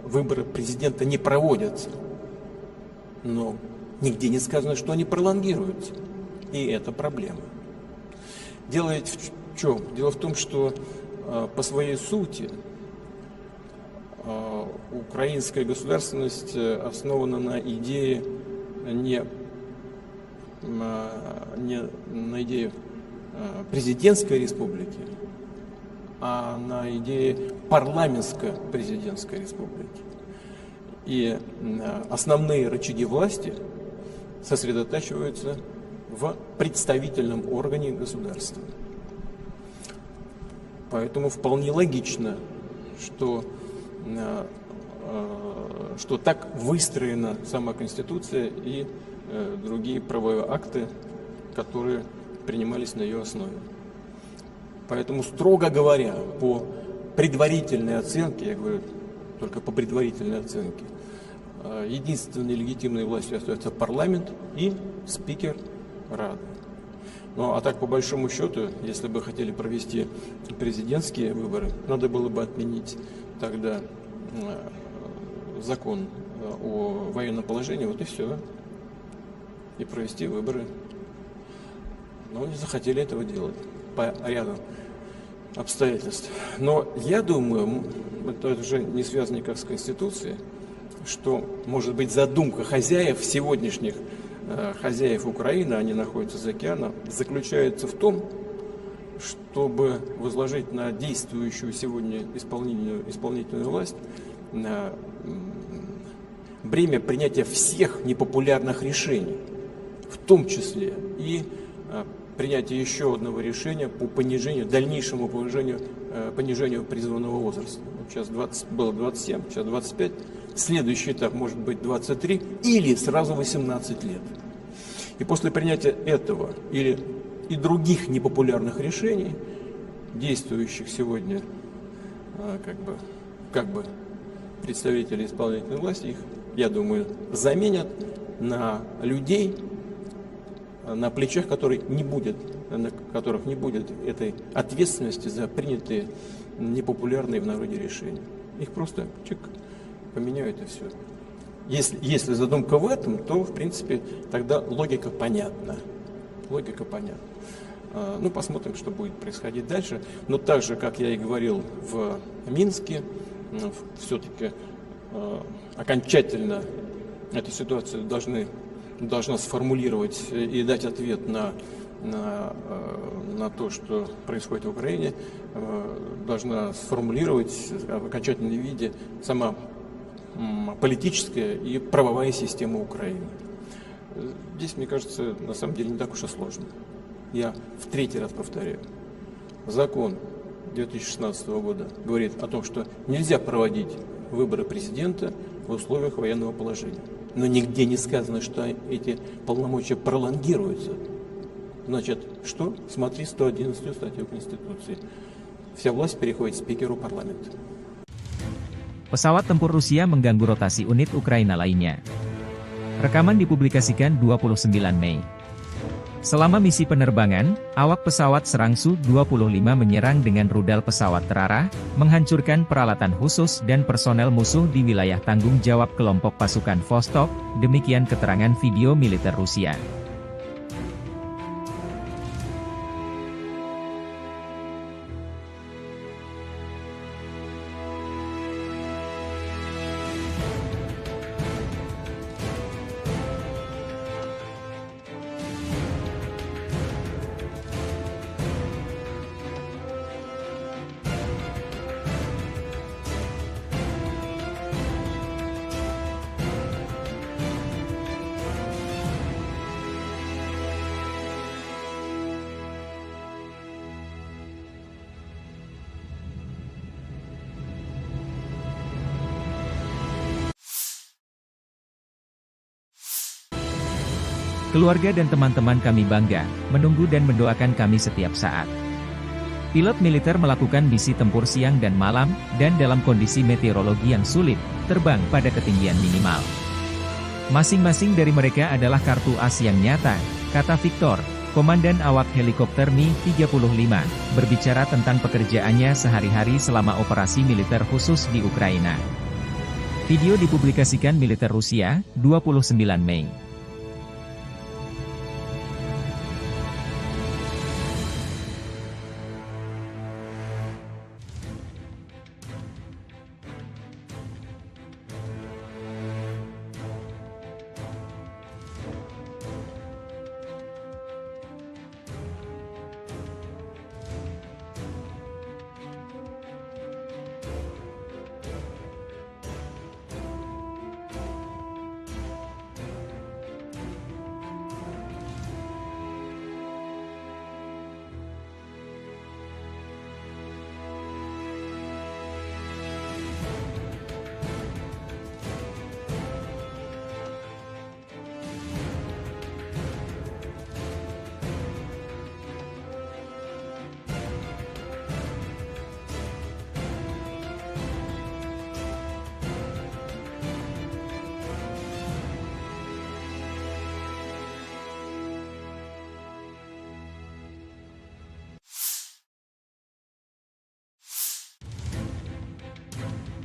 выборы президента не проводятся, но нигде не сказано, что они пролонгируются. И это проблема. Дело ведь в чем? Дело в том, что по своей сути украинская государственность основана на идее не на идее президентской республики, а на идее парламентско-президентской республики. И основные рычаги власти сосредотачиваются в представительном органе государства. Поэтому вполне логично, что так выстроена сама Конституция и другие правовые акты, которые принимались на ее основе. Поэтому, строго говоря, по предварительной оценке, я говорю только по предварительной оценке, единственной легитимной властью остается парламент и спикер Рады. Ну, а так, по большому счету, если бы хотели провести президентские выборы, надо было бы отменить тогда закон о военном положении, вот и все, и провести выборы. Но не захотели этого делать по ряду обстоятельств. Но я думаю, это уже не связано никак с Конституцией, что, может быть, задумка хозяев, сегодняшних хозяев Украины, они находятся за океаном, заключается в том, чтобы возложить на действующую сегодня исполнительную власть бремя принятия всех непопулярных решений, в том числе и принятие еще одного решения по дальнейшему понижению призывного возраста. Сейчас было 27, сейчас 25. Следующий этап может быть 23 или сразу 18 лет. И после принятия этого и других непопулярных решений, действующих сегодня как бы представители исполнительной власти, их, я думаю, заменят на людей, на плечах которых не будет этой ответственности за принятые непопулярные в народе решения. Их просто поменяют и все. Если задумка в этом, то, в принципе, тогда логика понятна. Ну, посмотрим, что будет происходить дальше. Но так же, как я и говорил в Минске, все-таки окончательно эту ситуацию должна сформулировать и дать ответ на то, что происходит в Украине, должна сформулировать в окончательном виде сама политическая и правовая система Украины. Здесь, мне кажется, на самом деле не так уж и сложно. Я в третий раз повторяю. Закон 2016 года говорит о том, что нельзя проводить выборы президента в условиях военного положения. Но нигде не сказано, что эти полномочия пролонгируются. Значит, что? Смотри 111 статью Конституции. Вся власть переходит спикеру парламента. Pesawat tempur Rusia mengganggu rotasi unit Ukraina lainnya. Rekaman dipublikasikan 29 Mei. Selama misi penerbangan, awak pesawat serang Su-25 menyerang dengan rudal pesawat terarah, menghancurkan peralatan khusus dan personel musuh di wilayah tanggung jawab kelompok pasukan Vostok, demikian keterangan video militer Rusia. Keluarga dan teman-teman kami bangga, menunggu dan mendoakan kami setiap saat. Pilot militer melakukan misi tempur siang dan malam, dan dalam kondisi meteorologi yang sulit, terbang pada ketinggian minimal. Masing-masing dari mereka adalah kartu as yang nyata, kata Victor, komandan awak helikopter Mi-35, berbicara tentang pekerjaannya sehari-hari selama operasi militer khusus di Ukraina. Video dipublikasikan militer Rusia, 29 Mei.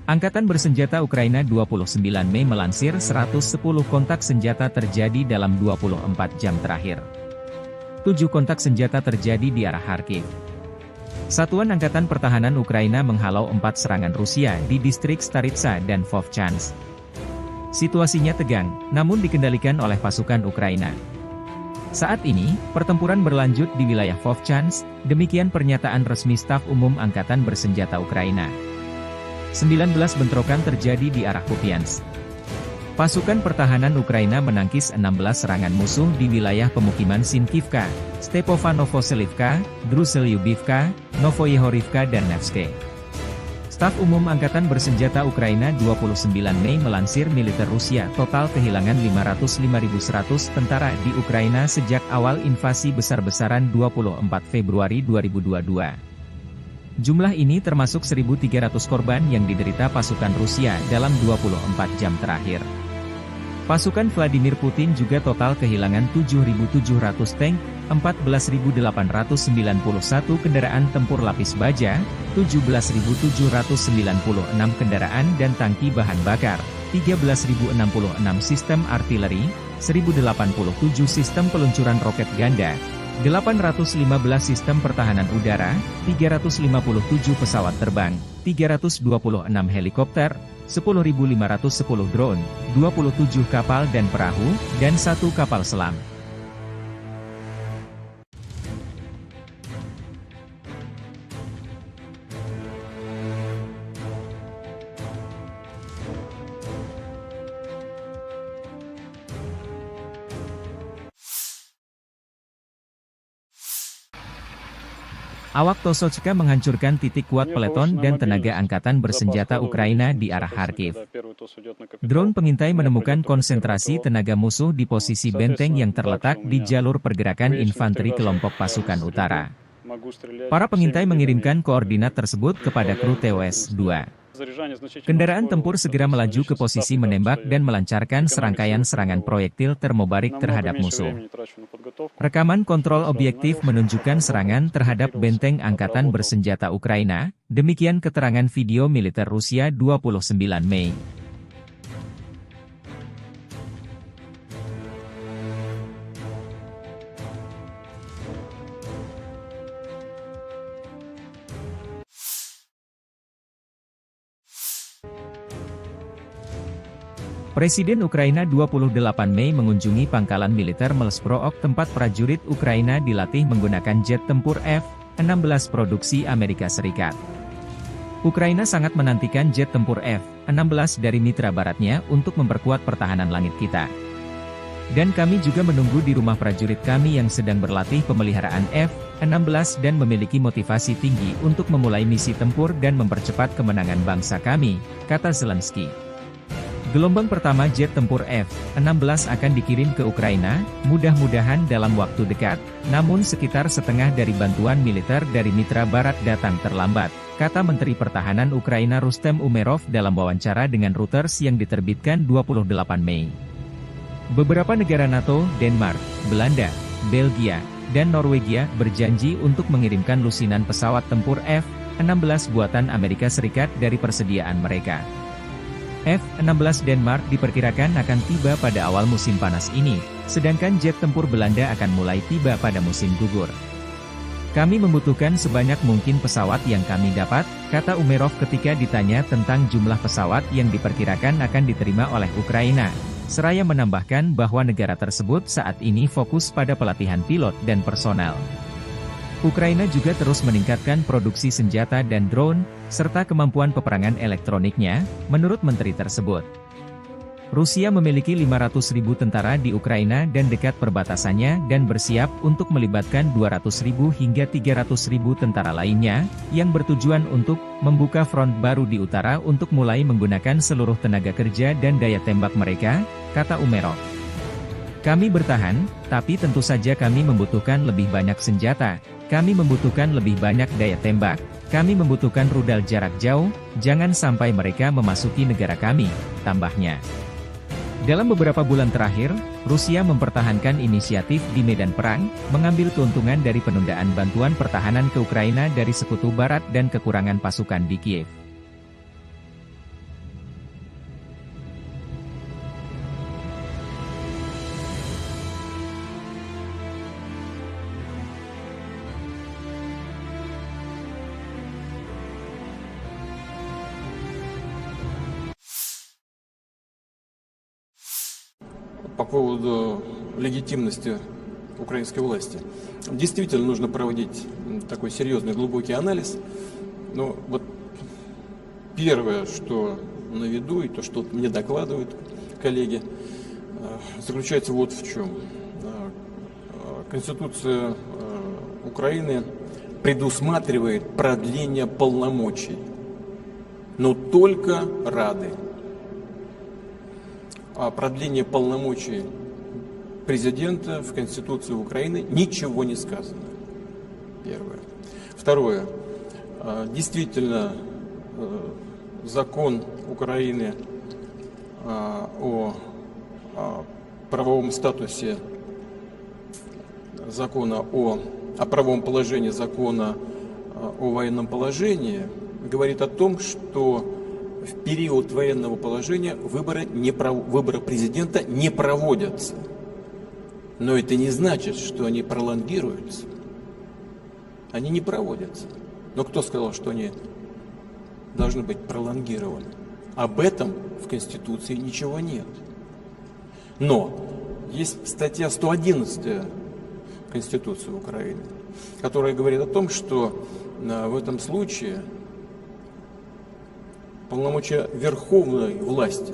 Angkatan Bersenjata Ukraina 29 Mei melansir 110 kontak senjata terjadi dalam 24 jam terakhir. 7 kontak senjata terjadi di arah Kharkiv. Satuan Angkatan Pertahanan Ukraina menghalau 4 serangan Rusia di distrik Staritsa dan Vovchansk. Situasinya tegang, namun dikendalikan oleh pasukan Ukraina. Saat ini, pertempuran berlanjut di wilayah Vovchansk, demikian pernyataan resmi Staf Umum Angkatan Bersenjata Ukraina. 19 bentrokan terjadi di arah Kupiansk. Pasukan pertahanan Ukraina menangkis 16 serangan musuh di wilayah pemukiman Sinkivka, Stepanovo-Selivka, Druselyubivka, Novoyehorivka dan Nevske. Staf Umum Angkatan Bersenjata Ukraina 29 Mei melansir militer Rusia total kehilangan 505.100 tentara di Ukraina sejak awal invasi besar-besaran 24 Februari 2022. Jumlah ini termasuk 1.300 korban yang diderita pasukan Rusia dalam 24 jam terakhir. Pasukan Vladimir Putin juga total kehilangan 7.700 tank, 14.891 kendaraan tempur lapis baja, 17.796 kendaraan dan tangki bahan bakar, 13.066 sistem artileri, 1.087 sistem peluncuran roket ganda, 815 sistem pertahanan udara, 357 pesawat terbang, 326 helikopter, 10.510 drone, 27 kapal dan perahu, dan 1 kapal selam. Awak Tosochka menghancurkan titik kuat peleton dan tenaga angkatan bersenjata Ukraina di arah Kharkiv. Drone pengintai menemukan konsentrasi tenaga musuh di posisi benteng yang terletak di jalur pergerakan infanteri kelompok pasukan utara. Para pengintai mengirimkan koordinat tersebut kepada kru TOS-2. Kendaraan tempur segera melaju ke posisi menembak dan melancarkan serangkaian serangan proyektil termobarik terhadap musuh. Rekaman kontrol objektif menunjukkan serangan terhadap benteng angkatan bersenjata Ukraina, demikian keterangan video militer Rusia 29 Mei. Presiden Ukraina 28 Mei mengunjungi pangkalan militer Melsprook tempat prajurit Ukraina dilatih menggunakan jet tempur F-16 produksi Amerika Serikat. Ukraina sangat menantikan jet tempur F-16 dari mitra baratnya untuk memperkuat pertahanan langit kita. Dan kami juga menunggu di rumah prajurit kami yang sedang berlatih pemeliharaan F-16 dan memiliki motivasi tinggi untuk memulai misi tempur dan mempercepat kemenangan bangsa kami, kata Zelensky. Gelombang pertama jet tempur F-16 akan dikirim ke Ukraina, mudah-mudahan dalam waktu dekat, namun sekitar setengah dari bantuan militer dari mitra barat datang terlambat, kata Menteri Pertahanan Ukraina Rustem Umerov dalam wawancara dengan Reuters yang diterbitkan 28 Mei. Beberapa negara NATO, Denmark, Belanda, Belgia, dan Norwegia berjanji untuk mengirimkan lusinan pesawat tempur F-16 buatan Amerika Serikat dari persediaan mereka. F-16 Denmark diperkirakan akan tiba pada awal musim panas ini, sedangkan jet tempur Belanda akan mulai tiba pada musim gugur. Kami membutuhkan sebanyak mungkin pesawat yang kami dapat, kata Umerov ketika ditanya tentang jumlah pesawat yang diperkirakan akan diterima oleh Ukraina. Seraya menambahkan bahwa negara tersebut saat ini fokus pada pelatihan pilot dan personel. Ukraina juga terus meningkatkan produksi senjata dan drone, serta kemampuan peperangan elektroniknya, menurut menteri tersebut. Rusia memiliki 500.000 tentara di Ukraina dan dekat perbatasannya dan bersiap untuk melibatkan 200.000 hingga 300.000 tentara lainnya, yang bertujuan untuk membuka front baru di utara untuk mulai menggunakan seluruh tenaga kerja dan daya tembak mereka, kata Umerov. Kami bertahan, tapi tentu saja kami membutuhkan lebih banyak senjata, kami membutuhkan lebih banyak daya tembak, kami membutuhkan rudal jarak jauh, jangan sampai mereka memasuki negara kami, tambahnya. Dalam beberapa bulan terakhir, Rusia mempertahankan inisiatif di medan perang, mengambil keuntungan dari penundaan bantuan pertahanan ke Ukraina dari Sekutu Barat dan kekurangan pasukan di Kiev. По поводу легитимности украинской власти. Действительно нужно проводить такой серьезный, глубокий анализ. Но вот первое, что на виду, и то, что мне докладывают коллеги, заключается вот в чем. Конституция Украины предусматривает продление полномочий, но только Рады. О продлении полномочий президента в Конституции Украины ничего не сказано. Первое. Второе. Действительно, закон Украины о правовом статусе закона о правовом положении закона о военном положении говорит о том, что в период военного положения выборы президента не проводятся. Но это не значит, что они пролонгируются. Они не проводятся. Но кто сказал, что они должны быть пролонгированы? Об этом в Конституции ничего нет. Но есть статья 111 Конституции Украины, которая говорит о том, что в этом случае полномочия верховной власти,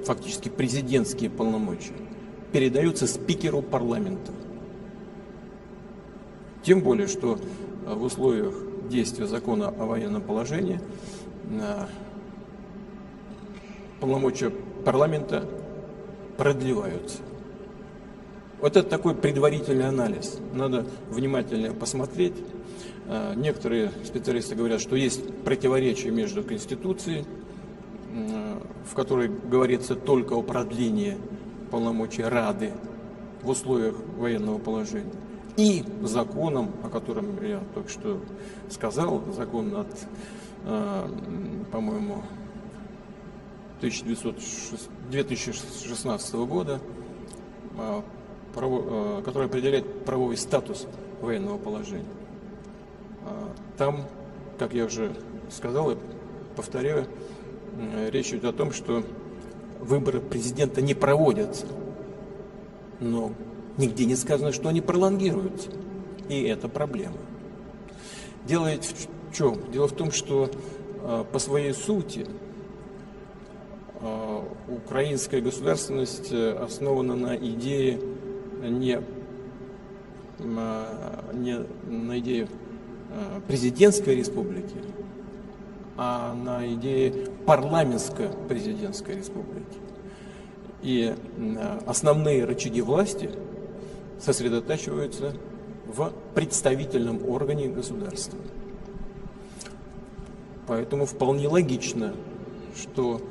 фактически президентские полномочия, передаются спикеру парламента. Тем более, что в условиях действия закона о военном положении полномочия парламента продлеваются. Вот это такой предварительный анализ. Надо внимательно посмотреть. Некоторые специалисты говорят, что есть противоречие между Конституцией, в которой говорится только о продлении полномочий Рады в условиях военного положения, и законом, о котором я только что сказал, закон от, по-моему, 2016 года, который определяет правовой статус военного положения. Там, как я уже сказал и повторяю, речь идет о том, что выборы президента не проводятся, но нигде не сказано, что они пролонгируются, и это проблема. Дело в чем? Дело в том, что по своей сути украинская государственность основана на идее не на идее президентской республики, а на идее парламентско-президентской республики. И основные рычаги власти сосредотачиваются в представительном органе государства. Поэтому вполне логично, что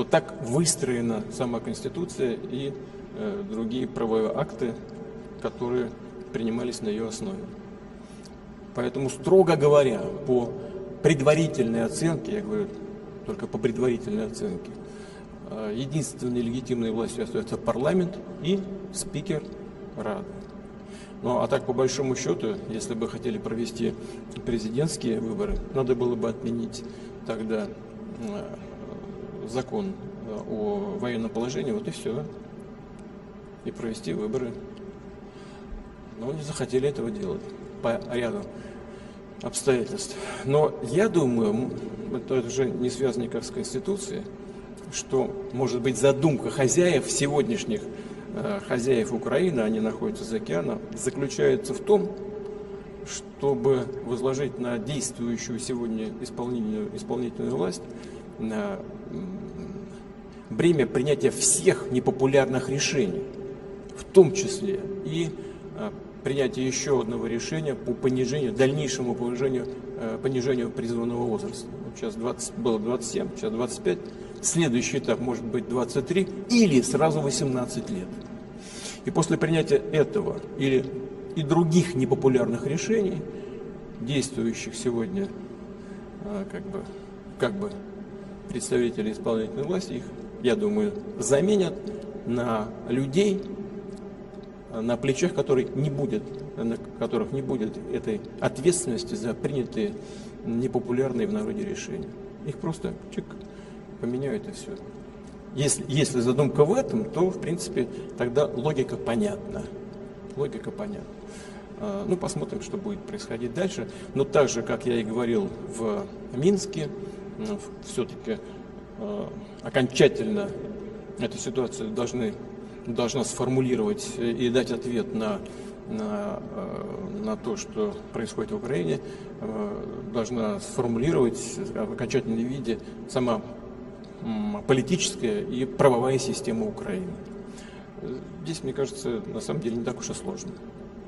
так выстроена сама Конституция и другие правовые акты, которые принимались на ее основе. Поэтому, строго говоря, по предварительной оценке, я говорю только по предварительной оценке, единственной легитимной властью остается парламент и спикер Рады. Ну а так, по большому счету, если бы хотели провести президентские выборы, надо было бы отменить тогда закон о военном положении, вот и все, и провести выборы. Но не захотели этого делать по ряду обстоятельств. Но я думаю, это уже не связано никак с Конституцией, что, может быть, задумка хозяев сегодняшних, хозяев Украины, они находятся за океаном, заключается в том, чтобы возложить на действующую сегодня исполнительную власть бремя принятия всех непопулярных решений, в том числе и принятие еще одного решения по дальнейшему понижению призывного возраста. Вот сейчас было 27, сейчас 25. Следующий этап может быть 23 или сразу 18 лет. И после принятия этого и других непопулярных решений, действующих сегодня как бы представители исполнительной власти, их, я думаю, заменят на людей, на плечах которых не будет этой ответственности за принятые непопулярные в народе решения. Их просто поменяют и все. Если задумка в этом, то, в принципе, тогда логика понятна. Ну, посмотрим, что будет происходить дальше. Но так же, как я и говорил в Минске, все-таки окончательно эту ситуацию должна сформулировать и дать ответ на то, что происходит в Украине, должна сформулировать в окончательном виде сама политическая и правовая система Украины. Здесь, мне кажется, на самом деле не так уж и сложно.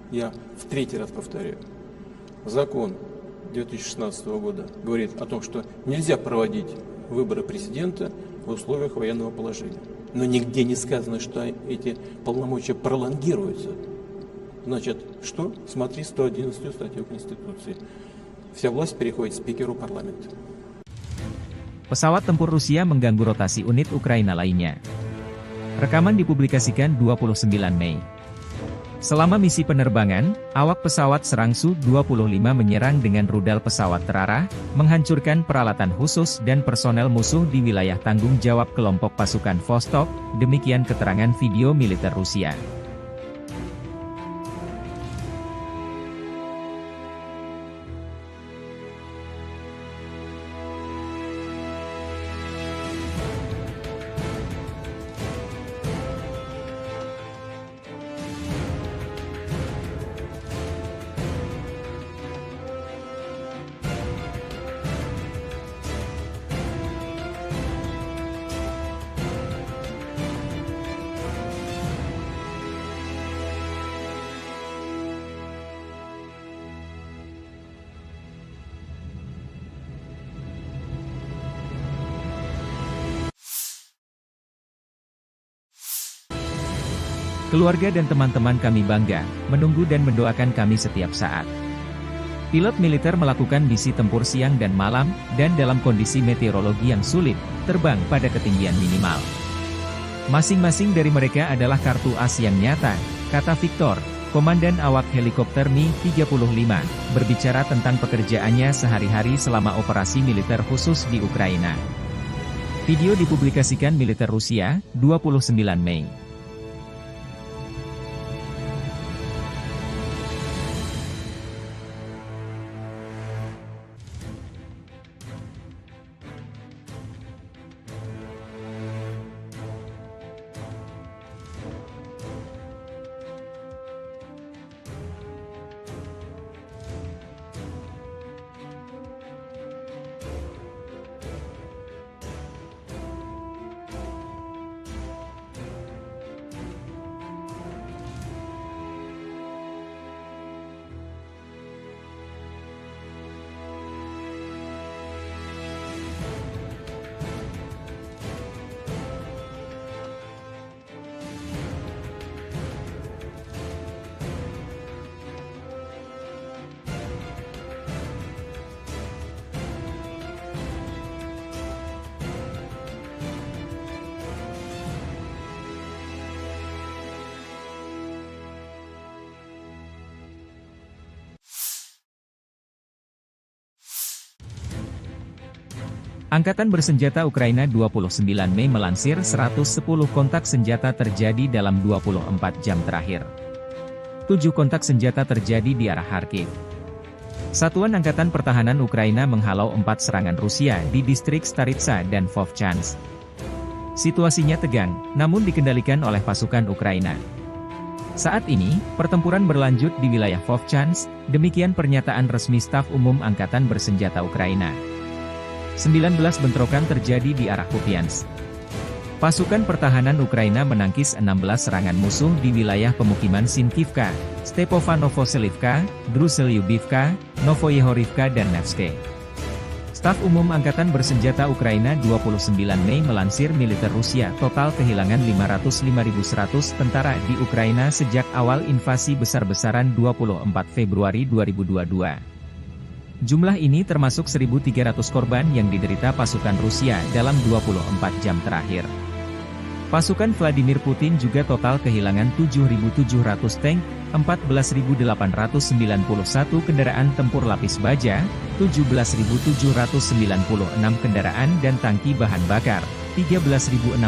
Я в третий раз повторяю. Закон 2016 года говорит о том, что нельзя проводить выборы президента в условиях военного положения. Но нигде не сказано, что эти полномочия пролонгируются. Значит, что? Смотри 111 статью Конституции. Вся власть переходит спикеру парламента. Pesawat tempur Rusia mengganggu rotasi unit Ukraina lainnya. Rekaman dipublikasikan 29 Mei. Selama misi penerbangan, awak pesawat serang Su-25 menyerang dengan rudal pesawat terarah, menghancurkan peralatan khusus dan personel musuh di wilayah tanggung jawab kelompok pasukan Vostok, demikian keterangan video militer Rusia. Keluarga dan teman-teman kami bangga, menunggu dan mendoakan kami setiap saat. Pilot militer melakukan misi tempur siang dan malam, dan dalam kondisi meteorologi yang sulit, terbang pada ketinggian minimal. Masing-masing dari mereka adalah kartu as yang nyata, kata Victor, komandan awak helikopter Mi-35, berbicara tentang pekerjaannya sehari-hari selama operasi militer khusus di Ukraina. Video dipublikasikan militer Rusia, 29 Mei. Angkatan Bersenjata Ukraina 29 Mei melansir 110 kontak senjata terjadi dalam 24 jam terakhir. 7 kontak senjata terjadi di arah Kharkiv. Satuan Angkatan Pertahanan Ukraina menghalau 4 serangan Rusia di distrik Staritsa dan Vovchansk. Situasinya tegang, namun dikendalikan oleh pasukan Ukraina. Saat ini, pertempuran berlanjut di wilayah Vovchansk, demikian pernyataan resmi Staf Umum Angkatan Bersenjata Ukraina. 19 bentrokan terjadi di arah Kupiansk. Pasukan pertahanan Ukraina menangkis 16 serangan musuh di wilayah pemukiman Sinkivka, Stepovanovselivka, Druselyubivka, Novoyehorivka dan Nevske. Staf Umum Angkatan Bersenjata Ukraina 29 Mei melansir militer Rusia total kehilangan 505.100 tentara di Ukraina sejak awal invasi besar-besaran 24 Februari 2022. Jumlah ini termasuk 1.300 korban yang diderita pasukan Rusia dalam 24 jam terakhir. Pasukan Vladimir Putin juga total kehilangan 7.700 tank, 14.891 kendaraan tempur lapis baja, 17.796 kendaraan dan tangki bahan bakar, 13.066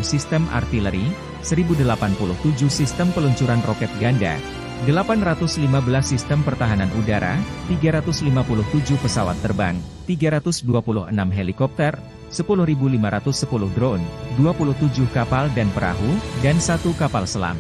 sistem artileri, 1.087 sistem peluncuran roket ganda, 815 sistem pertahanan udara, 357 pesawat terbang, 326 helikopter, 10.510 drone, 27 kapal dan perahu, dan 1 kapal selam.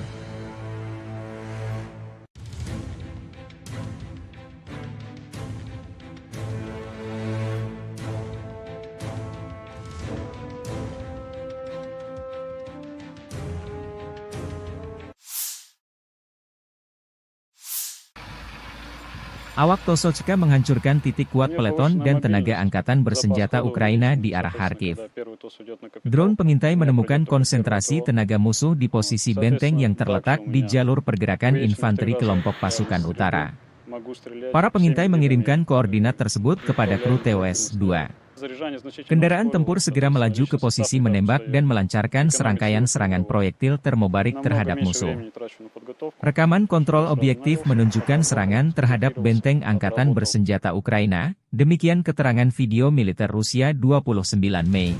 Awak Tosochka menghancurkan titik kuat peleton dan tenaga angkatan bersenjata Ukraina di arah Kharkiv. Drone pengintai menemukan konsentrasi tenaga musuh di posisi benteng yang terletak di jalur pergerakan infanteri kelompok pasukan utara. Para pengintai mengirimkan koordinat tersebut kepada kru TOS-2. Kendaraan tempur segera melaju ke posisi menembak dan melancarkan serangkaian serangan proyektil termobarik terhadap musuh. Rekaman kontrol objektif menunjukkan serangan terhadap benteng angkatan bersenjata Ukraina, demikian keterangan video militer Rusia 29 Mei.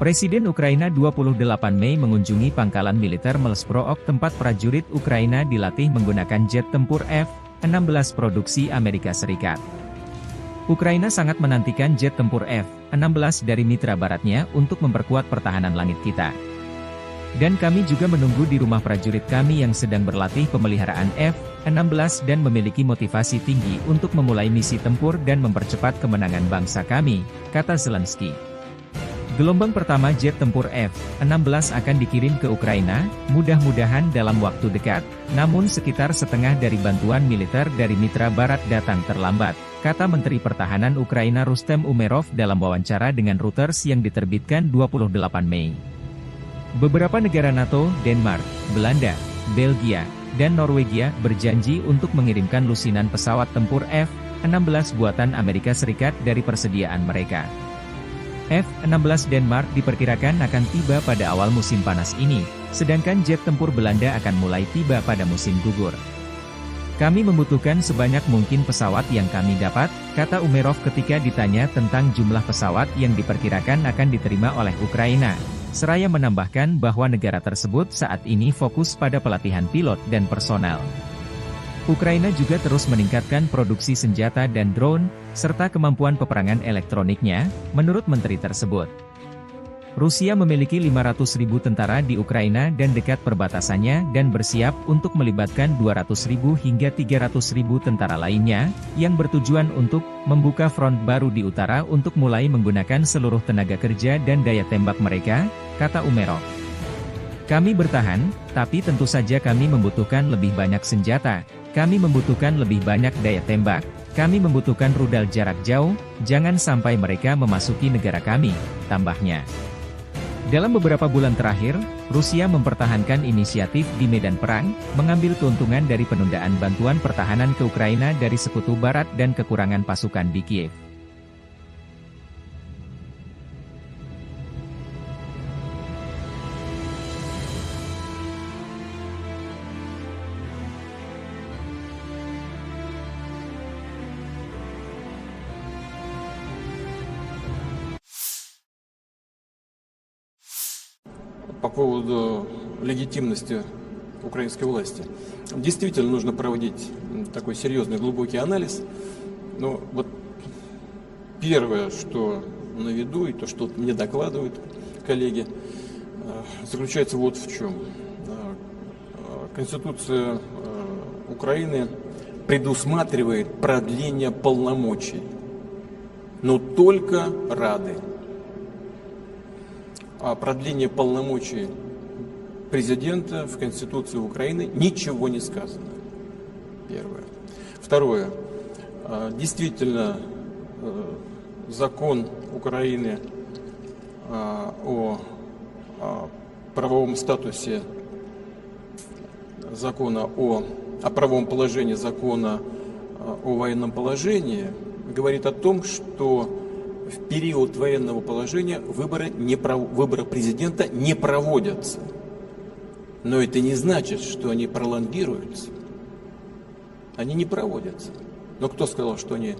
Presiden Ukraina 28 Mei mengunjungi pangkalan militer Melsprook tempat prajurit Ukraina dilatih menggunakan jet tempur F-16 produksi Amerika Serikat. Ukraina sangat menantikan jet tempur F-16 dari mitra baratnya untuk memperkuat pertahanan langit kita. Dan kami juga menunggu di rumah prajurit kami yang sedang berlatih pemeliharaan F-16 dan memiliki motivasi tinggi untuk memulai misi tempur dan mempercepat kemenangan bangsa kami, kata Zelensky. Gelombang pertama jet tempur F-16 akan dikirim ke Ukraina, mudah-mudahan dalam waktu dekat, namun sekitar setengah dari bantuan militer dari mitra barat datang terlambat, kata Menteri Pertahanan Ukraina Rustem Umerov dalam wawancara dengan Reuters yang diterbitkan 28 Mei. Beberapa negara NATO, Denmark, Belanda, Belgia, dan Norwegia berjanji untuk mengirimkan lusinan pesawat tempur F-16 buatan Amerika Serikat dari persediaan mereka. F-16 Denmark diperkirakan akan tiba pada awal musim panas ini, sedangkan jet tempur Belanda akan mulai tiba pada musim gugur. Kami membutuhkan sebanyak mungkin pesawat yang kami dapat, kata Umerov ketika ditanya tentang jumlah pesawat yang diperkirakan akan diterima oleh Ukraina. Seraya menambahkan bahwa negara tersebut saat ini fokus pada pelatihan pilot dan personel. Ukraina juga terus meningkatkan produksi senjata dan drone, serta kemampuan peperangan elektroniknya, menurut menteri tersebut. Rusia memiliki 500.000 tentara di Ukraina dan dekat perbatasannya dan bersiap untuk melibatkan 200.000 hingga 300.000 tentara lainnya, yang bertujuan untuk membuka front baru di utara untuk mulai menggunakan seluruh tenaga kerja dan daya tembak mereka, kata Umerov. Kami bertahan, tapi tentu saja kami membutuhkan lebih banyak senjata, kami membutuhkan lebih banyak daya tembak, kami membutuhkan rudal jarak jauh, jangan sampai mereka memasuki negara kami, tambahnya. Dalam beberapa bulan terakhir, Rusia mempertahankan inisiatif di medan perang, mengambil keuntungan dari penundaan bantuan pertahanan ke Ukraina dari Sekutu Barat dan kekurangan pasukan di Kiev. поводу легитимности украинской власти. Действительно нужно проводить такой серьезный глубокий анализ. Но вот первое, что на виду, и то, что мне докладывают коллеги, заключается вот в чем. Конституция Украины предусматривает продление полномочий, но только Рады. О продлении полномочий президента в Конституции Украины ничего не сказано. Первое. Второе. Действительно, закон Украины о правовом статусе закона о правовом положении закона о военном положении говорит о том, что в период военного положения выборы президента не проводятся. Но это не значит, что они пролонгируются. Они не проводятся. Но кто сказал, что они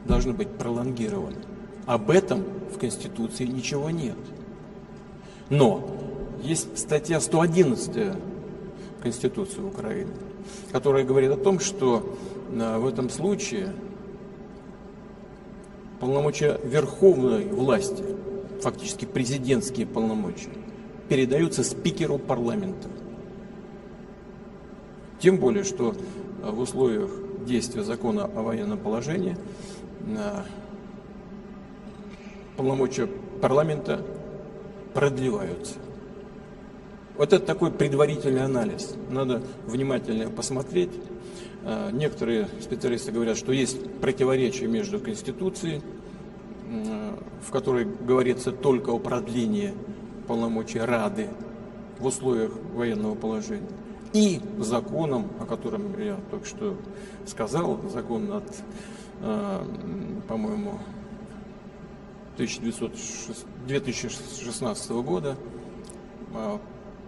должны быть пролонгированы? Об этом в Конституции ничего нет. Но есть статья 111 Конституции Украины, которая говорит о том, что в этом случае полномочия верховной власти, фактически президентские полномочия, передаются спикеру парламента. Тем более, что в условиях действия закона о военном положении полномочия парламента продлеваются. Вот это такой предварительный анализ. Надо внимательно посмотреть. Некоторые специалисты говорят, что есть противоречие между Конституцией, в которой говорится только о продлении полномочий Рады в условиях военного положения, и законом, о котором я только что сказал, закон от, по-моему, 2016 года,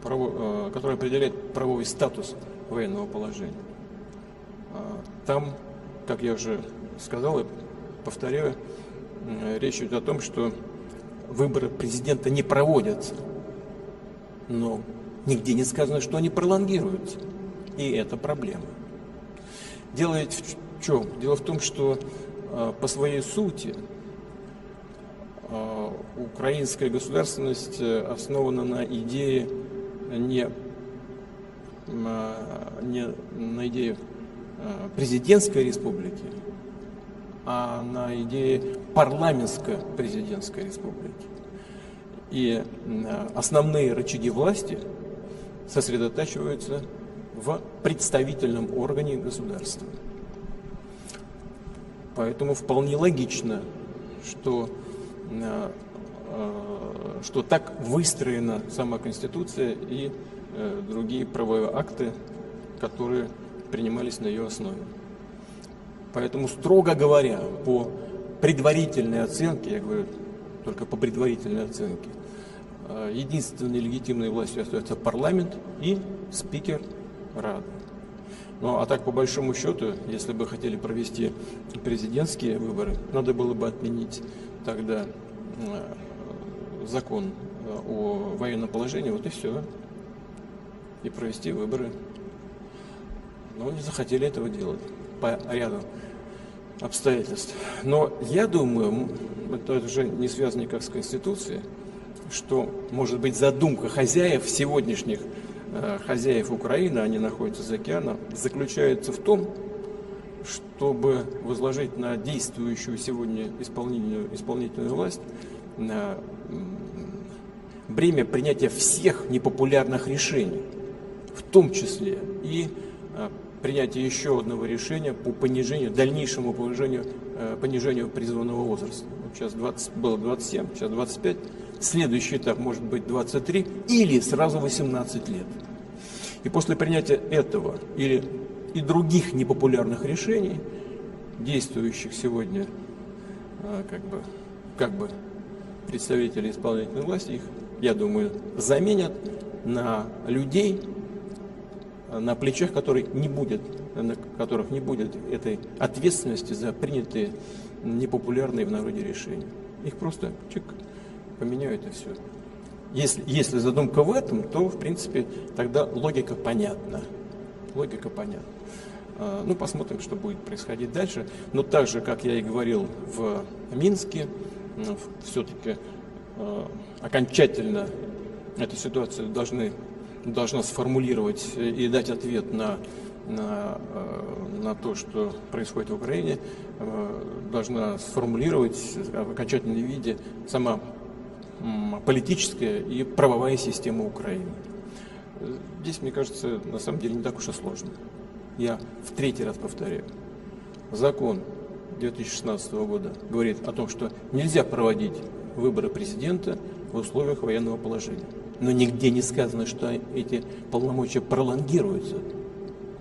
который определяет правовой статус военного положения. Там, как я уже сказал и повторяю, речь идет о том, что выборы президента не проводятся, но нигде не сказано, что они пролонгируются. И это проблема. Дело ведь в чем? Дело в том, что по своей сути украинская государственность основана на идее не на идее президентской республики, а на идее парламентско-президентской республики. И основные рычаги власти сосредотачиваются в представительном органе государства. Поэтому вполне логично, что так выстроена сама Конституция и другие правовые акты, которые принимались на ее основе. Поэтому, строго говоря, по предварительной оценке, я говорю только по предварительной оценке, единственной легитимной властью остается парламент и спикер Рады. Ну а так, по большому счету, если бы хотели провести президентские выборы, надо было бы отменить тогда закон о военном положении, вот и все, и провести выборы. Но не захотели этого делать по ряду обстоятельств. Но я думаю, это уже не связано никак с Конституцией, что, может быть, задумка хозяев, сегодняшних хозяев Украины, они находятся за океаном, заключается в том, чтобы возложить на действующую сегодня исполнительную власть бремя принятия всех непопулярных решений, в том числе и принятие еще одного решения по дальнейшему понижению призывного возраста. Вот сейчас было 27, сейчас 25. Следующий этап может быть 23 или сразу 18 лет. И после принятия этого или и других непопулярных решений, действующих сегодня как бы представители исполнительной власти, их, я думаю, заменят на людей, на плечах на которых не будет этой ответственности за принятые непопулярные в народе решения. Их просто поменяют и все. Если задумка в этом, то, в принципе, тогда логика понятна. Логика понятна. Ну, посмотрим, что будет происходить дальше. Но так же, как я и говорил в Минске, все-таки окончательно эту ситуацию должна сформулировать и дать ответ на то, что происходит в Украине, должна сформулировать в окончательном виде сама политическая и правовая система Украины. Здесь, мне кажется, на самом деле не так уж и сложно. Я в третий раз повторяю. Закон 2016 года говорит о том, что нельзя проводить выборы президента в условиях военного положения. Но нигде не сказано, что эти полномочия пролонгируются.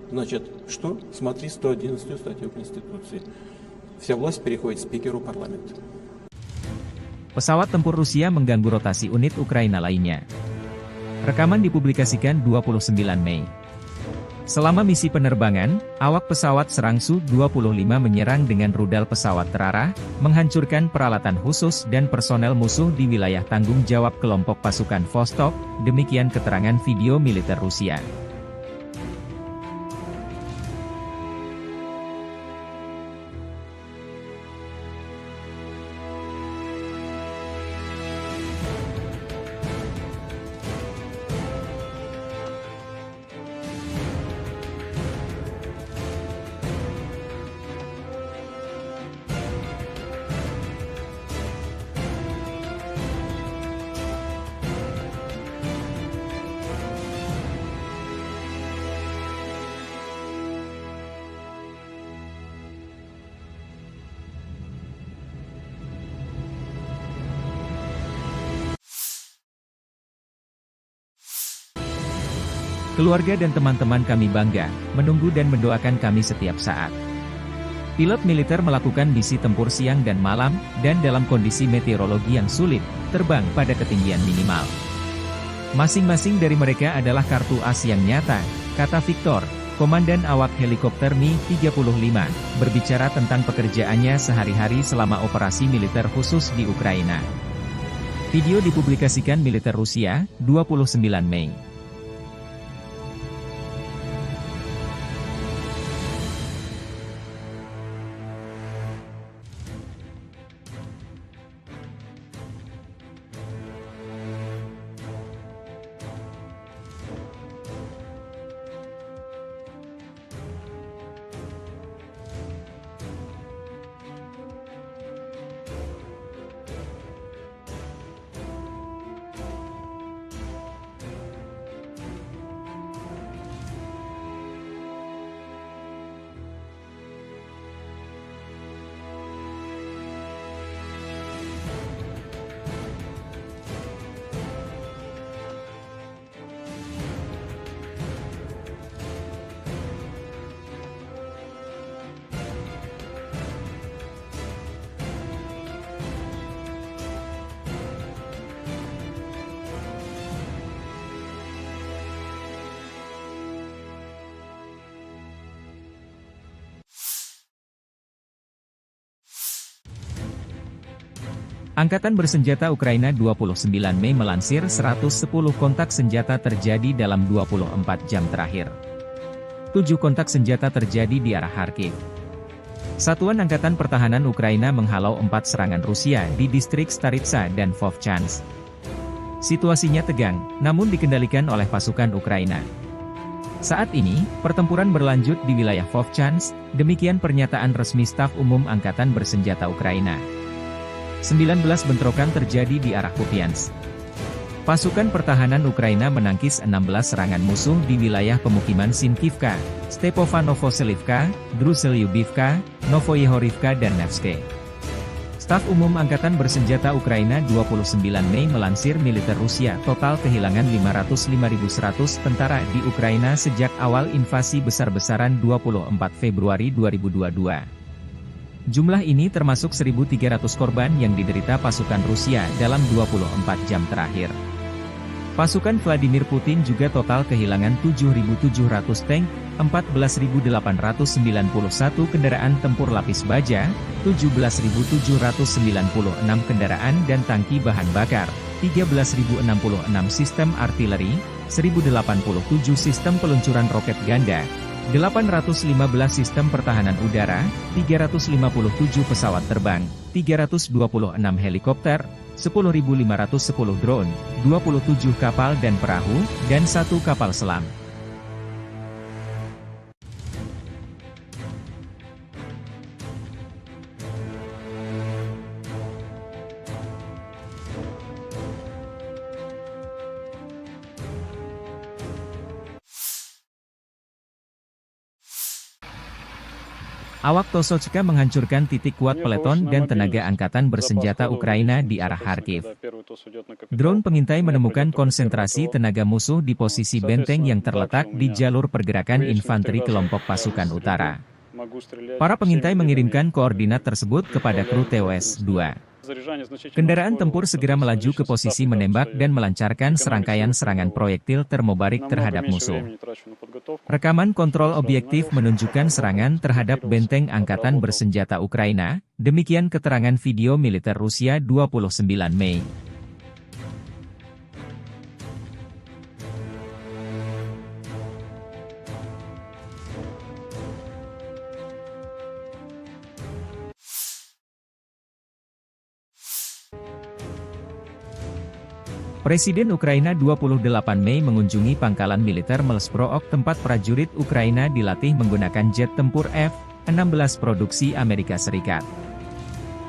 Значит, что? Смотри 111 статью Конституции. Вся власть переходит спикеру парламента. Pesawat tempur Rusia mengganggu rotasi unit Ukraina lainnya. Rekaman dipublikasikan 29 Mei. Selama misi penerbangan, awak pesawat serang Su-25 menyerang dengan rudal pesawat terarah, menghancurkan peralatan khusus dan personel musuh di wilayah tanggung jawab kelompok pasukan Vostok, demikian keterangan video militer Rusia. Keluarga dan teman-teman kami bangga, menunggu dan mendoakan kami setiap saat. Pilot militer melakukan misi tempur siang dan malam, dan dalam kondisi meteorologi yang sulit, terbang pada ketinggian minimal. Masing-masing dari mereka adalah kartu as yang nyata, kata Victor, komandan awak helikopter Mi-35, berbicara tentang pekerjaannya sehari-hari selama operasi militer khusus di Ukraina. Video dipublikasikan militer Rusia, 29 Mei. Angkatan Bersenjata Ukraina 29 Mei melansir 110 kontak senjata terjadi dalam 24 jam terakhir. 7 kontak senjata terjadi di arah Kharkiv. Satuan Angkatan Pertahanan Ukraina menghalau 4 serangan Rusia di distrik Staritsa dan Vovchansk. Situasinya tegang, namun dikendalikan oleh pasukan Ukraina. Saat ini, pertempuran berlanjut di wilayah Vovchansk, demikian pernyataan resmi Staf Umum Angkatan Bersenjata Ukraina. 19 bentrokan terjadi di arah Kupiansk. Pasukan pertahanan Ukraina menangkis 16 serangan musuh di wilayah pemukiman Sinkivka, Stepofanovo-Selivka, Druselyubivka, Novoyehorivka dan Nevske. Staf Umum Angkatan Bersenjata Ukraina 29 Mei melansir militer Rusia total kehilangan 505.100 tentara di Ukraina sejak awal invasi besar-besaran 24 Februari 2022. Jumlah ini termasuk 1.300 korban yang diderita pasukan Rusia dalam 24 jam terakhir. Pasukan Vladimir Putin juga total kehilangan 7.700 tank, 14.891 kendaraan tempur lapis baja, 17.796 kendaraan dan tangki bahan bakar, 13.066 sistem artileri, 1.087 sistem peluncuran roket ganda, 815 sistem pertahanan udara, 357 pesawat terbang, 326 helikopter, 10.510 drone, 27 kapal dan perahu, dan 1 kapal selam. Awak Tosochka menghancurkan titik kuat peleton dan tenaga angkatan bersenjata Ukraina di arah Kharkiv. Drone pengintai menemukan konsentrasi tenaga musuh di posisi benteng yang terletak di jalur pergerakan infanteri kelompok pasukan utara. Para pengintai mengirimkan koordinat tersebut kepada kru TOS-2. Kendaraan tempur segera melaju ke posisi menembak dan melancarkan serangkaian serangan proyektil termobarik terhadap musuh. Rekaman kontrol objektif menunjukkan serangan terhadap benteng angkatan bersenjata Ukraina, demikian keterangan video militer Rusia 29 Mei. Presiden Ukraina 28 Mei mengunjungi pangkalan militer Melsprook tempat prajurit Ukraina dilatih menggunakan jet tempur F-16 produksi Amerika Serikat.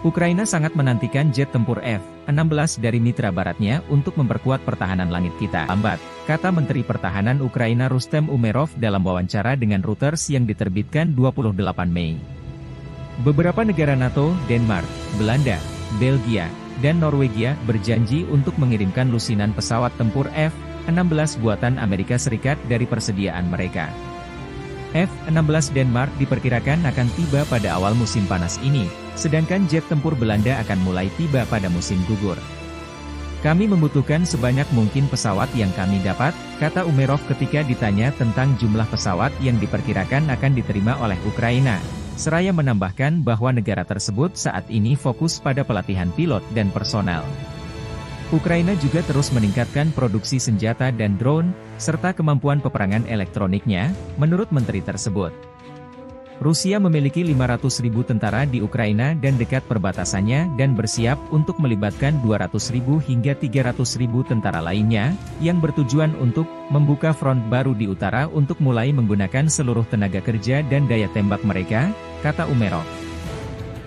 Ukraina sangat menantikan jet tempur F-16 dari mitra baratnya untuk memperkuat pertahanan langit kita. Lambat, kata Menteri Pertahanan Ukraina Rustem Umerov dalam wawancara dengan Reuters yang diterbitkan 28 Mei. Beberapa negara NATO, Denmark, Belanda, Belgia, dan Norwegia berjanji untuk mengirimkan lusinan pesawat tempur F-16 buatan Amerika Serikat dari persediaan mereka. F-16 Denmark diperkirakan akan tiba pada awal musim panas ini, sedangkan jet tempur Belanda akan mulai tiba pada musim gugur. Kami membutuhkan sebanyak mungkin pesawat yang kami dapat, kata Umerov ketika ditanya tentang jumlah pesawat yang diperkirakan akan diterima oleh Ukraina. Seraya menambahkan bahwa negara tersebut saat ini fokus pada pelatihan pilot dan personel. Ukraina juga terus meningkatkan produksi senjata dan drone, serta kemampuan peperangan elektroniknya, menurut menteri tersebut. Rusia memiliki 500.000 tentara di Ukraina dan dekat perbatasannya dan bersiap untuk melibatkan 200.000 hingga 300.000 tentara lainnya, yang bertujuan untuk membuka front baru di utara untuk mulai menggunakan seluruh tenaga kerja dan daya tembak mereka, kata Umerov.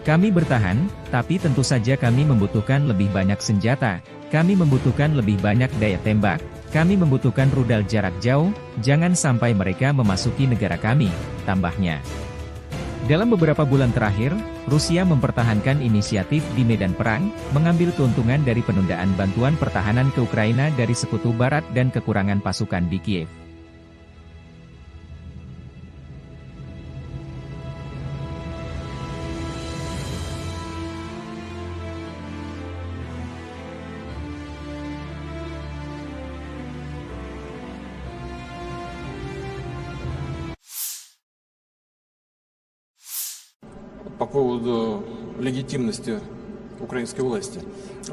Kami bertahan, tapi tentu saja kami membutuhkan lebih banyak senjata, kami membutuhkan lebih banyak daya tembak, kami membutuhkan rudal jarak jauh, jangan sampai mereka memasuki negara kami, tambahnya. Dalam beberapa bulan terakhir, Rusia mempertahankan inisiatif di medan perang, mengambil keuntungan dari penundaan bantuan pertahanan ke Ukraina dari Sekutu Barat dan kekurangan pasukan di Kiev. По поводу легитимности украинской власти.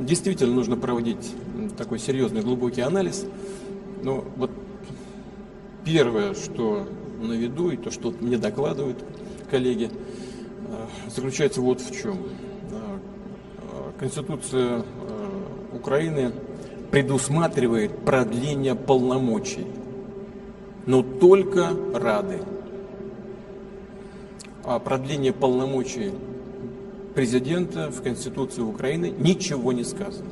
Действительно нужно проводить такой серьезный глубокий анализ. Но вот первое, что на виду, и то, что мне докладывают коллеги, заключается вот в чем. Конституция Украины предусматривает продление полномочий, но только Рады. О продлении полномочий президента в Конституции Украины ничего не сказано.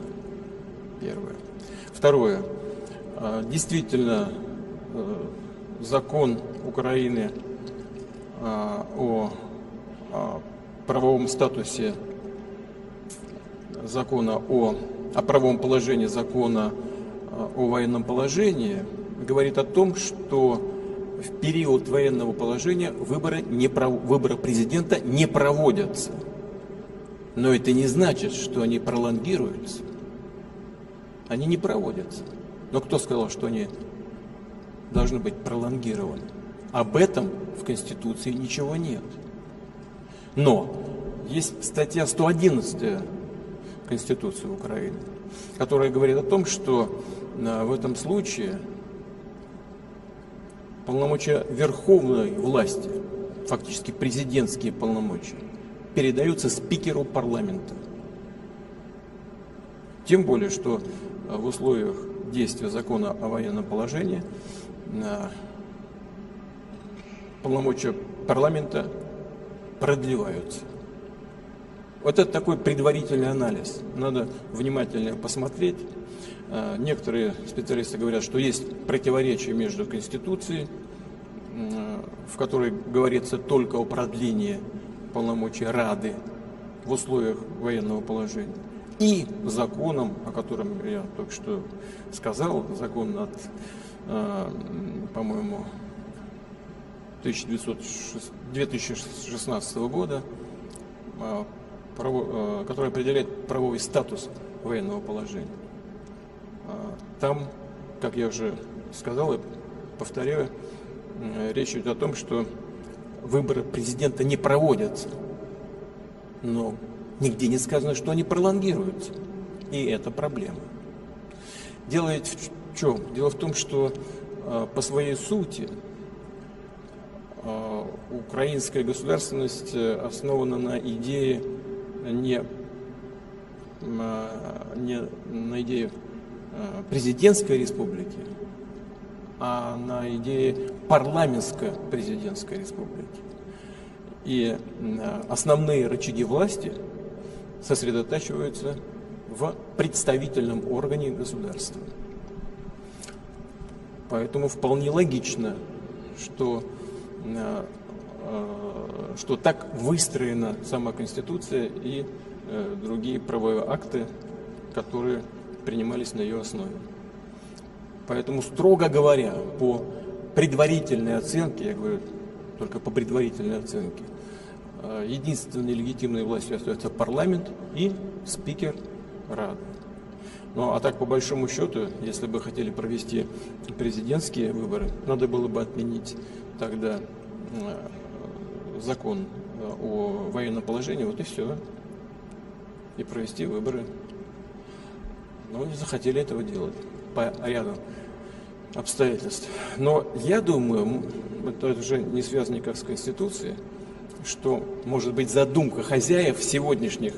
Первое. Второе. Действительно, закон Украины о правовом статусе закона о правовом положении закона о военном положении говорит о том, что в период военного положения выборы президента не проводятся. Но это не значит, что они пролонгируются. Они не проводятся. Но кто сказал, что они должны быть пролонгированы? Об этом в Конституции ничего нет. Но есть статья 111 Конституции Украины, которая говорит о том, что в этом случае полномочия верховной власти, фактически президентские полномочия, передаются спикеру парламента. Тем более, что в условиях действия закона о военном положении полномочия парламента продлеваются. Вот это такой предварительный анализ. Надо внимательно посмотреть. Некоторые специалисты говорят, что есть противоречие между Конституцией, в которой говорится только о продлении полномочий Рады в условиях военного положения, и законом, о котором я только что сказал, закон от, по-моему, 2016 года, который определяет правовой статус военного положения. Там, как я уже сказал и повторяю, речь идет о том, что выборы президента не проводятся, но нигде не сказано, что они пролонгируются. И это проблема. Дело ведь в чем? Дело в том, что по своей сути украинская государственность основана на идее не на идее президентской республики, а на идее парламентско-президентской республики. И основные рычаги власти сосредотачиваются в представительном органе государства. Поэтому вполне логично, что так выстроена сама Конституция и другие правовые акты, которые принимались на ее основе. Поэтому, строго говоря, по предварительной оценке, я говорю только по предварительной оценке, единственной легитимной властью остается парламент и спикер Рады. Ну а так, по большому счету, если бы хотели провести президентские выборы, надо было бы отменить тогда закон о военном положении, вот и все, и провести выборы. Но не захотели этого делать по ряду обстоятельств. Но я думаю, это уже не связано никак с Конституцией, что, может быть, задумка хозяев, сегодняшних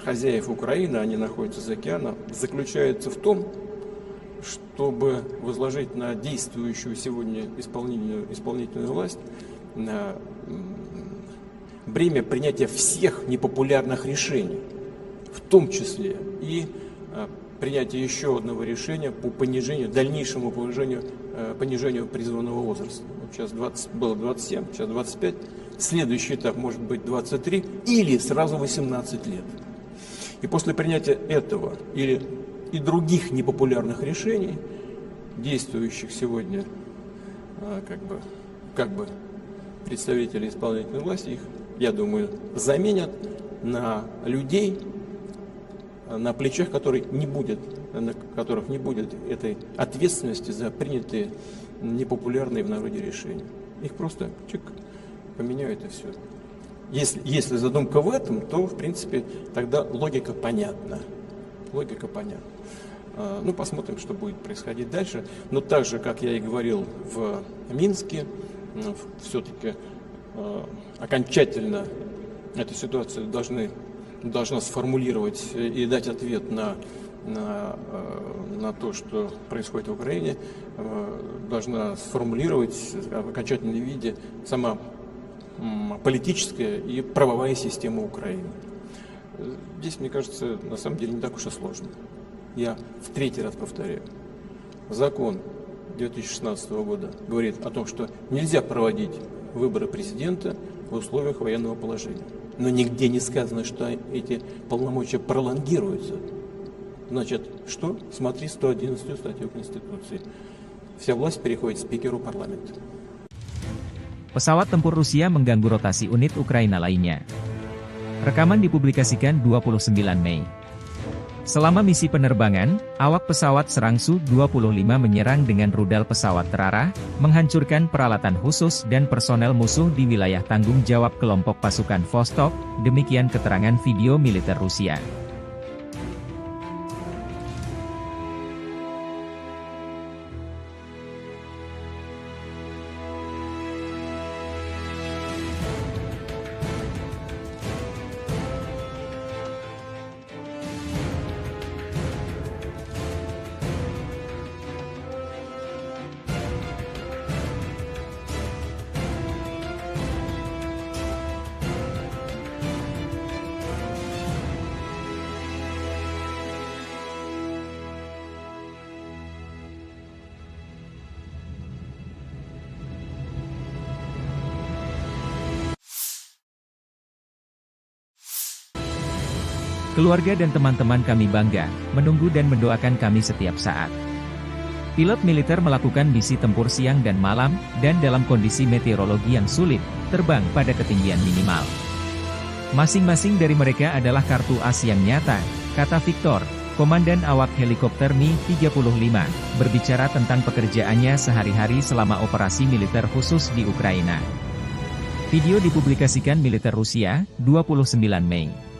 хозяев Украины, они находятся за океаном, заключается в том, чтобы возложить на действующую сегодня исполнительную власть бремя принятия всех непопулярных решений, в том числе и принятие еще одного решения по дальнейшему понижению призывного возраста. Сейчас было 27, сейчас 25. Следующий этап может быть 23 или сразу 18 лет. И после принятия этого и других непопулярных решений, действующих сегодня как бы представители исполнительной власти, их, я думаю, заменят на людей, на плечах которых не будет этой ответственности за принятые непопулярные в народе решения. Их просто поменяют и все. Если задумка в этом, то, в принципе, тогда логика понятна. Ну, посмотрим, что будет происходить дальше. Но так же, как я и говорил в Минске, все-таки окончательно эту ситуацию должна сформулировать и дать ответ на то, что происходит в Украине, должна сформулировать в окончательном виде сама политическая и правовая система Украины. Здесь, мне кажется, на самом деле не так уж и сложно. Я в третий раз повторяю. Закон 2016 года говорит о том, что нельзя проводить выборы президента в условиях военного положения. Но нигде не сказано, что эти полномочия пролонгируются. Значит, что? Смотри 111 статью Конституции. Вся власть переходит спикеру парламента. Pesawat tempur Rusia mengganggu rotasi unit Ukraina lainnya. Rekaman dipublikasikan 29 Mei. Selama misi penerbangan, awak pesawat serang Su-25 menyerang dengan rudal pesawat terarah, menghancurkan peralatan khusus dan personel musuh di wilayah tanggung jawab kelompok pasukan Vostok, demikian keterangan video militer Rusia. Keluarga dan teman-teman kami bangga, menunggu dan mendoakan kami setiap saat. Pilot militer melakukan misi tempur siang dan malam, dan dalam kondisi meteorologi yang sulit, terbang pada ketinggian minimal. Masing-masing dari mereka adalah kartu as yang nyata, kata Victor, komandan awak helikopter Mi-35, berbicara tentang pekerjaannya sehari-hari selama operasi militer khusus di Ukraina. Video dipublikasikan militer Rusia, 29 Mei.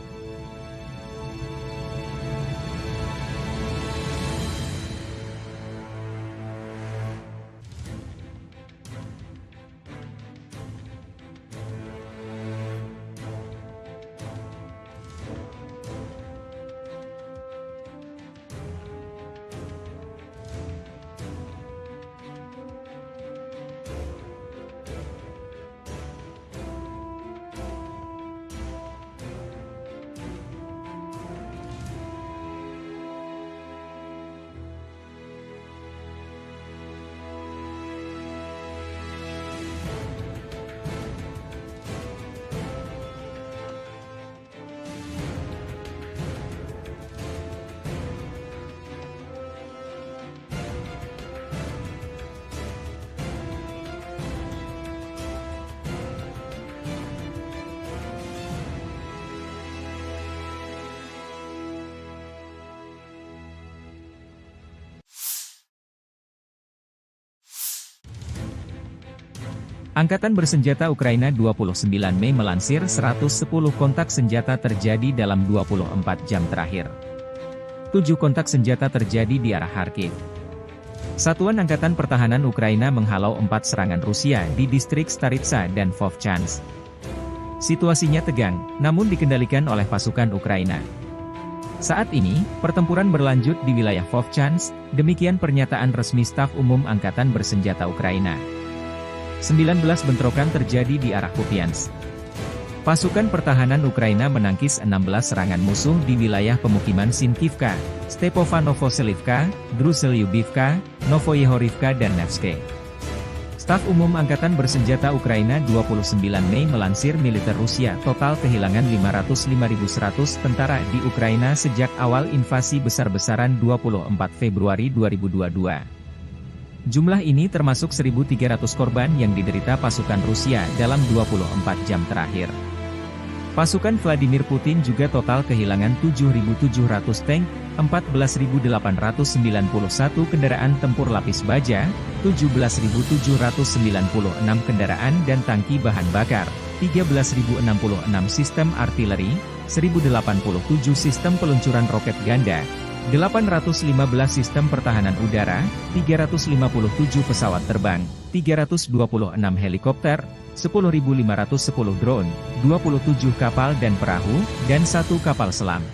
Angkatan Bersenjata Ukraina 29 Mei melansir 110 kontak senjata terjadi dalam 24 jam terakhir. 7 kontak senjata terjadi di arah Kharkiv. Satuan Angkatan Pertahanan Ukraina menghalau 4 serangan Rusia di distrik Staritsa dan Vovchansk. Situasinya tegang, namun dikendalikan oleh pasukan Ukraina. Saat ini, pertempuran berlanjut di wilayah Vovchansk, demikian pernyataan resmi Staf Umum Angkatan Bersenjata Ukraina. 19 bentrokan terjadi di arah Kupiansk. Pasukan pertahanan Ukraina menangkis 16 serangan musuh di wilayah pemukiman Sinkivka, Stepanovo-Selivka, Druselyubivka, Novoyehorivka dan Nevske. Staf Umum Angkatan Bersenjata Ukraina 29 Mei melansir militer Rusia total kehilangan 505.100 tentara di Ukraina sejak awal invasi besar-besaran 24 Februari 2022. Jumlah ini termasuk 1.300 korban yang diderita pasukan Rusia dalam 24 jam terakhir. Pasukan Vladimir Putin juga total kehilangan 7.700 tank, 14.891 kendaraan tempur lapis baja, 17.796 kendaraan dan tangki bahan bakar, 13.066 sistem artileri, 1.087 sistem peluncuran roket ganda, 815 sistem pertahanan udara, 357 pesawat terbang, 326 helikopter, 10.510 drone, 27 kapal dan perahu, dan 1 kapal selam.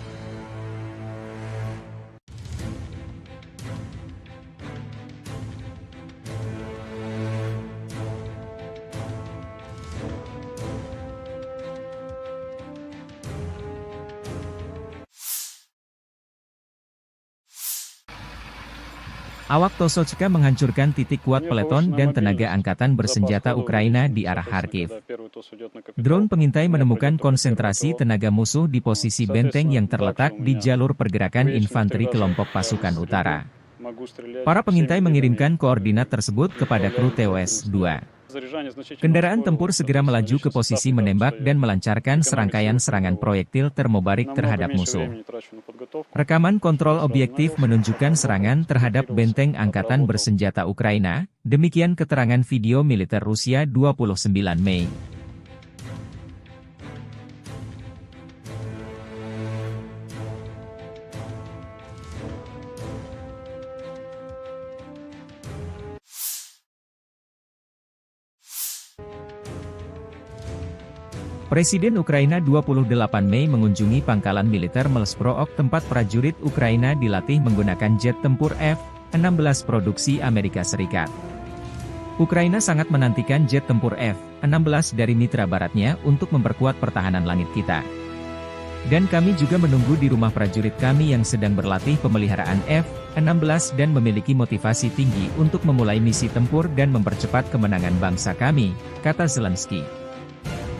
Awak Tosochka menghancurkan titik kuat peleton dan tenaga angkatan bersenjata Ukraina di arah Kharkiv. Drone pengintai menemukan konsentrasi tenaga musuh di posisi benteng yang terletak di jalur pergerakan infanteri kelompok pasukan utara. Para pengintai mengirimkan koordinat tersebut kepada kru TOS-2. Kendaraan tempur segera melaju ke posisi menembak dan melancarkan serangkaian serangan proyektil termobarik terhadap musuh. Rekaman kontrol objektif menunjukkan serangan terhadap benteng angkatan bersenjata Ukraina, demikian keterangan video militer Rusia 29 Mei. Presiden Ukraina 28 Mei mengunjungi pangkalan militer Melsprook tempat prajurit Ukraina dilatih menggunakan jet tempur F-16 produksi Amerika Serikat. Ukraina sangat menantikan jet tempur F-16 dari mitra baratnya untuk memperkuat pertahanan langit kita. Dan kami juga menunggu di rumah prajurit kami yang sedang berlatih pemeliharaan F-16 dan memiliki motivasi tinggi untuk memulai misi tempur dan mempercepat kemenangan bangsa kami, kata Zelensky.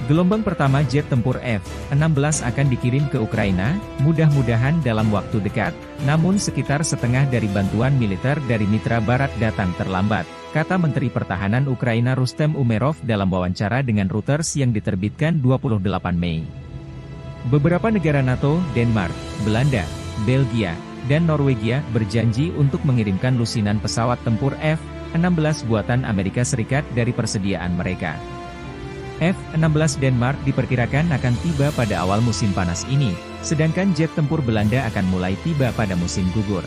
Gelombang pertama jet tempur F-16 akan dikirim ke Ukraina, mudah-mudahan dalam waktu dekat, namun sekitar setengah dari bantuan militer dari mitra barat datang terlambat, kata Menteri Pertahanan Ukraina Rustem Umerov dalam wawancara dengan Reuters yang diterbitkan 28 Mei. Beberapa negara NATO, Denmark, Belanda, Belgia, dan Norwegia berjanji untuk mengirimkan lusinan pesawat tempur F-16 buatan Amerika Serikat dari persediaan mereka. F-16 Denmark diperkirakan akan tiba pada awal musim panas ini, sedangkan jet tempur Belanda akan mulai tiba pada musim gugur.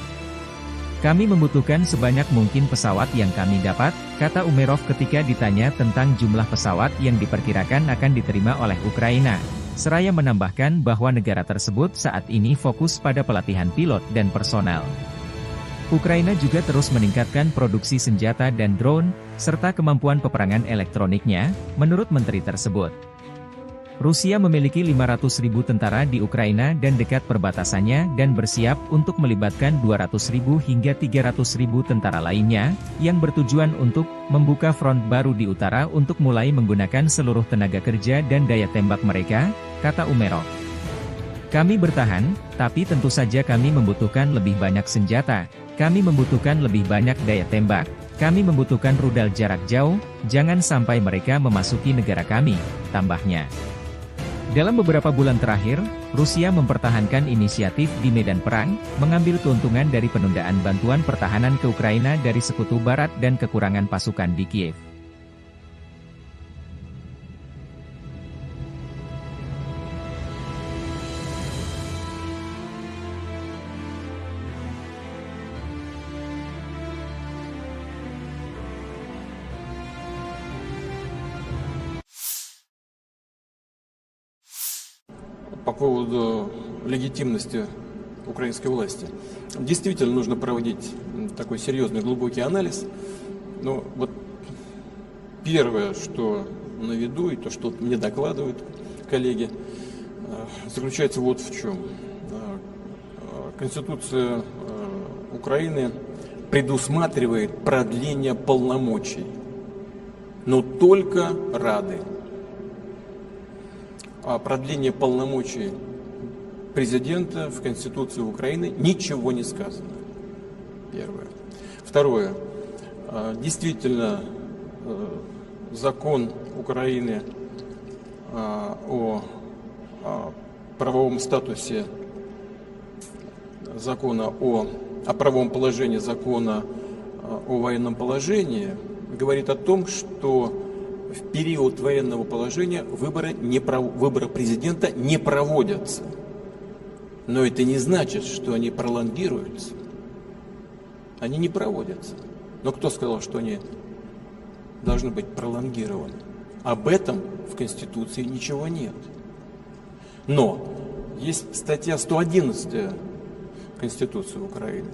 Kami membutuhkan sebanyak mungkin pesawat yang kami dapat, kata Umerov ketika ditanya tentang jumlah pesawat yang diperkirakan akan diterima oleh Ukraina. Seraya menambahkan bahwa negara tersebut saat ini fokus pada pelatihan pilot dan personel. Ukraina juga terus meningkatkan produksi senjata dan drone, serta kemampuan peperangan elektroniknya, menurut menteri tersebut. Rusia memiliki 500.000 tentara di Ukraina dan dekat perbatasannya dan bersiap untuk melibatkan 200.000 hingga 300.000 tentara lainnya, yang bertujuan untuk membuka front baru di utara untuk mulai menggunakan seluruh tenaga kerja dan daya tembak mereka, kata Umerov. Kami bertahan, tapi tentu saja kami membutuhkan lebih banyak senjata, kami membutuhkan lebih banyak daya tembak, kami membutuhkan rudal jarak jauh, jangan sampai mereka memasuki negara kami, tambahnya. Dalam beberapa bulan terakhir, Rusia mempertahankan inisiatif di medan perang, mengambil keuntungan dari penundaan bantuan pertahanan ke Ukraina dari Sekutu Barat dan kekurangan pasukan di Kiev. По поводу легитимности украинской власти. Действительно нужно проводить такой серьезный, глубокий анализ. Но вот первое, что на виду, и то, что мне докладывают коллеги, заключается вот в чем. Конституция Украины предусматривает продление полномочий, но только Рады. О продлении полномочий президента в Конституции Украины ничего не сказано. Первое. Второе. Действительно, закон Украины о правовом статусе закона о правовом положении закона о военном положении говорит о том, что в период военного положения выборы президента не проводятся. Но это не значит, что они пролонгируются. Они не проводятся. Но кто сказал, что они должны быть пролонгированы? Об этом в Конституции ничего нет. Но есть статья 111 Конституции Украины,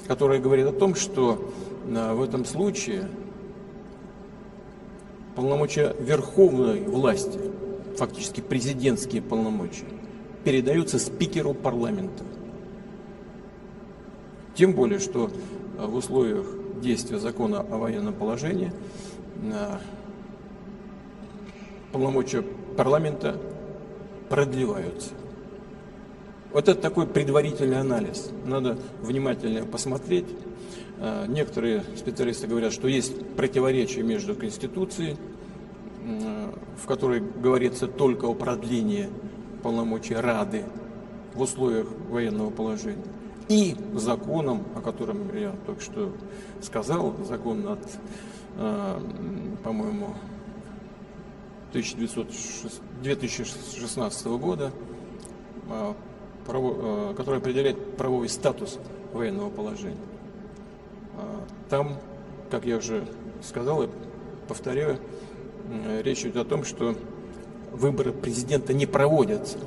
которая говорит о том, что в этом случае полномочия верховной власти, фактически президентские полномочия, передаются спикеру парламента. Тем более, что в условиях действия закона о военном положении полномочия парламента продлеваются. Вот это такой предварительный анализ. Надо внимательно посмотреть. Некоторые специалисты говорят, что есть противоречие между Конституцией, в которой говорится только о продлении полномочий Рады в условиях военного положения, и законом, о котором я только что сказал, закон от, по-моему, 2016 года, который определяет правовой статус военного положения. Там, как я уже сказал и повторяю, речь идет о том, что выборы президента не проводятся,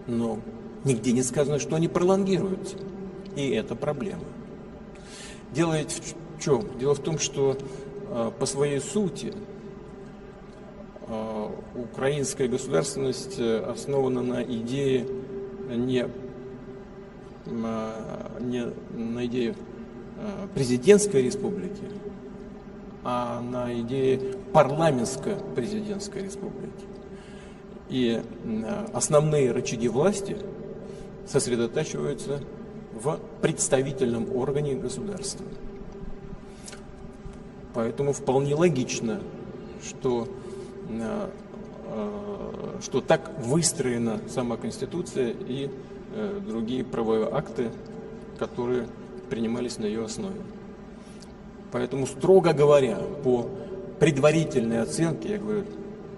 но нигде не сказано, что они пролонгируются, и это проблема. Дело ведь в чем? Дело в том, что по своей сути украинская государственность основана на идее не на идее президентской республики, а на идее парламентско-президентской республики. И основные рычаги власти сосредотачиваются в представительном органе государства. Поэтому вполне логично, что так выстроена сама Конституция и другие правовые акты, которые принимались на ее основе. Поэтому, строго говоря, по предварительной оценке, я говорю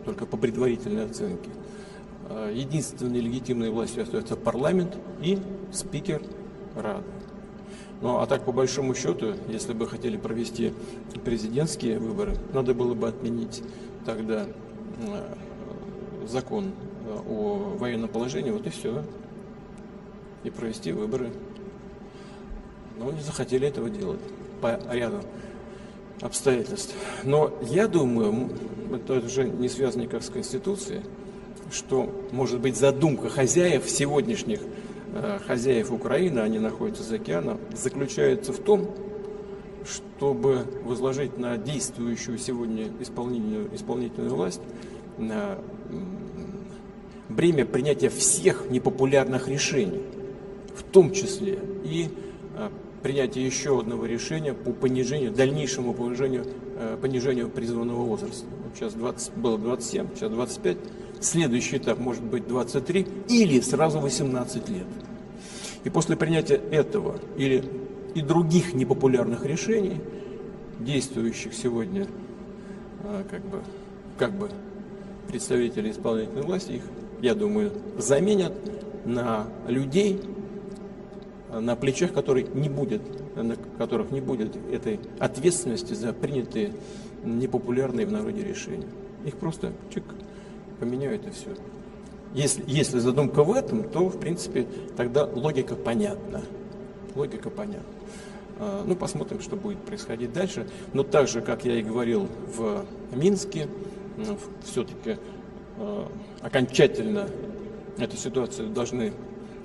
только по предварительной оценке, единственной легитимной властью остается парламент и спикер Рады. Ну а так, по большому счету, если бы хотели провести президентские выборы, надо было бы отменить тогда закон о военном положении, вот и все, и провести выборы. Но не захотели этого делать по ряду обстоятельств. Но я думаю, это уже не связано никак с Конституцией, что, может быть, задумка хозяев сегодняшних, хозяев Украины, они находятся за океаном, заключается в том, чтобы возложить на действующую сегодня исполнительную власть бремя принятия всех непопулярных решений, в том числе и принятие еще одного решения по дальнейшему понижению призывного возраста. Сейчас было 27, сейчас 25. Следующий этап может быть 23 или сразу 18 лет. И после принятия этого и других непопулярных решений, действующих сегодня как бы представители исполнительной власти, их, я думаю, заменят на людей, на плечах которых не будет этой ответственности за принятые непопулярные в народе решения. Их просто поменяют и все. Если задумка в этом, то, в принципе, тогда логика понятна. Ну, посмотрим, что будет происходить дальше. Но так же, как я и говорил в Минске, все-таки окончательно эту ситуацию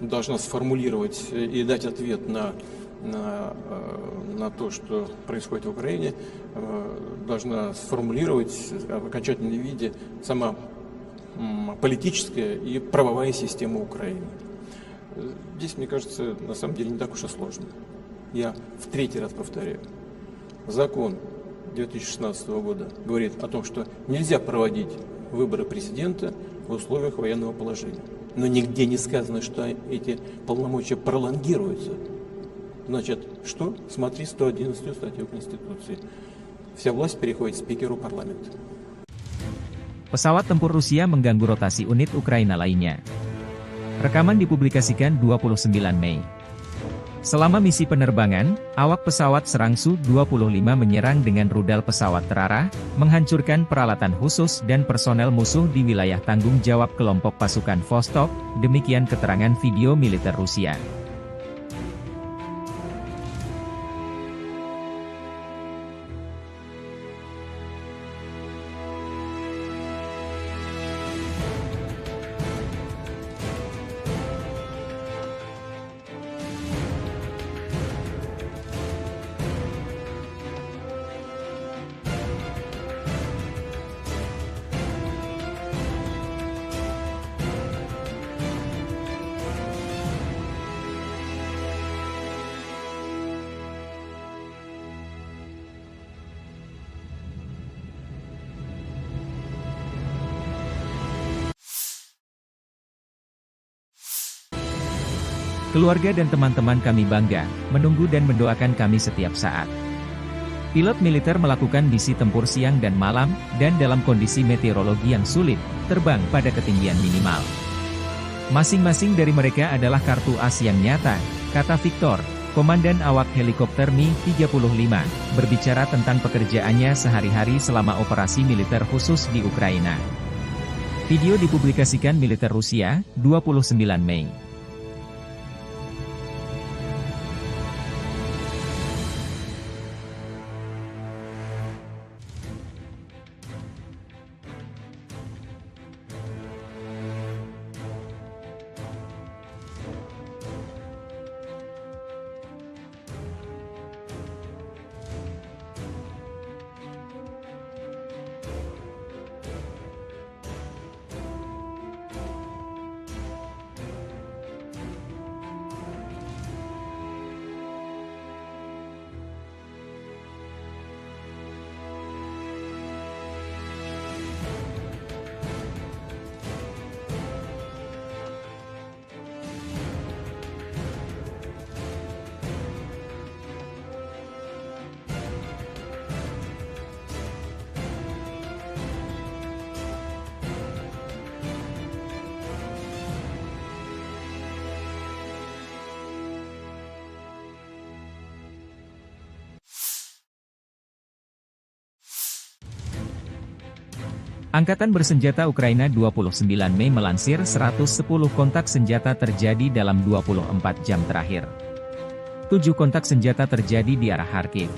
должна сформулировать и дать ответ на то, что происходит в Украине, должна сформулировать в окончательном виде сама политическая и правовая система Украины. Здесь, мне кажется, на самом деле не так уж и сложно. Я в третий раз повторяю. Закон 2016 года говорит о том, что нельзя проводить выборы президента в условиях военного положения. Но нигде не сказано, что эти полномочия пролонгируются. Значит, что? Смотри 111 статью Конституции. Вся власть переходит спикеру парламента. Pesawat tempur Rusia mengganggu rotasi unit Ukraina lainnya. Rekaman dipublikasikan 29 Mei. Selama misi penerbangan, awak pesawat serang Su-25 menyerang dengan rudal pesawat terarah, menghancurkan peralatan khusus dan personel musuh di wilayah tanggung jawab kelompok pasukan Vostok, demikian keterangan video militer Rusia. Keluarga dan teman-teman kami bangga, menunggu dan mendoakan kami setiap saat. Pilot militer melakukan misi tempur siang dan malam, dan dalam kondisi meteorologi yang sulit, terbang pada ketinggian minimal. Masing-masing dari mereka adalah kartu as yang nyata, kata Victor, komandan awak helikopter Mi-35, berbicara tentang pekerjaannya sehari-hari selama operasi militer khusus di Ukraina. Video dipublikasikan militer Rusia, 29 Mei. Angkatan Bersenjata Ukraina 29 Mei melansir 110 kontak senjata terjadi dalam 24 jam terakhir. 7 kontak senjata terjadi di arah Kharkiv.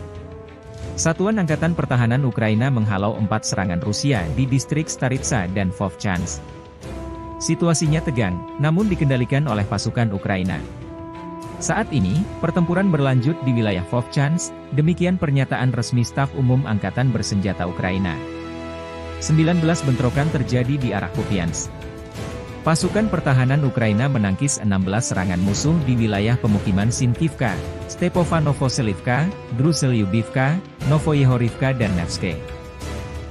Satuan Angkatan Pertahanan Ukraina menghalau 4 serangan Rusia di distrik Staritsa dan Vovchansk. Situasinya tegang, namun dikendalikan oleh pasukan Ukraina. Saat ini, pertempuran berlanjut di wilayah Vovchansk, demikian pernyataan resmi Staf Umum Angkatan Bersenjata Ukraina. 19 bentrokan terjadi di arah Kupiansk. Pasukan pertahanan Ukraina menangkis 16 serangan musuh di wilayah pemukiman Sinkivka, Stepovanovselivka, Druselyubivka, Novoyehorivka dan Nevske.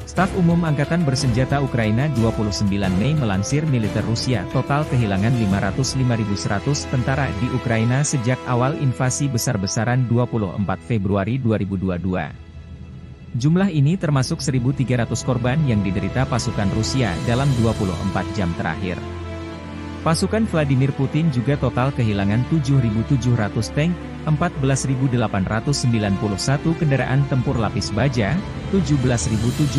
Staf Umum Angkatan Bersenjata Ukraina 29 Mei melansir militer Rusia total kehilangan 505.100 tentara di Ukraina sejak awal invasi besar-besaran 24 Februari 2022. Jumlah ini termasuk 1.300 korban yang diderita pasukan Rusia dalam 24 jam terakhir. Pasukan Vladimir Putin juga total kehilangan 7.700 tank, 14.891 kendaraan tempur lapis baja, 17.796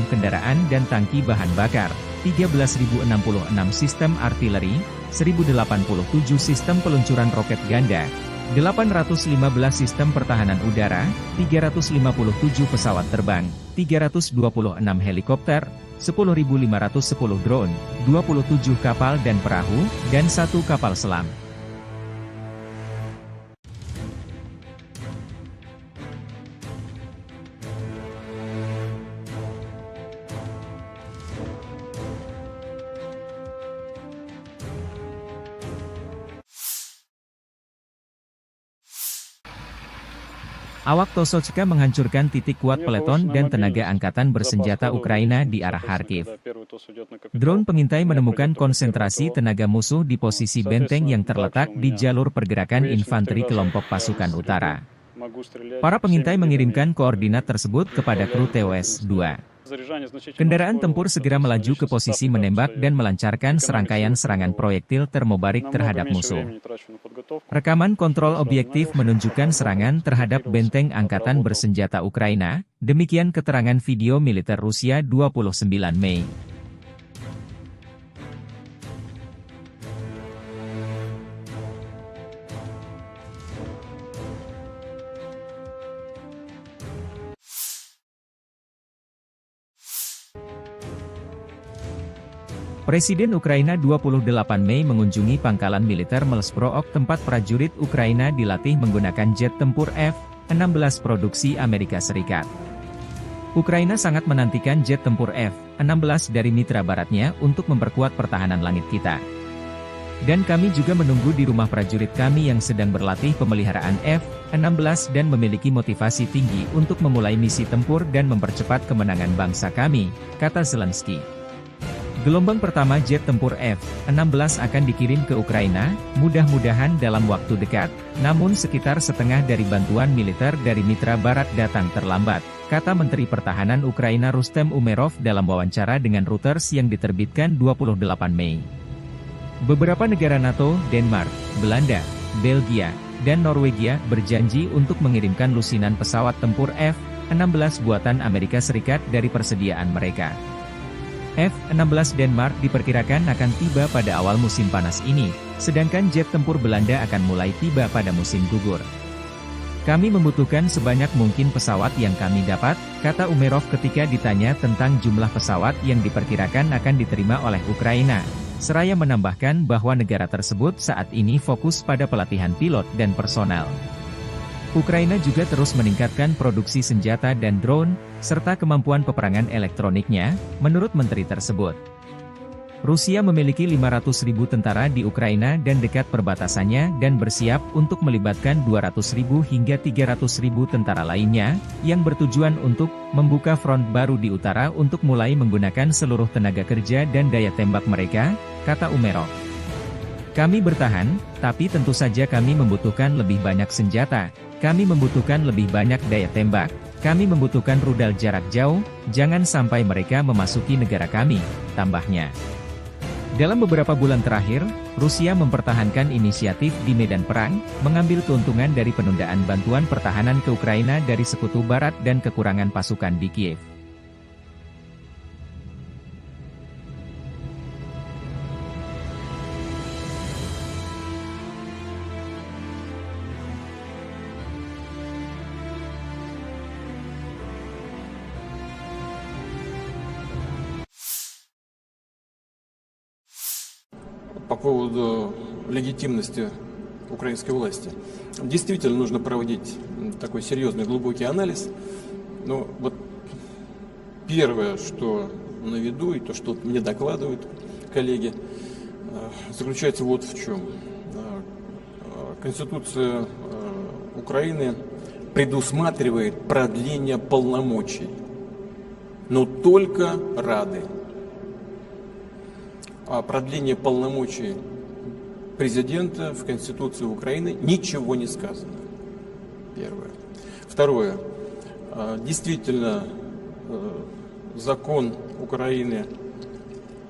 kendaraan dan tangki bahan bakar, 13.066 sistem artileri, 1.087 sistem peluncuran roket ganda, 815 sistem pertahanan udara, 357 pesawat terbang, 326 helikopter, 10.510 drone, 27 kapal dan perahu, dan 1 kapal selam. Awak Tosochka menghancurkan titik kuat peleton dan tenaga angkatan bersenjata Ukraina di arah Kharkiv. Drone pengintai menemukan konsentrasi tenaga musuh di posisi benteng yang terletak di jalur pergerakan infanteri kelompok pasukan utara. Para pengintai mengirimkan koordinat tersebut kepada kru TOS-2. Kendaraan tempur segera melaju ke posisi menembak dan melancarkan serangkaian serangan proyektil termobarik terhadap musuh. Rekaman kontrol objektif menunjukkan serangan terhadap benteng angkatan bersenjata Ukraina, demikian keterangan video militer Rusia 29 Mei. Presiden Ukraina 28 Mei mengunjungi pangkalan militer Melsprook tempat prajurit Ukraina dilatih menggunakan jet tempur F-16 produksi Amerika Serikat. Ukraina sangat menantikan jet tempur F-16 dari mitra baratnya untuk memperkuat pertahanan langit kita. Dan kami juga menunggu di rumah prajurit kami yang sedang berlatih pemeliharaan F-16 dan memiliki motivasi tinggi untuk memulai misi tempur dan mempercepat kemenangan bangsa kami, kata Zelensky. Gelombang pertama jet tempur F-16 akan dikirim ke Ukraina, mudah-mudahan dalam waktu dekat, namun sekitar setengah dari bantuan militer dari mitra barat datang terlambat, kata Menteri Pertahanan Ukraina Rustem Umerov dalam wawancara dengan Reuters yang diterbitkan 28 Mei. Beberapa negara NATO, Denmark, Belanda, Belgia, dan Norwegia berjanji untuk mengirimkan lusinan pesawat tempur F-16 buatan Amerika Serikat dari persediaan mereka. F-16 Denmark diperkirakan akan tiba pada awal musim panas ini, sedangkan jet tempur Belanda akan mulai tiba pada musim gugur. Kami membutuhkan sebanyak mungkin pesawat yang kami dapat, kata Umerov ketika ditanya tentang jumlah pesawat yang diperkirakan akan diterima oleh Ukraina. Seraya menambahkan bahwa negara tersebut saat ini fokus pada pelatihan pilot dan personel. Ukraina juga terus meningkatkan produksi senjata dan drone, serta kemampuan peperangan elektroniknya, menurut menteri tersebut. Rusia memiliki 500.000 tentara di Ukraina dan dekat perbatasannya dan bersiap untuk melibatkan 200.000 hingga 300.000 tentara lainnya, yang bertujuan untuk membuka front baru di utara untuk mulai menggunakan seluruh tenaga kerja dan daya tembak mereka, kata Umerov. Kami bertahan, tapi tentu saja kami membutuhkan lebih banyak senjata, kami membutuhkan lebih banyak daya tembak, kami membutuhkan rudal jarak jauh, jangan sampai mereka memasuki negara kami, tambahnya. Dalam beberapa bulan terakhir, Rusia mempertahankan inisiatif di medan perang, mengambil keuntungan dari penundaan bantuan pertahanan ke Ukraina dari Sekutu Barat dan kekurangan pasukan di Kiev. по поводу легитимности украинской власти. Действительно нужно проводить такой серьезный глубокий анализ. Но вот первое, что на виду, и то, что мне докладывают коллеги, заключается вот в чем. Конституция Украины предусматривает продление полномочий, но только Рады. О продлении полномочий президента в Конституции Украины ничего не сказано. Первое. Второе. Действительно, закон Украины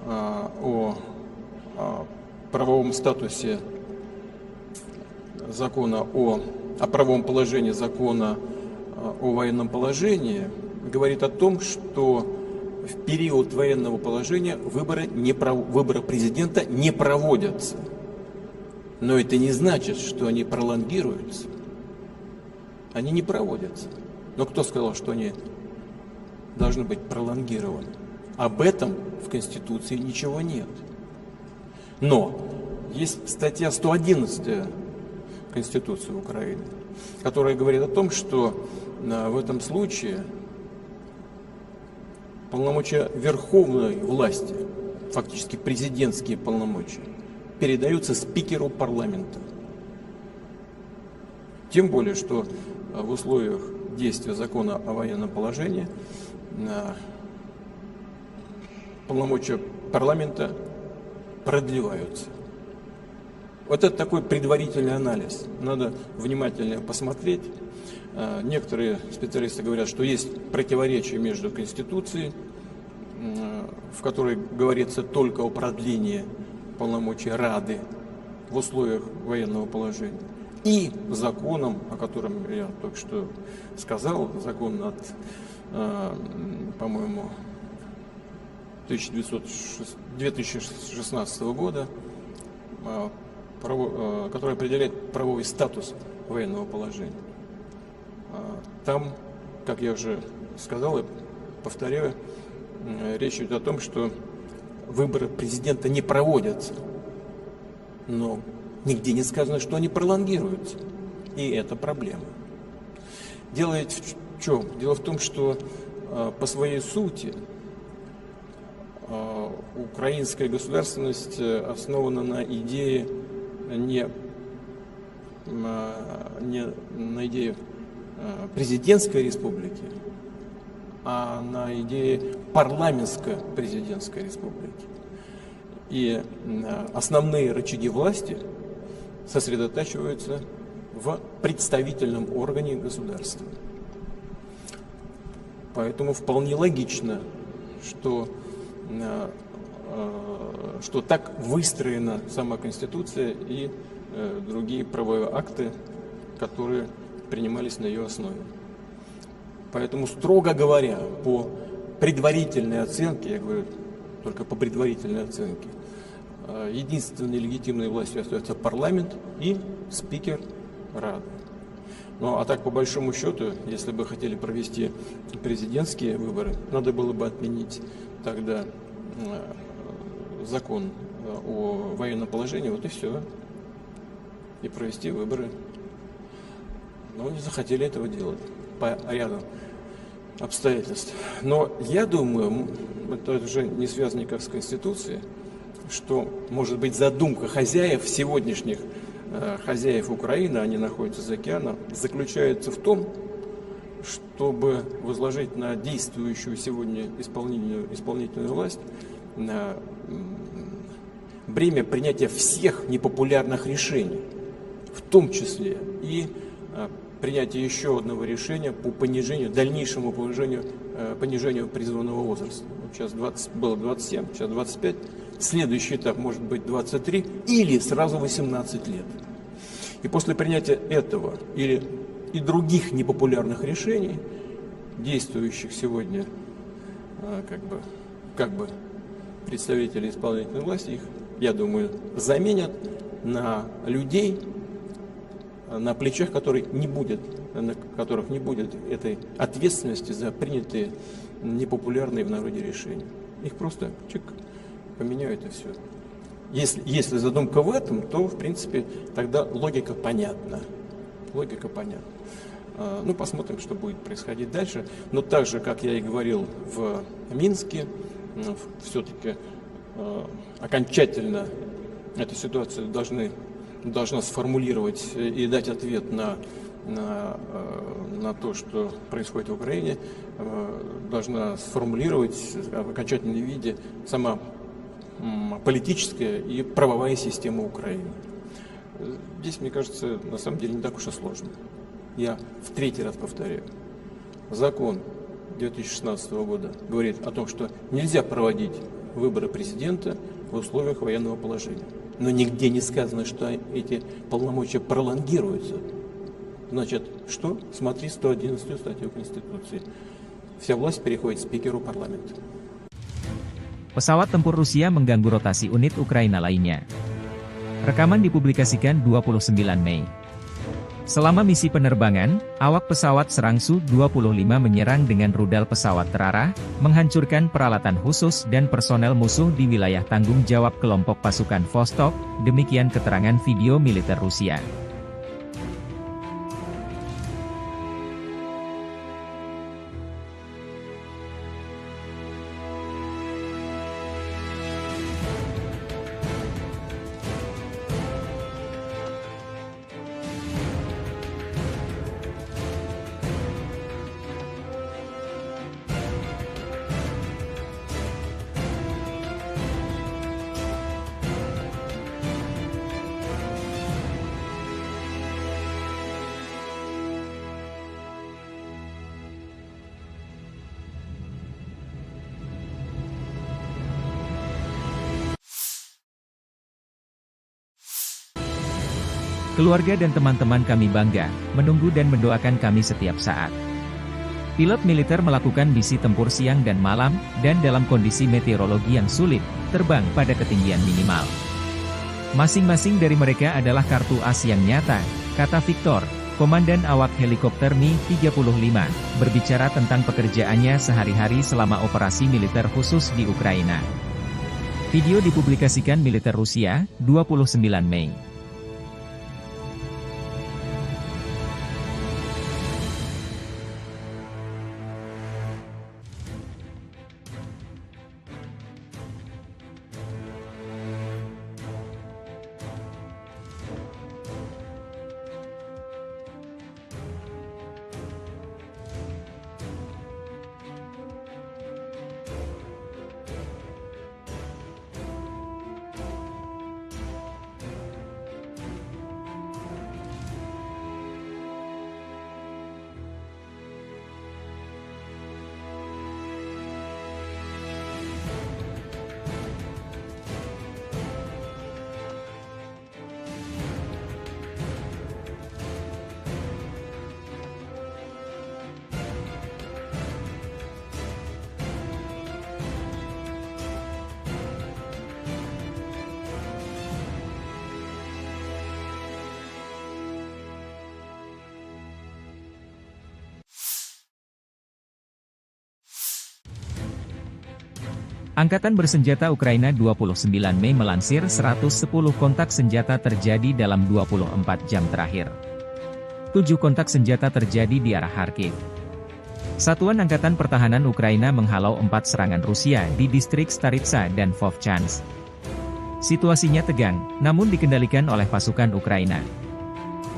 о правовом статусе закона о правовом положении закона о военном положении говорит о том, что в период военного положения выборы президента не проводятся. Но это не значит, что они пролонгируются. Они не проводятся. Но кто сказал, что они должны быть пролонгированы? Об этом в Конституции ничего нет. Но есть статья 111 Конституции Украины, которая говорит о том, что в этом случае полномочия верховной власти, фактически президентские полномочия, передаются спикеру парламента. Тем более, что в условиях действия закона о военном положении полномочия парламента продлеваются. Вот это такой предварительный анализ. Надо внимательно посмотреть. Некоторые специалисты говорят, что есть противоречие между Конституцией, в которой говорится только о продлении полномочий Рады в условиях военного положения, и законом, о котором я только что сказал, закон от, по-моему, 2016 года, который определяет правовой статус военного положения. Там, как я уже сказал и повторяю, речь идет о том, что выборы президента не проводятся, но нигде не сказано, что они пролонгируются. И это проблема. Дело ведь в чем? Дело в том, что по своей сути украинская государственность основана на идее не на идее президентской республики, а на идее парламентско-президентской республики. И основные рычаги власти сосредотачиваются в представительном органе государства. Поэтому вполне логично, что так выстроена сама Конституция и другие правовые акты, которые принимались на ее основе. Поэтому, строго говоря, по предварительной оценке, я говорю только по предварительной оценке, единственной легитимной властью остается парламент и спикер Рады. Ну а так, по большому счету, если бы хотели провести президентские выборы, надо было бы отменить тогда закон о военном положении, вот и все, и провести выборы. Но не захотели этого делать по ряду обстоятельств. Но я думаю, это уже не связано никак с Конституцией, что, может быть, задумка хозяев, сегодняшних хозяев Украины, они находятся за океаном, заключается в том, чтобы возложить на действующую сегодня исполнительную власть бремя принятия всех непопулярных решений, в том числе и принятие еще одного решения по дальнейшему понижению призывного возраста. Вот сейчас было 27, сейчас 25. Следующий этап может быть 23 или сразу 18 лет. И после принятия этого и других непопулярных решений, действующих сегодня как бы представители исполнительной власти, их, я думаю, заменят на людей, на плечах которых не будет этой ответственности за принятые непопулярные в народе решения. Их просто поменяют и все. Если задумка в этом, то, в принципе, тогда логика понятна. Логика понятна. Ну, посмотрим, что будет происходить дальше. Но так же, как я и говорил в Минске, все-таки окончательно эту ситуацию должна сформулировать и дать ответ на то, что происходит в Украине, должна сформулировать в окончательном виде сама политическая и правовая система Украины. Здесь, мне кажется, на самом деле не так уж и сложно. Я в третий раз повторяю. Закон 2016 года говорит о том, что нельзя проводить выборы президента в условиях военного положения. Но нигде не сказано, что эти полномочия пролонгируются. Значит, что? Смотри 111 статью Конституции. Вся власть переходит спикеру парламента. Pesawat tempur Rusia mengganggu rotasi unit Ukraina lainnya. Rekaman dipublikasikan 29 Mei. Selama misi penerbangan, awak pesawat serang Su-25 menyerang dengan rudal pesawat terarah, menghancurkan peralatan khusus dan personel musuh di wilayah tanggung jawab kelompok pasukan Vostok, demikian keterangan video militer Rusia. Keluarga dan teman-teman kami bangga, menunggu dan mendoakan kami setiap saat. Pilot militer melakukan misi tempur siang dan malam, dan dalam kondisi meteorologi yang sulit, terbang pada ketinggian minimal. Masing-masing dari mereka adalah kartu as yang nyata, kata Victor, komandan awak helikopter Mi-35, berbicara tentang pekerjaannya sehari-hari selama operasi militer khusus di Ukraina. Video dipublikasikan militer Rusia, 29 Mei. Angkatan Bersenjata Ukraina 29 Mei melansir 110 kontak senjata terjadi dalam 24 jam terakhir. 7 kontak senjata terjadi di arah Kharkiv. Satuan Angkatan Pertahanan Ukraina menghalau 4 serangan Rusia di distrik Staritsa dan Vovchansk. Situasinya tegang, namun dikendalikan oleh pasukan Ukraina.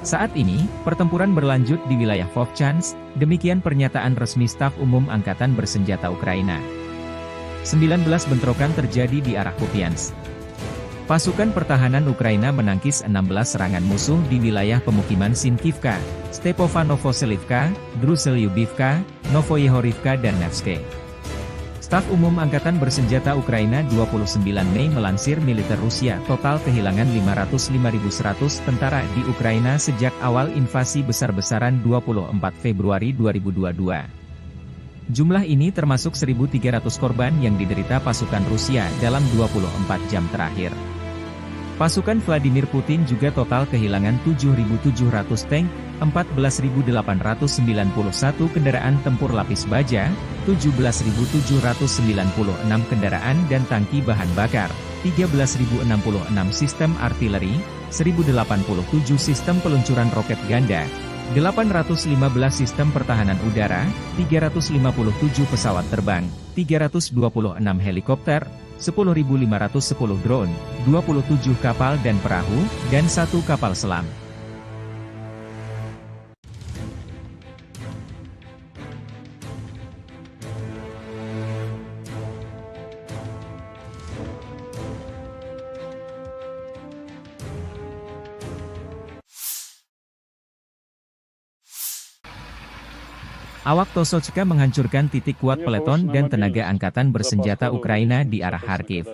Saat ini, pertempuran berlanjut di wilayah Vovchansk, demikian pernyataan resmi Staf Umum Angkatan Bersenjata Ukraina. 19 bentrokan terjadi di arah Kupiansk. Pasukan pertahanan Ukraina menangkis 16 serangan musuh di wilayah pemukiman Sinkivka, Stepofanovo-Selivka, Druselyubivka, Novoyehorivka dan Nevske. Staf Umum Angkatan Bersenjata Ukraina 29 Mei melansir militer Rusia total kehilangan 505.100 tentara di Ukraina sejak awal invasi besar-besaran 24 Februari 2022. Jumlah ini termasuk 1.300 korban yang diderita pasukan Rusia dalam 24 jam terakhir. Pasukan Vladimir Putin juga total kehilangan 7.700 tank, 14.891 kendaraan tempur lapis baja, 17.796 kendaraan dan tangki bahan bakar, 13.066 sistem artileri, 1.087 sistem peluncuran roket ganda, 815 sistem pertahanan udara, 357 pesawat terbang, 326 helikopter, 10.510 drone, 27 kapal dan perahu, dan 1 kapal selam. Awak Tosochka menghancurkan titik kuat peleton dan tenaga angkatan bersenjata Ukraina di arah Kharkiv.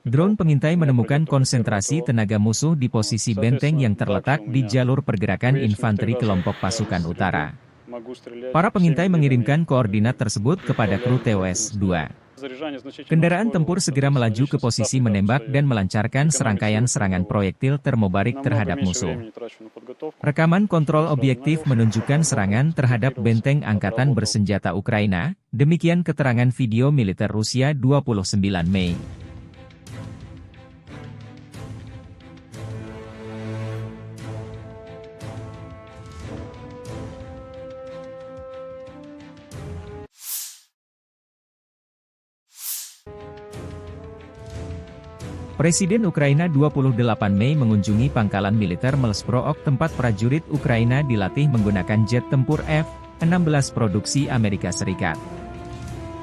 Drone pengintai menemukan konsentrasi tenaga musuh di posisi benteng yang terletak di jalur pergerakan infanteri kelompok pasukan utara. Para pengintai mengirimkan koordinat tersebut kepada kru TOS-2. Kendaraan tempur segera melaju ke posisi menembak dan melancarkan serangkaian serangan proyektil termobarik terhadap musuh. Rekaman kontrol objektif menunjukkan serangan terhadap benteng angkatan bersenjata Ukraina, demikian keterangan video militer Rusia 29 Mei. Presiden Ukraina 28 Mei mengunjungi pangkalan militer Melsprook tempat prajurit Ukraina dilatih menggunakan jet tempur F-16 produksi Amerika Serikat.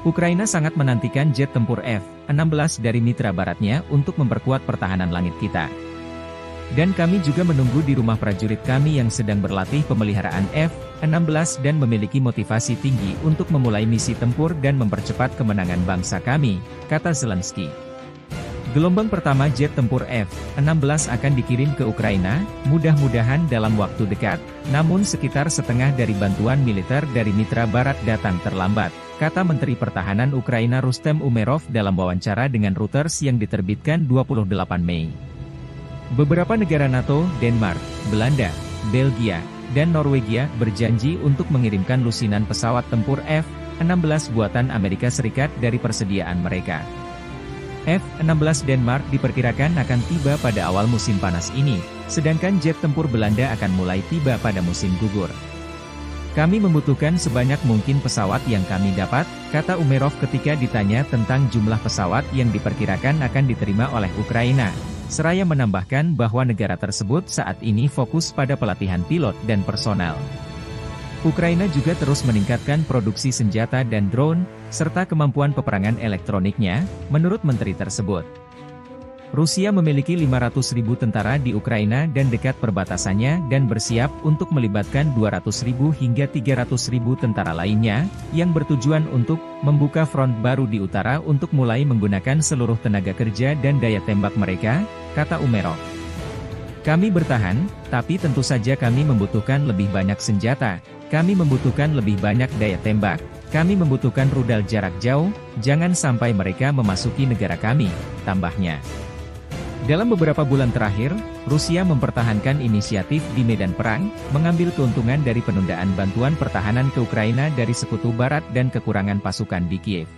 Ukraina sangat menantikan jet tempur F-16 dari mitra baratnya untuk memperkuat pertahanan langit kita. Dan kami juga menunggu di rumah prajurit kami yang sedang berlatih pemeliharaan F-16 dan memiliki motivasi tinggi untuk memulai misi tempur dan mempercepat kemenangan bangsa kami, kata Zelensky. Gelombang pertama jet tempur F-16 akan dikirim ke Ukraina, mudah-mudahan dalam waktu dekat, namun sekitar setengah dari bantuan militer dari mitra barat datang terlambat, kata Menteri Pertahanan Ukraina Rustem Umerov dalam wawancara dengan Reuters yang diterbitkan 28 Mei. Beberapa negara NATO, Denmark, Belanda, Belgia, dan Norwegia berjanji untuk mengirimkan lusinan pesawat tempur F-16 buatan Amerika Serikat dari persediaan mereka. F-16 Denmark diperkirakan akan tiba pada awal musim panas ini, sedangkan jet tempur Belanda akan mulai tiba pada musim gugur. Kami membutuhkan sebanyak mungkin pesawat yang kami dapat, kata Umerov ketika ditanya tentang jumlah pesawat yang diperkirakan akan diterima oleh Ukraina. Seraya menambahkan bahwa negara tersebut saat ini fokus pada pelatihan pilot dan personel. Ukraina juga terus meningkatkan produksi senjata dan drone, serta kemampuan peperangan elektroniknya, menurut menteri tersebut. Rusia memiliki 500.000 tentara di Ukraina dan dekat perbatasannya dan bersiap untuk melibatkan 200.000 hingga 300.000 tentara lainnya, yang bertujuan untuk membuka front baru di utara untuk mulai menggunakan seluruh tenaga kerja dan daya tembak mereka, kata Umerov. Kami bertahan, tapi tentu saja kami membutuhkan lebih banyak senjata, kami membutuhkan lebih banyak daya tembak, kami membutuhkan rudal jarak jauh, jangan sampai mereka memasuki negara kami, tambahnya. Dalam beberapa bulan terakhir, Rusia mempertahankan inisiatif di medan perang, mengambil keuntungan dari penundaan bantuan pertahanan ke Ukraina dari Sekutu Barat dan kekurangan pasukan di Kiev.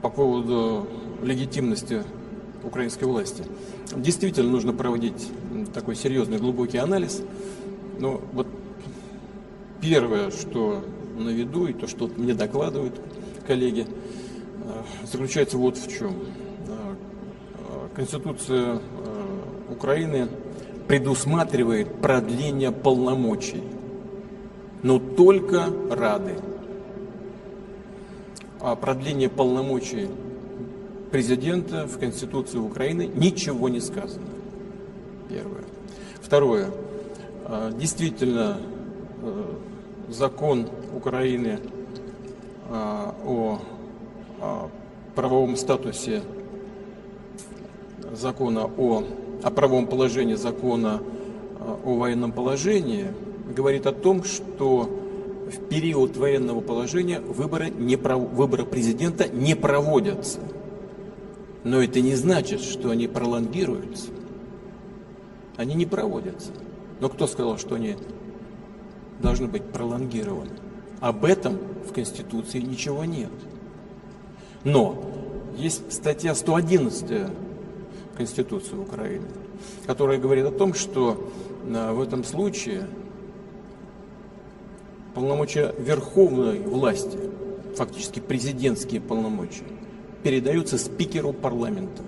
По поводу легитимности украинской власти. Действительно нужно проводить такой серьезный глубокий анализ. Но вот первое, что на виду, и то, что мне докладывают коллеги, заключается вот в чем. Конституция Украины предусматривает продление полномочий, но только Рады. О продлении полномочий президента в Конституции Украины ничего не сказано. Первое. Второе. Действительно, закон Украины о правовом статусе закона о правовом положении закона о военном положении говорит о том, что в период военного положения выборы президента не проводятся. Но это не значит, что они пролонгируются. Они не проводятся. Но кто сказал, что они должны быть пролонгированы? Об этом в Конституции ничего нет. Но есть статья 111 Конституции Украины, которая говорит о том, что в этом случае полномочия верховной власти, фактически президентские полномочия, передаются спикеру парламента.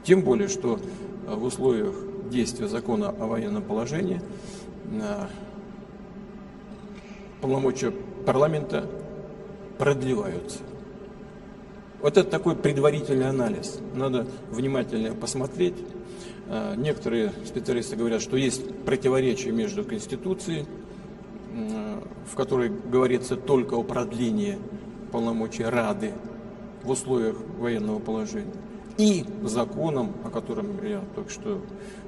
Тем более, что в условиях действия закона о военном положении полномочия парламента продлеваются. Вот это такой предварительный анализ. Надо внимательно посмотреть. Некоторые специалисты говорят, что есть противоречие между Конституцией, в которой говорится только о продлении полномочий Рады в условиях военного положения, и законом, о котором я только что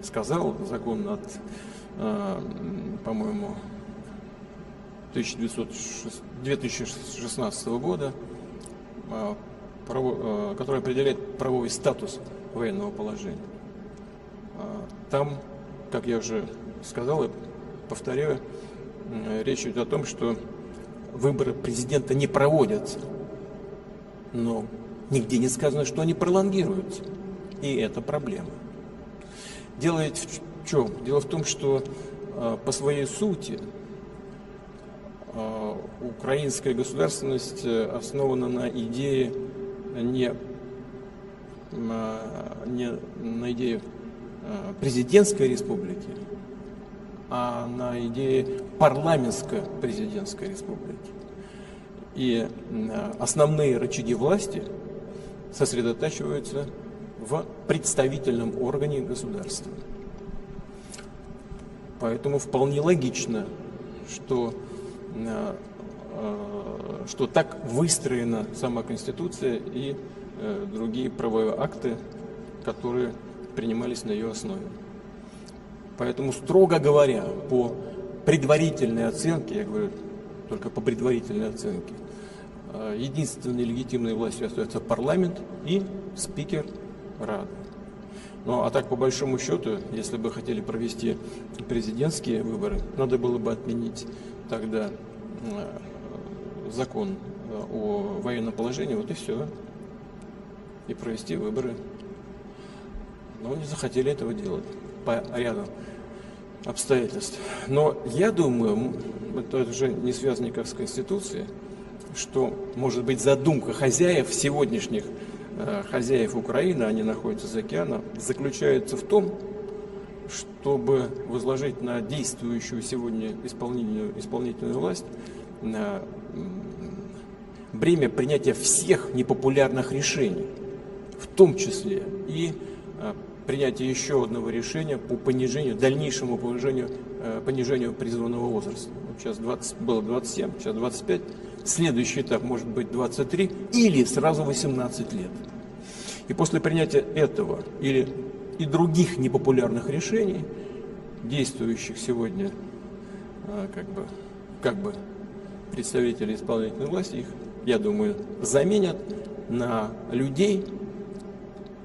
сказал, закон от, по-моему, 2016 года, который определяет правовой статус военного положения. Там, как я уже сказал и повторяю, речь идет о том, что выборы президента не проводятся, но нигде не сказано, что они пролонгируются. И это проблема. Дело ведь в чем? Дело в том, что по своей сути украинская государственность основана на идее не на идее президентской республики, а на идее парламентско-президентской республики. И основные рычаги власти сосредотачиваются в представительном органе государства. Поэтому вполне логично, что так выстроена сама Конституция и другие правовые акты, которые принимались на ее основе. Поэтому, строго говоря, по предварительной оценке, я говорю только по предварительной оценке, единственной легитимной властью остается парламент и спикер Рады. Ну, а так, по большому счету, если бы хотели провести президентские выборы, надо было бы отменить тогда закон о военном положении, вот и все, и провести выборы. Но не захотели этого делать по ряду обстоятельств. Но я думаю, это уже не связано никак с Конституцией, что, может быть, задумка хозяев, сегодняшних хозяев Украины, они находятся за океаном, заключается в том, чтобы возложить на действующую сегодня исполнительную власть бремя принятия всех непопулярных решений, в том числе и принятие еще одного решения по дальнейшему понижению призывного возраста. Вот сейчас было 27, сейчас 25. Следующий этап может быть 23 или сразу 18 лет. И после принятия этого или и других непопулярных решений, действующих сегодня как бы представители исполнительной власти, их, я думаю, заменят на людей,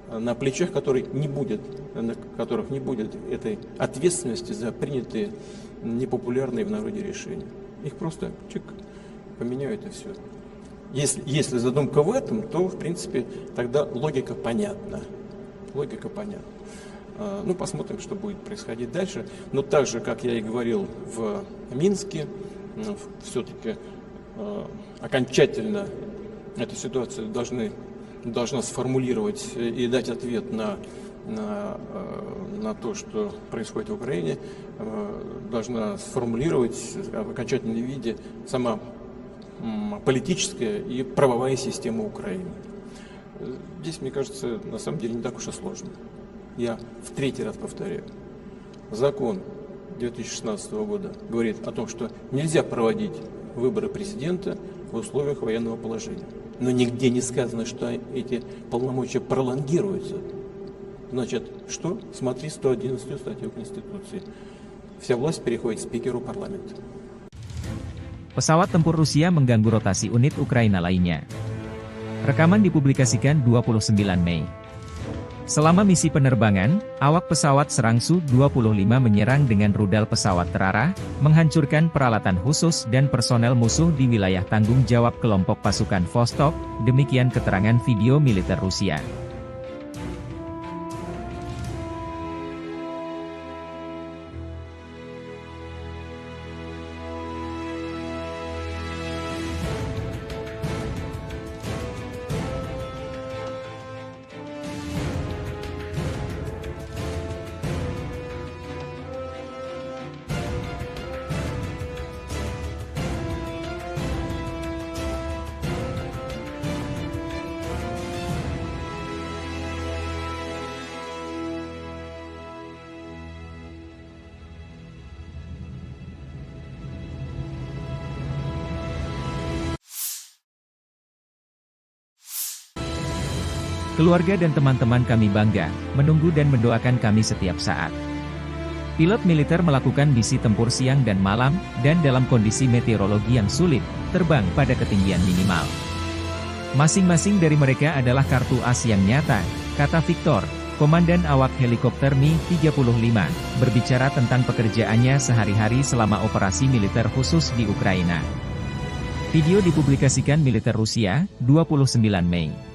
на плечах на которых не будет этой ответственности за принятые непопулярные в народе решения. Их просто поменяют и все. Если задумка в этом, то, в принципе, тогда логика понятна. Логика понятна. Ну, посмотрим, что будет происходить дальше. Но так же, как я и говорил в Минске, все-таки окончательно эту ситуацию должна сформулировать и дать ответ на то, что происходит в Украине, должна сформулировать в окончательном виде сама политическая и правовая система Украины. Здесь, мне кажется, на самом деле не так уж и сложно. Я в третий раз повторяю. Закон 2016 года говорит о том, что нельзя проводить выборы президента в условиях военного положения. Но нигде не сказано, что эти полномочия пролонгируются. Значит, что? Смотри 111 статью Конституции. Вся власть переходит к спикеру парламента. Pesawat tempur Rusia mengganggu rotasi unit Ukraina lainnya. Rekaman dipublikasikan 29 Mei. Selama misi penerbangan, awak pesawat serang Su-25 menyerang dengan rudal pesawat terarah, menghancurkan peralatan khusus dan personel musuh di wilayah tanggung jawab kelompok pasukan Vostok, demikian keterangan video militer Rusia. Keluarga dan teman-teman kami bangga, menunggu dan mendoakan kami setiap saat. Pilot militer melakukan misi tempur siang dan malam, dan dalam kondisi meteorologi yang sulit, terbang pada ketinggian minimal. Masing-masing dari mereka adalah kartu as yang nyata, kata Victor, komandan awak helikopter Mi-35, berbicara tentang pekerjaannya sehari-hari selama operasi militer khusus di Ukraina. Video dipublikasikan militer Rusia, 29 Mei.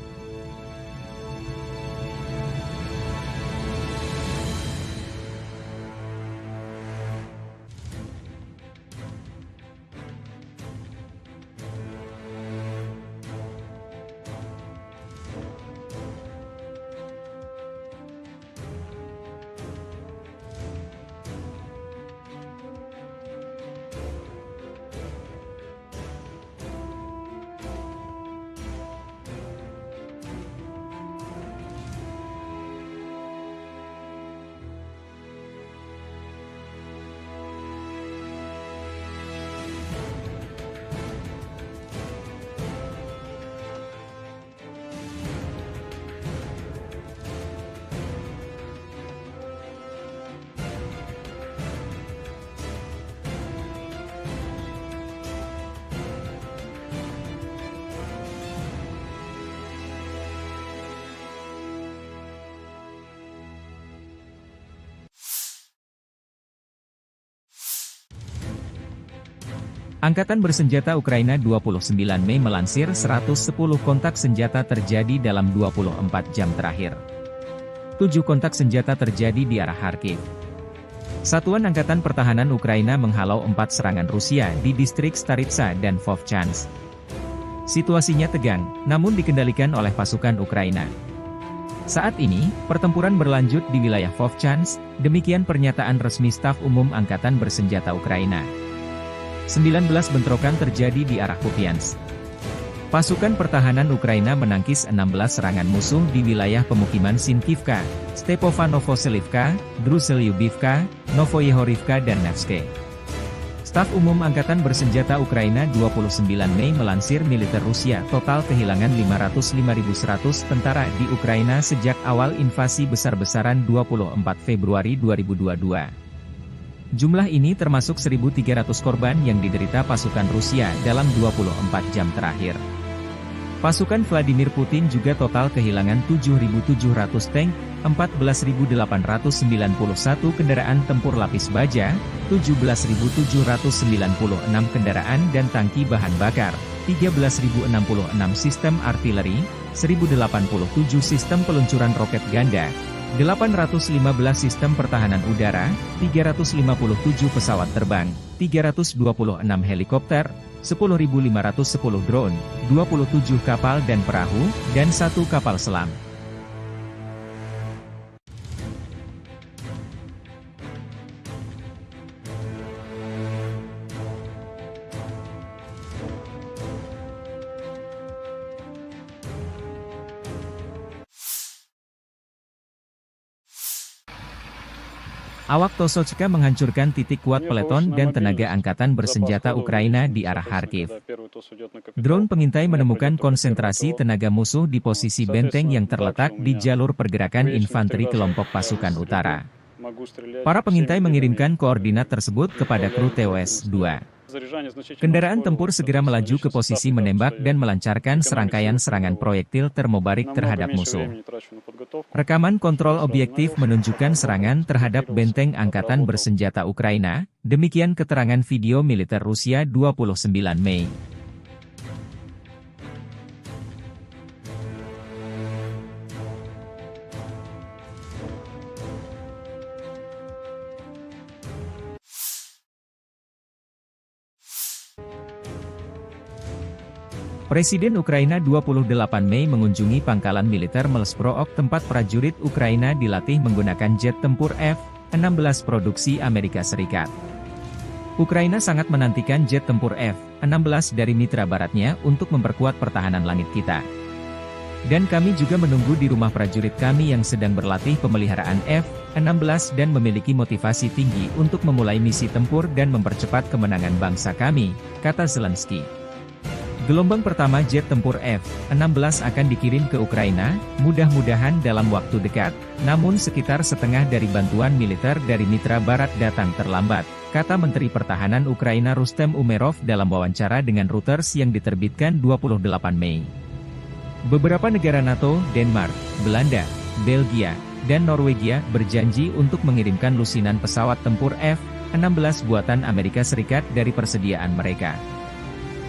Angkatan Bersenjata Ukraina 29 Mei melansir 110 kontak senjata terjadi dalam 24 jam terakhir. 7 kontak senjata terjadi di arah Kharkiv. Satuan Angkatan Pertahanan Ukraina menghalau 4 serangan Rusia di distrik Staritsa dan Vovchansk. Situasinya tegang, namun dikendalikan oleh pasukan Ukraina. Saat ini, pertempuran berlanjut di wilayah Vovchansk, demikian pernyataan resmi Staf Umum Angkatan Bersenjata Ukraina. 19 bentrokan terjadi di arah Kupiansk. Pasukan pertahanan Ukraina menangkis 16 serangan musuh di wilayah pemukiman Sinkivka, Stepovanovselivka, Druselyubivka, Novoyehorivka dan Nevske. Staf Umum Angkatan Bersenjata Ukraina 29 Mei melansir militer Rusia total kehilangan 505.100 tentara di Ukraina sejak awal invasi besar-besaran 24 Februari 2022. Jumlah ini termasuk 1.300 korban yang diderita pasukan Rusia dalam 24 jam terakhir. Pasukan Vladimir Putin juga total kehilangan 7.700 tank, 14.891 kendaraan tempur lapis baja, 17.796 kendaraan dan tangki bahan bakar, 13.066 sistem artileri, 1.087 sistem peluncuran roket ganda, 815 sistem pertahanan udara, 357 pesawat terbang, 326 helikopter, 10.510 drone, 27 kapal dan perahu, dan 1 kapal selam. Awak Tosochka menghancurkan titik kuat peleton dan tenaga angkatan bersenjata Ukraina di arah Kharkiv. Drone pengintai menemukan konsentrasi tenaga musuh di posisi benteng yang terletak di jalur pergerakan infanteri kelompok pasukan utara. Para pengintai mengirimkan koordinat tersebut kepada kru TOS-2. Kendaraan tempur segera melaju ke posisi menembak dan melancarkan serangkaian serangan proyektil termobarik terhadap musuh. Rekaman kontrol objektif menunjukkan serangan terhadap benteng angkatan bersenjata Ukraina, demikian keterangan video militer Rusia 29 Mei. Presiden Ukraina 28 Mei mengunjungi pangkalan militer Melsprook tempat prajurit Ukraina dilatih menggunakan jet tempur F-16 produksi Amerika Serikat. Ukraina sangat menantikan jet tempur F-16 dari mitra baratnya untuk memperkuat pertahanan langit kita. Dan kami juga menunggu di rumah prajurit kami yang sedang berlatih pemeliharaan F-16 dan memiliki motivasi tinggi untuk memulai misi tempur dan mempercepat kemenangan bangsa kami, kata Zelensky. Gelombang pertama jet tempur F-16 akan dikirim ke Ukraina, mudah-mudahan dalam waktu dekat, namun sekitar setengah dari bantuan militer dari mitra barat datang terlambat, kata Menteri Pertahanan Ukraina Rustem Umerov dalam wawancara dengan Reuters yang diterbitkan 28 Mei. Beberapa negara NATO, Denmark, Belanda, Belgia, dan Norwegia berjanji untuk mengirimkan lusinan pesawat tempur F-16 buatan Amerika Serikat dari persediaan mereka.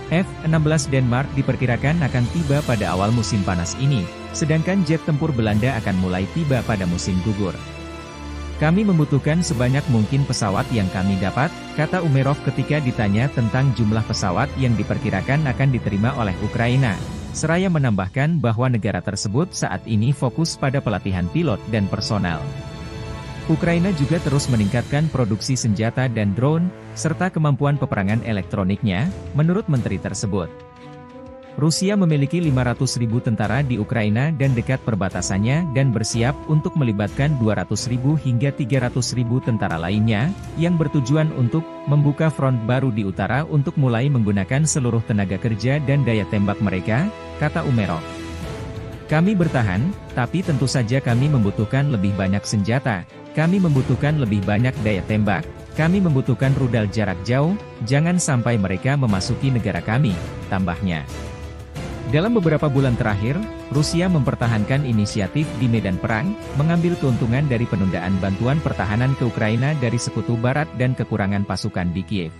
F-16 Denmark diperkirakan akan tiba pada awal musim panas ini, sedangkan jet tempur Belanda akan mulai tiba pada musim gugur. Kami membutuhkan sebanyak mungkin pesawat yang kami dapat, kata Umerov ketika ditanya tentang jumlah pesawat yang diperkirakan akan diterima oleh Ukraina. Seraya menambahkan bahwa negara tersebut saat ini fokus pada pelatihan pilot dan personel. Ukraina juga terus meningkatkan produksi senjata dan drone, serta kemampuan peperangan elektroniknya, menurut menteri tersebut. Rusia memiliki 500.000 tentara di Ukraina dan dekat perbatasannya dan bersiap untuk melibatkan 200.000 hingga 300.000 tentara lainnya, yang bertujuan untuk membuka front baru di utara untuk mulai menggunakan seluruh tenaga kerja dan daya tembak mereka, kata Umerov. Kami bertahan, tapi tentu saja kami membutuhkan lebih banyak senjata. Kami membutuhkan lebih banyak daya tembak, kami membutuhkan rudal jarak jauh, jangan sampai mereka memasuki negara kami, tambahnya. Dalam beberapa bulan terakhir, Rusia mempertahankan inisiatif di medan perang, mengambil keuntungan dari penundaan bantuan pertahanan ke Ukraina dari Sekutu Barat dan kekurangan pasukan di Kiev.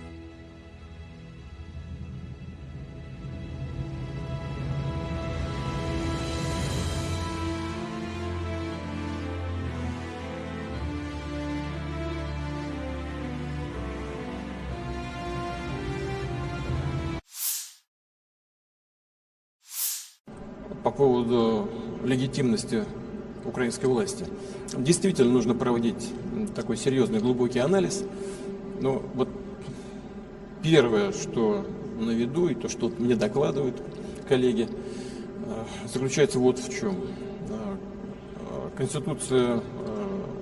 По поводу легитимности украинской власти. Действительно нужно проводить такой серьезный глубокий анализ. Но вот первое, что на виду, и то, что мне докладывают коллеги, заключается вот в чем. Конституция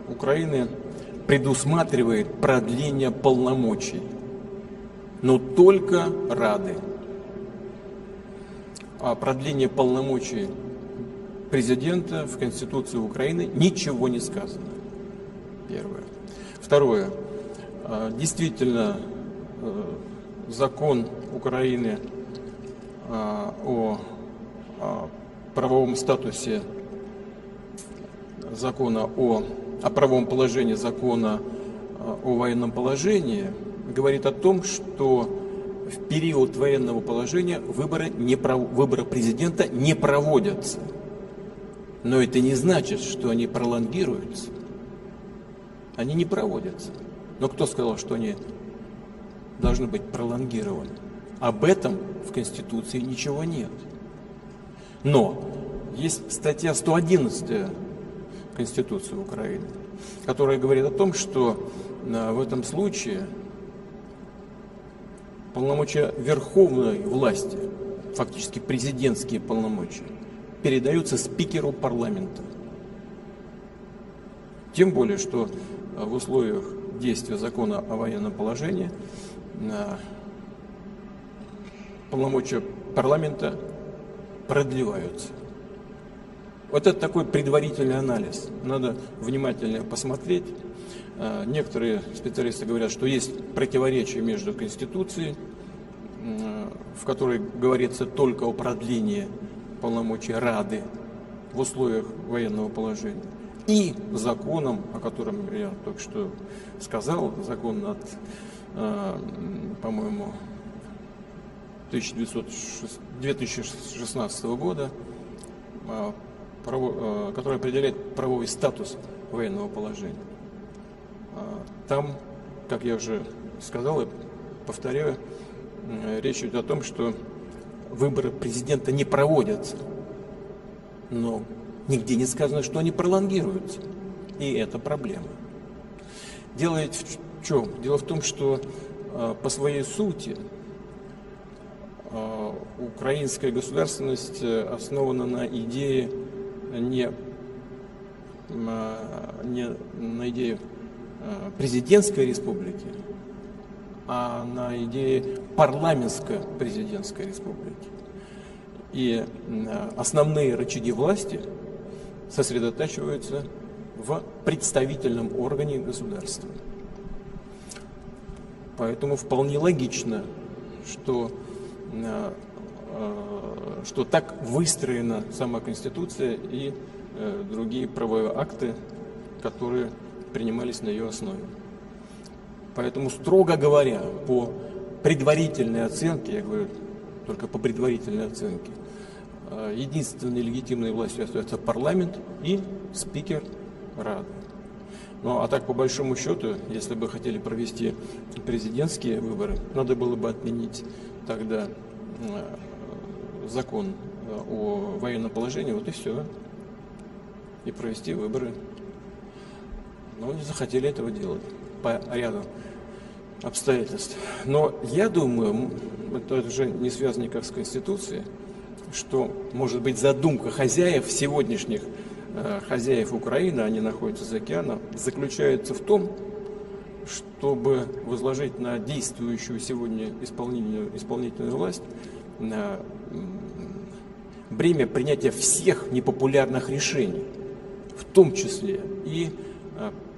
Украины предусматривает продление полномочий, но только Рады. О продлении полномочий президента в Конституции Украины ничего не сказано. Первое. Второе. Действительно, закон Украины о правовом статусе закона о правовом положении закона о военном положении говорит о том, что в период военного положения выборы президента не проводятся. Но это не значит, что они пролонгируются. Они не проводятся. Но кто сказал, что они должны быть пролонгированы? Об этом в Конституции ничего нет. Но есть статья 111 Конституции Украины, которая говорит о том, что в этом случае полномочия верховной власти, фактически президентские полномочия, передаются спикеру парламента. Тем более, что в условиях действия закона о военном положении полномочия парламента продлеваются. Вот это такой предварительный анализ. Надо внимательно посмотреть. Некоторые специалисты говорят, что есть противоречие между Конституцией в которой говорится только о продлении полномочий Рады в условиях военного положения, и законом, о котором я только что сказал, закон от, по-моему, 2016 года, который определяет правовой статус военного положения. Там, как я уже сказал и повторяю, речь идет о том, что выборы президента не проводятся, но нигде не сказано, что они пролонгируются. И это проблема. Дело ведь в чем? Дело в том, что по своей сути украинская государственность основана на идее не на идее президентской республики, а на идее парламентско-президентской республики. И основные рычаги власти сосредотачиваются в представительном органе государства. Поэтому вполне логично, что так выстроена сама Конституция и другие правовые акты, которые принимались на ее основе. Поэтому, строго говоря, по предварительной оценке, я говорю только по предварительной оценке, единственной легитимной властью остается парламент и спикер Рады. Ну а так, по большому счету, если бы хотели провести президентские выборы, надо было бы отменить тогда закон о военном положении, вот и все, и провести выборы. Но не захотели этого делать по ряду обстоятельств. Но я думаю, это уже не связано никак с Конституцией, что, может быть, задумка хозяев, сегодняшних хозяев Украины, они находятся за океаном, заключается в том, чтобы возложить на действующую сегодня исполнительную власть бремя принятия всех непопулярных решений, в том числе и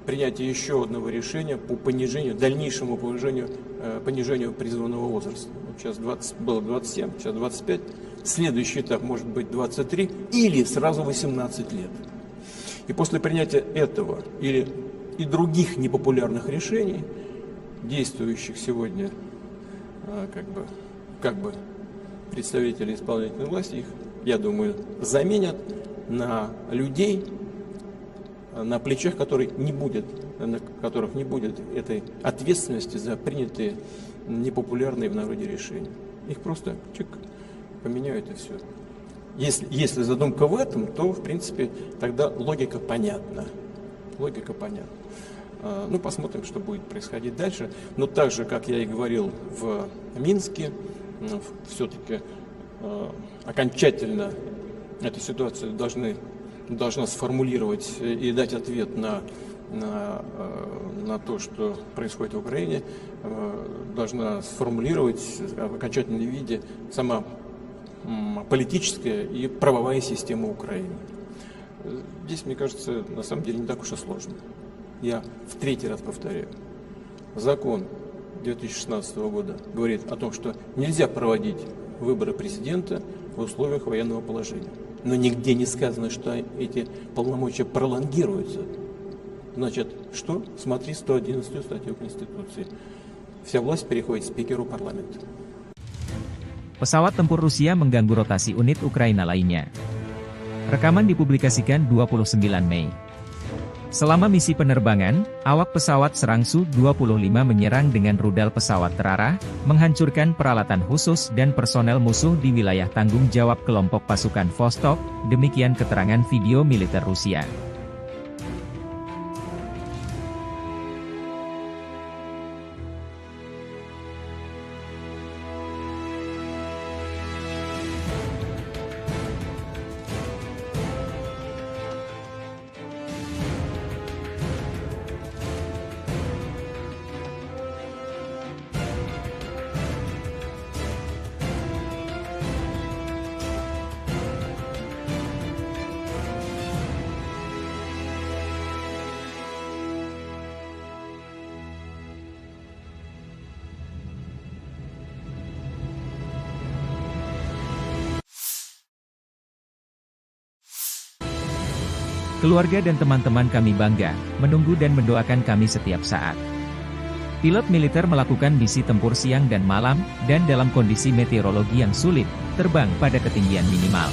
принятие еще одного решения по дальнейшему понижению призывного возраста. Сейчас было 27, сейчас 25. Следующий этап может быть 23 или сразу 18 лет. И после принятия этого и других непопулярных решений, действующих сегодня как бы представители исполнительной власти, их, я думаю, заменят на людей, на плечах которых не будет этой ответственности за принятые непопулярные в народе решения. Их просто поменяют и все. Если задумка в этом, то, в принципе, тогда логика понятна. Ну, посмотрим, что будет происходить дальше. Но так же, как я и говорил в Минске, все-таки окончательно эту ситуацию должна сформулировать и дать ответ на то, что происходит в Украине, должна сформулировать в окончательном виде сама политическая и правовая система Украины. Здесь, мне кажется, на самом деле не так уж и сложно. Я в третий раз повторяю. Закон 2016 года говорит о том, что нельзя проводить выборы президента в условиях военного положения. Но нигде не сказано, что эти полномочия пролонгируются. Значит, что? Смотри 111 статью Конституции. Вся власть переходит спикеру парламента. Pesawat tempur Rusia mengganggu rotasi unit Ukraina lainnya. Rekaman dipublikasikan 29 Mei. Selama misi penerbangan, awak pesawat serang Su-25 menyerang dengan rudal pesawat terarah, menghancurkan peralatan khusus dan personel musuh di wilayah tanggung jawab kelompok pasukan Vostok, demikian keterangan video militer Rusia. Keluarga dan teman-teman kami bangga, menunggu dan mendoakan kami setiap saat. Pilot militer melakukan misi tempur siang dan malam, dan dalam kondisi meteorologi yang sulit, terbang pada ketinggian minimal.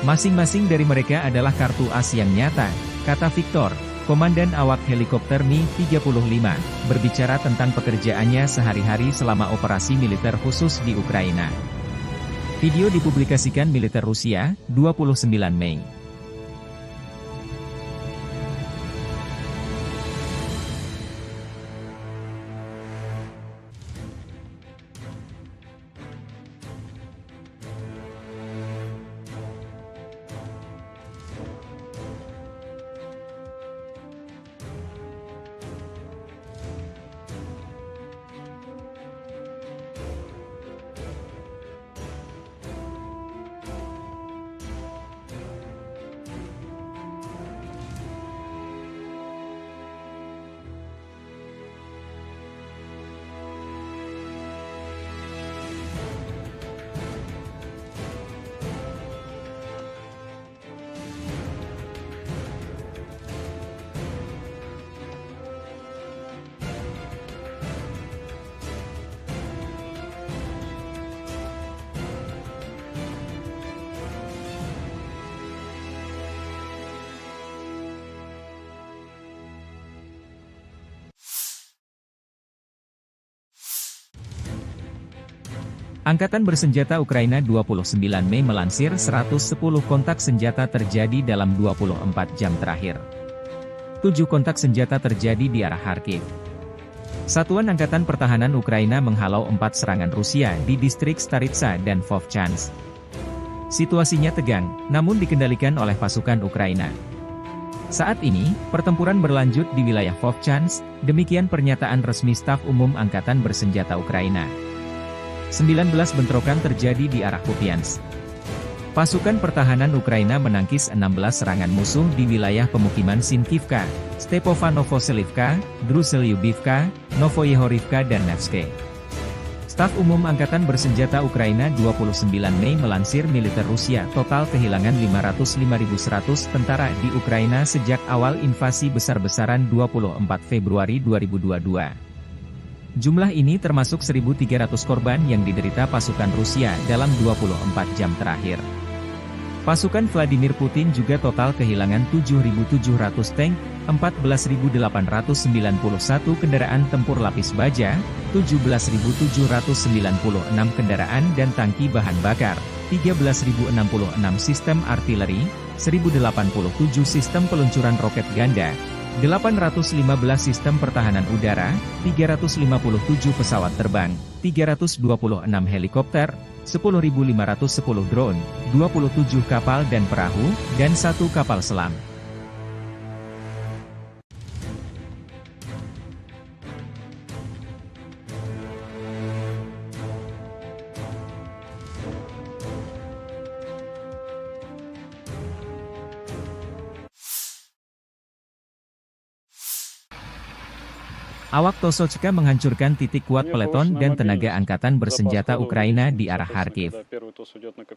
Masing-masing dari mereka adalah kartu as yang nyata, kata Victor, komandan awak helikopter Mi-35, berbicara tentang pekerjaannya sehari-hari selama operasi militer khusus di Ukraina. Video dipublikasikan militer Rusia, 29 Mei. Angkatan Bersenjata Ukraina 29 Mei melansir 110 kontak senjata terjadi dalam 24 jam terakhir. 7 kontak senjata terjadi di arah Kharkiv. Satuan Angkatan Pertahanan Ukraina menghalau 4 serangan Rusia di distrik Staritsa dan Vovchansk. Situasinya tegang, namun dikendalikan oleh pasukan Ukraina. Saat ini, pertempuran berlanjut di wilayah Vovchansk, demikian pernyataan resmi Staf Umum Angkatan Bersenjata Ukraina. 19 bentrokan terjadi di arah Kupiansk. Pasukan pertahanan Ukraina menangkis 16 serangan musuh di wilayah pemukiman Sinkivka, Stepanovo-Selivka, Druselyubivka, Novoyehorivka dan Nevske. Staf Umum Angkatan Bersenjata Ukraina 29 Mei melansir militer Rusia total kehilangan 505.100 tentara di Ukraina sejak awal invasi besar-besaran 24 Februari 2022. Jumlah ini termasuk 1.300 korban yang diderita pasukan Rusia dalam 24 jam terakhir. Pasukan Vladimir Putin juga total kehilangan 7.700 tank, 14.891 kendaraan tempur lapis baja, 17.796 kendaraan dan tangki bahan bakar, 13.066 sistem artileri, 1.087 sistem peluncuran roket ganda, 815 sistem pertahanan udara, 357 pesawat terbang, 326 helikopter, 10.510 drone, 27 kapal dan perahu, dan 1 kapal selam. Awak Tosochka menghancurkan titik kuat peleton dan tenaga angkatan bersenjata Ukraina di arah Kharkiv.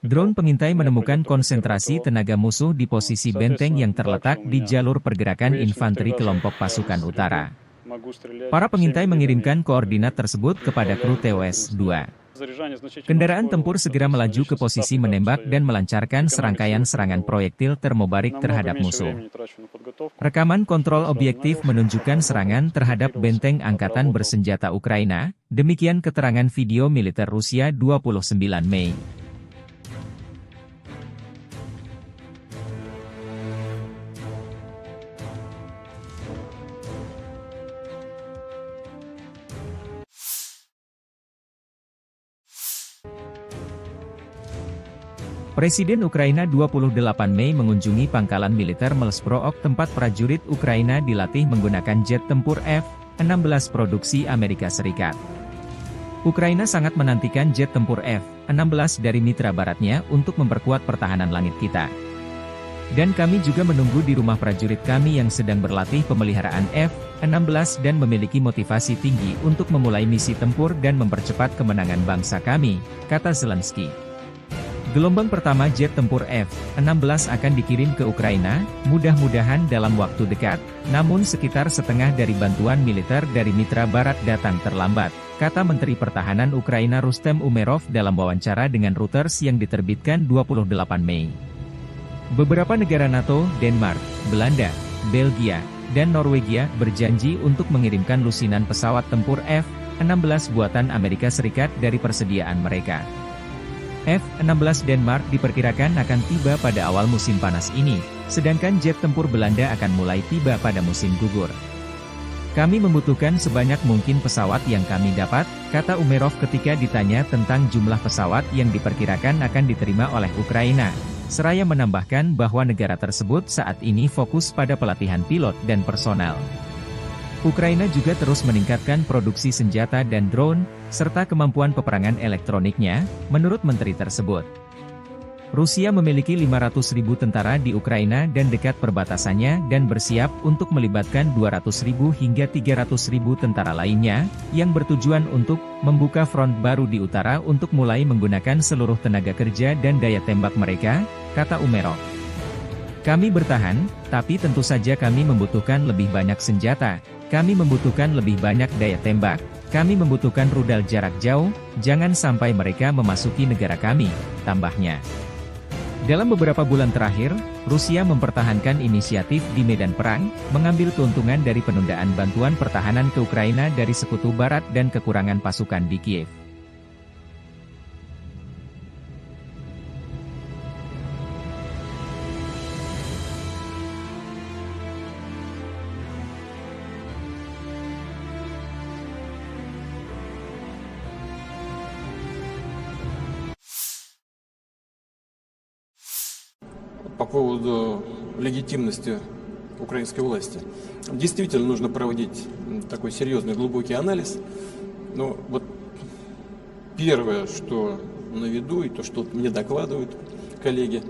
Drone pengintai menemukan konsentrasi tenaga musuh di posisi benteng yang terletak di jalur pergerakan infanteri kelompok pasukan utara. Para pengintai mengirimkan koordinat tersebut kepada kru TOS-2. Kendaraan tempur segera melaju ke posisi menembak dan melancarkan serangkaian serangan proyektil termobarik terhadap musuh. Rekaman kontrol objektif menunjukkan serangan terhadap benteng angkatan bersenjata Ukraina, demikian keterangan video militer Rusia 29 Mei. Presiden Ukraina 28 Mei mengunjungi pangkalan militer Melsprook tempat prajurit Ukraina dilatih menggunakan jet tempur F-16 produksi Amerika Serikat. Ukraina sangat menantikan jet tempur F-16 dari mitra baratnya untuk memperkuat pertahanan langit kita. Dan kami juga menunggu di rumah prajurit kami yang sedang berlatih pemeliharaan F-16 dan memiliki motivasi tinggi untuk memulai misi tempur dan mempercepat kemenangan bangsa kami, kata Zelensky. Gelombang pertama jet tempur F-16 akan dikirim ke Ukraina, mudah-mudahan dalam waktu dekat, namun sekitar setengah dari bantuan militer dari mitra barat datang terlambat, kata Menteri Pertahanan Ukraina Rustem Umerov dalam wawancara dengan Reuters yang diterbitkan 28 Mei. Beberapa negara NATO, Denmark, Belanda, Belgia, dan Norwegia berjanji untuk mengirimkan lusinan pesawat tempur F-16 buatan Amerika Serikat dari persediaan mereka. F-16 Denmark diperkirakan akan tiba pada awal musim panas ini, sedangkan jet tempur Belanda akan mulai tiba pada musim gugur. Kami membutuhkan sebanyak mungkin pesawat yang kami dapat, kata Umerov ketika ditanya tentang jumlah pesawat yang diperkirakan akan diterima oleh Ukraina. Seraya menambahkan bahwa negara tersebut saat ini fokus pada pelatihan pilot dan personel. Ukraina juga terus meningkatkan produksi senjata dan drone, serta kemampuan peperangan elektroniknya, menurut menteri tersebut. Rusia memiliki 500.000 tentara di Ukraina dan dekat perbatasannya dan bersiap untuk melibatkan 200.000 hingga 300.000 tentara lainnya, yang bertujuan untuk membuka front baru di utara untuk mulai menggunakan seluruh tenaga kerja dan daya tembak mereka, kata Umerov. Kami bertahan, tapi tentu saja kami membutuhkan lebih banyak senjata. Kami membutuhkan lebih banyak daya tembak, kami membutuhkan rudal jarak jauh, jangan sampai mereka memasuki negara kami, tambahnya. Dalam beberapa bulan terakhir, Rusia mempertahankan inisiatif di medan perang, mengambil keuntungan dari penundaan bantuan pertahanan ke Ukraina dari Sekutu Barat dan kekurangan pasukan di Kiev. По поводу легитимности украинской власти. Действительно нужно проводить такой серьезный, глубокий анализ. Но вот первое, что на виду, и то, что мне докладывают коллеги,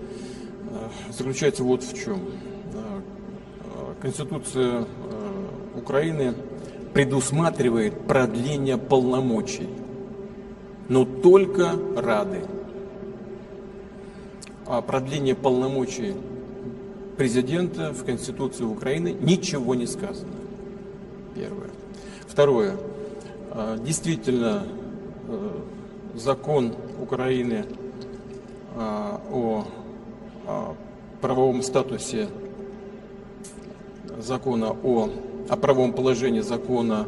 заключается вот в чем. Конституция Украины предусматривает продление полномочий, но только Рады. О продлении полномочий президента в Конституции Украины ничего не сказано. Первое. Второе. Действительно, закон Украины о правовом статусе закона о правовом положении закона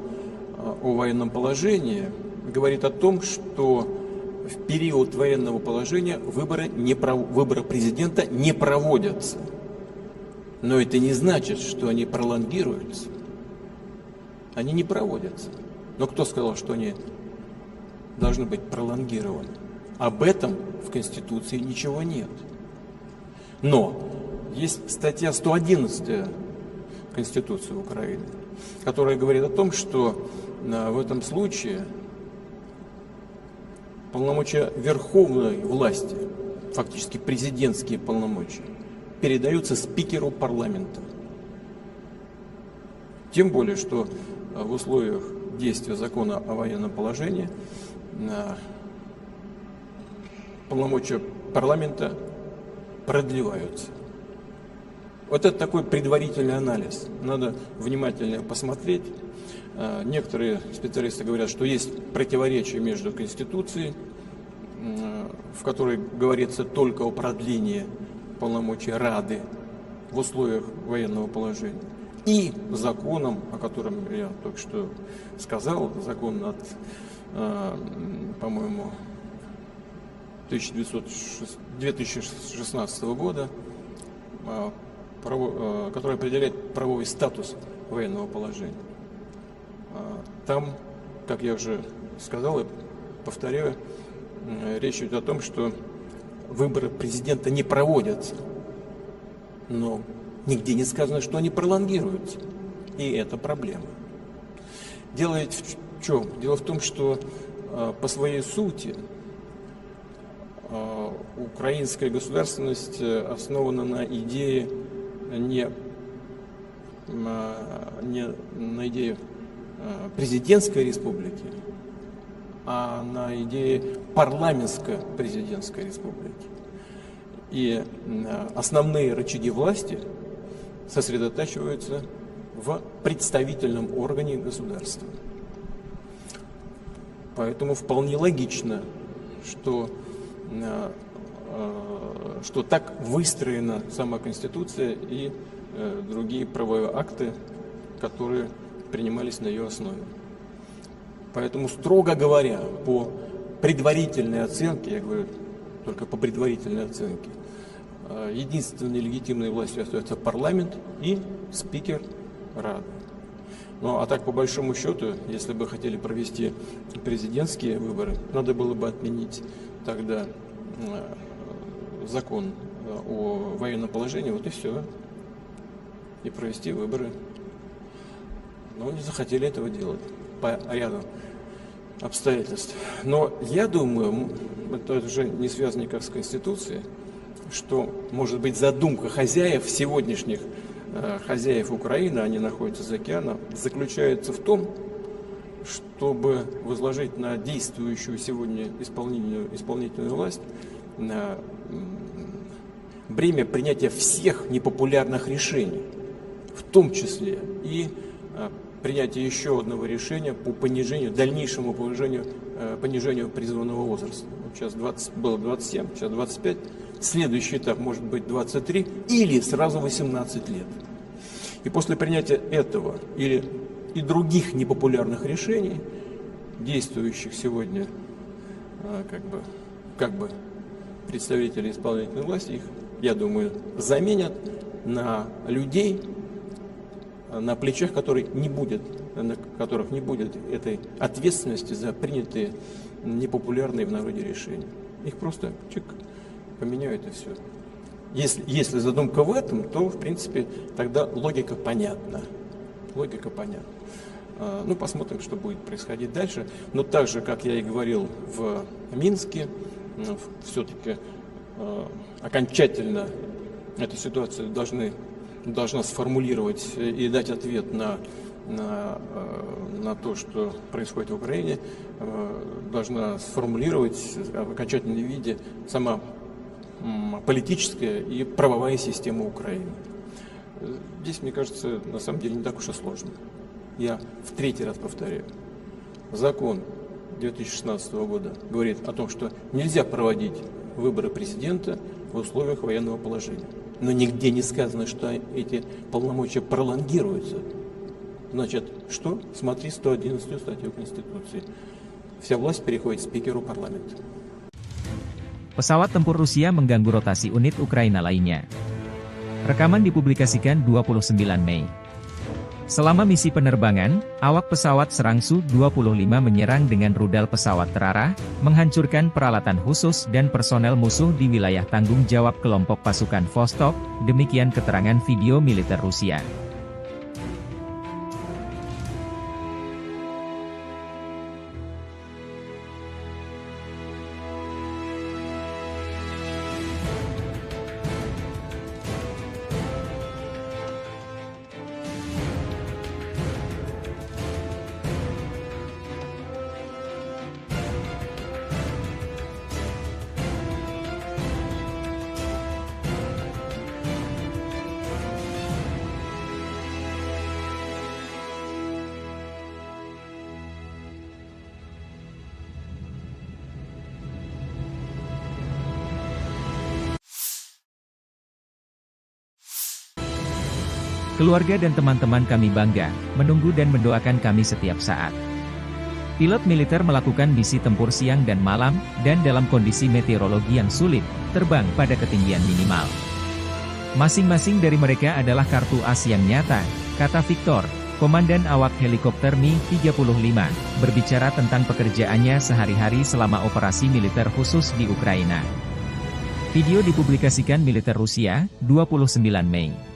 о военном положении говорит о том, что в период военного положения выборы президента не проводятся. Но это не значит, что они пролонгируются. Они не проводятся. Но кто сказал, что они должны быть пролонгированы? Об этом в Конституции ничего нет. Но есть статья 111 Конституции Украины, которая говорит о том, что в этом случае полномочия верховной власти, фактически президентские полномочия, передаются спикеру парламента. Тем более, что в условиях действия закона о военном положении полномочия парламента продлеваются. Вот это такой предварительный анализ. Надо внимательно посмотреть. Некоторые специалисты говорят, что есть противоречие между Конституцией, в которой говорится только о продлении полномочий Рады в условиях военного положения, и законом, о котором я только что сказал, закон от, по-моему, 2016 года, который определяет правовой статус военного положения. Там, как я уже сказал и повторяю, речь идет о том, что выборы президента не проводятся, но нигде не сказано, что они пролонгируются, и это проблема. Дело ведь в чем? Дело в том, что по своей сути украинская государственность основана на идее не на идее президентской республики, а на идее парламентско-президентской республики. И основные рычаги власти сосредотачиваются в представительном органе государства. Поэтому вполне логично, что так выстроена сама Конституция и другие правовые акты, которые принимались на ее основе. Поэтому, строго говоря, по предварительной оценке, я говорю только по предварительной оценке, единственной легитимной властью остается парламент и спикер Рады. Ну а так, по большому счету, если бы хотели провести президентские выборы, надо было бы отменить тогда закон о военном положении, вот и все, и провести выборы. Но не захотели этого делать по ряду обстоятельств. Но я думаю, это уже не связано никак с Конституцией, что, может быть, задумка хозяев сегодняшних, хозяев Украины, они находятся за океаном, заключается в том, чтобы возложить на действующую сегодня исполнительную власть бремя принятия всех непопулярных решений, в том числе и принятие еще одного решения по дальнейшему понижению призывного возраста. Сейчас было 27, сейчас 25. Следующий этап может быть 23 или сразу 18 лет. И после принятия этого и других непопулярных решений, действующих сегодня как бы представители исполнительной власти, их, я думаю, заменят на людей, на плечах которых не будет этой ответственности за принятые непопулярные в народе решения. Их просто поменяют и все. Если задумка в этом, то, в принципе, тогда логика понятна. Ну, посмотрим, что будет происходить дальше. Но так же, как я и говорил в Минске, все-таки окончательно эту ситуацию должна сформулировать и дать ответ на то, что происходит в Украине, должна сформулировать в окончательном виде сама политическая и правовая система Украины. Здесь, мне кажется, на самом деле не так уж и сложно. Я в третий раз повторяю. Закон 2016 года говорит о том, что нельзя проводить выборы президента в условиях военного положения. Но нигде не сказано, что эти полномочия пролонгируются. Значит, что? Смотри 111 статью Конституции. Вся власть переходит спикеру парламента. Pesawat tempur Rusia mengganggu rotasi unit Ukraina lainnya. Rekaman dipublikasikan 29 Mei. Selama misi penerbangan, awak pesawat serang Su-25 menyerang dengan rudal pesawat terarah, menghancurkan peralatan khusus dan personel musuh di wilayah tanggung jawab kelompok pasukan Vostok, demikian keterangan video militer Rusia. Keluarga dan teman-teman kami bangga, menunggu dan mendoakan kami setiap saat. Pilot militer melakukan misi tempur siang dan malam, dan dalam kondisi meteorologi yang sulit, terbang pada ketinggian minimal. Masing-masing dari mereka adalah kartu as yang nyata, kata Victor, komandan awak helikopter Mi-35, berbicara tentang pekerjaannya sehari-hari selama operasi militer khusus di Ukraina. Video dipublikasikan militer Rusia, 29 Mei.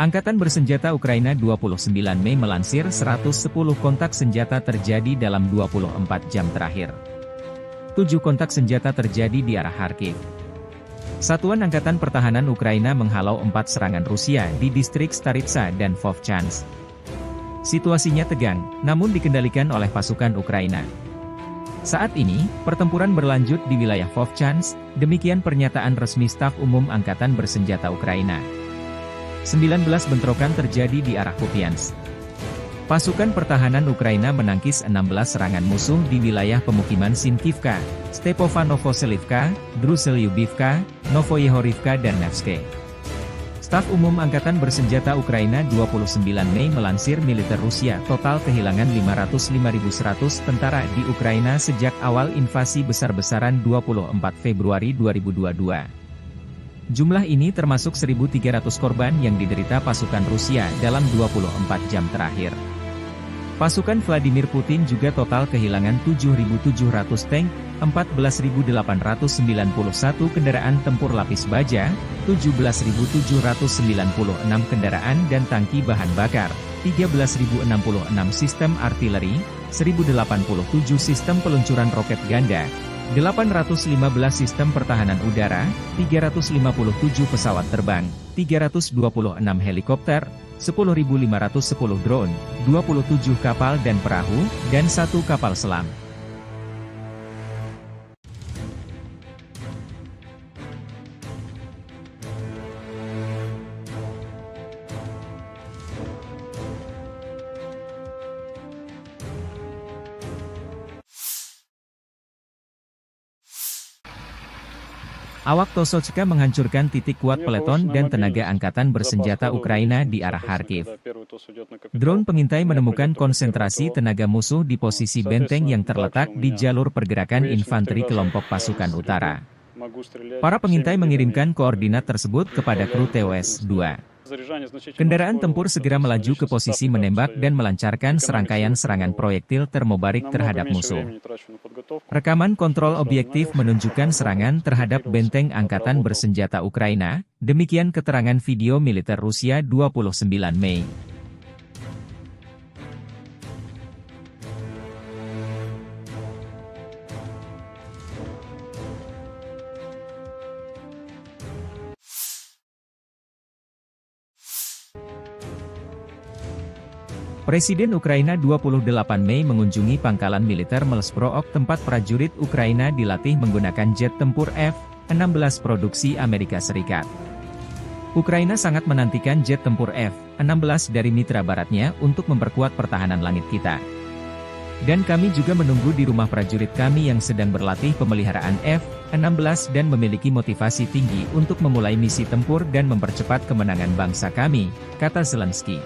Angkatan Bersenjata Ukraina 29 Mei melansir 110 kontak senjata terjadi dalam 24 jam terakhir. 7 kontak senjata terjadi di arah Kharkiv. Satuan Angkatan Pertahanan Ukraina menghalau 4 serangan Rusia di distrik Staritsa dan Vovchansk. Situasinya tegang, namun dikendalikan oleh pasukan Ukraina. Saat ini, pertempuran berlanjut di wilayah Vovchansk, demikian pernyataan resmi Staf Umum Angkatan Bersenjata Ukraina. 19 bentrokan terjadi di arah Kupiansk. Pasukan pertahanan Ukraina menangkis 16 serangan musuh di wilayah pemukiman Sinkivka, Stepovanovselivka, Druselyubivka, Novoyehorivka dan Nevske. Staf Umum Angkatan Bersenjata Ukraina 29 Mei melansir militer Rusia total kehilangan 505.100 tentara di Ukraina sejak awal invasi besar-besaran 24 Februari 2022. Jumlah ini termasuk 1.300 korban yang diderita pasukan Rusia dalam 24 jam terakhir. Pasukan Vladimir Putin juga total kehilangan 7.700 tank, 14.891 kendaraan tempur lapis baja, 17.796 kendaraan dan tangki bahan bakar, 13.066 sistem artileri, 1.087 sistem peluncuran roket ganda, 815 sistem pertahanan udara, 357 pesawat terbang, 326 helikopter, 10.510 drone, 27 kapal dan perahu, dan 1 kapal selam. Awak Tosochka menghancurkan titik kuat peleton dan tenaga angkatan bersenjata Ukraina di arah Kharkiv. Drone pengintai menemukan konsentrasi tenaga musuh di posisi benteng yang terletak di jalur pergerakan infanteri kelompok pasukan utara. Para pengintai mengirimkan koordinat tersebut kepada kru TOS-2. Kendaraan tempur segera melaju ke posisi menembak dan melancarkan serangkaian serangan proyektil termobarik terhadap musuh. Rekaman kontrol objektif menunjukkan serangan terhadap benteng angkatan bersenjata Ukraina, demikian keterangan video militer Rusia 29 Mei. Presiden Ukraina 28 Mei mengunjungi pangkalan militer Melsprook tempat prajurit Ukraina dilatih menggunakan jet tempur F-16 produksi Amerika Serikat. Ukraina sangat menantikan jet tempur F-16 dari mitra baratnya untuk memperkuat pertahanan langit kita. Dan kami juga menunggu di rumah prajurit kami yang sedang berlatih pemeliharaan F-16 dan memiliki motivasi tinggi untuk memulai misi tempur dan mempercepat kemenangan bangsa kami, kata Zelensky.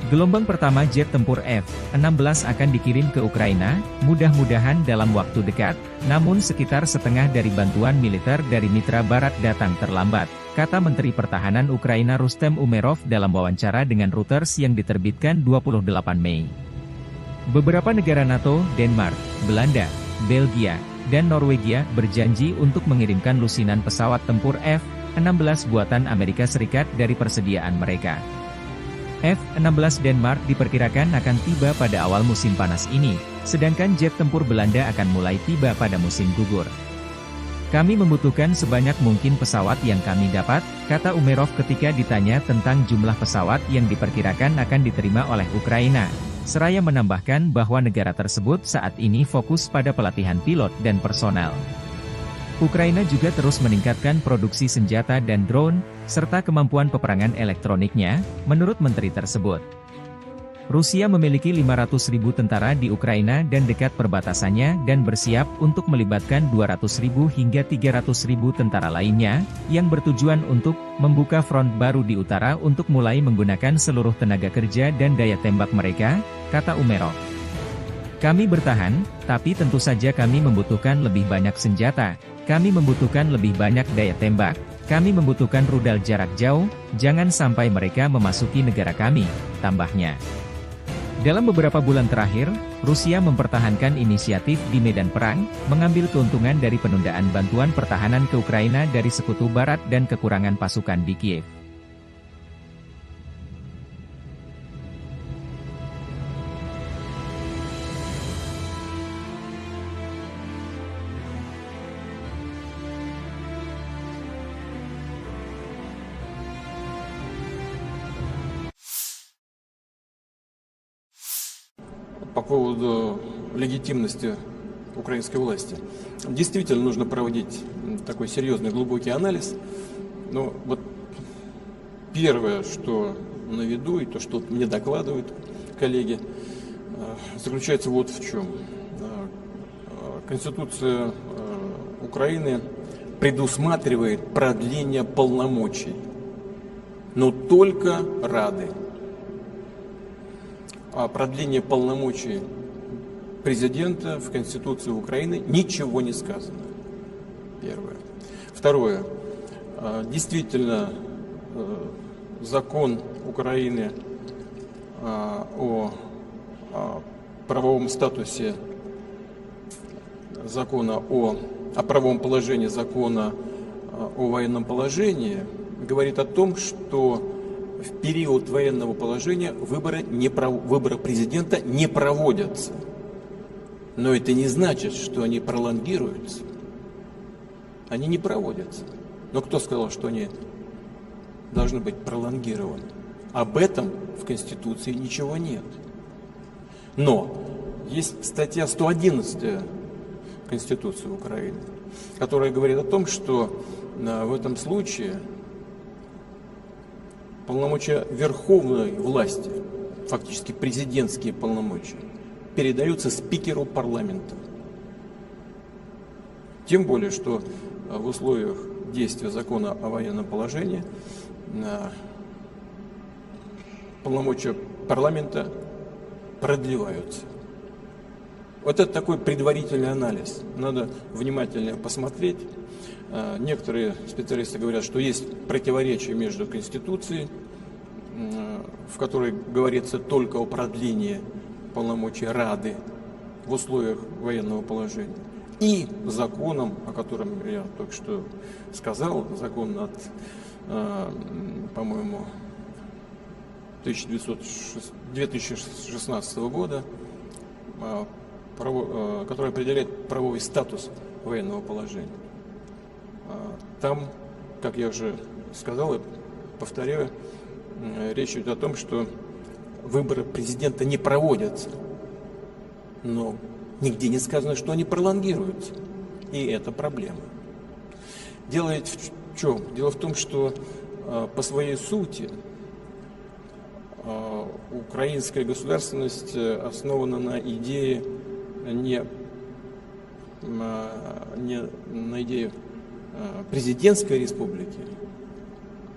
Gelombang pertama jet tempur F-16 akan dikirim ke Ukraina, mudah-mudahan dalam waktu dekat, namun sekitar setengah dari bantuan militer dari mitra barat datang terlambat, kata Menteri Pertahanan Ukraina Rustem Umerov dalam wawancara dengan Reuters yang diterbitkan 28 Mei. Beberapa negara NATO, Denmark, Belanda, Belgia, dan Norwegia berjanji untuk mengirimkan lusinan pesawat tempur F-16 buatan Amerika Serikat dari persediaan mereka. F-16 Denmark diperkirakan akan tiba pada awal musim panas ini, sedangkan jet tempur Belanda akan mulai tiba pada musim gugur. Kami membutuhkan sebanyak mungkin pesawat yang kami dapat, kata Umerov ketika ditanya tentang jumlah pesawat yang diperkirakan akan diterima oleh Ukraina. Seraya menambahkan bahwa negara tersebut saat ini fokus pada pelatihan pilot dan personel. Ukraina juga terus meningkatkan produksi senjata dan drone, serta kemampuan peperangan elektroniknya, menurut menteri tersebut. Rusia memiliki 500.000 tentara di Ukraina dan dekat perbatasannya dan bersiap untuk melibatkan 200.000 hingga 300.000 tentara lainnya, yang bertujuan untuk membuka front baru di utara untuk mulai menggunakan seluruh tenaga kerja dan daya tembak mereka, kata Umerov. Kami bertahan, tapi tentu saja kami membutuhkan lebih banyak senjata, kami membutuhkan lebih banyak daya tembak, kami membutuhkan rudal jarak jauh, jangan sampai mereka memasuki negara kami, tambahnya. Dalam beberapa bulan terakhir, Rusia mempertahankan inisiatif di medan perang, mengambil keuntungan dari penundaan bantuan pertahanan ke Ukraina dari Sekutu Barat dan kekurangan pasukan di Kiev. поводу легитимности украинской власти. Действительно нужно проводить такой серьезный глубокий анализ. Но вот первое, что на виду, и то, что мне докладывают коллеги, заключается вот в чем. Конституция Украины предусматривает продление полномочий, но только Рады. О продлении полномочий президента в Конституции Украины ничего не сказано. Первое. Второе. Действительно, закон Украины о правовом статусе закона о правовом положении закона о военном положении говорит о том, что в период военного положения выборы президента не проводятся. Но это не значит, что они пролонгируются. Они не проводятся. Но кто сказал, что они должны быть пролонгированы? Об этом в Конституции ничего нет. Но есть статья 111 Конституции Украины, которая говорит о том, что в этом случае полномочия верховной власти, фактически президентские полномочия, передаются спикеру парламента. Тем более, что в условиях действия закона о военном положении полномочия парламента продлеваются. Вот это такой предварительный анализ. Надо внимательно посмотреть. Некоторые специалисты говорят, что есть противоречие между Конституцией, в которой говорится только о продлении полномочий Рады в условиях военного положения, и законом, о котором я только что сказал, закон от, по-моему, 2016 года, который определяет правовой статус военного положения. Там, как я уже сказал и повторяю, речь идет о том, что выборы президента не проводятся, но нигде не сказано, что они пролонгируются. И это проблема. Дело ведь в чем? Дело в том, что по своей сути украинская государственность основана на идее не на идее президентской республики,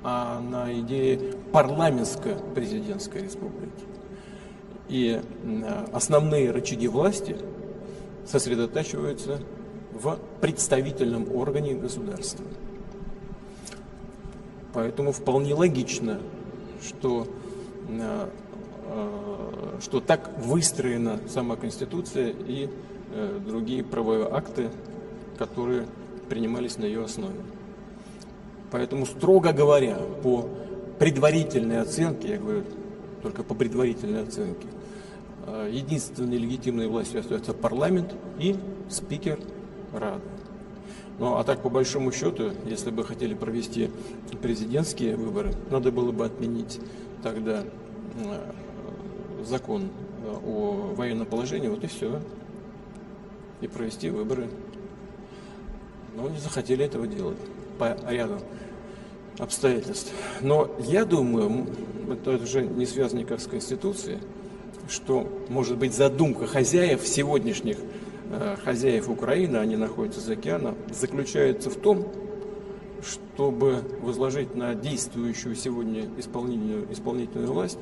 а на идее парламентско-президентской республики. И основные рычаги власти сосредотачиваются в представительном органе государства. Поэтому вполне логично, что так выстроена сама Конституция и другие правовые акты, которые принимались на ее основе. Поэтому, строго говоря, по предварительной оценке, я говорю только по предварительной оценке, единственной легитимной властью остается парламент и спикер Рады. Ну а так, по большому счету, если бы хотели провести президентские выборы, надо было бы отменить тогда закон о военном положении, вот и все, и провести выборы. Но не захотели этого делать по ряду обстоятельств. Но я думаю, это уже не связано никак с Конституцией, что, может быть, задумка хозяев, сегодняшних хозяев Украины, они находятся за океаном, заключается в том, чтобы возложить на действующую сегодня исполнительную власть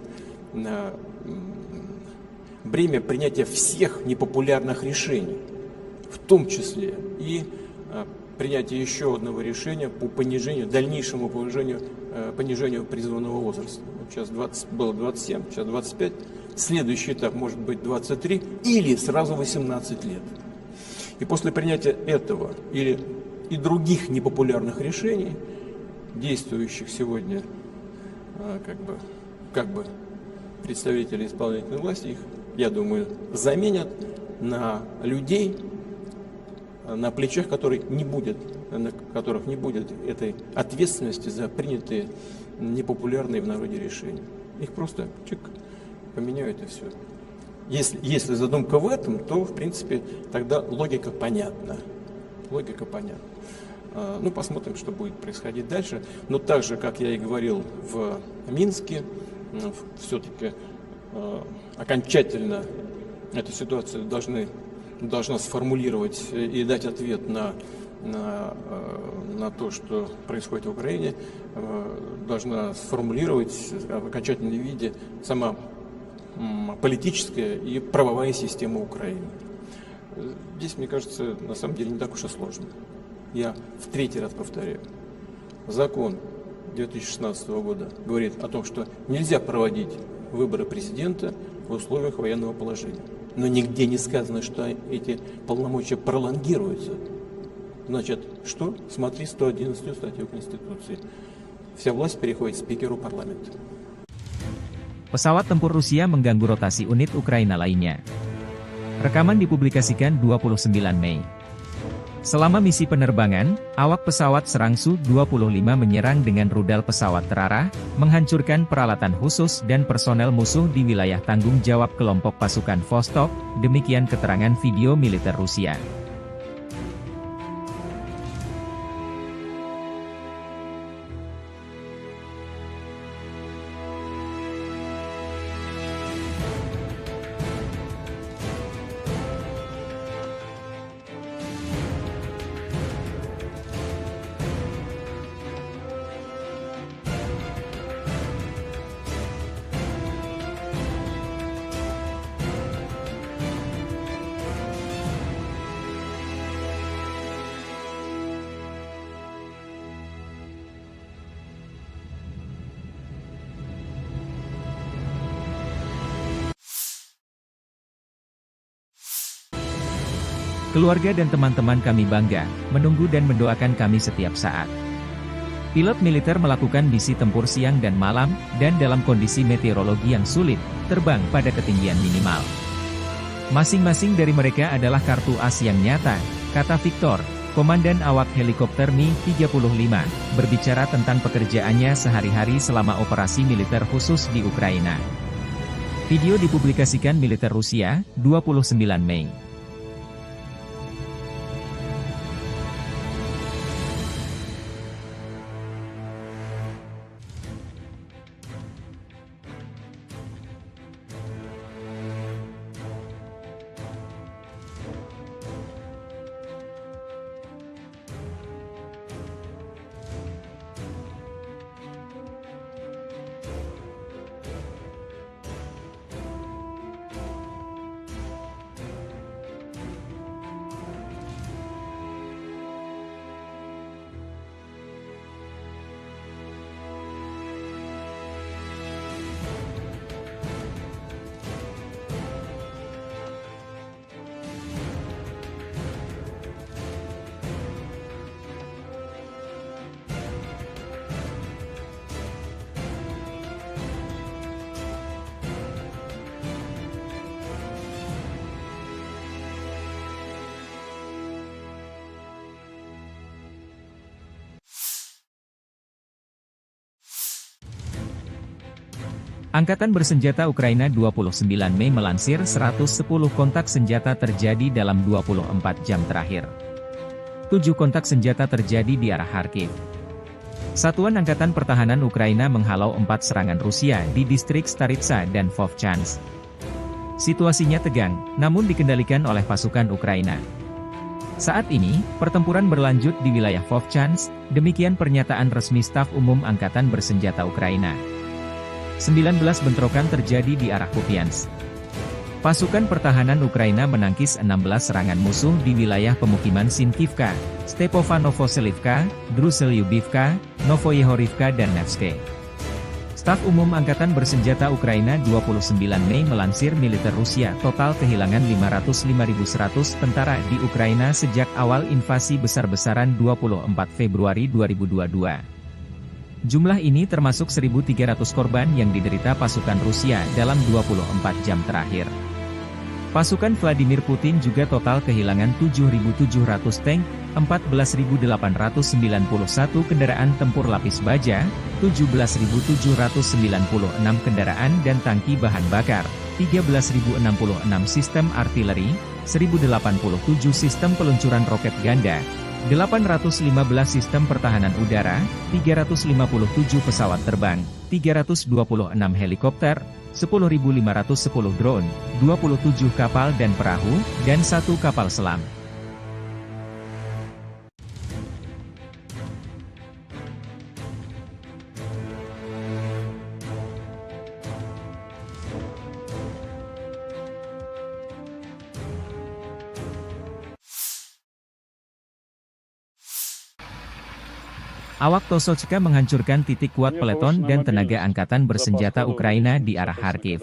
бремя принятия всех непопулярных решений, в том числе и принятие еще одного решения по дальнейшему понижению призывного возраста. Вот сейчас было 27, сейчас 25. Следующий этап может быть 23 или сразу 18 лет. И после принятия этого или и других непопулярных решений, действующих сегодня как бы представители исполнительной власти, их, я думаю, заменят на людей, на плечах которых не будет этой ответственности за принятые непопулярные в народе решения. Их просто поменяют и все. Если задумка в этом, то, в принципе, тогда логика понятна. Логика понятна. Ну, посмотрим, что будет происходить дальше. Но так же, как я и говорил в Минске, все-таки окончательно эту ситуацию должна сформулировать и дать ответ на то, что происходит в Украине, должна сформулировать в окончательном виде сама политическая и правовая система Украины. Здесь, мне кажется, на самом деле не так уж и сложно. Я в третий раз повторяю. Закон 2016 года говорит о том, что нельзя проводить выборы президента в условиях военного положения. Но нигде не сказано, что эти полномочия пролонгируются. Значит, что? Смотри 111 статью Конституции. Вся власть переходит спикеру парламента. Pesawat tempur Rusia mengganggu rotasi unit Ukraina lainnya. Rekaman dipublikasikan 29 Mei. Selama misi penerbangan, awak pesawat serang Su-25 menyerang dengan rudal pesawat terarah, menghancurkan peralatan khusus dan personel musuh di wilayah tanggung jawab kelompok pasukan Vostok, demikian keterangan video militer Rusia. Keluarga dan teman-teman kami bangga, menunggu dan mendoakan kami setiap saat. Pilot militer melakukan misi tempur siang dan malam, dan dalam kondisi meteorologi yang sulit, terbang pada ketinggian minimal. Masing-masing dari mereka adalah kartu as yang nyata, kata Victor, komandan awak helikopter Mi-35, berbicara tentang pekerjaannya sehari-hari selama operasi militer khusus di Ukraina. Video dipublikasikan militer Rusia, 29 Mei. Angkatan Bersenjata Ukraina 29 Mei melansir 110 kontak senjata terjadi dalam 24 jam terakhir. 7 kontak senjata terjadi di arah Kharkiv. Satuan Angkatan Pertahanan Ukraina menghalau 4 serangan Rusia di distrik Staritsa dan Vovchansk. Situasinya tegang, namun dikendalikan oleh pasukan Ukraina. Saat ini, pertempuran berlanjut di wilayah Vovchansk, demikian pernyataan resmi Staf Umum Angkatan Bersenjata Ukraina. 19 bentrokan terjadi di arah Kupiansk. Pasukan pertahanan Ukraina menangkis 16 serangan musuh di wilayah pemukiman Sinkivka, Stepofanovo-Selivka, Druselyubivka, Novoyehorivka dan Nevske. Staf Umum Angkatan Bersenjata Ukraina 29 Mei melansir militer Rusia total kehilangan 505.100 tentara di Ukraina sejak awal invasi besar-besaran 24 Februari 2022. Jumlah ini termasuk 1.300 korban yang diderita pasukan Rusia dalam 24 jam terakhir. Pasukan Vladimir Putin juga total kehilangan 7.700 tank, 14.891 kendaraan tempur lapis baja, 17.796 kendaraan dan tangki bahan bakar, 13.066 sistem artileri, 1.087 sistem peluncuran roket ganda, 815 sistem pertahanan udara, 357 pesawat terbang, 326 helikopter, 10.510 drone, 27 kapal dan perahu, dan 1 kapal selam. Awak Tosochka menghancurkan titik kuat peleton dan tenaga angkatan bersenjata Ukraina di arah Kharkiv.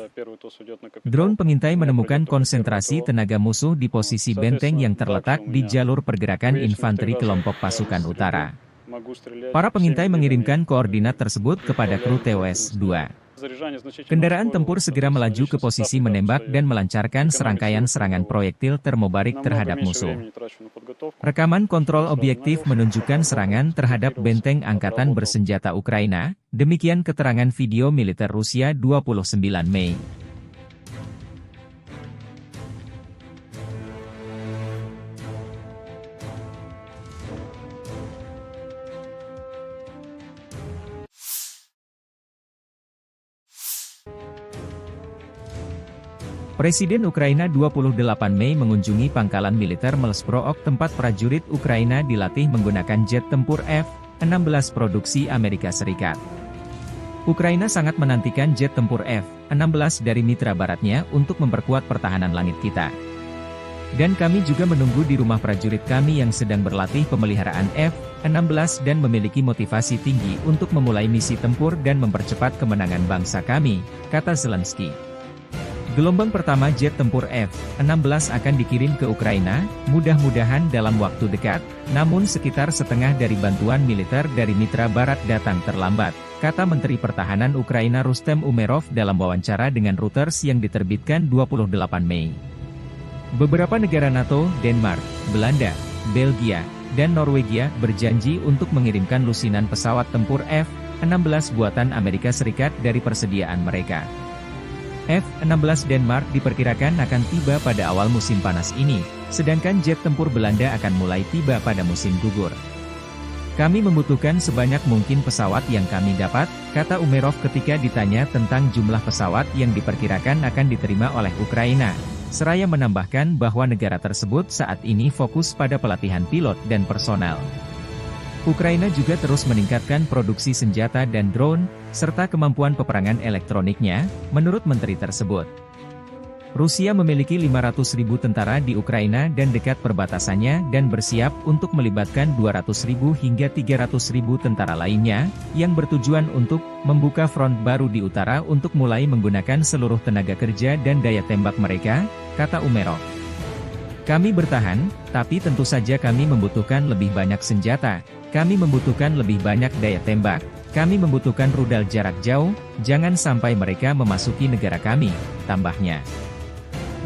Drone pengintai menemukan konsentrasi tenaga musuh di posisi benteng yang terletak di jalur pergerakan infanteri kelompok pasukan utara. Para pengintai mengirimkan koordinat tersebut kepada kru TOS-2. Kendaraan tempur segera melaju ke posisi menembak dan melancarkan serangkaian serangan proyektil termobarik terhadap musuh. Rekaman kontrol objektif menunjukkan serangan terhadap benteng angkatan bersenjata Ukraina, demikian keterangan video militer Rusia 29 Mei. Presiden Ukraina 28 Mei mengunjungi pangkalan militer Melsbrook tempat prajurit Ukraina dilatih menggunakan jet tempur F-16 produksi Amerika Serikat. Ukraina sangat menantikan jet tempur F-16 dari mitra baratnya untuk memperkuat pertahanan langit kita. Dan kami juga menunggu di rumah prajurit kami yang sedang berlatih pemeliharaan F-16 dan memiliki motivasi tinggi untuk memulai misi tempur dan mempercepat kemenangan bangsa kami, kata Zelensky. Gelombang pertama jet tempur F-16 akan dikirim ke Ukraina, mudah-mudahan dalam waktu dekat, namun sekitar setengah dari bantuan militer dari mitra barat datang terlambat, kata Menteri Pertahanan Ukraina Rustem Umerov dalam wawancara dengan Reuters yang diterbitkan 28 Mei. Beberapa negara NATO, Denmark, Belanda, Belgia, dan Norwegia berjanji untuk mengirimkan lusinan pesawat tempur F-16 buatan Amerika Serikat dari persediaan mereka. F-16 Denmark diperkirakan akan tiba pada awal musim panas ini, sedangkan jet tempur Belanda akan mulai tiba pada musim gugur. Kami membutuhkan sebanyak mungkin pesawat yang kami dapat, kata Umerov ketika ditanya tentang jumlah pesawat yang diperkirakan akan diterima oleh Ukraina. Seraya menambahkan bahwa negara tersebut saat ini fokus pada pelatihan pilot dan personel. Ukraina juga terus meningkatkan produksi senjata dan drone, serta kemampuan peperangan elektroniknya, menurut menteri tersebut. Rusia memiliki 500.000 tentara di Ukraina dan dekat perbatasannya dan bersiap untuk melibatkan 200.000 hingga 300.000 tentara lainnya, yang bertujuan untuk membuka front baru di utara untuk mulai menggunakan seluruh tenaga kerja dan daya tembak mereka, kata Umerov. Kami bertahan, tapi tentu saja kami membutuhkan lebih banyak senjata, kami membutuhkan lebih banyak daya tembak, kami membutuhkan rudal jarak jauh, jangan sampai mereka memasuki negara kami, tambahnya.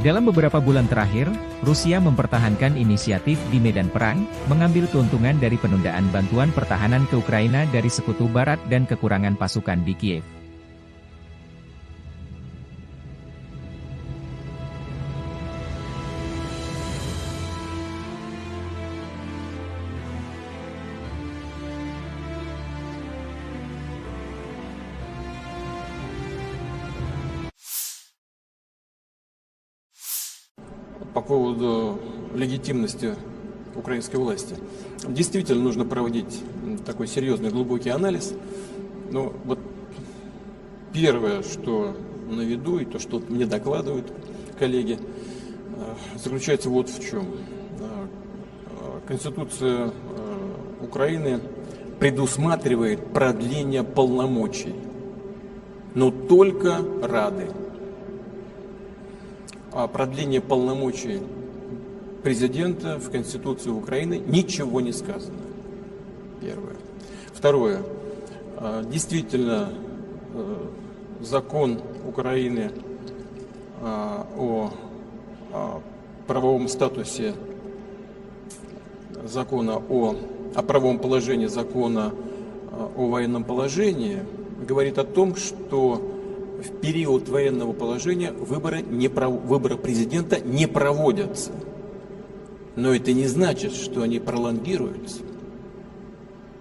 Dalam beberapa bulan terakhir, Rusia mempertahankan inisiatif di medan perang, mengambil keuntungan dari penundaan bantuan pertahanan ke Ukraina dari Sekutu Barat dan kekurangan pasukan di Kiev. По поводу легитимности украинской власти. Действительно нужно проводить такой серьезный глубокий анализ. Но вот первое, что на виду, и то, что мне докладывают коллеги, заключается вот в чем. Конституция Украины предусматривает продление полномочий, но только Рады. О продлении полномочий президента в Конституции Украины ничего не сказано. Первое. Второе. Действительно, закон Украины о правовом статусе закона о правовом положении закона о военном положении говорит о том, что в период военного положения выборы президента не проводятся. Но это не значит, что они пролонгируются.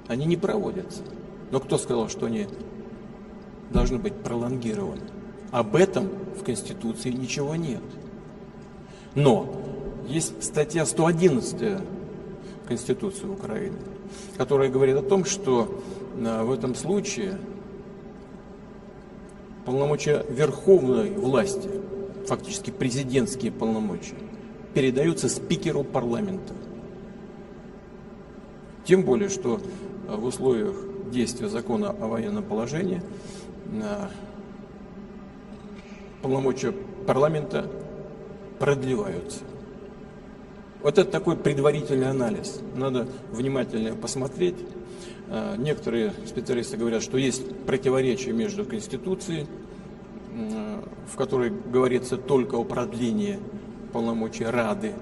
Они не проводятся. Но кто сказал, что они должны быть пролонгированы? Об этом в Конституции ничего нет. Но есть статья 111 Конституции Украины, которая говорит о том, что в этом случае полномочия верховной власти, фактически президентские полномочия, передаются спикеру парламента. Тем более, что в условиях действия закона о военном положении полномочия парламента продлеваются. Вот это такой предварительный анализ. Надо внимательно посмотреть. Некоторые специалисты говорят, что есть противоречие между Конституцией, в которой говорится только о продлении полномочий Рады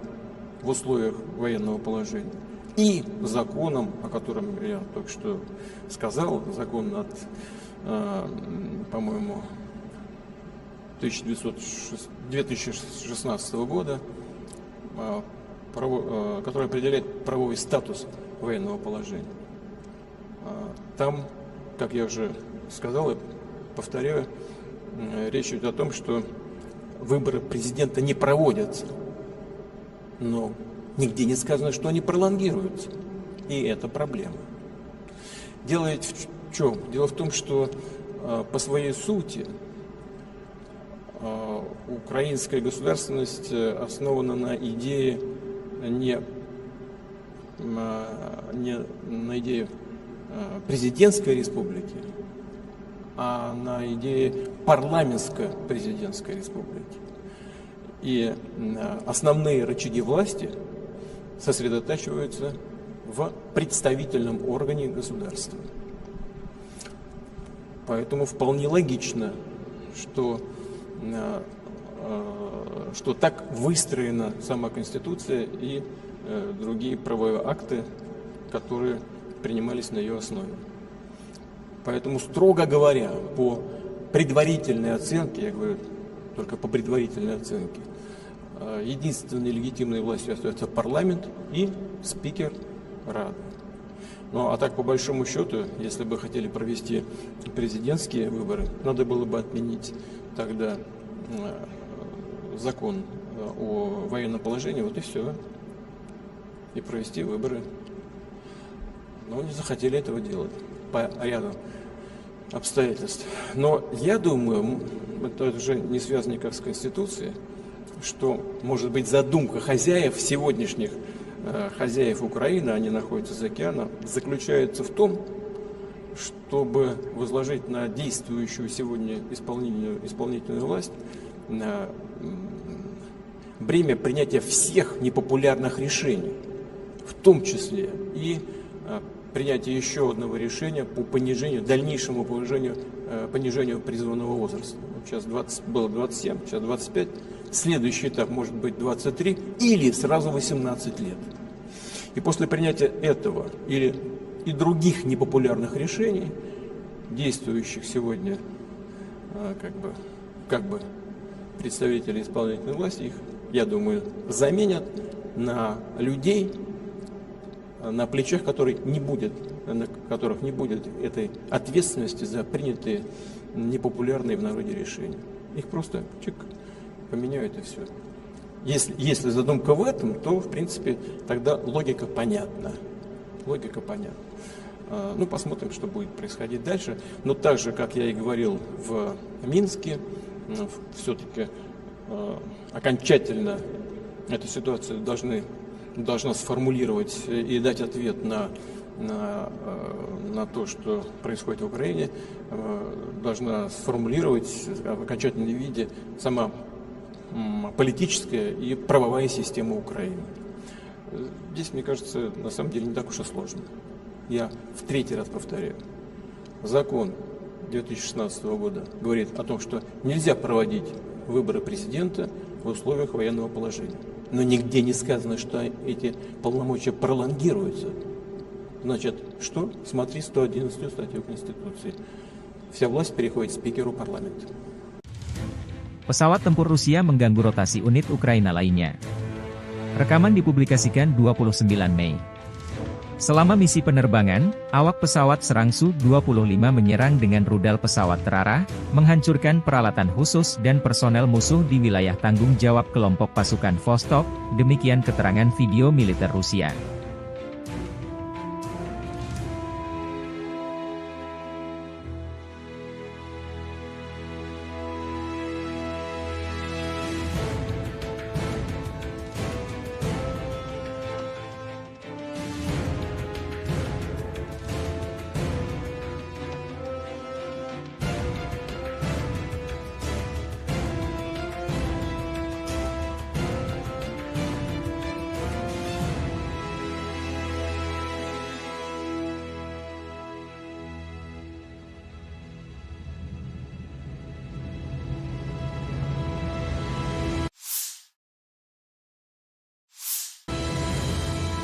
в условиях военного положения, и законом, о котором я только что сказал, закон от, по-моему, 2016 года, который определяет правовой статус военного положения. Там, как я уже сказал и повторяю, речь идет о том, что выборы президента не проводятся, но нигде не сказано, что они пролонгируются. И это проблема. Дело ведь в чем? Дело в том, что по своей сути украинская государственность основана на идее не на идее президентской республики, а на идее парламентско-президентской республики. И основные рычаги власти сосредотачиваются в представительном органе государства. Поэтому вполне логично, что так выстроена сама Конституция и другие правовые акты, которые принимались на ее основе. Поэтому, строго говоря, по предварительной оценке, я говорю только по предварительной оценке, единственной легитимной властью остается парламент и спикер Рады. Ну а так, по большому счету, если бы хотели провести президентские выборы, надо было бы отменить тогда закон о военном положении, вот и все, и провести выборы. Но не захотели этого делать по ряду обстоятельств. Но я думаю, это уже не связано никак с Конституцией, что, может быть, задумка хозяев, сегодняшних хозяев Украины, они находятся за океаном, заключается в том, чтобы возложить на действующую сегодня исполнительную власть бремя принятия всех непопулярных решений, в том числе и принятие еще одного решения по дальнейшему понижению призывного возраста. Вот сейчас было 27, сейчас 25. Следующий этап может быть 23 или сразу 18 лет. И после принятия этого и других непопулярных решений, действующих сегодня как бы представители исполнительной власти, их, я думаю, заменят на людей, на плечах на которых не будет этой ответственности за принятые непопулярные в народе решения. Их просто поменяют и все. Если задумка в этом, то, в принципе, тогда логика понятна. Ну, посмотрим, что будет происходить дальше. Но так же, как я и говорил в Минске, все-таки окончательно эту ситуацию должна сформулировать и дать ответ на то, что происходит в Украине, должна сформулировать в окончательном виде сама политическая и правовая система Украины. Здесь, мне кажется, на самом деле не так уж и сложно. Я в третий раз повторяю. Закон 2016 года говорит о том, что нельзя проводить выборы президента в условиях военного положения. Но нигде не сказано, что эти полномочия пролонгируются. Значит, что? Смотри 111 статью Конституции. Вся власть переходит спикеру парламента. Pesawat tempur Rusia mengganggu rotasi unit Ukraina lainnya. Rekaman dipublikasikan 29 Mei. Selama misi penerbangan, awak pesawat serang Su-25 menyerang dengan rudal pesawat terarah, menghancurkan peralatan khusus dan personel musuh di wilayah tanggung jawab kelompok pasukan Vostok, demikian keterangan video militer Rusia.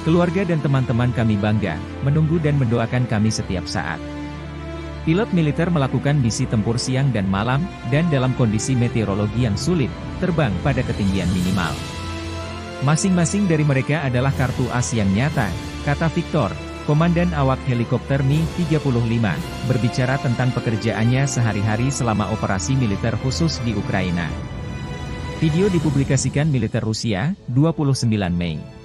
Keluarga dan teman-teman kami bangga, menunggu dan mendoakan kami setiap saat. Pilot militer melakukan misi tempur siang dan malam, dan dalam kondisi meteorologi yang sulit, terbang pada ketinggian minimal. Masing-masing dari mereka adalah kartu as yang nyata, kata Victor, komandan awak helikopter Mi-35, berbicara tentang pekerjaannya sehari-hari selama operasi militer khusus di Ukraina. Video dipublikasikan militer Rusia, 29 Mei.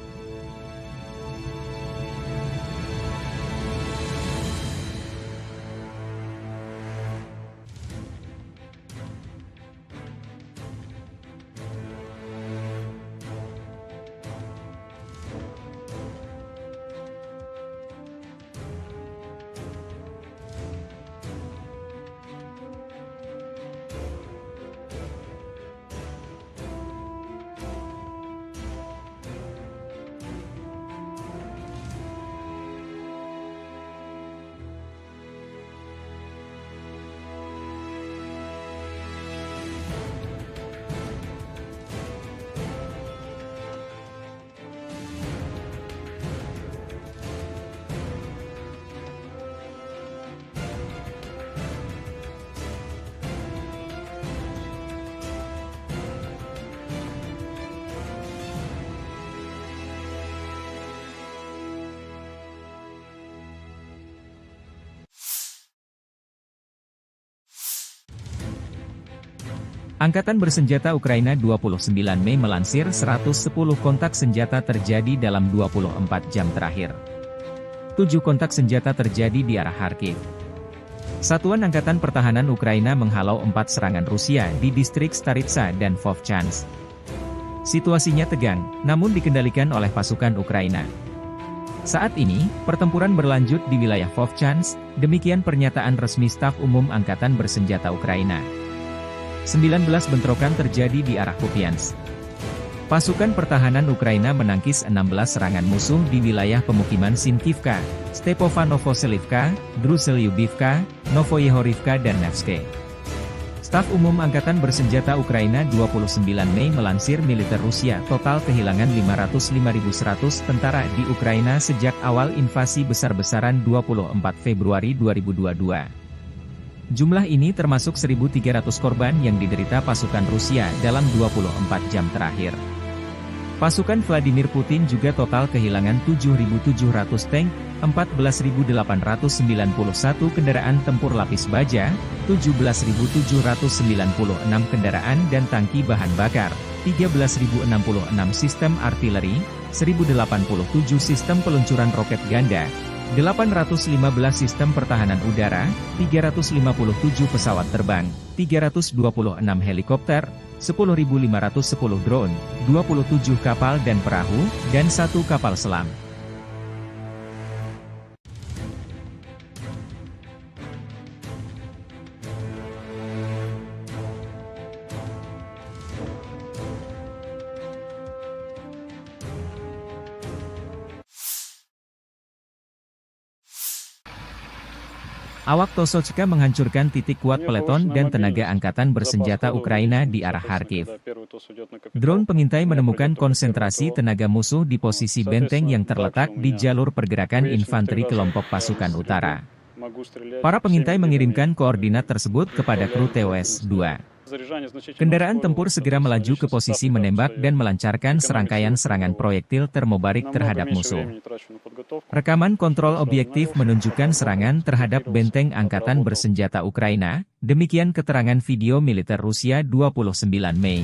Angkatan Bersenjata Ukraina 29 Mei melansir 110 kontak senjata terjadi dalam 24 jam terakhir. 7 kontak senjata terjadi di arah Kharkiv. Satuan Angkatan Pertahanan Ukraina menghalau 4 serangan Rusia di distrik Staritsa dan Vovchansk. Situasinya tegang, namun dikendalikan oleh pasukan Ukraina. Saat ini, pertempuran berlanjut di wilayah Vovchansk, demikian pernyataan resmi Staf Umum Angkatan Bersenjata Ukraina. 19 bentrokan terjadi di arah Kupiansk. Pasukan pertahanan Ukraina menangkis 16 serangan musuh di wilayah pemukiman Sinkivka, Stepovanovselivka, Druselyubivka, Novoyehorivka dan Nevske. Staf Umum Angkatan Bersenjata Ukraina 29 Mei melansir militer Rusia total kehilangan 505.100 tentara di Ukraina sejak awal invasi besar-besaran 24 Februari 2022. Jumlah ini termasuk 1.300 korban yang diderita pasukan Rusia dalam 24 jam terakhir. Pasukan Vladimir Putin juga total kehilangan 7.700 tank, 14.891 kendaraan tempur lapis baja, 17.796 kendaraan dan tangki bahan bakar, 13.066 sistem artileri, 1.087 sistem peluncuran roket ganda, 815 sistem pertahanan udara, 357 pesawat terbang, 326 helikopter, 10.510 drone, 27 kapal dan perahu, dan 1 kapal selam. Awak Tosochka menghancurkan titik kuat peleton dan tenaga angkatan bersenjata Ukraina di arah Kharkiv. Drone pengintai menemukan konsentrasi tenaga musuh di posisi benteng yang terletak di jalur pergerakan infanteri kelompok pasukan utara. Para pengintai mengirimkan koordinat tersebut kepada kru TOS-2. Kendaraan tempur segera melaju ke posisi menembak dan melancarkan serangkaian serangan proyektil termobarik terhadap musuh. Rekaman kontrol objektif menunjukkan serangan terhadap benteng angkatan bersenjata Ukraina, demikian keterangan video militer Rusia 29 Mei.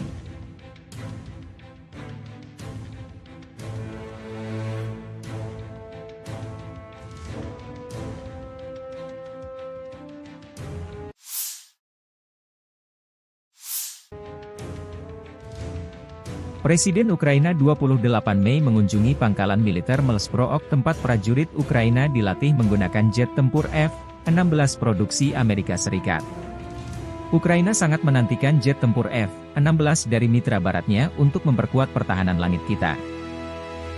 Presiden Ukraina 28 Mei mengunjungi pangkalan militer Melsprook tempat prajurit Ukraina dilatih menggunakan jet tempur F-16 produksi Amerika Serikat. Ukraina sangat menantikan jet tempur F-16 dari mitra baratnya untuk memperkuat pertahanan langit kita.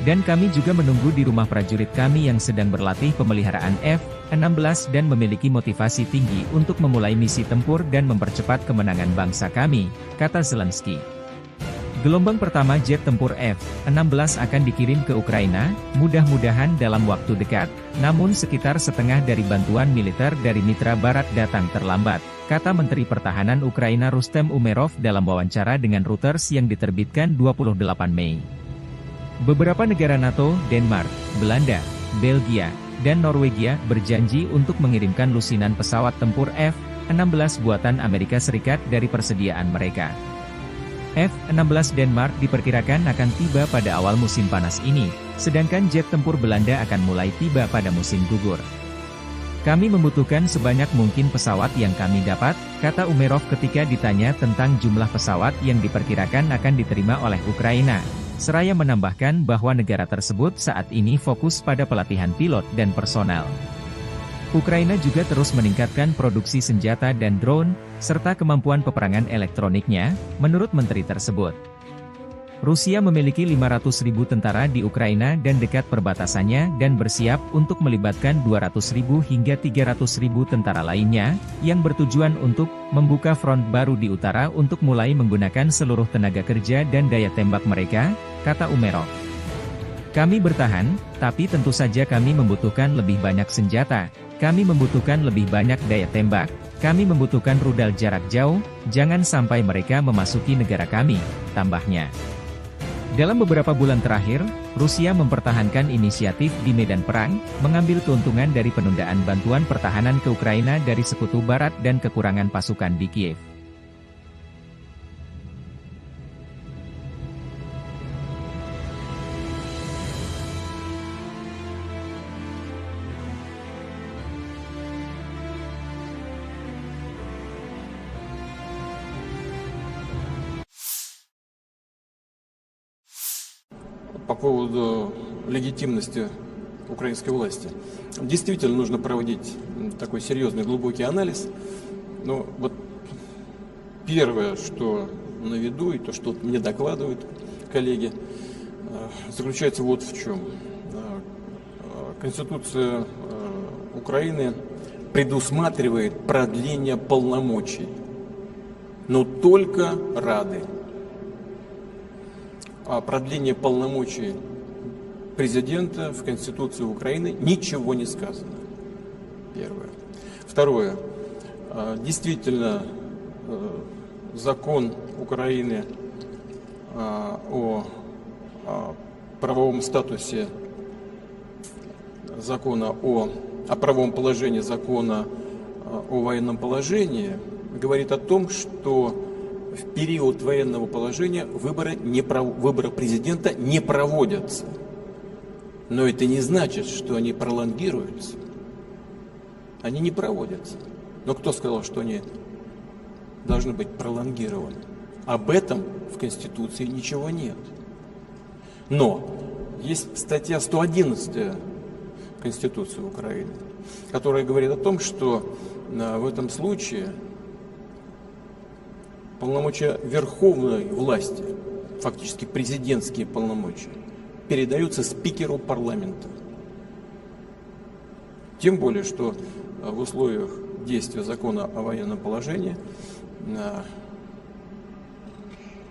Dan kami juga menunggu di rumah prajurit kami yang sedang berlatih pemeliharaan F-16 dan memiliki motivasi tinggi untuk memulai misi tempur dan mempercepat kemenangan bangsa kami, kata Zelensky. Gelombang pertama jet tempur F-16 akan dikirim ke Ukraina, mudah-mudahan dalam waktu dekat, namun sekitar setengah dari bantuan militer dari mitra barat datang terlambat, kata Menteri Pertahanan Ukraina Rustem Umerov dalam wawancara dengan Reuters yang diterbitkan 28 Mei. Beberapa negara NATO, Denmark, Belanda, Belgia, dan Norwegia berjanji untuk mengirimkan lusinan pesawat tempur F-16 buatan Amerika Serikat dari persediaan mereka. F-16 Denmark diperkirakan akan tiba pada awal musim panas ini, sedangkan jet tempur Belanda akan mulai tiba pada musim gugur. Kami membutuhkan sebanyak mungkin pesawat yang kami dapat, kata Umerov ketika ditanya tentang jumlah pesawat yang diperkirakan akan diterima oleh Ukraina. Seraya menambahkan bahwa negara tersebut saat ini fokus pada pelatihan pilot dan personel. Ukraina juga terus meningkatkan produksi senjata dan drone, serta kemampuan peperangan elektroniknya, menurut menteri tersebut. Rusia memiliki 500.000 tentara di Ukraina dan dekat perbatasannya dan bersiap untuk melibatkan 200.000 hingga 300.000 tentara lainnya, yang bertujuan untuk membuka front baru di utara untuk mulai menggunakan seluruh tenaga kerja dan daya tembak mereka, kata Umerov. Kami bertahan, tapi tentu saja kami membutuhkan lebih banyak senjata. Kami membutuhkan lebih banyak daya tembak, kami membutuhkan rudal jarak jauh, jangan sampai mereka memasuki negara kami, tambahnya. Dalam beberapa bulan terakhir, Rusia mempertahankan inisiatif di medan perang, mengambil keuntungan dari penundaan bantuan pertahanan ke Ukraina dari Sekutu Barat dan kekurangan pasukan di Kiev. По поводу легитимности украинской власти. Действительно нужно проводить такой серьезный глубокий анализ. Но вот первое, что на виду, и то, что мне докладывают коллеги, заключается вот в чем. Конституция Украины предусматривает продление полномочий, но только Рады. О продлении полномочий президента в Конституции Украины ничего не сказано. Первое. Второе. Действительно, закон Украины о правовом статусе закона о правовом положении закона о военном положении говорит о том, что в период военного положения выборы президента не проводятся. Но это не значит, что они пролонгируются. Они не проводятся. Но кто сказал, что они должны быть пролонгированы? Об этом в Конституции ничего нет. Но есть статья 111 Конституции Украины, которая говорит о том, что в этом случае полномочия верховной власти, фактически президентские полномочия, передаются спикеру парламента. Тем более, что в условиях действия закона о военном положении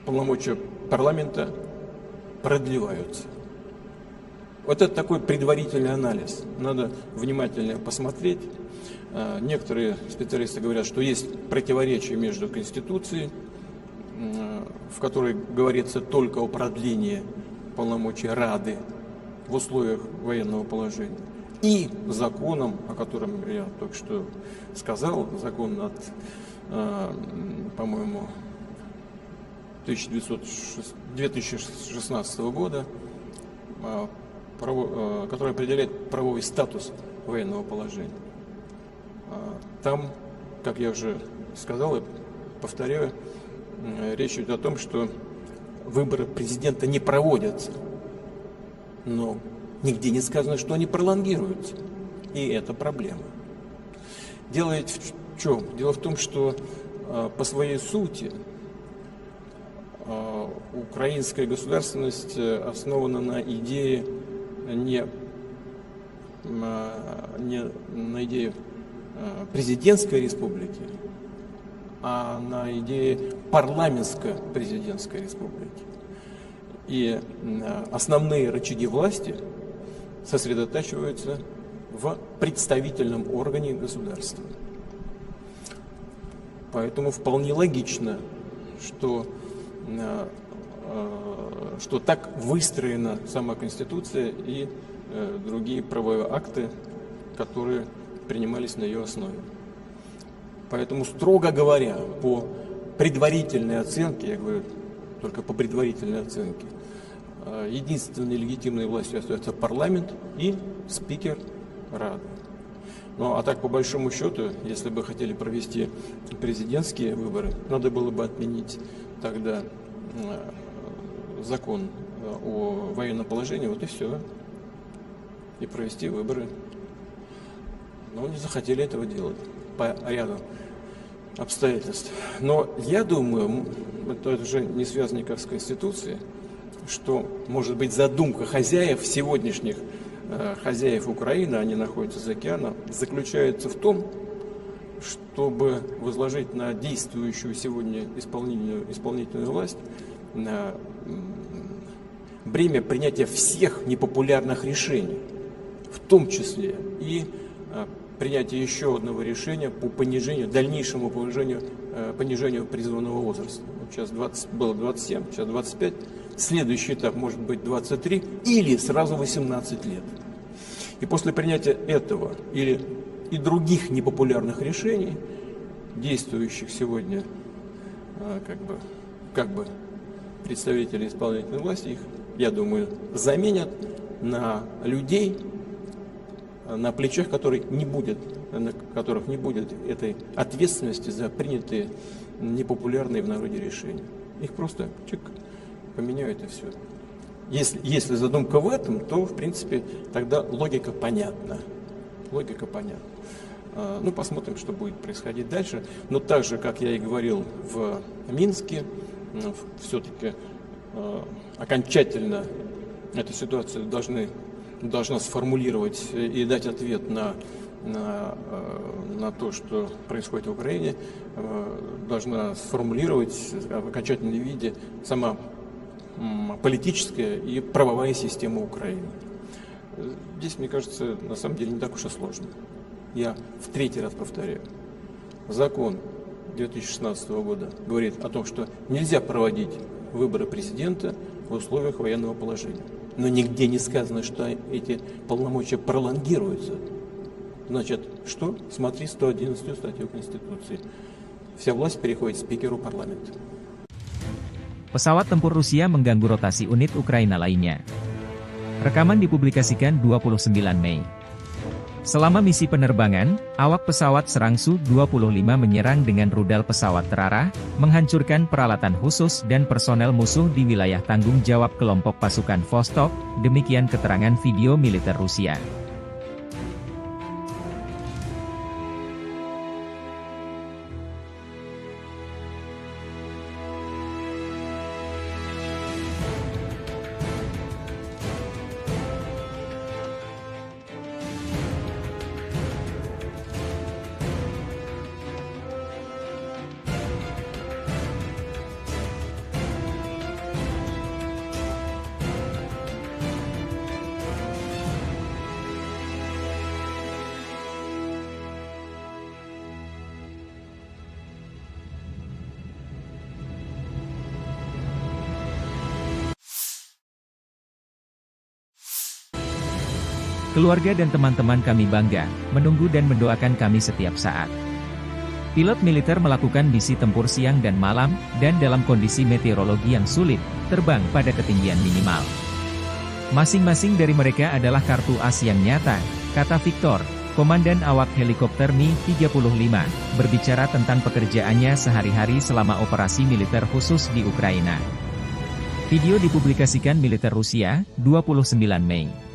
полномочия парламента продлеваются. Вот это такой предварительный анализ. Надо внимательно посмотреть. Некоторые специалисты говорят, что есть противоречие между Конституцией, в которой говорится только о продлении полномочий Рады в условиях военного положения, и законом, о котором я только что сказал, закон от, по-моему, 2016 года, который определяет правовой статус военного положения. Там, как я уже сказал и повторяю, речь идет о том, что выборы президента не проводятся, но нигде не сказано, что они пролонгируются. И это проблема. Дело ведь в чем? Дело в том, что по своей сути украинская государственность основана на идее не на идее президентской республики, а на идее парламентско-президентской республики. И основные рычаги власти сосредотачиваются в представительном органе государства. Поэтому вполне логично, что так выстроена сама Конституция и другие правовые акты, которые принимались на ее основе. Поэтому, строго говоря, по предварительной оценке, я говорю только по предварительной оценке, единственной легитимной властью остается парламент и спикер Рады. Ну а так, по большому счету, если бы хотели провести президентские выборы, надо было бы отменить тогда закон о военном положении, вот и все, и провести выборы. Но не захотели этого делать по ряду обстоятельств. Но я думаю, это уже не связано никак с Конституцией, что, может быть, задумка хозяев, сегодняшних хозяев Украины, они находятся за океаном, заключается в том, чтобы возложить на действующую сегодня исполнительную власть бремя принятия всех непопулярных решений, в том числе и принятие еще одного решения по дальнейшему понижению призывного возраста. Вот сейчас было 27, сейчас 25. Следующий этап может быть 23 или сразу 18 лет. И после принятия этого и других непопулярных решений, действующих сегодня как бы представители исполнительной власти, их, я думаю, заменят на людей, на плечах которых не будет этой ответственности за принятые непопулярные в народе решения. Их просто поменяют и все. Если задумка в этом, то, в принципе, тогда логика понятна. Ну, посмотрим, что будет происходить дальше. Но так же, как я и говорил в Минске, все-таки окончательно эту ситуацию должна сформулировать и дать ответ на то, что происходит в Украине, должна сформулировать в окончательном виде сама политическая и правовая система Украины. Здесь, мне кажется, на самом деле не так уж и сложно. Я в третий раз повторяю. Закон 2016 года говорит о том, что нельзя проводить выборы президента в условиях военного положения. Но нигде не сказано, что эти полномочия пролонгируются. Значит, что? Смотри 111 статью Конституции. Вся власть переходит спикеру парламента. Pesawat tempur Rusia mengganggu rotasi unit Ukraina lainnya. Rekaman dipublikasikan 29 Mei. Selama misi penerbangan, awak pesawat serang Su-25 menyerang dengan rudal pesawat terarah, menghancurkan peralatan khusus dan personel musuh di wilayah tanggung jawab kelompok pasukan Vostok, demikian keterangan video militer Rusia. Keluarga dan teman-teman kami bangga, menunggu dan mendoakan kami setiap saat. Pilot militer melakukan misi tempur siang dan malam, dan dalam kondisi meteorologi yang sulit, terbang pada ketinggian minimal. Masing-masing dari mereka adalah kartu as yang nyata, kata Victor, komandan awak helikopter Mi-35, berbicara tentang pekerjaannya sehari-hari selama operasi militer khusus di Ukraina. Video dipublikasikan militer Rusia, 29 Mei.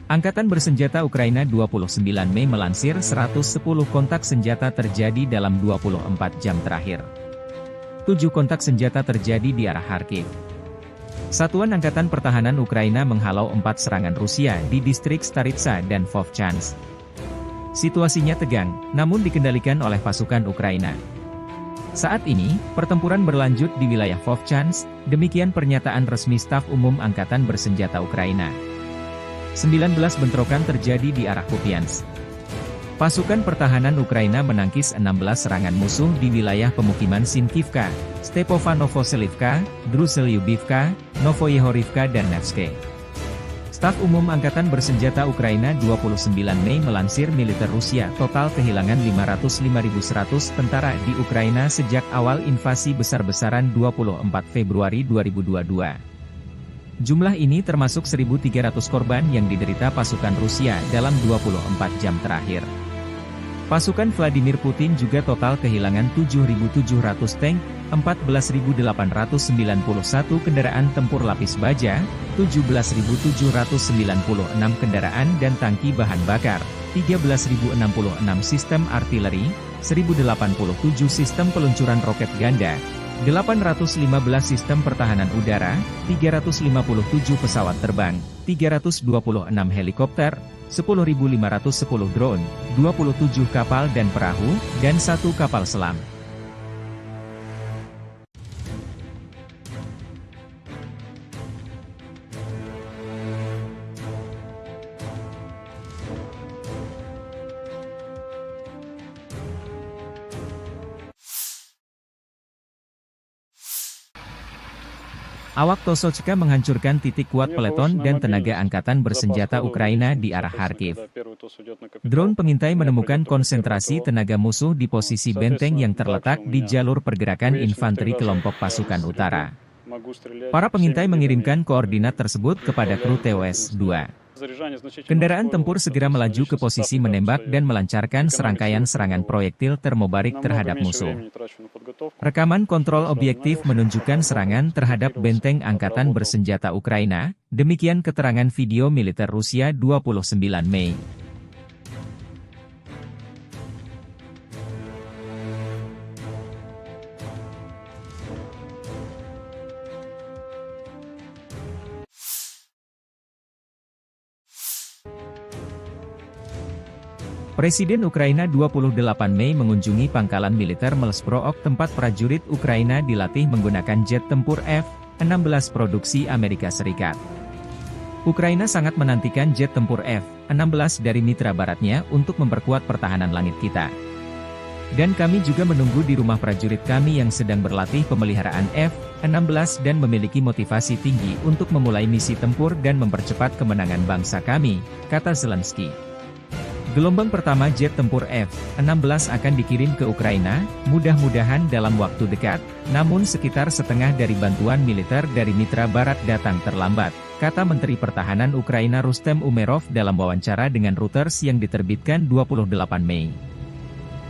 Angkatan Bersenjata Ukraina 29 Mei melansir 110 kontak senjata terjadi dalam 24 jam terakhir. 7 kontak senjata terjadi di arah Kharkiv. Satuan Angkatan Pertahanan Ukraina menghalau 4 serangan Rusia di distrik Staritsa dan Vovchansk. Situasinya tegang, namun dikendalikan oleh pasukan Ukraina. Saat ini, pertempuran berlanjut di wilayah Vovchansk, demikian pernyataan resmi Staf Umum Angkatan Bersenjata Ukraina. 19 bentrokan terjadi di arah Kupiansk. Pasukan pertahanan Ukraina menangkis 16 serangan musuh di wilayah pemukiman Sinkivka, Stepanovo-Selivka, Druselyubivka, Novoyehorivka dan Nevske. Staf Umum Angkatan Bersenjata Ukraina 29 Mei melansir militer Rusia total kehilangan 505.100 tentara di Ukraina sejak awal invasi besar-besaran 24 Februari 2022. Jumlah ini termasuk 1.300 korban yang diderita pasukan Rusia dalam 24 jam terakhir. Pasukan Vladimir Putin juga total kehilangan 7.700 tank, 14.891 kendaraan tempur lapis baja, 17.796 kendaraan dan tangki bahan bakar, 13.066 sistem artileri, 1.087 sistem peluncuran roket ganda, 815 sistem pertahanan udara, 357 pesawat terbang, 326 helikopter, 10.510 drone, 27 kapal dan perahu, dan 1 kapal selam. Awak Tosochka menghancurkan titik kuat peleton dan tenaga angkatan bersenjata Ukraina di arah Kharkiv. Drone pengintai menemukan konsentrasi tenaga musuh di posisi benteng yang terletak di jalur pergerakan infanteri kelompok pasukan utara. Para pengintai mengirimkan koordinat tersebut kepada kru TOS-2. Kendaraan tempur segera melaju ke posisi menembak dan melancarkan serangkaian serangan proyektil termobarik terhadap musuh. Rekaman kontrol objektif menunjukkan serangan terhadap benteng angkatan bersenjata Ukraina, demikian keterangan video militer Rusia 29 Mei. Presiden Ukraina 28 Mei mengunjungi pangkalan militer Melsprook tempat prajurit Ukraina dilatih menggunakan jet tempur F-16 produksi Amerika Serikat. Ukraina sangat menantikan jet tempur F-16 dari mitra baratnya untuk memperkuat pertahanan langit kita. Dan kami juga menunggu di rumah prajurit kami yang sedang berlatih pemeliharaan F-16 dan memiliki motivasi tinggi untuk memulai misi tempur dan mempercepat kemenangan bangsa kami, kata Zelensky. Gelombang pertama jet tempur F-16 akan dikirim ke Ukraina, mudah-mudahan dalam waktu dekat, namun sekitar setengah dari bantuan militer dari mitra barat datang terlambat, kata Menteri Pertahanan Ukraina Rustem Umerov dalam wawancara dengan Reuters yang diterbitkan 28 Mei.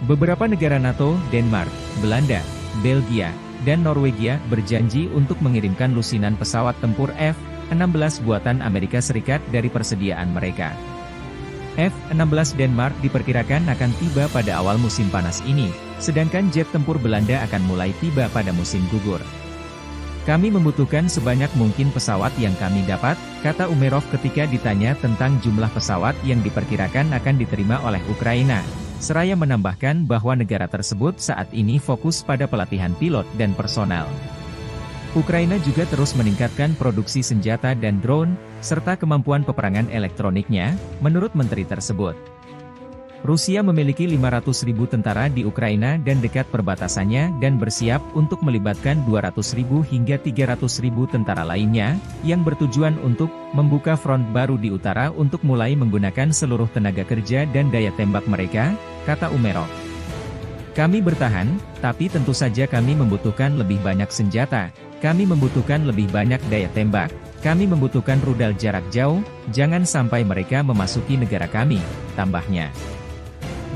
Beberapa negara NATO, Denmark, Belanda, Belgia, dan Norwegia berjanji untuk mengirimkan lusinan pesawat tempur F-16 buatan Amerika Serikat dari persediaan mereka. F-16 Denmark diperkirakan akan tiba pada awal musim panas ini, sedangkan jet tempur Belanda akan mulai tiba pada musim gugur. Kami membutuhkan sebanyak mungkin pesawat yang kami dapat, kata Umerov ketika ditanya tentang jumlah pesawat yang diperkirakan akan diterima oleh Ukraina. Seraya menambahkan bahwa negara tersebut saat ini fokus pada pelatihan pilot dan personel. Ukraina juga terus meningkatkan produksi senjata dan drone, serta kemampuan peperangan elektroniknya, menurut menteri tersebut. Rusia memiliki 500.000 tentara di Ukraina dan dekat perbatasannya dan bersiap untuk melibatkan 200.000 hingga 300.000 tentara lainnya, yang bertujuan untuk membuka front baru di utara untuk mulai menggunakan seluruh tenaga kerja dan daya tembak mereka, kata Umerov. Kami bertahan, tapi tentu saja kami membutuhkan lebih banyak senjata. Kami membutuhkan lebih banyak daya tembak, kami membutuhkan rudal jarak jauh, jangan sampai mereka memasuki negara kami, tambahnya.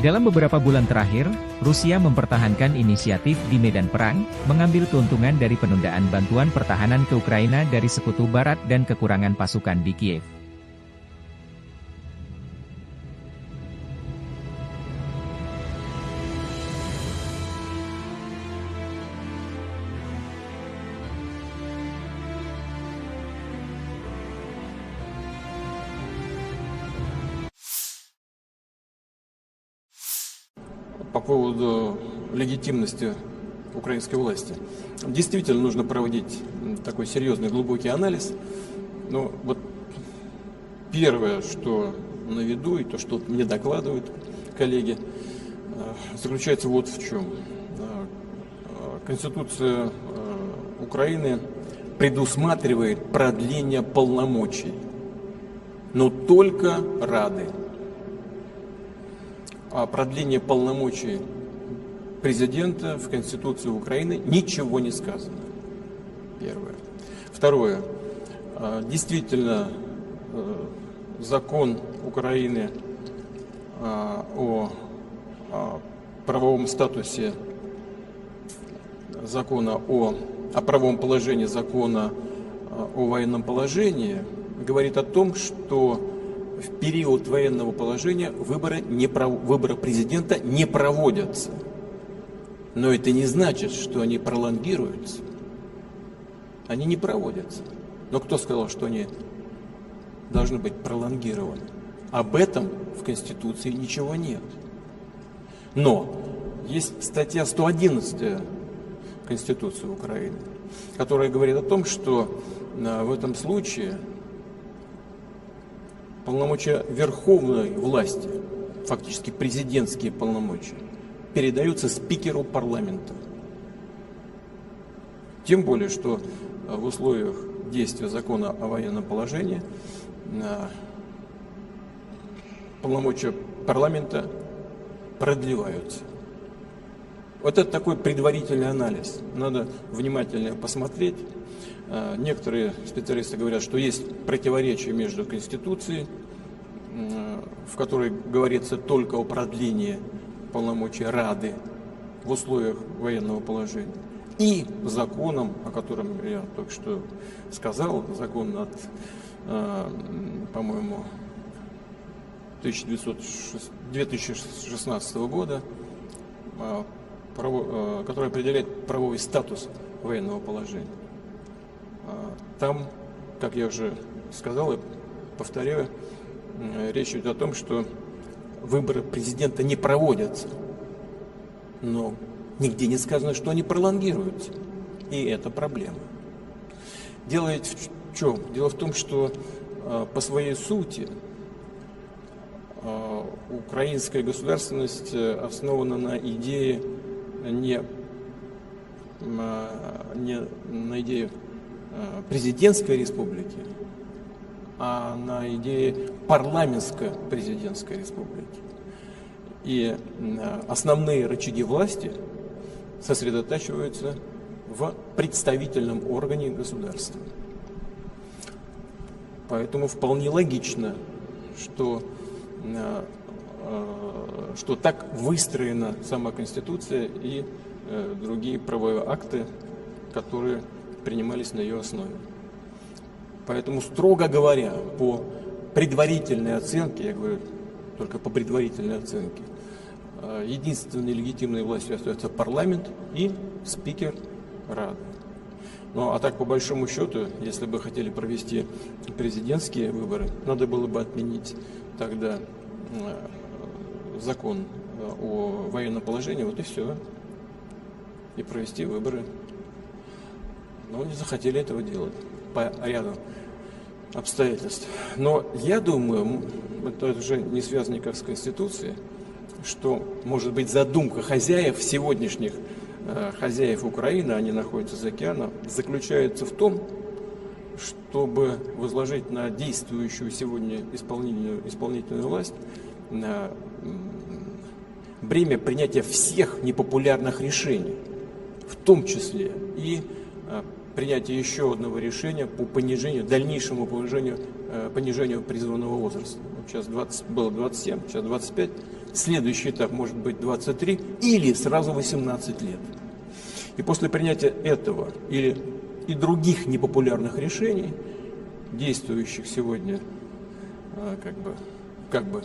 Dalam beberapa bulan terakhir, Rusia mempertahankan inisiatif di medan perang, mengambil keuntungan dari penundaan bantuan pertahanan ke Ukraina dari Sekutu Barat dan kekurangan pasukan di Kiev. По поводу легитимности украинской власти. Действительно нужно проводить такой серьезный, глубокий анализ. Но вот первое, что на виду, и то, что мне докладывают коллеги, заключается вот в чем. Конституция Украины предусматривает продление полномочий, но только Рады. О продлении полномочий президента в Конституции Украины ничего не сказано. Первое. Второе. Действительно, закон Украины о правовом статусе закона о правовом положении закона о военном положении говорит о том, что в период военного положения выборы президента не проводятся. Но это не значит, что они пролонгируются. Они не проводятся. Но кто сказал, что они должны быть пролонгированы? Об этом в Конституции ничего нет. Но есть статья 111 Конституции Украины, которая говорит о том, что в этом случае полномочия верховной власти, фактически президентские полномочия, передаются спикеру парламента. Тем более, что в условиях действия закона о военном положении полномочия парламента продлеваются. Вот это такой предварительный анализ. Надо внимательно посмотреть. Некоторые специалисты говорят, что есть противоречие между Конституцией, в которой говорится только о продлении полномочий Рады в условиях военного положения, и законом, о котором я только что сказал, закон от, по-моему, 2016 года, который определяет правовой статус военного положения. Там, как я уже сказал и повторяю, речь идет о том, что выборы президента не проводятся, но нигде не сказано, что они пролонгируются, и это проблема. Дело ведь в чем? Дело в том, что по своей сути украинская государственность основана на идее не на идее президентской республики, а на идее парламентско-президентской республики. И основные рычаги власти сосредотачиваются в представительном органе государства. Поэтому вполне логично, что так выстроена сама Конституция и другие правовые акты, которые принимались на ее основе. Поэтому, строго говоря, по предварительной оценке, я говорю только по предварительной оценке, единственной легитимной властью остается парламент и спикер Рады. Ну а так, по большому счету, если бы хотели провести президентские выборы, надо было бы отменить тогда закон о военном положении, вот и все, и провести выборы. Но не захотели этого делать по ряду обстоятельств. Но я думаю, это уже не связано никак с Конституцией, что, может быть, задумка хозяев сегодняшних, хозяев Украины, они находятся за океаном, заключается в том, чтобы возложить на действующую сегодня исполнительную власть бремя принятия всех непопулярных решений, в том числе и принятие еще одного решения по дальнейшему понижению призывного возраста. Сейчас было 27, сейчас 25. Следующий этап может быть 23 или сразу 18 лет. И после принятия этого и других непопулярных решений, действующих сегодня как бы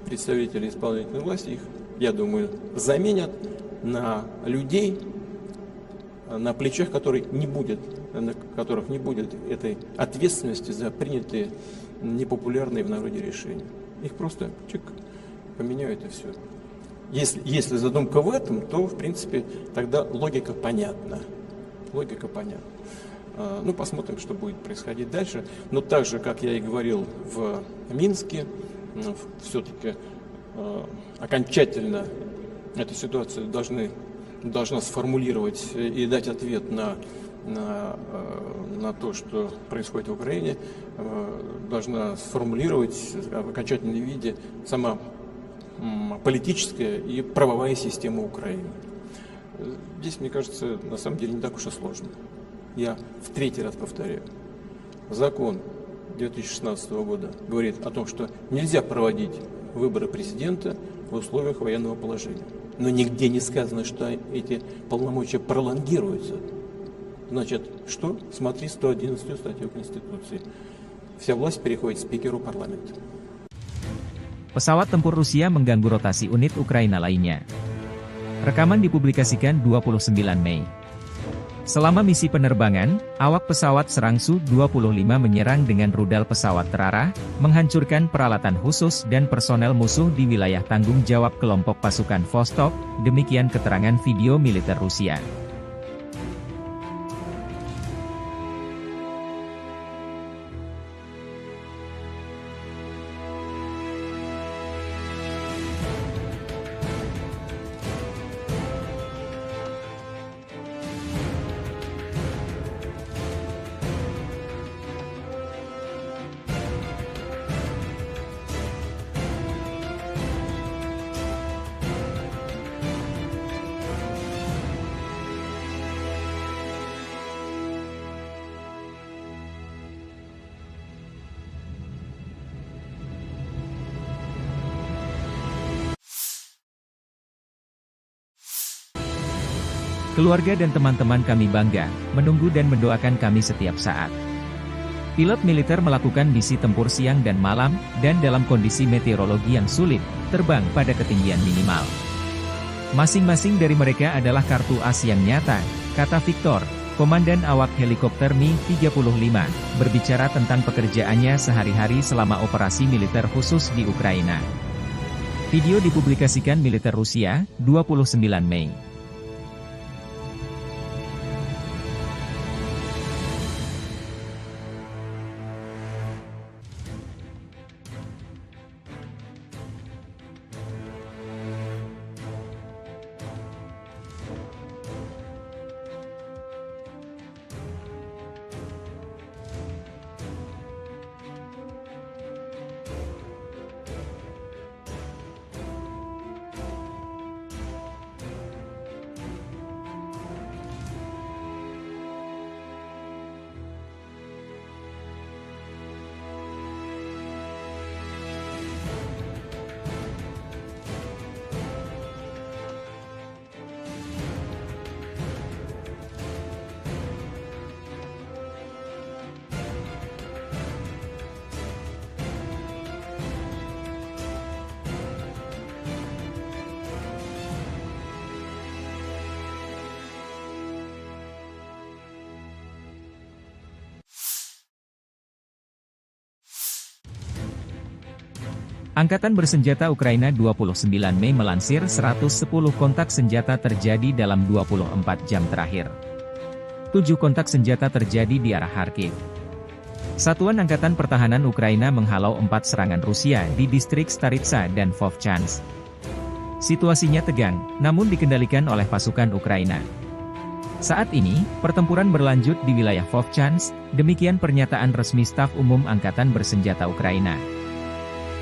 представители исполнительной власти, их, я думаю, заменят на людей, на плечах которых не будет этой ответственности за принятые непопулярные в народе решения. Их просто поменяют и все. Если задумка в этом, то, в принципе, тогда логика понятна. Ну, посмотрим, что будет происходить дальше. Но так же, как я и говорил в Минске, все-таки окончательно эту ситуацию должна сформулировать и дать ответ на то, что происходит в Украине, должна сформулировать в окончательном виде сама политическая и правовая система Украины. Здесь, мне кажется, на самом деле не так уж и сложно. Я в третий раз повторяю. Закон 2016 года говорит о том, что нельзя проводить выборы президента в условиях военного положения. Но нигде не сказано, что эти полномочия пролонгируются. Значит, что? Смотри 111 статью Конституции. Вся власть переходит спикеру парламента. Pesawat tempur Rusia mengganggu rotasi unit Ukraina lainnya. Rekaman dipublikasikan 29 Mei. Selama misi penerbangan, awak pesawat serang Su-25 menyerang dengan rudal pesawat terarah, menghancurkan peralatan khusus dan personel musuh di wilayah tanggung jawab kelompok pasukan Vostok, demikian keterangan video militer Rusia. Keluarga dan teman-teman kami bangga, menunggu dan mendoakan kami setiap saat. Pilot militer melakukan misi tempur siang dan malam, dan dalam kondisi meteorologi yang sulit, terbang pada ketinggian minimal. Masing-masing dari mereka adalah kartu as yang nyata, kata Victor, komandan awak helikopter Mi-35, berbicara tentang pekerjaannya sehari-hari selama operasi militer khusus di Ukraina. Video dipublikasikan militer Rusia, 29 Mei. Angkatan Bersenjata Ukraina 29 Mei melansir 110 kontak senjata terjadi dalam 24 jam terakhir. 7 kontak senjata terjadi di arah Kharkiv. Satuan Angkatan Pertahanan Ukraina menghalau 4 serangan Rusia di distrik Staritsa dan Vovchansk. Situasinya tegang, namun dikendalikan oleh pasukan Ukraina. Saat ini, pertempuran berlanjut di wilayah Vovchansk, demikian pernyataan resmi Staf Umum Angkatan Bersenjata Ukraina.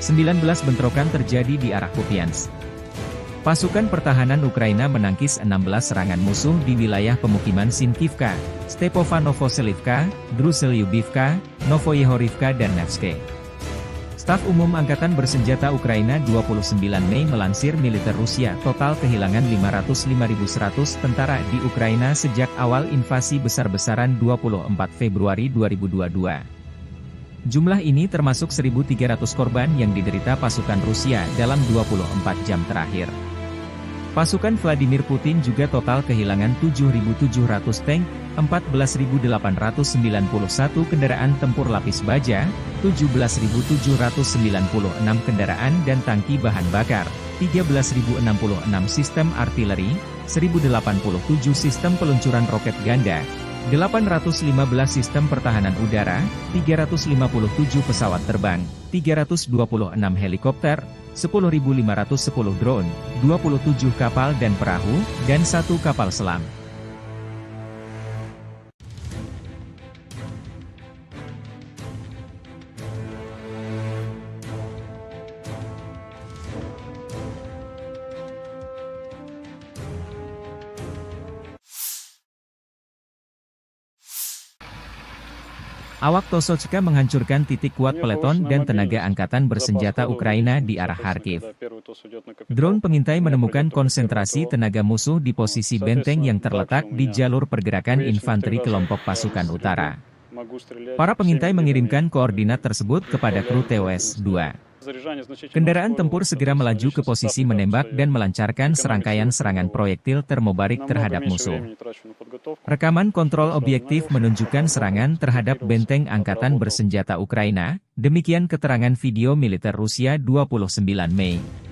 19 bentrokan terjadi di arah Kupiansk. Pasukan pertahanan Ukraina menangkis 16 serangan musuh di wilayah pemukiman Sinkivka, Stepovannovo-Selivka, Druselyubivka, Novoyehorivka dan Nevske. Staf Umum Angkatan Bersenjata Ukraina 29 Mei melansir militer Rusia total kehilangan 505.100 tentara di Ukraina sejak awal invasi besar-besaran 24 Februari 2022. Jumlah ini termasuk 1.300 korban yang diderita pasukan Rusia dalam 24 jam terakhir. Pasukan Vladimir Putin juga total kehilangan 7.700 tank, 14.891 kendaraan tempur lapis baja, 17.796 kendaraan dan tangki bahan bakar, 13.066 sistem artileri, 1.087 sistem peluncuran roket ganda, 815 sistem pertahanan udara, 357 pesawat terbang, 326 helikopter, 10.510 drone, 27 kapal dan perahu, dan 1 kapal selam. Awak Tosochka menghancurkan titik kuat peleton dan tenaga angkatan bersenjata Ukraina di arah Kharkiv. Drone pengintai menemukan konsentrasi tenaga musuh di posisi benteng yang terletak di jalur pergerakan infanteri kelompok pasukan utara. Para pengintai mengirimkan koordinat tersebut kepada kru TOS-2. Kendaraan tempur segera melaju ke posisi menembak dan melancarkan serangkaian serangan proyektil termobarik terhadap musuh. Rekaman kontrol objektif menunjukkan serangan terhadap benteng angkatan bersenjata Ukraina, demikian keterangan video militer Rusia 29 Mei.